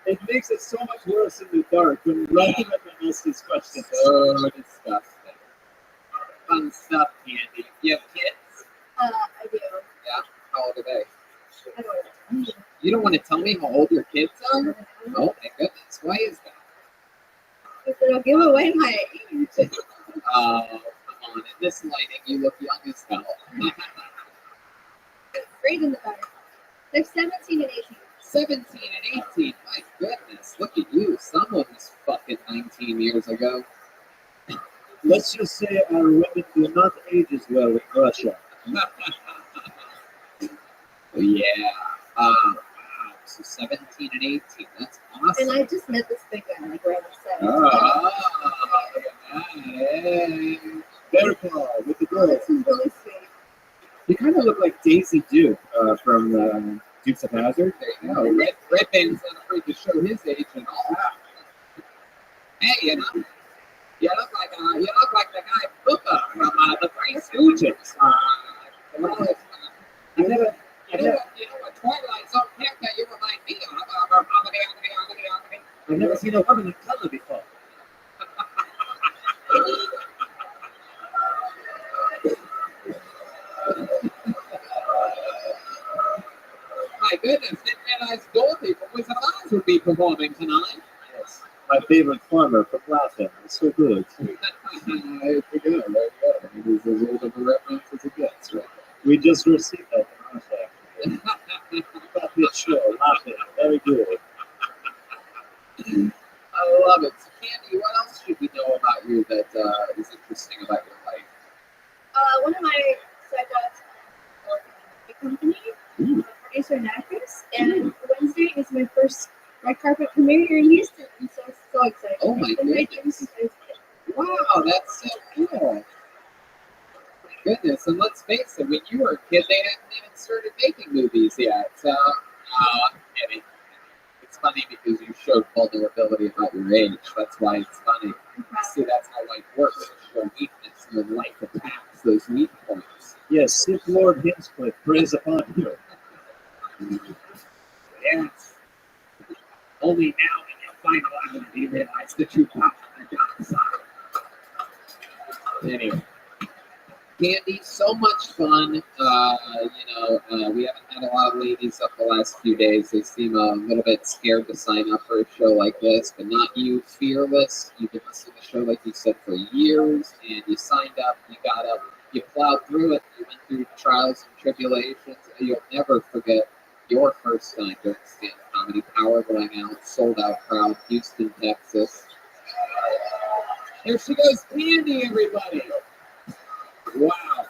It makes it so much worse in the dark when Rocky had to ask these questions. So disgusting. Fun stuff, Candy. You have kids? I do. Yeah. How old are they? I don't know. You don't want to tell me how old your kids are? Oh my goodness. Why is that? If it'll give away my age. Oh, come on. In this lighting, you look young as hell. Right in the dark. They're 17 and 18. 17 and 18. My goodness. Look at you. Someone was fucking 19 years ago. Let's just say our women do not age as well in Russia. Yeah. Wow. So 17 and 18. That's awesome. And I just met this big guy like around 7. Oh, look at that. Hey. Very cool with the girls. This is really sweet. You kind of look like Daisy Duke from Dukes of Hazzard. There you go. Red Band's not afraid to show his age and all. Hey, you look like the guy Booker from the Three Stooges. You know what Twilight Zone character you remind me of? I've never seen a woman in color before. My goodness, didn't realize Dorothy from Wizard of Oz would be performing tonight. Yes, my favorite farmer from Latin. It's so good. There you go. It is as old of a reference as it gets, right? We just received that from us, actually. Puppet show, Latin. Very good. I love it. So, Candy, what else should we know about you that is interesting about your life? One of my side jobs is a company, producer and actress, and Wednesday is my first red carpet premiere here in Houston. I'm so excited. Oh my I've been waiting goodness. since I was a kid. Wow, that's so cool. My goodness, and let's face it, when you were a kid, they hadn't even started making movies yet. So, I'm kidding. It's funny because you showed vulnerability about your age. That's why it's funny. See, that's how life works. You show weakness, and then life attacks those weak points. Yes, Sith Lord Hinchcliffe, praise upon you. Yes. Only now in your final hour do you realize the true power of the dark side. Anyway. Candy, so much fun. We haven't had a lot of ladies up the last few days. They seem a little bit scared to sign up for a show like this, but not you, fearless. You've been listening to the show, like you said, for years, and you signed up, you got up, you plowed through it, you went through trials and tribulations, and you'll never forget your first time during stand-up comedy, Power Going Out, sold out crowd, Houston, Texas. Here she goes, Candy, everybody. Wow,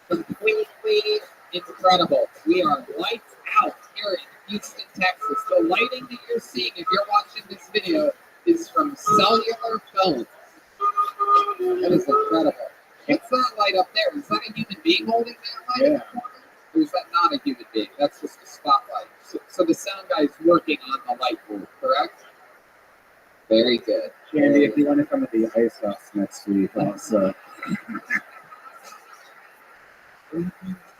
completely incredible. We are lights out here in Houston, Texas. The lighting that you're seeing, if you're watching this video, is from cellular phones. That is incredible. What's that light up there? Is that a human being holding that light in the corner? Or is that not a human being? That's just a spotlight. So the sound guy is working on the light bulb, correct? Very good. Candy, if you want to come to the Ice House next week, also.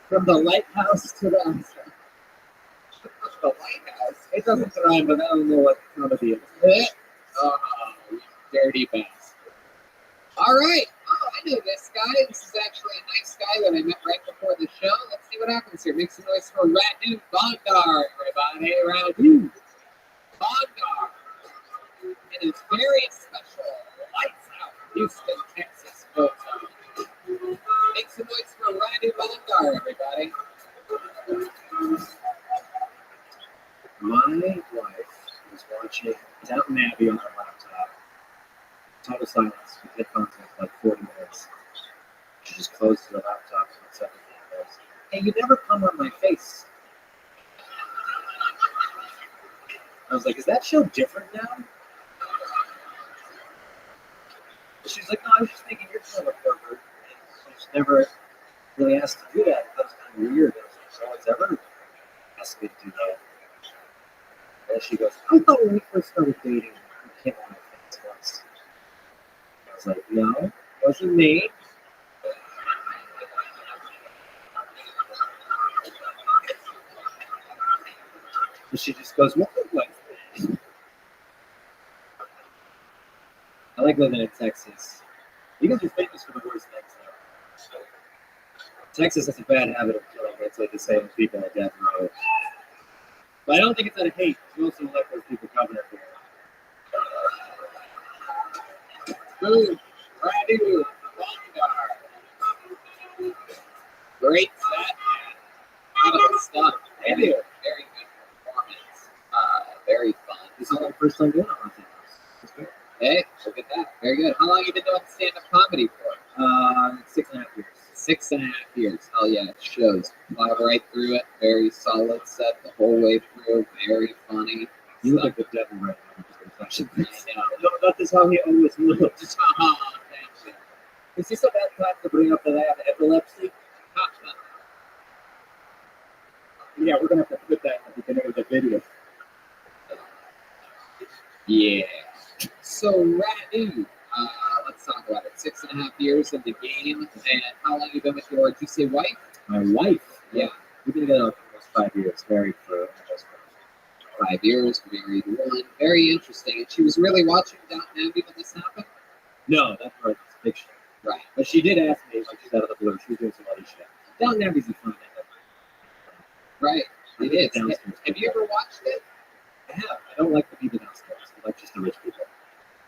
From the lighthouse to the lighthouse. It doesn't rhyme, but I don't know what comedy is. Oh, you dirty bastard. All right. Oh, I know this guy. This is actually a nice guy that I met right before the show. Let's see what happens here. Make some noise for Radu Bondar, everybody. Radu Bondar. It is very special. Lights out. Houston, Texas. Folks. Make some noise for Radu Bondar, everybody. My wife was watching Downton Abbey on her laptop. Total silence. We had contact for like 40 minutes. She just closed the laptop and said, "Hey, you never come on my face." I was like, "Is that show different now?" She's like, "No, I was just thinking you're kind of a pervert." She's never really asked to do that. That was kind of weird. No one's ever asked me to do that. And she goes, "I thought when we first started dating, you came on my face once." I was like, "No, it wasn't me." And she just goes, what look like this? I like living in Texas. You guys are famous for the worst things, though. Texas has a bad habit of killing mentally disabled people on death row. But I don't think it's out of hate. You also don't let those people governor for Boom. Randy, great set. Out of the stuff. Very good performance. Very fun. This is my first time doing a haunted house. Hey, look at that. Very good. How long have you been doing stand-up comedy for? 6.5 years. 6.5 years. Hell yeah, it shows. Plowed right through it. Very solid set the whole way through. Very funny. You look like the devil right now. I know. No, that is how he always looks. Thank you. Is this a bad time to bring up that I have epilepsy? Yeah, we're going to have to put that at the beginning of the video. Yeah. So, Radu, let's talk about it. 6.5 years in the game, and how long you been with your, did you say wife? My wife? Yeah. We've been together almost 5 years, married for almost 5 years, married one. Very interesting. And she was really watching Downton Abbey when this happened? No, that part is fiction. Right. But she did ask me, like she's out of the blue, she was doing some other shit. Downton Abbey's a fun thing. Right. It is. Downstairs. Have you ever watched it? I have. I don't like the people downstairs. I like just the rich people.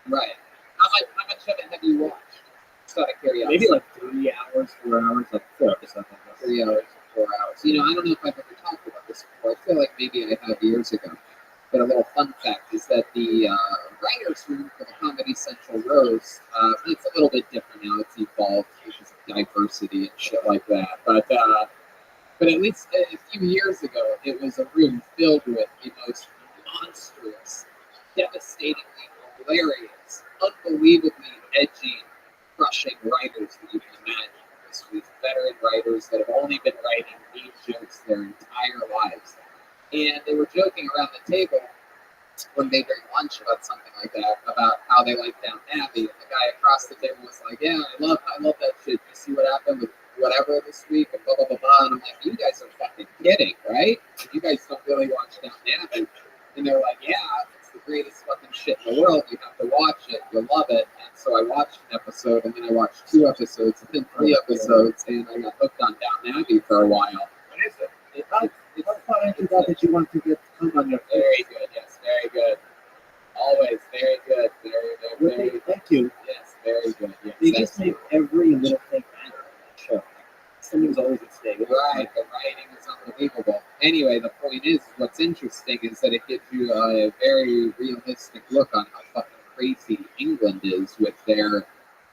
Right. How much of it have you watched? Just out of curiosity. Maybe like 3 hours, 4 hours, like 4 episodes. 3 hours, 4 hours. You know, I don't know if I've ever talked about this before. I feel like maybe I have years ago. But a little fun fact is that the writers' room for the Comedy Central Rose, it's a little bit different now. It's evolved because of diversity and shit like that. But at least a few years ago, it was a room filled with the most monstrous, devastatingly hilarious, unbelievably edgy, crushing writers that you can imagine. This was veteran writers that have only been writing mean jokes their entire lives. And they were joking around the table when they during lunch about something like that, about how they like Downton Abbey. And the guy across the table was like, yeah, I love that shit. You see what happened with whatever this week and blah, blah, blah, blah. And I'm like, you guys are fucking kidding, right? You guys don't really watch Downton Abbey. And they're like, yeah, it's the greatest fucking shit in the world. You have to watch it. You'll love it. And so I watched an episode, and then I watched 2 episodes, and then 3 episodes, and I got hooked on Downton Abbey for a while. What is it? How far into that you want to get come on your Very good, yes, very good. Always very good, very Thank you. yes, very good. Yes, They just make every little thing matter on that show. Something's always at stake. right. The writing is unbelievable. Anyway, the point is, what's interesting is that it gives you a very realistic look on how fucking crazy England is with their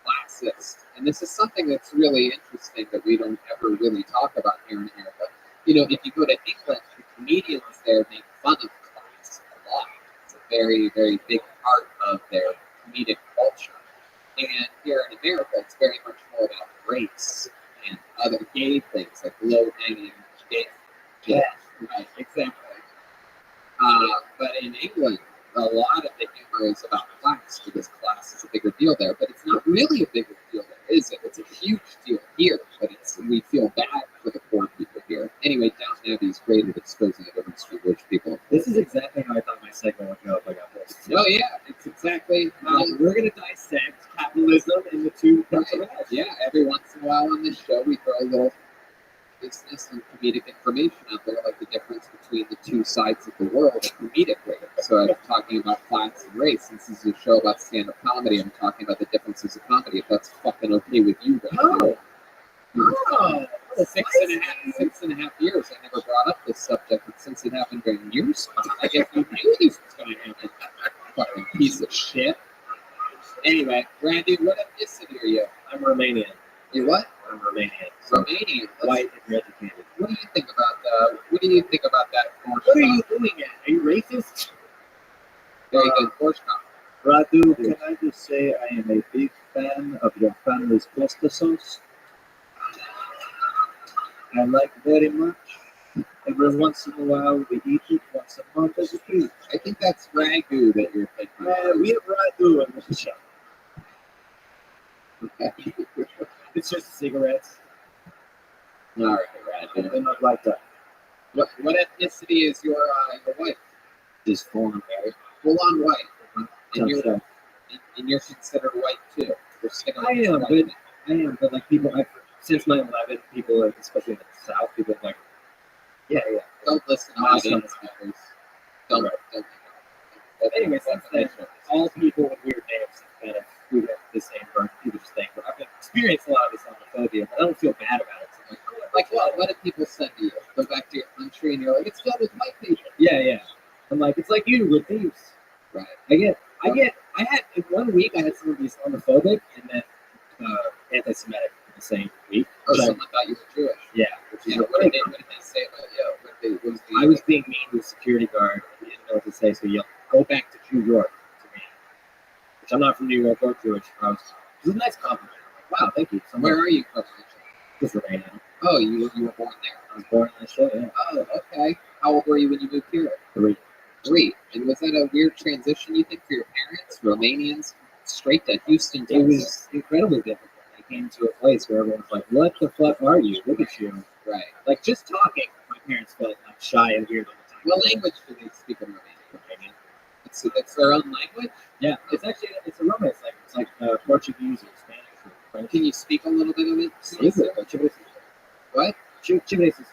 classist. And this is something that's really interesting that we don't ever really talk about here in America. You know, if you go to England, the comedians there make fun of class a lot. It's a very, very big part of their comedic culture. And here in America, it's very much more about race and other gay things, like low-hanging gay. Yeah, right, exactly. But in England, a lot of the humor is about class, because class is a bigger deal there. But it's not really a bigger deal there, is it? It's a huge deal here, but we feel bad for the poor people here. Anyway, Downton Abbey is great at exposing the difference between rich people. This is exactly how I thought my segment would go if I got this. Oh yeah, it's exactly how We're going to dissect capitalism in the 2 parts of it. yeah, every once in a while on this show, we throw a little business and comedic information out there, like the difference between the 2 sides of the world comedically. So I'm talking about class and race. This is a show about stand-up comedy. I'm talking about the differences of comedy. If that's fucking okay with you, guys. Oh. 6.5 years, I never brought up this subject, but since it happened during your spot, I guess you knew this was going to happen. Fucking piece of shit. Anyway, Randy, what ethnicity are you? I'm Romanian. You what? I'm Romanian. Romanian. White and educated. What do you think about that? What do you think about that? What are you doing at? Are you racist? Very good. Horse Radu, can I just say I am a big fan of your family's pasta sauce? I like very much. Every once in a while, we eat it once a month as a treat. I think that's ragu that you're thinking. We have Radu in the shop. Okay. It's just cigarettes. All right, ragu. They're not like that. What ethnicity is your wife? Is foreign, right? Full on white. And you're, So, and you're considered white too. You're sticking I am, white. but like people, since 9/11, people, like, especially in the South, people are like, yeah. Don't listen to My audience members. Don't. Right. Don't. But anyway, since then, all people with weird names kind of we have the same birth. People just think, well, I've experienced a lot of this homophobia, but I don't feel bad about it. So I'm like, oh, Like what? What did people say to you? Go back to your country and you're like, it's filled with white people. yeah. I'm like, it's like you with thieves. Right. I had in 1 week I had someone be homophobic and then anti-Semitic in the same week. Oh, someone thought you were Jewish. Yeah. Which is Yeah. What did they say about you? What was the, I was being mean to a security guard. He didn't know what to say, so he yelled, "Go back to New York" to me. Which I'm not from New York or Jewish. It was a nice compliment. I'm like, wow, thank you. So Where are you from? Just Romania. Oh, you were born there. I was born in Australia. Oh, okay. How old were you when you moved here? 3. 3. And was that a weird transition, you think, for your parents, Romanians, straight to Houston, It Texas? was incredibly difficult. I came to a place where everyone's like, "What the fuck are you? Look at you!" Right. Like just talking, my parents felt like shy and weird all the time. What language do they speak in Romania? It's their own language? Yeah, it's a Romance language. It's like Portuguese or Spanish or French. Can you speak a little bit of it? What? Chivres is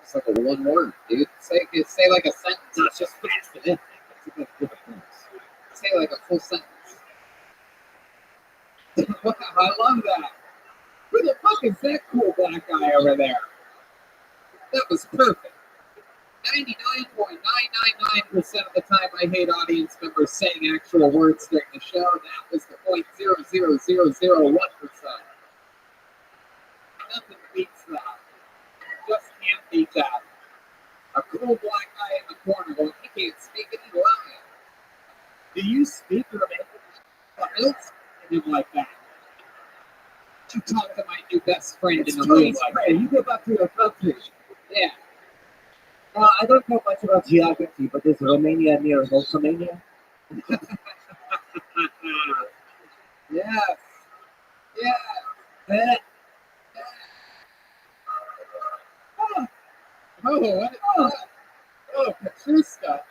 It's like a one word, dude. Say like a sentence. No, it's just fast. It's like different things. Say like a full sentence. Wow, I love that. Who the fuck is that cool black guy over there? That was perfect. 99.999% of the time I hate audience members saying actual words during the show. That was the 0.00001%. Nothing beats that. Just can't beat that. A cool black guy in the corner going, he can't speak and he's lying. Do you speak Romanian? What else can you like that? You talk to my new best friend in the totally room. great. You go back to your country. Yeah. I don't know much about geography, but is Romania near Romania? Yes. Yeah. Oh, what is that? Oh, Petruska.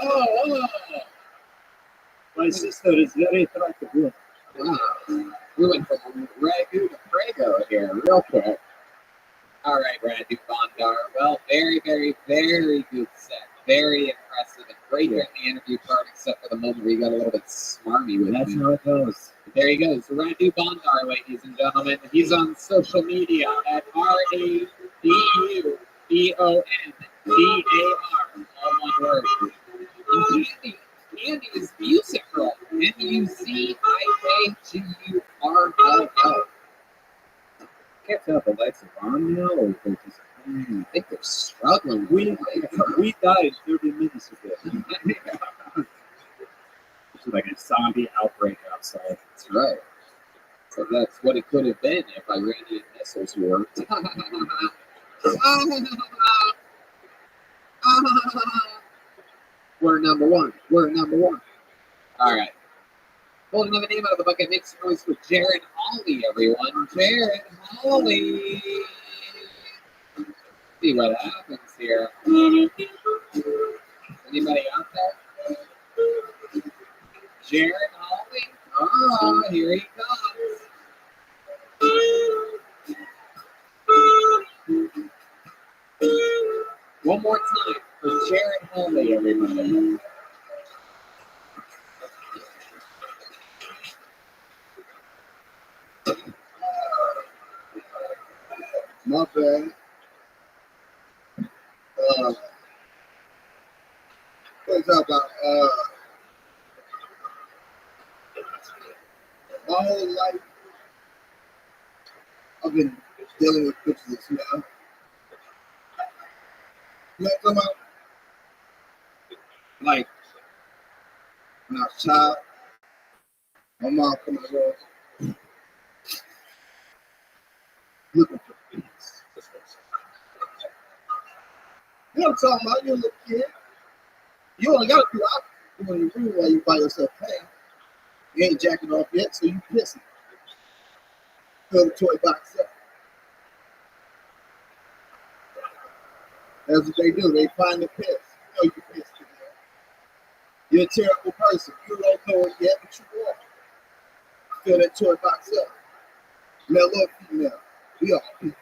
Oh. My sister is very attractive. Wow. We went from Ragu to Prego here, real quick. All right, Radu Bondar. Well, very, very, very good set. Very impressive and great during the interview part, except for the moment where you got a little bit smarmy with That's me. how it goes. There he goes, Radu Bondar, ladies and gentlemen. He's on social media at RADUBONDAR, all one word. And Andy is musical, MUZIKGURLL. Can't tell if the lights are on now or if they're just. I think they're struggling. We died 30 minutes ago. It's like a zombie outbreak outside. That's right. So that's what it could have been if Iranian missiles worked. We're number one. All right. Pull another name out of the bucket. Make some noise for Jared Hawley, everyone. Jared Hawley. See what happens here. Anybody out there? Jared Hawley. Oh, here he comes. One more time for Jared Hawley, everybody. My bad. What talk about my whole life I've been dealing with bitches, man. You know what I'm talking about? Like when I was a child, my mom come to the room looking for things. You know what I'm talking about? You're a little kid. You only got a few options when you room while you by yourself playing. You ain't jacking off yet, so you pissing. Fill the toy box up. That's what they do. They find the piss. You know you pissed in there. You're a terrible person. You don't know it yet, but you are. Fill that toy box up. Male or female. We all people.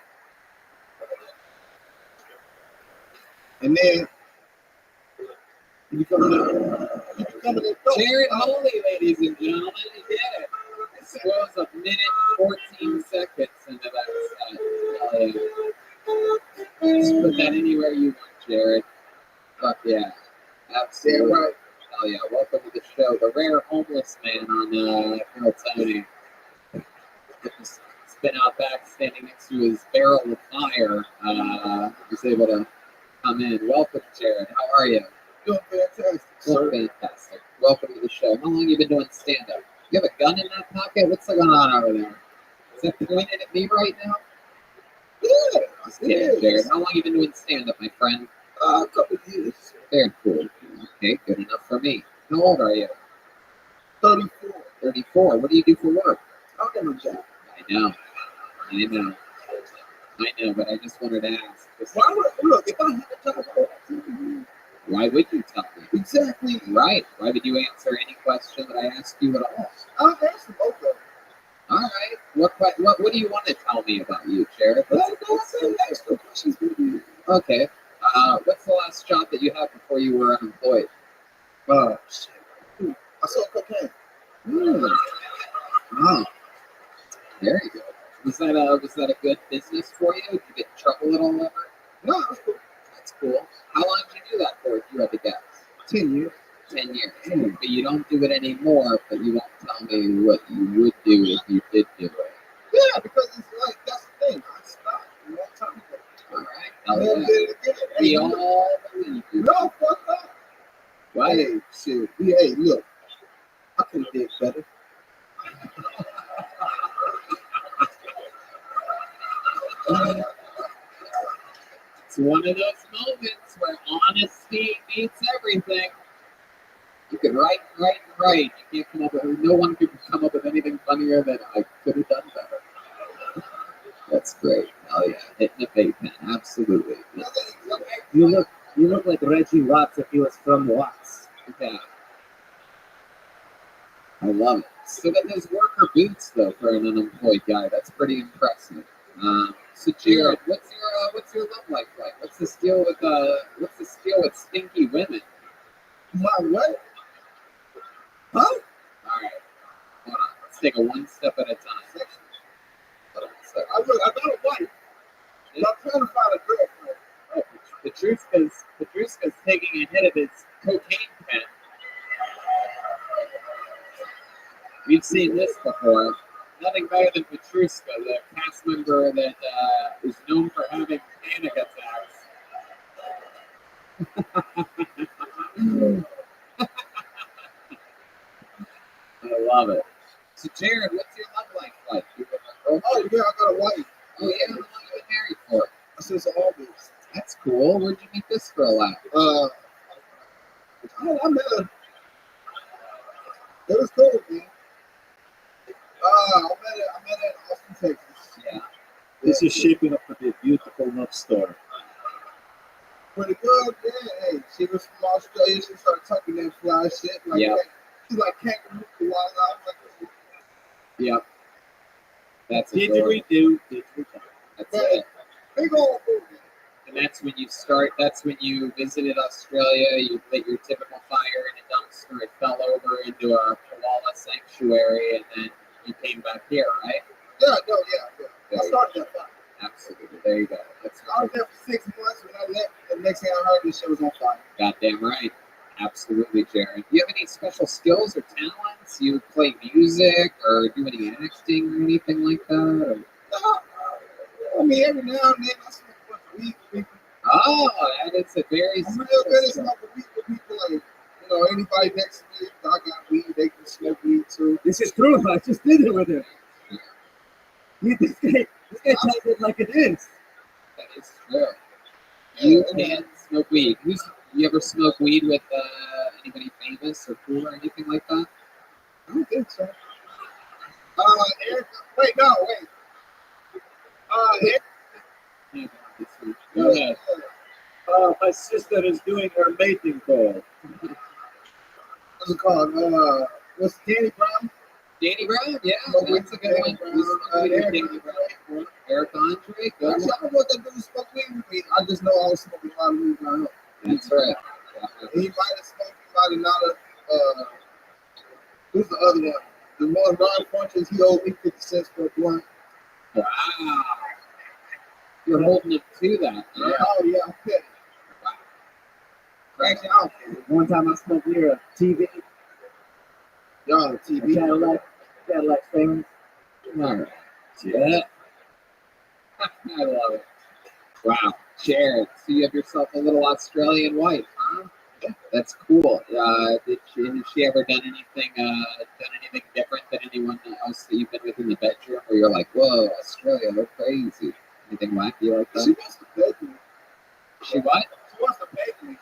And then you become an adult. Jared Holy, ladies and gentlemen, he did it. This was a minute 14 seconds into that set. Just put that anywhere you want, Jared. Fuck yeah. Absolutely. Right. Hell yeah. Welcome to the show. The rare homeless man on Colonel Tony. Spin out back, standing next to his barrel of fire. Was able to come in. Welcome, Jared. How are you? Doing fantastic. Doing fantastic. Welcome to the show. How long have you been doing stand-up? You have a gun in that pocket? What's going on over there? Is that pointed at me right now? Yeah. Just kidding, Jared. How long have you been doing stand-up, my friend? A couple of years. Very cool. Okay, good enough for me. How old are you? 34. 34. What do you do for work? I got no job. I know, but I just wanted to ask. Look, if I had a job, I would. Why would you tell me? Exactly. Right. Why would you answer any question that I asked you at all? I'll answer both of them. All right. What do you want to tell me about you, Jared? Extra questions. Okay. What's the last job that you had before you were unemployed? Shit. I sold cocaine. Oh. Very good. Was that a good business for you? Did you get in trouble at all ever? No, that's cool. That's cool. How long did you do that for, if you had to guess? 10 years. 10 years. But you don't do it anymore, but you won't tell me what you would do if you did do it. Yeah, because it's like, that's the thing. I stopped a long time ago. All right. And then did it again. We all believe you. No, fuck up. What? Hey, shit. Hey, look. I could have did better. It's one of those moments where honesty beats everything. You can write. You can't come up with, no one could come up with anything funnier than I could have done better. That's great. Oh yeah, hitting a vape pen, absolutely. You look like Reggie Watts if he was from Watts. Yeah. I love it. Still got those worker boots though for an unemployed guy. That's pretty impressive. So Jared, what's your love life like? What's the deal with stinky women? My what? Huh? All right, hold on. Let's take it one step at a time. Hold on a second. I got a wife. I'm trying to find a girlfriend. Oh, Petrushka's taking a hit of his cocaine pen. We've seen this before. Nothing better than Petrushka, the cast member that is known for having panic attacks. I love it. So, Jared, what's your love life like? You have a girlfriend? Oh, yeah, I got a wife. Oh, yeah, how long have you been married for? Since August. That's cool. Where'd you meet this girl at? I met her. It was cool, man. I met her in Austin, Texas. Yeah. This is shaping up to be a beautiful love story. Pretty good, yeah. Hey, she was from Australia. She started talking that fly shit. Like, yeah. She's like kangaroo koala. I was like, yep. That's Didgeridoo. That's it. Big old movie. And that's when you visited Australia, you lit your typical fire in a dumpster, it fell over into a koala sanctuary, and then you came back here, right? Yeah. I started that fire. Absolutely. There you go. I was there for 6 months. When I left, the next thing I heard, this shit was on fire. Goddamn right. Absolutely, Jared. Do you have any special skills or talents? You play music or do any acting or anything like that? Or? No. I mean, every now and then I smoke a bunch of weed with people. Oh, that is a very I'm real good at smoking weed with people. Like, anybody next to me, I got weed, they can smoke weed too. This is true. I just did it with him. This guy tells it like it is. That is true. You can smoke weed. You ever smoke weed with anybody famous or cool or anything like that? I don't think so. Eric, wait. Eric. Go ahead. My sister is doing her mating call. What's it called? What's Danny Brown? Danny Brown, yeah, that's a good Danny one. Brown, We smoked weed with Eric Danny Andre. Brown. Eric Andre, good Actually, one. I don't know what that dude smoked weed with me. I just know I was smoking a lot of weed growing up. That's right. He might have smoked, he might have not have. Who's the other one? The one Ron punches, he owed me 50 cents for a blunt. Wow. You're holding it to that. Huh? Oh, yeah, I'm petty. Wow. Actually, I don't care. One time I smoked near a TV, Y'all on TV. Cadillac famous. All right. Yeah. I love it. Wow. Jared, so you have yourself a little Australian wife, huh? That's cool. Has she ever done anything different than anyone else that you've been with in the bedroom where you're like, whoa, Australia, they're crazy? Anything wacky like that? She wants to pay me. She what? She wants to pay me.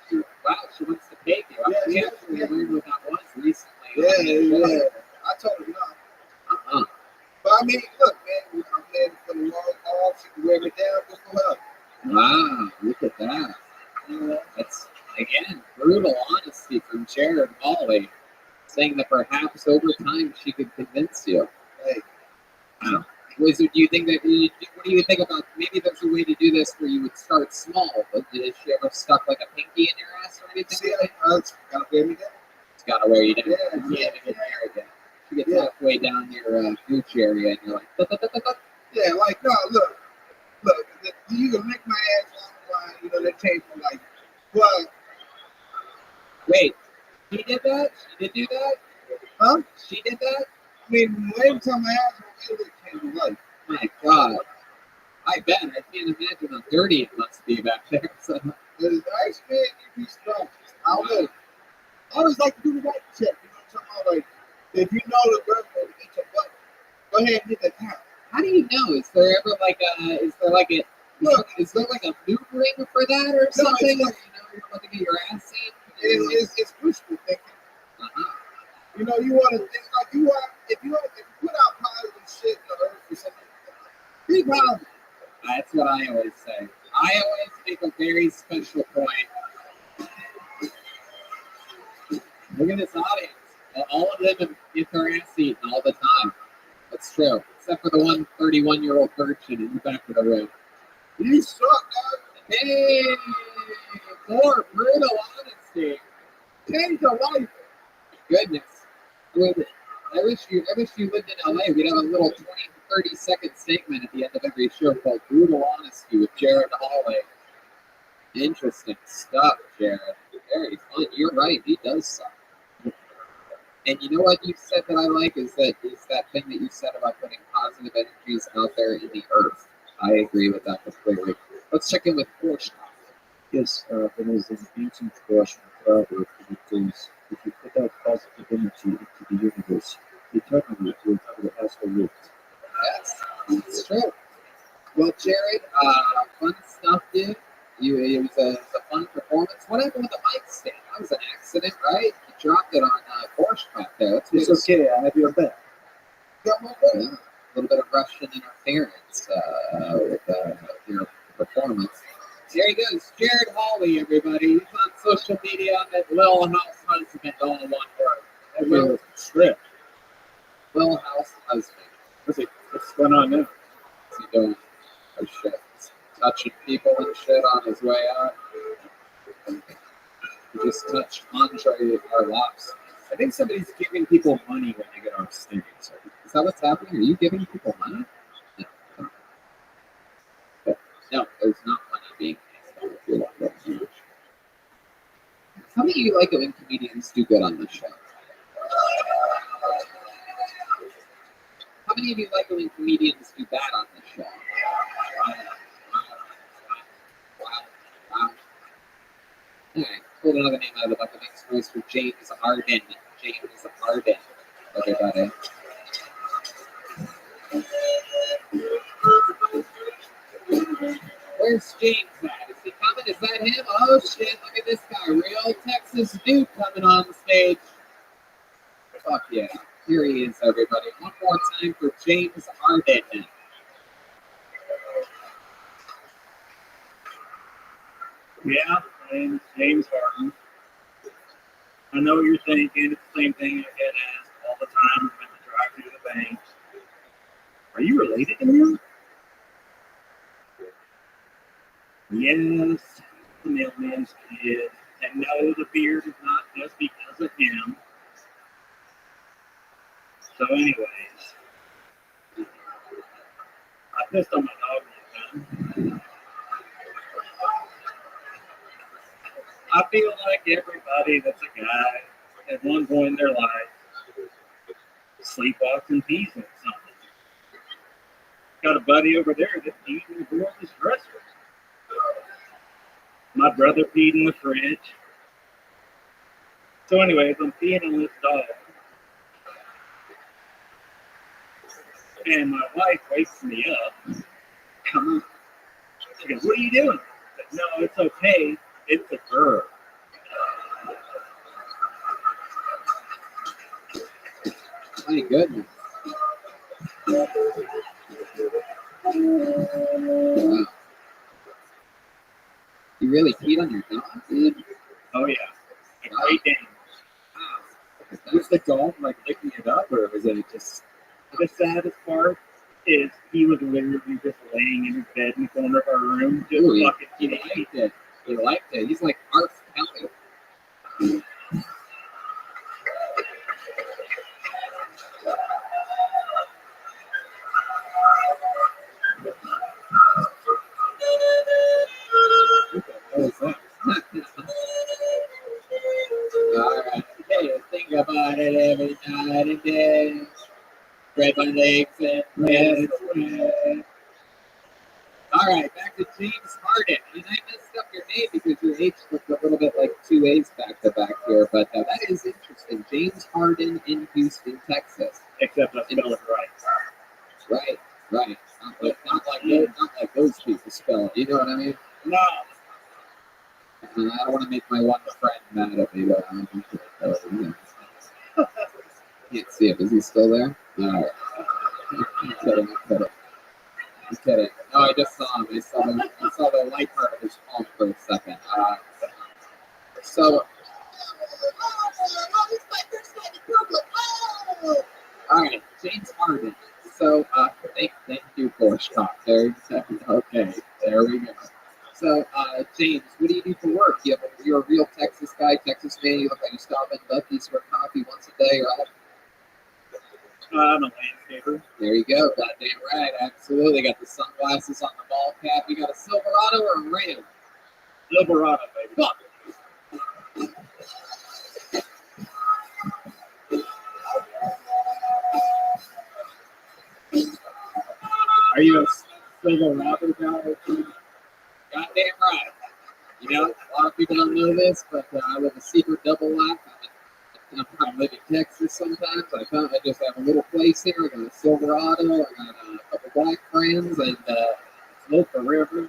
Wow, she wants to pay you. Yeah, We yeah, actually yeah. learned what that was recently. Yeah. I told her no. Uh-huh. But I mean, look, man, I'm playing for the long haul. She can wear me down just for her. Wow, look at that. That's, again, brutal honesty from Jared Molly, saying that perhaps over time she could convince you. Hey. Wow. Do you think that, what do you think about, maybe there's a way to do this where you would start small, but did she ever stuck like a pinky in your ass or anything? See, it's got to wear me down. It's got to wear you down. Yeah, You can't even get married yet. She gets Yeah. halfway down your gooch area and you're like, Yeah, like, no, look, you can lick my ass online, you know, that changed my life. But, wait, she did that? She did do that? huh? She did that? I mean, every time my ass was it changed my life. My God. I bet. I can't imagine how dirty it must be back there. So. It's actually, you be strong. I don't know. I always like to do the right check, you know what I'm talking about? Like, if you know the girl will get your butt, go ahead and hit that count. How do you know? Is there ever like a, is there like a new ring for that or something? Like, you're about to get your ass seen? It's wishful thinking. Uh-huh. You know, you want to think like you want. If you put out positive shit in the earth or something, be positive. That's what I always say. I always make a very special point. Look at this audience. All of them get their ass eaten all the time. That's true. Except for the one 31-year-old virgin in the back of the room. You suck, dog. Hey! More brutal honesty. Change your life. Goodness. I wish you lived in LA. We'd have a little 20, 30-second segment at the end of every show called Brutal Honesty with Jared Hawley. Interesting stuff, Jared. Very fun. You're right. He does suck. And you know what you said that I like is that thing that you said about putting positive energies out there in the earth. I agree with that completely. Let's check in with Porsche. Yes, there is an ancient Russian proverb that says, if you put out positive energy into the universe, eternally it will ask a lift. Yes, it's true. Well, Jared, fun stuff, dude. It was a fun performance. What happened with the mic stand? That was an accident, right? You dropped it on Porsche back there. It's okay, I have your back. Yeah, a little bit of Russian interference with your performance. There he goes, Jared Hawley, everybody. He's on social media at Lil House Husband, all in one word. Will Strip. Lil House Husband. What's going on now? What's he doing? Oh, shit. Touching people and shit on his way out. He just touched Andre Arlops. I think somebody's giving people money when they get off stage. Is that what's happening? Are you giving people money? No, there's not money being paid. How many of you like it when comedians do good on the show? How many of you like it when comedians do bad on the show? Wow. All right, pulled another name out of the bucket. Makes noise for James Arden. James Arden, everybody. Where's James at? Is he coming? Is that him? Oh shit, look at this guy. Real Texas dude coming on the stage. Fuck yeah. Here he is, everybody. One more time for James Arden. Yeah, and James Harden. I know what you're thinking. It's the same thing I get asked all the time when I drive through the bank. Are you related to him? Yes, the mailman's kid. And no, the beard is not just because of him. So anyways, I pissed on my dog one time. I feel like everybody that's a guy at one point in their life sleepwalks and pees in something. Got a buddy over there that peed in the girl's dresser. My brother peed in the fridge. So anyways, I'm peeing on this dog. And my wife wakes me up. Come on. She goes, what are you doing? I said, no, it's okay. It's a girl. My goodness. Wow. You really peed on your dog, dude? Oh, yeah. A Great Dane. Wow. Was the dog like licking it up, or was it just? The saddest part is he was literally just laying in his bed in the corner of our room, just Ooh, fucking he liked it. He liked it. He's like Art Kelly. What was that? Alright, okay, think about it every night and day. Spread my legs and rest. Alright, back to James Harden. And I messed up your name because your H looked a little bit like two A's back to back here, but that is interesting. James Harden in Houston, Texas. except I spell it right. Right. Not like those people spell it. You know what I mean? No. And I don't want to make my one friend mad at me, but I'm can't see it. Is he still there? All right. I'm kidding. No, I just saw him. I saw the light part of his phone for a second. All right, James Harden. So, thank you, Bush Talk. There, okay, there we go. So, James, what do you do for work? You're a real Texas guy, Texas man. You look like you stop at Buc-ee's for coffee once a day, right? I'm a landscaper. There you go. Goddamn right. Absolutely. Got the sunglasses on the ball cap. You got a Silverado or a Ram? Silverado, baby. Fuck. Are you a Silverado guy? Goddamn right. You know, a lot of people don't know this, but I live a secret double life. I live in Texas sometimes. I just have a little place here. I got a Silverado. I got a couple black friends, and smoke the river. You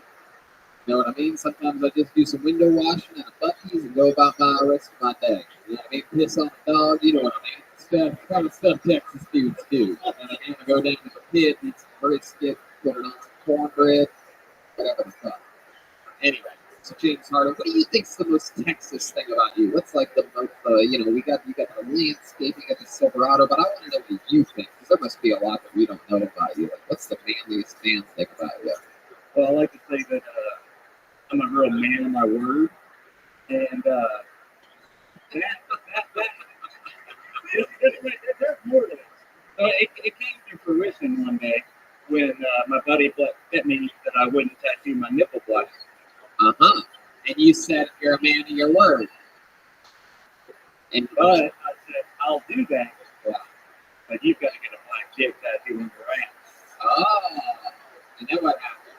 know what I mean? Sometimes I just do some window washing at a Buc-ee's and go about my rest of my day. You know what I mean? Piss on the dog. You know what I mean? Kind of stuff Texas dudes do. And then I go down to the pit, eat some brisket, put it on some cornbread, whatever the fuck. Anyway. So James Harden, what do you think's the most Texas thing about you? What's like the most, we got the landscape, you got the Silverado, but I want to know what you think, because there must be a lot that we don't know about you. Like, what's the manliest man think about you? Well, I like to say that I'm a real man of my word, and there's more to this. So it came to fruition one day when my buddy bet me that I wouldn't tattoo my nipple black. Uh-huh. And you said you're a man of your word. But I said, I'll do that. Yeah. But you've got to get a black dick tattoo on your ass. Oh. And then what happened?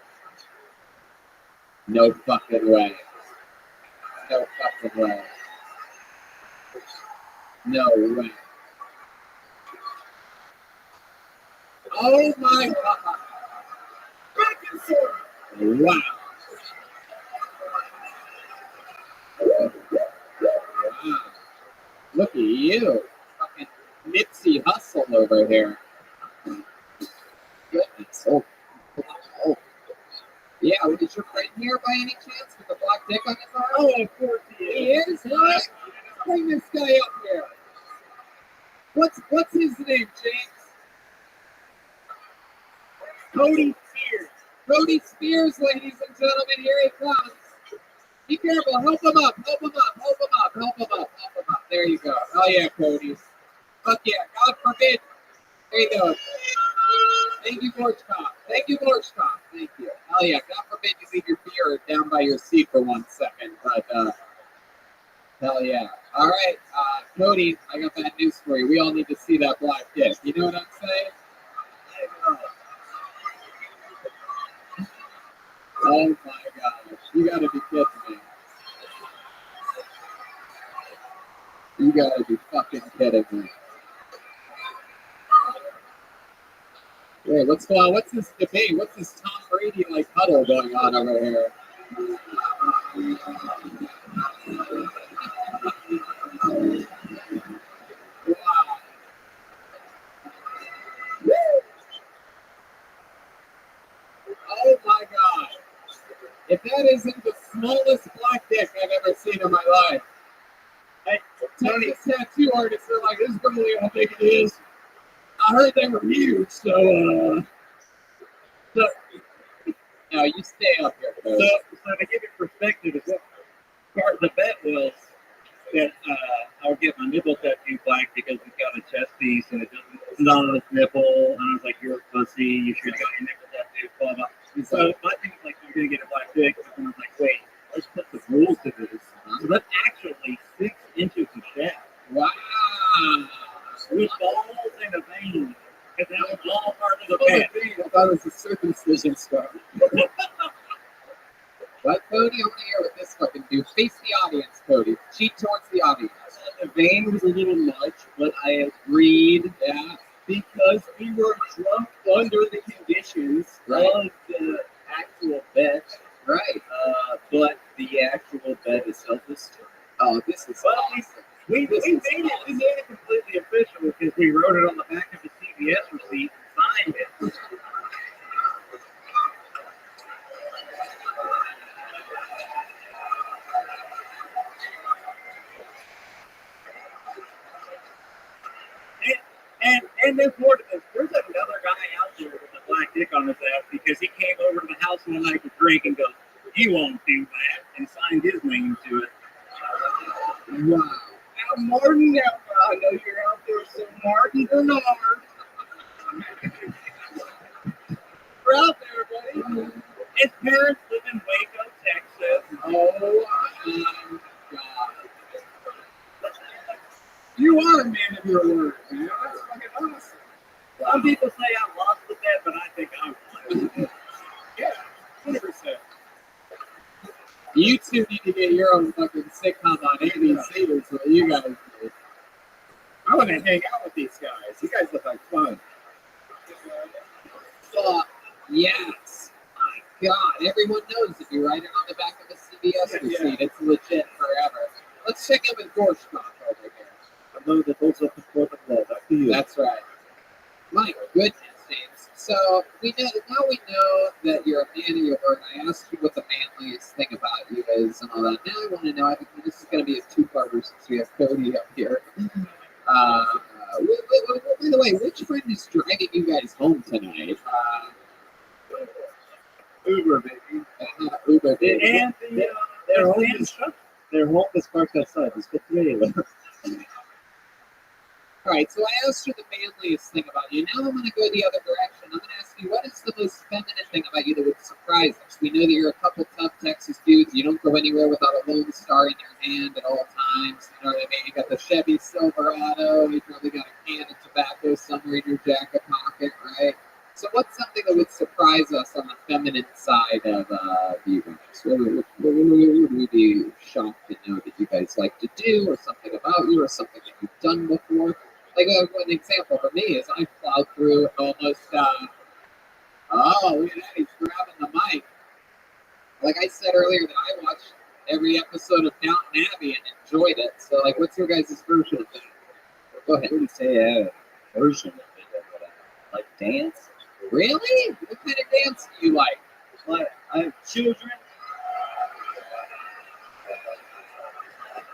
No fucking way. No fucking way. No way. Oh my God. Wow. Wow. Look at you. Fucking Nipsey Hussle over here. Goodness. Oh. Yeah, well, is your friend here by any chance with the black dick on his arm? Oh, of course he He is. is? All right. Let's bring this guy up here. What's his name, James? Cody Spears. Cody Spears, ladies and gentlemen, here he comes. Be careful, help him up, help him up, help him up, help him up, help him up. There you go. Oh yeah, Cody. Fuck yeah, God forbid. There you go. Thank you, Rothschild. Thank you, Rothschild. Thank you. Hell yeah, God forbid you leave your beer down by your seat for 1 second, but hell yeah. All right, Cody, I got bad news for you. We all need to see that black dick. You know what I'm saying? Oh my gosh, you gotta be kidding me. You gotta be fucking kidding me. Wait, what's going on? What's this debate? What's this Tom Brady like huddle going on over here? Wow. Oh my god. If that isn't the smallest black dick I've ever seen in my life. Hey, Tony, tattoo artists are like, this is probably how big it is. I heard they were huge, so no, you stay up here, So to give it perspective, is what part of the bet was that I would get my nipple tattoo black because it's got a chest piece and it's not on his nipple. And I was like, you're a pussy. You should have got your nipple tattoo. Blah blah. So my thing was like, I'm gonna get a black dick. And I was like, wait, let's put the rules to this. So that's actually 6 inches of shaft. wow. With balls and a vein. Because that was all part of the bet. I thought it was a circumcision scar. What, Cody? I want to hear what this fucking do. Face the audience, Cody. Cheat towards the audience. The vein was a little much, but I agreed. Yeah. Because we were drunk under the conditions of the actual bet. Right. But the actual bet itself is true. Oh, this is awesome. We made it completely official because we wrote it on the back of the CVS receipt and signed it. And there's more to this. There's another guy out there with a black dick on his ass because he came over to the house one night to drink and goes, "You won't do that," and signed his name to it. Wow. Now, Martin, I know you're out there, so Martin Bernard. We're out there, buddy. His parents live in Waco, Texas. Oh, my God. You are a man of your word, man. That's fucking awesome. Some people say I lost the bet, but I think I won. Yeah, 100%. You two need to get your own fucking sitcom on ABC. Is what you guys do. I want to hang out with these guys. You guys look like fun. Fuck yes. My God, everyone knows if you write it on the back of a CVS receipt, it's legit forever. Let's check in with Gorshkov over here. I know that those are the club. Back to you. That's right. My goodness, James. So we know that you're a man of your word. I asked you what the manliest thing about you is and all that. Now I want to know. I think this is going to be a two-parter since we have Cody up here. By the way, which friend is driving you guys home tonight? Uber, baby. Uber, baby. And their home is parked outside. Let's get together. All right, so I asked you the manliest thing about you. Now I'm going to go the other direction. I'm going to ask you, what is the most feminine thing about you that would surprise us? We know that you're a couple tough Texas dudes. You don't go anywhere without a Lone Star in your hand at all times. You know what I mean? You got the Chevy Silverado. You probably got a can of tobacco somewhere in your jacket pocket, right? So what's something that would surprise us on the feminine side of you guys? What would we be shocked to know that you guys like to do, or something about you, or something that you've done before? Like an example for me is I plowed through almost. Oh, look at that! He's grabbing the mic. Like I said earlier, that I watched every episode of Downton Abbey and enjoyed it. So, like, what's your guys' version of that? Go ahead. I wouldn't say a version of it, but like dance. Really? What kind of dance do you like? I have children.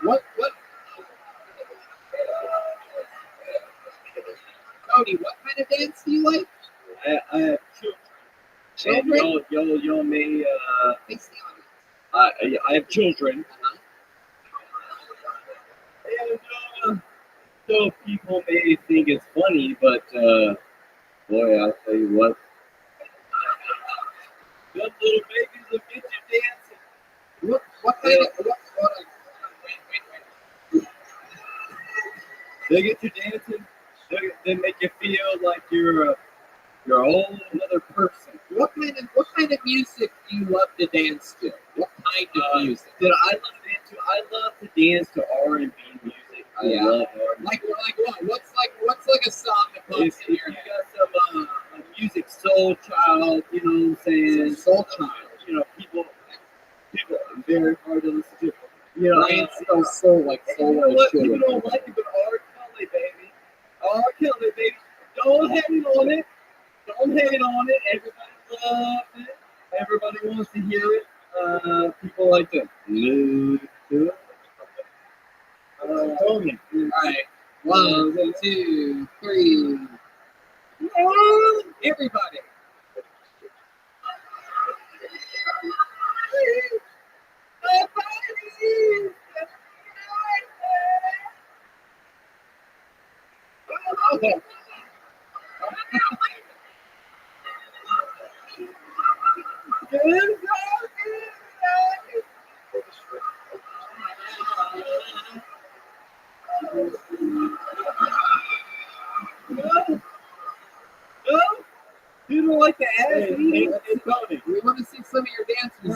What? Cody, what kind of dance do you like? I have children. Children? Yo may Face the audience. I have children. And so people may think it's funny, but boy, I'll tell you what. Them little babies will get you dancing. What kind of wait. They get you dancing. They make you feel like you're a whole other person. What kind of music do you love to dance to? What kind of music? I love to dance to R&B music. I love R&B. Like what? What's like a song that pops If in you your head? got some music, Soul Child, you know what I'm saying? Soul Child. You know, people are very hard to listen to. You know, Ryan spells soul like soul. You know what? People don't like it, but R. Kelly, baby. R. Kelly, baby. Don't hate on it. Don't hate on it. Everybody loves it. Everybody wants to hear it. People like to listen to it. Tony. All right. 1, 2, 3. Everybody. Okay. You don't like the ass? Hey, Tony, we want to see some of your dances.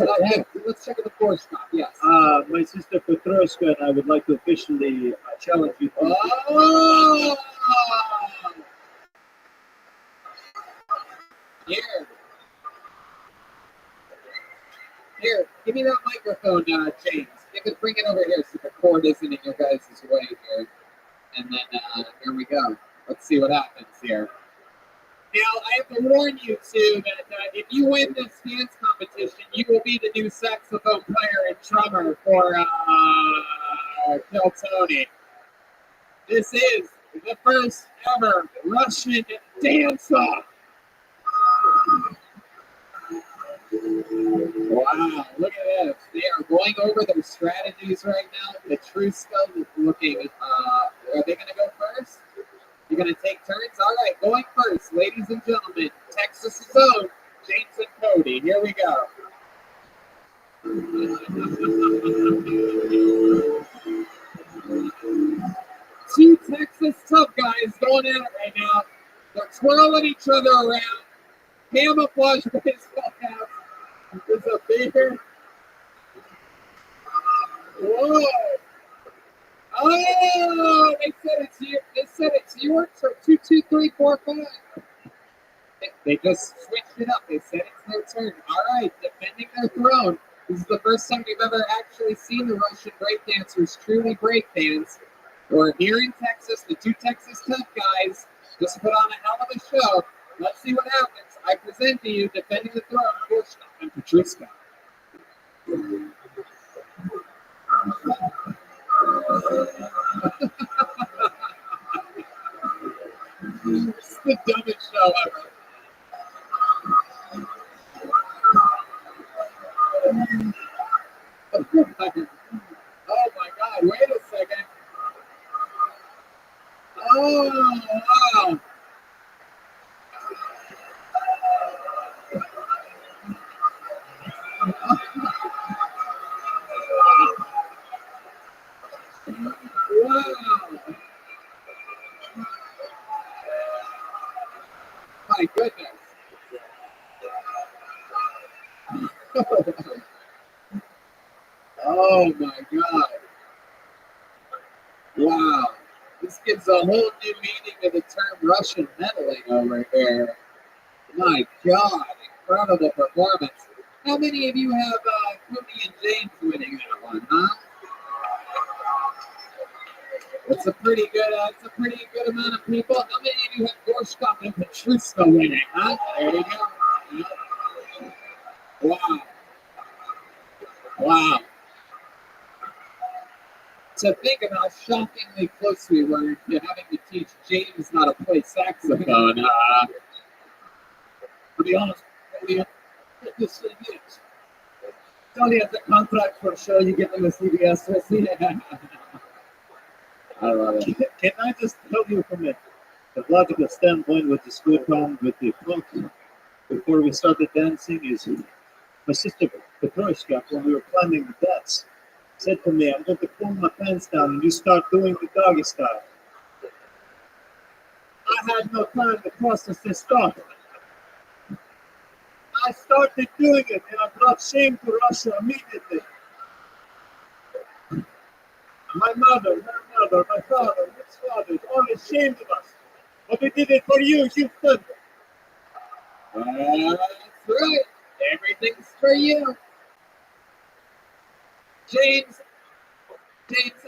Let's check out the course stop. Yes. My sister Petroska and I would like to officially challenge you. Oh! Here, give me that microphone, James. You can bring it over here so the cord isn't in your guys' way here. And then, here we go. Let's see what happens here. Now, I have to warn you, too, that if you win this dance competition, you will be the new saxophone player and drummer for Kill Tony. This is the first ever Russian dance-off. Wow, look at this. They are going over their strategies right now. Petruska is looking, are they going to go first? You're going to take turns? All right, going first, ladies and gentlemen, Texas' own James and Cody. Here we go. Two Texas tough guys going at it right now. They're twirling each other around. Camouflage baseball caps. There's a beer. Whoa. Oh, they said it's yours for 2, 2, 3, 4, 5. They just switched it up. They said it's their turn. All right, defending their throne. This is the first time we've ever actually seen the Russian breakdancers truly breakdance. We're here in Texas, the two Texas tough guys just put on a hell of a show. Let's see what happens. I present to you defending the throne, Rothschild and Petruska. It's the dumbest show ever. Oh my God, wait a second. Oh, wow. Wow. My goodness. Oh my God. Wow. This gives a whole new meaning to the term Russian meddling over here. My God. Incredible performance. How many of you have Cody and James winning that one, huh? It's a pretty good amount of people. How many of you have Gorshkov and Petruska winning, huh? There you go. Wow. Wow. To think of how shockingly close we were to having to teach James how to play saxophone. To be honest, this is Tony has a contract for sure. You get them a CBS. I love it. Can I just tell you from a logical standpoint what the school problem with the clock before we started dancing is my sister Petrovska, when we were planning the dance, said to me, I'm going to pull my pants down and you start doing the doggy style. I had no time to process this thought. I started doing it and I brought shame to Russia immediately. My mother, my father, his father, all ashamed of us. But we did it for you, you could. That's right. Everything's for you. James,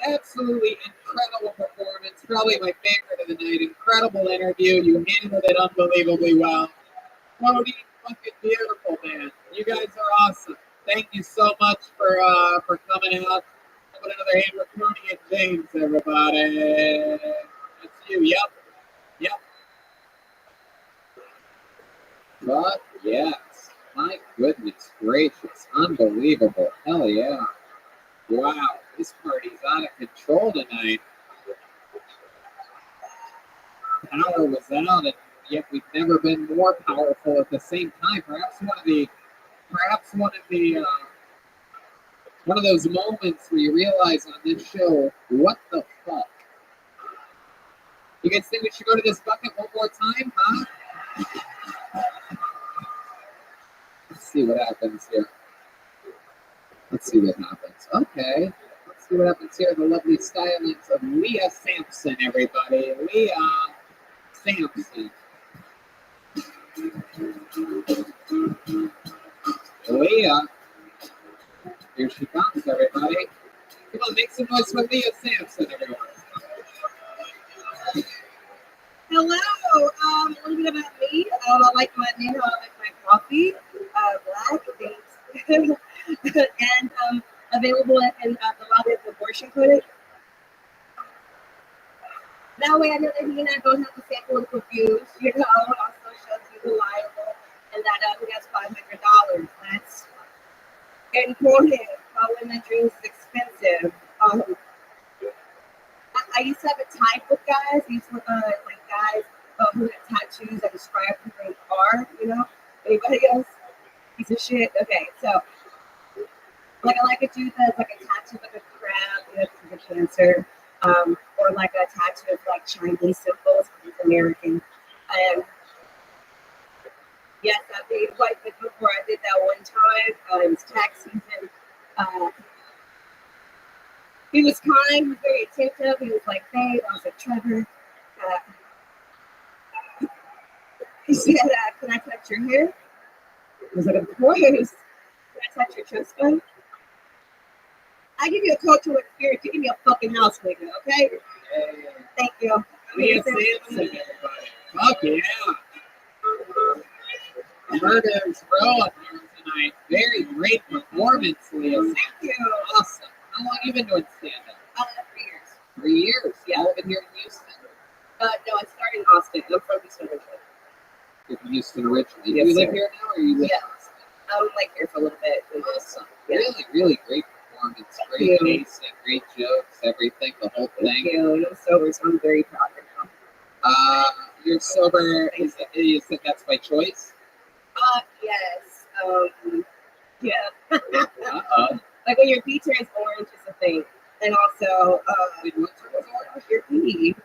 absolutely incredible performance. Probably my favorite of the night. Incredible interview. You handled it unbelievably well. Cody, fucking beautiful, man. You guys are awesome. Thank you so much for coming out. Put another hand for Cody and James, everybody. That's you. Yep. But yes, my goodness gracious, unbelievable. Hell yeah. Wow, this party's out of control tonight. Power was out, and yet we've never been more powerful at the same time. Perhaps one of those moments where you realize on this show, what the fuck? You guys think we should go to this bucket one more time, huh? Let's see what happens here. Okay. Let's see what happens here. The lovely stylings of Leah Sampson, everybody. Leah Sampson. Leah. Here she comes, everybody. Come on, make some noise for Leah Sampson, everyone. Hello. A little bit about me. I like my name. I like my coffee. Black beans. And available in the lobby of the abortion clinic. That way, I know that he and I don't have to sample and confused. You know, also shows he's reliable and that he has $500. That's important. Women dreams is expensive. I used to have a type with guys. I used to like guys who had tattoos that describe who they are. You know, anybody else? Piece of shit. Okay, so like I like a dude that's like a tattoo like a crab, you know, because of cancer, or like a tattoo of like Chinese symbols because he's American. And yes, I've dated white men before. I did that one time. It was tax season. He was kind. He was very attentive. He was like, "Babe," I was like, "Trevor." He said, "Can I touch your hair?" I was like, "Of course." "Can I touch your chest bone?" I give you a cultural experience. You give me a fucking house, nigga, okay? Thank you. Leah Sampson, everybody. Fuck yeah. Murders Row up here tonight. Very great performance, Leah. Thank you. Awesome. How long have you been doing stand-up? 3 years. 3 years? Yeah. All been here in Houston? No, I started in Austin. I'm from Houston originally. You're from Houston originally. Yes, you live sir. here now, or you live in Austin? I'm like here for a little bit. Awesome. Yeah. Really, really great performance. Great pacing, great jokes, everything, the whole thing. Thank you. I'm sober, so I'm very proud of myself. You're sober. You said that's by choice? Yes. Yeah. Uh-oh. Like when your pee turns orange is a thing. And also, Wait, what turns orange? your pee.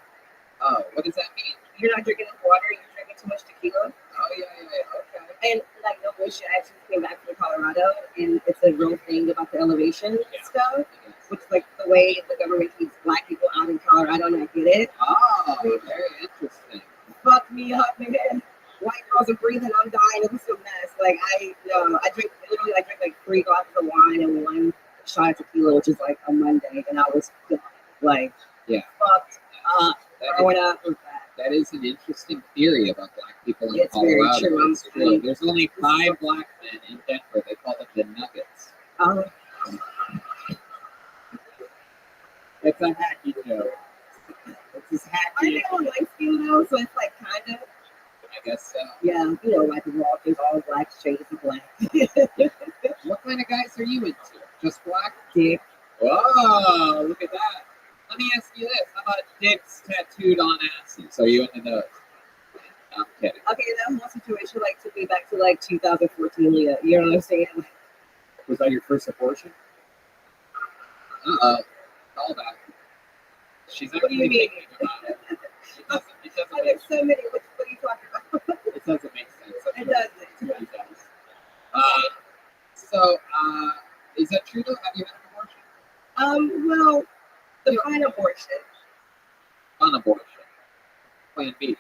Oh, what does that mean? You're not drinking enough water, you're drinking too much tequila. Oh, yeah, okay. And like, no bullshit, I actually came back from Colorado, and it's a real thing about the elevation stuff, which is like the way the government keeps black people out in Colorado, and I get it. Oh, very interesting. Fuck me up, man. White girls are breathing, I'm dying, it was a mess. Like, I drink like 3 glasses of wine and 1 shot of tequila, which is like a Monday, and I was like, fucked up, growing up with that. That is an interesting theory about black people in It's very Colorado. true. It's true. There's only 5 black men in Denver. They call them the Nuggets. It's a hacky joke. It's as I hacky. know light skin though, so it's like kind of. I guess so. Yeah, you know, like the Rock is all black, shades of black. What kind of guys are you into? Just black? Dick. Whoa, look at that. Let me ask you this. How about dicks tattooed on asses? Are you into those? No, I'm kidding. Okay, that whole situation like took me back to like 2014, Leah. You know what I'm saying? Was that your first abortion? Uh-oh. Call back. She's What do you actually mean? thinking about it. It doesn't Oh, there's so many. What are you talking about? It doesn't make sense. It doesn't. It does. So, is that true though? Have you had an abortion? Well, define abortion. On abortion. Plan B.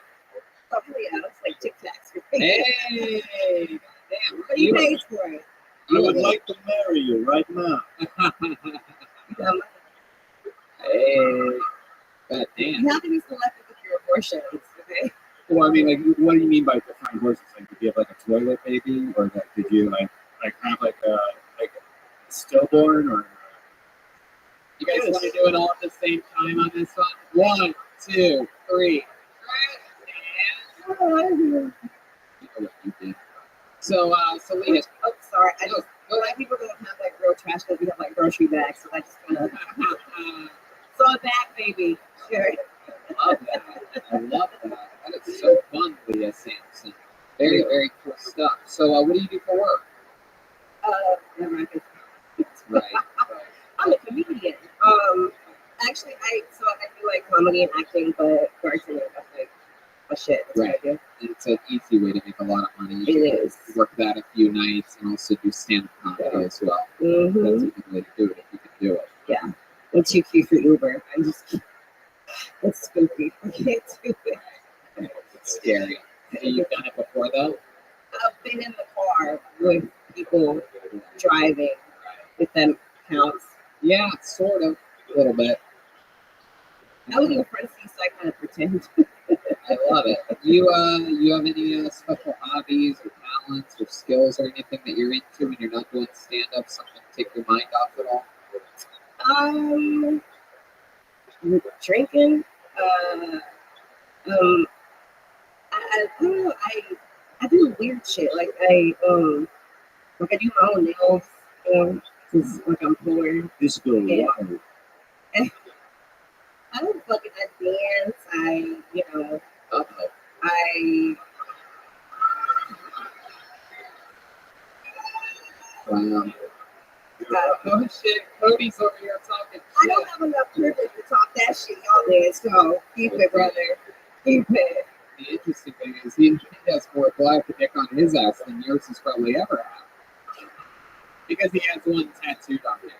Oh, yeah, it's like Tic Tacs. Hey! Damn. But you paid for it. I would like to marry you right now. Hey. God damn. You have to be selective with your abortions, okay? Well, I mean, like, what do you mean by defined abortions? Like, did you have like a toilet baby, or like, did you like have like a stillborn, or? You guys want to do it all at the same time on this one? 1, 2, 3. You know what you did. So Leah. Oh, sorry. I just black people don't have like real trash because we have like grocery bags, so I just kind of saw that baby. Sure. Love that. I love that. That is so fun, Leah Sampson. Very, very cool stuff. So, what do you do for work? Never mind. Right. I'm a comedian. Actually, I do like comedy and acting, but bartending, that's like my shit. That's Right. what I do. It's an easy way to make a lot of money. It is. Work that a few nights and also do stand-up comedy as well. Mm-hmm. That's a good way to do it if you can do it. Yeah. I'm too cute for Uber. I'm just. It's spooky. I can't do it. It's scary. Have you done it before, though? I've been in the car with people driving. If that counts. Yeah, sort of. A little bit. I was in the front seat, so I kind of pretend. I love it. You have any special hobbies or talents or skills or anything that you're into when you're not doing stand-up? Something to take your mind off at all? Drinking. I don't know. I do weird shit. Like I do my own nails. Cause like I'm poor. This girl, Yeah. wow. I don't fucking dance. Uh-oh. Wow. Oh shit, Cody's over here talking I shit. don't have enough privilege to talk that shit out there, so keep it, brother. Keep it. The interesting thing is he has more black dick on his ass than yours has probably ever had. Because he has one tattooed on him.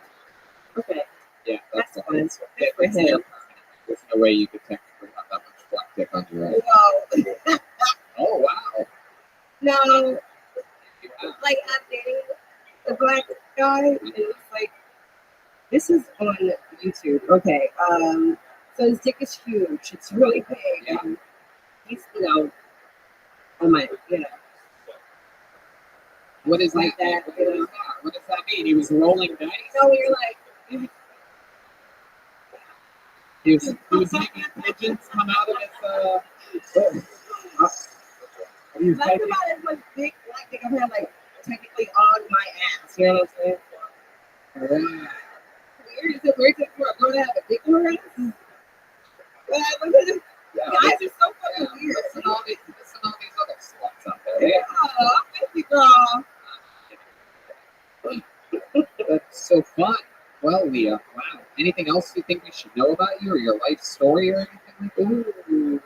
Okay. Yeah, That's the fun. it's For him. There's no way you could technically have that much black dick on your ass. No. Oh wow. No. Yeah. Like I'm dating a black guy, and it's like this is on YouTube. Okay. So his dick is huge. It's really big. Yeah. And he's, on my, What is like that? that, What does that mean? He was rolling dice? So you're like, He was making pigeons come out of his think about it, was big black dick. I'm like technically on my ass. You know what I'm saying? Wow. Weird. Is it weird for a girl to have a dick on her ass? Guys are so fucking weird. Listen to all these other sluts out there. Yeah, thank you, girl. That's so fun. Well, Leah, wow. Anything else you think we should know about you or your life story or anything like that? Ooh.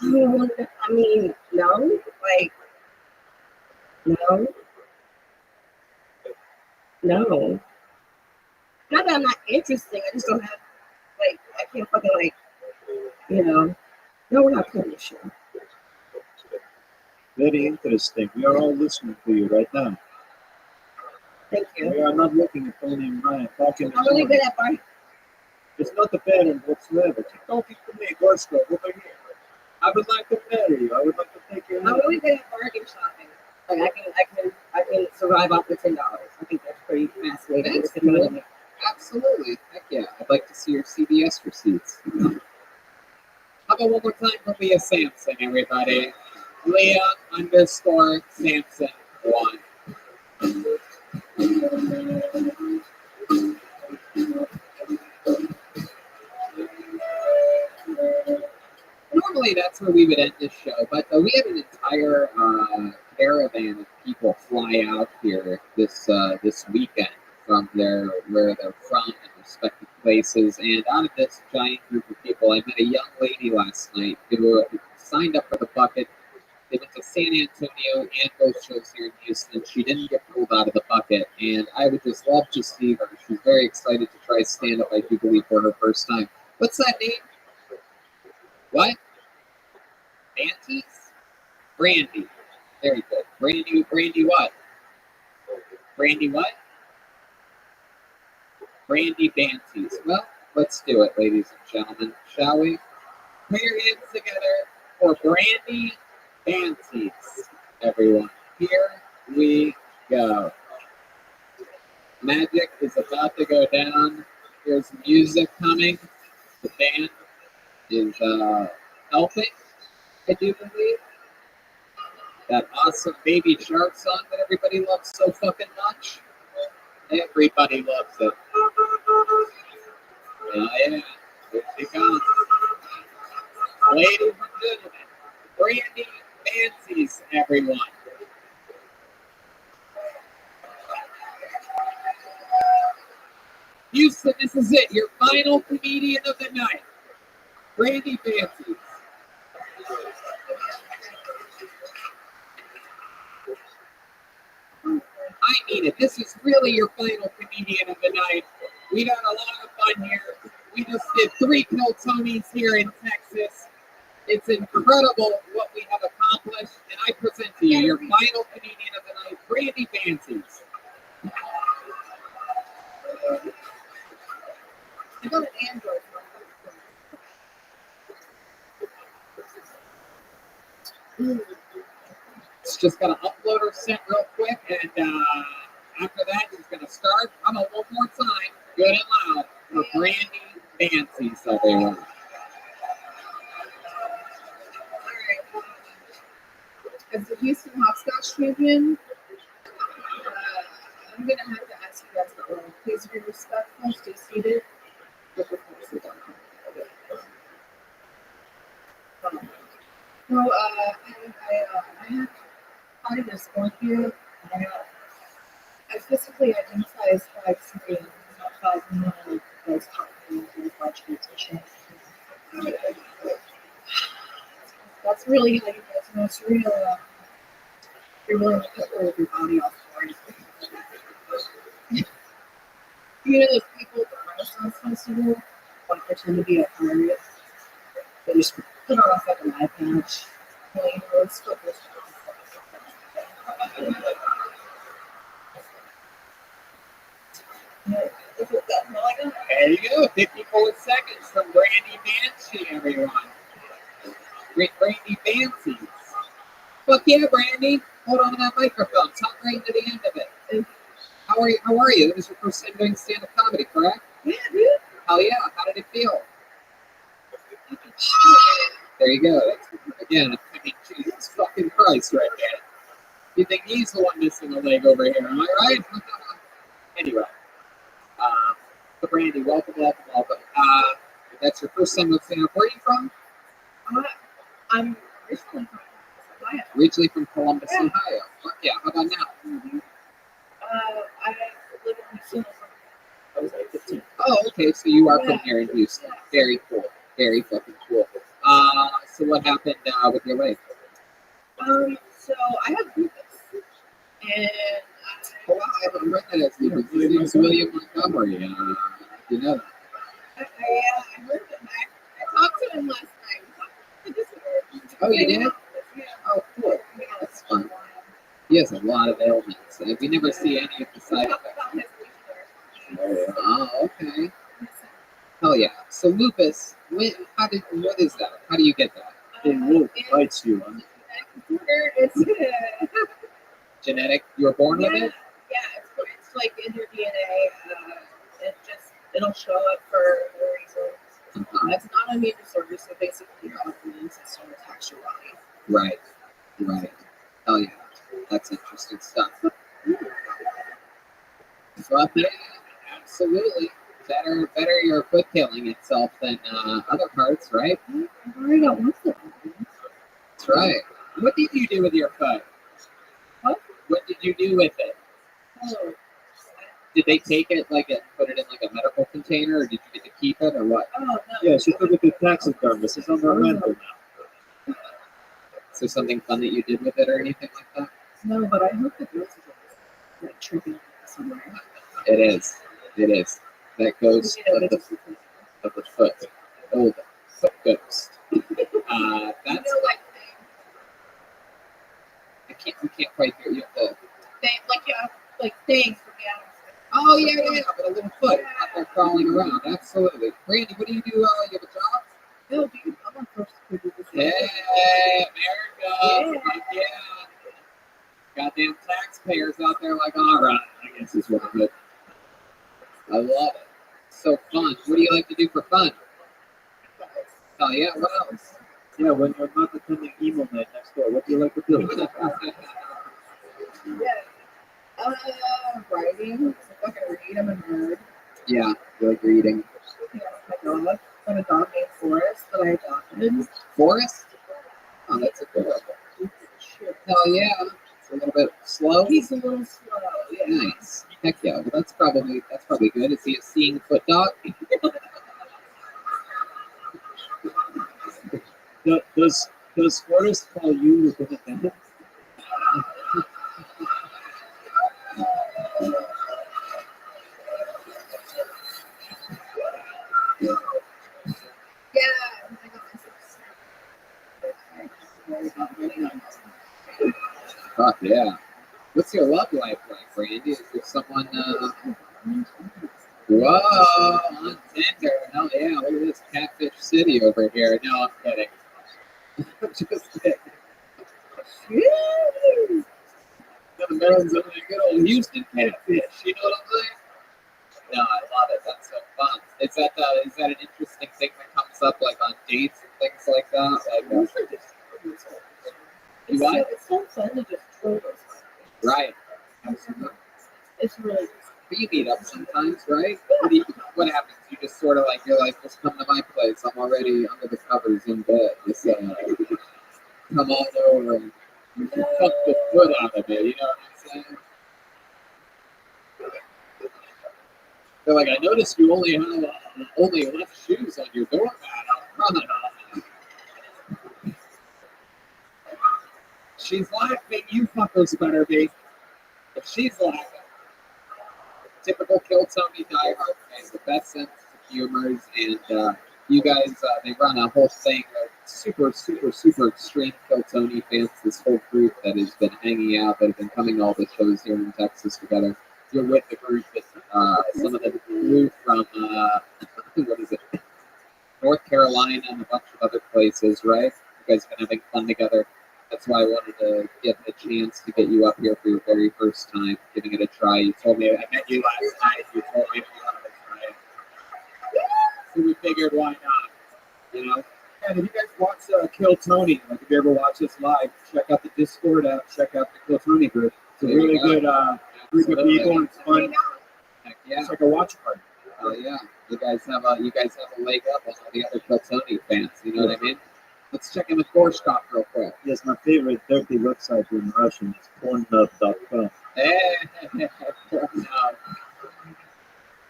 I mean, no. Like, no. No. Not that I'm not interesting. I just don't have, like, I can't fucking, like, no, we're not putting this show. Very interesting. We are all listening to you right now. Thank you. We are not looking at Tony and Ryan talking. I'm really good at bar. It's not the pattern whatsoever. Keep talking to me, girls, go over here. I would like to marry you. I would like to take your I'm hand. really good at bargain shopping. Like I can survive off the $10. I think that's pretty fascinating. That's cool. Absolutely. Heck yeah. I'd like to see your CVS receipts. How about one more time for Leah Sampson, everybody? Leah _ Sampson 1. Normally that's where we would end this show, but we had an entire caravan of people fly out here this weekend from where they're from and respective places. And out of this giant group of people, I met a young lady last night who signed up for the bucket. They went to San Antonio and both shows here in Houston. She didn't get pulled out of the bucket, and I would just love to see her. She's very excited to try stand-up, I do believe, for her first time. What's that name? What? Banties? Brandy. Very good. Brandy what? Brandy what? Brandy Banties. Well, let's do it, ladies and gentlemen, shall we? Put your hands together for Brandy Banties, everyone. Here we go. Magic is about to go down. There's music coming. The band is helping, I do believe. That awesome Baby Shark song that everybody loves so fucking much. Everybody loves it. Yeah, here she comes. Ladies and gentlemen, Brandy Banties, everyone. Houston, this is it. Your final comedian of the night. Brandy Banties. I mean it. This is really your final comedian of the night. We've had a lot of fun here. We just did 3 Kill Tonys here in Texas. It's incredible what we have accomplished. And I present to you your final comedian of the night, Brandy Banties. I got an Android. She's just going to upload her set real quick, and after that, she's going to start. How about one more time, good and loud, for Brandy Banties, everyone. As the Houston Hopscotch champion, I'm going to have to ask you guys to please be respectful, stay seated. No, I have part of this Scorpio. I physically identify as 5'3", not 5'9", those watch transition. That's really how you guys know it's real. You're willing to put all of your body off for it. You know those people at the Renaissance Festival want to pretend to be a pirate? They just put on a fucking eye patch. Well, you know, it's still this. There you go, 54 seconds from Brandy Banshee, everyone. Great Brandy Banties. Fuck yeah, Brandy. Hold on to that microphone. Talk right to the end of it. How are you? This is your first time doing stand-up comedy, correct? Yeah, dude. Hell yeah. How did it feel? There you go. Again, I mean, Jesus fucking Christ right there. You think he's the one missing a leg over here, am I right? Anyway. So Brandy, welcome. If that's your first time with stand-up, where are you from? I'm originally from Ohio. Originally from Columbus, Ohio. Yeah, how about now? Mm-hmm. I live in Houston. I was like 15. Oh, okay, so you are from here in Houston. Very cool. Very fucking cool. So what happened with your leg? So I have lupus. And I haven't read that as lupus. His name is William Montgomery. You know that. I heard him. I talked to him last night. Oh, you did? Yeah. Oh, cool. That's fun. He has a lot of ailments. We never see any of the side effects. Oh, okay. Hell Hell yeah. So lupus, what is that? How do you get that? It wolf bites you. It's Genetic? You were born with it? yeah, it's like in your DNA. It'll show up for no reason. It's not an immune disorder, so basically your immune system attacks your body. Right. Hell yeah. That's interesting stuff. Fuck yeah, absolutely. Better your foot killing itself than other parts, right? I've already got one foot. That's right. What did you do with your foot? What did you do with it? Oh, Did they take it put it in like a medical container, or did you get to keep it, or what? no. Yeah, she took it to taxidermist. It's on the rental now. Is there something fun that you did with it or anything like that? No, but I hope the girls are like tripping somewhere. It is. That ghost of the foot. Oh, the foot ghost. That's. We can't quite hear you. Like things from the atmosphere. Oh yeah, but a little foot out there crawling around. Absolutely. Randy, what do you do? You have a job? No, dude, I'm on first degree. Hey, America! Yeah. Goddamn taxpayers out there like, all right, I guess it's worth it. I love it. So fun. What do you like to do for fun? Oh yeah, what else? Yeah, when you're not attending emo night next door, what do you like to do? Writing. I can read. I'm a nerd. Yeah, good reading. My dog. I have a dog named Forrest that I adopted. Forrest? Oh, that's adorable. Hell yeah. It's a little bit slow. He's a little slow. Yeah. Nice. Heck yeah. Well, that's probably good. Is he a seeing foot dog? Does Forrest call you Lieutenant Dan? Fuck yeah. What's your love life like, Randy? Is there someone, whoa, on Tinder. Hell yeah, look at this catfish city over here. No, I'm kidding. I'm just kidding. The melons of the good old Houston catfish, you know what I'm saying? No, I love it. That's so fun. Is that an interesting thing that comes up like on dates and things like that? It's so fun to just troll those. Right. It's really. But you meet up sometimes, right? What happens? You just sort of you're like, just come to my place. I'm already under the covers in bed. Just come on over and you can fuck the foot out of it. You know what I'm saying? They're like, I noticed you only have left shoes on your doormat out front. She's laughing. You fuckers better be. If she's laughing. Typical Kill Tony diehard fans, the best sense of humors, and you guys, they run a whole thing of super, super, super extreme Kill Tony fans, this whole group that has been hanging out, that have been coming to all the shows here in Texas together. You're with the group that some of them flew from, what is it, North Carolina and a bunch of other places, right? You guys have been having fun together. That's why I wanted to get a chance to get you up here for your very first time, giving it a try. You told me, I met you last night, you told me you wanted to try it. So we figured, why not? You know? And if you guys watch Kill Tony, if you ever watch this live, check out the Discord app, check out the Kill Tony group. It's a really good group of people, and it's fun. Heck yeah. It's like a watch party. Oh yeah. You guys have a leg up on all the other Kill Tony fans, you know what I mean? Let's check in with Gorshkov real quick. Yes, my favorite dirty website in Russian is pornhub.com. Hey, Pornhub.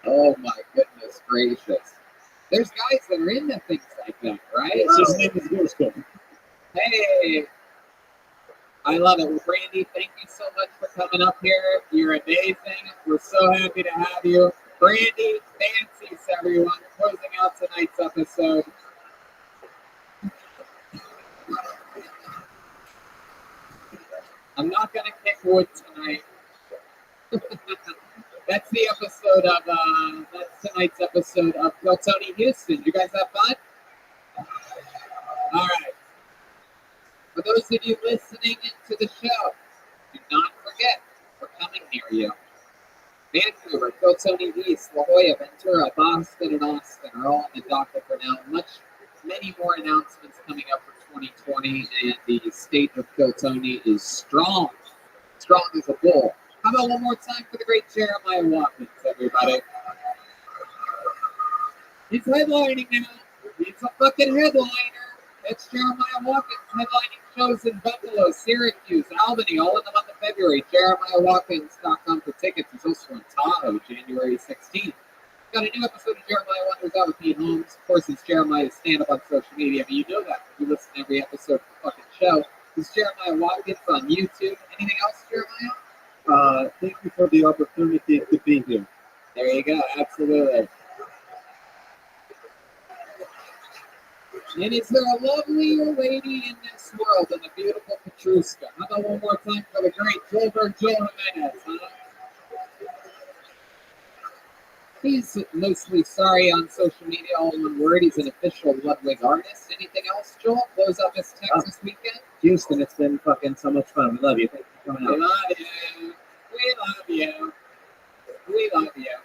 Oh my goodness gracious. There's guys that are into things like that, right? His name is Gorshkov. Hey, I love it. Randy, thank you so much for coming up here. You're amazing. We're so happy to have you. Randy, Nancy's everyone, closing out tonight's episode. I'm not going to kick wood tonight. That's the episode of, tonight's episode of Kill Tony Houston. You guys have fun? All right. For those of you listening to the show, do not forget, we're coming near you. Vancouver, Kill Tony East, La Jolla, Ventura, Boston, and Austin are all on the docket for now. Many more announcements coming up for 2020, and the state of Kill Tony is strong. Strong as a bull. How about one more time for the great Jeremiah Watkins, everybody? He's headlining now. He's a fucking headliner. That's Jeremiah Watkins headlining shows in Buffalo, Syracuse, Albany, all in the month of February. JeremiahWatkins.com for tickets. He's also in Tahoe, January 16th. Got a new episode of Jeremiah Wonders out with Pete Holmes. Of course, it's Jeremiah's stand-up on social media, but you know that if you listen to every episode of the fucking show. It's Jeremiah Watkins on YouTube. Anything else, Jeremiah? Thank you for the opportunity to be here. There you go. Absolutely. And is there a lovelier lady in this world than the beautiful Petrushka? How about one more time for the great Gilbert Joe Jimenez, huh? He's mostly sorry on social media, all one word. He's an official Ludwig artist. Anything else, Joel? Close up this Texas weekend? Houston, it's been fucking so much fun. We love you. Thank you for coming We out. love you. We love you. We love you.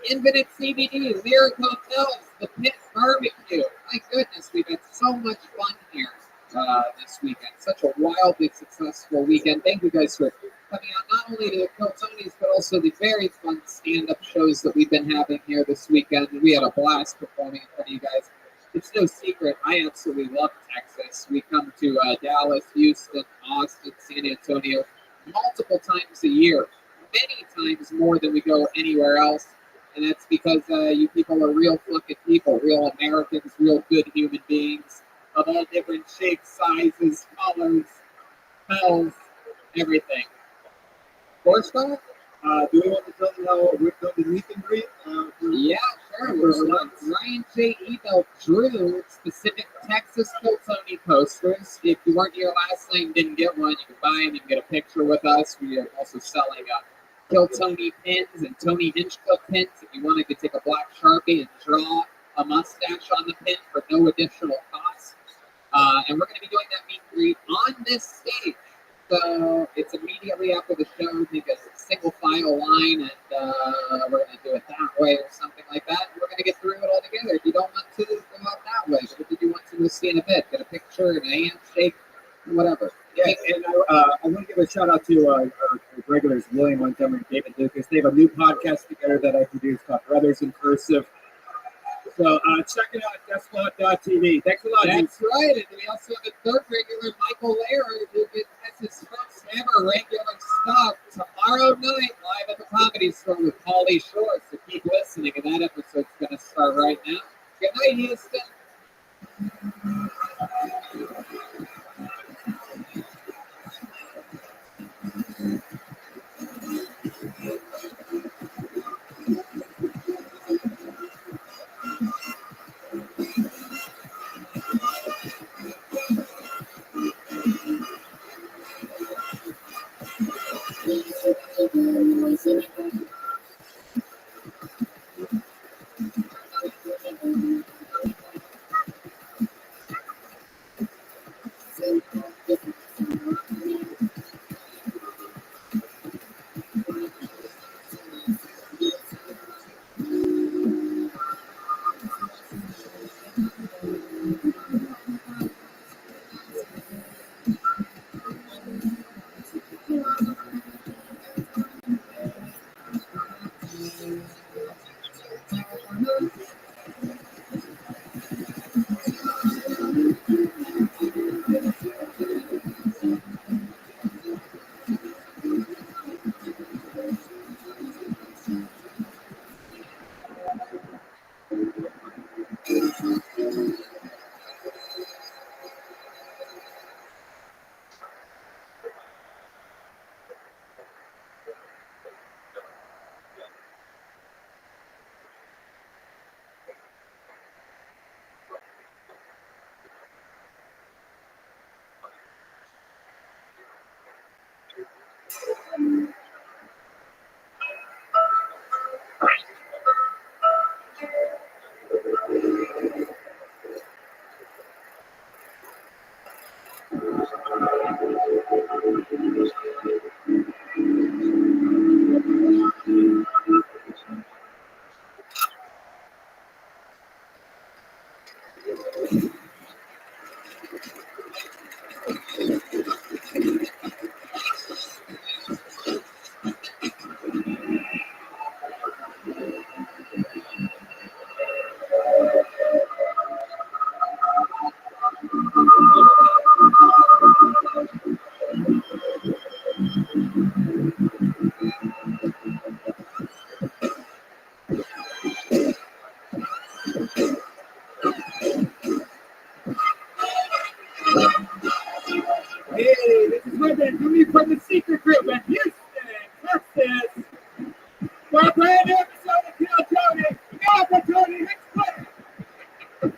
Infinite CBD, Lyric Hotels, the Pit Barbecue. My goodness, we've had so much fun here this weekend. Such a wildly successful weekend. Thank you guys for coming out not only to the Kill Tonys, but also the very fun stand-up shows that we've been having here this weekend. We had a blast performing in front of you guys. It's no secret, I absolutely love Texas. We come to Dallas, Houston, Austin, San Antonio multiple times a year. Many times more than we go anywhere else. And that's because you people are real fucking people, real Americans, real good human beings of all different shapes, sizes, colors, smells, everything. Horseback? Do we want to tell them how we're going to meet and greet? Yeah, sure. Ryan J. Ebel drew specific Texas Kill Tony posters. If you weren't here last night and didn't get one, you can buy them and get a picture with us. We are also selling Kill Tony pins and Tony Hinchcliffe pins. If you want, you could take a black Sharpie and draw a mustache on the pin for no additional cost. And we're going to be doing that meet and greet on this stage. So it's immediately after the show. I think it's a single file line, and we're going to do it that way or something like that. And we're going to get through it all together. If you don't want to, go out that way. But if you do want to, we'll see in a bit. Get a picture and a handshake, whatever. Yeah, and I want to give a shout out to our regulars, William Montgomery and David Lucas. They have a new podcast together that I produce called Brothers in Cursive. So check it out at Despot.tv. Thanks a lot. That's right. And we also have a third regular, Michael Laird, who has his first ever regular stop tomorrow night live at the Comedy Store with Pauly Shore. So keep listening, and that episode's going to start right now. Good night, Houston. Hey, this is Rabbi coming from the secret group in Houston, Texas. For a brand new episode of Kill Tony. Now for Tony, next play.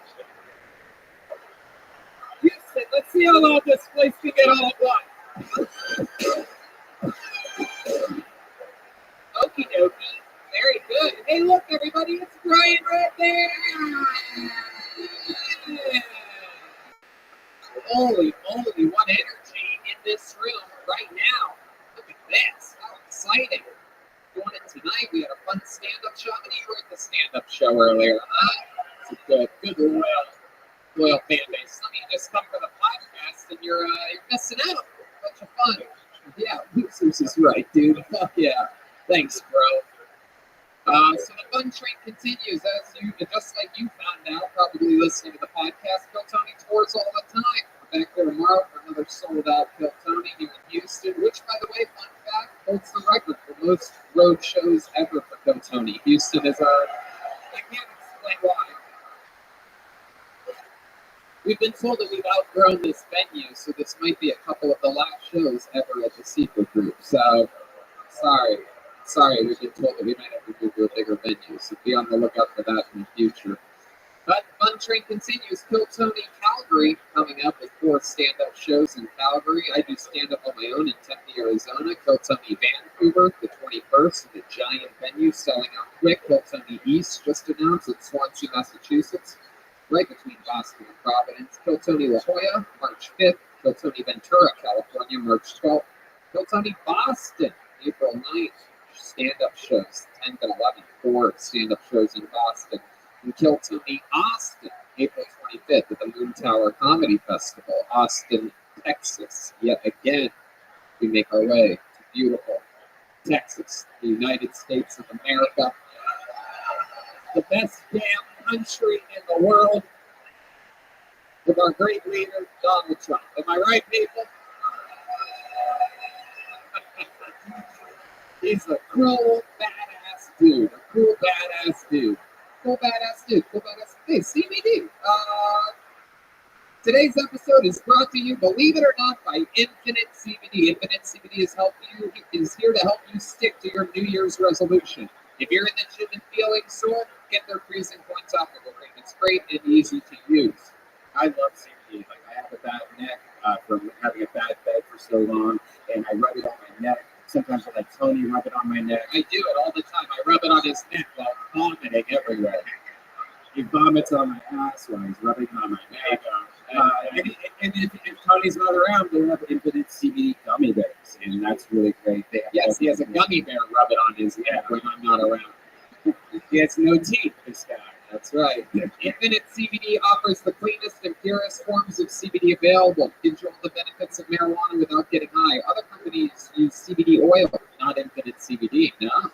Houston, let's see how loud this place can get all at once. Okie dokie. Very good. Hey, look, everybody, it's Brian right there. Only one energy in this room right now. Look at this. How exciting. Doing it tonight. We had a fun stand-up show. How many of you were at the stand-up show earlier? It's a good loyal fan base. Some of you just come for the podcast and you're missing out. Bunch of fun. Yeah, this is right, dude. Fuck yeah. Thanks, bro. So the fun train continues just like you found out, probably listening to the podcast. Kill Tony tours all the time. We're back there tomorrow for another sold-out Kill Tony here in Houston, which, by the way, fun fact, holds the record for most road shows ever for Kill Tony. Houston is I can't explain why. We've been told that we've outgrown this venue, so this might be a couple of the last shows ever at the secret group. So, sorry, we've been told that we might have to move to a bigger venue, so be on the lookout for that in the future. But fun train continues. Kill Tony Calgary coming up with 4 stand-up shows in Calgary. I do stand-up on my own in Tempe, Arizona. Kill Tony Vancouver, the 21st, the giant venue selling out quick. Kill Tony East just announced in Swansea, Massachusetts, right between Boston and Providence. Kill Tony La Jolla, March 5th. Kill Tony Ventura, California, March 12th. Kill Tony Boston, April 9th. Stand-up shows, 10th and 11th, 4 stand-up shows in Boston. And Kill Tony Austin, April 25th at the Moon Tower Comedy Festival, Austin, Texas. Yet again, we make our way to beautiful Texas, the United States of America, the best damn country in the world, with our great leader, Donald Trump. Am I right, people? He's a cool, badass dude. Cool, badass dude. Hey, CBD. Today's episode is brought to you, believe it or not, by Infinite CBD. Infinite CBD is here to help you stick to your New Year's resolution. If you're in the gym and feeling sore, get their freezing point topical cream. It's great and easy to use. I love CBD. Like, I have a bad neck from having a bad bed for so long, and I rub it on my neck. Sometimes I let Tony rub it on my neck. I do it all the time. I rub it on his neck while vomiting everywhere. He vomits on my ass while he's rubbing on my neck. And if Tony's not around, they have Infinite CBD gummy bears, and that's really great. Yes, he has a gummy bear rub it on his neck when I'm not around. He has no teeth, this guy. That's right. Infinite CBD offers the cleanest and purest forms of CBD available. Enjoy the benefits of marijuana without getting high. Other companies use CBD oil, not Infinite CBD. No.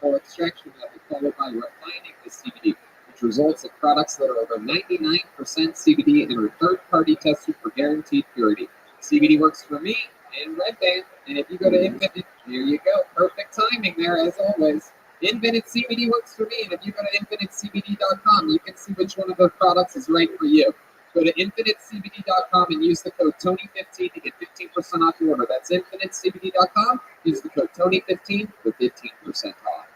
Full extraction method followed by refining the CBD, which results in products that are over 99% CBD and are third-party tested for guaranteed purity. CBD works for me and Red Band, and if you go to Infinite, here you go. Perfect timing there, as always. Infinite CBD works for me, and if you go to infinitecbd.com, you can see which one of the products is right for you. Go to infinitecbd.com and use the code TONY15 to get 15% off your order. That's infinitecbd.com. Use the code TONY15 for 15% off.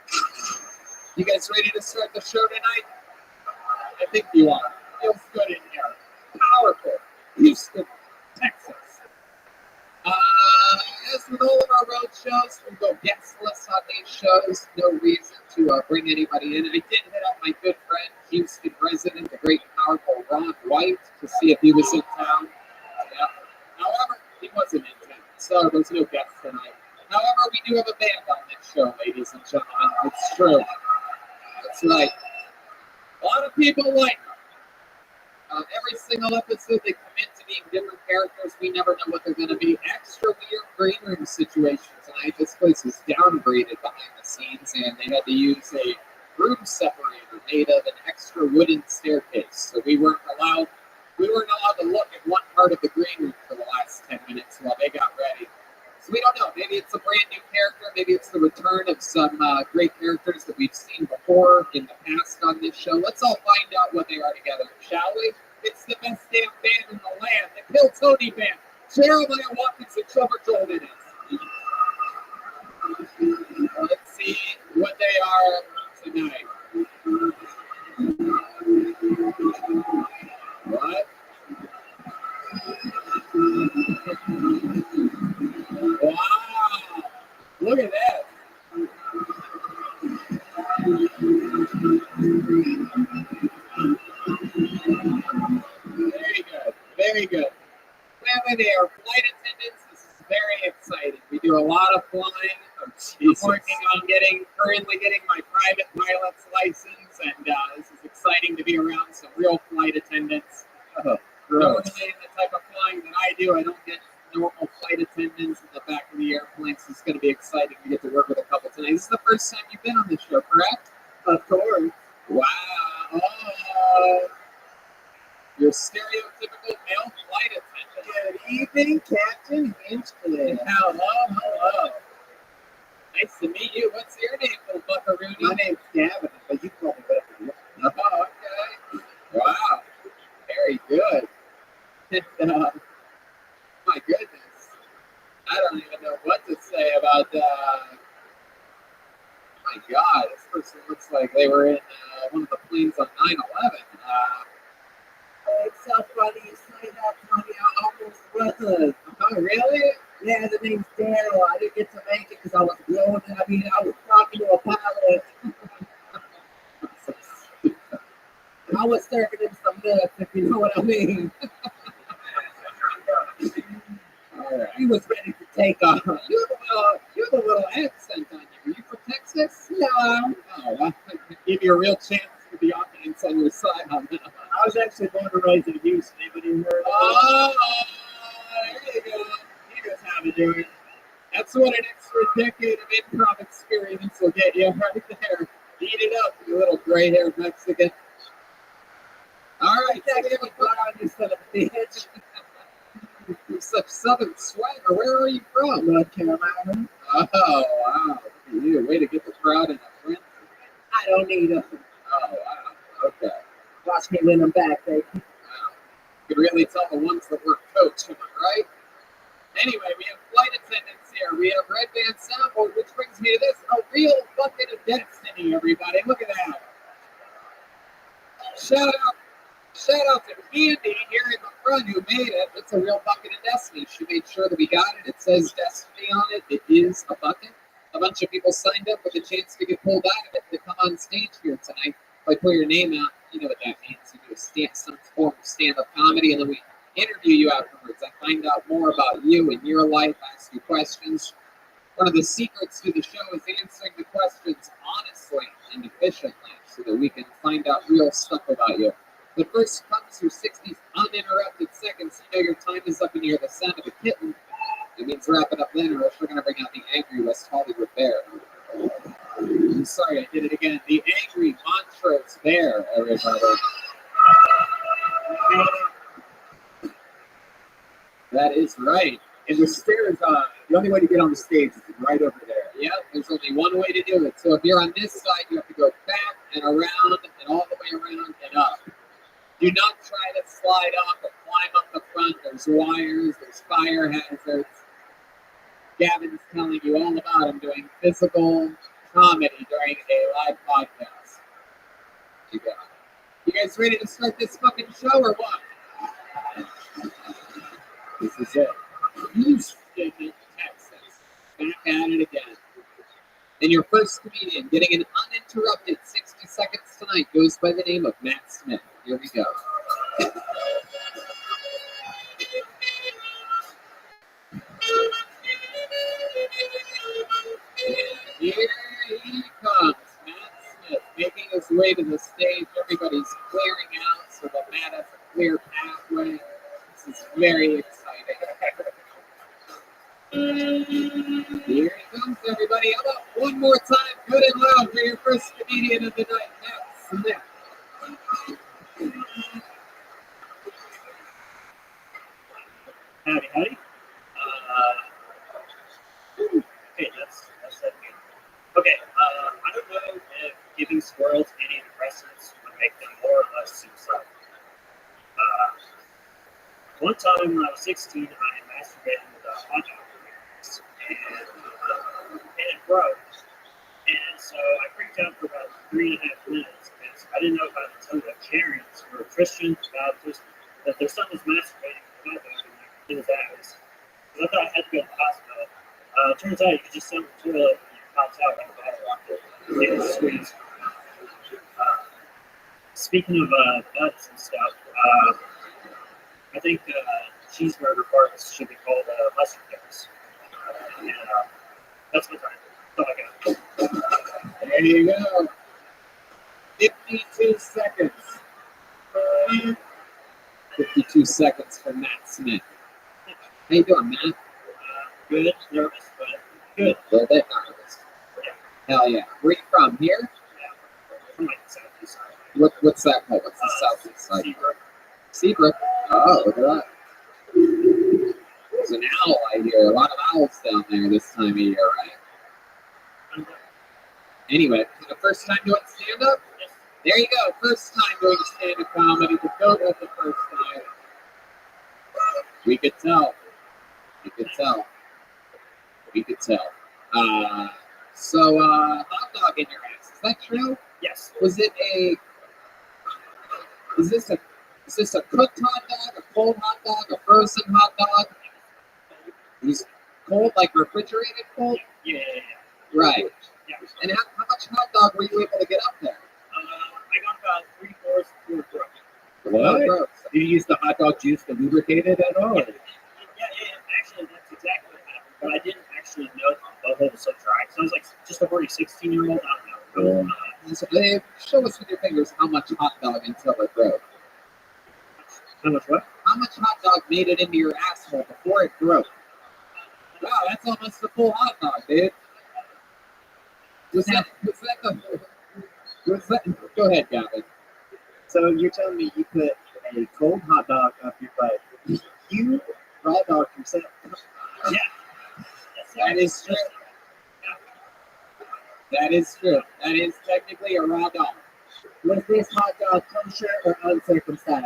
You guys ready to start the show tonight? I think you are. Feels good in here. Powerful. Houston, Texas. As with all of our road shows, we go guestless on these shows. No reason to bring anybody in. I did hit up my good friend, Houston resident, the great, powerful Ron White, to see if he was in town. Yeah. However, he wasn't in town, so there's no guest tonight. However, we do have a band on this show, ladies and gentlemen. It's true. That's right. A lot of people like every single episode they commit to being different characters. We never know what they're going to be. Extra weird green room situations tonight. This place was downgraded behind the scenes, and they had to use a room separator made of an extra wooden staircase. So we weren't allowed to look at one part of the green room for the last 10 minutes while they got ready. So we don't know. Maybe it's a brand new character. Maybe it's the return of some great characters that we've seen before in the past on this show. Let's all find out what they are together, shall we? It's the best damn band in the land, the Kill Tony Band. Jeremiah Watkins and Trevor Joel in it. Let's see what they are tonight. What? Wow! Look at that. Very good. Very good. Family, they are flight attendants. This is very exciting. We do a lot of flying. I'm working on currently getting my private pilot's license, and this is exciting to be around some real flight attendants. Normally, in the type of flying that I do, I don't get normal flight attendants in the back of the airplane, so it's going to be exciting to get to work with a couple tonight. This is the first time you've been on this show, correct? Of course. Wow. Oh. Your stereotypical male flight attendant. Good evening, Captain Hinchcliffe. Hello. Nice to meet you. What's your name, little buckaroo? My name's Gavin, but you call me whatever you want. Oh, okay. Wow. Very good. My goodness. I don't even know what to say about my God, this person looks like they were in one of the planes on 9/11. It's so funny you say that, Tony. I almost was. Oh, really? Yeah, the name's Daryl. I didn't get to make it because I was blown. I was talking to a pilot. I was serving him some nuts, if you know what I mean. All right. He was ready to take off. You have a little accent on you. Are you from Texas? No. Oh, well, give you a real chance for the audience on your side on that. I was actually born and raised in Houston. Anybody heard of it? Oh, there you go. You just have to do it. That's what an extra decade of improv experience will get you right there. Eat it up, you little gray-haired Mexican. All right, take it on, you son of a bitch. You're such southern swagger. Where are you from? North Carolina. Oh, wow. Look at you. Way to get the crowd in a frenzy. I don't need them. Oh, wow. Okay. Watch me win them back, baby. Wow. You can really tell the ones that were coached, am I right? Anyway, we have flight attendants here. We have Red Band Soundboard, which brings me to this. A real bucket of destiny, everybody. Look at that. Shout out to Candy here in the front who made it. It's a real bucket of destiny. She made sure that we got it. It says destiny on it. It is a bucket. A bunch of people signed up with a chance to get pulled out of it to come on stage here tonight. If I put your name out, you know what that means. You do some form of stand-up comedy, and then we interview you afterwards. I find out more about you and your life, ask you questions. One of the secrets to the show is answering the questions honestly and efficiently so that we can find out real stuff about you. But first comes your 60 uninterrupted seconds. You know your time is up and you hear the sound of a kitten. It means wrap it up then, or else we're going to bring out the angry West Hollywood bear. I'm sorry, I did it again. The angry Montrose bear, everybody. That is right. And the stairs, the only way to get on the stage is right over there. Yep, there's only one way to do it. So if you're on this side, you have to go back and around and all the way around and up. Do not try to slide off or climb up the front. There's wires, there's fire hazards. Gavin's telling you all about him doing physical comedy during a live podcast. You got it. You guys ready to start this fucking show or what? This is it. Houston, Texas. Back at it again. And your first comedian getting an uninterrupted 60 seconds tonight goes by the name of Matt Smith. Here we go. way to the stage. Everybody's clearing out so that Matt has a clear pathway. This is very exciting. Here he comes, everybody. How about one more time, good and loud, for your first comedian of the night, Matt Smith. Howdy, howdy. Okay, that's that good. Okay, I don't know if giving squirrels antidepressants would make them more or less suicidal. One time when I was 16, I masturbated with a hot dog and it broke. And so I freaked out for about 3.5 minutes because I didn't know how to tell the Karens who were Christian, Baptist, that their son was masturbating with a hot dog in his ass. So I thought I had to go to the hospital. Turns out you could just send the toilet and it pops out like a bottle rocket. It's squeeze. Speaking of butts and stuff, I think cheeseburger parts should be called mustard gas. That's my time. That's all I got. There you go. 52 seconds. 52 seconds for Matt Smith. How you doing, Matt? Good, nervous, but good. A little bit nervous. Yeah. Hell yeah. Where you from? Here? Yeah. From like the southeast side. What's that called? What's the southeast side? Seabrook. Seabrook. Oh, look at that. There's an owl I hear. A lot of owls down there this time of year, right? Anyway, the first time doing stand-up? Yes. There you go. First time doing stand-up comedy. The goat was the first time. We could tell. We could tell. We could tell. So, hot dog in your ass. Is that true? Yes. Was it a... Is this a cooked hot dog, a cold hot dog, a frozen hot dog? Is cold, like refrigerated cold? Yeah. Right. Yeah. And how much hot dog were you able to get up there? I got about 3/4 before it broke. What? Did you use the hot dog juice to lubricate it at all? Yeah. Actually, that's exactly what happened. But I didn't actually know the butthole was so dry. So I was like just a 16-year-old. I don't know. So, show us with your fingers how much hot dog until it broke. How much what? How much hot dog made it into your asshole before it broke? Wow, that's almost a full hot dog, dude. Was that go ahead, Gavin. So you're telling me you put a cold hot dog up your butt. You raw dog yourself. Yeah. That is true. That is true. That is technically a raw dog. Was this hot dog kosher or uncircumcised?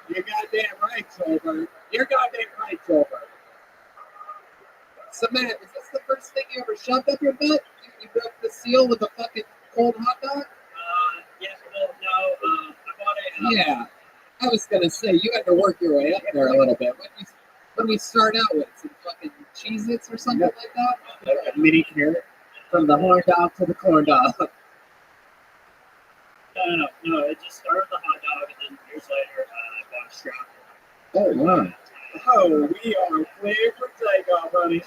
You're goddamn right, Joelberg. You're goddamn right, Joelberg. So, Matt, is this the first thing you ever shoved up your butt? You broke the seal with a fucking cold hot dog? Yes, well, no. I bought a. Yeah. I was gonna say you had to work your way up there a little bit. When we start out with some fucking Cheez-Its or something like that. Like a mini carrot from the horn dog to the corn dog. No. It just started with the hot dog, and then years later, I bought a strap. Oh wow. Oh, we are clear for takeoff, honey.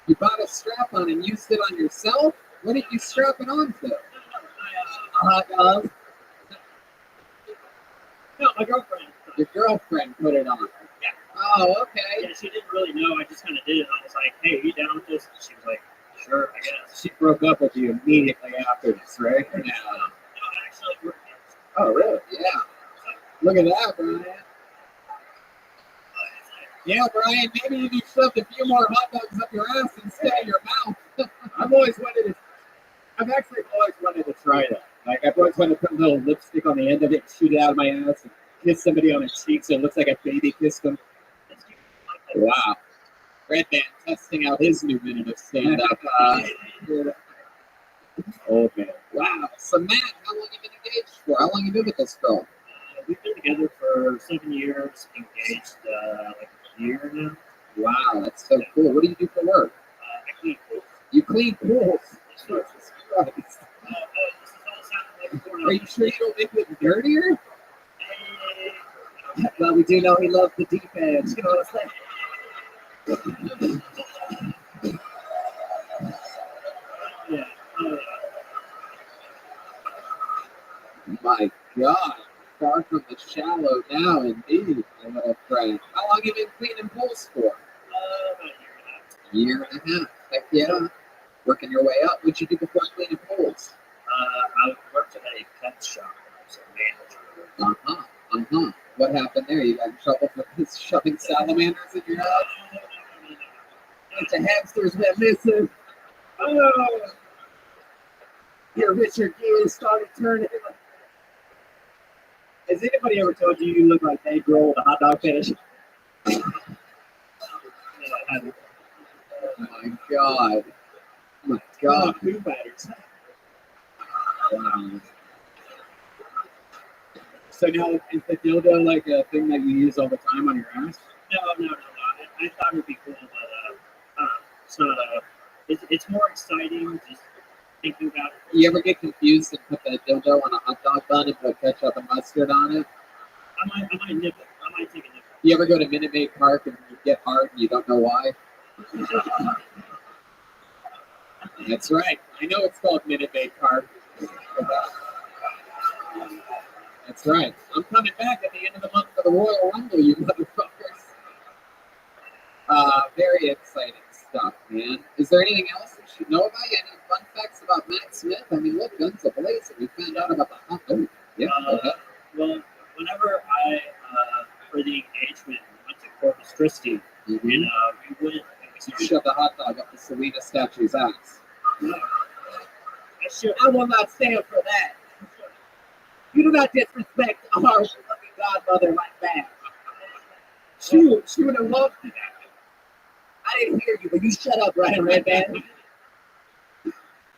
You bought a strap on and used it on yourself? What did you strap it on to? A hot dog. No, my girlfriend. Your girlfriend put it on. Yeah. Oh, okay. Yeah, she didn't really know. I just kind of did it. I was like, hey, are you down with this? And she was like, sure, I guess. She broke up with you immediately after this, right? No, actually, we're kids. Oh, really? Yeah. Look at that, Brian. Yeah, Brian, maybe you just shoved a few more hot dogs up your ass instead of your mouth. I've actually always wanted to try that. Like, I've always wanted to put a little lipstick on the end of it and shoot it out of my ass and kiss somebody on the cheek so it looks like a baby kissed them. Wow. Red Man testing out his new minute of stand-up. Old man. Wow. So, Matt, how long have you been engaged for? How long have you been with this girl? We've been together for 7 years, engaged like a year now. Wow, that's so cool. What do you do for work? I clean pools. You clean pools? Jesus Christ. This is all sounding like porno. Are you sure you don't make it dirtier? Well, we do know he loves the deep end. You know what I'm saying? Yeah. My God, far from the shallow now, indeed, my little friend. How long have you been cleaning pools for? About a year and a half. Year and a half. Heck yeah. Working your way up. What'd you do before cleaning pools? I worked at a pet shop. I was a manager. What happened there? You got in trouble for shoving salamanders in your house? Bunch of hamsters went missing. Oh, your Richard Gere started turning. Has anybody ever told you you look like Dave Grohl with a hot dog finish? Oh my God. Oh my God. Poo batters. Wow. So now is the dildo like a thing that you use all the time on your ass? No. I thought it'd be cool, but it's not it's more exciting just thinking about it. You ever get confused and put the dildo on a hot dog bun and put ketchup and mustard on it? I might nip it. I might take a nip. You ever go to Minute Maid Park and you get hard and you don't know why? That's right. I know it's called Minute Maid Park. That's right. I'm coming back at the end of the month for the Royal Rumble, you motherfuckers. Very exciting stuff, man. Is there anything else we should know about you? Any fun facts about Matt Smith? I mean, look, guns a-blazing. We found out about the hot dog. Yeah, go ahead. Well, whenever I, for the engagement, went to Corpus Christi, and we went... You shoved a hot dog up the Selena statue's ass. I will not stand for that. You do not disrespect our loving godmother like that. She would have loved that. I didn't hear you, but you shut up, Ryan Redband.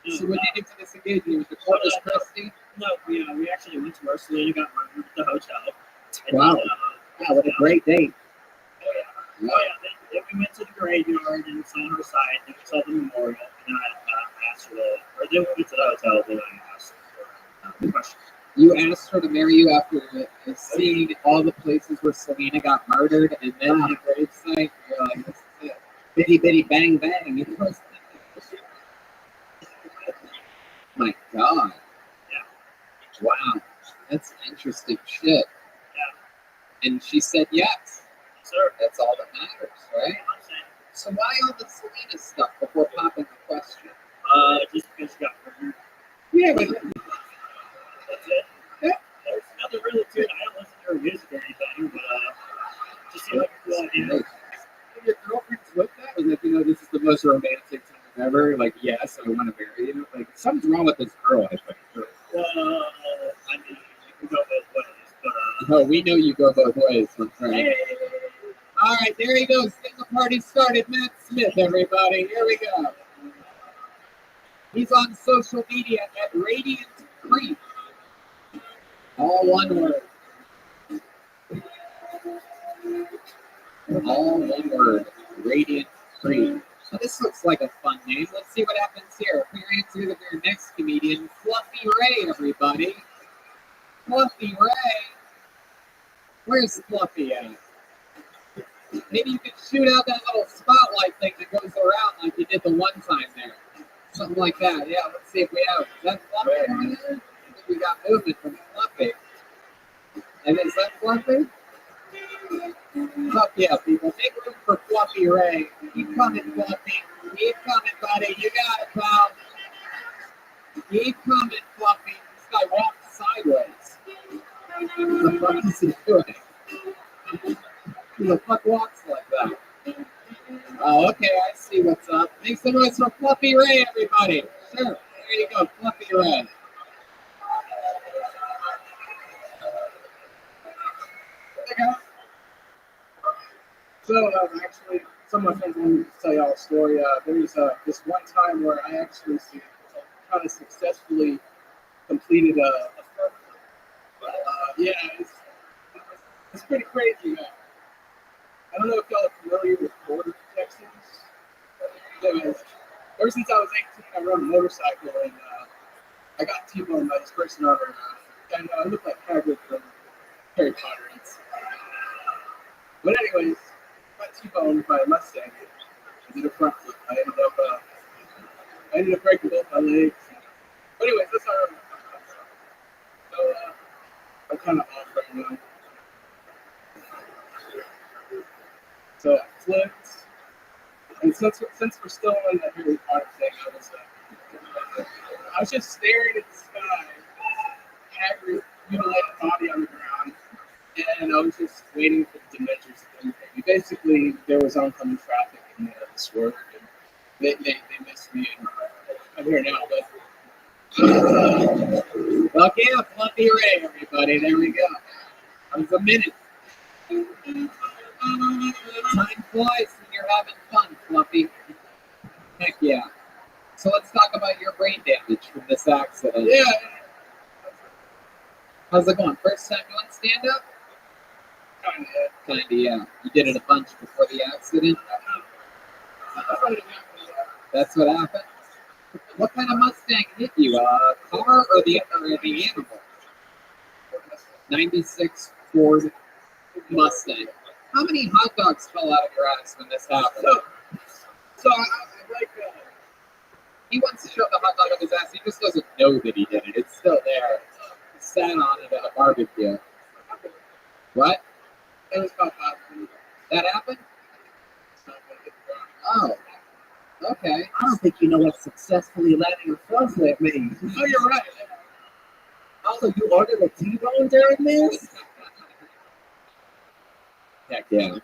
So when you get to this engagement, was the Corpus Christi? No, we actually went to our Selena got murdered at the hotel. Wow. Wow, what a great date. Then we went to the graveyard and saw her side, and we saw the memorial, and then I asked her or then we went to the hotel, then I asked her the question. You asked her to marry you after seeing all the places where Selena got murdered, and then the gravesite, you're like, this is it. Bitty bitty bang bang. My God. Yeah. Wow. That's interesting shit. Yeah. And she said yes. Sir. That's all that matters, right? So why all the Selena stuff before popping the question? Just because she got murdered. Yeah, but that's it. Yeah. There's nothing really to it. I don't listen to her music or anything, but just seemed like a cool idea. Your girlfriend's with that? Was like, this is the most romantic time ever. Like, yes, I want to marry you. Like, something's wrong with this girl, I think. Well, I mean, you can go both ways, but no, we know you go both ways, my friend. Hey. All right, there he goes. Getting the party started. Matt Smith, everybody. Here we go. He's on social media at Radiant Creek. All one word. All one word. Radiant Creek. So this looks like a fun name. Let's see what happens here. Appearance with your next comedian, Fluffy Ray, everybody. Fluffy Ray. Where's Fluffy at? Maybe you could shoot out that little spotlight thing that goes around like you did the one time there. Something like that. Yeah, let's see if we have. Is that Fluffy over there? I think we got movement from Fluffy. And is that Fluffy? Fuck yeah, people. Make room for Fluffy Ray. Keep coming, Fluffy. Keep coming, buddy. You got it, pal. Keep coming, Fluffy. This guy walks sideways. What the fuck is he doing? Who the fuck walks like that? Oh, okay, I see what's up. Make some noise for Fluffy Ray, everybody. Sure, there you go, Fluffy Ray. So, actually, some of my friends wanted me to tell y'all a story. There's this one time where I actually kind of successfully completed a yeah, it's pretty crazy, man. I don't know if y'all are familiar with border protections. Ever since I was 18, I rode a motorcycle, and I got T-boned by this person over, and I look like Hagrid from Harry Potter. But anyways, got T-boned by a Mustang. I did a front flip. I ended up breaking both my legs. But anyways, that's our. So I'm kind of off right now. So I flipped, and since we're still on that very hard thing, I was just staring at the sky, had your mutilated body on the ground, and I was just waiting for the measures to come. Basically, there was oncoming traffic in the swerve, and they missed me, and I'm here now, but. Fuck yeah, Fluffy Ray, everybody. There we go. That was a minute. Time flies when you're having fun, Fluffy. Heck yeah. So let's talk about your brain damage from this accident. Yeah. How's it going? First time doing stand-up? Kinda, yeah. You did it a bunch before the accident? That's what happened? What kind of Mustang hit you? A car or the animal? 96 Ford Mustang. How many hot dogs fell out of your ass when this happened? So I like, he wants to show the hot dog up his ass. He just doesn't know that he did it. It's still there. He sat on it at a barbecue. What? It was about 5 That happened? Oh. Okay. I don't think you know what successfully landing a front flip means. Oh, you're right. Also, you ordered a T-bone during this? Heck yeah.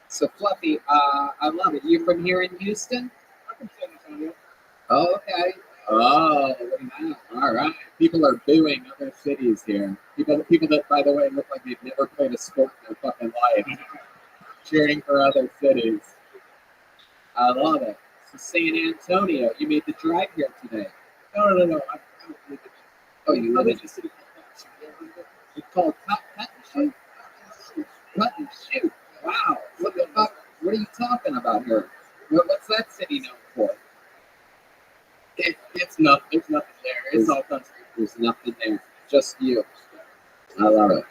So, Fluffy, I love it. You from here in Houston? I'm from San Antonio. Oh, okay. Oh, look at that. All right. People are booing other cities here. People that, by the way, look like they've never played a sport in their fucking life. Cheering for other cities. I love it. So San Antonio, you made the drive here today. No. I don't live in. Oh, you live in the city. It's called Cut and Shoot? Cut and Shoot. Wow. What the fuck? What are you talking about here? What's that city known for? It's nothing. There's nothing there. It's all country. There's nothing there. Just you. I love it.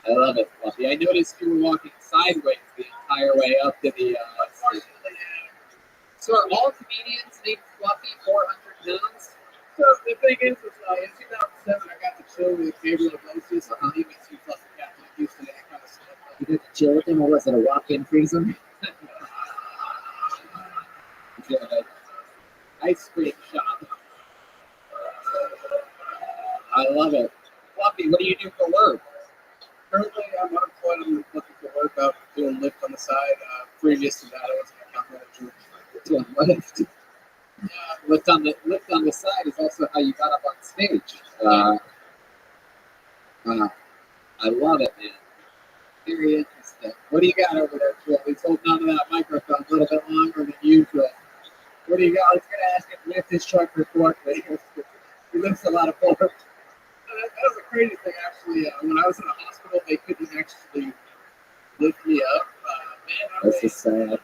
I love it, Fluffy. I noticed you were walking sideways the entire way up to the. Unfortunately, yeah. So are all comedians named Fluffy 400 pounds? So the thing is in 2007, I got to chill with Gabriel Iglesias, and he was plus the captain of Houston, and that kind of stuff. You got to chill with him, or was it a walk-in threesome? Ice cream shop. I love it. Fluffy, what do you do for work? Currently, I'm unemployed. I'm looking for work. I'm doing Lyft on the side. Previous to that, I was an account manager. Doing Lyft. Lyft on the side is also how you got up on stage. I love it, man. Very interesting. What do you got over there, Phil? He's holding on to that microphone a little bit longer than usual. What do you got? I was going to ask if lift his truck for forklift. He lifts a lot of fork. That was a crazy thing, actually. When I was in the hospital, they couldn't actually lift me up. That's just sad.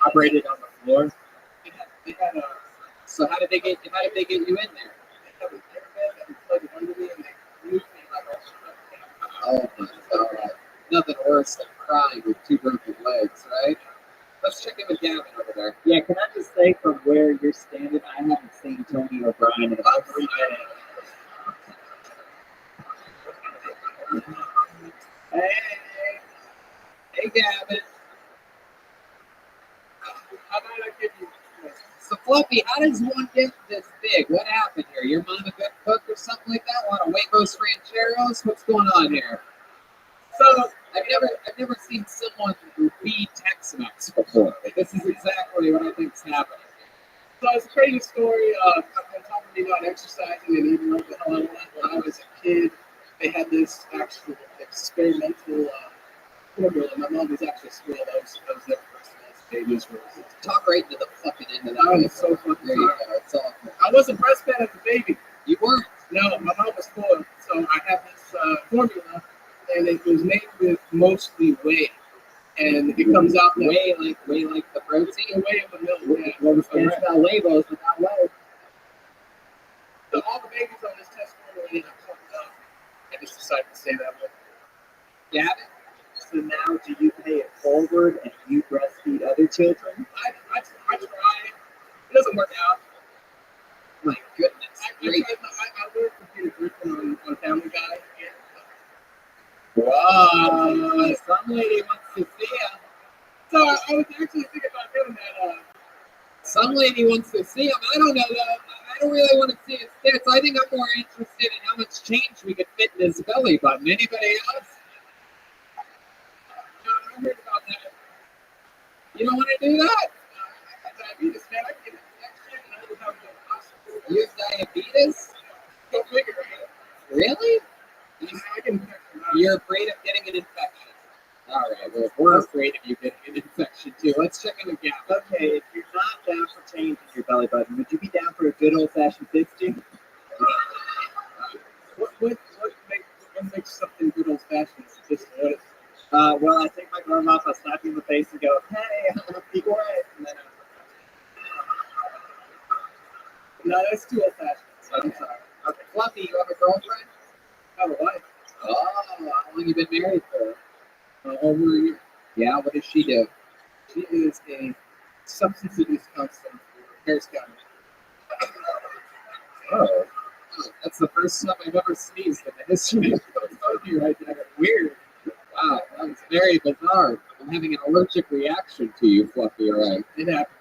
Operated on the floor. They had a. So how did they get you in there? They had an airbag that floated under me, and they moved me like a. Oh my God! Nothing worse than crying with two broken legs, right? Let's check in with Gavin over there. Yeah, can I just say from where you're standing, I haven't seen Tony O'Brien in about 3 minutes. Hey, Gavin. How did I give you? So, Fluffy, how does one get this big? What happened here? Your mom a good cook or something like that? Want a huevos rancheros? What's going on here? So, I've never seen someone be Tex-Mex before. This is exactly what I think is happening. So it's a crazy story. On top of me not exercising and eating like the hell I want. When I was a kid, they had this actual experimental formula. My mom was actually spoiled. I was there first stages. Talk right into the fucking end of that. I was so fucking there you go. It's awful. I wasn't breastfed as a baby. You weren't? No, my mom was spoiled. So I have this formula, and it was made with mostly whey. And it comes out that whey like the protein? Whey of the milk, yeah. Well, we can't spell huevos without whey. So all the babies on this test formula ended up fucked up. I just decided to say that way. Gavin? So now, do you pay it forward and you breastfeed other children? I try. It doesn't work out. My goodness. I learned from Peter Griffin on Family Guy. Wow. Some lady wants to see him. So I was actually thinking about doing that. Some lady wants to see him. I don't know though. I don't really want to see his tits. I think I'm more interested in how much change we could fit in his belly button. Anybody else? No, I heard about that. You don't want to do that? Diabetes, man. I get infection. You have diabetes? Go figure it. Really? You're afraid of getting an infection. All right, well, we're afraid of you getting an infection too. Let's check in with Gap. Okay, if you're not down for change in your belly button, would you be down for a good old-fashioned fisting? What makes something good old-fashioned? Just what? Well, I take my glove off, I slap you in the face and go, hey, be quiet. And then no, that's too old-fashioned. I'm sorry. Okay, Fluffy, you have a girlfriend? I have a wife. Oh, how long you been married for? Over a year. Yeah, what does she do? She is a substance abuse counselor for Harris County. oh, That's the first time I've ever sneezed in the history of Tony right there. Weird. Wow, that was very bizarre. I'm having an allergic reaction to you, Fluffy, right? It happened.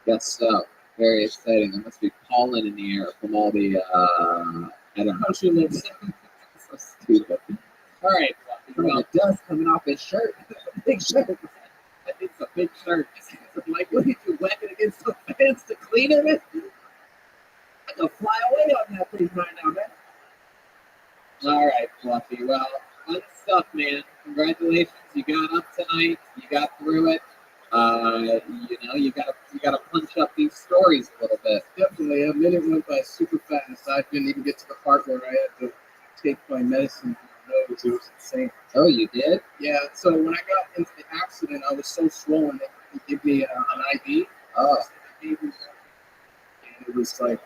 Yes, so. Very exciting. There must be pollen in the air from all the, I don't know. How she lives. So stupid. All right, Fluffy. Well, the dust coming off his shirt. Big shirt. It's a big shirt. Like, what did you whack it against the fence to clean it? I can fly away on that thing right now, man. All right, Fluffy. Well, fun stuff, man. Congratulations. You got up tonight. You got through it. You gotta punch up these stories a little bit. Definitely. A minute went by super fast. I didn't even get to the part where I had to take my medicine for my nose. It was insane. Oh, you did? Yeah. So when I got into the accident, I was so swollen that they gave me an IV. Oh. And it was like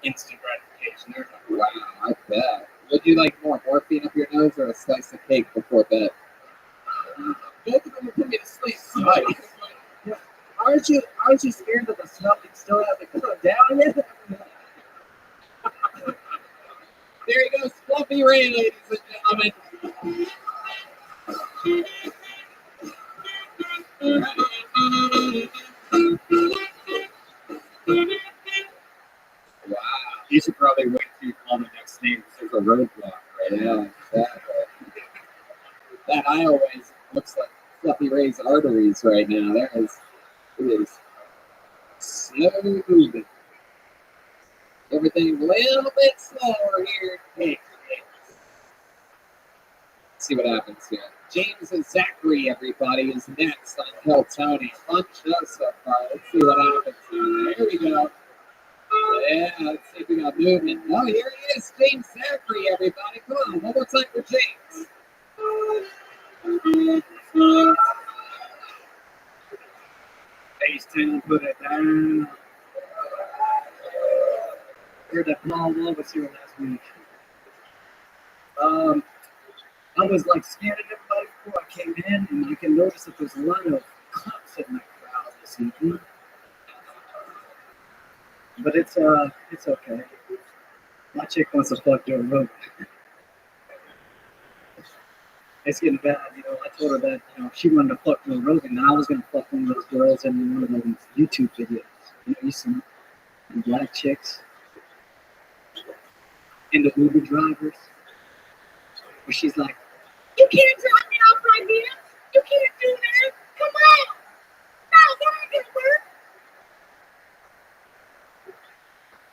instant gratification. Wow, I bet. Would you like more morphine up your nose or a slice of cake before bed? Both of them would put me to sleep. Right. aren't you scared that the stomach still hasn't come down yet? There he goes, Fluffy Ray, ladies and gentlemen. Wow. You should probably wait till you call the next name because there's a roadblock right now. Exactly. That eye always looks like Fluffy Ray's arteries right now. It is slow moving. Everything a little bit slower here. Hey. Let's see what happens here. James and Zachary, everybody, is next on Kill Tony. Fun show so far. Let's see what happens here. There we go. Yeah, let's see if we got movement. Oh, here he is, James Zachary, everybody. Come on, one more time for James. Face down, put it down. Heard that Paul was here last week. I was like scanning everybody before I came in, and you can notice that there's a lot of cops in my crowd this evening. But it's okay. My chick wants to fuck Joe Rogan. It's getting bad, I told her that, she wanted to fuck Joe Rogan, and I was gonna fuck one of those girls in one of those YouTube videos. You see the black chicks and the Uber drivers, where she's like, "You can't drop me off right here. You can't do that. Come on. No, that ain't gonna work."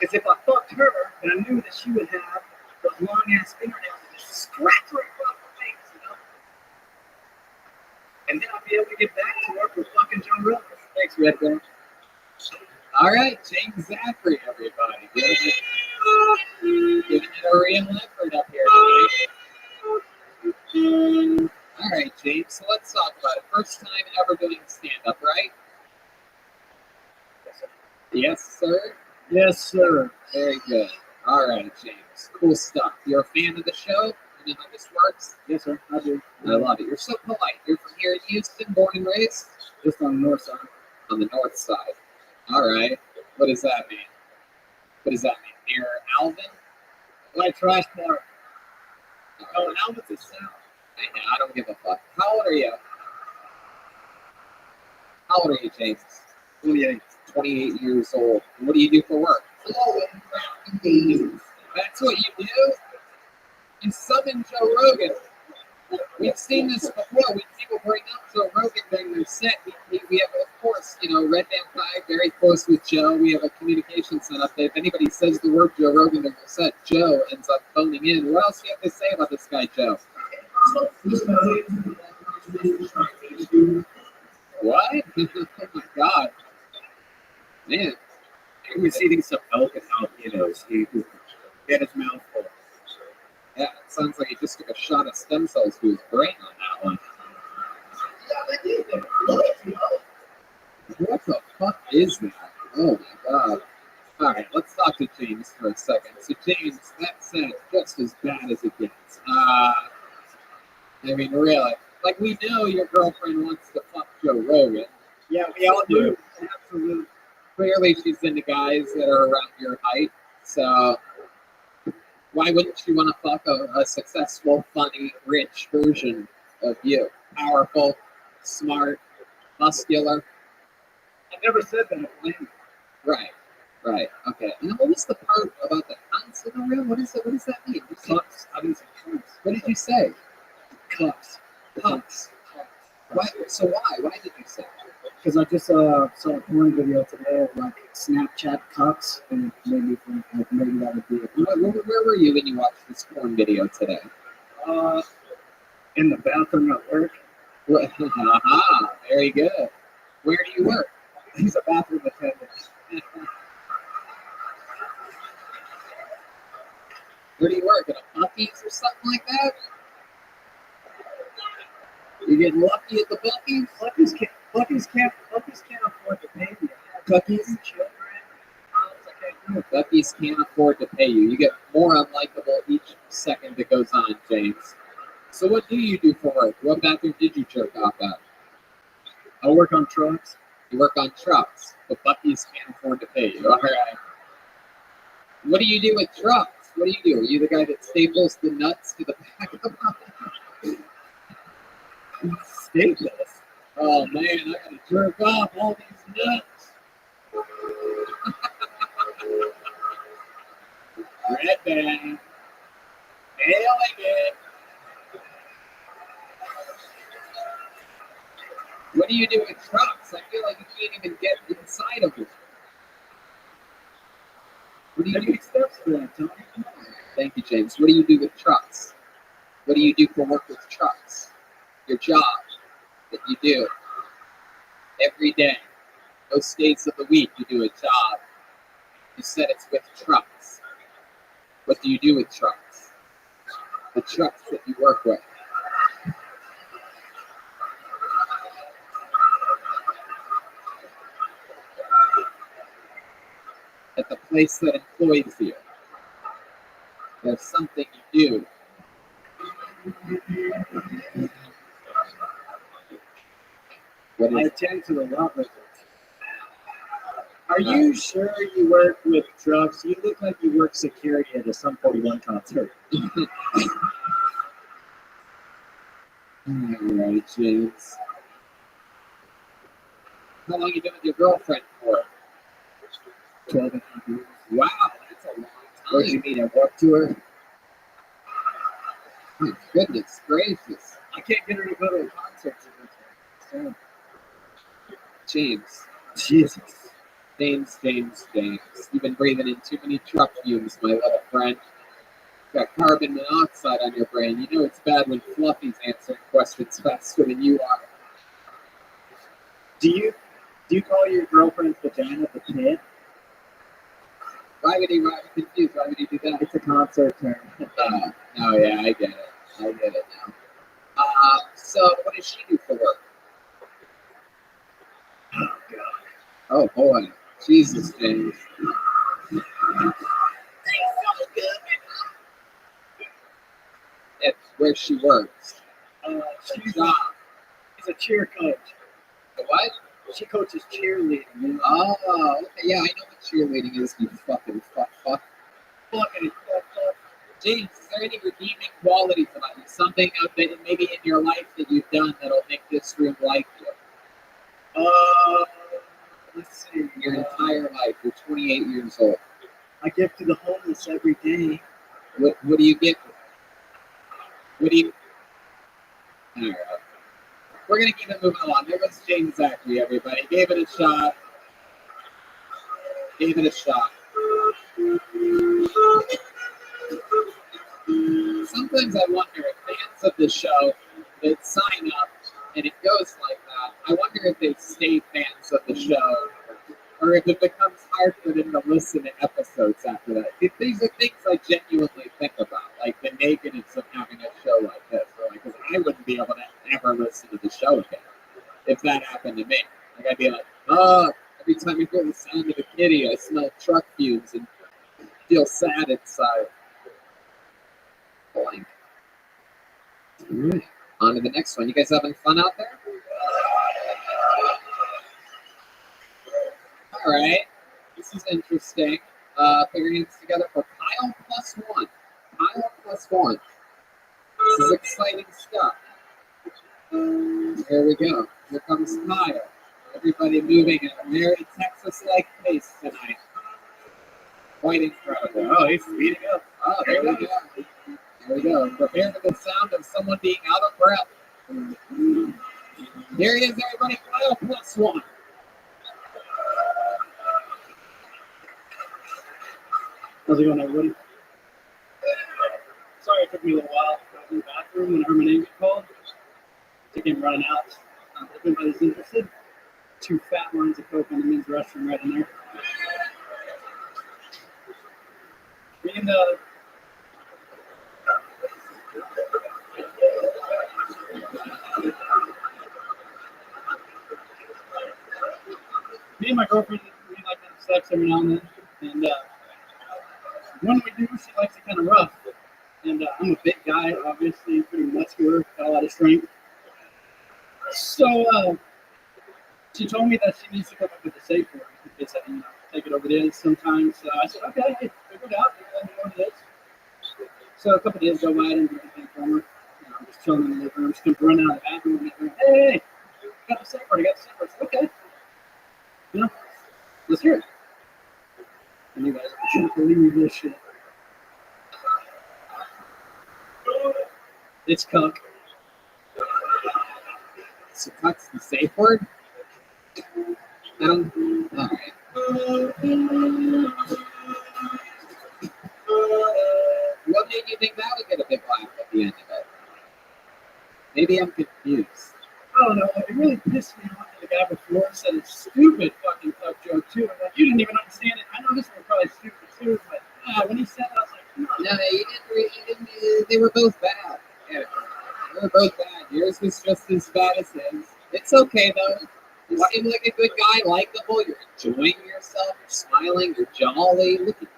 As if I fucked her, and I knew that she would have those long ass fingernails and just scratch right across her face, And then I'd be able to get back to work with fucking Joe Rogan. Thanks, Red Bull. All right, James Zachary, everybody. Giving it a real effort up here tonight. All right, James, so let's talk about it. First time ever doing stand-up, right? Yes, sir. Yes, sir. Very good. All right, James. Cool stuff. You're a fan of the show? You know how this works? Yes, sir. I do. I love it. You're so polite. You're from here in Houston, born and raised? Just on the north side. On the north side. All right. What does that mean? What does that mean? Near Alvin? Like trash bar. Oh, and Alvin's a south. I don't give a fuck. How old are you? How old are you, James? 28. 28 years old. What do you do for work? That's what you do? You summon Joe Rogan. We've seen this before. When people bring up Joe Rogan during their set, we have, of course, you know, Red Man 5, very close with Joe. We have a communication set up that if anybody says the word Joe Rogan during their set, Joe ends up phoning in. What else do you have to say about this guy, Joe? What? Oh my God. Man. He was eating some milk and jalapenos. He had his mouth full. Yeah, it sounds like he just took a shot of stem cells to his brain on that one. What the fuck is that? Oh my God. All right, let's talk to James for a second. So James, that said, just as bad as it gets. I mean, really. Like, we know your girlfriend wants to fuck Joe Rogan. Yeah, we all do. Absolutely. Clearly, she's into guys that are around your height. So, why wouldn't you want to fuck a successful, funny, rich version of you? Powerful, smart, muscular. I never said that. Right. Okay. And what was the part about the cunts in the room? What does that mean? Cups. I didn't say cups. What did you say? Cups. Cups. Why? So why? Why did you say that? Because I just saw a porn video today of like Snapchat cups, and it made me think like maybe that would be it. Where were you when you watched this porn video today? In the bathroom at work. Aha, very good. Where do you work? He's a bathroom attendant. Where do you work? At a Buc-ee's or something like that? You getting lucky at the Buc-ee's? Buc-ee's can't afford to pay me. Cookies and children. Buc-ee's can't afford to pay you. You get more unlikable each second that goes on, James. So what do you do for work? What bathroom did you jerk off at? I work on trucks. You work on trucks, but Buc-ee's can't afford to pay you. All right. What do you do with trucks? What do you do? Are you the guy that staples the nuts to the back of the bike? Staples? Oh man, I gotta jerk off all these nuts. Red Man. Hailing it. What do you do with trucks? I feel like you can't even get inside of it. What do you do? Steps for that, Tony. Thank you, James. What do you do with trucks? What do you do for work with trucks? Your job that you do every day. Those days of the week you do a job. You said it's with trucks. What do you do with trucks? The trucks that you work with. At the place that employs you. There's something you do. I attend to the lot records. Are you sure you work with trucks? You look like you work security at a Sum 41 concert. All right, James. How long you been with your girlfriend for? 12 and a half years. Wow, that's a long time. Where'd you meet? At Warped Tour? My goodness gracious. I can't get her to go to a concert. So. James. Jesus. James. You've been breathing in too many truck fumes, my little friend. You've got carbon monoxide on your brain. You know it's bad when Fluffy's answering questions faster than you are. Do you call your girlfriend's vagina the pit? Why would he confused? Why would he do that? It's a concert term. No, yeah, I get it. Now. So what does she do for work? Oh, God. Oh, boy. Jesus, James. where she works? She's Job. a cheer coach. The what? She coaches cheerleading. Oh, okay. Yeah, I know what cheerleading is, you fucking fuck. Fucking James, is there any redeeming qualities about you? Something that maybe in your life that you've done that'll make this room like you? Let's see. Your entire life. You're 28 years old. I give to the homeless every day. What do you get? What do you... All right. We're going to keep it moving along. There goes James Zachary, everybody. Gave it a shot. Sometimes I wonder if fans of the show that sign up and it goes like that, I wonder if they stay fans of the show or if it becomes hard for them to listen to episodes after that. These are things I genuinely think about, like the negatives of having a show like this. Because I wouldn't be able to ever listen to the show again if that happened to me. Like I'd be like, oh, every time I hear the sound of a kitty, I smell truck fumes and feel sad inside. Blank. All right, on to the next one. You guys having fun out there? All right, this is interesting. Figuring this together for Kyle plus one. Kyle plus one. This is exciting stuff. Here we go. Here comes Kyle. Everybody moving at a very Texas-like pace tonight. Quite incredible. Oh, he's speeding up. Oh, there we go. There we go. Prepare for the sound of someone being out of breath. Here he is, everybody. Kyle plus one. How's it going, everybody? Sorry it took me a little while to go to the bathroom when I heard my name get called. I think I'm running out. If anybody's interested, 2 fat lines of Coke in the men's restroom right in there. Me and my girlfriend, we like to have sex every now and then. And when we do, she likes it kind of rough. And I'm a big guy, obviously, pretty muscular, got a lot of strength. So she told me that she needs to come up with a safe word in case I take it over the edge sometimes. So I said, okay, hey, figure it out. Let me know what it is. So a couple of days go by, I didn't do anything from her. I'm just chilling in the living room. She comes running out of the bathroom and I'm like, hey, got the safe word. I got the safe word. I said, okay. Let's hear it. And you guys can't believe this shit. It's cuck. So cuck's the safe word? Alright. What made you think that would get a big laugh at the end of it? Maybe I'm confused. I don't know. It really pissed me off that the guy before said a stupid fucking cuck joke too. I'm like, you didn't even understand it. I know this one was probably stupid too, but when he said it, I was like, no. No, you didn't. They were both bad. Yeah, they were both bad. Yours was just as bad as his. It's okay though. You seem like a good guy, likable. You're enjoying yourself. You're smiling. You're jolly. Look at you.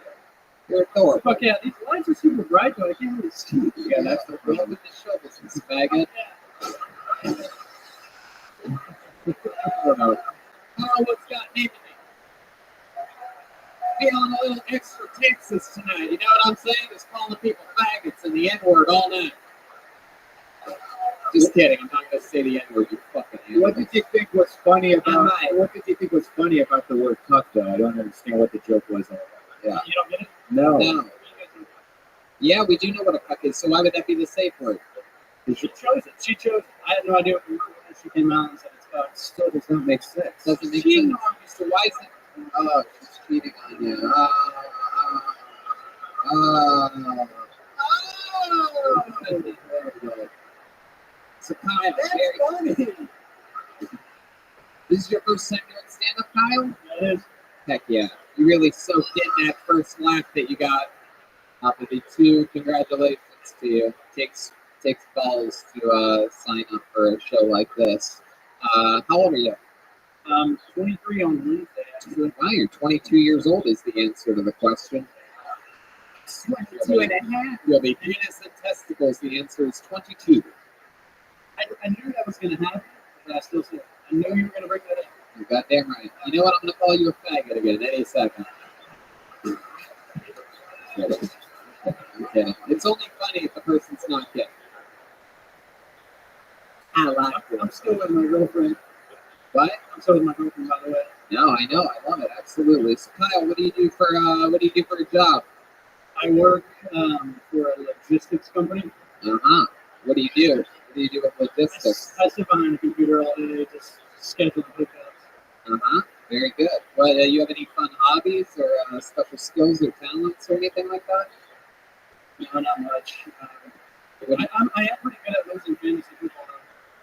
You're adorable. Fuck yeah, these lights are super bright though. I can't really see. Yeah, that's the problem with the show business, faggot. I don't know. Oh, what's got me? Feeling a little extra Texas tonight. You know what I'm saying? Just calling people faggots and the N-word all night. Just kidding. I'm not going to say the N-word, you fucking animal. What did you think was funny about? What did you think was funny about the word cuck, though? I don't understand what the joke was. Yeah. You don't get it? No. Yeah, we do know what a cuck is. So why would that be the safe word? She chose it. She chose it. I had no idea what the word was. She came out and said it's cuck. Still does not make sense. Doesn't make sense. So why is it? Oh, she's cheating on you. So Kyle, that's funny. This is your first time doing stand-up, Kyle? Yeah, it is. Heck yeah. You really soaked in that first laugh that you got off of the 2. Congratulations to you. Takes balls to sign up for a show like this. How old are you? 23 on Wednesday. Wow, you're 22 years old is the answer to the question. 22 and a half. You'll be penis and testicles. The answer is 22. I knew that was going to happen, but I still said, I knew you were going to bring that up. You're goddamn right. You know what? I'm going to call you a faggot again any second. I'm kidding. It's only funny if the person's not kidding. I like it. I'm still with my girlfriend. What? I'm still with my girlfriend, by the way. No, I know. I love it. Absolutely. So, Kyle, what do you do for a job? I work for a logistics company. Uh-huh. What do you do? What do you do with logistics? I sit behind a computer all day, just schedule the pickups. Uh-huh. Very good. Well, you have any fun hobbies or special skills or talents or anything like that? No, not much. I am pretty good at losing fantasy football.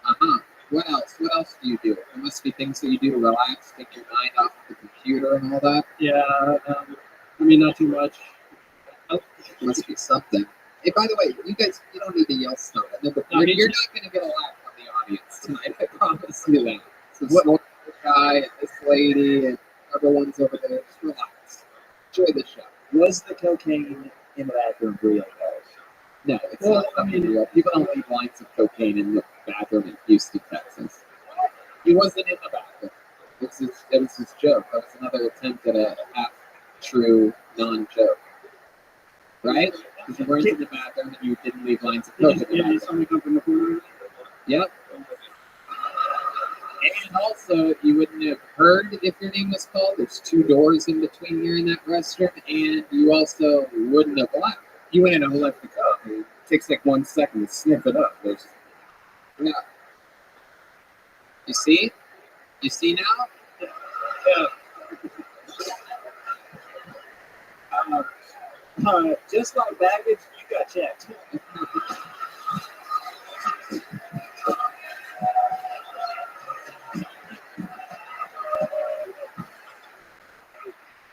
Uh-huh. What else? What else do you do? There must be things that you do to relax, take your mind off the computer and all that. Yeah, I mean, not too much. Must be something. Hey, by the way, you guys, you don't need to yell stuff. No, but you're not going to get a laugh from the audience tonight. I promise you that. So what guy and this lady and everyone's over there, just relax. Enjoy the show. Was the cocaine in the bathroom real, guys? No, it's not fucking real. People don't leave lines of cocaine in the bathroom in Houston, Texas. He wasn't in the bathroom. It was his joke. That was another attempt at a half-true, non-joke. Right? Because you weren't in the bathroom and you didn't leave lines of coke in the bathroom. Yep. And also, you wouldn't have heard if your name was called. There's 2 doors in between here in that restroom, and you also wouldn't have laughed. You went and left the cup. It takes like 1 second to sniff it up. Yeah. You see? You see now? Yeah. Just like baggage, you got checked.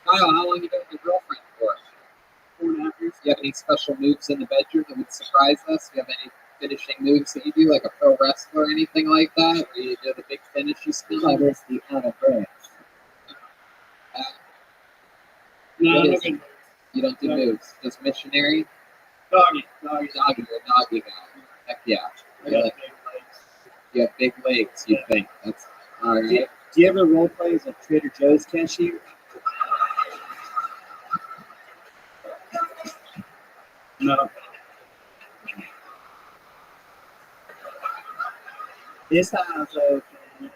Kyle, how long you been with your girlfriend for? 4.5 years. Do you have any special moves in the bedroom that would surprise us? Do you have any finishing moves that you do, like a pro wrestler or anything like that? Or you do the big finish you spin? That is the out of breath. No, what is it? You don't do moves. Just missionary? Doggy. You're a doggy guy. Heck yeah. You have big legs, you think. That's all right. Do you ever role play as a Trader Joe's cashier? No. This house open.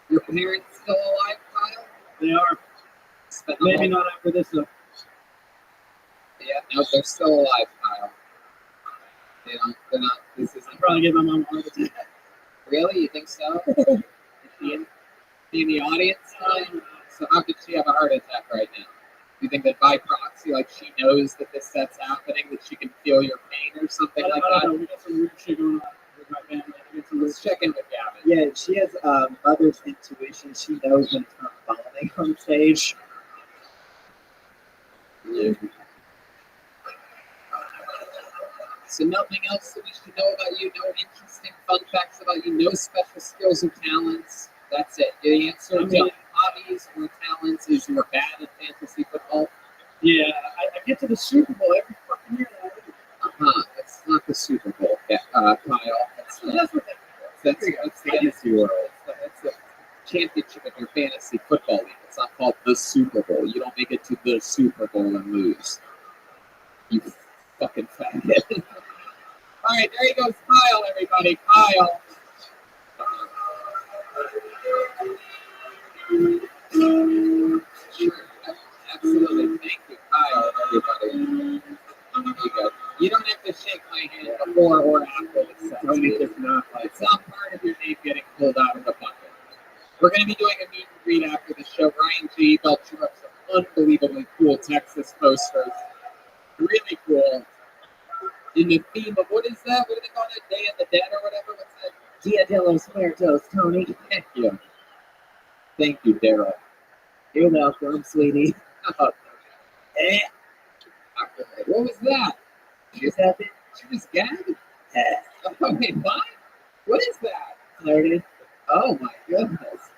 Your parents still alive, Kyle? They are. Maybe not after this, though. Yeah, no, they're still alive, Kyle. They're not, this isn't. I'll probably give my mom a heart attack. Really? You think so? Is she in the audience tonight? So how could she have a heart attack right now? Do you think that by proxy, like she knows that this set's happening, that she can feel your pain or something like that? I don't know. We got some weird shit going on with my family. Let's check in with Gavin. Yeah, she has mother's intuition. She knows when it's not vomiting on stage. Yeah. So nothing else that we should know about you, no interesting fun facts about you, no special skills or talents. That's it. The answer to hobbies or talents is you're bad at fantasy football. Yeah, I get to the Super Bowl every fucking year. It's not the Super Bowl, Kyle. That's the fantasy world. That's the championship of your fantasy football league. It's not called the Super Bowl. You don't make it to the Super Bowl and lose. You fucking faggot. All right, there he goes, Kyle, everybody. Kyle. Sure, absolutely. Thank you, Kyle, everybody. You go. You don't have to shake my hand before or after the session. It's not part of your name getting pulled out of the bucket. We're going to be doing a meet and greet after the show. Ryan G. built you up some unbelievably cool Texas posters. Really cool. In the theme of, what is that? What do they call that? Day of the Dead or whatever? What's that? Dia de los Muertos, Tony. Thank you. Thank you, Daryl. You're welcome, sweetie. What was that? She was gagged? Okay, what? What is that? Flirted. Oh my goodness.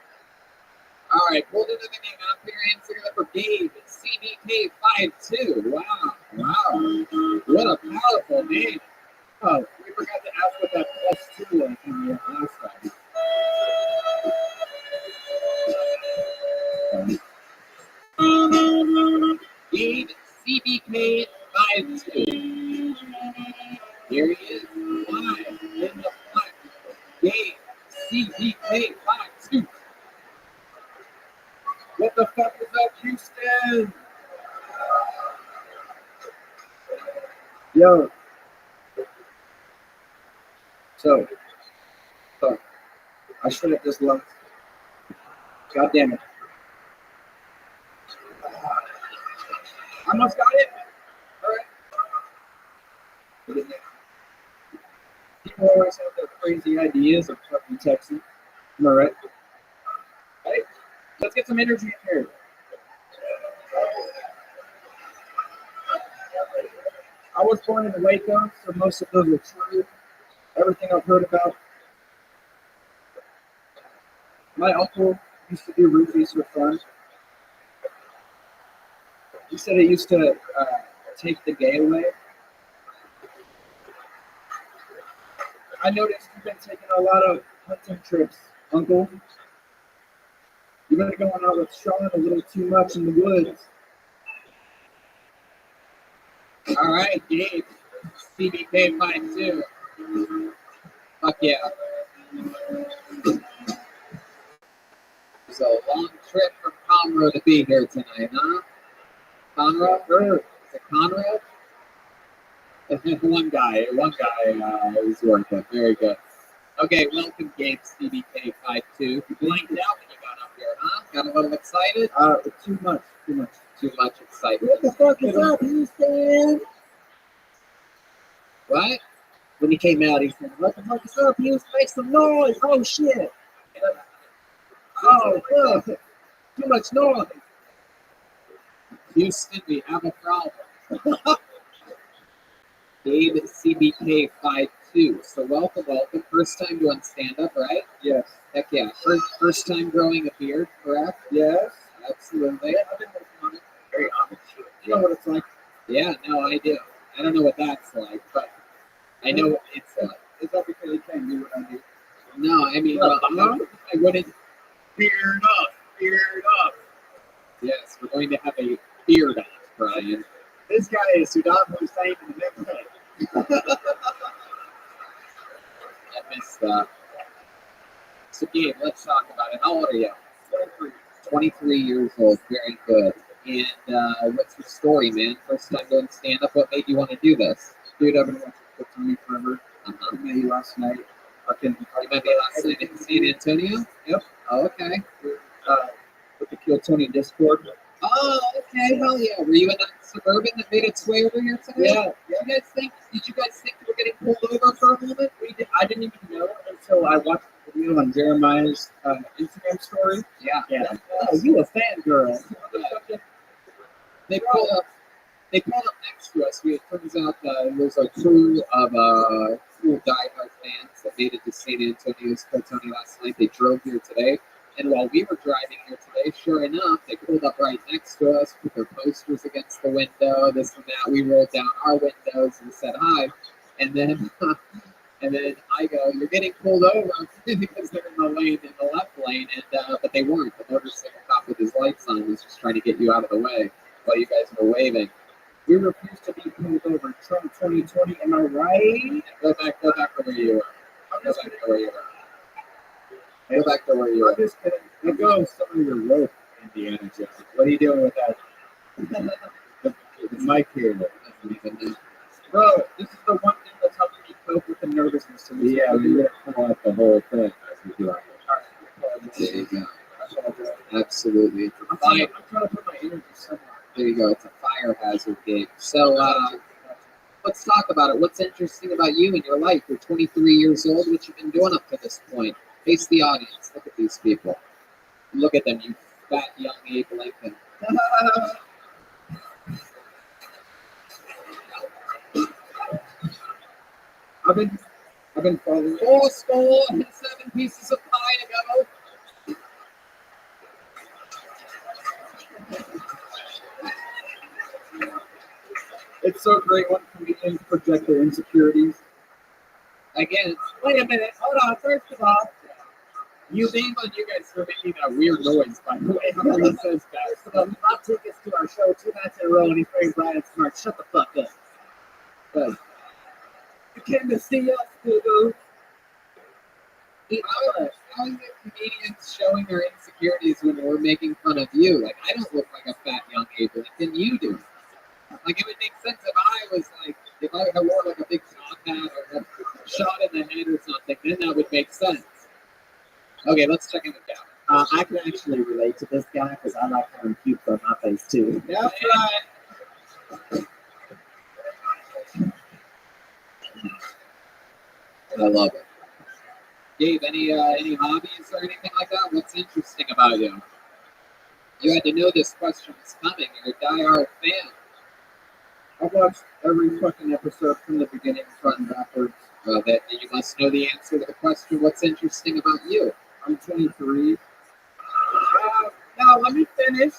All right, hold another name out for your answer for Gabe. CB CBK52. Wow. Wow. What a powerful name. Oh, we forgot to ask what that +2 was in the last time. Gabe CBK52. Here he is, live in the flat. Gabe CBK52. What the fuck is up, Houston? Yo. So I should have just left. God damn it. Almost got it. All right. People always have their crazy ideas of fucking texting. Am I right? Right? Let's get some energy in here. I was born in Waco, so most of those are true. Everything I've heard about. My uncle used to do roofies for fun. He said it used to take the gay away. I noticed you've been taking a lot of hunting trips, Uncle. You've been going out with Sean a little too much in the woods. All right, Gabe. CBK52. Fuck yeah. It's a long trip from Conroe to be here tonight, huh? Conroe? Or is it Conroe? One guy is worth it. Very good. Okay, welcome, Gabe CBK52. You blanked out when you got up here, huh? Got a little excited? Too much. Too much excitement. What the fuck is up, Houston? What? When he came out, he said, "What the fuck is up, Houston? Make some noise!" Oh shit! Oh fuck! Too much noise. Houston, we have a problem. Gabe CBK52. So welcome. First time doing stand-up, right? Yes. Heck yeah. First time growing a beard, correct? Yes. Absolutely. I've been working on it. Very honest. You know what it's like. Yeah, no, I do. I don't know what that's like, but I know what it's like. Is that because you can't do what I do? No, I mean, I wouldn't. Beard up. Yes, we're going to have a beard on, Brian. This guy is Saddam Hussein in the neighborhood. I missed that. So, Gabe, let's talk about it. How old are you? 23 years old. Very good. And what's your story, man? First time doing stand-up. What made you want to do this? Dude, I've been watching Tony forever. I met you last night. You met me last night in San Antonio? Yep. Oh, okay. With the Kill Tony Discord. Oh, okay. Hell yeah. Were you in that Suburban that made its way over here today? Yeah. Did you guys think you were getting pulled over for a moment? I didn't even know until I watched the video on Jeremiah's Instagram story. Yeah. Oh, you a fangirl. They pulled up next to us. It turns out there's a crew of cool diehard fans that made it to San Antonio's Kill Tony last night. They drove here today. And while we were driving here today, sure enough, they pulled up right next to us, put their posters against the window, this and that. We rolled down our windows and said hi. And then I go, "You're getting pulled over," because they're in the left lane, and but they weren't. The motorcycle cop with his lights on was just trying to get you out of the way while you guys were waving. We refuse to be pulled over. Trump 2020, am I right? Go back to where you were. Go back to where you were. Go back to where you were. I'm just kidding. Let go of some of your rope, Indiana Jones. What are you doing with that? the mic here. Bro, this is the one thing that's helping me cope with the nervousness. Yeah, we're going to pull out the whole thing as we do it. There you go. Absolutely. I'm trying to put my energy somewhere. There you go. It's a fire hazard, Gabe. So, let's talk about it. What's interesting about you and your life? You're 23 years old. What you been doing up to this point? Face the audience. Look at these people. Look at them, you fat young Abe Lincoln. I've been following 4 score and 7 pieces of pie to go. It's so great when comedians project their insecurities. Again, wait a minute. Hold on. First of all, you named on you guys for making that weird noise, by the way. Everyone says that. First of all, he bought tickets to our show 2 nights in a row and he's wearing Brian Smart. Shut the fuck up. But You came to see us, boo-boo. how is it comedians showing their insecurities when we're making fun of you? Like, I don't look like a fat young Abraham, and you do. Like, it would make sense if I was like, if I wore like a big top hat or a shot in the head or something, then that would make sense. Okay, let's check in with Gavin. I can actually relate to this guy because I like having pubes on my face too. That's right. I love it. Gabe, any hobbies or anything like that? What's interesting about you? You had to know this question was coming. You're a diehard fan. I've watched every fucking episode from the beginning, front and backwards. Well, then you must know the answer to the question, what's interesting about you? I'm 23. Now, let me finish.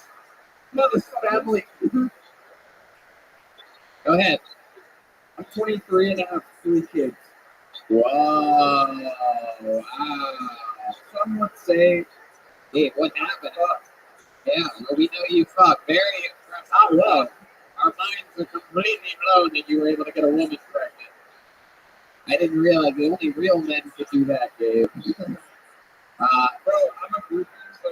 Mother's family. Go ahead. I'm 23 and I have 3 kids. Whoa. Wow. Some would say, Hey, what happened? Yeah, well, we know you fuck. Very impressive. Oh, wow. Our minds are completely blown that you were able to get a woman pregnant. I didn't realize the only real men could do that, Gabe. bro, I'm a groupie, so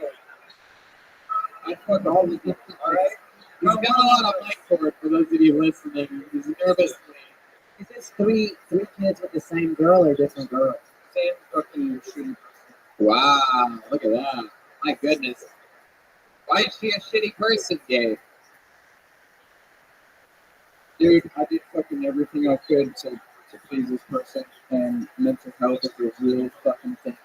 I fuck all the kids, alright? He's got a lot of mic cord for those of you listening. He's nervously. Is this three kids with the same girl or different girls? Same fucking shitty person. Wow, look at that. My goodness. Why is she a shitty person, Gabe? Dude, I did fucking everything I could to please this person, and mental health is a real fucking thing.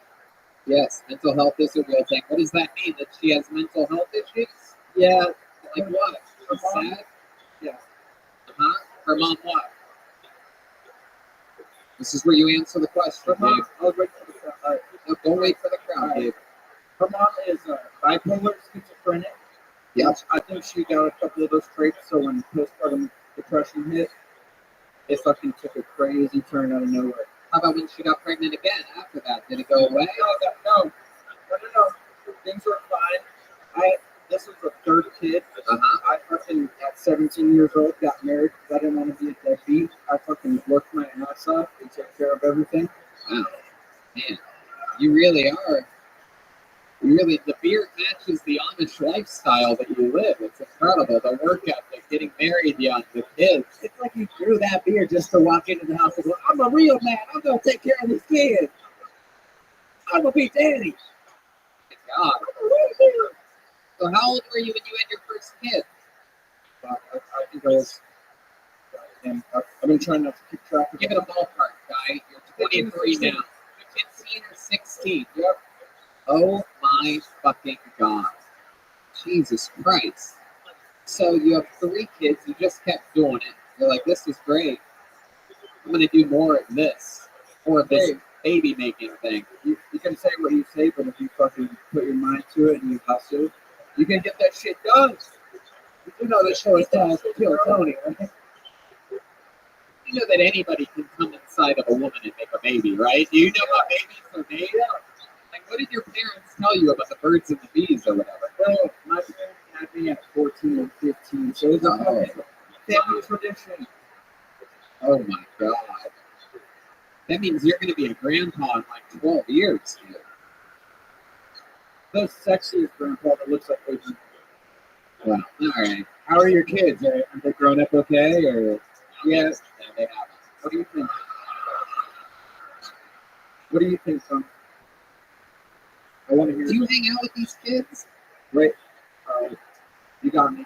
Yes, mental health is a real thing. What does that mean? That she has mental health issues? Yeah. Like what? Her mom? Sad? Yeah. Uh-huh. Her mom what? This is where you answer the question, Her mom, Gabe. I'll wait for the crowd. No, don't wait for the crowd, Gabe. Her mom is bipolar schizophrenic. Yeah. I think she got a couple of those traits, so when postpartum depression hit, it fucking took a crazy turn out of nowhere. How about when she got pregnant again after that? Did it go away? No. Things were fine. This was the 3rd kid. Uh-huh. I fucking, at 17 years old, got married because I didn't want to be a deadbeat. I fucking worked my ass off and took care of everything. Wow. Man, you really are. The beard matches the Amish lifestyle that you live. It's incredible. The work ethic, getting married young, the kids. It's like you grew that beard just to walk into the house and go, I'm a real man. I'm going to take care of these kids. I'm going to be daddy. God. So how old were you when you had your first kid? I think I was, and I've been trying not to keep track of Give it a ballpark, guy. You're 23 now. You're 15 or 16. Yep. Oh my fucking God. Jesus Christ. So you have 3 kids. You just kept doing it. You're like, this is great. I'm going to do more of this. More of this baby making thing. You can say what you say, but if you fucking put your mind to it and you hustle, you can get that shit done. You know this show is called Kill Tony, right? You know that anybody can come inside of a woman and make a baby, right? Do you know how babies are made? Like, what did your parents tell you about the birds and the bees or whatever? Well, my parents had me at 14 and 15, so it's a family tradition. Oh my God. That means you're going to be a grandpa in like 12 years, dude. The sexiest grandpa that looks like Adrian. Wow. All right. How are your kids? Are they grown up okay? Or yeah, they have. What do you think? What do you think, son? I want to hear. Do you hang out with these kids? Wait. You got me.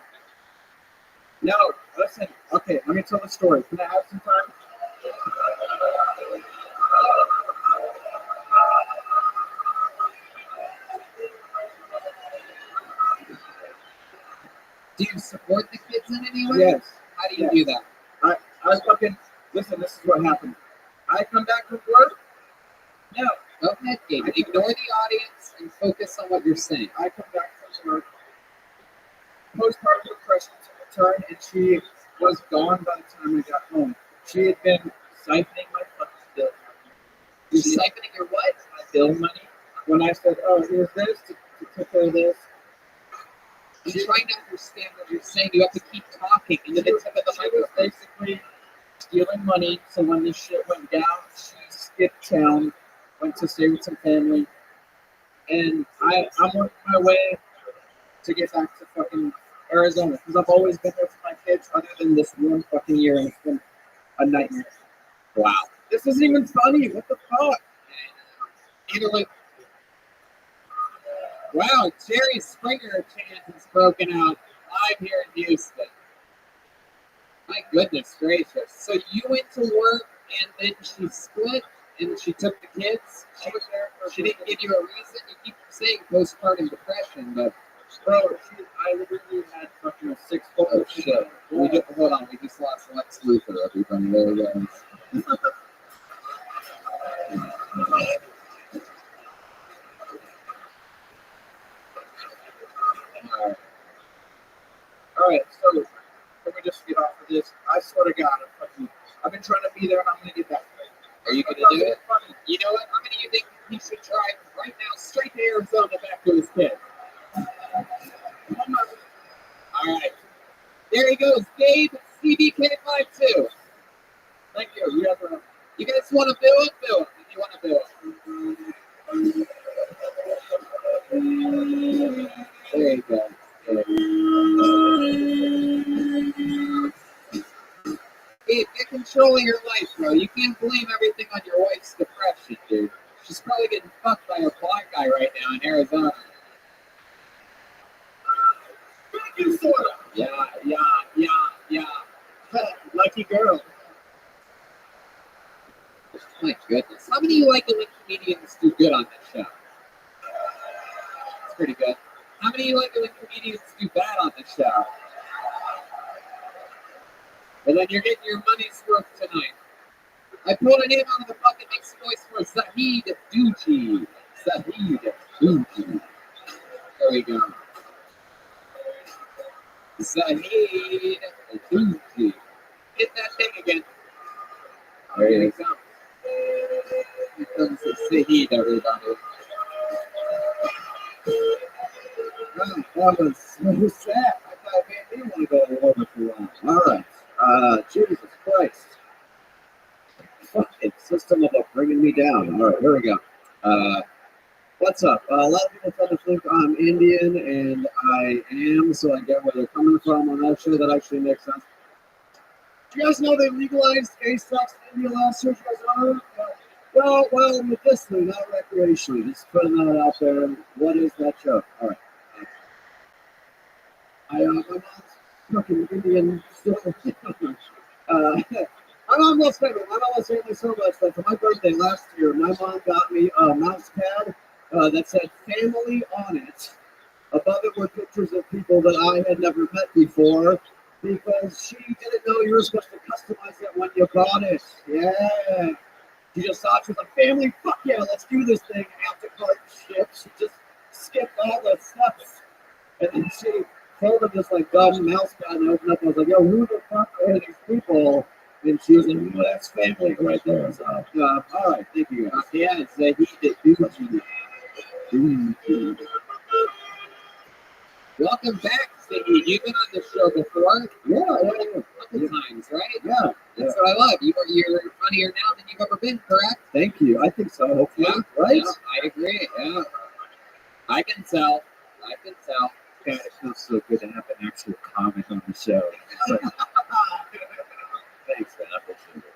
No, listen. Okay, let me tell the story. Can I have some time? Do you support the kids in any way? Yes. How do you do that? I fucking, listen, this is what happened. I come back from work. No. Go ahead, Gabe. Ignore the audience and focus on what you're saying. I come back from work. Postpartum depression took a turn, and she was gone by the time I got home. She had been siphoning my fucking bill. You're siphoning your what? My bill money. When I said, "Oh, here's this to take care of this," I'm trying to understand what you're saying. You have to keep talking into the tip of the she was microphone. basically stealing money. So when this shit went down, she skipped town, went to stay with some family, and I'm on my way to get back to fucking Arizona because I've always been there for my kids, other than this one fucking year, and it's been a nightmare. Wow. This isn't even funny. What the fuck? Either like, wow, Jerry Springer chant is broken out live here in Houston. My goodness gracious. So you went to work and then she split and she took the kids? She didn't give you a reason? You keep saying postpartum depression, but bro, I literally had fucking a 6-foot shit. Hold on, we just lost Lex Luthor, everybody. There he goes. All right, so let me just get off of this. I swear to God, I've been trying to be there, and I'm gonna get back there. Are you gonna do it? You know what? How many of you think he should drive right now straight to Arizona back to his kid? All right. There he goes, Gabe CBK52. Thank you. You guys want to bill it? Bill it. If you want to bill it. There you go. Gabe, get control of your life, bro. You can't blame everything on your wife's depression, dude. She's probably getting fucked by a black guy right now in Arizona. Yeah. Lucky girl. My goodness. How many of you like it when comedians do good on this show? It's pretty good. How many of you like it when comedians do bad on this show? And then you're getting your money's worth tonight. I pulled a name out of the bucket, makes voice for Zahid Duji. Zahid Duji. There we go. Zahid Duji. Hit that thing again. There you go. Here comes Zahid, everybody. That was so sad. I thought it made me want to go to war for a while. All right. Jesus Christ. Fucking system about bringing me down. All right, here we go. What's up? A lot of people tend to think I'm Indian, and I am, so I get where they're coming from on that show. That actually makes sense. Do you guys know they legalized gay sex in India last year? Well, medicinally, not recreationally. Just putting that out there. What is that show? All right. My mom's fucking Indian. My mom loves family. My mom loves family so much that for my birthday last year, my mom got me a mouse pad that said family on it. Above it were pictures of people that I had never met before because she didn't know you were supposed to customize it when you bought it. Yeah. She just thought she was like, family, fuck yeah, let's do this thing. After cart shit. She just skipped all the steps. And then she folded this like dumb mouse pad and opened up and I was like, yo, who the fuck are these people? And she was like, well, that's family right there. So, all right, thank you guys. Yeah, it's he did Welcome back, Ziggy. You've been on the show before. Yeah. A couple times, right? Yeah. That's what I love. You're funnier now than you've ever been, correct? Thank you. I think so, hopefully. Yeah, right? Yeah, I agree. Yeah. I can tell. God, it feels so good to have an actual comic on the show. It's like, thanks, man. I appreciate it.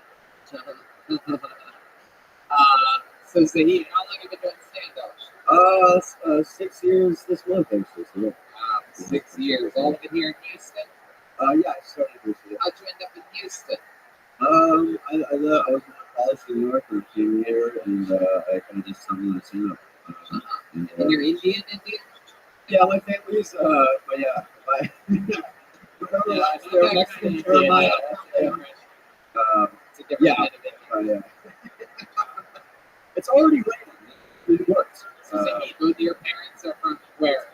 So, Zahid, how long have you been doing stand-up? 6 years this month, actually. So, yeah. 6 years. All of it here in Houston? Yeah, I started this year. How'd you end up in Houston? I was in college in New York for a few years, and I kind of just stumbled into stand-up. And you're Indian? Yeah, my family's, but yeah, Mexican, Jeremiah. It's a different kind of Indian. It's already raining. It works. So both your parents are from where?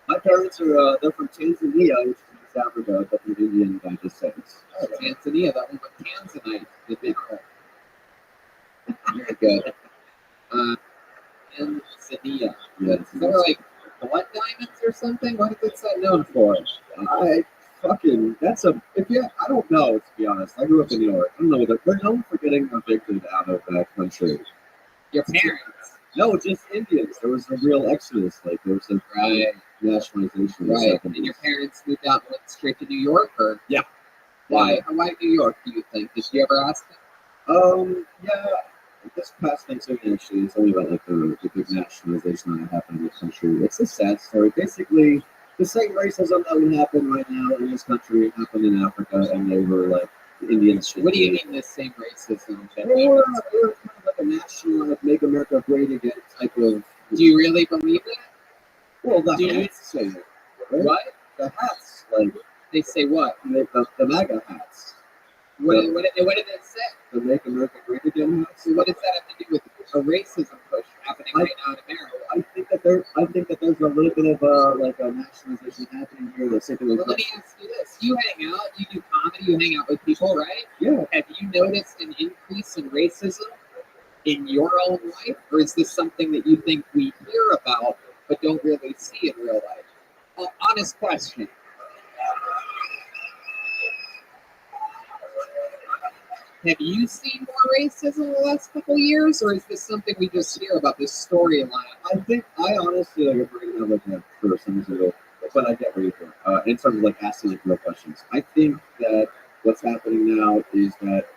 My parents are, they're from Tanzania, which is East Africa, but they're Indian by descent. Oh, Tanzania, that one with Tanzanite, the mineral. Very good. Tanzania. Yeah, Is there like blood diamonds or something? What is that known for? I don't know, to be honest. I grew up in New York. I don't know whether they're known for getting evicted out of that country. Your parents? No, just Indians. There was a real exodus. Like, there was a nationalization. Right. And your parents moved out and went straight to New York, or? Yeah. Why? Why New York, do you think? Did you ever ask them? Yeah. This past Thanksgiving, actually, it's only about like the big nationalization that happened in the country. It's a sad story. Basically, the same racism that would happen right now in this country happened in Africa, and they were like, the Indians should What do you mean the same racism? They were kind of like a national, like, make America great again type of. Do you really believe that? Well, the Do you- hats say it. Right? What? The hats, like, They say what? the MAGA hats. What did it say? The Make America Great Again hats. So what does that have to do with a racism push happening right now in America? I think that there's a little bit of like a nationalization happening here. That's taking Well, let me ask you this: you hang out, you do comedy, you hang out with people, right? Yeah. Have you noticed an increase in racism in your own life, or is this something that you think we hear about but don't really see in real life? Honest question. Have you seen more racism in the last couple of years, or is this something we just hear about, this storyline? I honestly like bringing up like that for some reason, but I get where you're going. In terms of like asking like real questions, I think that what's happening now is that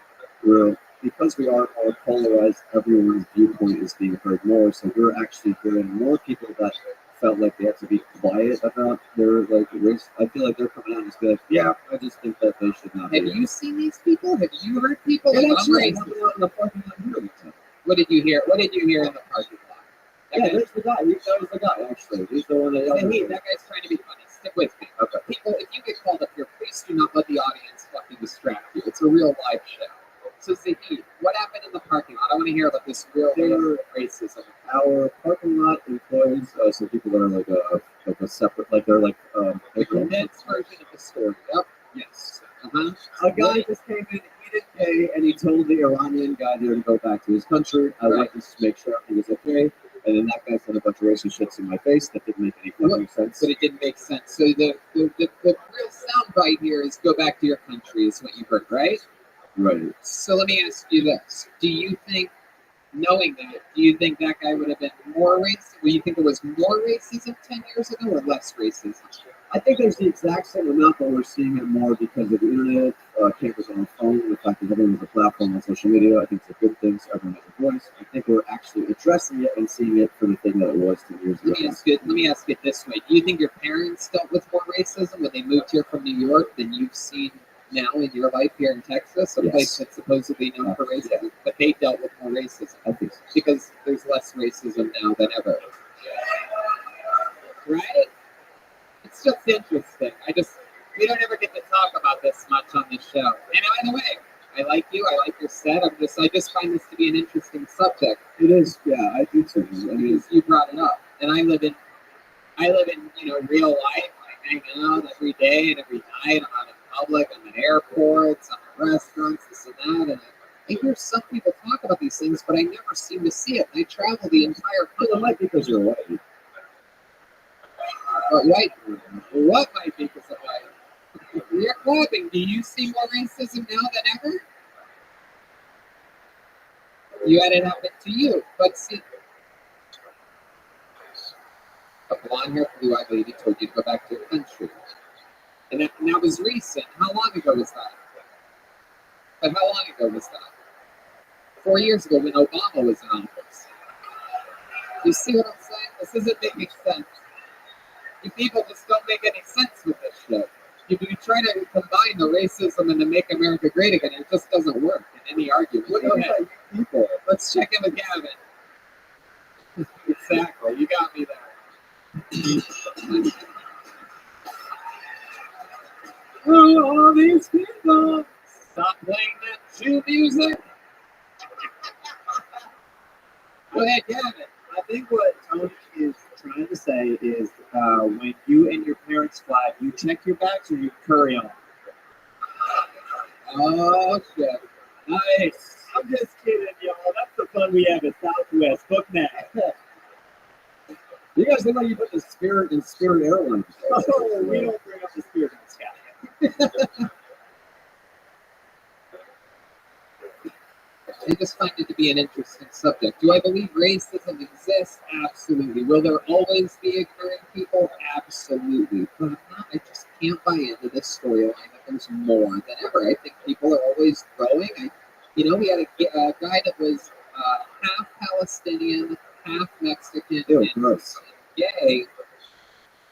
because we are more polarized, everyone's viewpoint is being heard more. So we're actually hearing more people that felt like they had to be quiet about their like race. I feel like they're coming out and just be like, yeah, I just think that they should not. Have you seen these people? Have you heard people? Yeah, Like, that's I'm right. racist. Out in the parking lot here with them. What did you hear? What did you hear in the parking lot? Yeah, there's the guy. That was the guy, actually. He's the one that yelled. Hey, that guy's trying to be funny. Stick with me. Okay. People, if you get called up here, please do not let the audience fucking distract you. It's a real live show. So, Zahid, what happened in the parking lot? I want to hear about this real racism. Our parking lot employees, so people that are like a separate, like they're like The condensed version of the story. Yep. yes. Uh-huh. A guy just came in, he didn't pay, and he told the Iranian guy there to go back to his country. I went to make sure he was okay, and then that guy said a bunch of racist shits in my face that didn't make any fucking sense. But it didn't make sense. So the real soundbite here is go back to your country is what you heard, right? Right. So let me ask you this. Do you think, knowing that, do you think that guy would have been more racist? Do you think there was more racism 10 years ago or less racism? I think there's the exact same amount, but we're seeing it more because of the internet, cameras on the phone, the fact that everyone has a platform on social media. I think it's a good thing, so everyone has a voice. I think we're actually addressing it and seeing it for the thing that it was 10 years ago. Let me ask it this way. Do you think your parents dealt with more racism when they moved here from New York than you've seen now in your life here in Texas, a place that's supposedly known for racism, but they dealt with more racism? I think so. Because there's less racism now than ever. Right? It's just interesting. We don't ever get to talk about this much on this show. And by the way, I like you. I like your set. I just find this to be an interesting subject. It is, yeah, I do too. I mean, Because you brought it up, and I live in real life. I hang out every day and every night. I'm out in public. I'm at airports. I'm at restaurants. This and that. And I hear some people talk about these things, but I never seem to see it. I travel the entire well, it country. might be because you're white. White. What might be because of white? You're clapping. Do you see more racism now than ever? You had it happen to you, but see, a blonde-haired, blue-eyed lady told you to go back to your country, and that was recent. How long ago was that? But how long ago was that? 4 years ago, when Obama was in office. You see what I'm saying? This isn't making sense. You people just don't make any sense with this shit. If you try to combine the racism and the Make America Great Again, it just doesn't work in any argument. What do you mean by you people? Let's check in with Gavin. Exactly. You got me there. Who are all these people? Stop playing that shoe music. Go ahead, Gavin. I think what Tony is trying to say is when you and your parents fly, you check your bags or you curry on. Oh, shit. Nice. I'm just kidding, y'all. That's the fun we have at Southwest. Book that. You guys look like you put the Spirit in Spirit Airlines. Oh, we don't bring up the Spirit in the sky. I just find it to be an interesting subject. Do I believe racism exists? Absolutely. Will there always be ignorant people? Absolutely. But I just can't buy into this storyline that there's more than ever. I think people are always growing. We had a guy that was half Palestinian, half Mexican, and gay.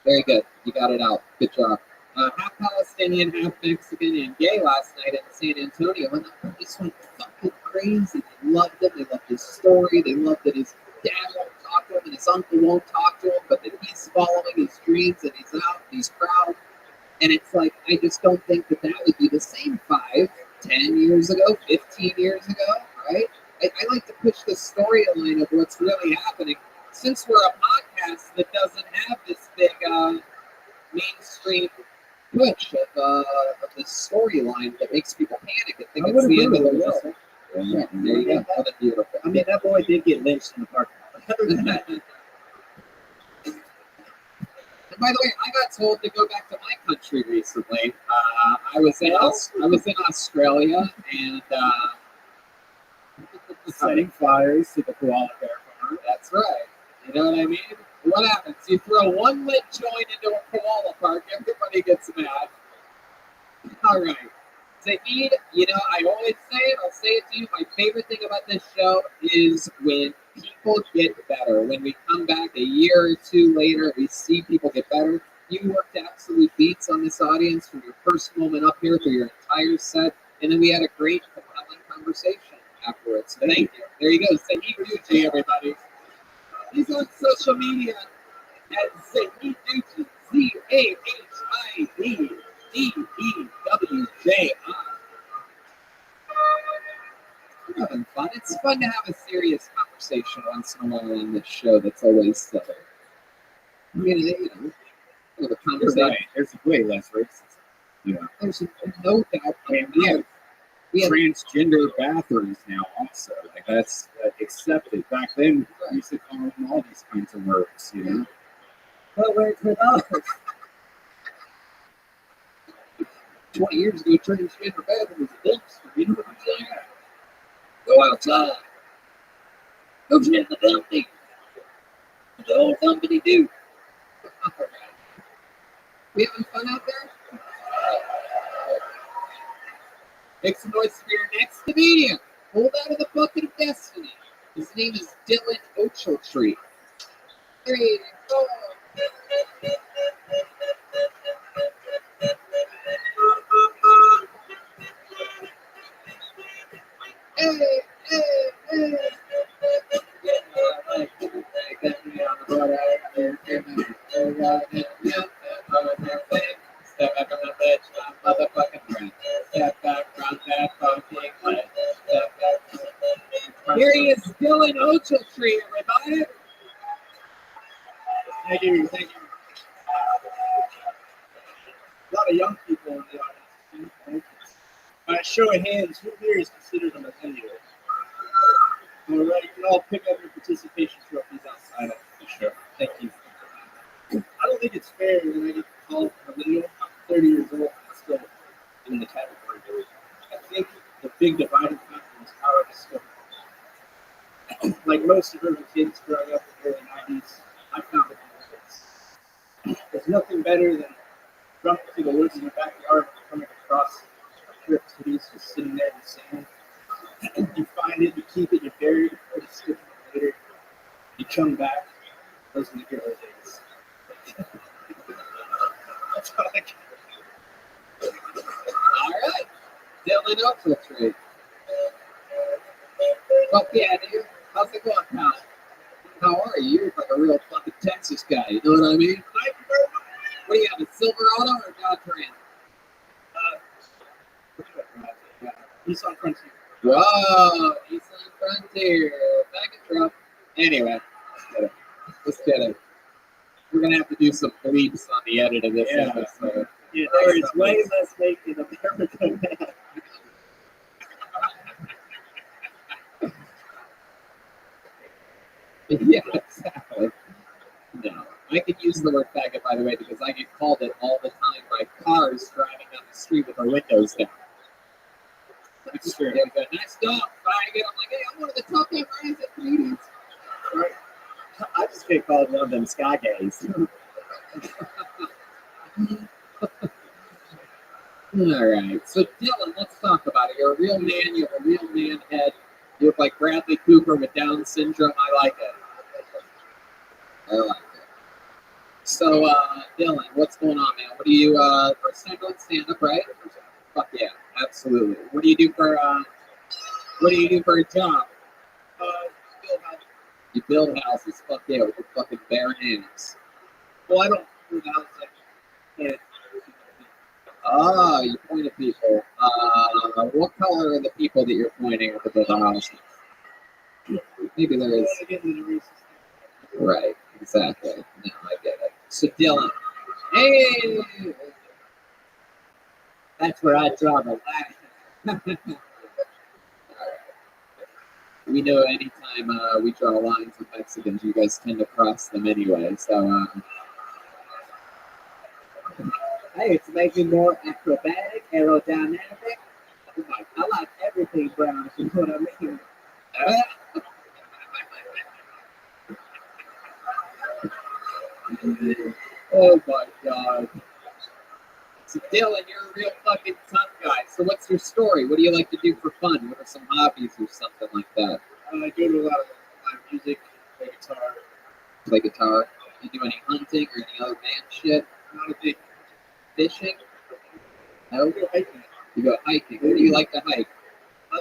Very good. You got it out. Good job. Half Palestinian, half Mexican, and gay last night in San Antonio, and I just went fucking crazy. They loved it. They loved his story. They loved that his dad won't talk to him and his uncle won't talk to him, but that he's following his dreams and he's out and he's proud. And it's like, I just don't think that would be the same 5, 10 years ago, 15 years ago, right? I like to push the storyline of what's really happening. Since we're a podcast that doesn't have this big mainstream push of the storyline that makes people panic and think it's the end of the world. Yeah, there you go. What a beautiful. I mean, that boy did get lynched in the parking lot. And by the way, I got told to go back to my country recently. I was in Australia and setting fires to the koala bear farm. That's right. You know what I mean? What happens? You throw one lit joint into a koala park, everybody gets mad. All right. Saeed, I always say it, I'll say it to you, my favorite thing about this show is when people get better. When we come back a year or two later, we see people get better. You worked absolute beats on this audience from your first moment up here through your entire set, and then we had a great, compelling conversation afterwards. So thank you. There you go. Saeed Ducci, everybody. He's on social media at Saeed Ducci, ZAHIDDEWJI. We're having fun. It's fun to have a serious conversation once in a while on this show that's always silly. I mean, the conversation. Right. There's way less racism. Yeah. There's no doubt. I mean, we have transgender bathrooms now also. Like, that's accepted. Back then, we used to call them all these kinds of words, you know? But wait for those. 20 years ago, transgender bathroom was a dumpster. You know what I'm saying? Go outside. Go get in the dumpty. The whole company do. We having fun out there? Make some noise for your next comedian. Pulled out of the bucket of destiny. His name is Dylan Ochiltree. 3, 4. Hey, hey, hey. Step back on the ledge, my motherfucking friend. Step back from that fucking ledge. Step back. Here he is, Dylan Ochiltree, everybody. Thank you. A lot of young people in the audience. Show of hands, who here is considered a millennial? All right, you can all pick up your participation trophies outside of the show. Thank you. I don't think it's fair when I get called a millennial. I'm 30 years old. I'm still in the category. I think the big dividing factor is how I discovered. Like most suburban kids growing up in the early 90s, I found it. There's nothing better than running through the woods in the backyard and coming across a pair of titties just sitting there in the sand. And you find it, you keep it, you bury it, you put it stick later, you come back. Those are the good old days. That's all I can. All right. Dylan Ochiltree. Fuck yeah, dude. How's it going, pal? How are you? You're like a real fucking Texas guy. You know what I mean? What do you have, a Silverado or a Dodge Ram? Nissan Frontier. Whoa, Nissan Frontier. Back and drop. Anyway, just kidding. We're going to have to do some bleeps on the edit of this episode. Yeah, there is way less making America now. Yeah, exactly. No, I can use the word faggot, by the way, because I get called it all the time by cars driving down the street with their windows down. It's true. They go, nice dog, faggot. I'm like, hey, I'm one of the top end riders at Canadians. Right. I just get called one of them sky gays. All right, so Dylan, let's talk about it. You're a real man. You have a real man head. You look like Bradley Cooper with Down syndrome. I like it. I like it. So, Dylan, what's going on, man? What do you, first time doing stand-up, right? Fuck yeah, absolutely. What do you do for a job? Build houses. You build houses. Fuck yeah, with your fucking bare hands. Well, I don't build houses. I can't. Ah, you point at people. What color are the people that you're pointing at to build a house? Maybe there is. Right, exactly. No, I get it. So, Dylan, hey! That's where I draw the line. We know anytime we draw lines with Mexicans, you guys tend to cross them anyway. So, hey, it's making more acrobatic, aerodynamic. I like everything brown, if you know what I mean. Oh my God. So Dylan, you're a real fucking tough guy. So what's your story? What do you like to do for fun? What are some hobbies or something like that? I go to a lot of live music, play guitar. Play guitar? You do any hunting or any other band shit? Not a big Fishing? No? I go hiking. You go hiking. Where do you like to hike?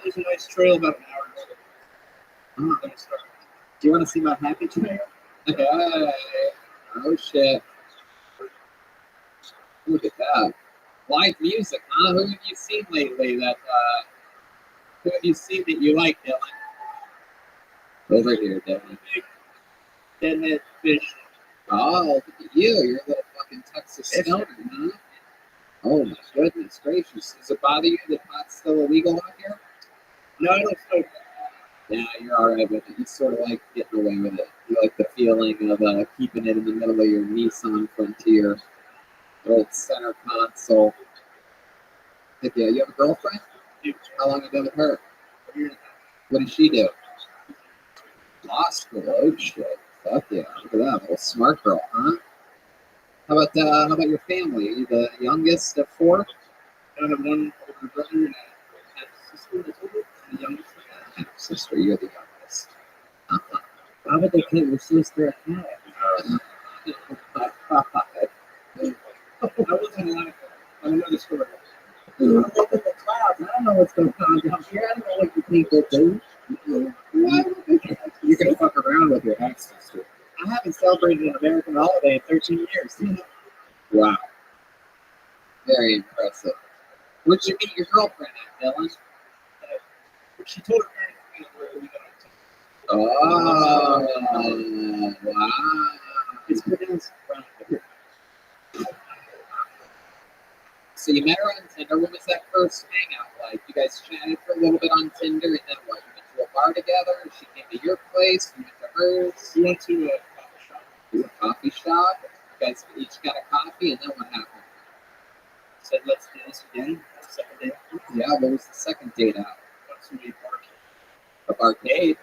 There's a nice trail about an hour ago. Oh. Then we start. Do you want to see my happy trail? Hey. Oh shit. Look at that. Live music, huh? Who have you seen lately that who have you seen that you like, Dylan? Over here, Dylan. Deadhead fish. Oh, look at you. You're a little fucking Texas stoner, huh? Oh my goodness gracious. Does it bother you that pot's still illegal out here? No, I don't smoke. Yeah, you're alright with it. You sort of like getting away with it. You like the feeling of keeping it in the middle of your Nissan Frontier. Old center console. Heck yeah, you have a girlfriend? How long have you been with her? What does she do? Law school. Oh shit. Fuck yeah. Look at that. Little smart girl, huh? How about your family? Are you the youngest of four? I have one older brother and a half-sister that's older, and the youngest. Half-sister, you're the youngest. How would they call your sister a half? I wasn't alive on another story. You live in the clouds. I don't know what's going on down here. I don't know what you people do. You're going to fuck around with your half-sister. I haven't celebrated an American holiday in 13 years. Wow. Very impressive. Where'd you meet your girlfriend at, Dylan? She told her parents where we got. Oh, wow. It's pronounced right. So you met her on Tinder. What was that first hangout like? You guys chatted for a little bit on Tinder, and then what? You went to a bar together? She came to your place? You went to hers? We went to a coffee shop. A coffee shop? You guys each got a coffee, and then what happened? Said, let's do this again. Second date. Yeah, what was the second date out? Went to A a barcade.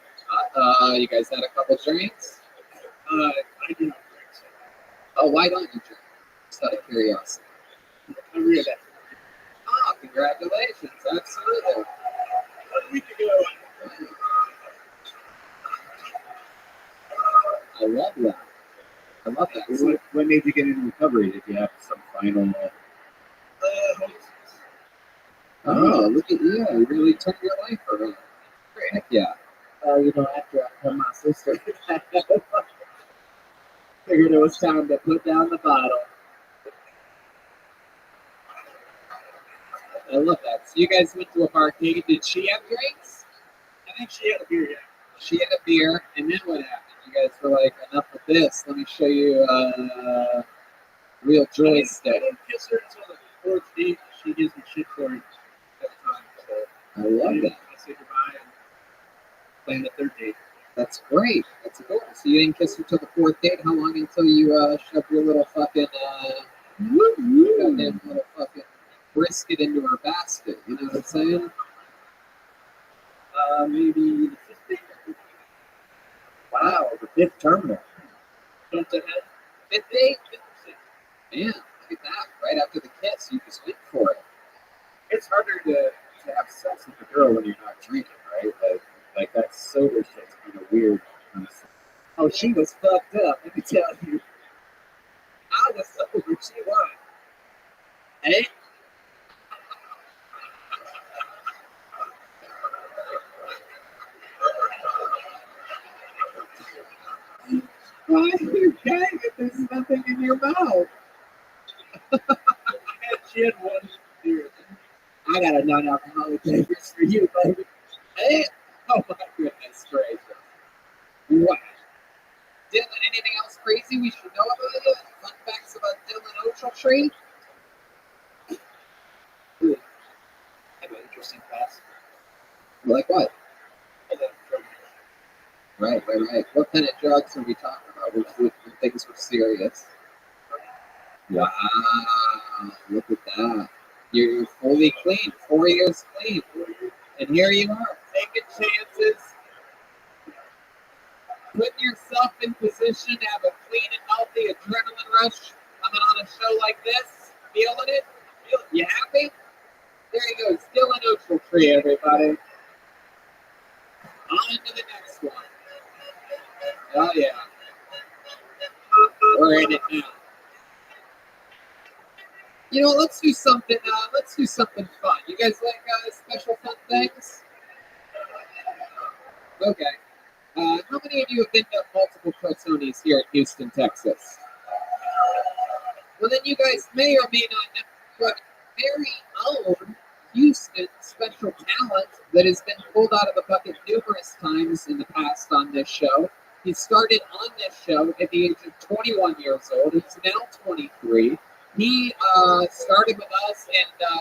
barcade? You guys had a couple drinks? I do not drink, so Oh, why don't you drink? Just out of curiosity. I read that. Oh, congratulations. Absolutely. A week ago. I love that. I love that. So, What made you get into recovery? Did you have some final? oh, look at you. You really turned your life around. Heck yeah. After I had my sister, figured it was time to put down the bottle. I love that. So you guys went to a barcade. Did she have drinks? I think she had a beer, yeah. She had a beer, and then what happened? You guys were like, enough of this. Let me show you real joystick. I didn't kiss her until the fourth date. She gives me shit for it every time. So I love that. I say goodbye and plan the third date. That's great. That's cool. So you didn't kiss her till the fourth date? How long until you shoved your little fucking goddamn little fucking brisket into her basket? You know what I'm saying? Maybe the 15th. Wow, the fifth terminal. Jumped ahead. Fifth date? Man, look at that. Right after the kiss, you just went for it. It's harder to have sex with a girl when you're not drinking, right? Like that sober shit's kind of weird. Honestly. Oh, she was fucked up. Let me tell you. I was sober. She was. Hey. Why are you gay if there's nothing in your mouth? She had one beer. I got a non-alcoholic beverage for you, baby. Hey. Oh my goodness gracious. Wow. Dylan, anything else crazy we should know about you? Fun facts about Dylan Ochiltree? I have an interesting past. Like what? Right. What kind of drugs are we talking about? When things were serious? Wow, look at that. You're fully clean, 4 years clean. And here you are, taking chances, putting yourself in position to have a clean and healthy adrenaline rush coming on a show like this. Feeling it? You happy? There you go, Dylan Ochiltree, everybody. On to the next one. Oh yeah. We're in it now. You know, let's do something fun. You guys like special fun things? Okay. How many of you have been to multiple Crotonis here in Houston, Texas? Well, then you guys may or may not know, but very own Houston special talent that has been pulled out of the bucket numerous times in the past on this show. He started on this show at the age of 21 years old. He's now 23. He started with us,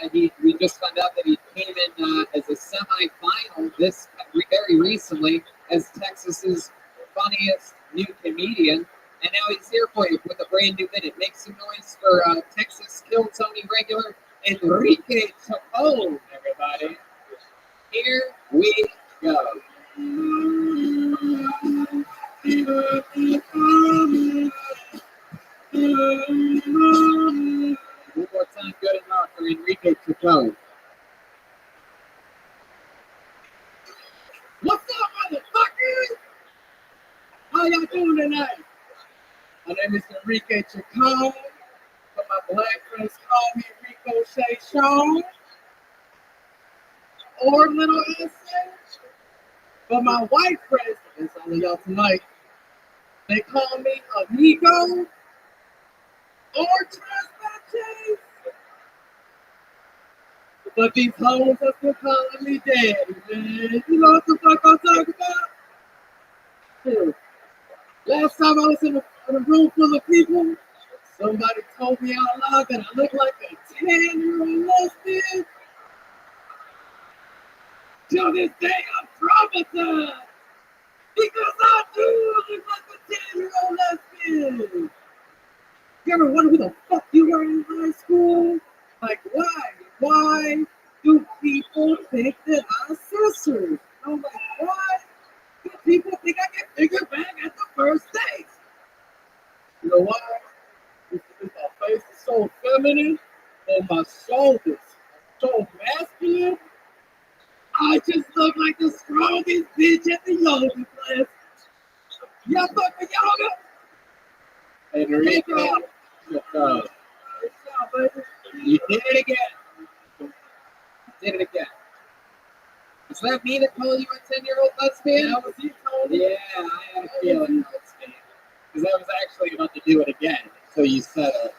and we just found out that he came in as a semifinal this very recently as Texas's funniest new comedian. And now he's here for you with a brand new minute. Make some noise for Texas Kill Tony regular Enrique Chacon, everybody. Here we go. One more time, good enough for Enrique Chacon. What's up, motherfuckers? How y'all doing tonight? My name is Enrique Chacon, but my black friends call me Rico Shea Sean, or Little Essay. But my white friends, that's all of y'all tonight, they call me Amigo or Transvestite. But these hoes are still calling me Daddy, man. You know what the fuck I'm talking about? Dude, last time I was in a room full of people, somebody told me out loud that I look like a 10-year-old lesbian. Till this day, I'm traumatized. Because I do look like a 10-year-old lesbian. You ever wonder who the fuck you were in high school? Like, why? Why do people think that I'm sisters? I'm like, why do people think I get bigger back at the first date? You know why? Because my face is so feminine and my shoulders so masculine. I just look like the strongest bitch at the yoga class. Y'all fuck with yoga? Hey, Enrico. You did it again. Did it again. Is that me that called you a 10-year-old lesbian? That was you calling me? Yeah, I had a feeling that was me. Because I was actually about to do it again until you said it.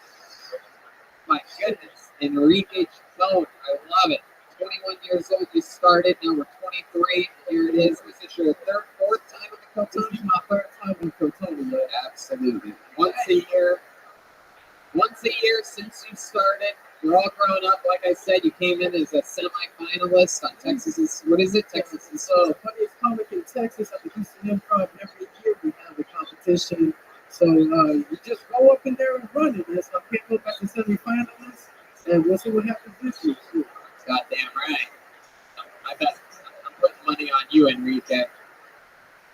My goodness, Enrique Chacon, I love it. 21 years old, you started, now we're 23. Here it is. Was this your third, fourth time in the Cotoni? This is my third time in the Cotoni. Absolutely. Once a year since you started. You're all grown up. Like I said, you came in as a semi-finalist on Texas's, what is it? Texas's. So, funniest comic in Texas at the Houston Improv. Every year we have a competition competition. So you just go up in there and run it. Let's pick up at the semifinalists, and we'll see what happens this year. Sure. Goddamn right. I bet I'm putting money on you, Enrique.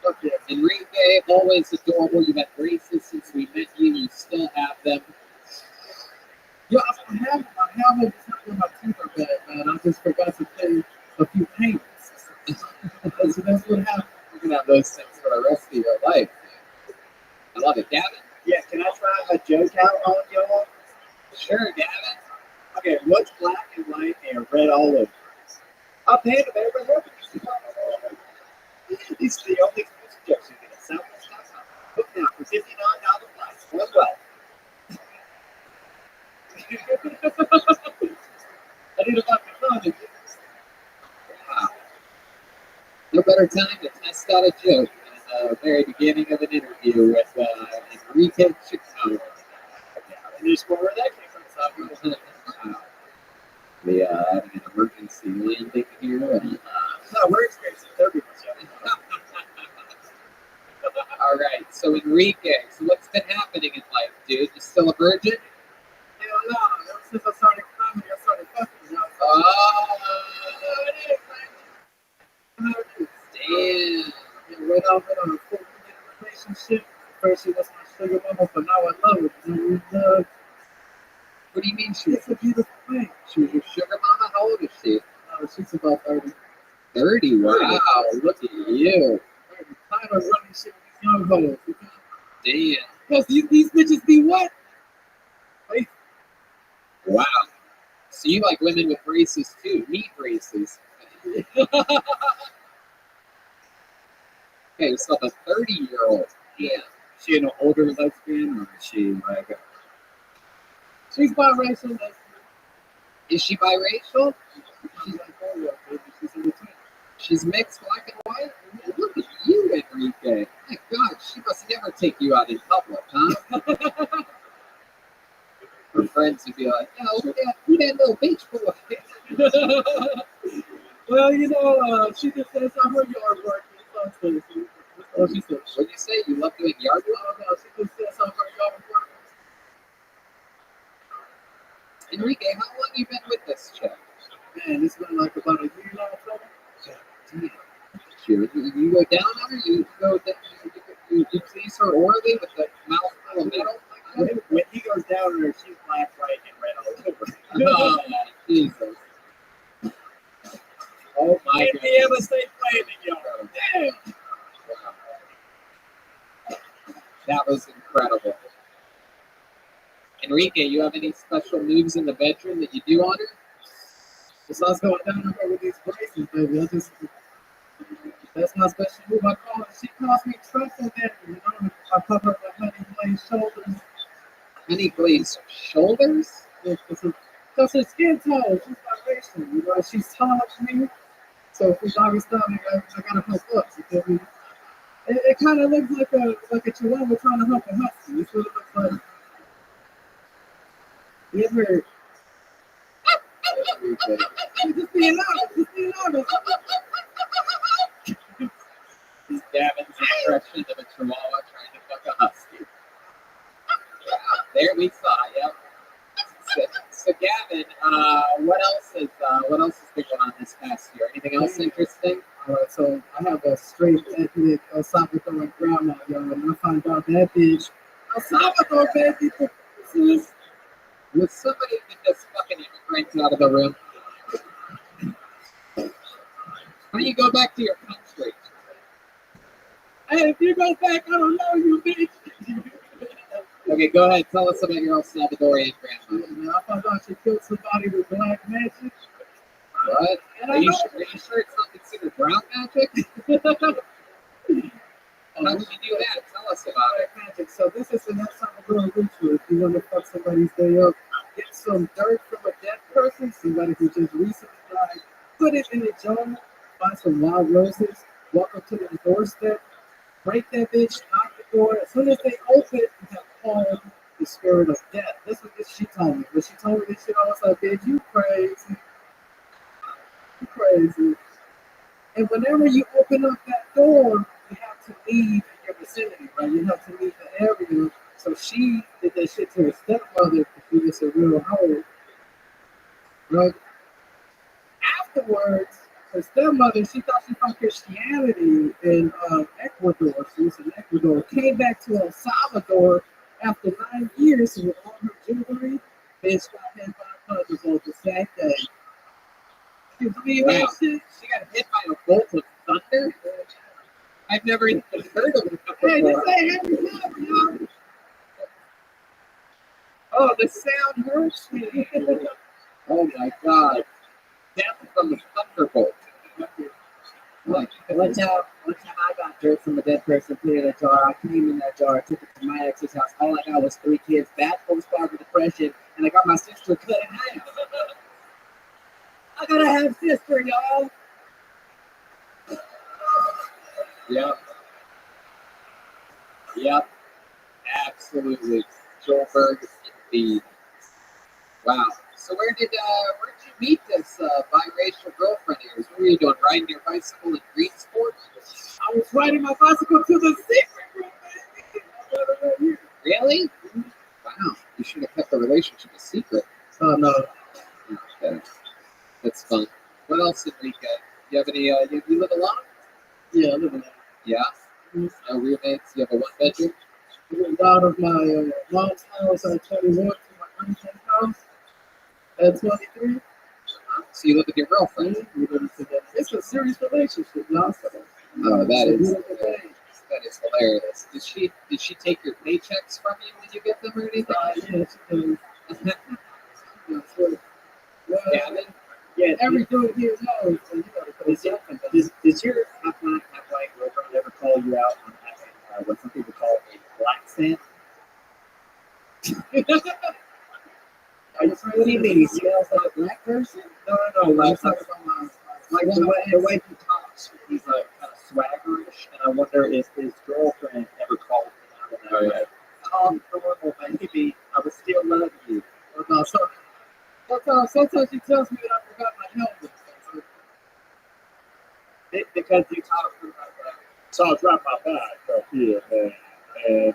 Okay. Enrique, always adorable. You've had braces since we met you. You still have them. Yeah, I have them when my teeth are bad, man. I just forgot to pay a few payments. So that's what happened. You can have those things for the rest of your life. I love it. Gavin? Yeah, can I try a joke out on y'all? Sure, Gavin. Okay, what's black and white and red all over? A panda bear with herpes. These are the only exclusive jokes you get at Southwest.com. Book now for $59 flights. One way. I need a fucking phone. Wow. No better time to test out a joke than the very beginning of an interview with Enrique Chicago. And just where that came from. Wow. We having an emergency landing here. And, No, we're experiencing 30%. All right, so Enrique, so what's been happening in life, dude? You still a virgin? Hell no, ever since I started comedy, I started fucking y'all. Damn. Yeah, went off on a 4-year relationship. First she was my sugar mama, but now I love her. You know, What do you mean she was? it's a beautiful thing. She was your sugar mama? How old is she? She's about 30. 30? Wow, look at you. Tired of running shit with these young hoes. Damn. Because these bitches be what? Wait. Wow. So you like women with braces too, meat braces. Okay, so a 30-year-old. Yeah. Is she an older lesbian or is she like a... She's biracial. Is she biracial? She's like, oh, yeah, baby. She's in between. She's mixed black and white? Look at you, Enrique. My God, she must never take you out in public, huh? Her friends would be like, yo, who that little beach boy? Well, you know, she just says I'm her yard work. Oh, she said, What'd you say? You love doing yard work? oh, no, she just says I'm her yard work. Enrique, how long you been with this chick? Man, it's been like about a year now, so. Damn. You go down on her? You go down, you please her orally with the mouth full of metal? When he goes down on her, she's black, white, and red all over. Oh, Jesus. Oh, my God. Indiana State playing y'all. Damn. That was incredible. Enrique, you have any special moves in the bedroom that you do on her? Besides going down on her with these braces, baby, that's my special move. She calls me truffle daddy, you know. I put her with honey glazed shoulders. Honey glazed shoulders? Because her skin tone, she's vibration, you know. She's taller than me, so if we doggy style, I gotta help up. You feel me? It kind of looks like a chihuahua trying to help a husky. That's what it looks like. You ever? Just being honest. Gavin's impression of a chihuahua trying to fuck a husky. Yeah, there we saw, yep. So Gavin, what else has been going on this past year? Anything else interesting? All right, so I have a straight ethnic El Salvadoran grandma, yo, and I find out that bitch El Salvador baby sis. Would somebody get this fucking immigrant out of the room? Why don't you go back to your country? Hey, if you go back, I don't know you, bitch. Okay, go ahead. Tell us about your El Salvadorian grandma. Man, I found out she killed somebody with black magic. What? Are you sure it's not considered brown magic? How did you do that? Tell us about it. Magic. So this is an El Salvadoran ritual. If you want to fuck somebody's day up, get some dirt from a dead person, somebody who just recently died, put it in a jar, find some wild roses, walk up to the doorstep, break that bitch, knock the door. As soon as they open, you have called the spirit of death. That's what she told me. When she told me this shit, I was like, bitch, you crazy. You crazy. And whenever you open up that door, you have to leave your vicinity, right? You have to leave the area. So she did that shit to her stepmother because she was a real hoe, right? Afterwards, her stepmother, she thought she found Christianity in Ecuador. She was in Ecuador. Came back to El Salvador after 9 years with all her jewelry. Bitch got hit by others on the same day. You believe that shit? She got hit by a bolt of thunder? I've never even heard of it before. Hey, this ain't every time, y'all. Oh, the sound hurts me. Oh my god. Death from the thunderbolt. One time I got dirt from a dead person, put it in a jar. I came in that jar, took it to my ex's house. All I got was 3 kids, bad postpartum depression, and I got my sister cut in half. I got a half sister, y'all. Yep. Yep. Absolutely. Joelberg indeed. Wow. So where'd you meet this biracial girlfriend of yours? What were you doing? Riding your bicycle in Greensport? I was riding my bicycle to the secret room, baby. Really? Wow. You should have kept the relationship a secret. Oh, no. Okay. That's fun. What else, Enrique? You have any, you live alone? Yeah, I live alone. Yeah? No roommates? You have a one-bedroom? I went out of my mom's house at 21 to my aunt's house at 23. So you live with your girlfriend? We live together. It's a serious relationship, y'all. Oh, that is beautiful thing. that is hilarious. Did she take your paychecks from you when you get them or anything? Yeah, she does. Well, Yeah, every dude here knows. So you does your half-white girlfriend ever call you out on what some people call a black scent? What do you mean? He smells like a black person? No. Like the way he talks, he's like kind of swaggerish, and I wonder if his girlfriend ever called him out on that. Oh, normal, baby. I would still love you. Oh, no, sometimes she tells me that I forgot my helmet. Because you talk about that. So I dropped my bag up here, man. And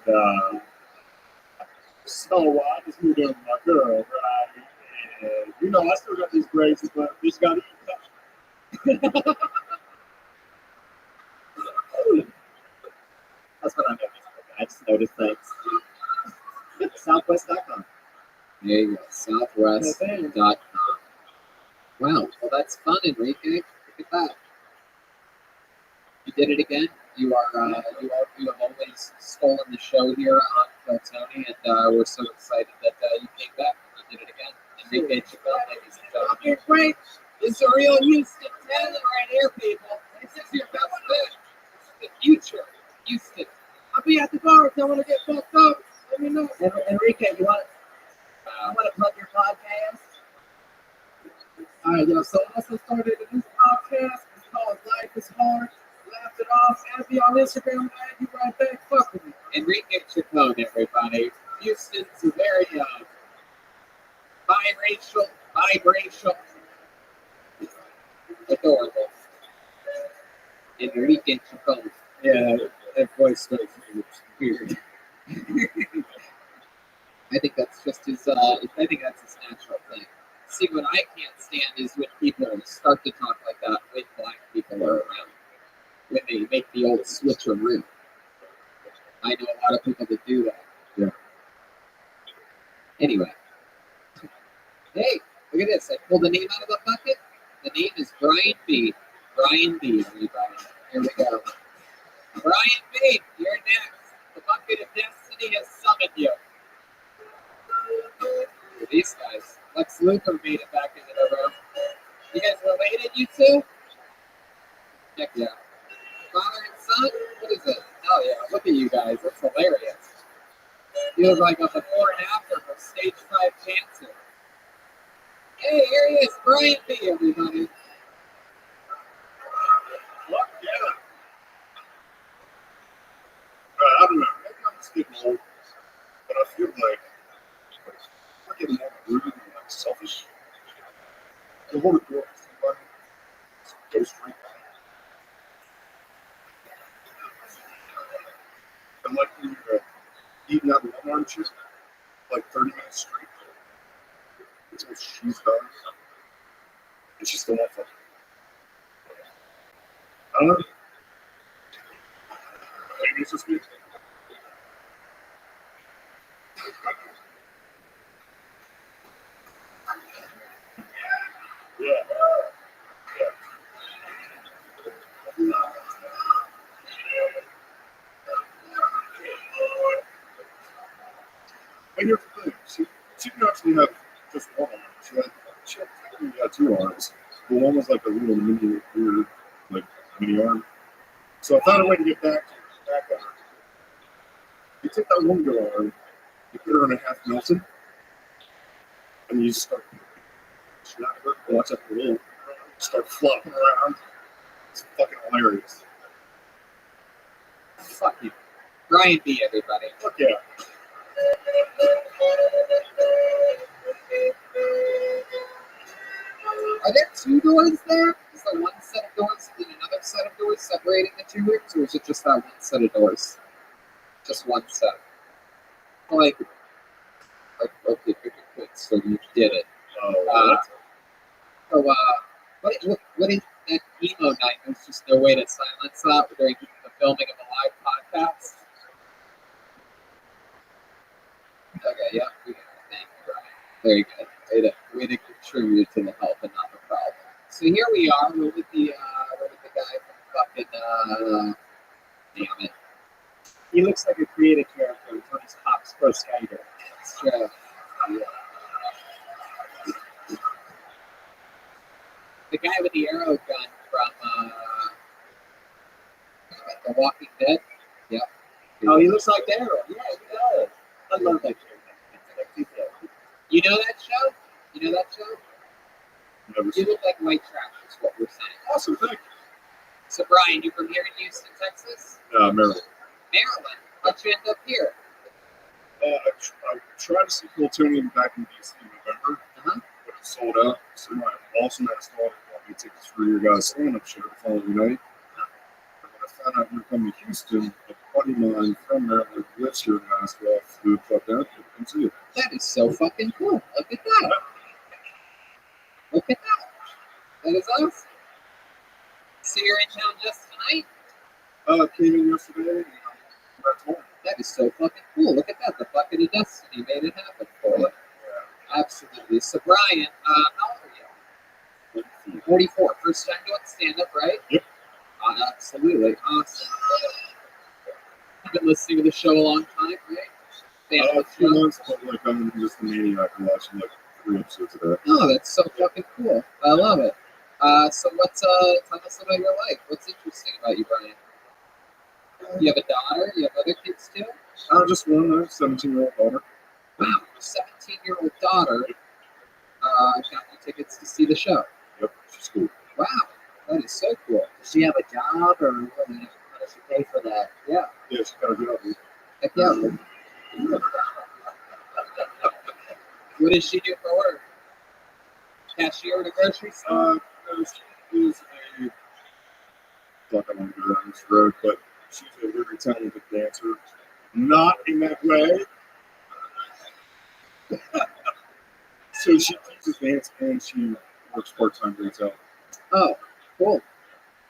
so I just moved in with my girl, right? And, you know, I still got these braids, but just got to eat them. That's what I noticed. I just noticed things. Southwest.com. There you go. Southwest.com. Wow. Well, that's fun, Enrique. Look at that. You did it again. You have always stolen the show here on Kill Tony, and we're so excited that you came back and you did it again. Enrique Chappelle, ladies and gentlemen. Okay, great. This is a real Houston talent right here, people. This is your best bet. This is the future, Houston. I'll be at the bar if you want to get fucked up. Let me know. Enrique, you want to plug your podcast? All right, yo. So I also started a new podcast. It's called Life is Hard. Laugh it off. Add me on Instagram. Man, you right back. Fuck with me. Enrique Chacon, everybody. Houston's a very biracial, adorable. Enrique Chacon. Yeah, that voice was weird. I think that's just his. I think that's his natural thing. See, what I can't stand is when people start to talk like that when black people are around. When they make the old switcheroo. I know a lot of people that do that. Yeah. Anyway. Hey, look at this. I pulled the name out of the bucket. The name is Brian B. Brian B, everybody. Here we go. Brian B, you're next. The bucket of destiny has summoned you. These guys. Lex Luthor made it back into the room. You guys related, you two? Heck yeah. Father and son? What is it? Oh yeah, look at you guys. That's hilarious. You look like a before and after from stage 5 cancer. Hey, here he is, Brian B, everybody. What? Yeah. I don't know. Maybe I'm just getting old, but I feel like I'm getting more brooding and like selfish. I want to go up to somebody, go straight back. I'm like eating out of one arm shit, like 30 minutes straight. Until she's done. And she's still not fucking. I don't know. Maybe it's just me. Yeah. And here's the thing. She didn't actually have just one arm. She had two arms. But one was like a little mini weird, like mini arm. So I found a way to get back at her. You take that one girl arm, you put her in a half Nelson, and you just start watch that little start flopping around. It's fucking hilarious. Fuck you. Brian B, everybody. Fuck yeah. Are there two doors there? Is there one set of doors and then another set of doors separating the two rooms, or is it just that one set of doors? Just one set. Like okay, good. So you did it. What is that emo night? There's just no way to silence that during the filming of a live podcast. Okay, yeah, we got it. Thank you, Brian. Very good. Way to contribute to the help and not the problem. So here we are. We're with the guy from fucking damn it. He looks like a creative character from his Cops Pro Skater. That's true. The guy with the arrow gun from The Walking Dead. Yep. Oh, he looks like Daryl. Yeah, he does. I love that character. You know that show? You know that show? Never You seen look like white trash, is what we're saying. Awesome, thank you. So, Brian, you from here in Houston, Texas? Maryland. Maryland? How'd you end up here? I tried to see Coltonian back in DC in November, but it sold out. So my awesome ass daughter bought me tickets for your guys' stand-up show the following night. And when I found out we were coming to Houston, a buddy of mine from Maryland who lives here in Nashville flew the fuck out to come see it. That is so fucking cool. Look at that. Look at that. That is awesome. So you're in town just tonight? Came in yesterday and back home. That is so fucking cool. Look at that. The bucket of destiny made it happen for you. Yeah. Absolutely. So Brian, how old are you? 44. First time doing stand-up, right? Yep. Absolutely. Awesome. You've been listening to the show a long time, right? A few months, but like I'm just a maniac watching like 3 episodes of that. Oh, that's so fucking cool. I love it. So tell us about your life. What's interesting about you, Brian? You have a daughter? You have other kids too? Just one, 17-year-old daughter. Wow, a 17-year-old daughter got you tickets to see the show. Yep, she's cool. Wow, that is so cool. Does she have a job, or how does she pay for that? Yeah. Yeah, she's got a job. Heck yeah. What does she do for work? Cashier at a grocery store? No, she is a, fuck, I don't go down this road, but she's a very talented dancer. Not in that way. So she teaches dance and she works part-time retail. Oh, cool.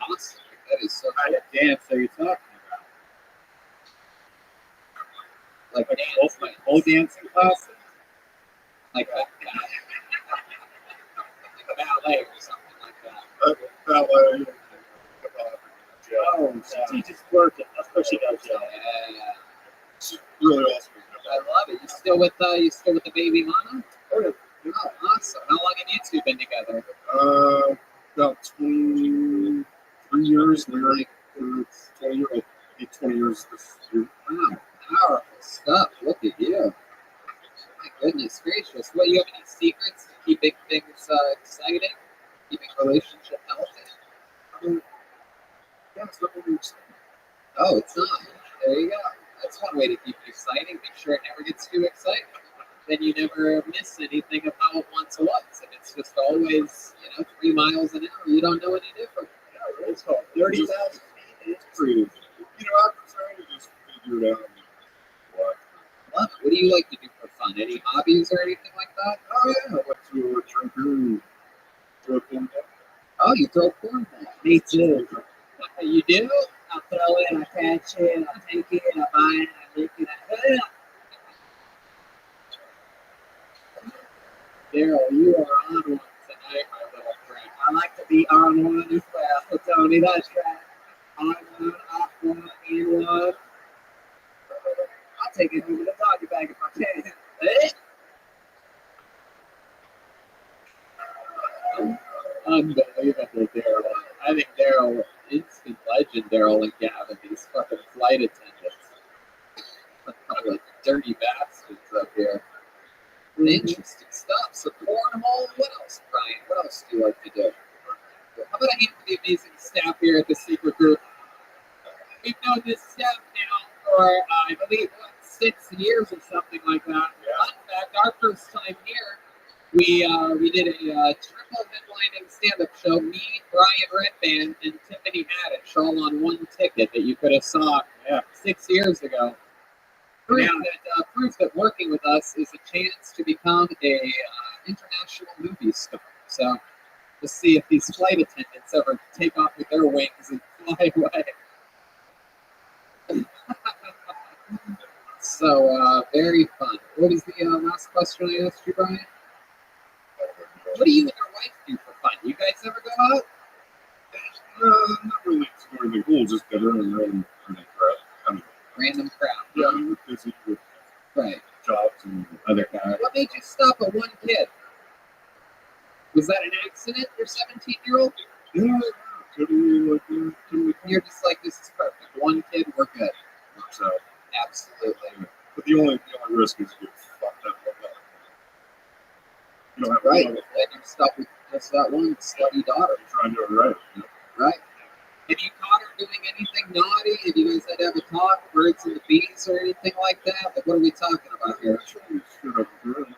Awesome. That is so cool. What kind of dance are you talking about? Like Old dancing classes? Like ballet or something like that. Ballet. Oh, she teaches twerking. That's what she does. Yeah. She's really awesome. I love it. You still with the baby mama? Oh, yeah. Oh, awesome. How long have you two been together? About 23 years. Married for 20 years. Like 20 years this year. Wow, powerful stuff. Look at you. My goodness gracious. What, you have any secrets to keeping things exciting? Keeping relationship healthy? Yeah, it's not really exciting. Oh, it's not. There you go. That's one way to keep it exciting. Make sure it never gets too exciting. Then you never miss anything of how it once was. And it's just always, 3 miles an hour. You don't know any different. Yeah, it's called 30,000 feet. It's pretty. I'm trying to just figure it out. do you like to do for fun? Any hobbies or anything like that? Oh yeah, I like to drink beer and throw a pin. Oh, you throw cornhole. Me too. You do? I'll throw it, I catch it, I take it, I buy it, I lick it, Daryl, you are on one tonight, my little friend. I like to be on one as well, Tony. That's right. On one, off one, in one. I'll take it over the doggy bag if I can. Unbelievable, Daryl. I think Daryl, instant legend, Daryl and Gavin, these fucking flight attendants. A couple of dirty bastards up here. Interesting stuff. So cornhole. What else, Brian? What else do you like to do? How about a hand for the amazing staff here at the secret group? We've known this staff now for, I believe, 6 years or something like that. In fact, our first time here, we did a triple headlining stand-up show. Me, Brian Redband, and Tiffany Haddish, all on one ticket that you could have saw 6 years ago. Proof that working with us is a chance to become a international movie star. So we'll see if these flight attendants ever take off with their wings and fly away. So very fun. What was the last question I asked you, Brian? What do you and your wife do for fun? You guys ever go out? Not really exploring the goal, just get in and random crap. Random crap. Yeah, we're busy with jobs and other guys. What made you stop at one kid? Was that an accident, your 17-year-old? Yeah, totally. You're just like, this is perfect. One kid, we're good. So, absolutely. But the only risk is you get fucked up like that. You don't have right. And you're stuck with just that one slutty daughter. You're trying to do it right. You know? Right. Have you caught her doing anything naughty? Have you guys had to have a talk, birds and the bees, or anything like that? Like, what are we talking about here?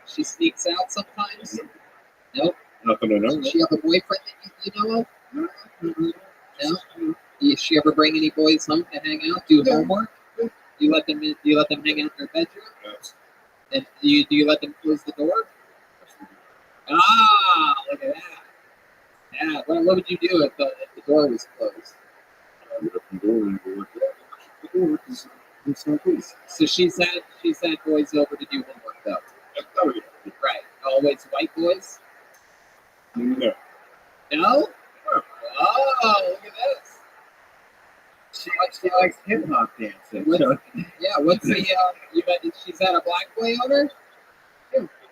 She sneaks out sometimes? Nope. Nothing to know. Does she have a boyfriend that you know of? No. Does she ever bring any boys home to hang out, do homework? You let them hang out in their bedroom? Yes. And do you let them close the door? Ah, look at that. Yeah, what would you do if the door was closed? So she's had boys over to do homework though. Right. Always white boys? No. No? Oh, look at this. She likes hip hop dancing. What's the she's had a black boy over?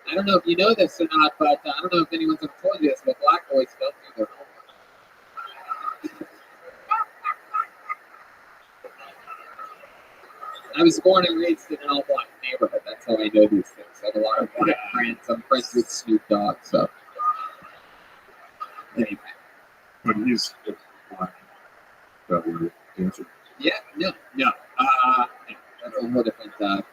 I don't know if you know this or not, but I don't know if anyone's ever told you this, but black boys don't do their homework. I was born and raised in an all-black neighborhood. That's how I know these things. I have a lot of black friends. I'm friends with Snoop Dogg, so. Anyway. But he's black. That word, dancer. Yeah, no. That's a whole different like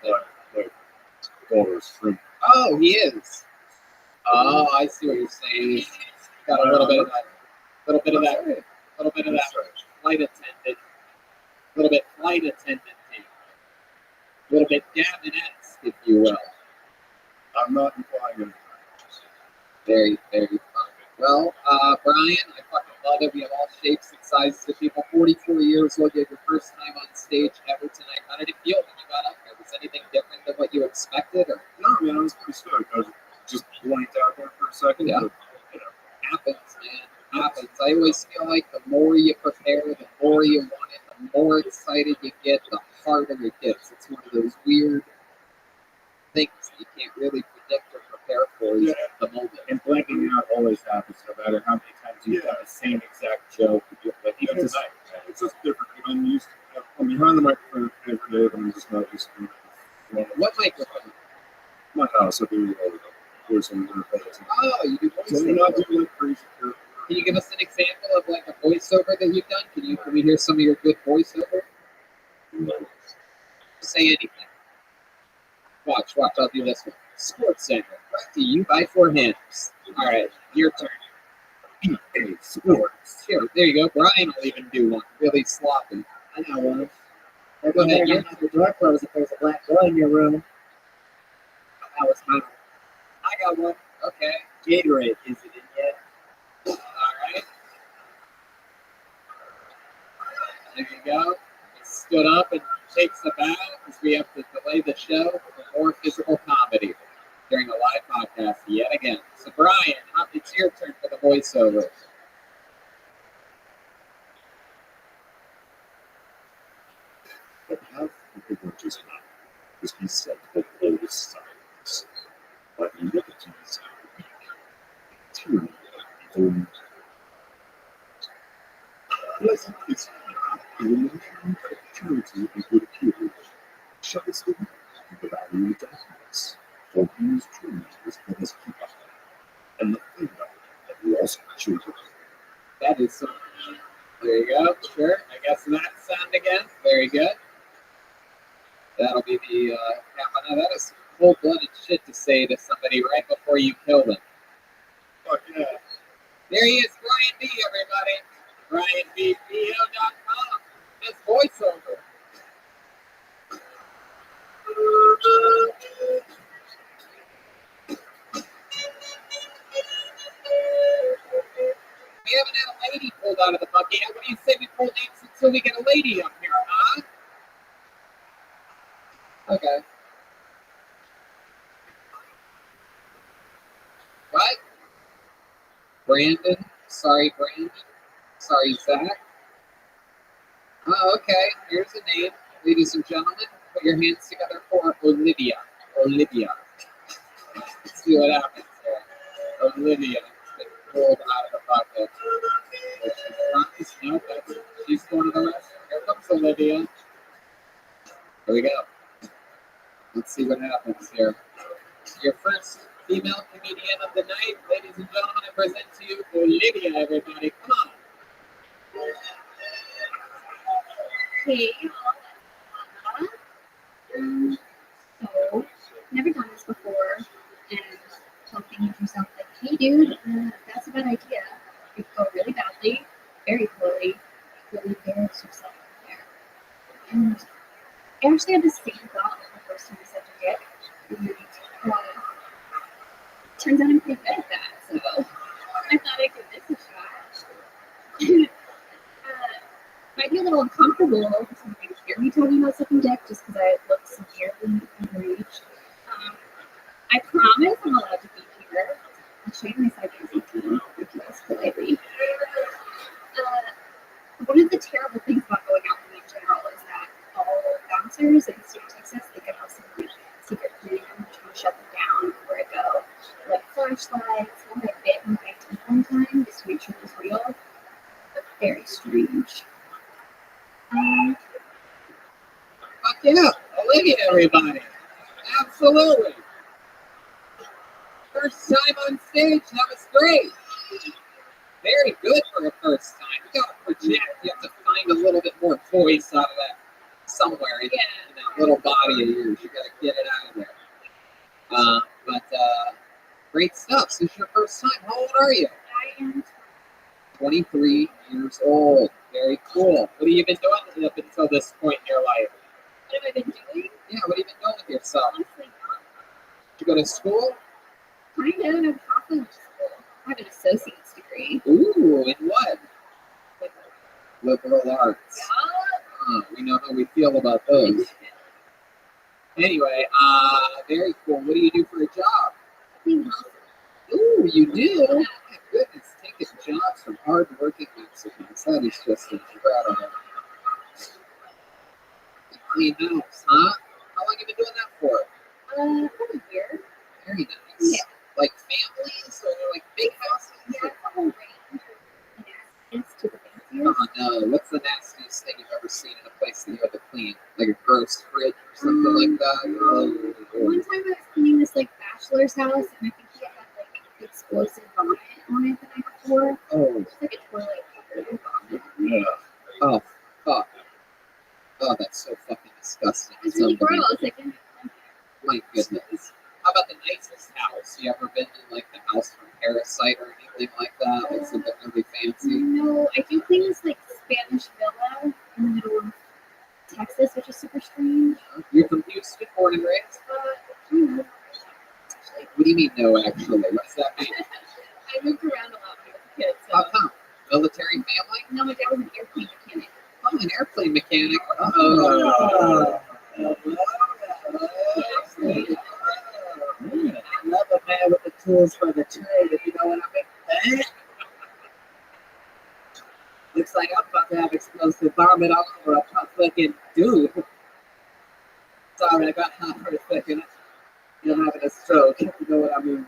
Walrus shrimp. Oh, he is. Oh, I see what you're saying. He's got a little bit of that flight attendant, flight attendant thing. A little bit Gavin-esque, if you will. I'm not implying it. Very, very fun. Well, Brian, I fucking love it. We have all shapes and sizes of people. 44 years old, you had your first time on stage ever tonight. How did it feel when you got up there? Was anything different than what you expected? Or? No, man, I was pretty stoked. I was just blanked out there for a second. Yeah. But, happens, man. Happens. I always feel like the more you prepare, the more you want it, the more excited you get, the harder it gets. It's one of those weird things that you can't really predict or prepare for at the moment. And blanking out always happens, no matter how many times you've done the same exact joke. Like even tonight. It's just different. I'm behind the microphone every day, but I'm just not used to it. What microphone? My house. I do voiceover. Oh, you do voiceover. So I'm not doing like crazy. Can you give us an example of like a voiceover that you've done? Can we hear some of your good voiceover? No. Say anything. Watch, I'll do this one. Sports Center, brought to you by Four Hands. All right, your turn. EA Sports. Here, there you go. Brian will even do one. Really sloppy. I know one. Go ahead. Your door closed if there's a black boy in your room. That was kind of. I got one. Okay. Gatorade, is it in yet? All right. There you go. He stood up and takes the bow because we have to delay the show for more physical comedy during a live podcast yet again. So, Brian, it's your turn for the voiceover. But how people were just not, as he said, the whole silence. But liberties are weak. Tyranny owned. Pleasant is the illusion of purity and good appearance. Shuts the light and the value of darkness. For he is true as well as keeper. And the thing that we also children. That is so. There you go. Sure. I guess that sound again. Very good. That'll be the that is cold-blooded shit to say to somebody right before you kill them. Fuck yeah. There he is, Brian B, everybody. BrianBPO.com. His voiceover. We haven't had a lady pulled out of the bucket yet. What do you say we pull names until we get a lady up here, huh? Okay. What? Brandon? Sorry, Brandon. Sorry, Zach. Oh, okay. Here's a name. Ladies and gentlemen, put your hands together for Olivia. Olivia. Let's see what happens there. Olivia has been pulled out of the bucket. She's not. No, she's going to the rest. Here comes Olivia. Here we go. Let's see what happens here. Your first female comedian of the night, ladies and gentlemen, I present to you Olivia, everybody. Come on. Hey, so never done this before, and so thinking to yourself like, hey dude, that's a bad idea. It could go really badly, very poorly, really embarrass yourself there. And I actually had the same thought the first time I said to Dick, and turns out I'm pretty good at that, so I thought I'd give this a shot. Might be a little uncomfortable for somebody to hear me talking about sucking dick just because I look severely underage. I promise I'm allowed to be here. I'll show you my side is 18 if you ask politely. One of the terrible things about going out with me in general is that all bouncers in the state of Texas, they can have some like secret plan trying to shut them down before I go. Like flashlights, one I bit my teeth one time just to make sure it was real. But very strange. Fuck yeah, Olivia, everybody. Absolutely. First time on stage, that was great. Very good for a first time. You gotta project. You have to find a little bit more voice out of that somewhere in that little body of yours. You gotta get it out of there. But great stuff. So this is your first time. How old are you? I am 23 years old. Very cool. What have you been doing up until this point in your life? What have I been doing? Yeah, what have you been doing with yourself? Honestly, not. Did you go to school? Kind of. I'm halfway to school. I have an associate's degree. Ooh, in what? Liberal arts. Yeah. We know how we feel about those. Anyway, very cool. What do you do for a job? Clean house. Ooh, you do? Oh, my goodness, taking jobs from hard-working Mexicans. That is just incredible. Clean house, huh? How long have you been doing that for? About a year. Very nice. Yeah. Like families or like big houses? Yeah, it's a whole range. It's to the fanciest. Oh no, what's the nastiest thing you've ever seen in a place that you had to clean? Like a gross fridge or something like that? Oh, One time I was cleaning this like bachelor's house, and I think he had like explosive vomit on it the night before. Oh. Just like a toilet covered in vomit. Yeah. Oh, fuck. Oh, that's so fucking disgusting. It's really gross. Like, my goodness. How about the nicest house? You ever been in like the house from Parasite or anything like that? Like something really fancy? no, I do clean this like Spanish villa in the middle of Texas, which is super strange. You're from Houston, born and raised? You know, No, my dad was an airplane mechanic. Oh, an airplane mechanic. Oh. Absolutely. I love a man with the tools for the trade, if you know what I mean. Looks like I'm about to have explosive vomit all over a fucking dude. Sorry, I got hot for a second. I'm having a stroke, if you know what I mean.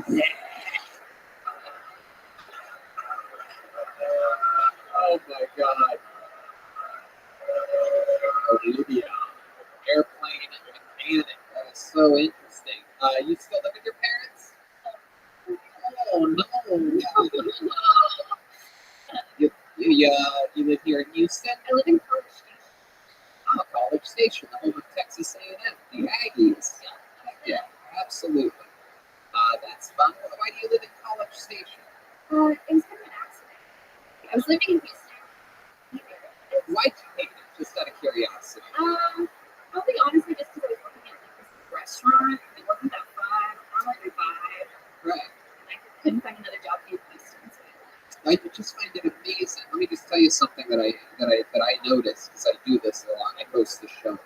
Yeah. Oh my God. Olivia, airplane mechanic. That is so interesting. You still live with your parents? Oh no. You live here in Houston? I live in College Station. Oh, College Station, the home of Texas A&M, the Aggies. Yeah, absolutely. That's fun. Why do you live in College Station? It was kind of an accident. I was living in Houston. Why'd you hate it? Just out of curiosity. Probably honestly just because I was working at like this restaurant. It wasn't that fun. I don't like the vibe. Right. And I couldn't find another job in Houston. So. I just find it amazing. Let me just tell you something that I notice, because I do this a lot. I host the show.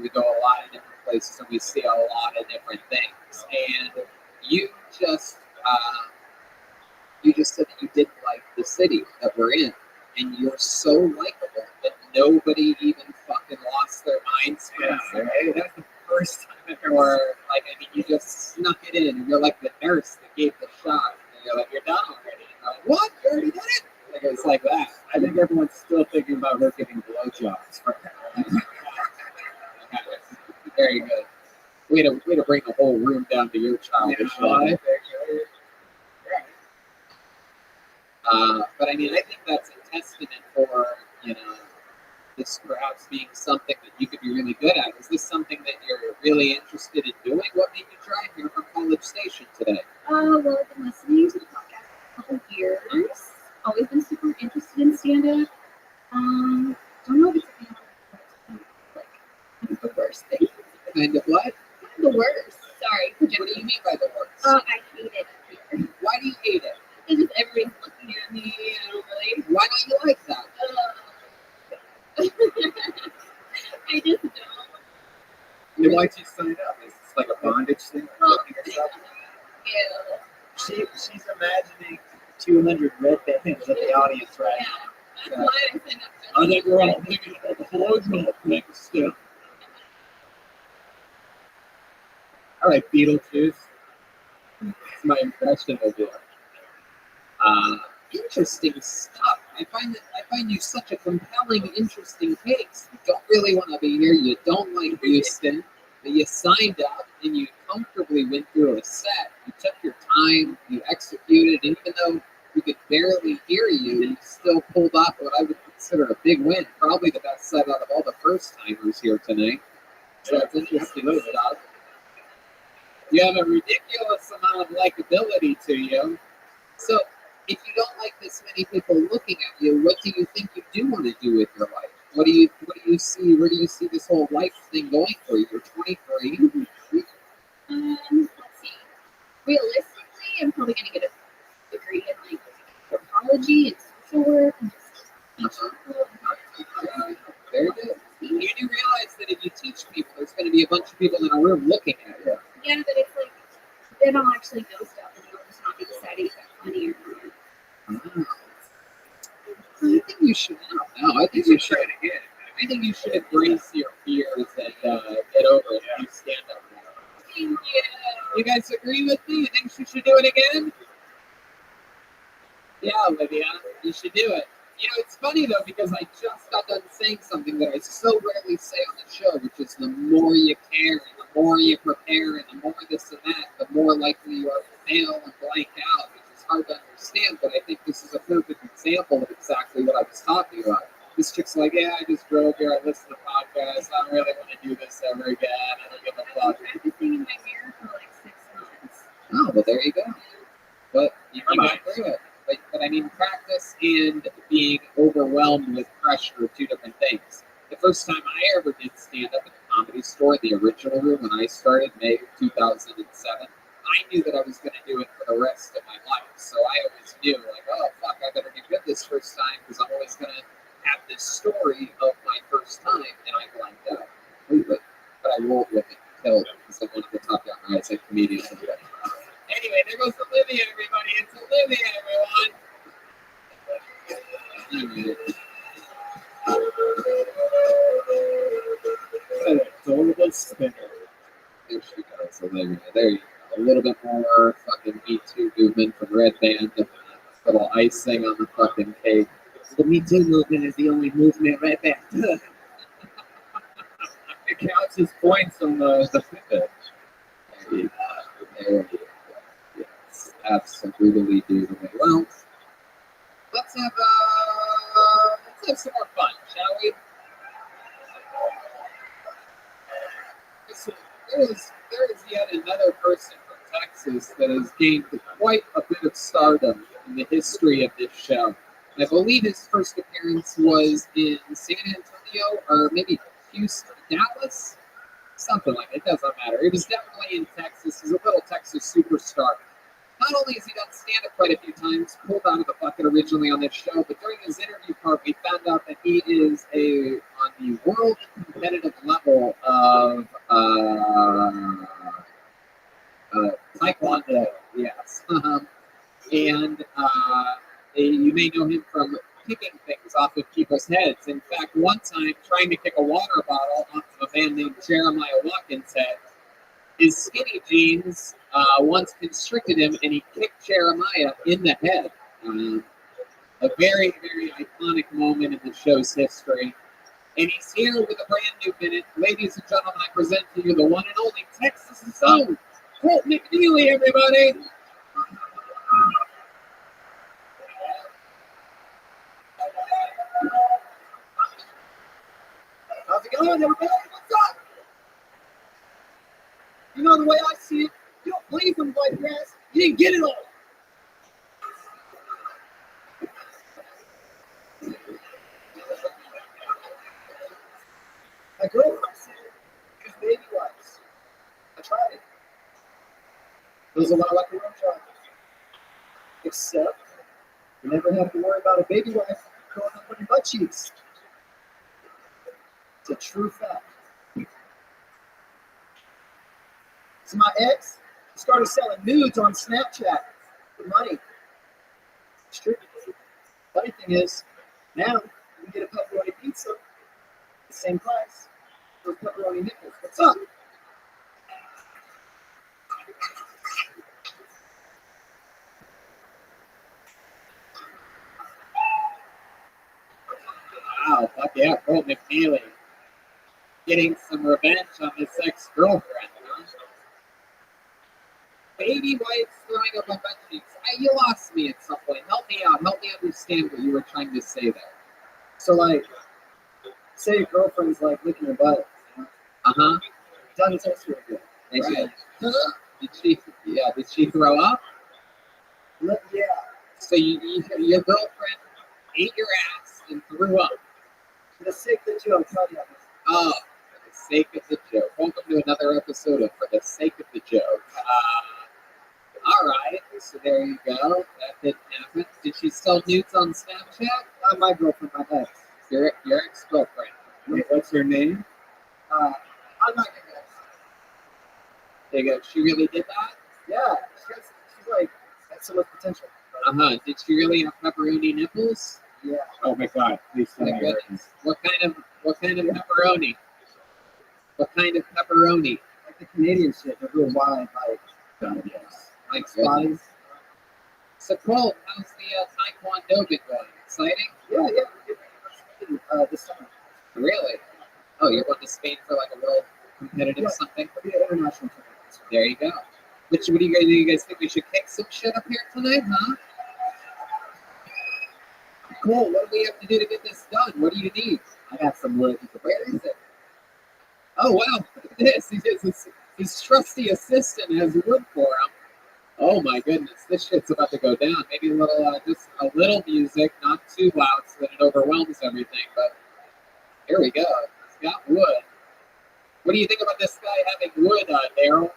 We go a lot of different places and we see a lot of different things. And you just said that you didn't like the city that we're in, and you're so likable that nobody even fucking lost their minds for you. Right? That's the first time I've ever. Or like, I mean, you just snuck it in, and you're like the nurse that gave the shot, and you're like, you're done already. And you're like, what? You already did it? Like, it's like that. I think everyone's still thinking about her getting blowjobs. Very good. Way to bring the whole room down to your childish level. But I mean, I think that's a testament for, this perhaps being something that you could be really good at. Is this something that you're really interested in doing? What made you try here from College Station today? Well, I've been listening to the podcast for a couple years. Always been super interested in stand-up. Don't know if it's the worst thing. Kind of what? The worst. Sorry. What do you mean by the worst? I hate it here. Why do you hate it? It's just everybody's looking at me. I don't really. Why don't you like that? I just don't. Then why'd you sign up? Is this like a bondage thing? She's imagining 200 red bands in the audience right Yeah, now. that's why I signed up. I think we're all thinking about the blowjob next step. All right, Beetlejuice. That's my impression of you. Interesting stuff. I find you such a compelling, interesting case. You don't really want to be here. You don't like Houston, but you signed up and you comfortably went through a set. You took your time. You executed, and even though we could barely hear you, you still pulled off what I would consider a big win. Probably the best set out of all the first timers here tonight. So it's interesting stuff. You have a ridiculous amount of likability to you. So if you don't like this many people looking at you, what do you think you do want to do with your life? What do you see? Where do you see this whole life thing going for you? You're 23. Let's see. Realistically, I'm probably gonna get a degree in like anthropology and social work and just teach people. Very good. You do realize that if you teach people, there's going to be a bunch of people in a room looking at you. Yeah, but it's like they don't actually know stuff, and you'll just not be deciding if that's funny or not. I think you should. I think you should. I think you should embrace your fears and get over it. You stand up now. Thank you. You guys agree with me? You think she should do it again? Yeah, Olivia, you should do it. It's funny though, because I just got done saying something that I so rarely say on the show, which is the more you care and the more you prepare and the more this and that, the more likely you are to fail and blank out, which is hard to understand, but I think this is a perfect example of exactly what I was talking about. This chick's like, yeah, I just drove here, I listened to podcasts, I don't really want to do this ever again, I don't give a fuck. I've been practicing in my mirror for like 6 months. Oh, well, there you go. But you got through it. But I mean, practice and being overwhelmed with pressure are two different things. The first time I ever did stand-up at the Comedy Store, the original room, when I started, May of 2007, I knew that I was going to do it for the rest of my life. So line from Red Band, little icing on the fucking cake. The Me Too movement is the only movement right back. It counts as points on the Fitbit. There you go. Yes, absolutely, dude. Well, let's have some more fun, shall we? There is yet another person from Texas that has gained quite a bit of stardom in the history of this show. I believe his first appearance was in San Antonio or maybe Houston, Dallas, something like that. It doesn't matter. It was definitely in Texas. He's a little Texas superstar. Not only has he done stand-up quite a few times, pulled out of the bucket originally on this show, but during his interview part, we found out that he is on the world competitive level of Taekwondo, yes. And you may know him from kicking things off of people's heads. In fact, one time, trying to kick a water bottle off of a man named Jeremiah Watkins' head, his skinny jeans once constricted him, and he kicked Jeremiah in the head. A very, very iconic moment in the show's history. And he's here with a brand new minute. Ladies and gentlemen, I present to you the one and only Texas' own Colt McNeely, everybody. How's it going, everybody? What's up? You know the way I see it, you don't play from white grass, you didn't get it all. My girlfriend said use baby wipes. I tried it. It was a lot like a Rothschild. Except you never have to worry about a baby wipe growing up on your butt cheeks. It's a true fact. So my ex started selling nudes on Snapchat for money. It's true. Funny thing is, now you can get a pepperoni pizza, the same price for pepperoni nipples. What's up? Wow, fuck yeah, Colt McNeely. Getting some revenge on his ex-girlfriend, huh? Baby wipes throwing up on butt cheeks. You lost me at some point. Help me out. Help me understand what you were trying to say there. So, like, say your girlfriend's like licking your butt. You know? Uh-huh. Doesn't taste very good. Right. Did she throw up? Yeah. So your girlfriend ate your ass and threw up. For the sake of the joke, tell you. Oh, for the sake of the joke. Welcome to another episode of For the Sake of the Joke. All right, so there you go. That didn't happen. Did she sell nudes on Snapchat? Not my girlfriend, my ex. Your ex-girlfriend. Wait, what's her name? I'm not gonna guess. There you go. She really did that? Yeah, she's like, that's so much potential. Uh-huh. Did she really have pepperoni nipples? Yeah. Oh my God! Please tell My me. goodness. What kind of pepperoni? What kind of pepperoni? Like the Canadian shit, they're real wide, like, God, yes. Like bodies. So, Colt, how's the Taekwondo been going? Exciting? Yeah. This summer. Really? Oh, you're going to Spain for like a world competitive something? It'll be an international tournament. There you go. What do you guys think we should kick some shit up here tonight, huh? Cool. What do we have to do to get this done? What do you need? I got some wood. Where is it? Oh, wow. Look at this. His trusty assistant has wood for him. Oh, my goodness. This shit's about to go down. Maybe just a little music, not too loud so that it overwhelms everything. But here we go. He's got wood. What do you think about this guy having wood, Daryl?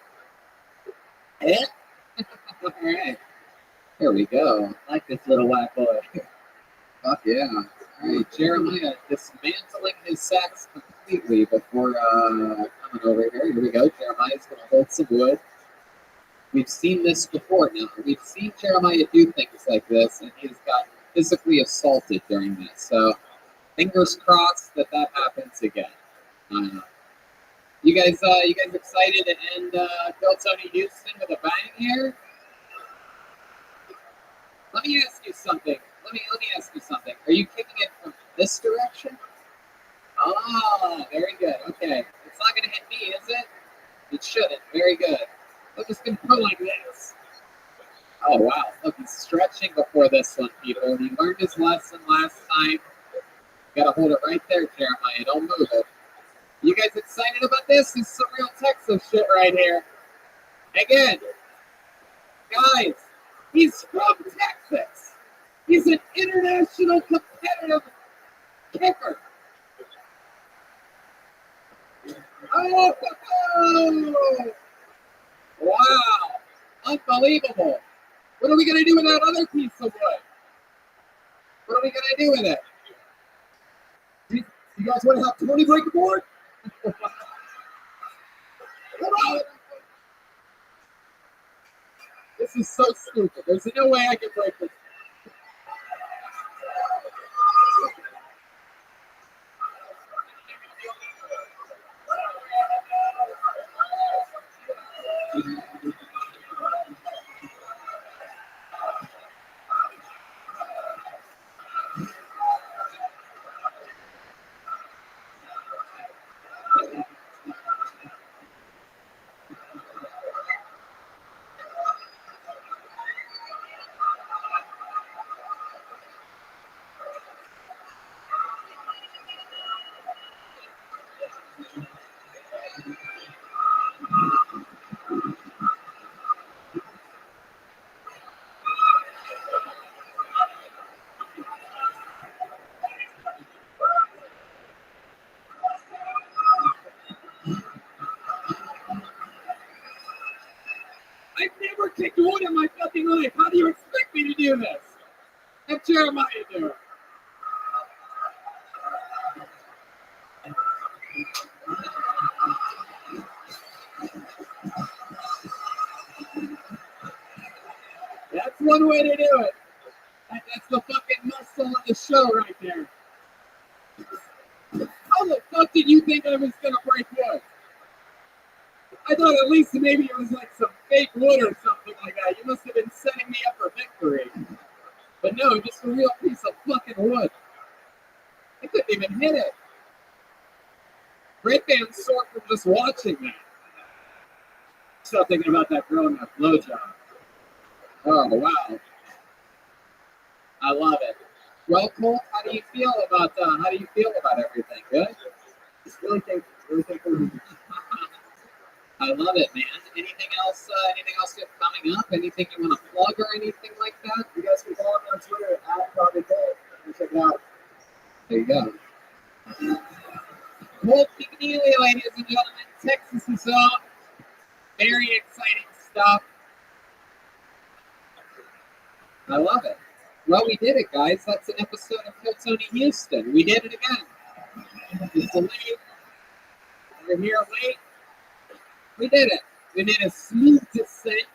Eh? All right. Here we go. I like this little white boy. Fuck yeah. All right, Jeremiah dismantling his sacks completely before coming over here. Here we go. Jeremiah's going to hold some wood. We've seen this before now. We've seen Jeremiah do things like this, and he's got physically assaulted during this. So fingers crossed that happens again. You guys excited to end Bill Tony Houston with a bang here? me ask you something. Let me ask you something. Are you kicking it from this direction? Oh, very good. Okay. It's not gonna hit me, is it? It shouldn't. Very good. I'm just gonna go like this. Oh wow. Look, he's stretching before this one, people. He learned his lesson last time. You gotta hold it right there, Jeremiah. Don't move it. You guys excited about this? This is some real Texas shit right here. Again, guys, he's from Texas. He's an international competitive kicker. Oh, wow. Unbelievable. What are we going to do with that other piece of wood? What are we going to do with it? You guys want to have Tony break the board? Come on. This is so stupid. There's no way I can break this. I've never kicked wood in my fucking life. How do you expect me to do this? Have Jeremiah do it. That's one way to do it. That's the fucking muscle of the show right there. How the fuck did you think I was gonna break wood? I thought at least maybe it was like some fake wood or something like that. You must have been setting me up for victory. But no, just a real piece of fucking wood. I couldn't even hit it. Red band's sore from just watching that. Stop thinking about that girl in that blowjob. Oh wow. I love it. Well, Colt, how do you feel about everything? Good? Just really thankful. I love it, man. Anything else you have coming up? Anything you want to plug or anything like that? You guys can follow me on Twitter at Rabbi. Check it out. There you go. Colt McNeely, ladies and gentlemen, Texas' own. Very exciting stuff. I love it. Well, we did it, guys. That's an episode of Kill Tony Houston. We did it again. It's delayed. We're here late. We did it. We did a smooth descent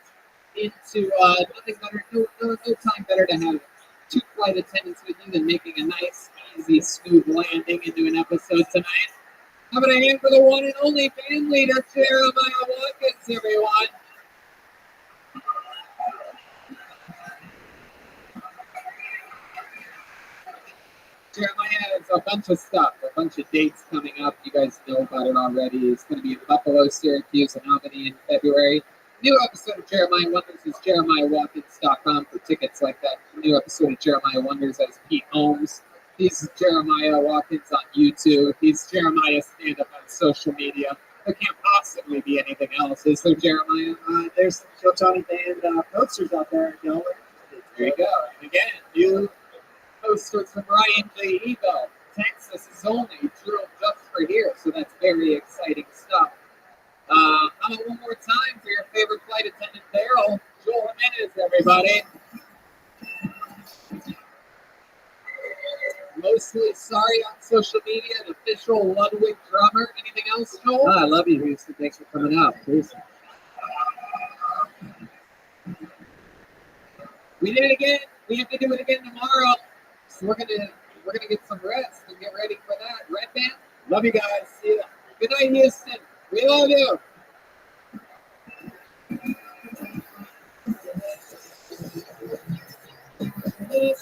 into nothing better. No time better to have two flight attendants with you than making a nice, easy, smooth landing into an episode tonight. How about a hand for the one and only fan leader, Jeremiah Watkins, everyone. Jeremiah has a bunch of stuff, a bunch of dates coming up. You guys know about it already. It's going to be in Buffalo, Syracuse, and Albany in February. New episode of Jeremiah Wonders is JeremiahWatkins.com for tickets like that. New episode of Jeremiah Wonders as Pete Holmes. He's Jeremiah Watkins on YouTube. He's Jeremiah stand-up on social media. There can't possibly be anything else, is there, Jeremiah? There's some Kill Tony band posters out there. You know, there you go. And again, new posters from Ryan J. Evo. Texas is only drilled just for here, so that's very exciting stuff. How about one more time for your favorite flight attendant, Daryl? Joel Jimenez, everybody. Mostly sorry on social media, an official Ludwig drummer. Anything else, Joel? I love you, Houston. Thanks for coming out. Please. We did it again. We have to do it again tomorrow. So we're gonna get some rest and get ready for that. Red Band, love you guys. See you. Good night, Houston. We love you. Hey,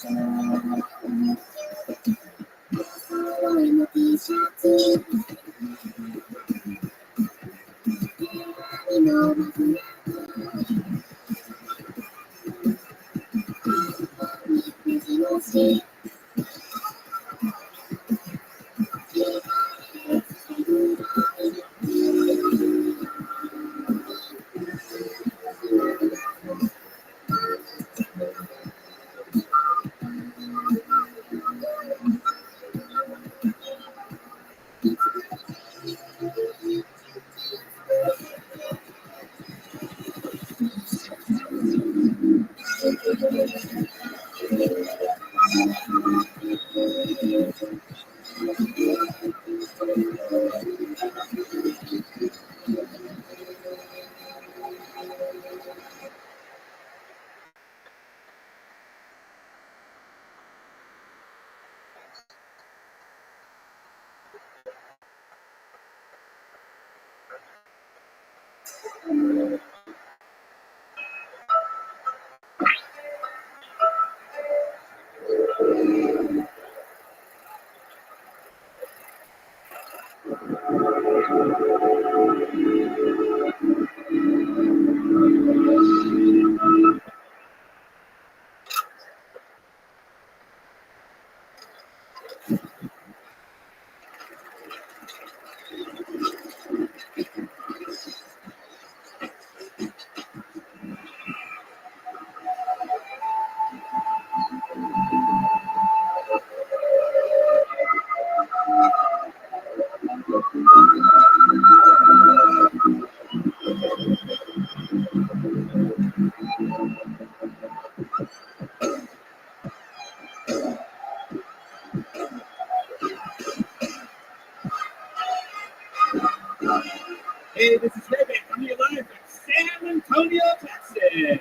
this is Rabbi coming live from San Antonio, Texas.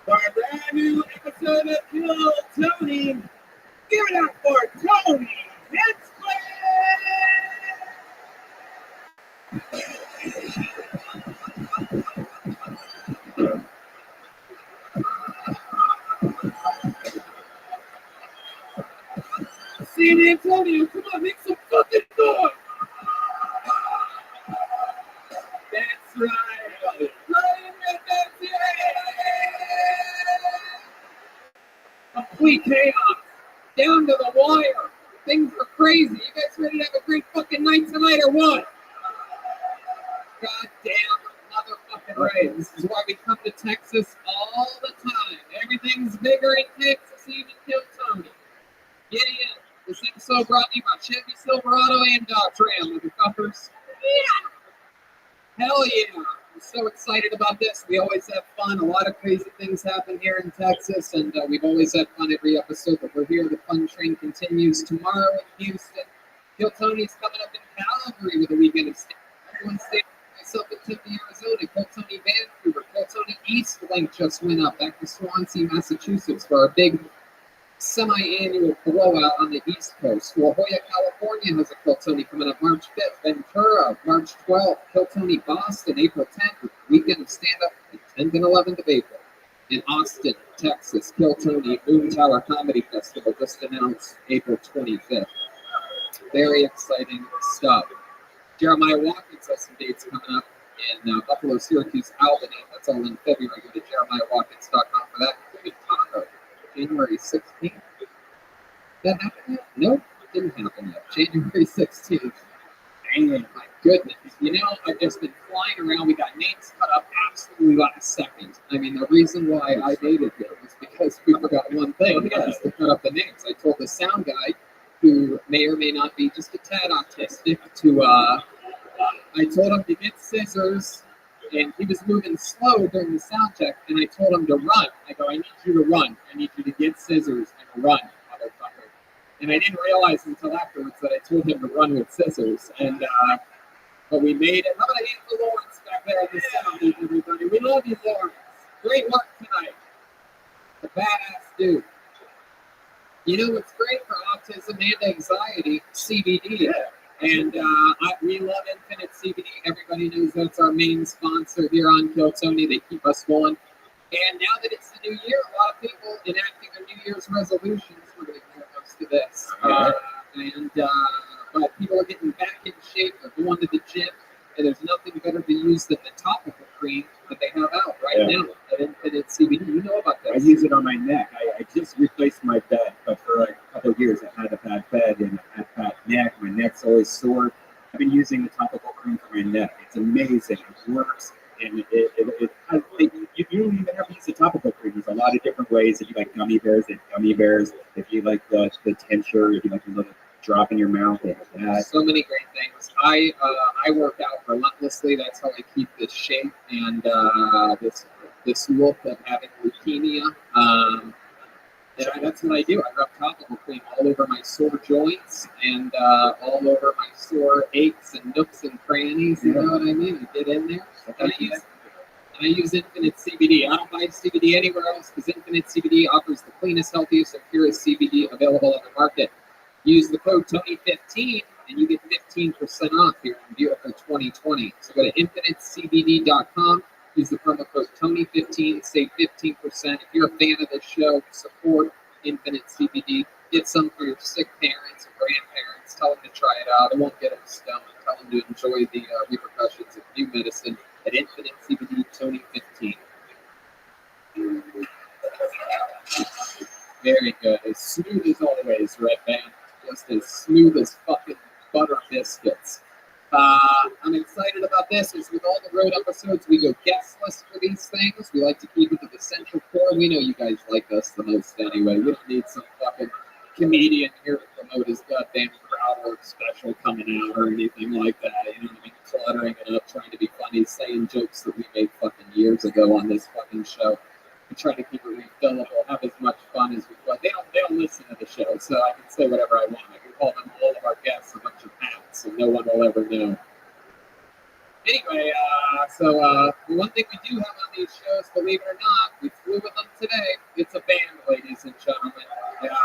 For a brand new episode of Kill Tony. Give it up for Tony. Let's San Antonio, come on, make some fucking noise. That's right. Complete chaos. Down to the wire. Things are crazy. You guys ready to have a great fucking night tonight or what? God damn, motherfucking right. This is why we come to Texas all the time. Everything's bigger in Texas, even Kill Tony. Get in. This episode brought to you by Chevy Silverado and Dodge Ram, motherfuckers. Yeah! Hell yeah! I'm so excited about this. We always have fun. A lot of crazy things happen here in Texas, and we've always had fun every episode, but we're here. The fun train continues tomorrow in Houston. Kill Tony's coming up in Calgary with a weekend of staying. Everyone's staying. Myself in Tempe, Arizona. Kill Tony Vancouver. Kill Tony East link just went up back to Swansea, Massachusetts for our big semi-annual blowout on the East Coast. La Jolla, California has a Kill Tony coming up March 5th. Ventura, March 12th. Kill Tony Boston, April 10th. Weekend of stand-up, the 10th and 11th of April. In Austin, Texas, Kill Tony Moon Tower Comedy Festival just announced April 25th. Very exciting stuff. Jeremiah Watkins has some dates coming up in Buffalo, Syracuse, Albany. That's all in February. Go to jeremiahwatkins.com for that. Including Tahoe, January 16th. That happened yet? Nope, didn't happen yet. January 16th. Dang, my goodness. You know, I've just been flying around. We got names cut up absolutely last second. I mean, the reason why I dated here was because we forgot one thing. Yes, to cut up the names. I told the sound guy, who may or may not be just a tad autistic, I told him to get scissors, and he was moving slow during the sound check, and I told him to run. I go, I need you to run. I need you to get scissors and run, motherfucker. And I didn't realize until afterwards that I told him to run with scissors, and but we made it. How about a hand for Lawrence back there on the sound, everybody? We love you, Lawrence. Great work tonight. A badass dude. You know what's great for autism and anxiety? CBD. Yeah. And we love Infinite CBD. Everybody knows that's our main sponsor here on Kill Tony. They keep us going. And now that it's the New Year. A lot of people enacting their New Year's resolutions. We're going to hear most of this. But people are getting back in shape. They're going to the gym. And there's nothing better to use than the topical cream that they have out right now at Infinite CBD. You know about that? I use it on my neck. I just replaced my bed, but for like a couple of years I had a bad bed and I had a bad neck. My neck's always sore. I've been using the topical cream for my neck. It's amazing. It works. And you don't even have to use the topical cream. There's a lot of different ways. If you like gummy bears, it's gummy bears. If you like the tincture, if you like a little drop in your mouth, they have that. So many great things. I work out relentlessly. That's how I keep this shape and this look of having leukemia. That's what I do. I rub topical cream all over my sore joints and all over my sore aches and nooks and crannies. You know what I mean? You get in there. And I use Infinite CBD. I don't buy CBD anywhere else because Infinite CBD offers the cleanest, healthiest, and purest CBD available on the market. Use the code Tony15 and you get 15% off here in beautiful 2020. So go to infinitecbd.com. Use the promo code Tony15, save 15%. If you're a fan of this show, support Infinite CBD. Get some for your sick parents or grandparents. Tell them to try it out. It won't get them stoned. Tell them to enjoy the repercussions of new medicine at Infinite CBD Tony15. Very good. As smooth as always, Red Band. Just as smooth as fucking butter biscuits. I'm excited about this. As with all the road episodes, we go guestless for these things. We like to keep it to the central core. We know you guys like us the most anyway. We don't need some fucking comedian here to promote his goddamn crowd work special coming out or anything like that. You know what I mean? Cluttering it up, trying to be funny, saying jokes that we made fucking years ago on this fucking show. We try to keep it refillable, have as much fun as we want. They don't listen to the show, so I can say whatever I want. I can call them all of our guests a bunch of hats, and no one will ever know. Anyway, so one thing we do have on these shows, believe it or not, we flew with them today. It's a band, ladies and gentlemen. Yeah.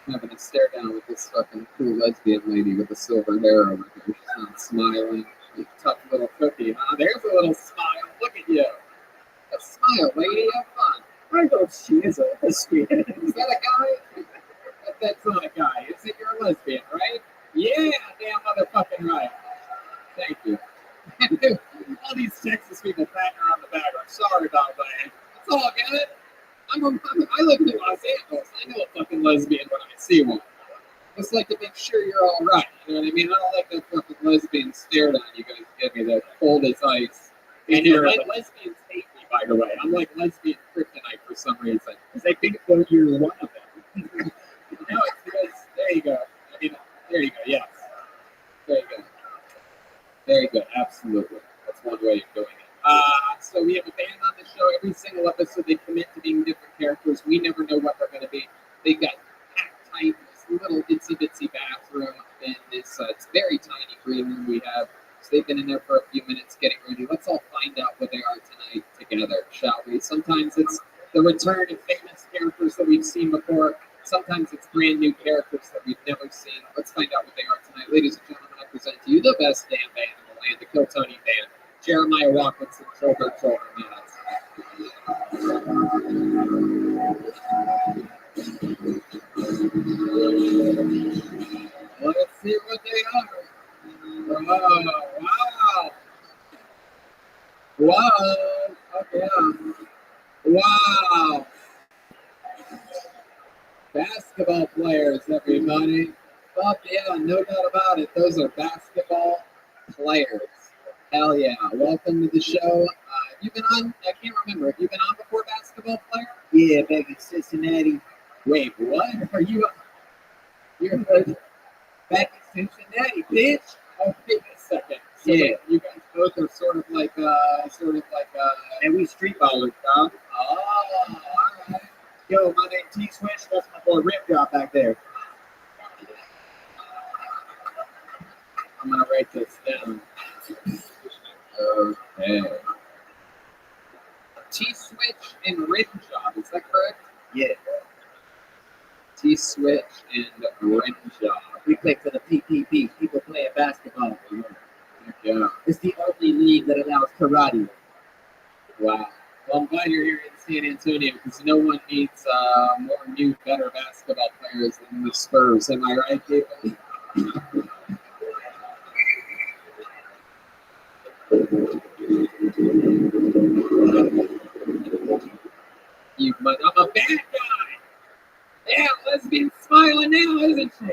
I'm having to stare down with this fucking cool lesbian lady with the silver hair over here. She's not smiling. You tough little cookie, huh? There's a little smile. Look at you. A smile, lady. Have fun. I know she is a lesbian. Is that a guy? That's not a guy. You said you're a lesbian, right? Yeah, damn motherfucking right. Thank you. All these Texas people patting her on the back. I'm sorry about that. It's all good. I live in Los Angeles. I know a fucking lesbian when I see one. Just like to make sure you're all right. You know what I mean? I don't like that fucking lesbian stare down you guys give me. That cold as ice. And lesbians hate me, by the way. I'm like lesbian kryptonite for some reason. Because they think that you're one of them. No, it's because, there you go. I mean, there you go, yes. Very good. Very good, absolutely. That's one way of doing it. So we have a band on the show. Every single episode they commit to being different characters. We never know what they're going to be. They got packed tight in this little itsy bitsy bathroom in this it's very tiny green room we have. So they've been in there for a few minutes getting ready. Let's all find out what they are tonight together, shall we? Sometimes it's the return of famous characters that we've seen before. Sometimes it's brand new characters that we've never seen. Let's find out what they are tonight. Ladies and gentlemen, I present to you the best damn band in the land, the Kill Tony Band. Jeremiah Watkinson, shoulder, minutes. Let's see what they are. Wow. Wow. Okay. Wow. Basketball players, everybody. Fuck yeah, no doubt about it. Those are basketball players. Hell yeah. Welcome to the show. You've been on, I can't remember. Have you been on before, basketball player? Yeah, back in Cincinnati. Wait, what? You're back in Cincinnati, bitch? Oh, wait a second. So yeah. You guys both are sort of like, and we street ballers, dog. Oh, all right. Yo, my name's T-Switch. That's my boy Rip Drop back there. I'm going to write this down. Okay. T-Switch and Rim Job, is that correct? Yeah. T-Switch and Rim Job. We play for the PPP, people playing basketball. Yeah. It's the only league that allows karate. Wow. Well, I'm glad you're here in San Antonio because no one needs more new, better basketball players than the Spurs. Am I right, people? I'm a bad guy. Yeah, lesbian smiling now, isn't she?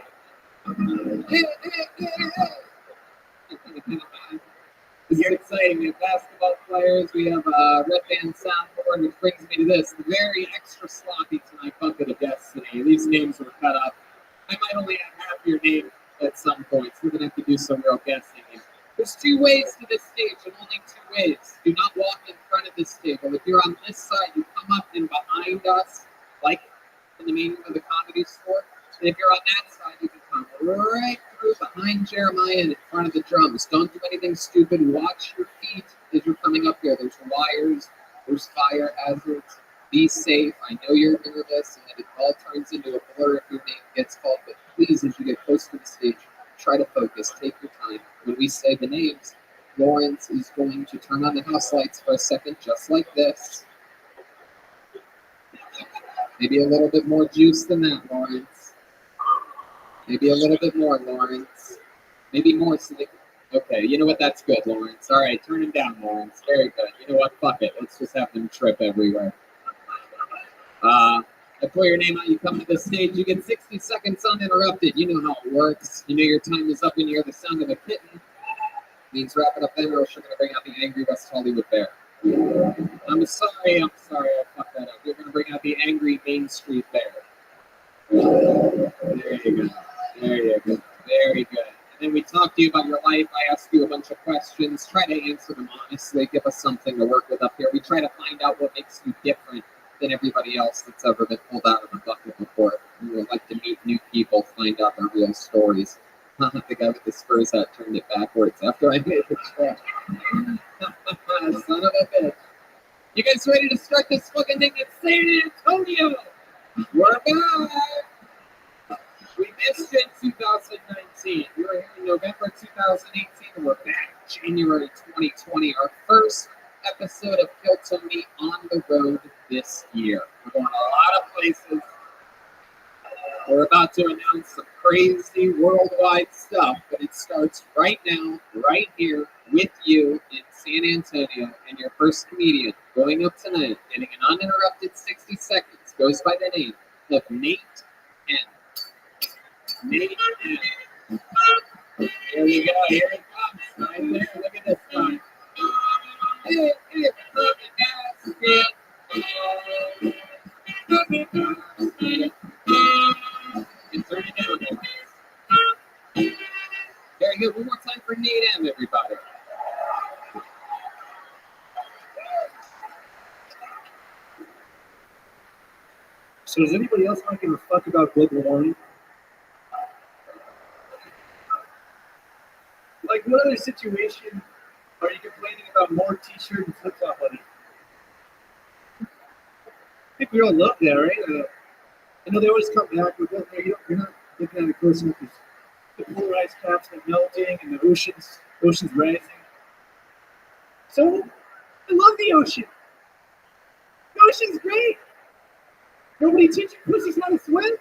This is exciting. We have basketball players. We have a red band soundboard, which brings me to this. The very extra sloppy tonight bucket of destiny. These names were cut up. I might only have half your name at some point, so we're going to have to do some real guessing. There's two ways to this stage, and only two ways. Do not walk in front of this table. If you're on this side, you come up and behind us, like in the meaning of the Comedy Store. And if you're on that side, you can come right through behind Jeremiah and in front of the drums. Don't do anything stupid. Watch your feet as you're coming up here. There's wires. There's fire hazards. Be safe. I know you're nervous and that it all turns into a blur if your name gets called. But please, as you get close to the stage, try to focus. Take your time. When we say the names, Lawrence is going to turn on the house lights for a second, just like this. Maybe a little bit more juice than that, Lawrence. Maybe a little bit more, Lawrence. Maybe more. Okay, you know what? That's good, Lawrence. All right, turn him down, Lawrence. Very good. You know what? Fuck it. Let's just have them trip everywhere. I pull your name out. You come to the stage. You get 60 seconds uninterrupted. You know how it works. You know your time is up when you hear the sound of a kitten. It means wrap it up then, or else you're going to bring out the angry West Hollywood bear. I'm sorry. I fucked that up. You're going to bring out the angry Main Street bear. There you go. Very good. And then we talk to you about your life. I ask you a bunch of questions. Try to answer them honestly. Give us something to work with up here. We try to find out what makes you different than everybody else that's ever been pulled out of the bucket before. We would like to meet new people, find out their real stories. The guy with the Spurs hat turned it backwards after I made the check. Son of a bitch. You guys ready to start this fucking thing at San Antonio? We're back. We missed it in 2019. We were here in November 2018, and we're back January 2020. Our first episode of Kill Tony on the road this year. We're going a lot of places. We're about to announce some crazy worldwide stuff, but it starts right now, right here, with you in San Antonio, and your first comedian going up tonight, getting an uninterrupted 60 seconds, goes by the name of Nate N. Nate N. Here we go, here it comes, right there, look at this guy. Hey, turn it down there. Very good. One more time for Nate M, everybody. So does anybody else not give a fuck about global warming? Like, what other situation are you complaining about more t-shirt and flip-flop money? I think we all love that, right? I know they always come back with it. You're not looking at it close enough because the polarized caps are melting and the ocean's rising. So, I love the ocean. The ocean's great. Nobody teaches pussies how to swim.